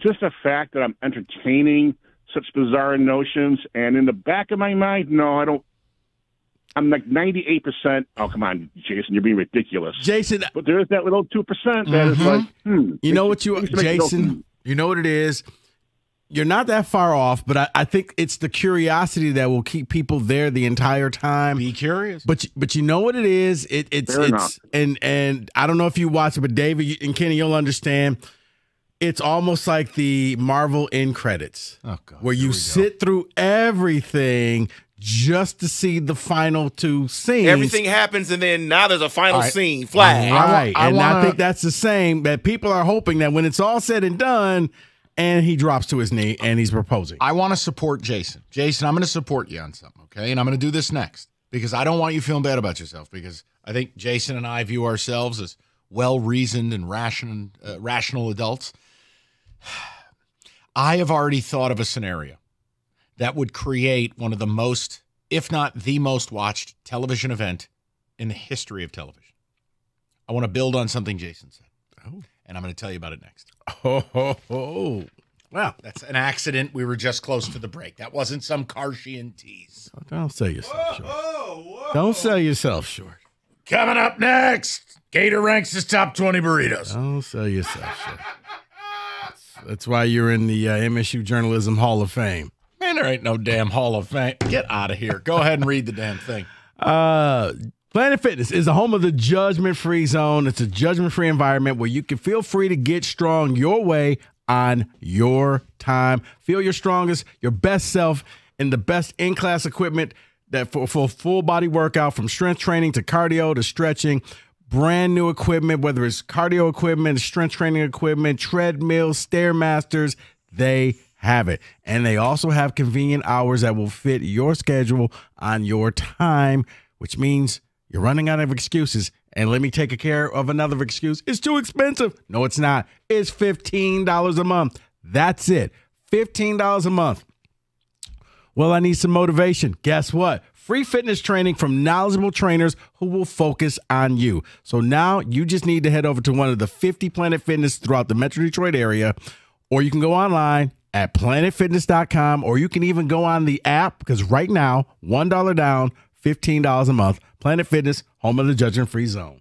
just the fact that I'm entertaining such bizarre notions, and in the back of my mind, no, I don't. I'm like 98%. Oh, come on, Jason, you're being ridiculous. Jason. But there's that little 2% that is like, You know what Jason, you know what it is? You're not that far off, but I think it's the curiosity that will keep people there the entire time. Be curious. But you know what it is? It's and I don't know if you watch it, but David and Kenny, you'll understand. It's almost like the Marvel end credits. Oh, God. Where you sit through everything just to see the final two scenes. Everything happens, and then now there's a final scene. Flag. Right. I think that's the same. That people are hoping that when it's all said and done, and he drops to his knee and he's proposing. I want to support Jason. Jason, I'm going to support you on something, okay? And I'm going to do this next because I don't want you feeling bad about yourself because I think Jason and I view ourselves as well-reasoned and rational adults. I have already thought of a scenario that would create one of the most, if not the most watched television event in the history of television. I want to build on something Jason said. Oh. And I'm going to tell you about it next. Oh. Well, that's an accident. We were just close to the break. That wasn't some Karshian tease. Don't sell yourself short. Don't sell yourself short. Coming up next, Gator ranks his top 20 burritos. Don't sell yourself short. That's why you're in the MSU Journalism Hall of Fame. Man, there ain't no damn Hall of Fame. Get out of here. Go ahead and read the damn thing. Planet Fitness is the home of the judgment-free zone. It's a judgment-free environment where you can feel free to get strong your way on your time. Feel your strongest, your best self in the best in-class equipment that for full body workout, from strength training to cardio to stretching. Brand new equipment, whether it's cardio equipment, strength training equipment, treadmills, Stairmasters, they have it. And they also have convenient hours that will fit your schedule on your time, which means you're running out of excuses. And let me take care of another excuse. It's too expensive. No, it's not. It's $15 a month. That's it. $15 a month. Well, I need some motivation. Guess what? Free fitness training from knowledgeable trainers who will focus on you. So now you just need to head over to one of the 50 Planet Fitness throughout the Metro Detroit area, or you can go online at planetfitness.com, or you can even go on the app, because right now, $1 down, $15 a month. Planet Fitness, home of the judgment-free zone.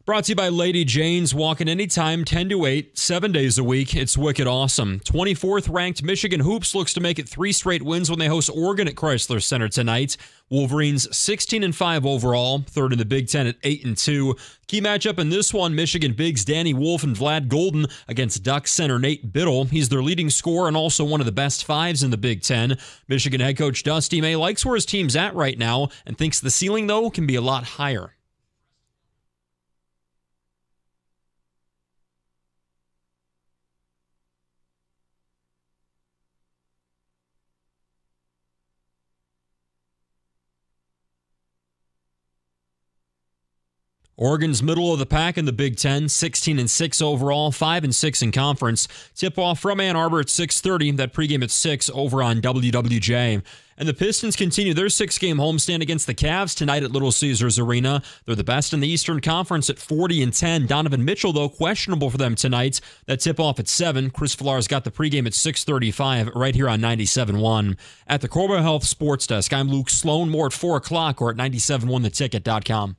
Brought to you by Lady Jane's. Walking anytime, 10 to 8, 7 days a week. It's wicked awesome. 24th ranked Michigan Hoops looks to make it 3 straight wins when they host Oregon at Chrysler Center tonight. Wolverines 16-5 overall, third in the Big Ten at 8-2. Key matchup in this one, Michigan Bigs Danny Wolf and Vlad Golden against Ducks center Nate Biddle. He's their leading scorer and also one of the best 5s in the Big Ten. Michigan head coach Dusty May likes where his team's at right now and thinks the ceiling, though, can be a lot higher. Oregon's middle of the pack in the Big Ten, 16-6 overall, 5-6 in conference. Tip-off from Ann Arbor at 6:30. That pregame at 6 over on WWJ. And the Pistons continue their 6-game homestand against the Cavs tonight at Little Caesars Arena. They're the best in the Eastern Conference at 40-10. Donovan Mitchell, though, questionable for them tonight. That tip-off at 7. Chris Villar's got the pregame at 6:35 right here on 97.1. At the Corba Health Sports Desk, I'm Luke Sloan. More at 4 o'clock or at 97.1theticket.com.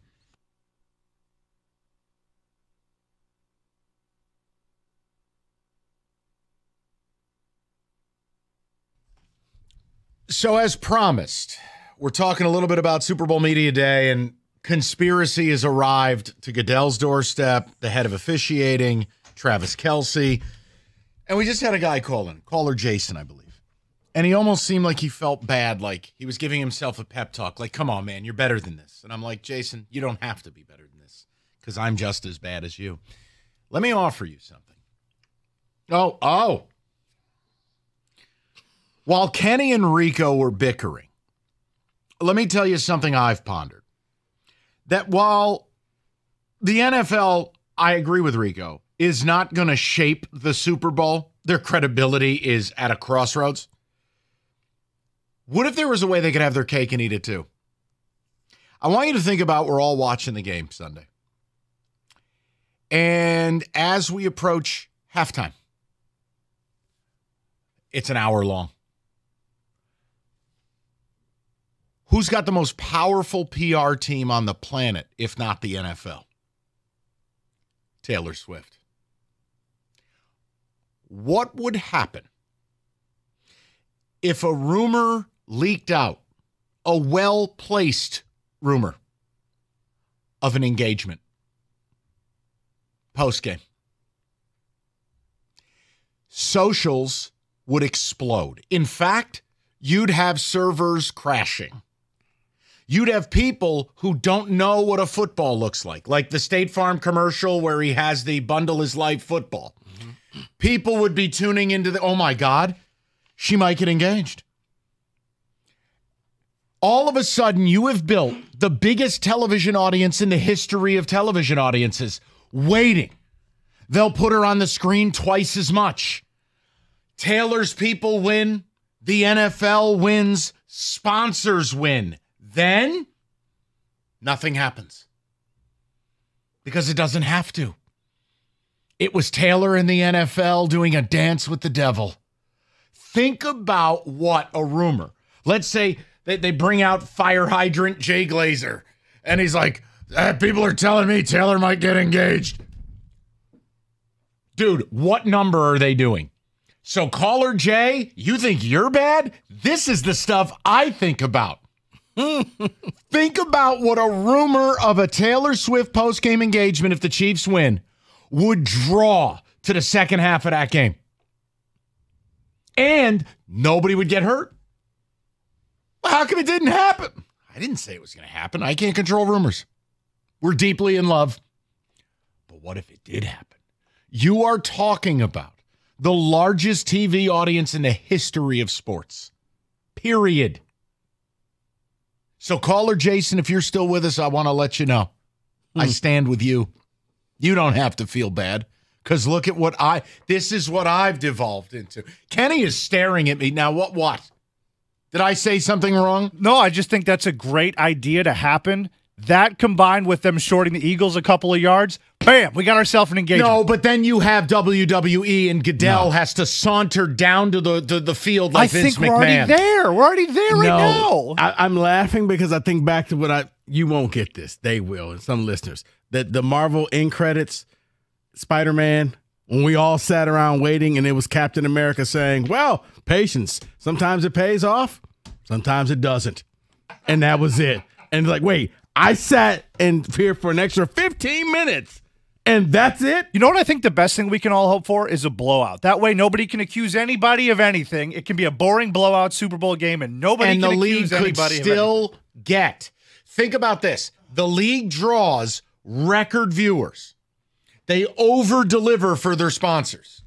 So as promised, we're talking a little bit about Super Bowl Media Day, and conspiracy has arrived to Goodell's doorstep, the head of officiating, Travis Kelce. And we just had a guy call in, caller Jason, I believe. And he almost seemed like he felt bad, like he was giving himself a pep talk, like, come on, man, you're better than this. And I'm like, Jason, you don't have to be better than this because I'm just as bad as you. Let me offer you something. Oh. While Kenny and Rico were bickering, let me tell you something I've pondered. That while the NFL, I agree with Rico, is not going to shape the Super Bowl, their credibility is at a crossroads. What if there was a way they could have their cake and eat it too? I want you to think about we're all watching the game Sunday. And as we approach halftime, it's an hour long. Who's got the most powerful PR team on the planet, if not the NFL? Taylor Swift. What would happen if a rumor leaked out, a well-placed rumor of an engagement post-game? Socials would explode. In fact, you'd have servers crashing. You'd have people who don't know what a football looks like the State Farm commercial where he has the Bundle His Life football. Mm-hmm. People would be tuning into oh my God, she might get engaged. All of a sudden, you have built the biggest television audience in the history of television audiences, waiting. They'll put her on the screen twice as much. Taylor's people win. The NFL wins. Sponsors win. Then, nothing happens. Because it doesn't have to. It was Taylor in the NFL doing a dance with the devil. Think about what a rumor. Let's say they bring out fire hydrant Jay Glazer. And he's like, people are telling me Taylor might get engaged. Dude, what number are they doing? So caller Jay, you think you're bad? This is the stuff I think about. Think about what a rumor of a Taylor Swift post-game engagement, if the Chiefs win, would draw to the second half of that game. And nobody would get hurt. Well, how come it didn't happen? I didn't say it was going to happen. I can't control rumors. We're deeply in love. But what if it did happen? You are talking about the largest TV audience in the history of sports. Period. So caller Jason, if you're still with us, I want to let you know. I stand with you. You don't have to feel bad. Because look at this is what I've devolved into. Kenny is staring at me. Now, what? Did I say something wrong? No, I just think that's a great idea to happen. That combined with them shorting the Eagles a couple of yards, bam, we got ourselves an engagement. No, but then you have WWE and Goodell has to saunter down to the field like Vince McMahon. We're already there. We're already there right now. I'm laughing because I think back to you won't get this. They will, and some listeners. the Marvel end credits, Spider-Man, when we all sat around waiting and it was Captain America saying, well, patience. Sometimes it pays off, sometimes it doesn't. And that was it. And like, wait, I sat in here for an extra 15 minutes. And that's it? You know what I think the best thing we can all hope for is a blowout. That way nobody can accuse anybody of anything. It can be a boring blowout Super Bowl game and nobody and can the accuse league anybody could of still anything. get. Think about this. The league draws record viewers. They over-deliver for their sponsors.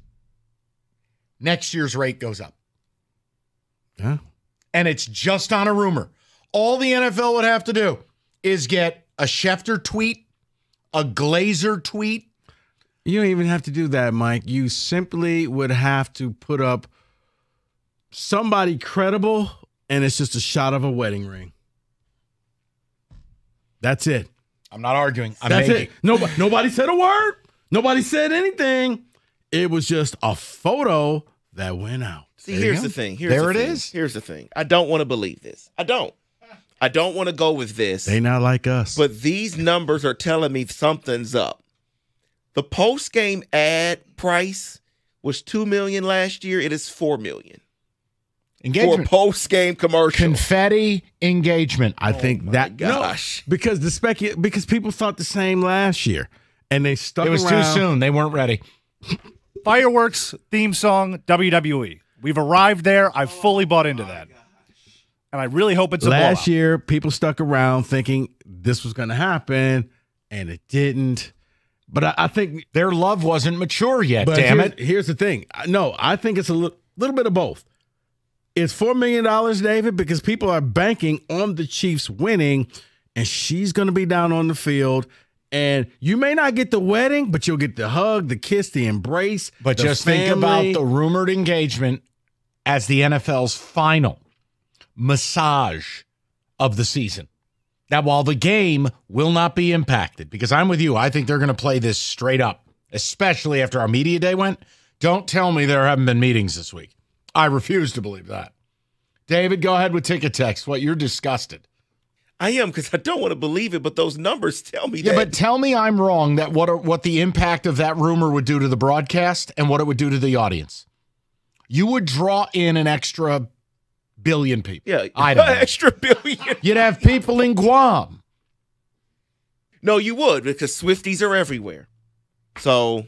Next year's rate goes up. Yeah. And it's just on a rumor. All the NFL would have to do is get a Schefter tweet, a Glazer tweet. You don't even have to do that, Mike. You simply would have to put up somebody credible, and it's just a shot of a wedding ring. That's it. I'm not arguing. That's it. Nobody said a word. Nobody said anything. It was just a photo that went out. See, here's the thing. Here's the thing. I don't want to believe this. I don't want to go with this. They not like us. But these numbers are telling me something's up. The post-game ad price was $2 million last year. It is $4 million. Engagement. For post-game commercial. Confetti engagement. I think that gosh. No, because people thought the same last year. And they stuck around. It was too soon. They weren't ready. Fireworks theme song, WWE. We've arrived there. I've fully bought into that. And I really hope it's a blowout. Last year, people stuck around thinking this was going to happen, and it didn't. But I think their love wasn't mature yet, but damn it. Here's the thing. No, I think it's a little bit of both. It's $4 million, David, because people are banking on the Chiefs winning, and she's going to be down on the field. And you may not get the wedding, but you'll get the hug, the kiss, the embrace. But the just family. think about the rumored engagement as the NFL's final massage of the season. Now, while the game will not be impacted, because I'm with you, I think they're going to play this straight up, especially after our media day went. Don't tell me there haven't been meetings this week. I refuse to believe that. David, go ahead with ticket text. What, you're disgusted. I am, because I don't want to believe it, but those numbers tell me that. Yeah, but tell me I'm wrong that what the impact of that rumor would do to the broadcast and what it would do to the audience. You would draw in an extra billion people. Yeah, I don't know. Extra billion. You'd have people in Guam. No, you would, because Swifties are everywhere. So,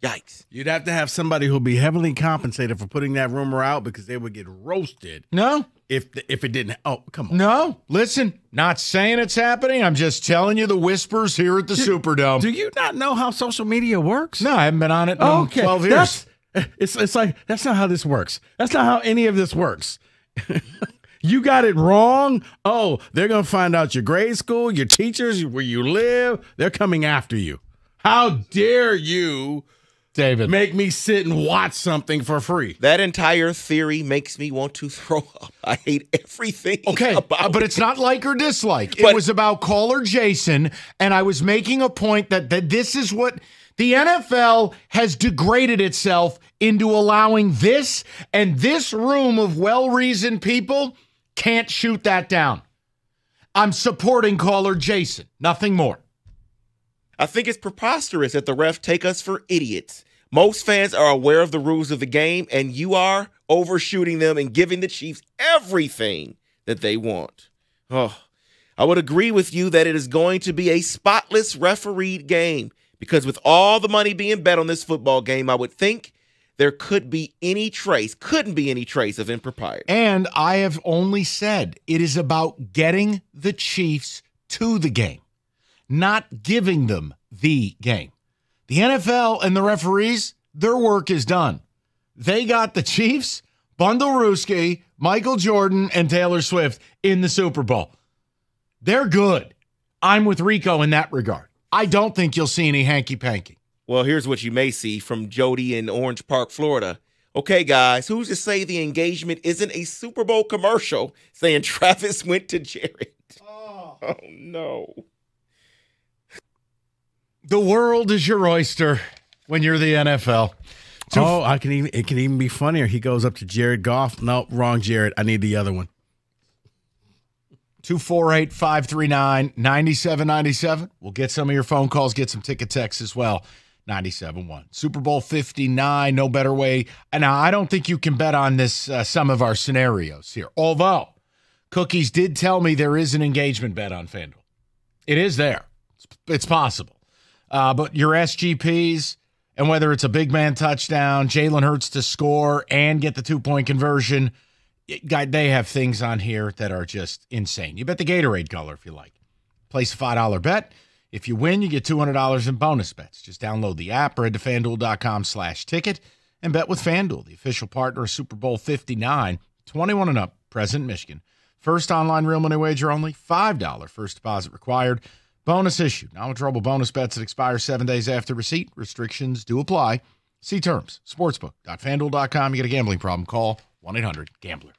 yikes. You'd have to have somebody who'll be heavily compensated for putting that rumor out because they would get roasted. No. If it didn't. Oh, come on. No. Listen, not saying it's happening. I'm just telling you the whispers here at the Superdome. Do you not know how social media works? No, I haven't been on it in 12 years. It's like, that's not how this works. That's not how any of this works. You got it wrong. Oh, they're going to find out your grade school, your teachers, where you live. They're coming after you. How dare you, David, make me sit and watch something for free? That entire theory makes me want to throw up. I hate everything about but it's not like or dislike. It was about caller Jason, and I was making a point that this is what the NFL has degraded itself into, allowing this, and this room of well-reasoned people can't shoot that down. I'm supporting caller Jason, nothing more. I think it's preposterous that the refs take us for idiots. Most fans are aware of the rules of the game, and you are overshooting them and giving the Chiefs everything that they want. Oh, I would agree with you that it is going to be a spotless refereed game, because with all the money being bet on this football game, I would think there couldn't be any trace of impropriety. And I have only said it is about getting the Chiefs to the game, not giving them the game. The NFL and the referees, their work is done. They got the Chiefs, Bundelruski, Michael Jordan, and Taylor Swift in the Super Bowl. They're good. I'm with Rico in that regard. I don't think you'll see any hanky-panky. Well, here's what you may see from Jody in Orange Park, Florida. Okay, guys, who's to say the engagement isn't a Super Bowl commercial saying Travis went to Jared? Oh no. The world is your oyster when you're the NFL. It can even be funnier. He goes up to Jared Goff. No, wrong Jared. I need the other one. 248-539-9797. We'll get some of your phone calls, get some ticket texts as well. 97.1. Super Bowl 59, no better way. Now, I don't think you can bet on this, some of our scenarios here. Although, Cookies did tell me there is an engagement bet on FanDuel. It is there. It's possible. But your SGPs, and whether it's a big man touchdown, Jalen Hurts to score and get the 2-point conversion, they have things on here that are just insane. You bet the Gatorade color if you like. Place a $5 bet. If you win, you get $200 in bonus bets. Just download the app or head to FanDuel.com/ticket and bet with FanDuel, the official partner of Super Bowl 59. 21 and up, present in Michigan. First online real money wager only, $5 first deposit required. Bonus issued. Non-withdrawable bonus bets that expire 7 days after receipt. Restrictions do apply. See terms. Sportsbook.fanduel.com. You get a gambling problem, call 1-800-GAMBLER.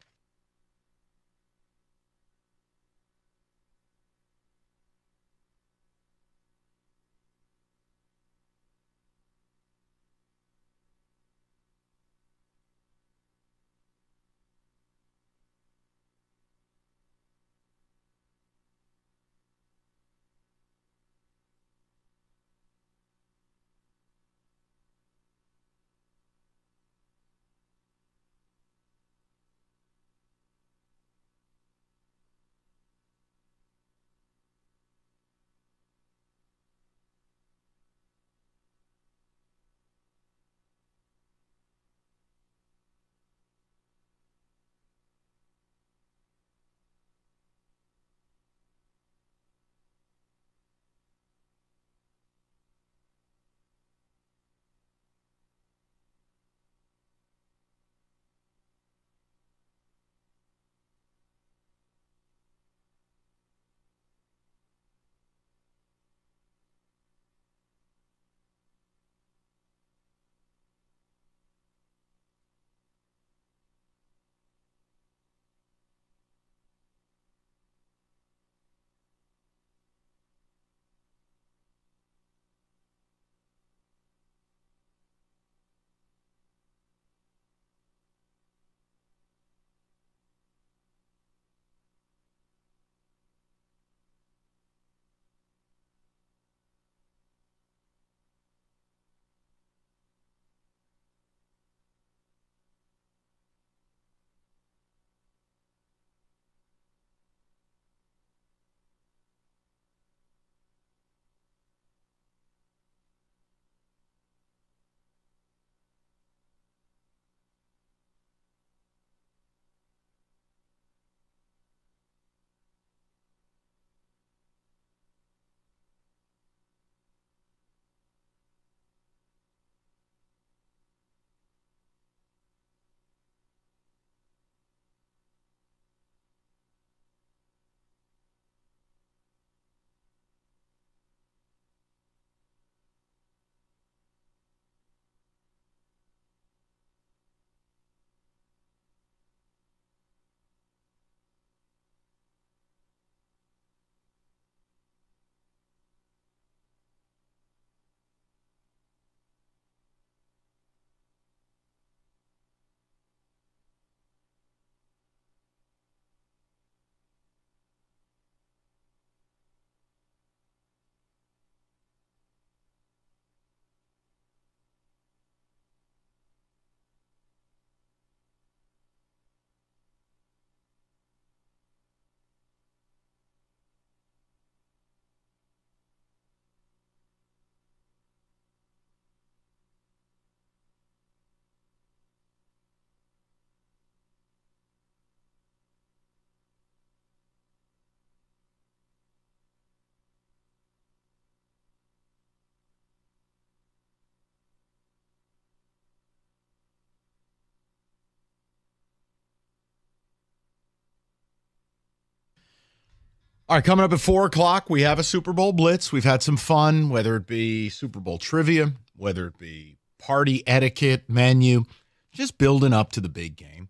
All right, coming up at 4 o'clock, we have a Super Bowl Blitz. We've had some fun, whether it be Super Bowl trivia, whether it be party etiquette, menu, just building up to the big game.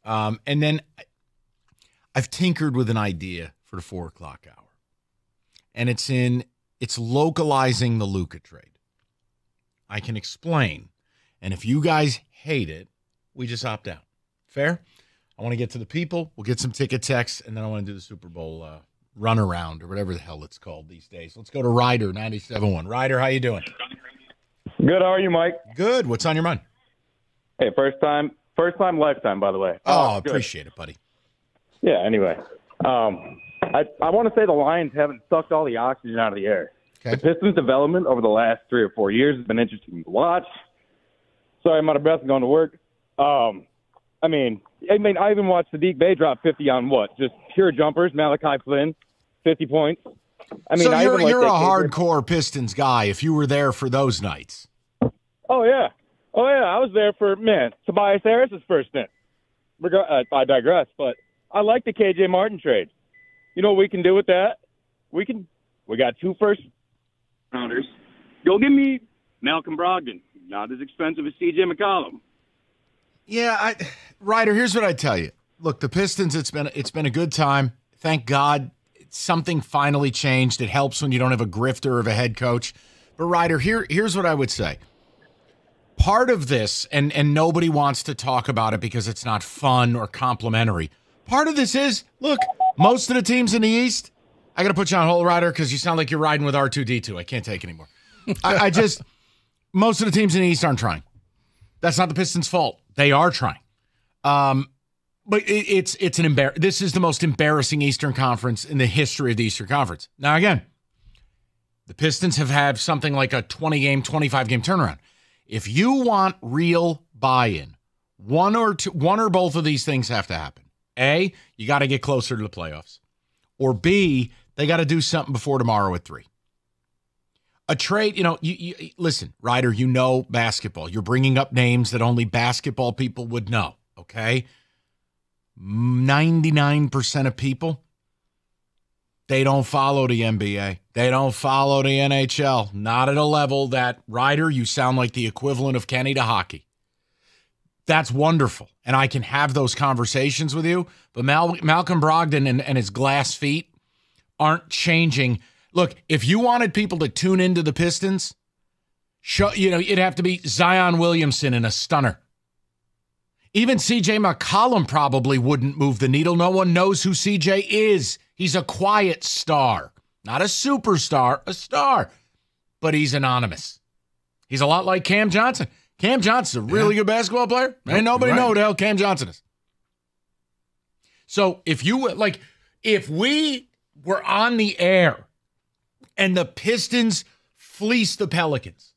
And then I've tinkered with an idea for the 4 o'clock hour. And it's localizing the Luka trade. I can explain. And if you guys hate it, we just opt out. Fair? I want to get to the people. We'll get some ticket texts, and then I want to do the Super Bowl runaround or whatever the hell it's called these days. Let's go to Ryder, 97.1. Ryder, how you doing? Good. How are you, Mike? Good. What's on your mind? Hey, first time, lifetime, by the way. Oh, good. Appreciate it, buddy. Yeah. Anyway, I want to say the Lions haven't sucked all the oxygen out of the air. Okay. The Pistons' development over the last 3 or 4 years has been interesting to watch. Sorry, I'm out of breath and going to work. I mean, I even watched Sadiq Bey drop 50 on what? Just pure jumpers. Malachi Flynn, 50 points. I mean, so you're a hardcore Pistons guy if you were there for those nights. Oh, yeah. I was there for, Tobias Harris's first stint. I digress, but I like the KJ Martin trade. You know what we can do with that? We got 2 first-rounders. Go give me Malcolm Brogdon. Not as expensive as C.J. McCollum. Yeah, Ryder, here's what I tell you. Look, the Pistons, it's been a good time. Thank God something finally changed. It helps when you don't have a grifter of a head coach. But Ryder, here's what I would say. Part of this, and nobody wants to talk about it because it's not fun or complimentary. Part of this is, look, most of the teams in the East, I got to put you on hold, Ryder, because you sound like you're riding with R2-D2. I can't take anymore. Most of the teams in the East aren't trying. That's not the Pistons' fault. They are trying. But it's an this is the most embarrassing Eastern Conference in the history of the Eastern Conference. Now, again, the Pistons have had something like a 20-game, 25-game turnaround. If you want real buy-in, one or both of these things have to happen. A, you got to get closer to the playoffs. Or B, they got to do something before tomorrow at 3. A trade, you listen, Ryder, you know basketball. You're bringing up names that only basketball people would know, okay? 99% of people, they don't follow the NBA. They don't follow the NHL. Not at a level that, Ryder, you sound like the equivalent of Kenny to hockey. That's wonderful, and I can have those conversations with you, but Malcolm Brogdon and his glass feet aren't changing. Look, if you wanted people to tune into the Pistons, it'd have to be Zion Williamson in a stunner. Even C.J. McCollum probably wouldn't move the needle. No one knows who C.J. is. He's a quiet star. Not a superstar, a star. But he's anonymous. He's a lot like Cam Johnson. Cam Johnson's a really good basketball player. Ain't nobody know who the hell Cam Johnson is. So if we were on the air and the Pistons fleeced the Pelicans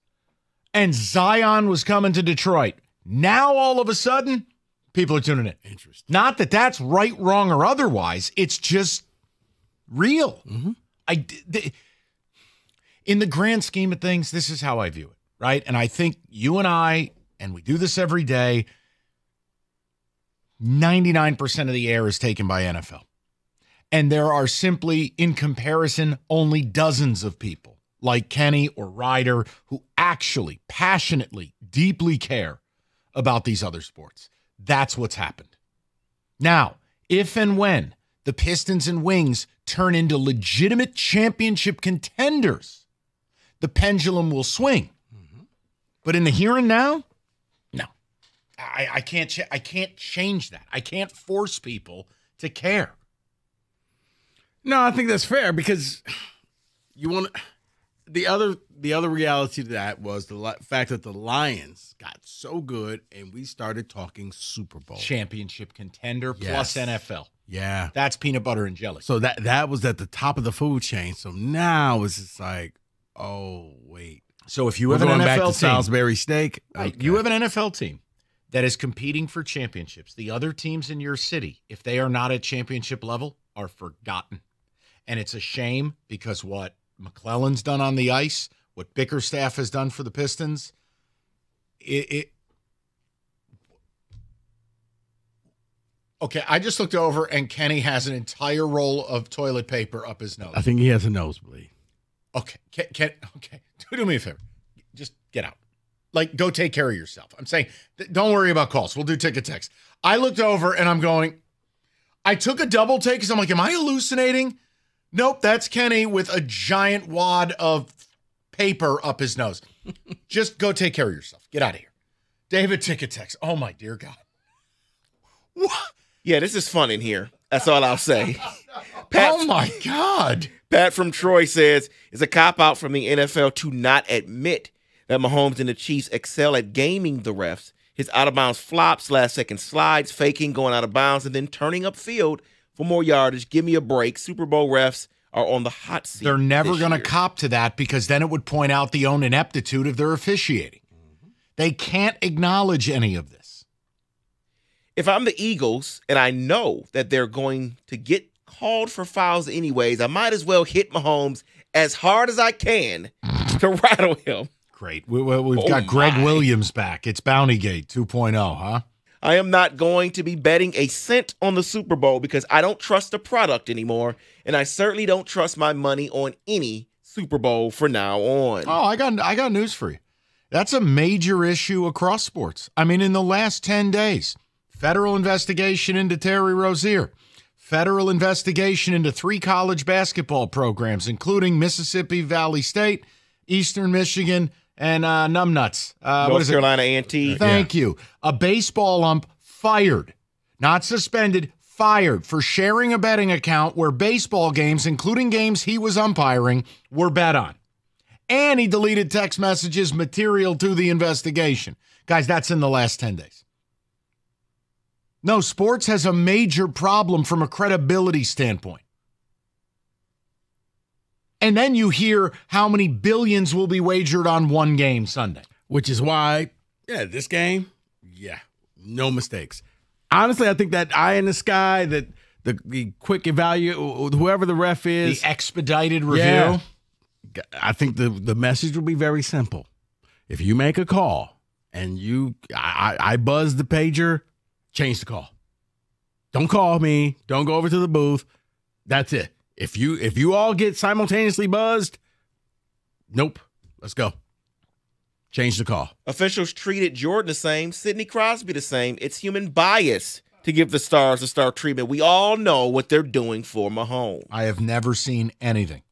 and Zion was coming to Detroit, now all of a sudden, people are tuning in. Interesting. Not that that's right, wrong, or otherwise. It's just real. Mm-hmm. In the grand scheme of things, this is how I view it, right? And I think you and I, and we do this every day, 99% of the air is taken by NFL. And there are simply, in comparison, only dozens of people like Kenny or Ryder who actually, passionately, deeply care about these other sports. That's what's happened. Now, if and when the Pistons and Wings turn into legitimate championship contenders, the pendulum will swing. Mm-hmm. But in the here and now, no. I can't change that. I can't force people to care. No, I think that's fair because you want the other reality to that was the fact that the Lions got so good and we started talking Super Bowl. Championship contender plus NFL. Yeah. That's peanut butter and jelly. So that was at the top of the food chain. So now it's just like, oh, wait. So if you have an NFL back to team, Salisbury steak. Okay. You have an NFL team that is competing for championships. The other teams in your city, if they are not at championship level, are forgotten. And it's a shame because what McClellan's done on the ice, what Bickerstaff has done for the Pistons, Okay, I just looked over and Kenny has an entire roll of toilet paper up his nose. I think he has a nosebleed. Okay, okay. Do me a favor. Just get out. Like, go take care of yourself. I'm saying, don't worry about calls. We'll do ticket text. I looked over and I'm going, I took a double take because I'm like, am I hallucinating? Nope, that's Kenny with a giant wad of paper up his nose. Just go take care of yourself. Get out of here. David, ticket text. Oh, my dear God. What? Yeah, this is fun in here. That's all I'll say. Oh, my God. Pat from Troy says, it's a cop-out from the NFL to not admit that Mahomes and the Chiefs excel at gaming the refs. His out-of-bounds flops, last-second slides, faking, going out of bounds, and then turning upfield for more yardage. Give me a break. Super Bowl refs are on the hot seat. They're never going to cop to that because then it would point out the own ineptitude of their officiating. They can't acknowledge any of this. If I'm the Eagles and I know that they're going to get called for fouls anyways, I might as well hit Mahomes as hard as I can to rattle him. Great. We've got Greg Williams back. It's Bountygate 2.0, huh? I am not going to be betting a cent on the Super Bowl because I don't trust the product anymore, and I certainly don't trust my money on any Super Bowl from now on. Oh, I got news for you. That's a major issue across sports. I mean, in the last 10 days, federal investigation into Terry Rozier, federal investigation into 3 college basketball programs, including Mississippi Valley State, Eastern Michigan, and Numbnuts. North Carolina A&T. Thank you. A baseball ump fired, not suspended, fired for sharing a betting account where baseball games, including games he was umpiring, were bet on. And he deleted text messages material to the investigation. Guys, that's in the last 10 days. No, sports has a major problem from a credibility standpoint. And then you hear how many billions will be wagered on one game Sunday. Which is why, this game, no mistakes. Honestly, I think that eye in the sky, that the quick evaluate, whoever the ref is. The expedited review. I think the message will be very simple. If you make a call and I buzz the pager, change the call. Don't call me. Don't go over to the booth. That's it. If you all get simultaneously buzzed, nope. Let's go. Change the call. Officials treated Jordan the same, Sidney Crosby the same. It's human bias to give the stars the star treatment. We all know what they're doing for Mahomes. I have never seen anything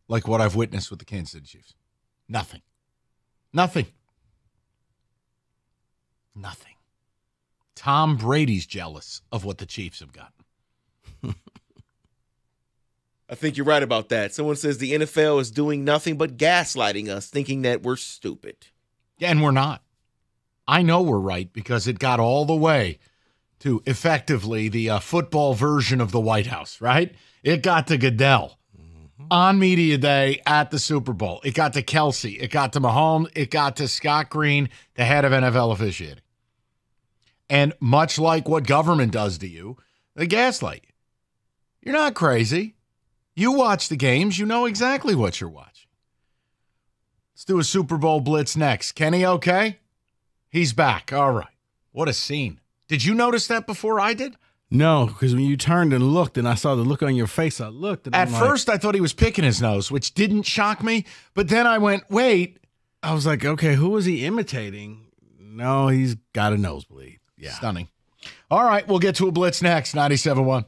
like what I've witnessed with the Kansas City Chiefs. Nothing. Tom Brady's jealous of what the Chiefs have gotten. I think you're right about that. Someone says the NFL is doing nothing but gaslighting us, thinking that we're stupid. Yeah, and we're not. I know we're right because it got all the way to effectively the football version of the White House, right? It got to Goodell on media day at the Super Bowl. It got to Kelsey. It got to Mahomes. It got to Scott Green, the head of NFL officiating. And much like what government does to you, they gaslight you. You're not crazy. You watch the games. You know exactly what you're watching. Let's do a Super Bowl blitz next. Kenny okay? He's back. All right. What a scene. Did you notice that before I did? No, because when you turned and looked and I saw the look on your face, I looked. And At first, I thought he was picking his nose, which didn't shock me. But then I went, wait. I was like, okay, who is he imitating? No, he's got a nosebleed. Yeah. Stunning. All right, we'll get to a blitz next. 97.1.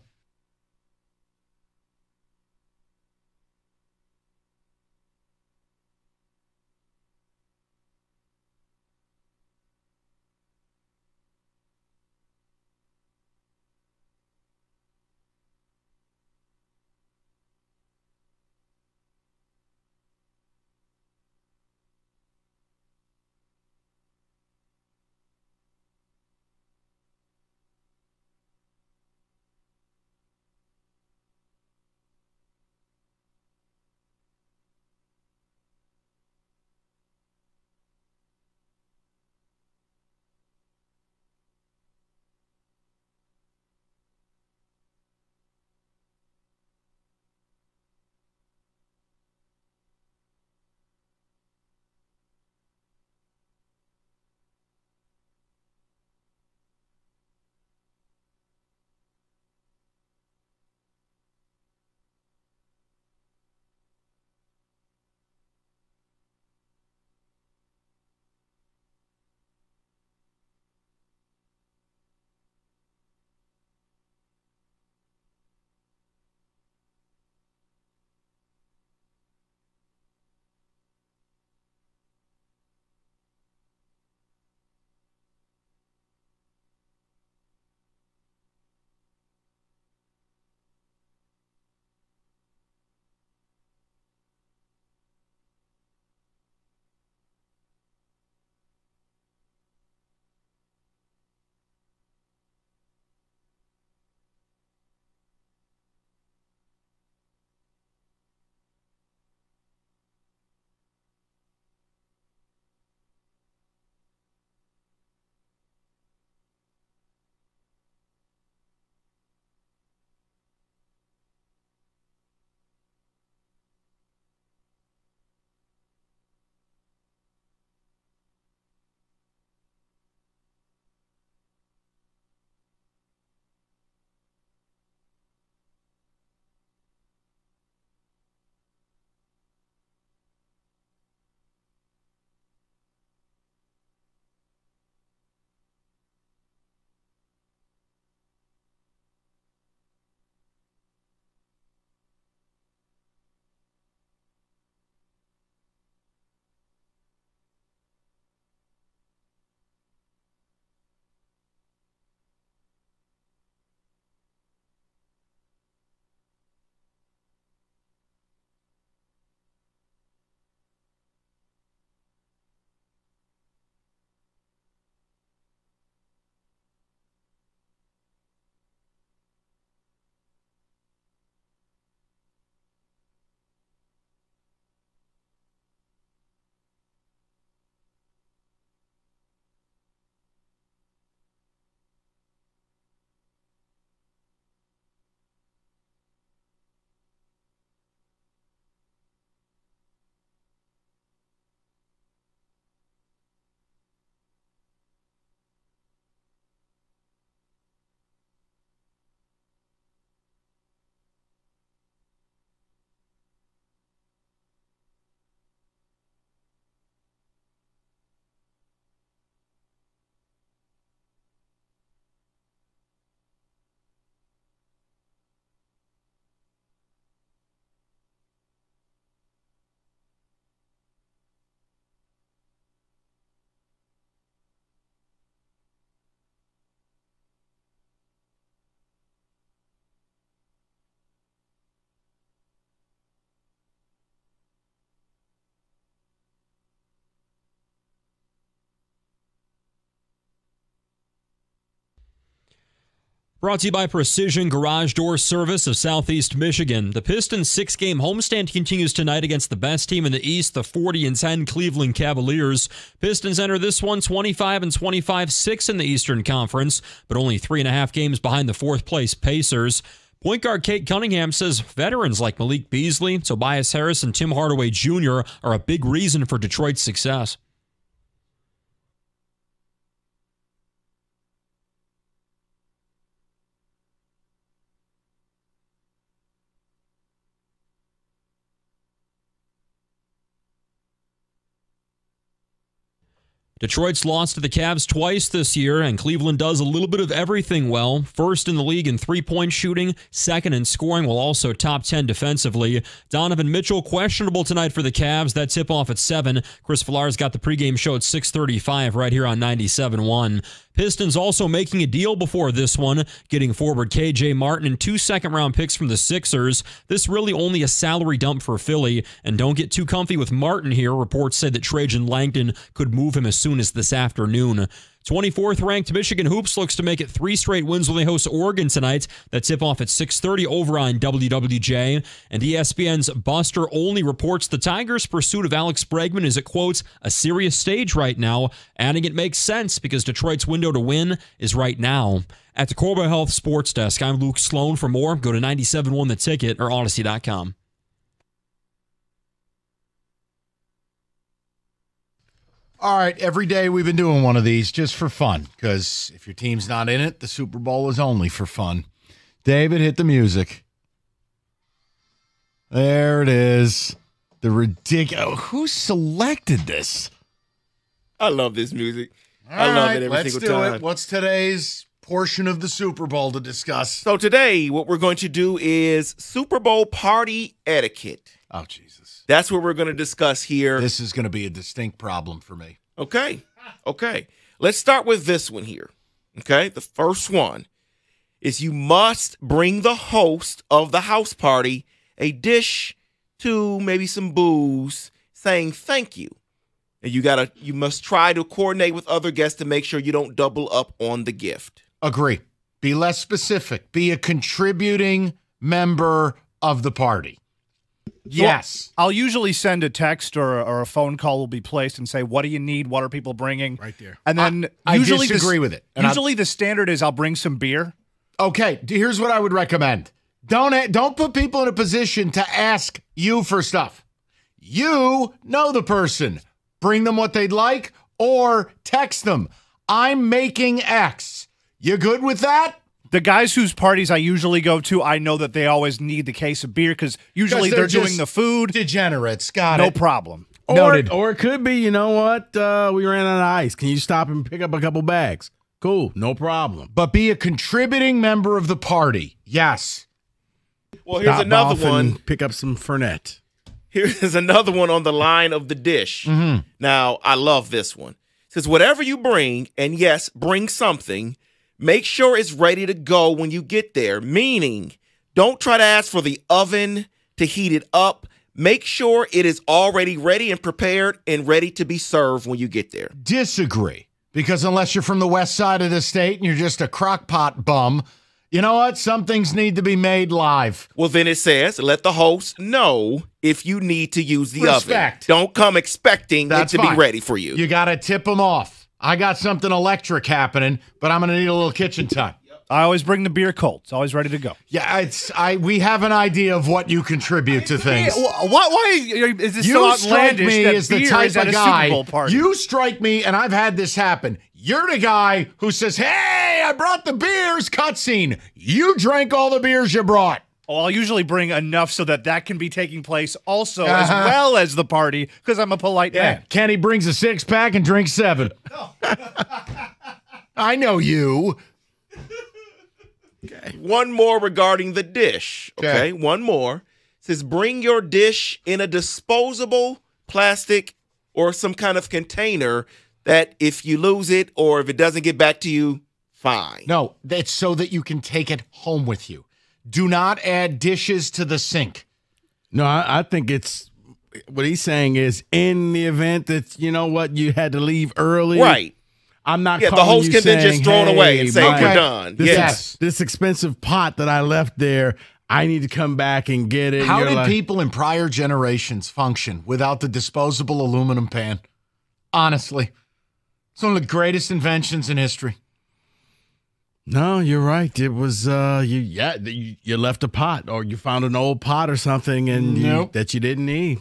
Brought to you by Precision Garage Door Service of Southeast Michigan. The Pistons' 6-game homestand continues tonight against the best team in the East, the 40-10 Cleveland Cavaliers. Pistons enter this one 25-25, 6 in the Eastern Conference, but only 3.5 games behind the 4th-place Pacers. Point guard Kate Cunningham says veterans like Malik Beasley, Tobias Harris, and Tim Hardaway Jr. are a big reason for Detroit's success. Detroit's lost to the Cavs twice this year, and Cleveland does a little bit of everything well. First in the league in three-point shooting, second in scoring, while also top 10 defensively. Donovan Mitchell questionable tonight for the Cavs. That tip-off at 7. Chris Villar's got the pregame show at 6:35 right here on 97.1. Pistons also making a deal before this one, getting forward KJ Martin and 2 second-round picks from the Sixers. This really only a salary dump for Philly, and don't get too comfy with Martin here. Reports say that Trajan Langdon could move him as soon as this afternoon. 24th-ranked Michigan Hoops looks to make it 3 straight wins when they host Oregon tonight. That tip-off at 6:30 over on WWJ. And ESPN's Buster Olney reports the Tigers' pursuit of Alex Bregman is at, quote, a serious stage right now, adding it makes sense because Detroit's window to win is right now. At the Corba Health Sports Desk, I'm Luke Sloan. For more, go to 97.1 The Ticket or Odyssey.com. All right, every day we've been doing one of these just for fun, because if your team's not in it, the Super Bowl is only for fun. David, hit the music. There it is. The ridiculous. Who selected this? I love this music. All I love right, it every let's single time. do it. What's today's portion of the Super Bowl to discuss? So today, what we're going to do is Super Bowl party etiquette. Oh, Jesus. That's what we're going to discuss here. This is going to be a distinct problem for me. Okay. Let's start with this one here. Okay. The first one is you must bring the host of the house party a dish to maybe some booze saying thank you. And you must try to coordinate with other guests to make sure you don't double up on the gift. Agree. Be less specific. Be a contributing member of the party. Yes. I'll usually send a text or a phone call will be placed and say, what do you need? What are people bringing? Right there. And then I usually disagree with it. And usually the standard is I'll bring some beer. Okay, here's what I would recommend. Don't put people in a position to ask you for stuff. You know the person. Bring them what they'd like or text them. I'm making X. You good with that? The guys whose parties I usually go to, I know that they always need the case of beer because usually they're doing the food. Degenerates, got no it. problem. Noted. Or it could be, you know what? We ran out of ice. Can you stop and pick up a couple bags? Cool, no problem. But be a contributing member of the party. Yes. Well, here's Stop another off one. and pick up some Fernet. Here's another one on the line of the dish. Mm-hmm. Now, I love this one. It says, whatever you bring, and yes, bring something, make sure it's ready to go when you get there, meaning don't try to ask for the oven to heat it up. Make sure it is already ready and prepared and ready to be served when you get there. Disagree. Because unless you're from the west side of the state and you're just a crock pot bum, you know what? Some things need to be made live. Well, then it says, let the host know if you need to use the Respect. oven. Don't come expecting That's it to fine. be ready for you. You got to tip them off. I got something electric happening, but I'm going to need a little kitchen time. I always bring the beer cold. It's always ready to go. Yeah, we have an idea of what you contribute to things. Why is this so You outlandish strike me that as the beer type is at of a Super guy. Bowl party? You strike me, and I've had this happen. You're the guy who says, "Hey, I brought the beers." Cutscene. You drank all the beers you brought. Well, I'll usually bring enough so that can be taking place also as well as the party because I'm a polite man. Kenny brings a 6-pack and drinks 7. I know you. Okay. One more regarding the dish. Okay. One more. It says bring your dish in a disposable plastic or some kind of container that if you lose it or if it doesn't get back to you, fine. No, that's so that you can take it home with you. Do not add dishes to the sink. No, I think it's what he's saying is in the event that, you know what, you had to leave early. Right. I'm not. Yeah, the calling host you can then saying, just throw it away and say, Mike, "We're done." This expensive pot that I left there, I need to come back and get it. How You're did like, people in prior generations function without the disposable aluminum pan? Honestly, it's one of the greatest inventions in history. No, you're right. It was you left a pot, or you found an old pot or something, and that you didn't need.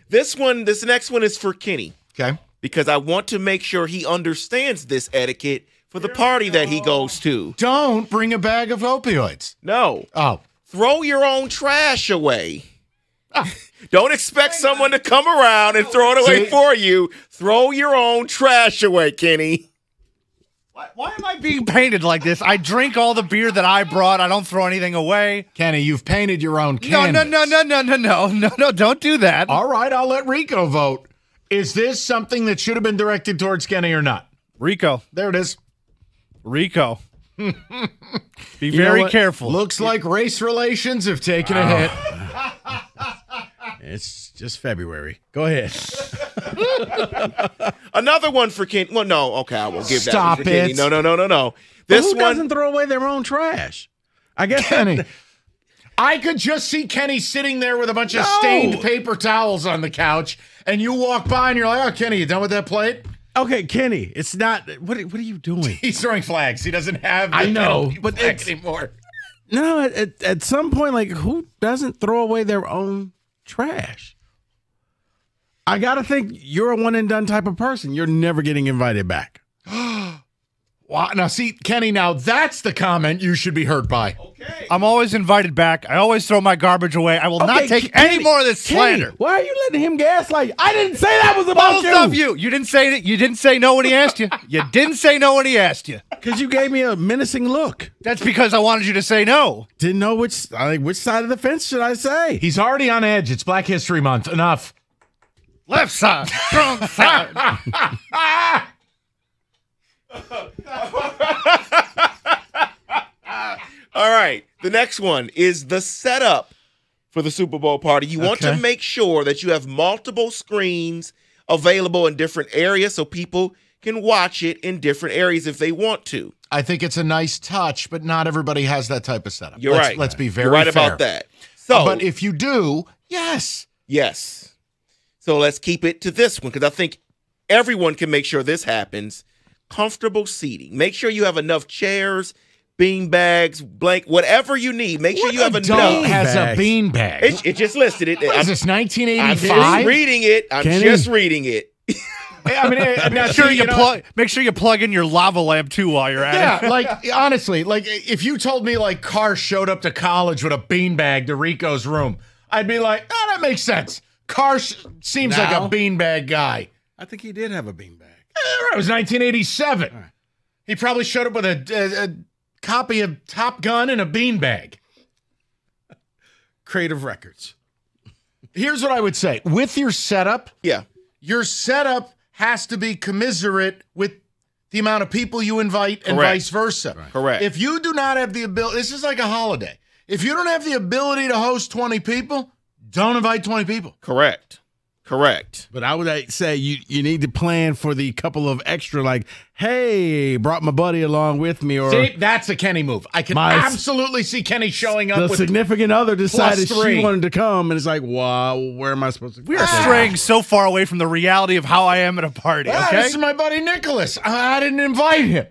This next one is for Kenny. Okay. Because I want to make sure he understands this etiquette for the party that he goes to. Don't bring a bag of opioids. No. Oh. Throw your own trash away. Don't expect someone to come around and throw it away for you. Throw your own trash away, Kenny. Why am I being painted like this? I drink all the beer that I brought. I don't throw anything away. Kenny, you've painted your own canvas. No, don't do that. All right, I'll let Rico vote. Is this something that should have been directed towards Kenny or not? Rico. There it is. Rico. Be very careful. Looks like race relations have taken a hit. It's just February. Go ahead. Another one for Kenny. Well, no. Okay, I will give Stop that one for Kenny. it. No. But who doesn't throw away their own trash? I guess Kenny. I could just see Kenny sitting there with a bunch of stained paper towels on the couch, and you walk by and you're like, "Oh, Kenny, you done with that plate?" Okay, Kenny, it's not. What are you doing? He's throwing flags. He doesn't have. I know, but it's anymore. No, at some point, like, who doesn't throw away their own trash? I gotta think you're a one and done type of person. You're never getting invited back. Wow. Now, see, Kenny, now that's the comment you should be hurt by. Okay. I'm always invited back. I always throw my garbage away. I will not take any more of this slander. Why are you letting him gaslight you? I didn't say that was about Both of you. You didn't say that. You didn't say no when he asked you. You didn't say no when he asked you. Because you gave me a menacing look. That's because I wanted you to say no. Didn't know which side of the fence should I say. He's already on edge. It's Black History Month. Enough. Left side. Strong side. All right. The next one is the setup for the Super Bowl party. You want to make sure that you have multiple screens available in different areas so people can watch it in different areas if they want to. I think it's a nice touch, but not everybody has that type of setup. You're right. Let's be very You're right fair about that. So, but if you do, yes. Yes. So let's keep it to this one because I think everyone can make sure this happens. Comfortable seating. Make sure you have enough chairs, bean bags, blank, whatever you need. Make sure you have enough. Dog has a bean bag. It just listed it. What is this, 1985? I'm just reading it. I'm just reading it. I mean, make sure you plug in your lava lamp too while you're at it. Yeah, like honestly, like if you told me like Carr showed up to college with a beanbag to Rico's room, I'd be like, oh, that makes sense. Carr seems like a beanbag guy. I think he did have a beanbag. It was 1987. Right. He probably showed up with a copy of Top Gun and a beanbag. Creative Records. Here's what I would say. With your setup, your setup has to be commiserate with the amount of people you invite and vice versa. Right. Correct. If you do not have the ability, this is like a holiday. If you don't have the ability to host 20 people, don't invite 20 people. Correct. But I would say you need to plan for the couple of extra, like, hey, brought my buddy along with me. Or see, that's a Kenny move. I can absolutely see Kenny showing up. The significant other decided she wanted to come, and it's like, wow, where am I supposed to go? We are straying so far away from the reality of how I am at a party, okay? This is my buddy Nicholas. I didn't invite him.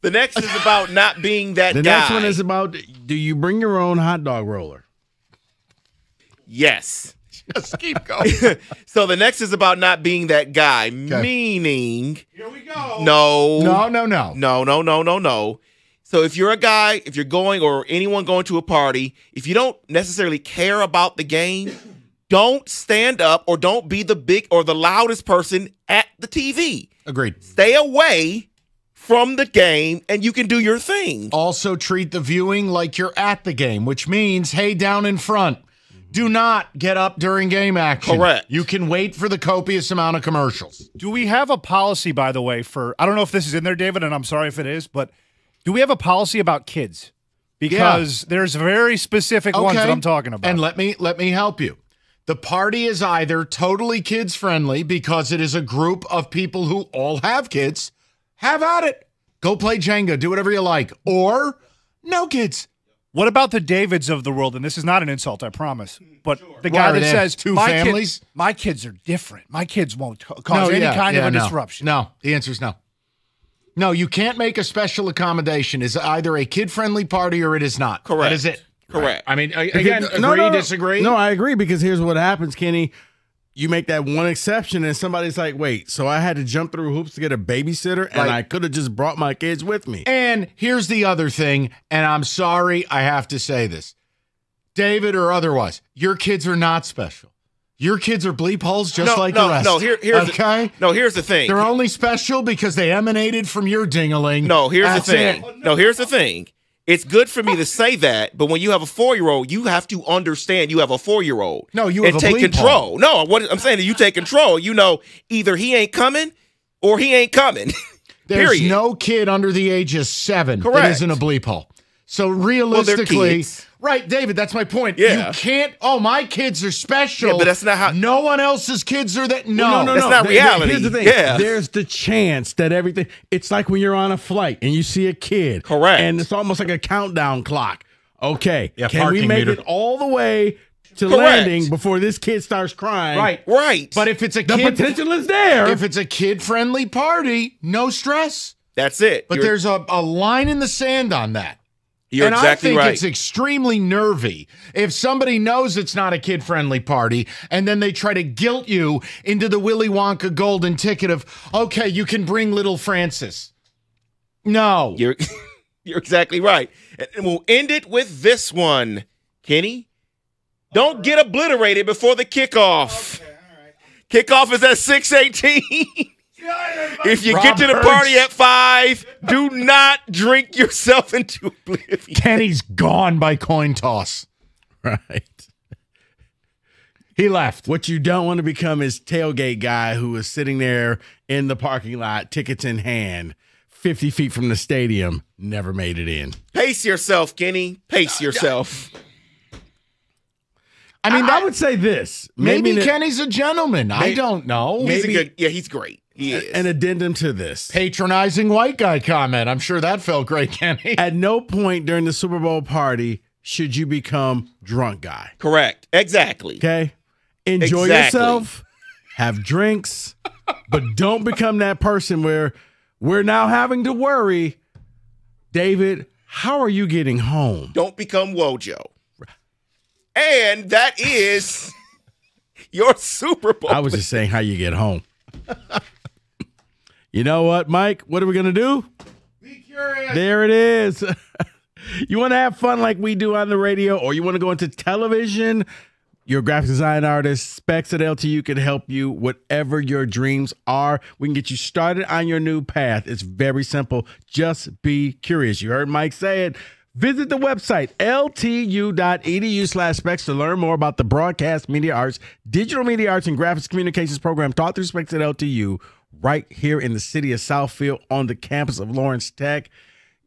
The next is about not being that guy. The next one is about, do you bring your own hot dog roller? Yes. Just keep going. So the next is about not being that guy, meaning. Here we go. No. No. So if you're a guy, if you're going or anyone going to a party, if you don't necessarily care about the game, don't stand up or don't be the big or the loudest person at the TV. Agreed. Stay away from the game and you can do your thing. Also treat the viewing like you're at the game, which means, hey, down in front. Do not get up during game action. Correct. You can wait for the copious amount of commercials. Do we have a policy, by the way, for, I don't know if this is in there, David, and I'm sorry if it is, but do we have a policy about kids? Because there's very specific ones that I'm talking about. And let me help you. The party is either totally kids friendly because it is a group of people who all have kids. Have at it. Go play Jenga. Do whatever you like. Or no kids. What about the Davids of the world? And this is not an insult, I promise. But the guy that says, two families? My kids are different. My kids won't cause any kind of a disruption. No, the answer is no. No, you can't make a special accommodation. It's either a kid-friendly party or it is not. Correct. That is it. Correct. I mean, again, agree, disagree? No, I agree, because here's what happens, Kenny. You make that one exception and somebody's like, wait, so I had to jump through hoops to get a babysitter and I could have just brought my kids with me. And here's the other thing, and I'm sorry I have to say this. David or otherwise, your kids are not special. Your kids are bleep holes just like the rest. No, here's the thing. They're only special because they emanated from your ding-a-ling. No, here's That's the thing. it. No, here's the thing. It's good for me to say that, but when you have a 4-year-old, you have to understand you have a 4-year-old. No, you have and a take bleep control. hole. No, what I'm saying is you take control. You know, either he ain't coming or he ain't coming. There's Period. no kid under the age of 7 that Correct. isn't a bleep hole. So they're realistically, kids. right, David, that's my point. Yeah. You can't, my kids are special. Yeah, but that's not how. No one else's kids are that. No, No, That's not reality. Here's the thing. Yeah. There's the chance that everything, it's like when you're on a flight and you see a kid. Correct. And it's almost like a countdown clock. Okay. Yeah, can we parking make meter. it all the way to Correct. landing before this kid starts crying? Right. But if it's a The kid, potential is there. if it's a kid-friendly party, no stress. That's it. But there's a line in the sand on that. You're and exactly I think right. it's extremely nervy if somebody knows it's not a kid-friendly party and then they try to guilt you into the Willy Wonka golden ticket of, okay, you can bring little Francis. No. You're exactly right. And we'll end it with this one, Kenny. Don't get obliterated before the kickoff. Kickoff is at 6:18. If you get to the party at 5, do not drink yourself into oblivion. Kenny's gone by coin toss. Right. He left. What you don't want to become is tailgate guy who is sitting there in the parking lot, tickets in hand, 50 feet from the stadium, never made it in. Pace yourself, Kenny. Pace yourself. I mean, I would say this. Maybe Kenny's a gentleman. I don't know. He's great. He is. An addendum to this. Patronizing white guy comment. I'm sure that felt great, Kenny. At no point during the Super Bowl party should you become drunk guy. Correct. Exactly. Okay? Enjoy Exactly. yourself. Have drinks. But don't become that person where we're now having to worry, David, how are you getting home? Don't become Wojo. And that is your Super Bowl. I was just saying how you get home. You know what, Mike? What are we going to do? Be curious. There it is. You want to have fun like we do on the radio, or you want to go into television? Your graphic design artist, Specs at LTU, can help you, whatever your dreams are. We can get you started on your new path. It's very simple. Just be curious. You heard Mike say it. Visit the website, ltu.edu/specs, to learn more about the broadcast media arts, digital media arts, and graphics communications program taught through Specs at LTU right here in the city of Southfield on the campus of Lawrence Tech.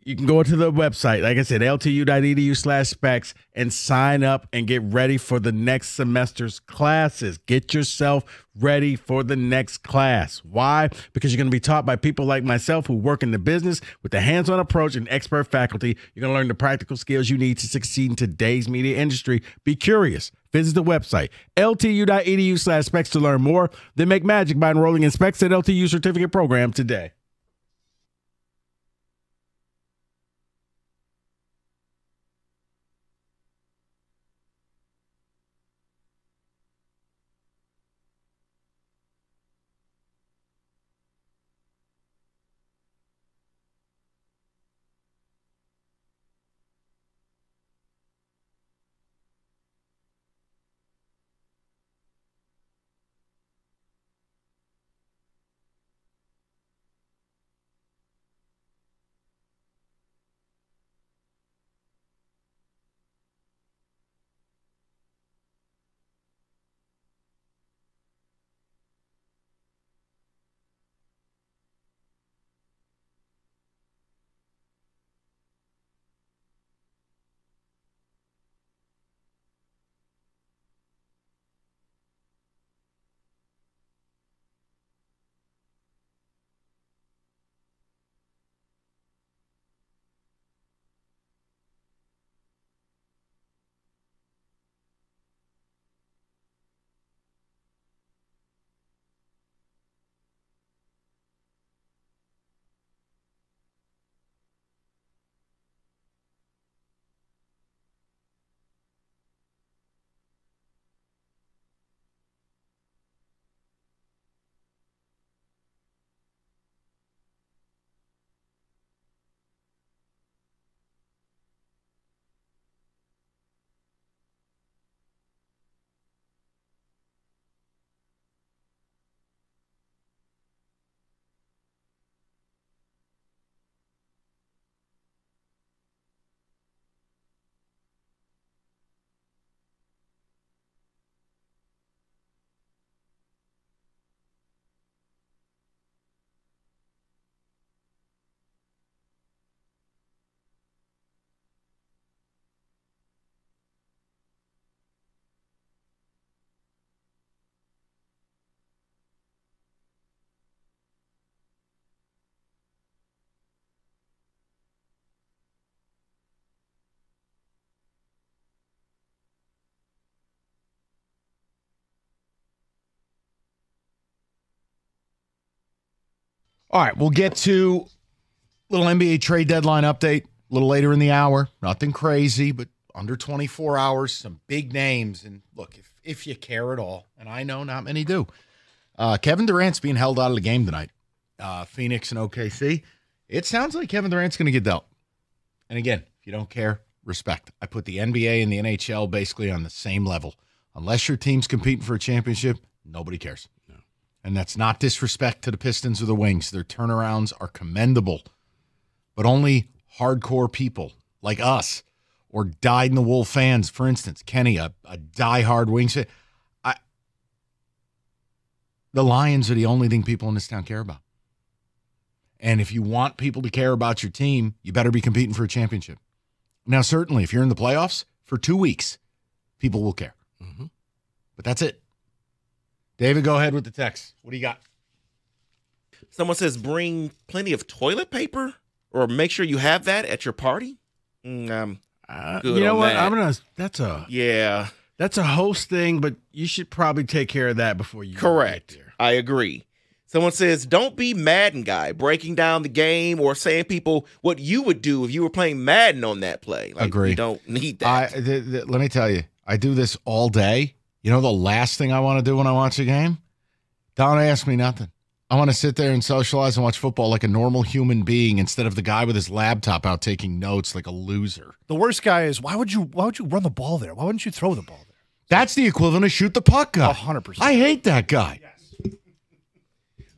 You can go to the website, like I said, ltu.edu/specs, and sign up and get ready for the next semester's classes. Get yourself ready for the next class. Why? Because you're going to be taught by people like myself who work in the business with a hands-on approach and expert faculty. You're going to learn the practical skills you need to succeed in today's media industry. Be curious. Visit the website, ltu.edu/specs, to learn more. Then make magic by enrolling in Specs at LTU certificate program today. All right, we'll get to a little NBA trade deadline update a little later in the hour. Nothing crazy, but under 24 hours, some big names. And look, if you care at all, and I know not many do, Kevin Durant's being held out of the game tonight. Phoenix and OKC. It sounds like Kevin Durant's going to get dealt. And again, if you don't care, respect. I put the NBA and the NHL basically on the same level. Unless your team's competing for a championship, nobody cares. No. And that's not disrespect to the Pistons or the Wings. Their turnarounds are commendable. But only hardcore people like us or dyed-in-the-wool fans, for instance, Kenny, a diehard Wings fan. The Lions are the only thing people in this town care about. And if you want people to care about your team, you better be competing for a championship. Now, certainly, if you're in the playoffs for 2 weeks, people will care. Mm-hmm. But that's it. David, go ahead with the text. What do you got? Someone says bring plenty of toilet paper or make sure you have that at your party. You know what? That. That's a host thing, but you should probably take care of that before you Correct. Get there. I agree. Someone says, don't be Madden guy, breaking down the game or saying people what you would do if you were playing Madden on that play. Agree. You don't need that. Let me tell you, I do this all day. You know the last thing I want to do when I watch a game? Don't ask me nothing. I want to sit there and socialize and watch football like a normal human being instead of the guy with his laptop out taking notes like a loser. The worst guy is, why would you run the ball there? Why wouldn't you throw the ball there? That's the equivalent of shoot the puck guy. 100%. I hate that guy.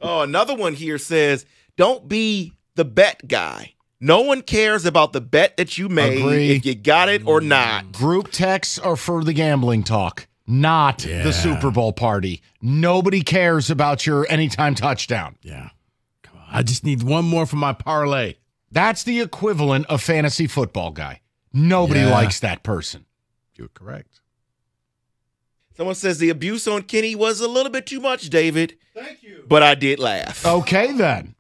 Oh, another one here says, don't be the bet guy. No one cares about the bet that you made, if you got it or not. Group texts are for the gambling talk, not the Super Bowl party. Nobody cares about your anytime touchdown. Yeah. Come on. I just need one more for my parlay. That's the equivalent of fantasy football guy. Nobody likes that person. You're correct. Someone says the abuse on Kenny was a little bit too much, David. Thank you. But I did laugh. Okay, then.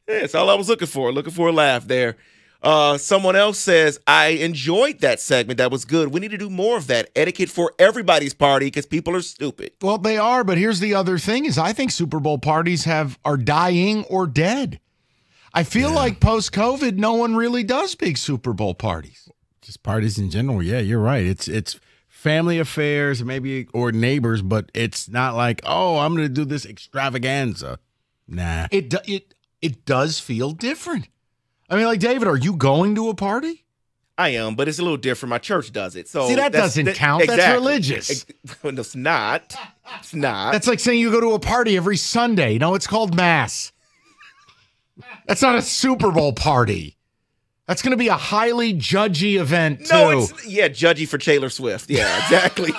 That's all I was looking for a laugh there. Someone else says, I enjoyed that segment. That was good. We need to do more of that. Etiquette for everybody's party because people are stupid. Well, they are, but here's the other thing is I think Super Bowl parties are dying or dead. I feel like post-COVID, no one really does big Super Bowl parties. Just parties in general. Yeah, you're right. It's family affairs, maybe, or neighbors, but it's not like, oh, I'm going to do this extravaganza. Nah. It does feel different. I mean, like, David, are you going to a party? I am, but it's a little different. My church does it. So see, that doesn't count. Exactly. That's religious. It's not. It's not. That's like saying you go to a party every Sunday. No, it's called Mass. That's not a Super Bowl party. That's going to be a highly judgy event, too. No, judgy for Taylor Swift. Yeah, exactly.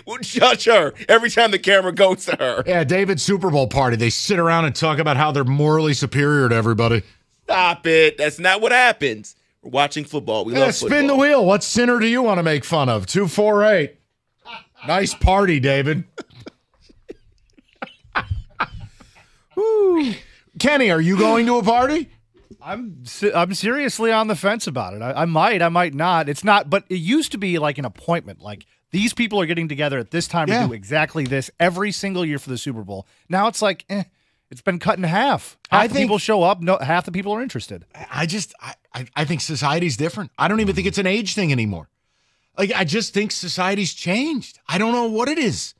We'll judge her every time the camera goes to her. Yeah, David's Super Bowl party. They sit around and talk about how they're morally superior to everybody. Stop it. That's not what happens. We're watching football. We love football. Spin the wheel. What sinner do you want to make fun of? 248. Nice party, David. Woo. Kenny, are you going to a party? I'm seriously on the fence about it. I might not. It's not, but it used to be like an appointment. Like these people are getting together at this time to do exactly this every single year for the Super Bowl. Now it's like, it's been cut in half. Half the people show up. No, half the people are interested. I think society's different. I don't even think it's an age thing anymore. Like I just think society's changed. I don't know what it is.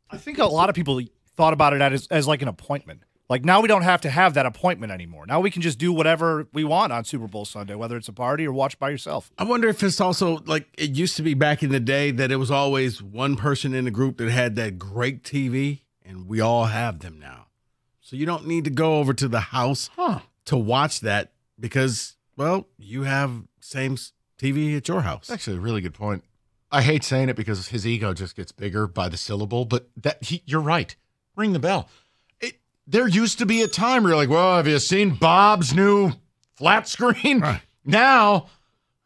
I think a lot of people thought about it as like an appointment. Like now we don't have to have that appointment anymore. Now we can just do whatever we want on Super Bowl Sunday, whether it's a party or watch by yourself. I wonder if it's also like it used to be back in the day that it was always one person in the group that had that great TV, and we all have them now. So you don't need to go over to the house to watch that because, well, you have same TV at your house. That's actually a really good point. I hate saying it because his ego just gets bigger by the syllable, but you're right. Ring the bell. There used to be a time where you're like, well, have you seen Bob's new flat screen? Right. Now,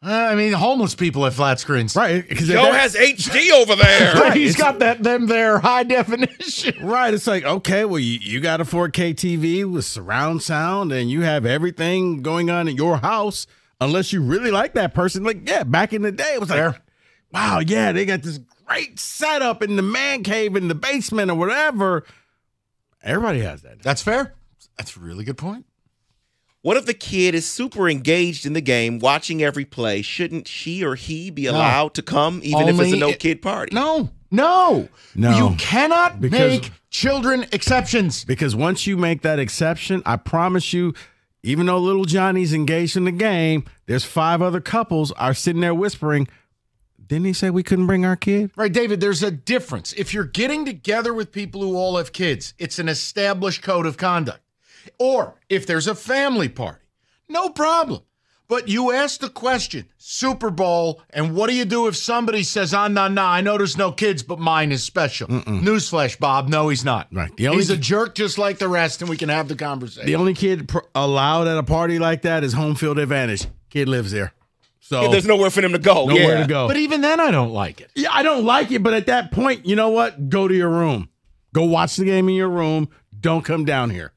I mean, homeless people have flat screens. Right. Joe has HD over there. Right. He's got them there high definition. Right. It's like, okay, well, you got a 4K TV with surround sound and you have everything going on in your house unless you really like that person. Like, yeah, back in the day, it was like, wow, yeah, they got this great setup in the man cave in the basement or whatever. Everybody has that. That's fair. That's a really good point. What if the kid is super engaged in the game, watching every play? Shouldn't she or he be allowed to come, even if it's a no-kid party? No. You cannot make children exceptions. Because once you make that exception, I promise you, even though little Johnny's engaged in the game, there's 5 other couples are sitting there whispering, didn't he say we couldn't bring our kid? Right, David, there's a difference. If you're getting together with people who all have kids, it's an established code of conduct. Or if there's a family party, no problem. But you ask the question, Super Bowl, and what do you do if somebody says, I know there's no kids, but mine is special. Newsflash, Bob, no, he's not. Right. He's a jerk just like the rest, and we can have the conversation. The only kid allowed at a party like that is home field advantage. Kid lives there. So there's nowhere for them to go. Nowhere to go. But even then, I don't like it. Yeah, I don't like it, but at that point, you know what? Go to your room. Go watch the game in your room. Don't come down here.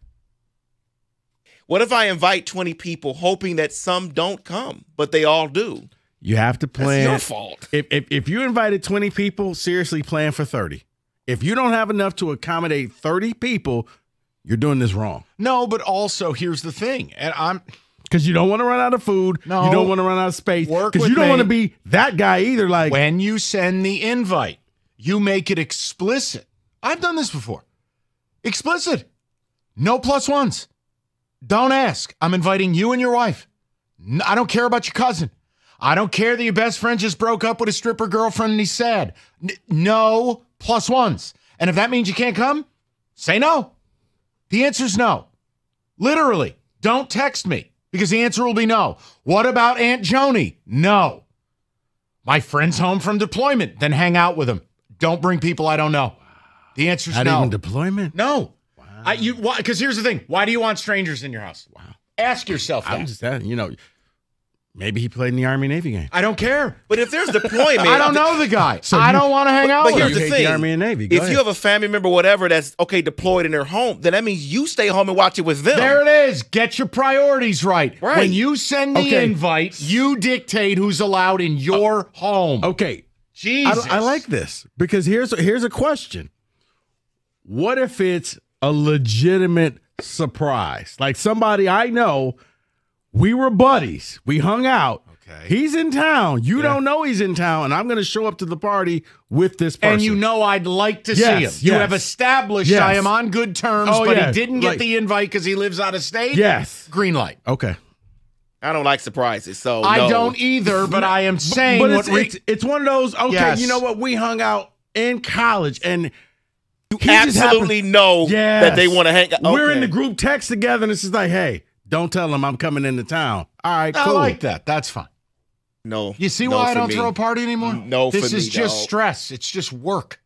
What if I invite 20 people hoping that some don't come, but they all do? You have to plan. That's your fault. If you invited 20 people, seriously plan for 30. If you don't have enough to accommodate 30 people, you're doing this wrong. No, but also here's the thing, and because you don't want to run out of food. No, you don't want to run out of space. Because you don't want to be that guy either. Like when you send the invite, you make it explicit. I've done this before. Explicit. No plus ones. Don't ask. I'm inviting you and your wife. I don't care about your cousin. I don't care that your best friend just broke up with a stripper girlfriend and he's sad. No plus ones. And if that means you can't come, say no. The answer's no. Literally. Don't text me because the answer will be no. What about Aunt Joni? No. My friend's home from deployment. Then hang out with him. Don't bring people I don't know. The answer's no. Not even deployment? No. Because here's the thing. Why do you want strangers in your house? Wow. Ask yourself that. I'm just asking, maybe he played in the Army-Navy game. I don't care. But if there's deployment. I don't know the guy. So I don't want to hang out with him. But here's the thing. The Army and Navy. Go if ahead. you have a family member, whatever, that's, deployed in their home, then that means you stay home and watch it with them. There it is. Get your priorities right. When you send the invite, you dictate who's allowed in your home. Okay. Jesus. I like this because here's a question. What if it's a legitimate surprise? Like somebody I know, we were buddies. We hung out. Okay. He's in town. You don't know he's in town, and I'm going to show up to the party with this person. And you know I'd like to see him. You have established I am on good terms, but he didn't get the invite because he lives out of state? Yes. Green light. Okay. I don't like surprises, so I don't either, but I am saying but it's one of those, you know what? We hung out in college, and you absolutely know that they want to hang out. We're in the group text together, and it's just like, hey, don't tell them I'm coming into town. All right, cool. I like that. That's fine. No. You see why I don't throw a party anymore? No, this is just stress. It's just work.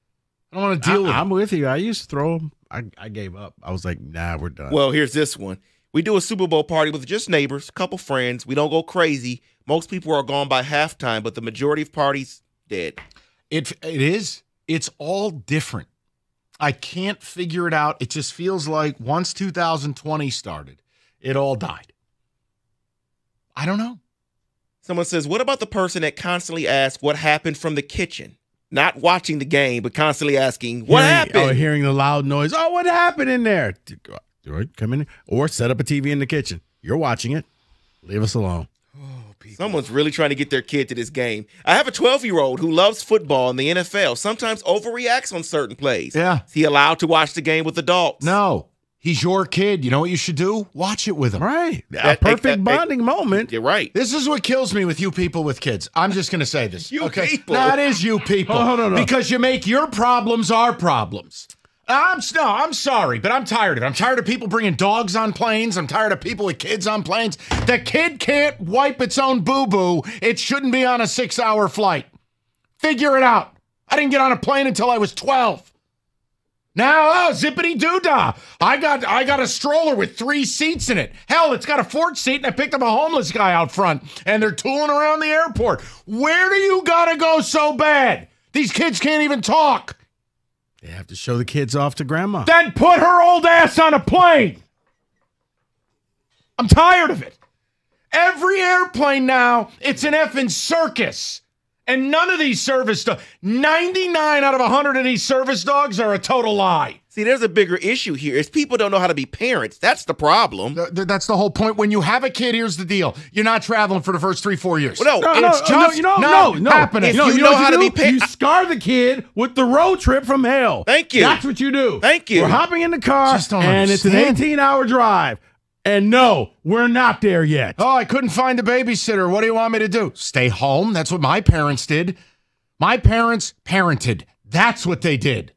I don't want to deal with it. I'm with you. I used to throw them. I gave up. I was like, nah, we're done. Well, here's this one. We do a Super Bowl party with just neighbors, a couple friends. We don't go crazy. Most people are gone by halftime, but the majority of parties dead. It is. It's all different. I can't figure it out. It just feels like once 2020 started, it all died. I don't know. Someone says, what about the person that constantly asks what happened from the kitchen? Not watching the game, but constantly asking, what happened? Or hearing the loud noise. Oh, what happened in there? Come in or set up a TV in the kitchen. You're watching it. Leave us alone. Someone's really trying to get their kid to this game. I have a 12-year-old who loves football and the NFL, sometimes overreacts on certain plays. Yeah. Is he allowed to watch the game with adults? No. He's your kid. You know what you should do? Watch it with him. Right. A perfect bonding moment. You're right. This is what kills me with you people with kids. I'm just going to say this. People. That is you people. No. Because you make your problems our problems. I'm sorry, but I'm tired of it. I'm tired of people bringing dogs on planes. I'm tired of people with kids on planes. The kid can't wipe its own boo-boo. It shouldn't be on a 6-hour flight. Figure it out. I didn't get on a plane until I was 12. Now, zippity-doo-dah. I got a stroller with 3 seats in it. Hell, it's got a 4th seat, and I picked up a homeless guy out front, and they're tooling around the airport. Where do you gotta go so bad? These kids can't even talk. They have to show the kids off to grandma. Then put her old ass on a plane. I'm tired of it. Every airplane now, it's an effing circus. And none of these service dogs, 99 out of 100 of these service dogs are a total lie. See, there's a bigger issue here. Is people don't know how to be parents. That's the problem. That's the whole point. When you have a kid, here's the deal: you're not traveling for the first 3-4 years. Well, No, it's just not happening. You know how to be parents. You scar the kid with the road trip from hell. Thank you. That's what you do. Thank you. We're hopping in the car, Just don't and it's an understand. 18-hour drive. And no, we're not there yet. Oh, I couldn't find a babysitter. What do you want me to do? Stay home? That's what my parents did. My parents parented. That's what they did.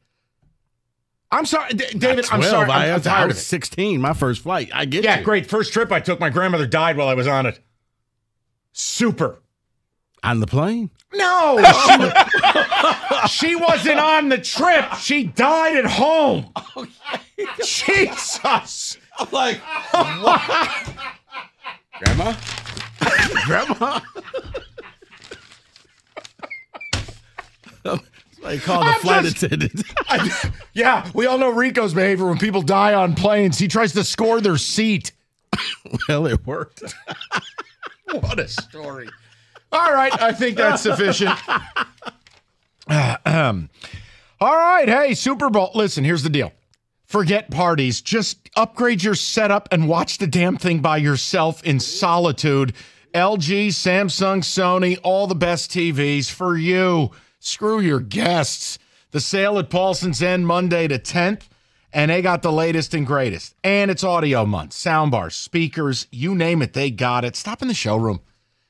I'm sorry, David. I'm sorry. I'm tired I of was it. 16, my first flight. I get Yeah, you. great. First trip I took, my grandmother died while I was on it. Super. On the plane? No, she wasn't on the trip. She died at home. Jesus. I'm like, what? Grandma? Grandma? They call the flight attendant. Yeah, we all know Rico's behavior when people die on planes. He tries to score their seat. Well, it worked. What a story. All right, I think that's sufficient. All right, hey, Super Bowl. Listen, here's the deal. Forget parties. Just upgrade your setup and watch the damn thing by yourself in solitude. LG, Samsung, Sony, all the best TVs for you. Screw your guests. The sale at Paulson's end Monday the 10th, and they got the latest and greatest. And it's audio month. Soundbars, speakers, you name it, they got it. Stop in the showroom.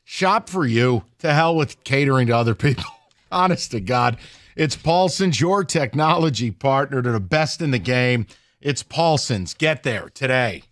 Shop for you. To hell with catering to other people. Honest to God. It's Paulson's, your technology partner, to the best in the game. It's Paulson's. Get there today.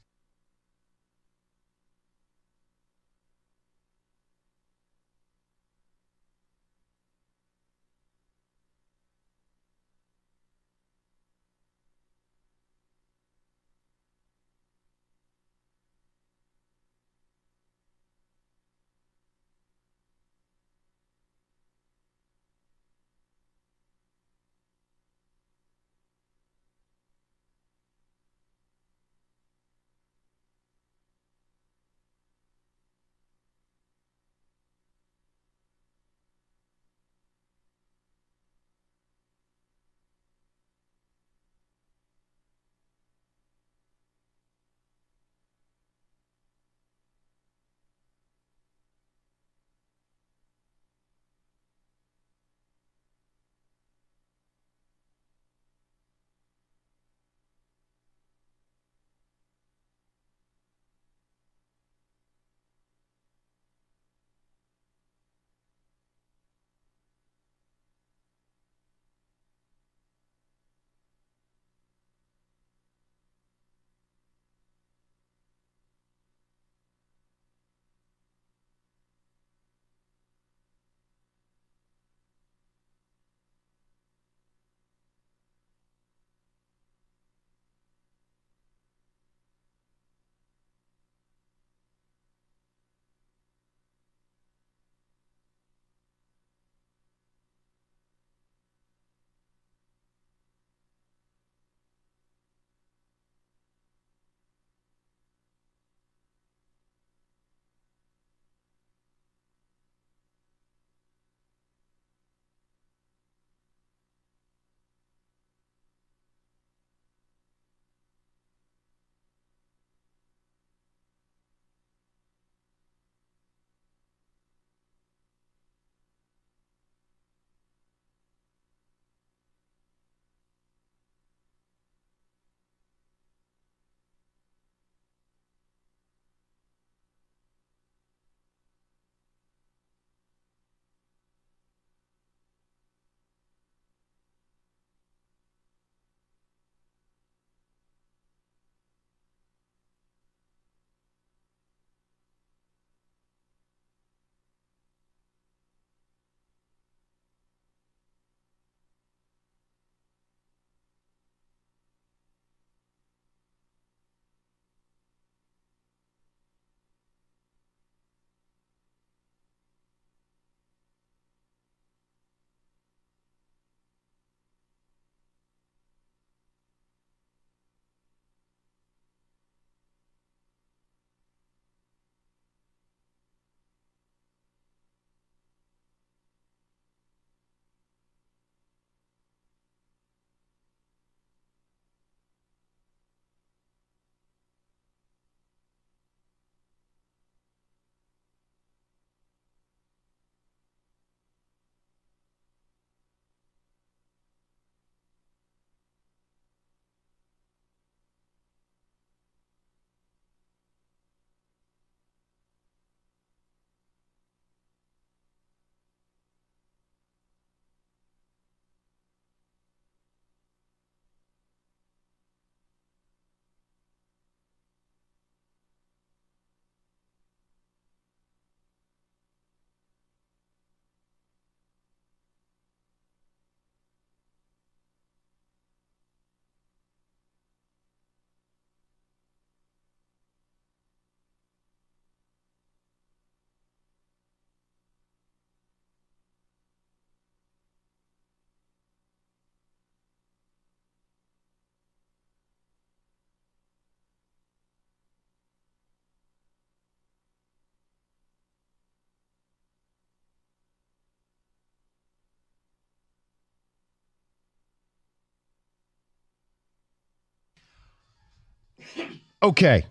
Okay.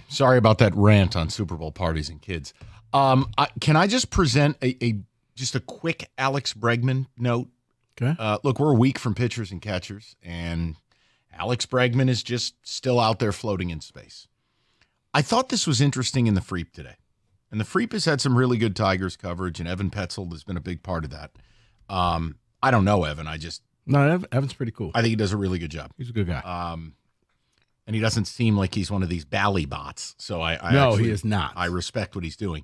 Sorry about that rant on Super Bowl parties and kids. Can I just present just a quick Alex Bregman note? Okay. Look, we're a week from pitchers and catchers, and Alex Bregman is just still out there floating in space. I thought this was interesting in the Freep today. And the Freep has had some really good Tigers coverage, and Evan Petzold has been a big part of that. I don't know Evan. No, Evan's pretty cool. I think he does a really good job. He's a good guy. And he doesn't seem like he's one of these bally bots. So he is not. I respect what he's doing.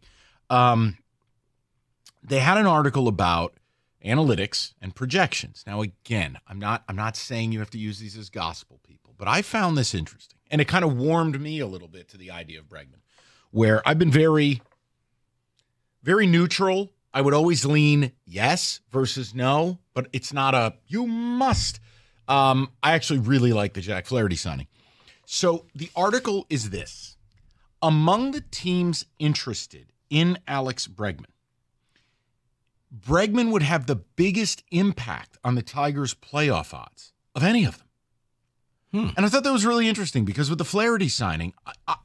They had an article about analytics and projections. Now, again, I'm not saying you have to use these as gospel, people, but I found this interesting, and it kind of warmed me a little bit to the idea of Bregman, where I've been very, very neutral. I would always lean yes versus no, but it's not a you must. I actually really like the Jack Flaherty signing. So the article is this: among the teams interested in Alex Bregman, Bregman would have the biggest impact on the Tigers' playoff odds of any of them. And I thought that was really interesting because with the Flaherty signing,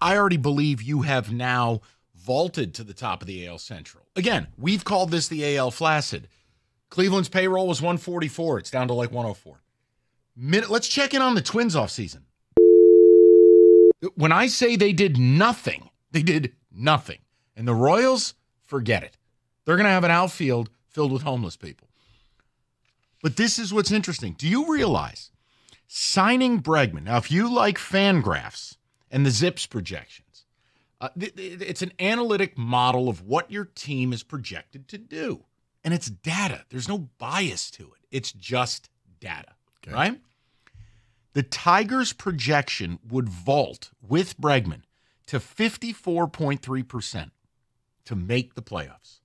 I already believe you have now vaulted to the top of the AL Central. Again, we've called this the AL Flaccid. Cleveland's payroll was 144. It's down to like 104. Let's check in on the Twins offseason. When I say they did nothing, they did nothing. And the Royals, forget it. They're going to have an outfield filled with homeless people. But this is what's interesting. Do you realize signing Bregman, now if you like Fangraphs and the Zips projections, it's an analytic model of what your team is projected to do. And it's data. There's no bias to it. It's just data, right? The Tigers' projection would vault with Bregman to 54.3% to make the playoffs.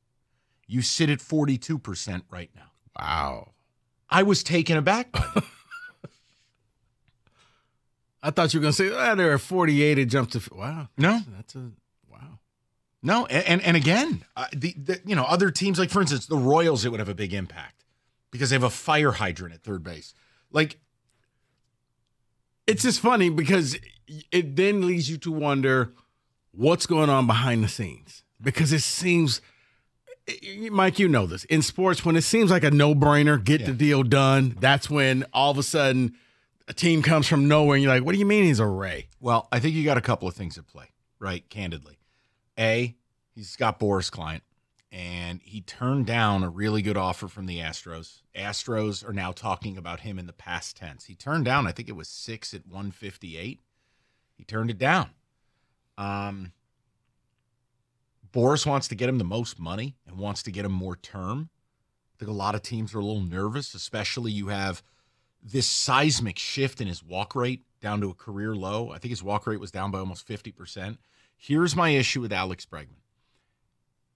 You sit at 42% right now. Wow. I was taken aback by that. I thought you were going to say, they're at 48. It jumped to, wow. No. That's a, wow. No, and again, other teams, like, for instance, the Royals, it would have a big impact because they have a fire hydrant at third base. Like, it's just funny because it then leads you to wonder what's going on behind the scenes. Because it seems, Mike, you know this. In sports, when it seems like a no-brainer, get the deal done, that's when all of a sudden a team comes from nowhere and you're like, what do you mean he's a Ray? Well, I think you got a couple of things at play, right, candidly. A, he's got Boris Client, and he turned down a really good offer from the Astros. Astros are now talking about him in the past tense. He turned down, I think it was 6 at 158. He turned it down. Boris wants to get him the most money and wants to get him more term. I think a lot of teams are a little nervous, especially you have this seismic shift in his walk rate down to a career low. I think his walk rate was down by almost 50%. Here's my issue with Alex Bregman.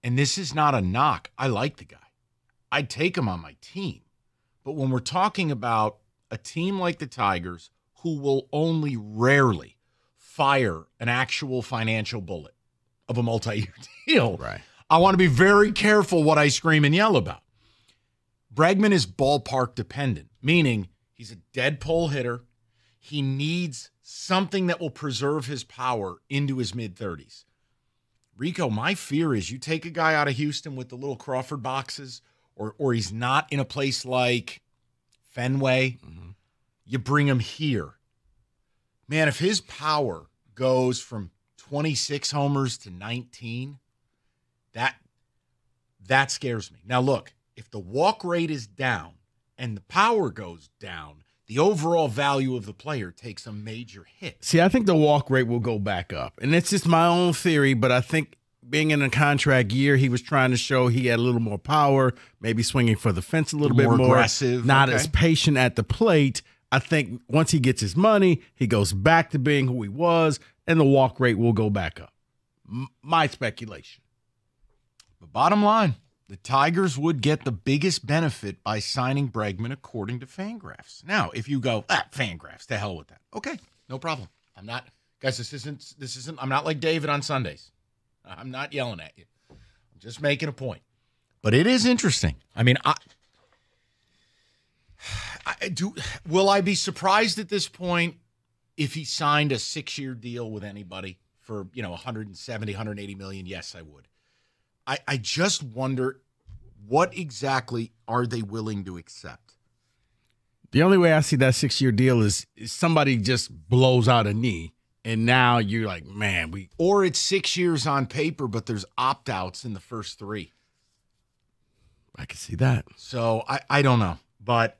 And this is not a knock. I like the guy. I'd take him on my team. But when we're talking about a team like the Tigers who will only rarely fire an actual financial bullet of a multi-year deal, right? I want to be very careful what I scream and yell about. Bregman is ballpark dependent, meaning he's a dead pull hitter. He needs something that will preserve his power into his mid-30s. Rico, my fear is you take a guy out of Houston with the little Crawford boxes, or he's not in a place like Fenway. You bring him here. Man, if his power goes from 26 homers to 19, that scares me. Now, look, if the walk rate is down and the power goes down, the overall value of the player takes a major hit. See, I think the walk rate will go back up. And it's just my own theory, but I think being in a contract year, he was trying to show he had a little more power, maybe swinging for the fence a little bit more aggressive, not as patient at the plate. I think once he gets his money, he goes back to being who he was, and the walk rate will go back up. My speculation. But bottom line, the Tigers would get the biggest benefit by signing Bregman according to Fangraphs. Now, if you go, Fangraphs, to hell with that. Okay, no problem. I'm not, guys, this isn't, I'm not like David on Sundays. I'm not yelling at you. I'm just making a point. But it is interesting. I mean, will I be surprised at this point? if he signed a 6-year deal with anybody for, 170, 180 million, yes, I would. I just wonder, what exactly are they willing to accept? The only way I see that 6-year deal is somebody just blows out a knee, and now you're like, man, Or it's 6 years on paper, but there's opt-outs in the first 3. I can see that. So I don't know, but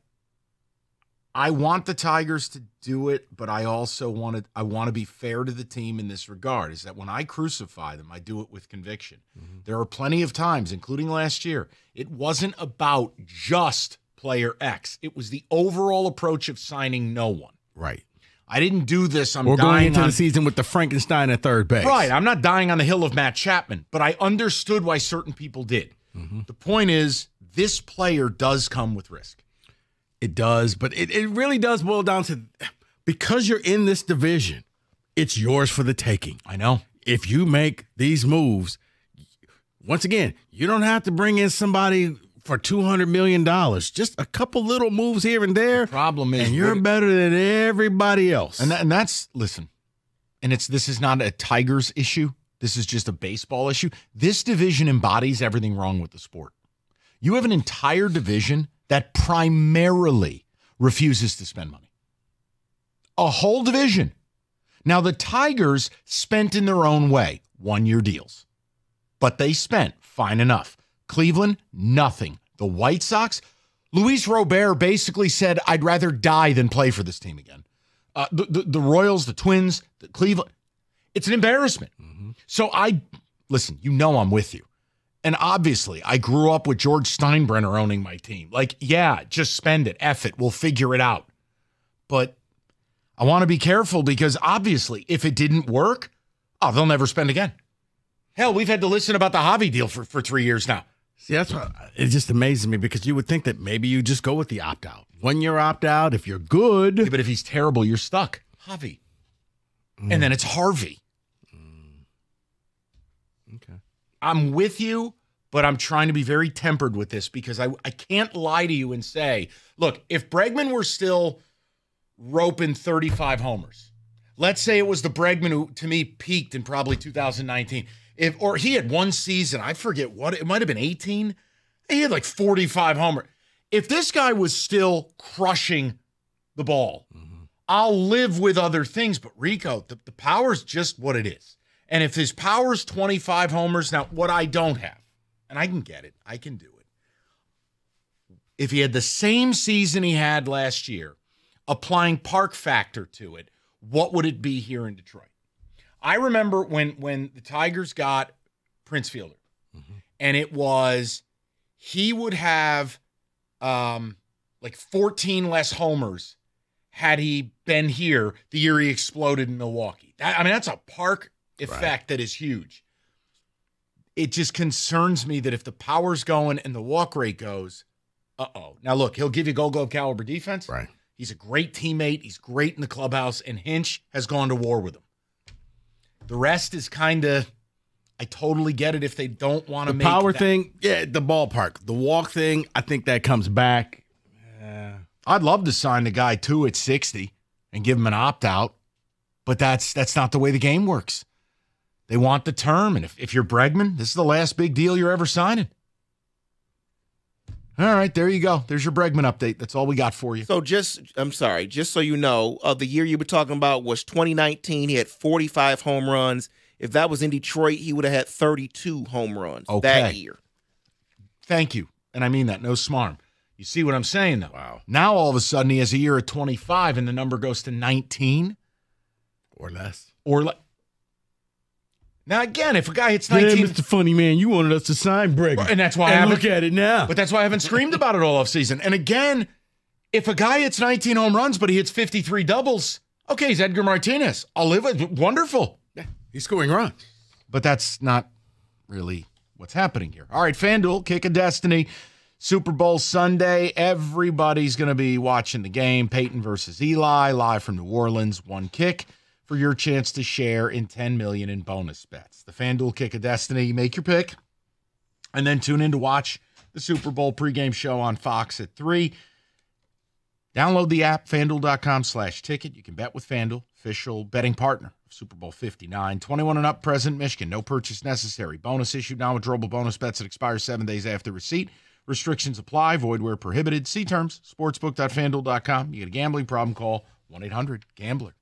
I want the Tigers to do it, but I also want to be fair to the team in this regard, is that when I crucify them, I do it with conviction. Mm-hmm. There are plenty of times, including last year, it wasn't about just player X. It was the overall approach of signing no one. Right. I didn't do this. We're going into the season with the Frankenstein at third base. Right. I'm not dying on the hill of Matt Chapman, but I understood why certain people did. Mm-hmm. The point is, this player does come with risk. It does, but it really does boil down to, because you're in this division, it's yours for the taking. I know. If you make these moves, once again, you don't have to bring in somebody for $200 million. Just a couple little moves here and there. The problem is, and you're better than everybody else. And that's, listen, and this is not a Tigers issue. This is just a baseball issue. This division embodies everything wrong with the sport. You have an entire division that primarily refuses to spend money. A whole division. Now, the Tigers spent in their own way 1-year deals, but they spent fine enough. Cleveland, nothing. The White Sox, Luis Robert basically said, I'd rather die than play for this team again. The Royals, the Twins, the Cleveland, it's an embarrassment. Mm-hmm. So listen, I'm with you. And obviously, I grew up with George Steinbrenner owning my team. Like, yeah, just spend it. F it. We'll figure it out. But I want to be careful because obviously, if it didn't work, they'll never spend again. Hell, we've had to listen about the Javi deal for 3 years now. See, that's what it just amazes me, because you would think that maybe you just go with the opt-out. 1-year opt-out, if you're good. Yeah, but if he's terrible, you're stuck. Javi. And then it's Harvey. Okay. I'm with you, but I'm trying to be very tempered with this, because I can't lie to you and say, look, if Bregman were still roping 35 homers, let's say it was the Bregman who, to me, peaked in probably 2019. Or he had one season, I forget what, it might have been 18. He had like 45 homers. If this guy was still crushing the ball, I'll live with other things. But Rico, the power's just what it is. And if his power's 25 homers, now what I don't have, and I can get it, I can do it. If he had the same season he had last year, applying park factor to it, what would it be here in Detroit? I remember when the Tigers got Prince Fielder, and it was, he would have like 14 less homers had he been here the year he exploded in Milwaukee. That's a park effect that is huge. It just concerns me that if the power's going and the walk rate goes, Now, look, he'll give you Gold Glove caliber defense. Right. He's a great teammate. He's great in the clubhouse, and Hinch has gone to war with him. The rest is kind of, I totally get it if they don't want to make the power thing, the ballpark. The walk thing, I think that comes back. I'd love to sign the guy, too, at 60 and give him an opt-out, but that's not the way the game works. They want the term, and if you're Bregman, this is the last big deal you're ever signing. All right, there you go. There's your Bregman update. That's all we got for you. So just so you know, the year you were talking about was 2019. He had 45 home runs. If that was in Detroit, he would have had 32 home runs that year. Thank you. And I mean that, no smarm. You see what I'm saying, though? Wow. Now, all of a sudden, he has a year at 25, and the number goes to 19. Or less. Now, again, if a guy hits 19... Yeah, Mr. Funny Man, you wanted us to sign Bregman. And that's why I look at it now. But that's why I haven't screamed about it all offseason. And again, if a guy hits 19 home runs, but he hits 53 doubles, okay, he's Edgar Martinez. I'll live with it. Wonderful. Yeah, he's scoring runs. But that's not really what's happening here. All right, FanDuel, Kick of Destiny, Super Bowl Sunday. Everybody's going to be watching the game. Peyton versus Eli, live from New Orleans. One kick for your chance to share in $10 million in bonus bets. The FanDuel Kick of Destiny. Make your pick, and then tune in to watch the Super Bowl pregame show on Fox at 3. Download the app, FanDuel.com/ticket. You can bet with FanDuel. official betting partner of Super Bowl 59. 21 and up, present Michigan. No purchase necessary. Bonus issued non-withdrawable bonus bets that expire 7 days after receipt. Restrictions apply. Void where prohibited. See terms. Sportsbook.fanduel.com. You get a gambling problem, call 1-800-GAMBLER.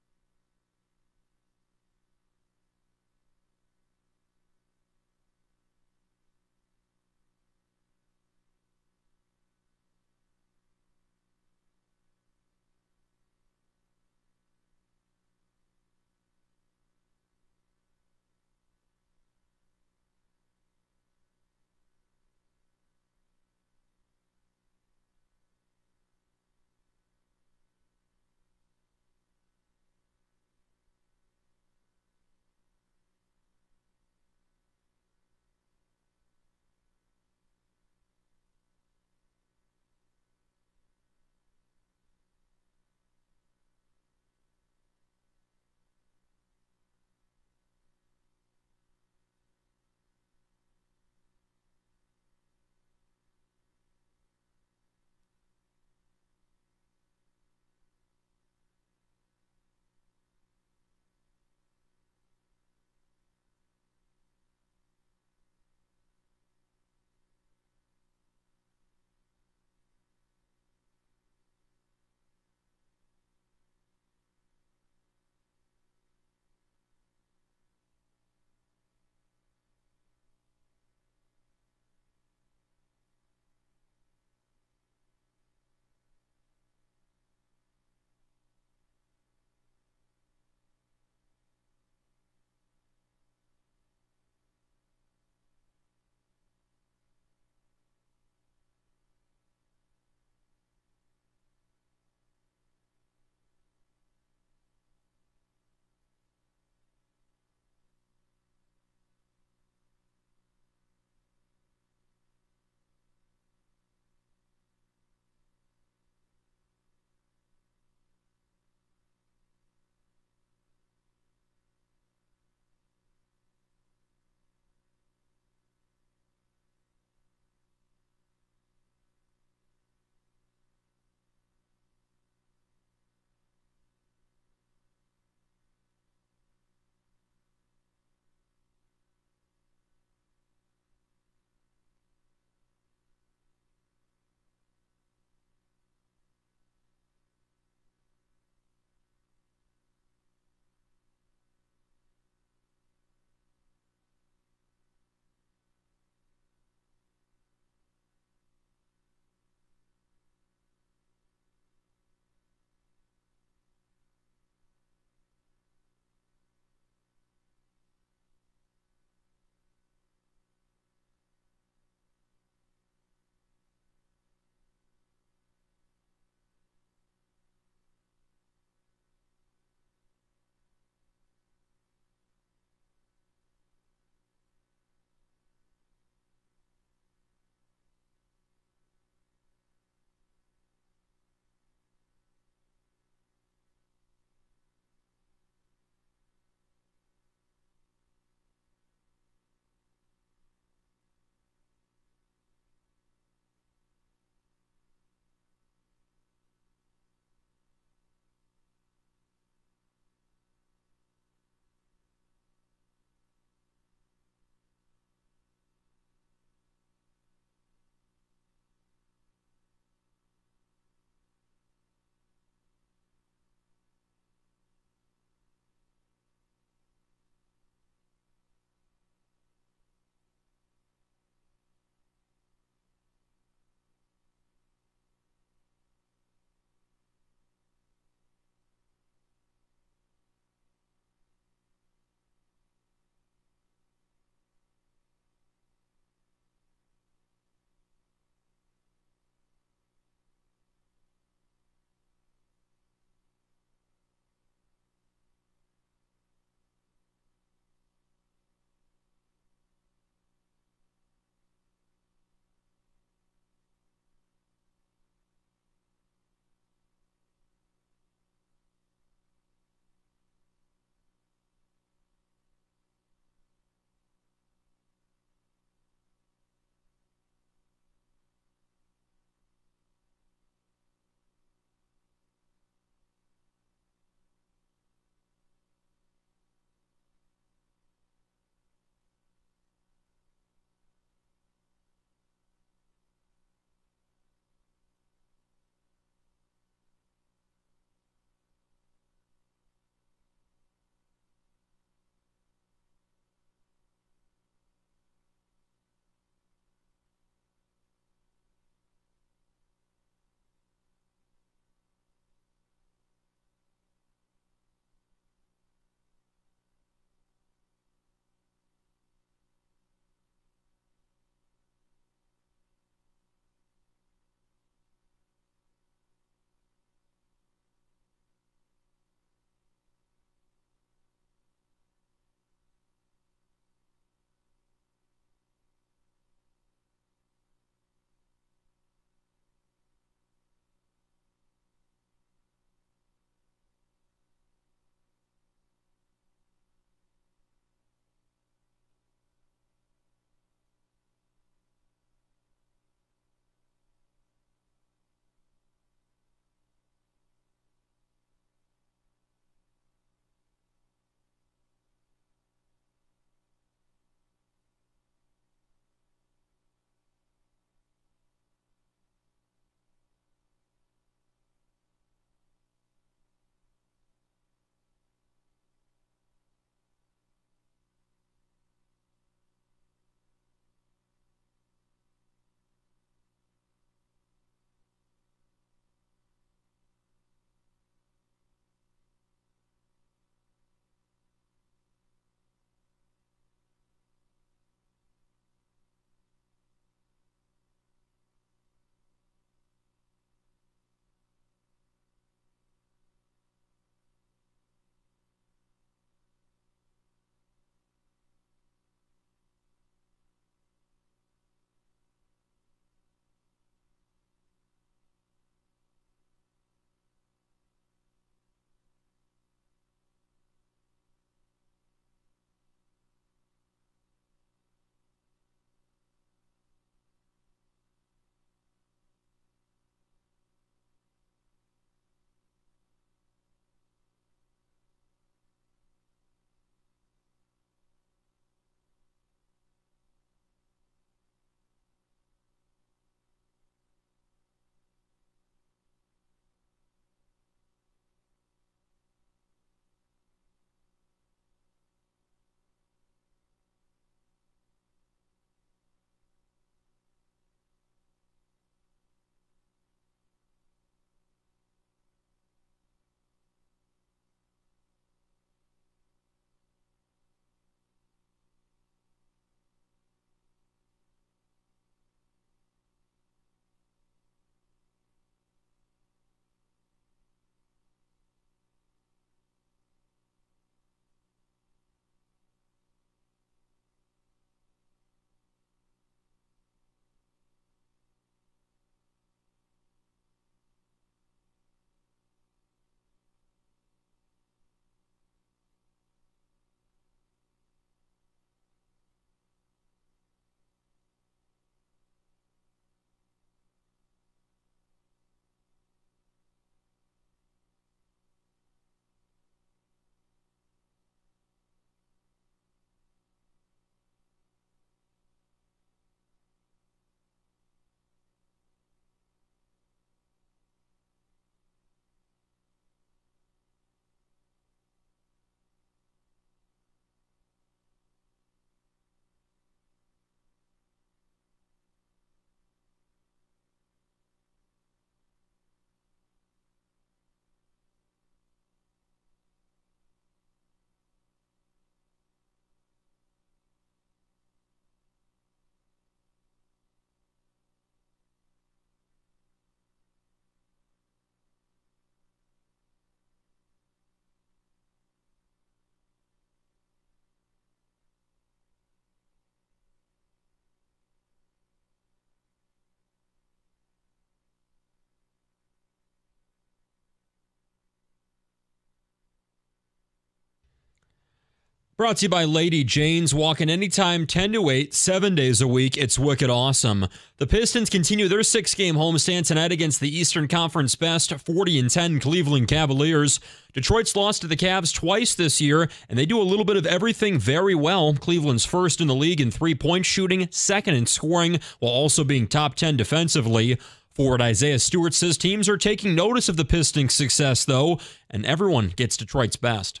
Brought to you by Lady Jane's. Walking anytime, 10 to 8, 7 days a week. It's wicked awesome. The Pistons continue their 6-game homestand tonight against the Eastern Conference best 40-10 Cleveland Cavaliers. Detroit's lost to the Cavs twice this year, and they do a little bit of everything very well. Cleveland's first in the league in three-point shooting, second in scoring, while also being top 10 defensively. Forward Isaiah Stewart says teams are taking notice of the Pistons' success, though, and everyone gets Detroit's best.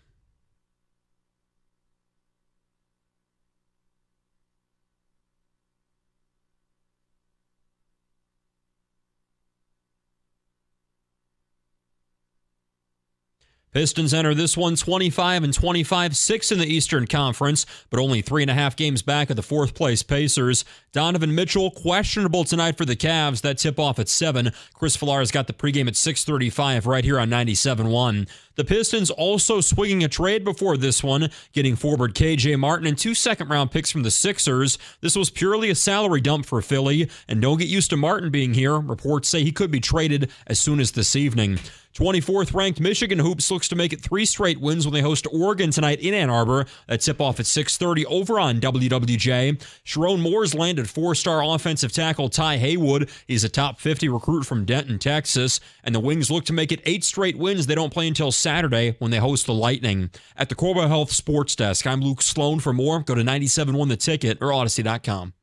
Pistons enter this one 25-25, 6th in the Eastern Conference, but only 3.5 games back of the fourth-place Pacers. Donovan Mitchell questionable tonight for the Cavs. That tip-off at 7. Chris Villar's got the pregame at 6:35 right here on 97.1. The Pistons also swinging a trade before this one, getting forward KJ Martin and 2 second-round picks from the Sixers. This was purely a salary dump for Philly, and don't get used to Martin being here. Reports say he could be traded as soon as this evening. 24th ranked Michigan Hoops looks to make it 3 straight wins when they host Oregon tonight in Ann Arbor. That tip-off at 6:30 over on WWJ. Sharon Moore's landed 4-star offensive tackle Ty Haywood. He's a top 50 recruit from Denton, Texas. And the Wings look to make it 8 straight wins. They don't play until Saturday when they host the Lightning. At the Corba Health Sports Desk, I'm Luke Sloan. For more, go to 97.1 The Ticket or Odyssey.com.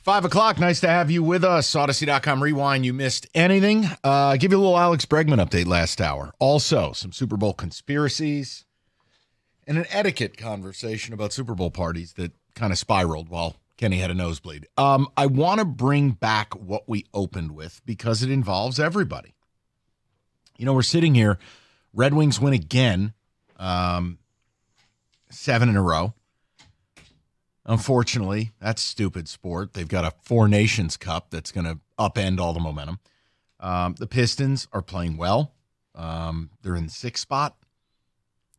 5 o'clock. Nice to have you with us. Odyssey.com Rewind. You missed anything? Give you a little Alex Bregman update last hour. Also, some Super Bowl conspiracies and an etiquette conversation about Super Bowl parties that kind of spiraled while Kenny had a nosebleed. I want to bring back what we opened with because it involves everybody. You know, we're sitting here. Red Wings win again, 7 in a row. Unfortunately, that's stupid sport. They've got a Four Nations Cup that's going to upend all the momentum. The Pistons are playing well. They're in the 6th spot.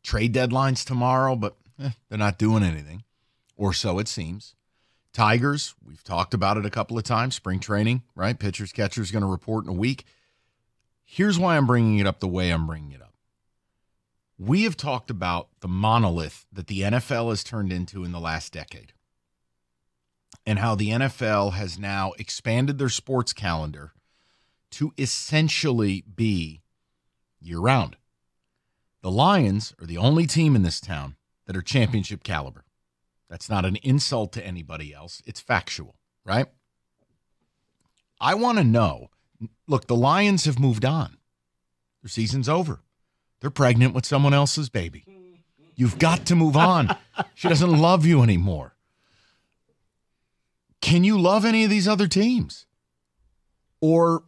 Trade deadline's tomorrow, but they're not doing anything, or so it seems. Tigers, we've talked about it a couple of times. Spring training, right? Pitchers, catchers going to report in a week. Here's why I'm bringing it up the way I'm bringing it up. We have talked about the monolith that the NFL has turned into in the last decade and how the NFL has now expanded their sports calendar to essentially be year-round. The Lions are the only team in this town that are championship caliber. That's not an insult to anybody else. It's factual, right? I want to know, look, the Lions have moved on. Their season's over. They're pregnant with someone else's baby. You've got to move on. She doesn't love you anymore. Can you love any of these other teams? Or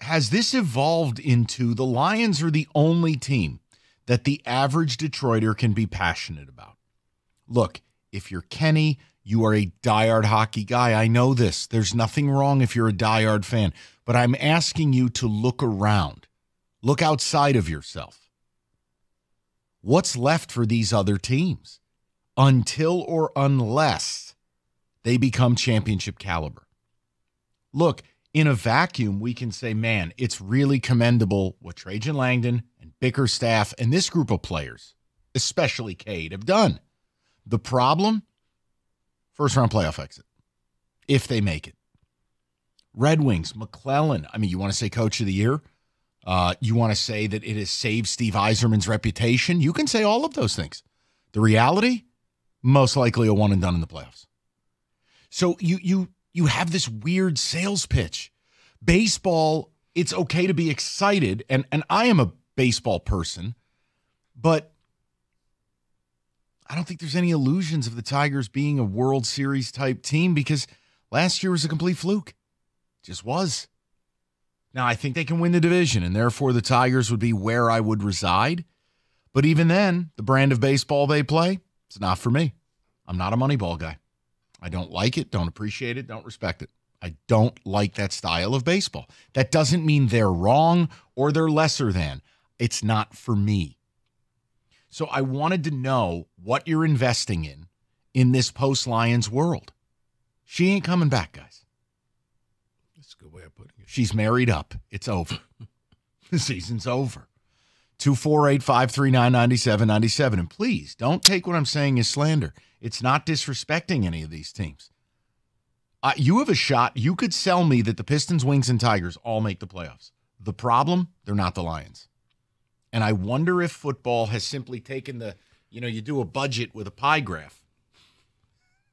has this evolved into the Lions are the only team that the average Detroiter can be passionate about? Look, if you're Kenny, you are a diehard hockey guy. I know this. There's nothing wrong if you're a diehard fan. But I'm asking you to look around. Look outside of yourself. What's left for these other teams until or unless they become championship caliber? Look, in a vacuum, we can say, man, it's really commendable what Trajan Langdon and Bickerstaff and this group of players, especially Cade, have done. The problem, first-round playoff exit, if they make it. Red Wings, McClellan, I mean, you want to say coach of the year? You want to say that it has saved Steve Yzerman's reputation? You can say all of those things. The reality, most likely a one and done in the playoffs. So you have this weird sales pitch. Baseball, it's okay to be excited, and I am a baseball person, but I don't think there's any illusions of the Tigers being a World Series type team because last year was a complete fluke. It just was. Now, I think they can win the division, and therefore the Tigers would be where I would reside. But even then, the brand of baseball they play, it's not for me. I'm not a Moneyball guy. I don't like it, don't appreciate it, don't respect it. I don't like that style of baseball. That doesn't mean they're wrong or they're lesser than. It's not for me. So I wanted to know what you're investing in this post-Lions world. She ain't coming back, guys. That's a good way of putting it. She's married up. It's over. The season's over. 248-539-9797. And please, don't take what I'm saying as slander. It's not disrespecting any of these teams. You have a shot. You could sell me that the Pistons, Wings, and Tigers all make the playoffs. The problem, they're not the Lions. And I wonder if football has simply taken you do a budget with a pie graph.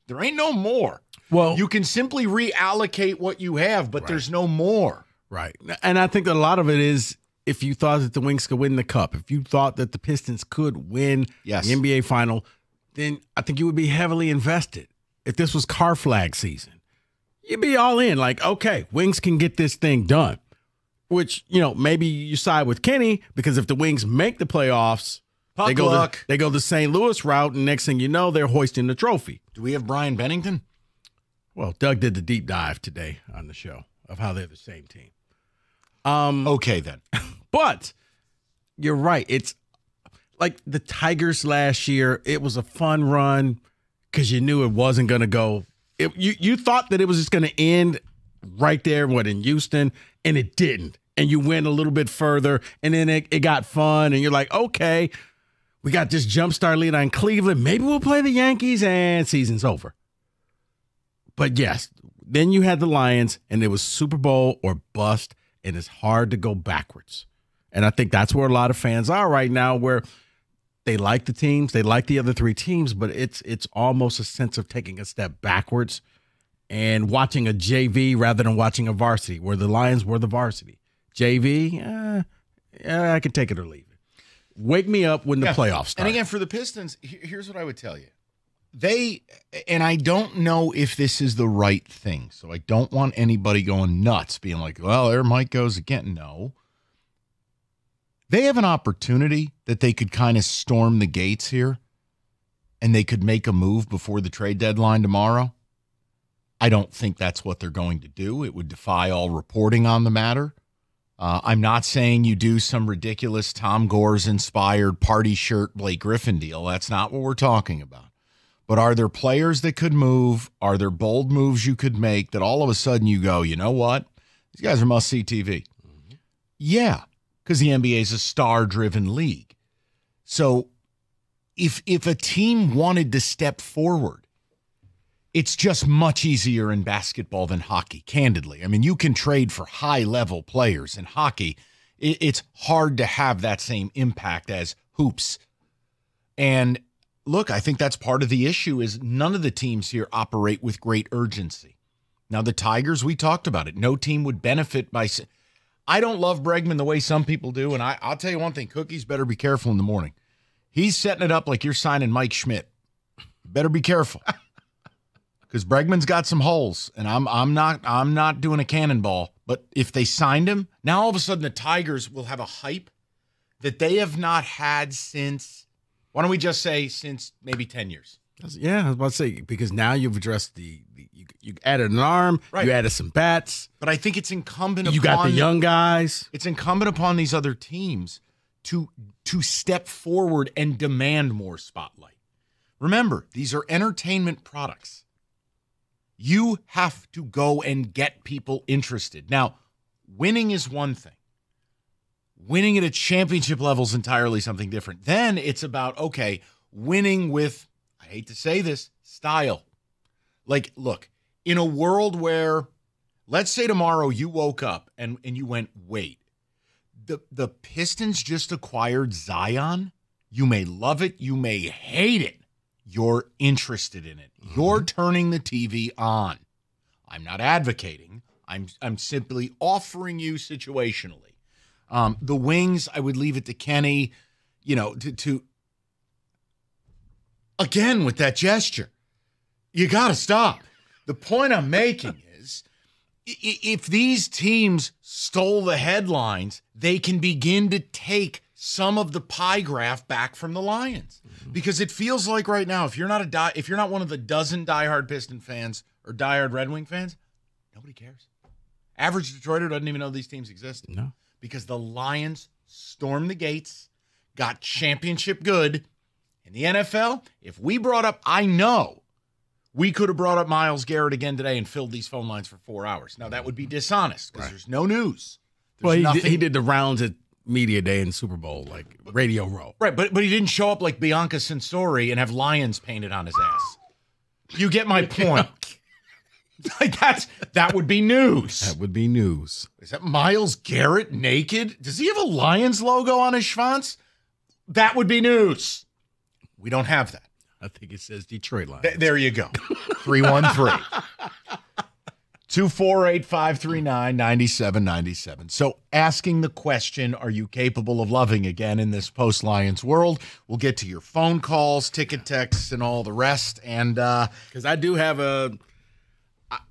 There ain't no more. Well, you can simply reallocate what you have, but there's no more. Right. And I think that a lot of it is if you thought that the Wings could win the Cup, if you thought that the Pistons could win the NBA final, then I think you would be heavily invested. If this was car flag season, you'd be all in. Like, okay, Wings can get this thing done. Which, maybe you side with Kenny because if the Wings make the playoffs, they go the St. Louis route, and next thing you know, they're hoisting the trophy. Do we have Brian Bennington? Well, Doug did the deep dive today on the show of how they're the same team. Okay, then. But you're right. It's like the Tigers last year. It was a fun run because you knew it wasn't going to go. You thought that it was just going to end right there, in Houston, and it didn't. And you went a little bit further, and then it got fun, and you're like, okay, we got this jumpstart lead on Cleveland. Maybe we'll play the Yankees, and season's over. But yes, then you had the Lions, and it was Super Bowl or bust, and it's hard to go backwards. And I think that's where a lot of fans are right now, where they like the teams, they like the other three teams, but it's almost a sense of taking a step backwards and watching a JV rather than watching a varsity, where the Lions were the varsity. JV, I can take it or leave it. Wake me up when the playoffs start. And again, for the Pistons, here's what I would tell you. And I don't know if this is the right thing, so I don't want anybody going nuts, being like, well, there Mike goes again. No. They have an opportunity that they could kind of storm the gates here, and they could make a move before the trade deadline tomorrow. I don't think that's what they're going to do. It would defy all reporting on the matter. I'm not saying you do some ridiculous Tom Gores-inspired party shirt Blake Griffin deal. That's not what we're talking about. But are there players that could move? Are there bold moves you could make that all of a sudden you go, you know what? These guys are must-see TV. Mm-hmm. Yeah, because the NBA is a star-driven league. So if a team wanted to step forward, it's just much easier in basketball than hockey, candidly. I mean, you can trade for high-level players. In hockey, it's hard to have that same impact as hoops. And look, I think that's part of the issue is none of the teams here operate with great urgency. Now, the Tigers, we talked about it. No team would benefit by – I don't love Bregman the way some people do, and I'll tell you one thing. Cookies better be careful in the morning. He's setting it up like you're signing Mike Schmidt. Better be careful. Because Bregman's got some holes, and I'm not doing a cannonball. But if they signed him, now all of a sudden the Tigers will have a hype that they have not had since, why don't we just say since maybe 10 years? Yeah, I was about to say, because now you've addressed you added an arm, right. You added some bats. But I think it's incumbent you got the young guys. It's incumbent upon these other teams to step forward and demand more spotlight. Remember, these are entertainment products. You have to go and get people interested. Now, winning is one thing. Winning at a championship level is entirely something different. Then it's about, okay, winning with, I hate to say this, style. Like, look, in a world where, let's say tomorrow you woke up and you went, wait, the Pistons just acquired Zion? You may love it, you may hate it. You're interested in it. Mm-hmm. You're turning the TV on. I'm not advocating. I'm simply offering you situationally. The Wings, I would leave it to Kenny, to again with that gesture. You got to stop. The point I'm making is if these teams stole the headlines, they can begin to take some of the pie graph back from the Lions. Mm-hmm. Because it feels like right now, if you're not one of the dozen diehard Piston fans or diehard Red Wing fans, nobody cares. Average Detroiter doesn't even know these teams exist. No. Because the Lions stormed the gates, got championship good. In the NFL, if we brought up, I know we could have brought up Myles Garrett again today and filled these phone lines for 4 hours. Now, that would be dishonest because there's no news. Well, he did the rounds at media day in Super Bowl, like Radio Row. Right, but he didn't show up like Bianca Censori and have lions painted on his ass. You get my point. Like that would be news. That would be news. Is that Myles Garrett naked? Does he have a Lions logo on his schwanz? That would be news. We don't have that. I think it says Detroit Lions. There you go. 313 248-539-9797. So asking the question, are you capable of loving again in this post-Lions world? We'll get to your phone calls, ticket texts, and all the rest. And because I do have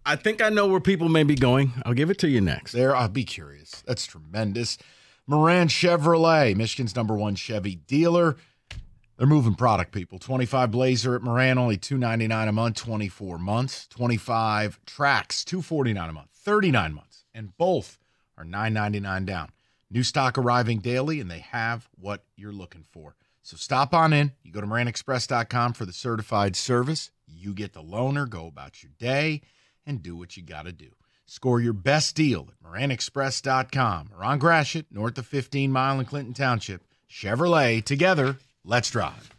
I think I know where people may be going. I'll give it to you next. I'll be curious. That's tremendous. Moran Chevrolet, Michigan's #1 Chevy dealer. They're moving product, people. 25 Blazer at Moran, only $299 a month, 24 months. 25 Trax, $249 a month, 39 months. And both are $999 down. New stock arriving daily, and they have what you're looking for. So stop on in. You go to MoranExpress.com for the certified service. You get the loaner, go about your day, and do what you got to do. Score your best deal at MoranExpress.com or on Gratiot, north of 15 Mile in Clinton Township. Chevrolet, together, let's drive.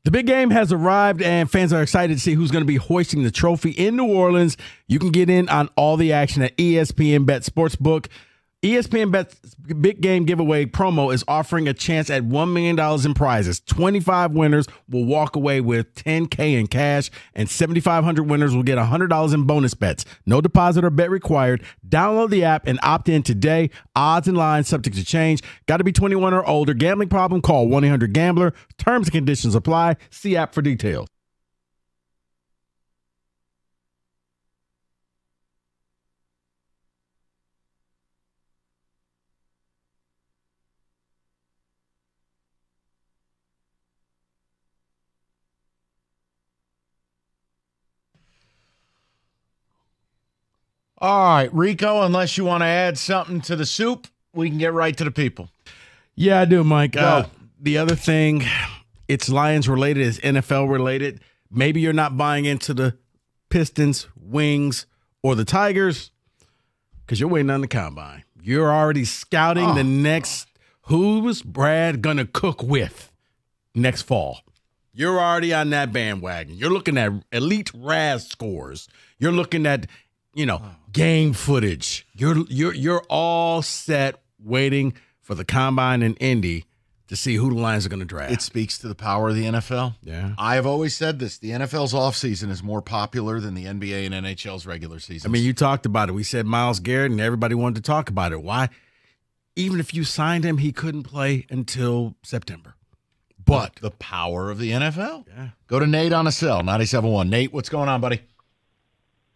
The big game has arrived, and fans are excited to see who's going to be hoisting the trophy in New Orleans. You can get in on all the action at ESPN Bet Sportsbook. ESPN Bet's big game giveaway promo is offering a chance at $1 million in prizes. 25 winners will walk away with $10K in cash, and 7,500 winners will get $100 in bonus bets. No deposit or bet required. Download the app and opt in today. Odds and lines subject to change. Got to be 21 or older. Gambling problem? Call 1-800-GAMBLER. Terms and conditions apply. See app for details. All right, Rico, unless you want to add something to the soup, we can get right to the people. Yeah, I do, Mike. The other thing, it's Lions related, it's NFL related. Maybe you're not buying into the Pistons, Wings, or the Tigers because you're waiting on the combine. You're already scouting the next, who's Brad going to cook with next fall. You're already on that bandwagon. You're looking at elite RAS scores. You're looking at, game footage. You're all set waiting for the combine in Indy to see who the Lions are going to draft. It speaks to the power of the NFL. Yeah. I have always said this. The NFL's offseason is more popular than the NBA and NHL's regular season. I mean, you talked about it. We said Myles Garrett, and everybody wanted to talk about it. Why? Even if you signed him, he couldn't play until September. But the power of the NFL. Yeah. Go to Nate on a cell, 97.1. Nate, what's going on, buddy?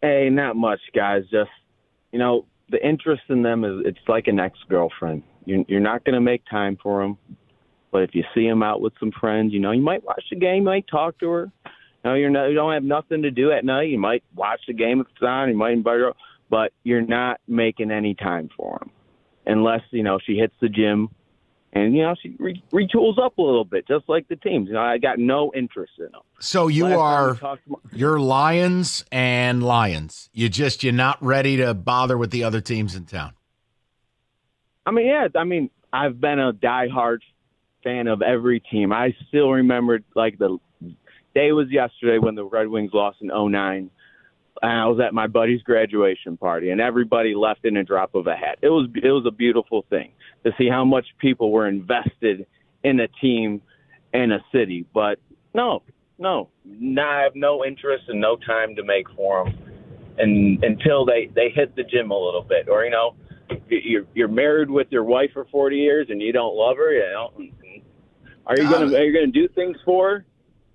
Hey, not much, guys. Just, the interest in them it's like an ex-girlfriend. You're not going to make time for them, but if you see them out with some friends, you might watch the game, you might talk to her. You don't have nothing to do at night. You might watch the game if it's on. You might invite her, but you're not making any time for them unless, she hits the gym and, she retools up a little bit, just like the teams. I got no interest in them. So you're Lions and Lions. You're not ready to bother with the other teams in town. I've been a diehard fan of every team. I still remember, the day was yesterday when the Red Wings lost in 2009. And I was at my buddy's graduation party, and everybody left in a drop of a hat. It was a beautiful thing to see how much people were invested in a team and a city. But no, I have no interest and no time to make for them, and until they hit the gym a little bit, or you're married with your wife for 40 years and you don't love her. Are you gonna do things for her?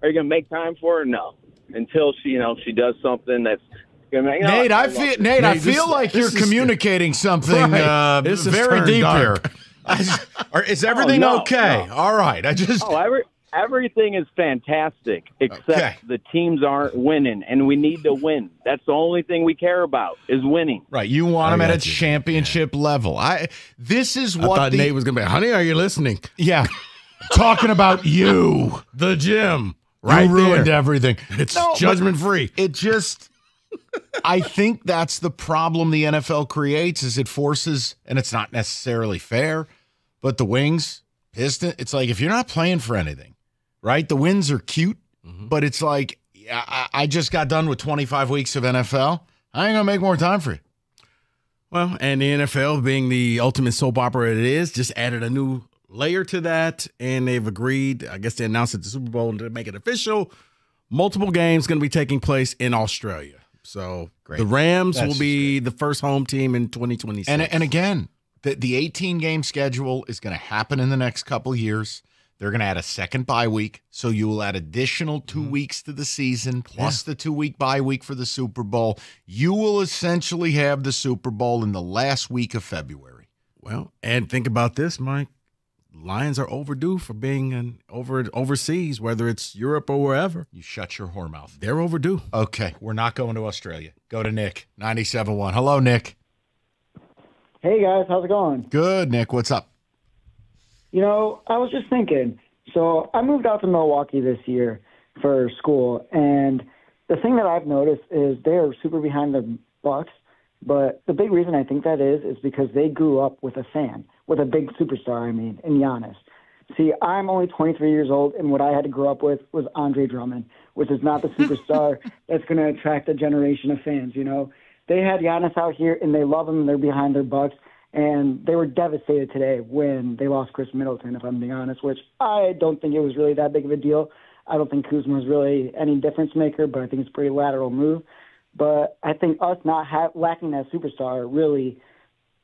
Are you gonna make time for her? No. Until she does something that's gonna make. Nate, I feel like you're communicating something very deep here. Is everything okay? No. All right. Everything is fantastic except the teams aren't winning, and we need to win. That's the only thing we care about is winning. Right. You want them at a championship level. This is what I thought Nate was going to be. Honey, are you listening? Yeah. Talking about you. The gym. Right, you ruined everything. It's judgment free. It just, I think that's the problem the NFL creates is it forces, and it's not necessarily fair, but the Wings, Pistons, it's like if you're not playing for anything, right? The wins are cute, but it's like I just got done with 25 weeks of NFL. I ain't gonna make more time for you. Well, and the NFL, being the ultimate soap opera it is, just added a new layer to that, and they've agreed, I guess they announced at the Super Bowl to make it official, multiple games going to be taking place in Australia. So the Rams will be the first home team in 2026. And again, the 18-game schedule is going to happen in the next couple years. They're going to add a second bye week, so you will add additional 2 weeks to the season, plus the 2-week bye week for the Super Bowl. You will essentially have the Super Bowl in the last week of February. Well, and think about this, Mike. Lions are overdue for being overseas, whether it's Europe or wherever. You shut your whore mouth. They're overdue. Okay, we're not going to Australia. Go to Nick, 97.1. Hello, Nick. Hey, guys. How's it going? Good, Nick. What's up? I was just thinking. So I moved out to Milwaukee this year for school, and the thing that I've noticed is they're super behind the Bucks, but the big reason I think that is because they grew up with a fan. With a big superstar, in Giannis. See, I'm only 23 years old, and what I had to grow up with was Andre Drummond, which is not the superstar that's going to attract a generation of fans, you know. They had Giannis out here, and they love him, and they're behind their Bucks, and they were devastated today when they lost Chris Middleton, if I'm being honest, which I don't think it was really that big of a deal. I don't think Kuzma was really any difference maker, but I think it's a pretty lateral move. But I think us not lacking that superstar really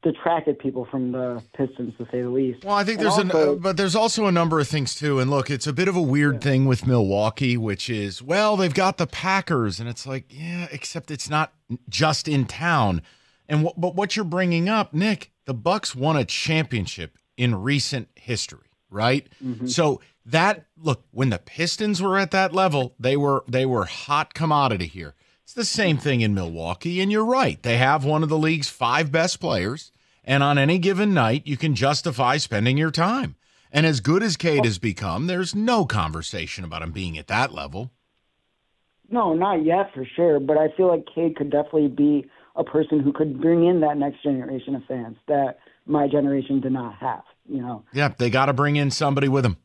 detracted people from the Pistons, to say the least. Well, I think And there's also a number of things too. And look, it's a bit of a weird thing with Milwaukee, which is, well, they've got the Packers, and it's like, yeah, except it's not just in town. And but what you're bringing up, Nick, the Bucks won a championship in recent history, right? Mm-hmm. So that look, when the Pistons were at that level, they were hot commodity here. It's the same thing in Milwaukee, and you're right. They have one of the league's 5 best players, and on any given night, you can justify spending your time. And as good as Cade has become, there's no conversation about him being at that level. No, not yet for sure, but I feel like Cade could definitely be a person who could bring in that next generation of fans that my generation did not have, you know. Yeah, they got to bring in somebody with them.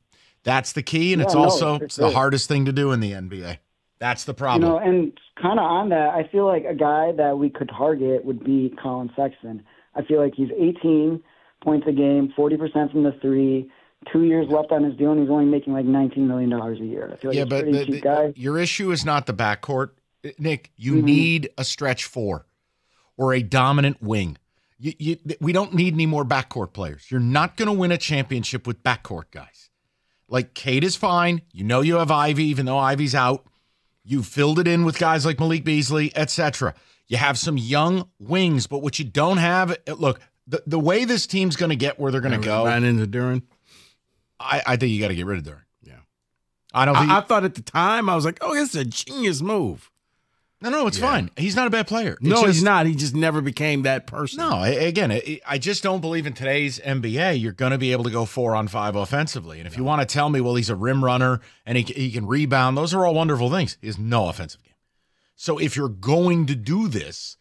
That's the key, and it's the hardest thing to do in the NBA. That's the problem. You know, and kind of on that, I feel like a guy that we could target would be Colin Sexton. I feel like he's 18 points a game, 40% from the three, 2 years left on his deal, and he's only making like $19 million a year. I feel like he's a pretty cheap guy. Your issue is not the backcourt. Nick, you need a stretch 4 or a dominant wing. We don't need any more backcourt players. You're not going to win a championship with backcourt guys. Like, Cade is fine. You know you have Ivy, even though Ivy's out. You filled it in with guys like Malik Beasley, etc. You have some young wings, but what you don't have, look, the way this team's going to get where they're going to go. Run into Duren. I think you got to get rid of Duren. Yeah. I thought at the time, I was like, oh, it's a genius move. No, it's fine. He's not a bad player. He's not. He just never became that person. No, again, I just don't believe in today's NBA you're going to be able to go 4-on-5 offensively. And if you want to tell me, well, he's a rim runner and he can rebound, those are all wonderful things. He has no offensive game. So if you're going to do this,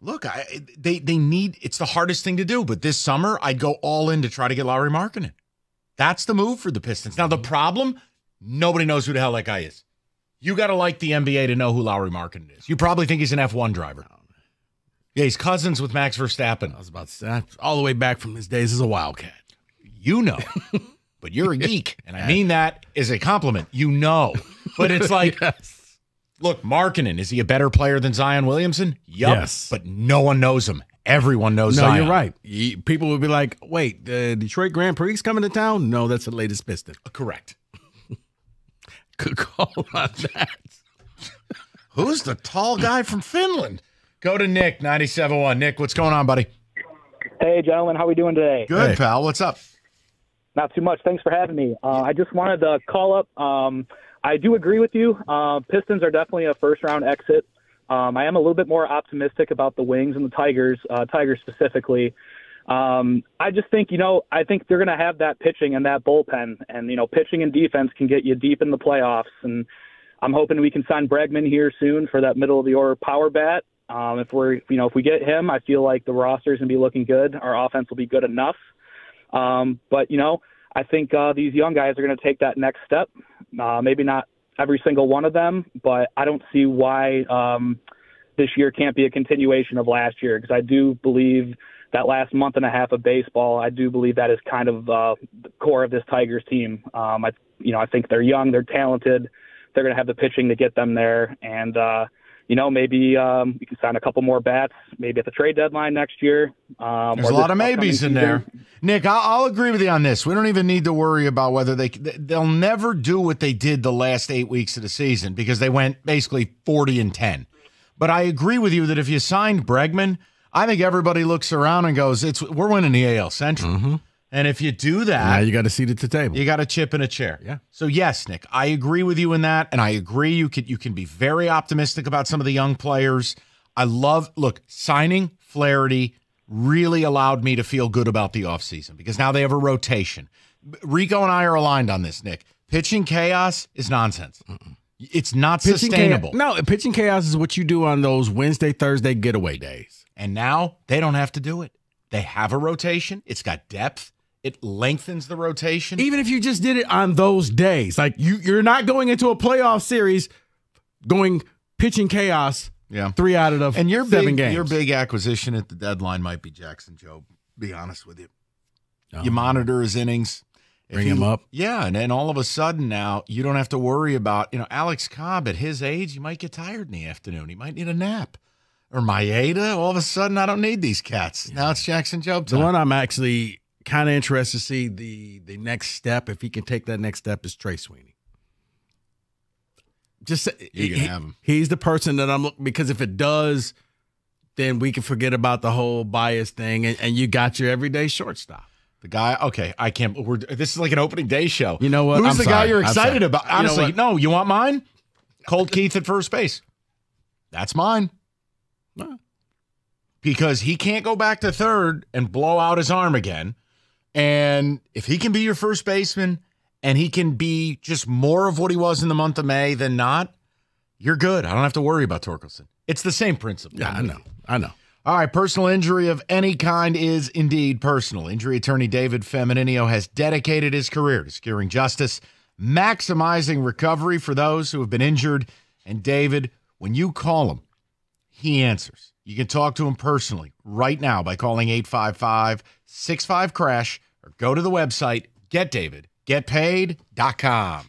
look, they need, it's the hardest thing to do. But this summer, I'd go all in to try to get Lauri Markkanen. That's the move for the Pistons. Now, the problem, nobody knows who the hell that guy is. You got to like the NBA to know who Lauri Markkanen is. You probably think he's an F1 driver. Yeah, he's cousins with Max Verstappen. I was about to say, all the way back from his days as a Wildcat. You know, but you're a geek, and I mean that as a compliment. You know, but it's like, look, Markkanen, is he a better player than Zion Williamson? Yup, yes, but no one knows him. Everyone knows Zion. No, you're right. People would be like, wait, the Detroit Grand Prix coming to town? No, that's the latest Piston. Correct. Good call on that. Who's the tall guy from Finland? Go to Nick, 97.1. Nick, what's going on, buddy? Hey, gentlemen. How we doing today? Good, pal. What's up? Not too much. Thanks for having me. I just wanted to call up. I do agree with you. Pistons are definitely a first-round exit. I am a little bit more optimistic about the Wings and the Tigers, Tigers specifically. I just think, I think they're going to have that pitching and that bullpen, and, pitching and defense can get you deep in the playoffs. And I'm hoping we can sign Bregman here soon for that middle of the order power bat. If we get him, I feel like the roster is going to be looking good. Our offense will be good enough. But I think these young guys are going to take that next step. Maybe not every single one of them, but I don't see why this year can't be a continuation of last year, because I do believe that last month and a half of baseball, I do believe that is kind of the core of this Tigers team. I think they're young, they're talented, they're going to have the pitching to get them there, and maybe we can sign a couple more bats, maybe at the trade deadline next year. There's a lot of maybes in there. Nick, I'll agree with you on this. We don't even need to worry about whether they'll never do what they did the last 8 weeks of the season, because they went basically 40-10. But I agree with you that if you signed Bregman, I think everybody looks around and goes, we're winning the AL Central. Mm-hmm. And if you do that, now you got a seat at the table. You got a chip in a chair. Yeah. So yes, Nick, I agree with you in that, and I agree you can be very optimistic about some of the young players. Signing Flaherty really allowed me to feel good about the offseason, because now they have a rotation. Rico and I are aligned on this, Nick. Pitching chaos is nonsense. Mm-mm. It's not sustainable. Pitching chaos is what you do on those Wednesday, Thursday getaway days. And now they don't have to do it. They have a rotation. It's got depth. It lengthens the rotation. Even if you just did it on those days, like you're not going into a playoff series going pitching chaos. Yeah, 3 out of the and your 7 games. Your big acquisition at the deadline might be Jackson Jobe. Be honest with you. You monitor his innings. Bring him up. Yeah, and then all of a sudden now you don't have to worry about, Alex Cobb at his age, you might get tired in the afternoon. He might need a nap. Or Maeda, all of a sudden I don't need these cats. Yeah. Now it's Jackson Jobe time. The one I'm actually kind of interested to see the next step, if he can take that next step, is Trey Sweeney. Just you can have him. He's the person that I'm looking, because if it does, then we can forget about the whole bias thing, and you got your everyday shortstop. The guy, okay, I can't. This is like an opening day show. You know what? Who's the guy you're I'm excited sorry. about? Honestly, no, you want mine? Colt Keith at first base. That's mine. Because he can't go back to third and blow out his arm again. And if he can be your first baseman and he can be just more of what he was in the month of May than not, you're good. I don't have to worry about Torkelson. It's the same principle. Yeah, I know. All right, personal injury of any kind is indeed personal. Injury attorney David Femininio has dedicated his career to securing justice, maximizing recovery for those who have been injured. And David, when you call him, he answers. You can talk to him personally right now by calling 855-65-CRASH or go to the website getdavidgetpaid.com.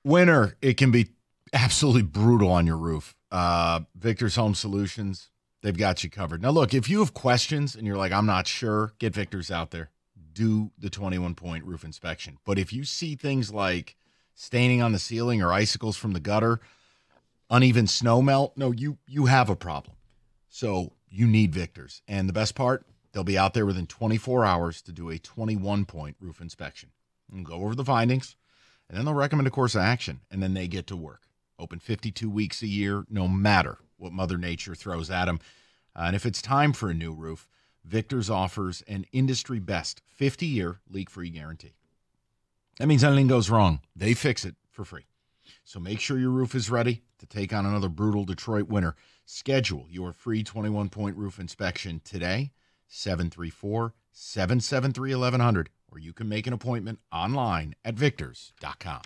Winter, it can be absolutely brutal on your roof. Victor's Home Solutions, they've got you covered. Now, look, if you have questions and you're like, I'm not sure, get Victor's out there. Do the 21-point roof inspection. But if you see things like staining on the ceiling or icicles from the gutter, uneven snow melt, no, you have a problem. So you need Victor's. And the best part, they'll be out there within 24 hours to do a 21-point roof inspection. And go over the findings, and then they'll recommend a course of action, and then they get to work. Open 52 weeks a year, no matter what Mother Nature throws at them. And if it's time for a new roof, Victor's offers an industry-best 50-year leak-free guarantee. That means anything goes wrong, they fix it for free. So make sure your roof is ready to take on another brutal Detroit winter. Schedule your free 21-point roof inspection today, 734-773-1100, or you can make an appointment online at victors.com.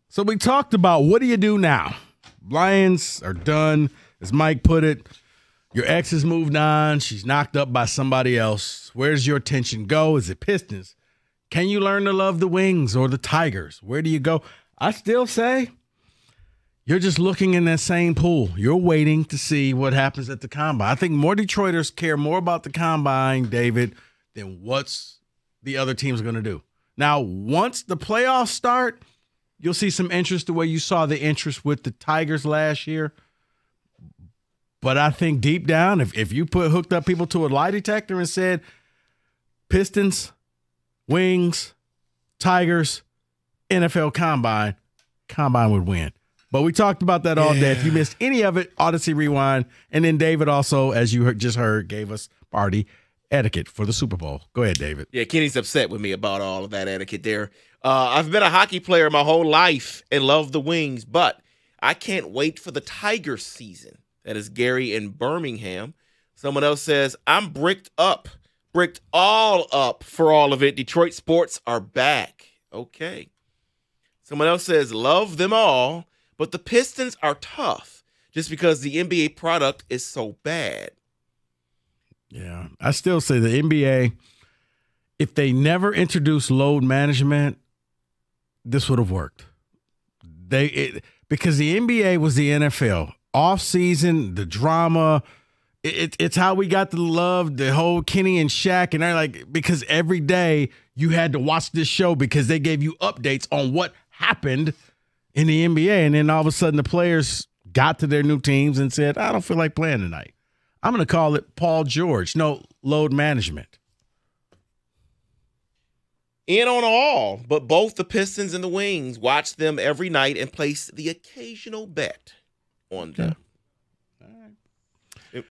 So we talked about what do you do now? Lions are done, as Mike put it. Your ex has moved on. She's knocked up by somebody else. Where's your attention go? Is it Pistons? Can you learn to love the Wings or the Tigers? Where do you go? I still say you're just looking in that same pool. You're waiting to see what happens at the Combine. I think more Detroiters care more about the Combine, David, than what's the other teams are going to do. Now, once the playoffs start, you'll see some interest the way you saw the interest with the Tigers last year. But I think deep down, if you hooked up people to a lie detector and said Pistons, Wings, Tigers, NFL Combine would win. But we talked about that all day. If you missed any of it, Odyssey Rewind. And then David also, as you just heard, gave us party etiquette for the Super Bowl. Go ahead, David. Yeah, Kenny's upset with me about all of that etiquette there. I've been a hockey player my whole life and love the Wings, but I can't wait for the Tigers season. That is Gary in Birmingham. Someone else says, I'm bricked all up for all of it. Detroit sports are back. Okay. Someone else says, love them all, but the Pistons are tough just because the NBA product is so bad. Yeah, I still say the NBA, if they never introduced load management, this would have worked. Because the NBA was the NFL. Off season, the drama, it's how we got to love the whole Kenny and Shaq, and they're like, because every day you had to watch this show because they gave you updates on what happened in the NBA, and then all of a sudden the players got to their new teams and said, I don't feel like playing tonight. I'm going to call it Paul George. No, load management. In on all, but both the Pistons and the Wings, watch them every night and place the occasional bet on them.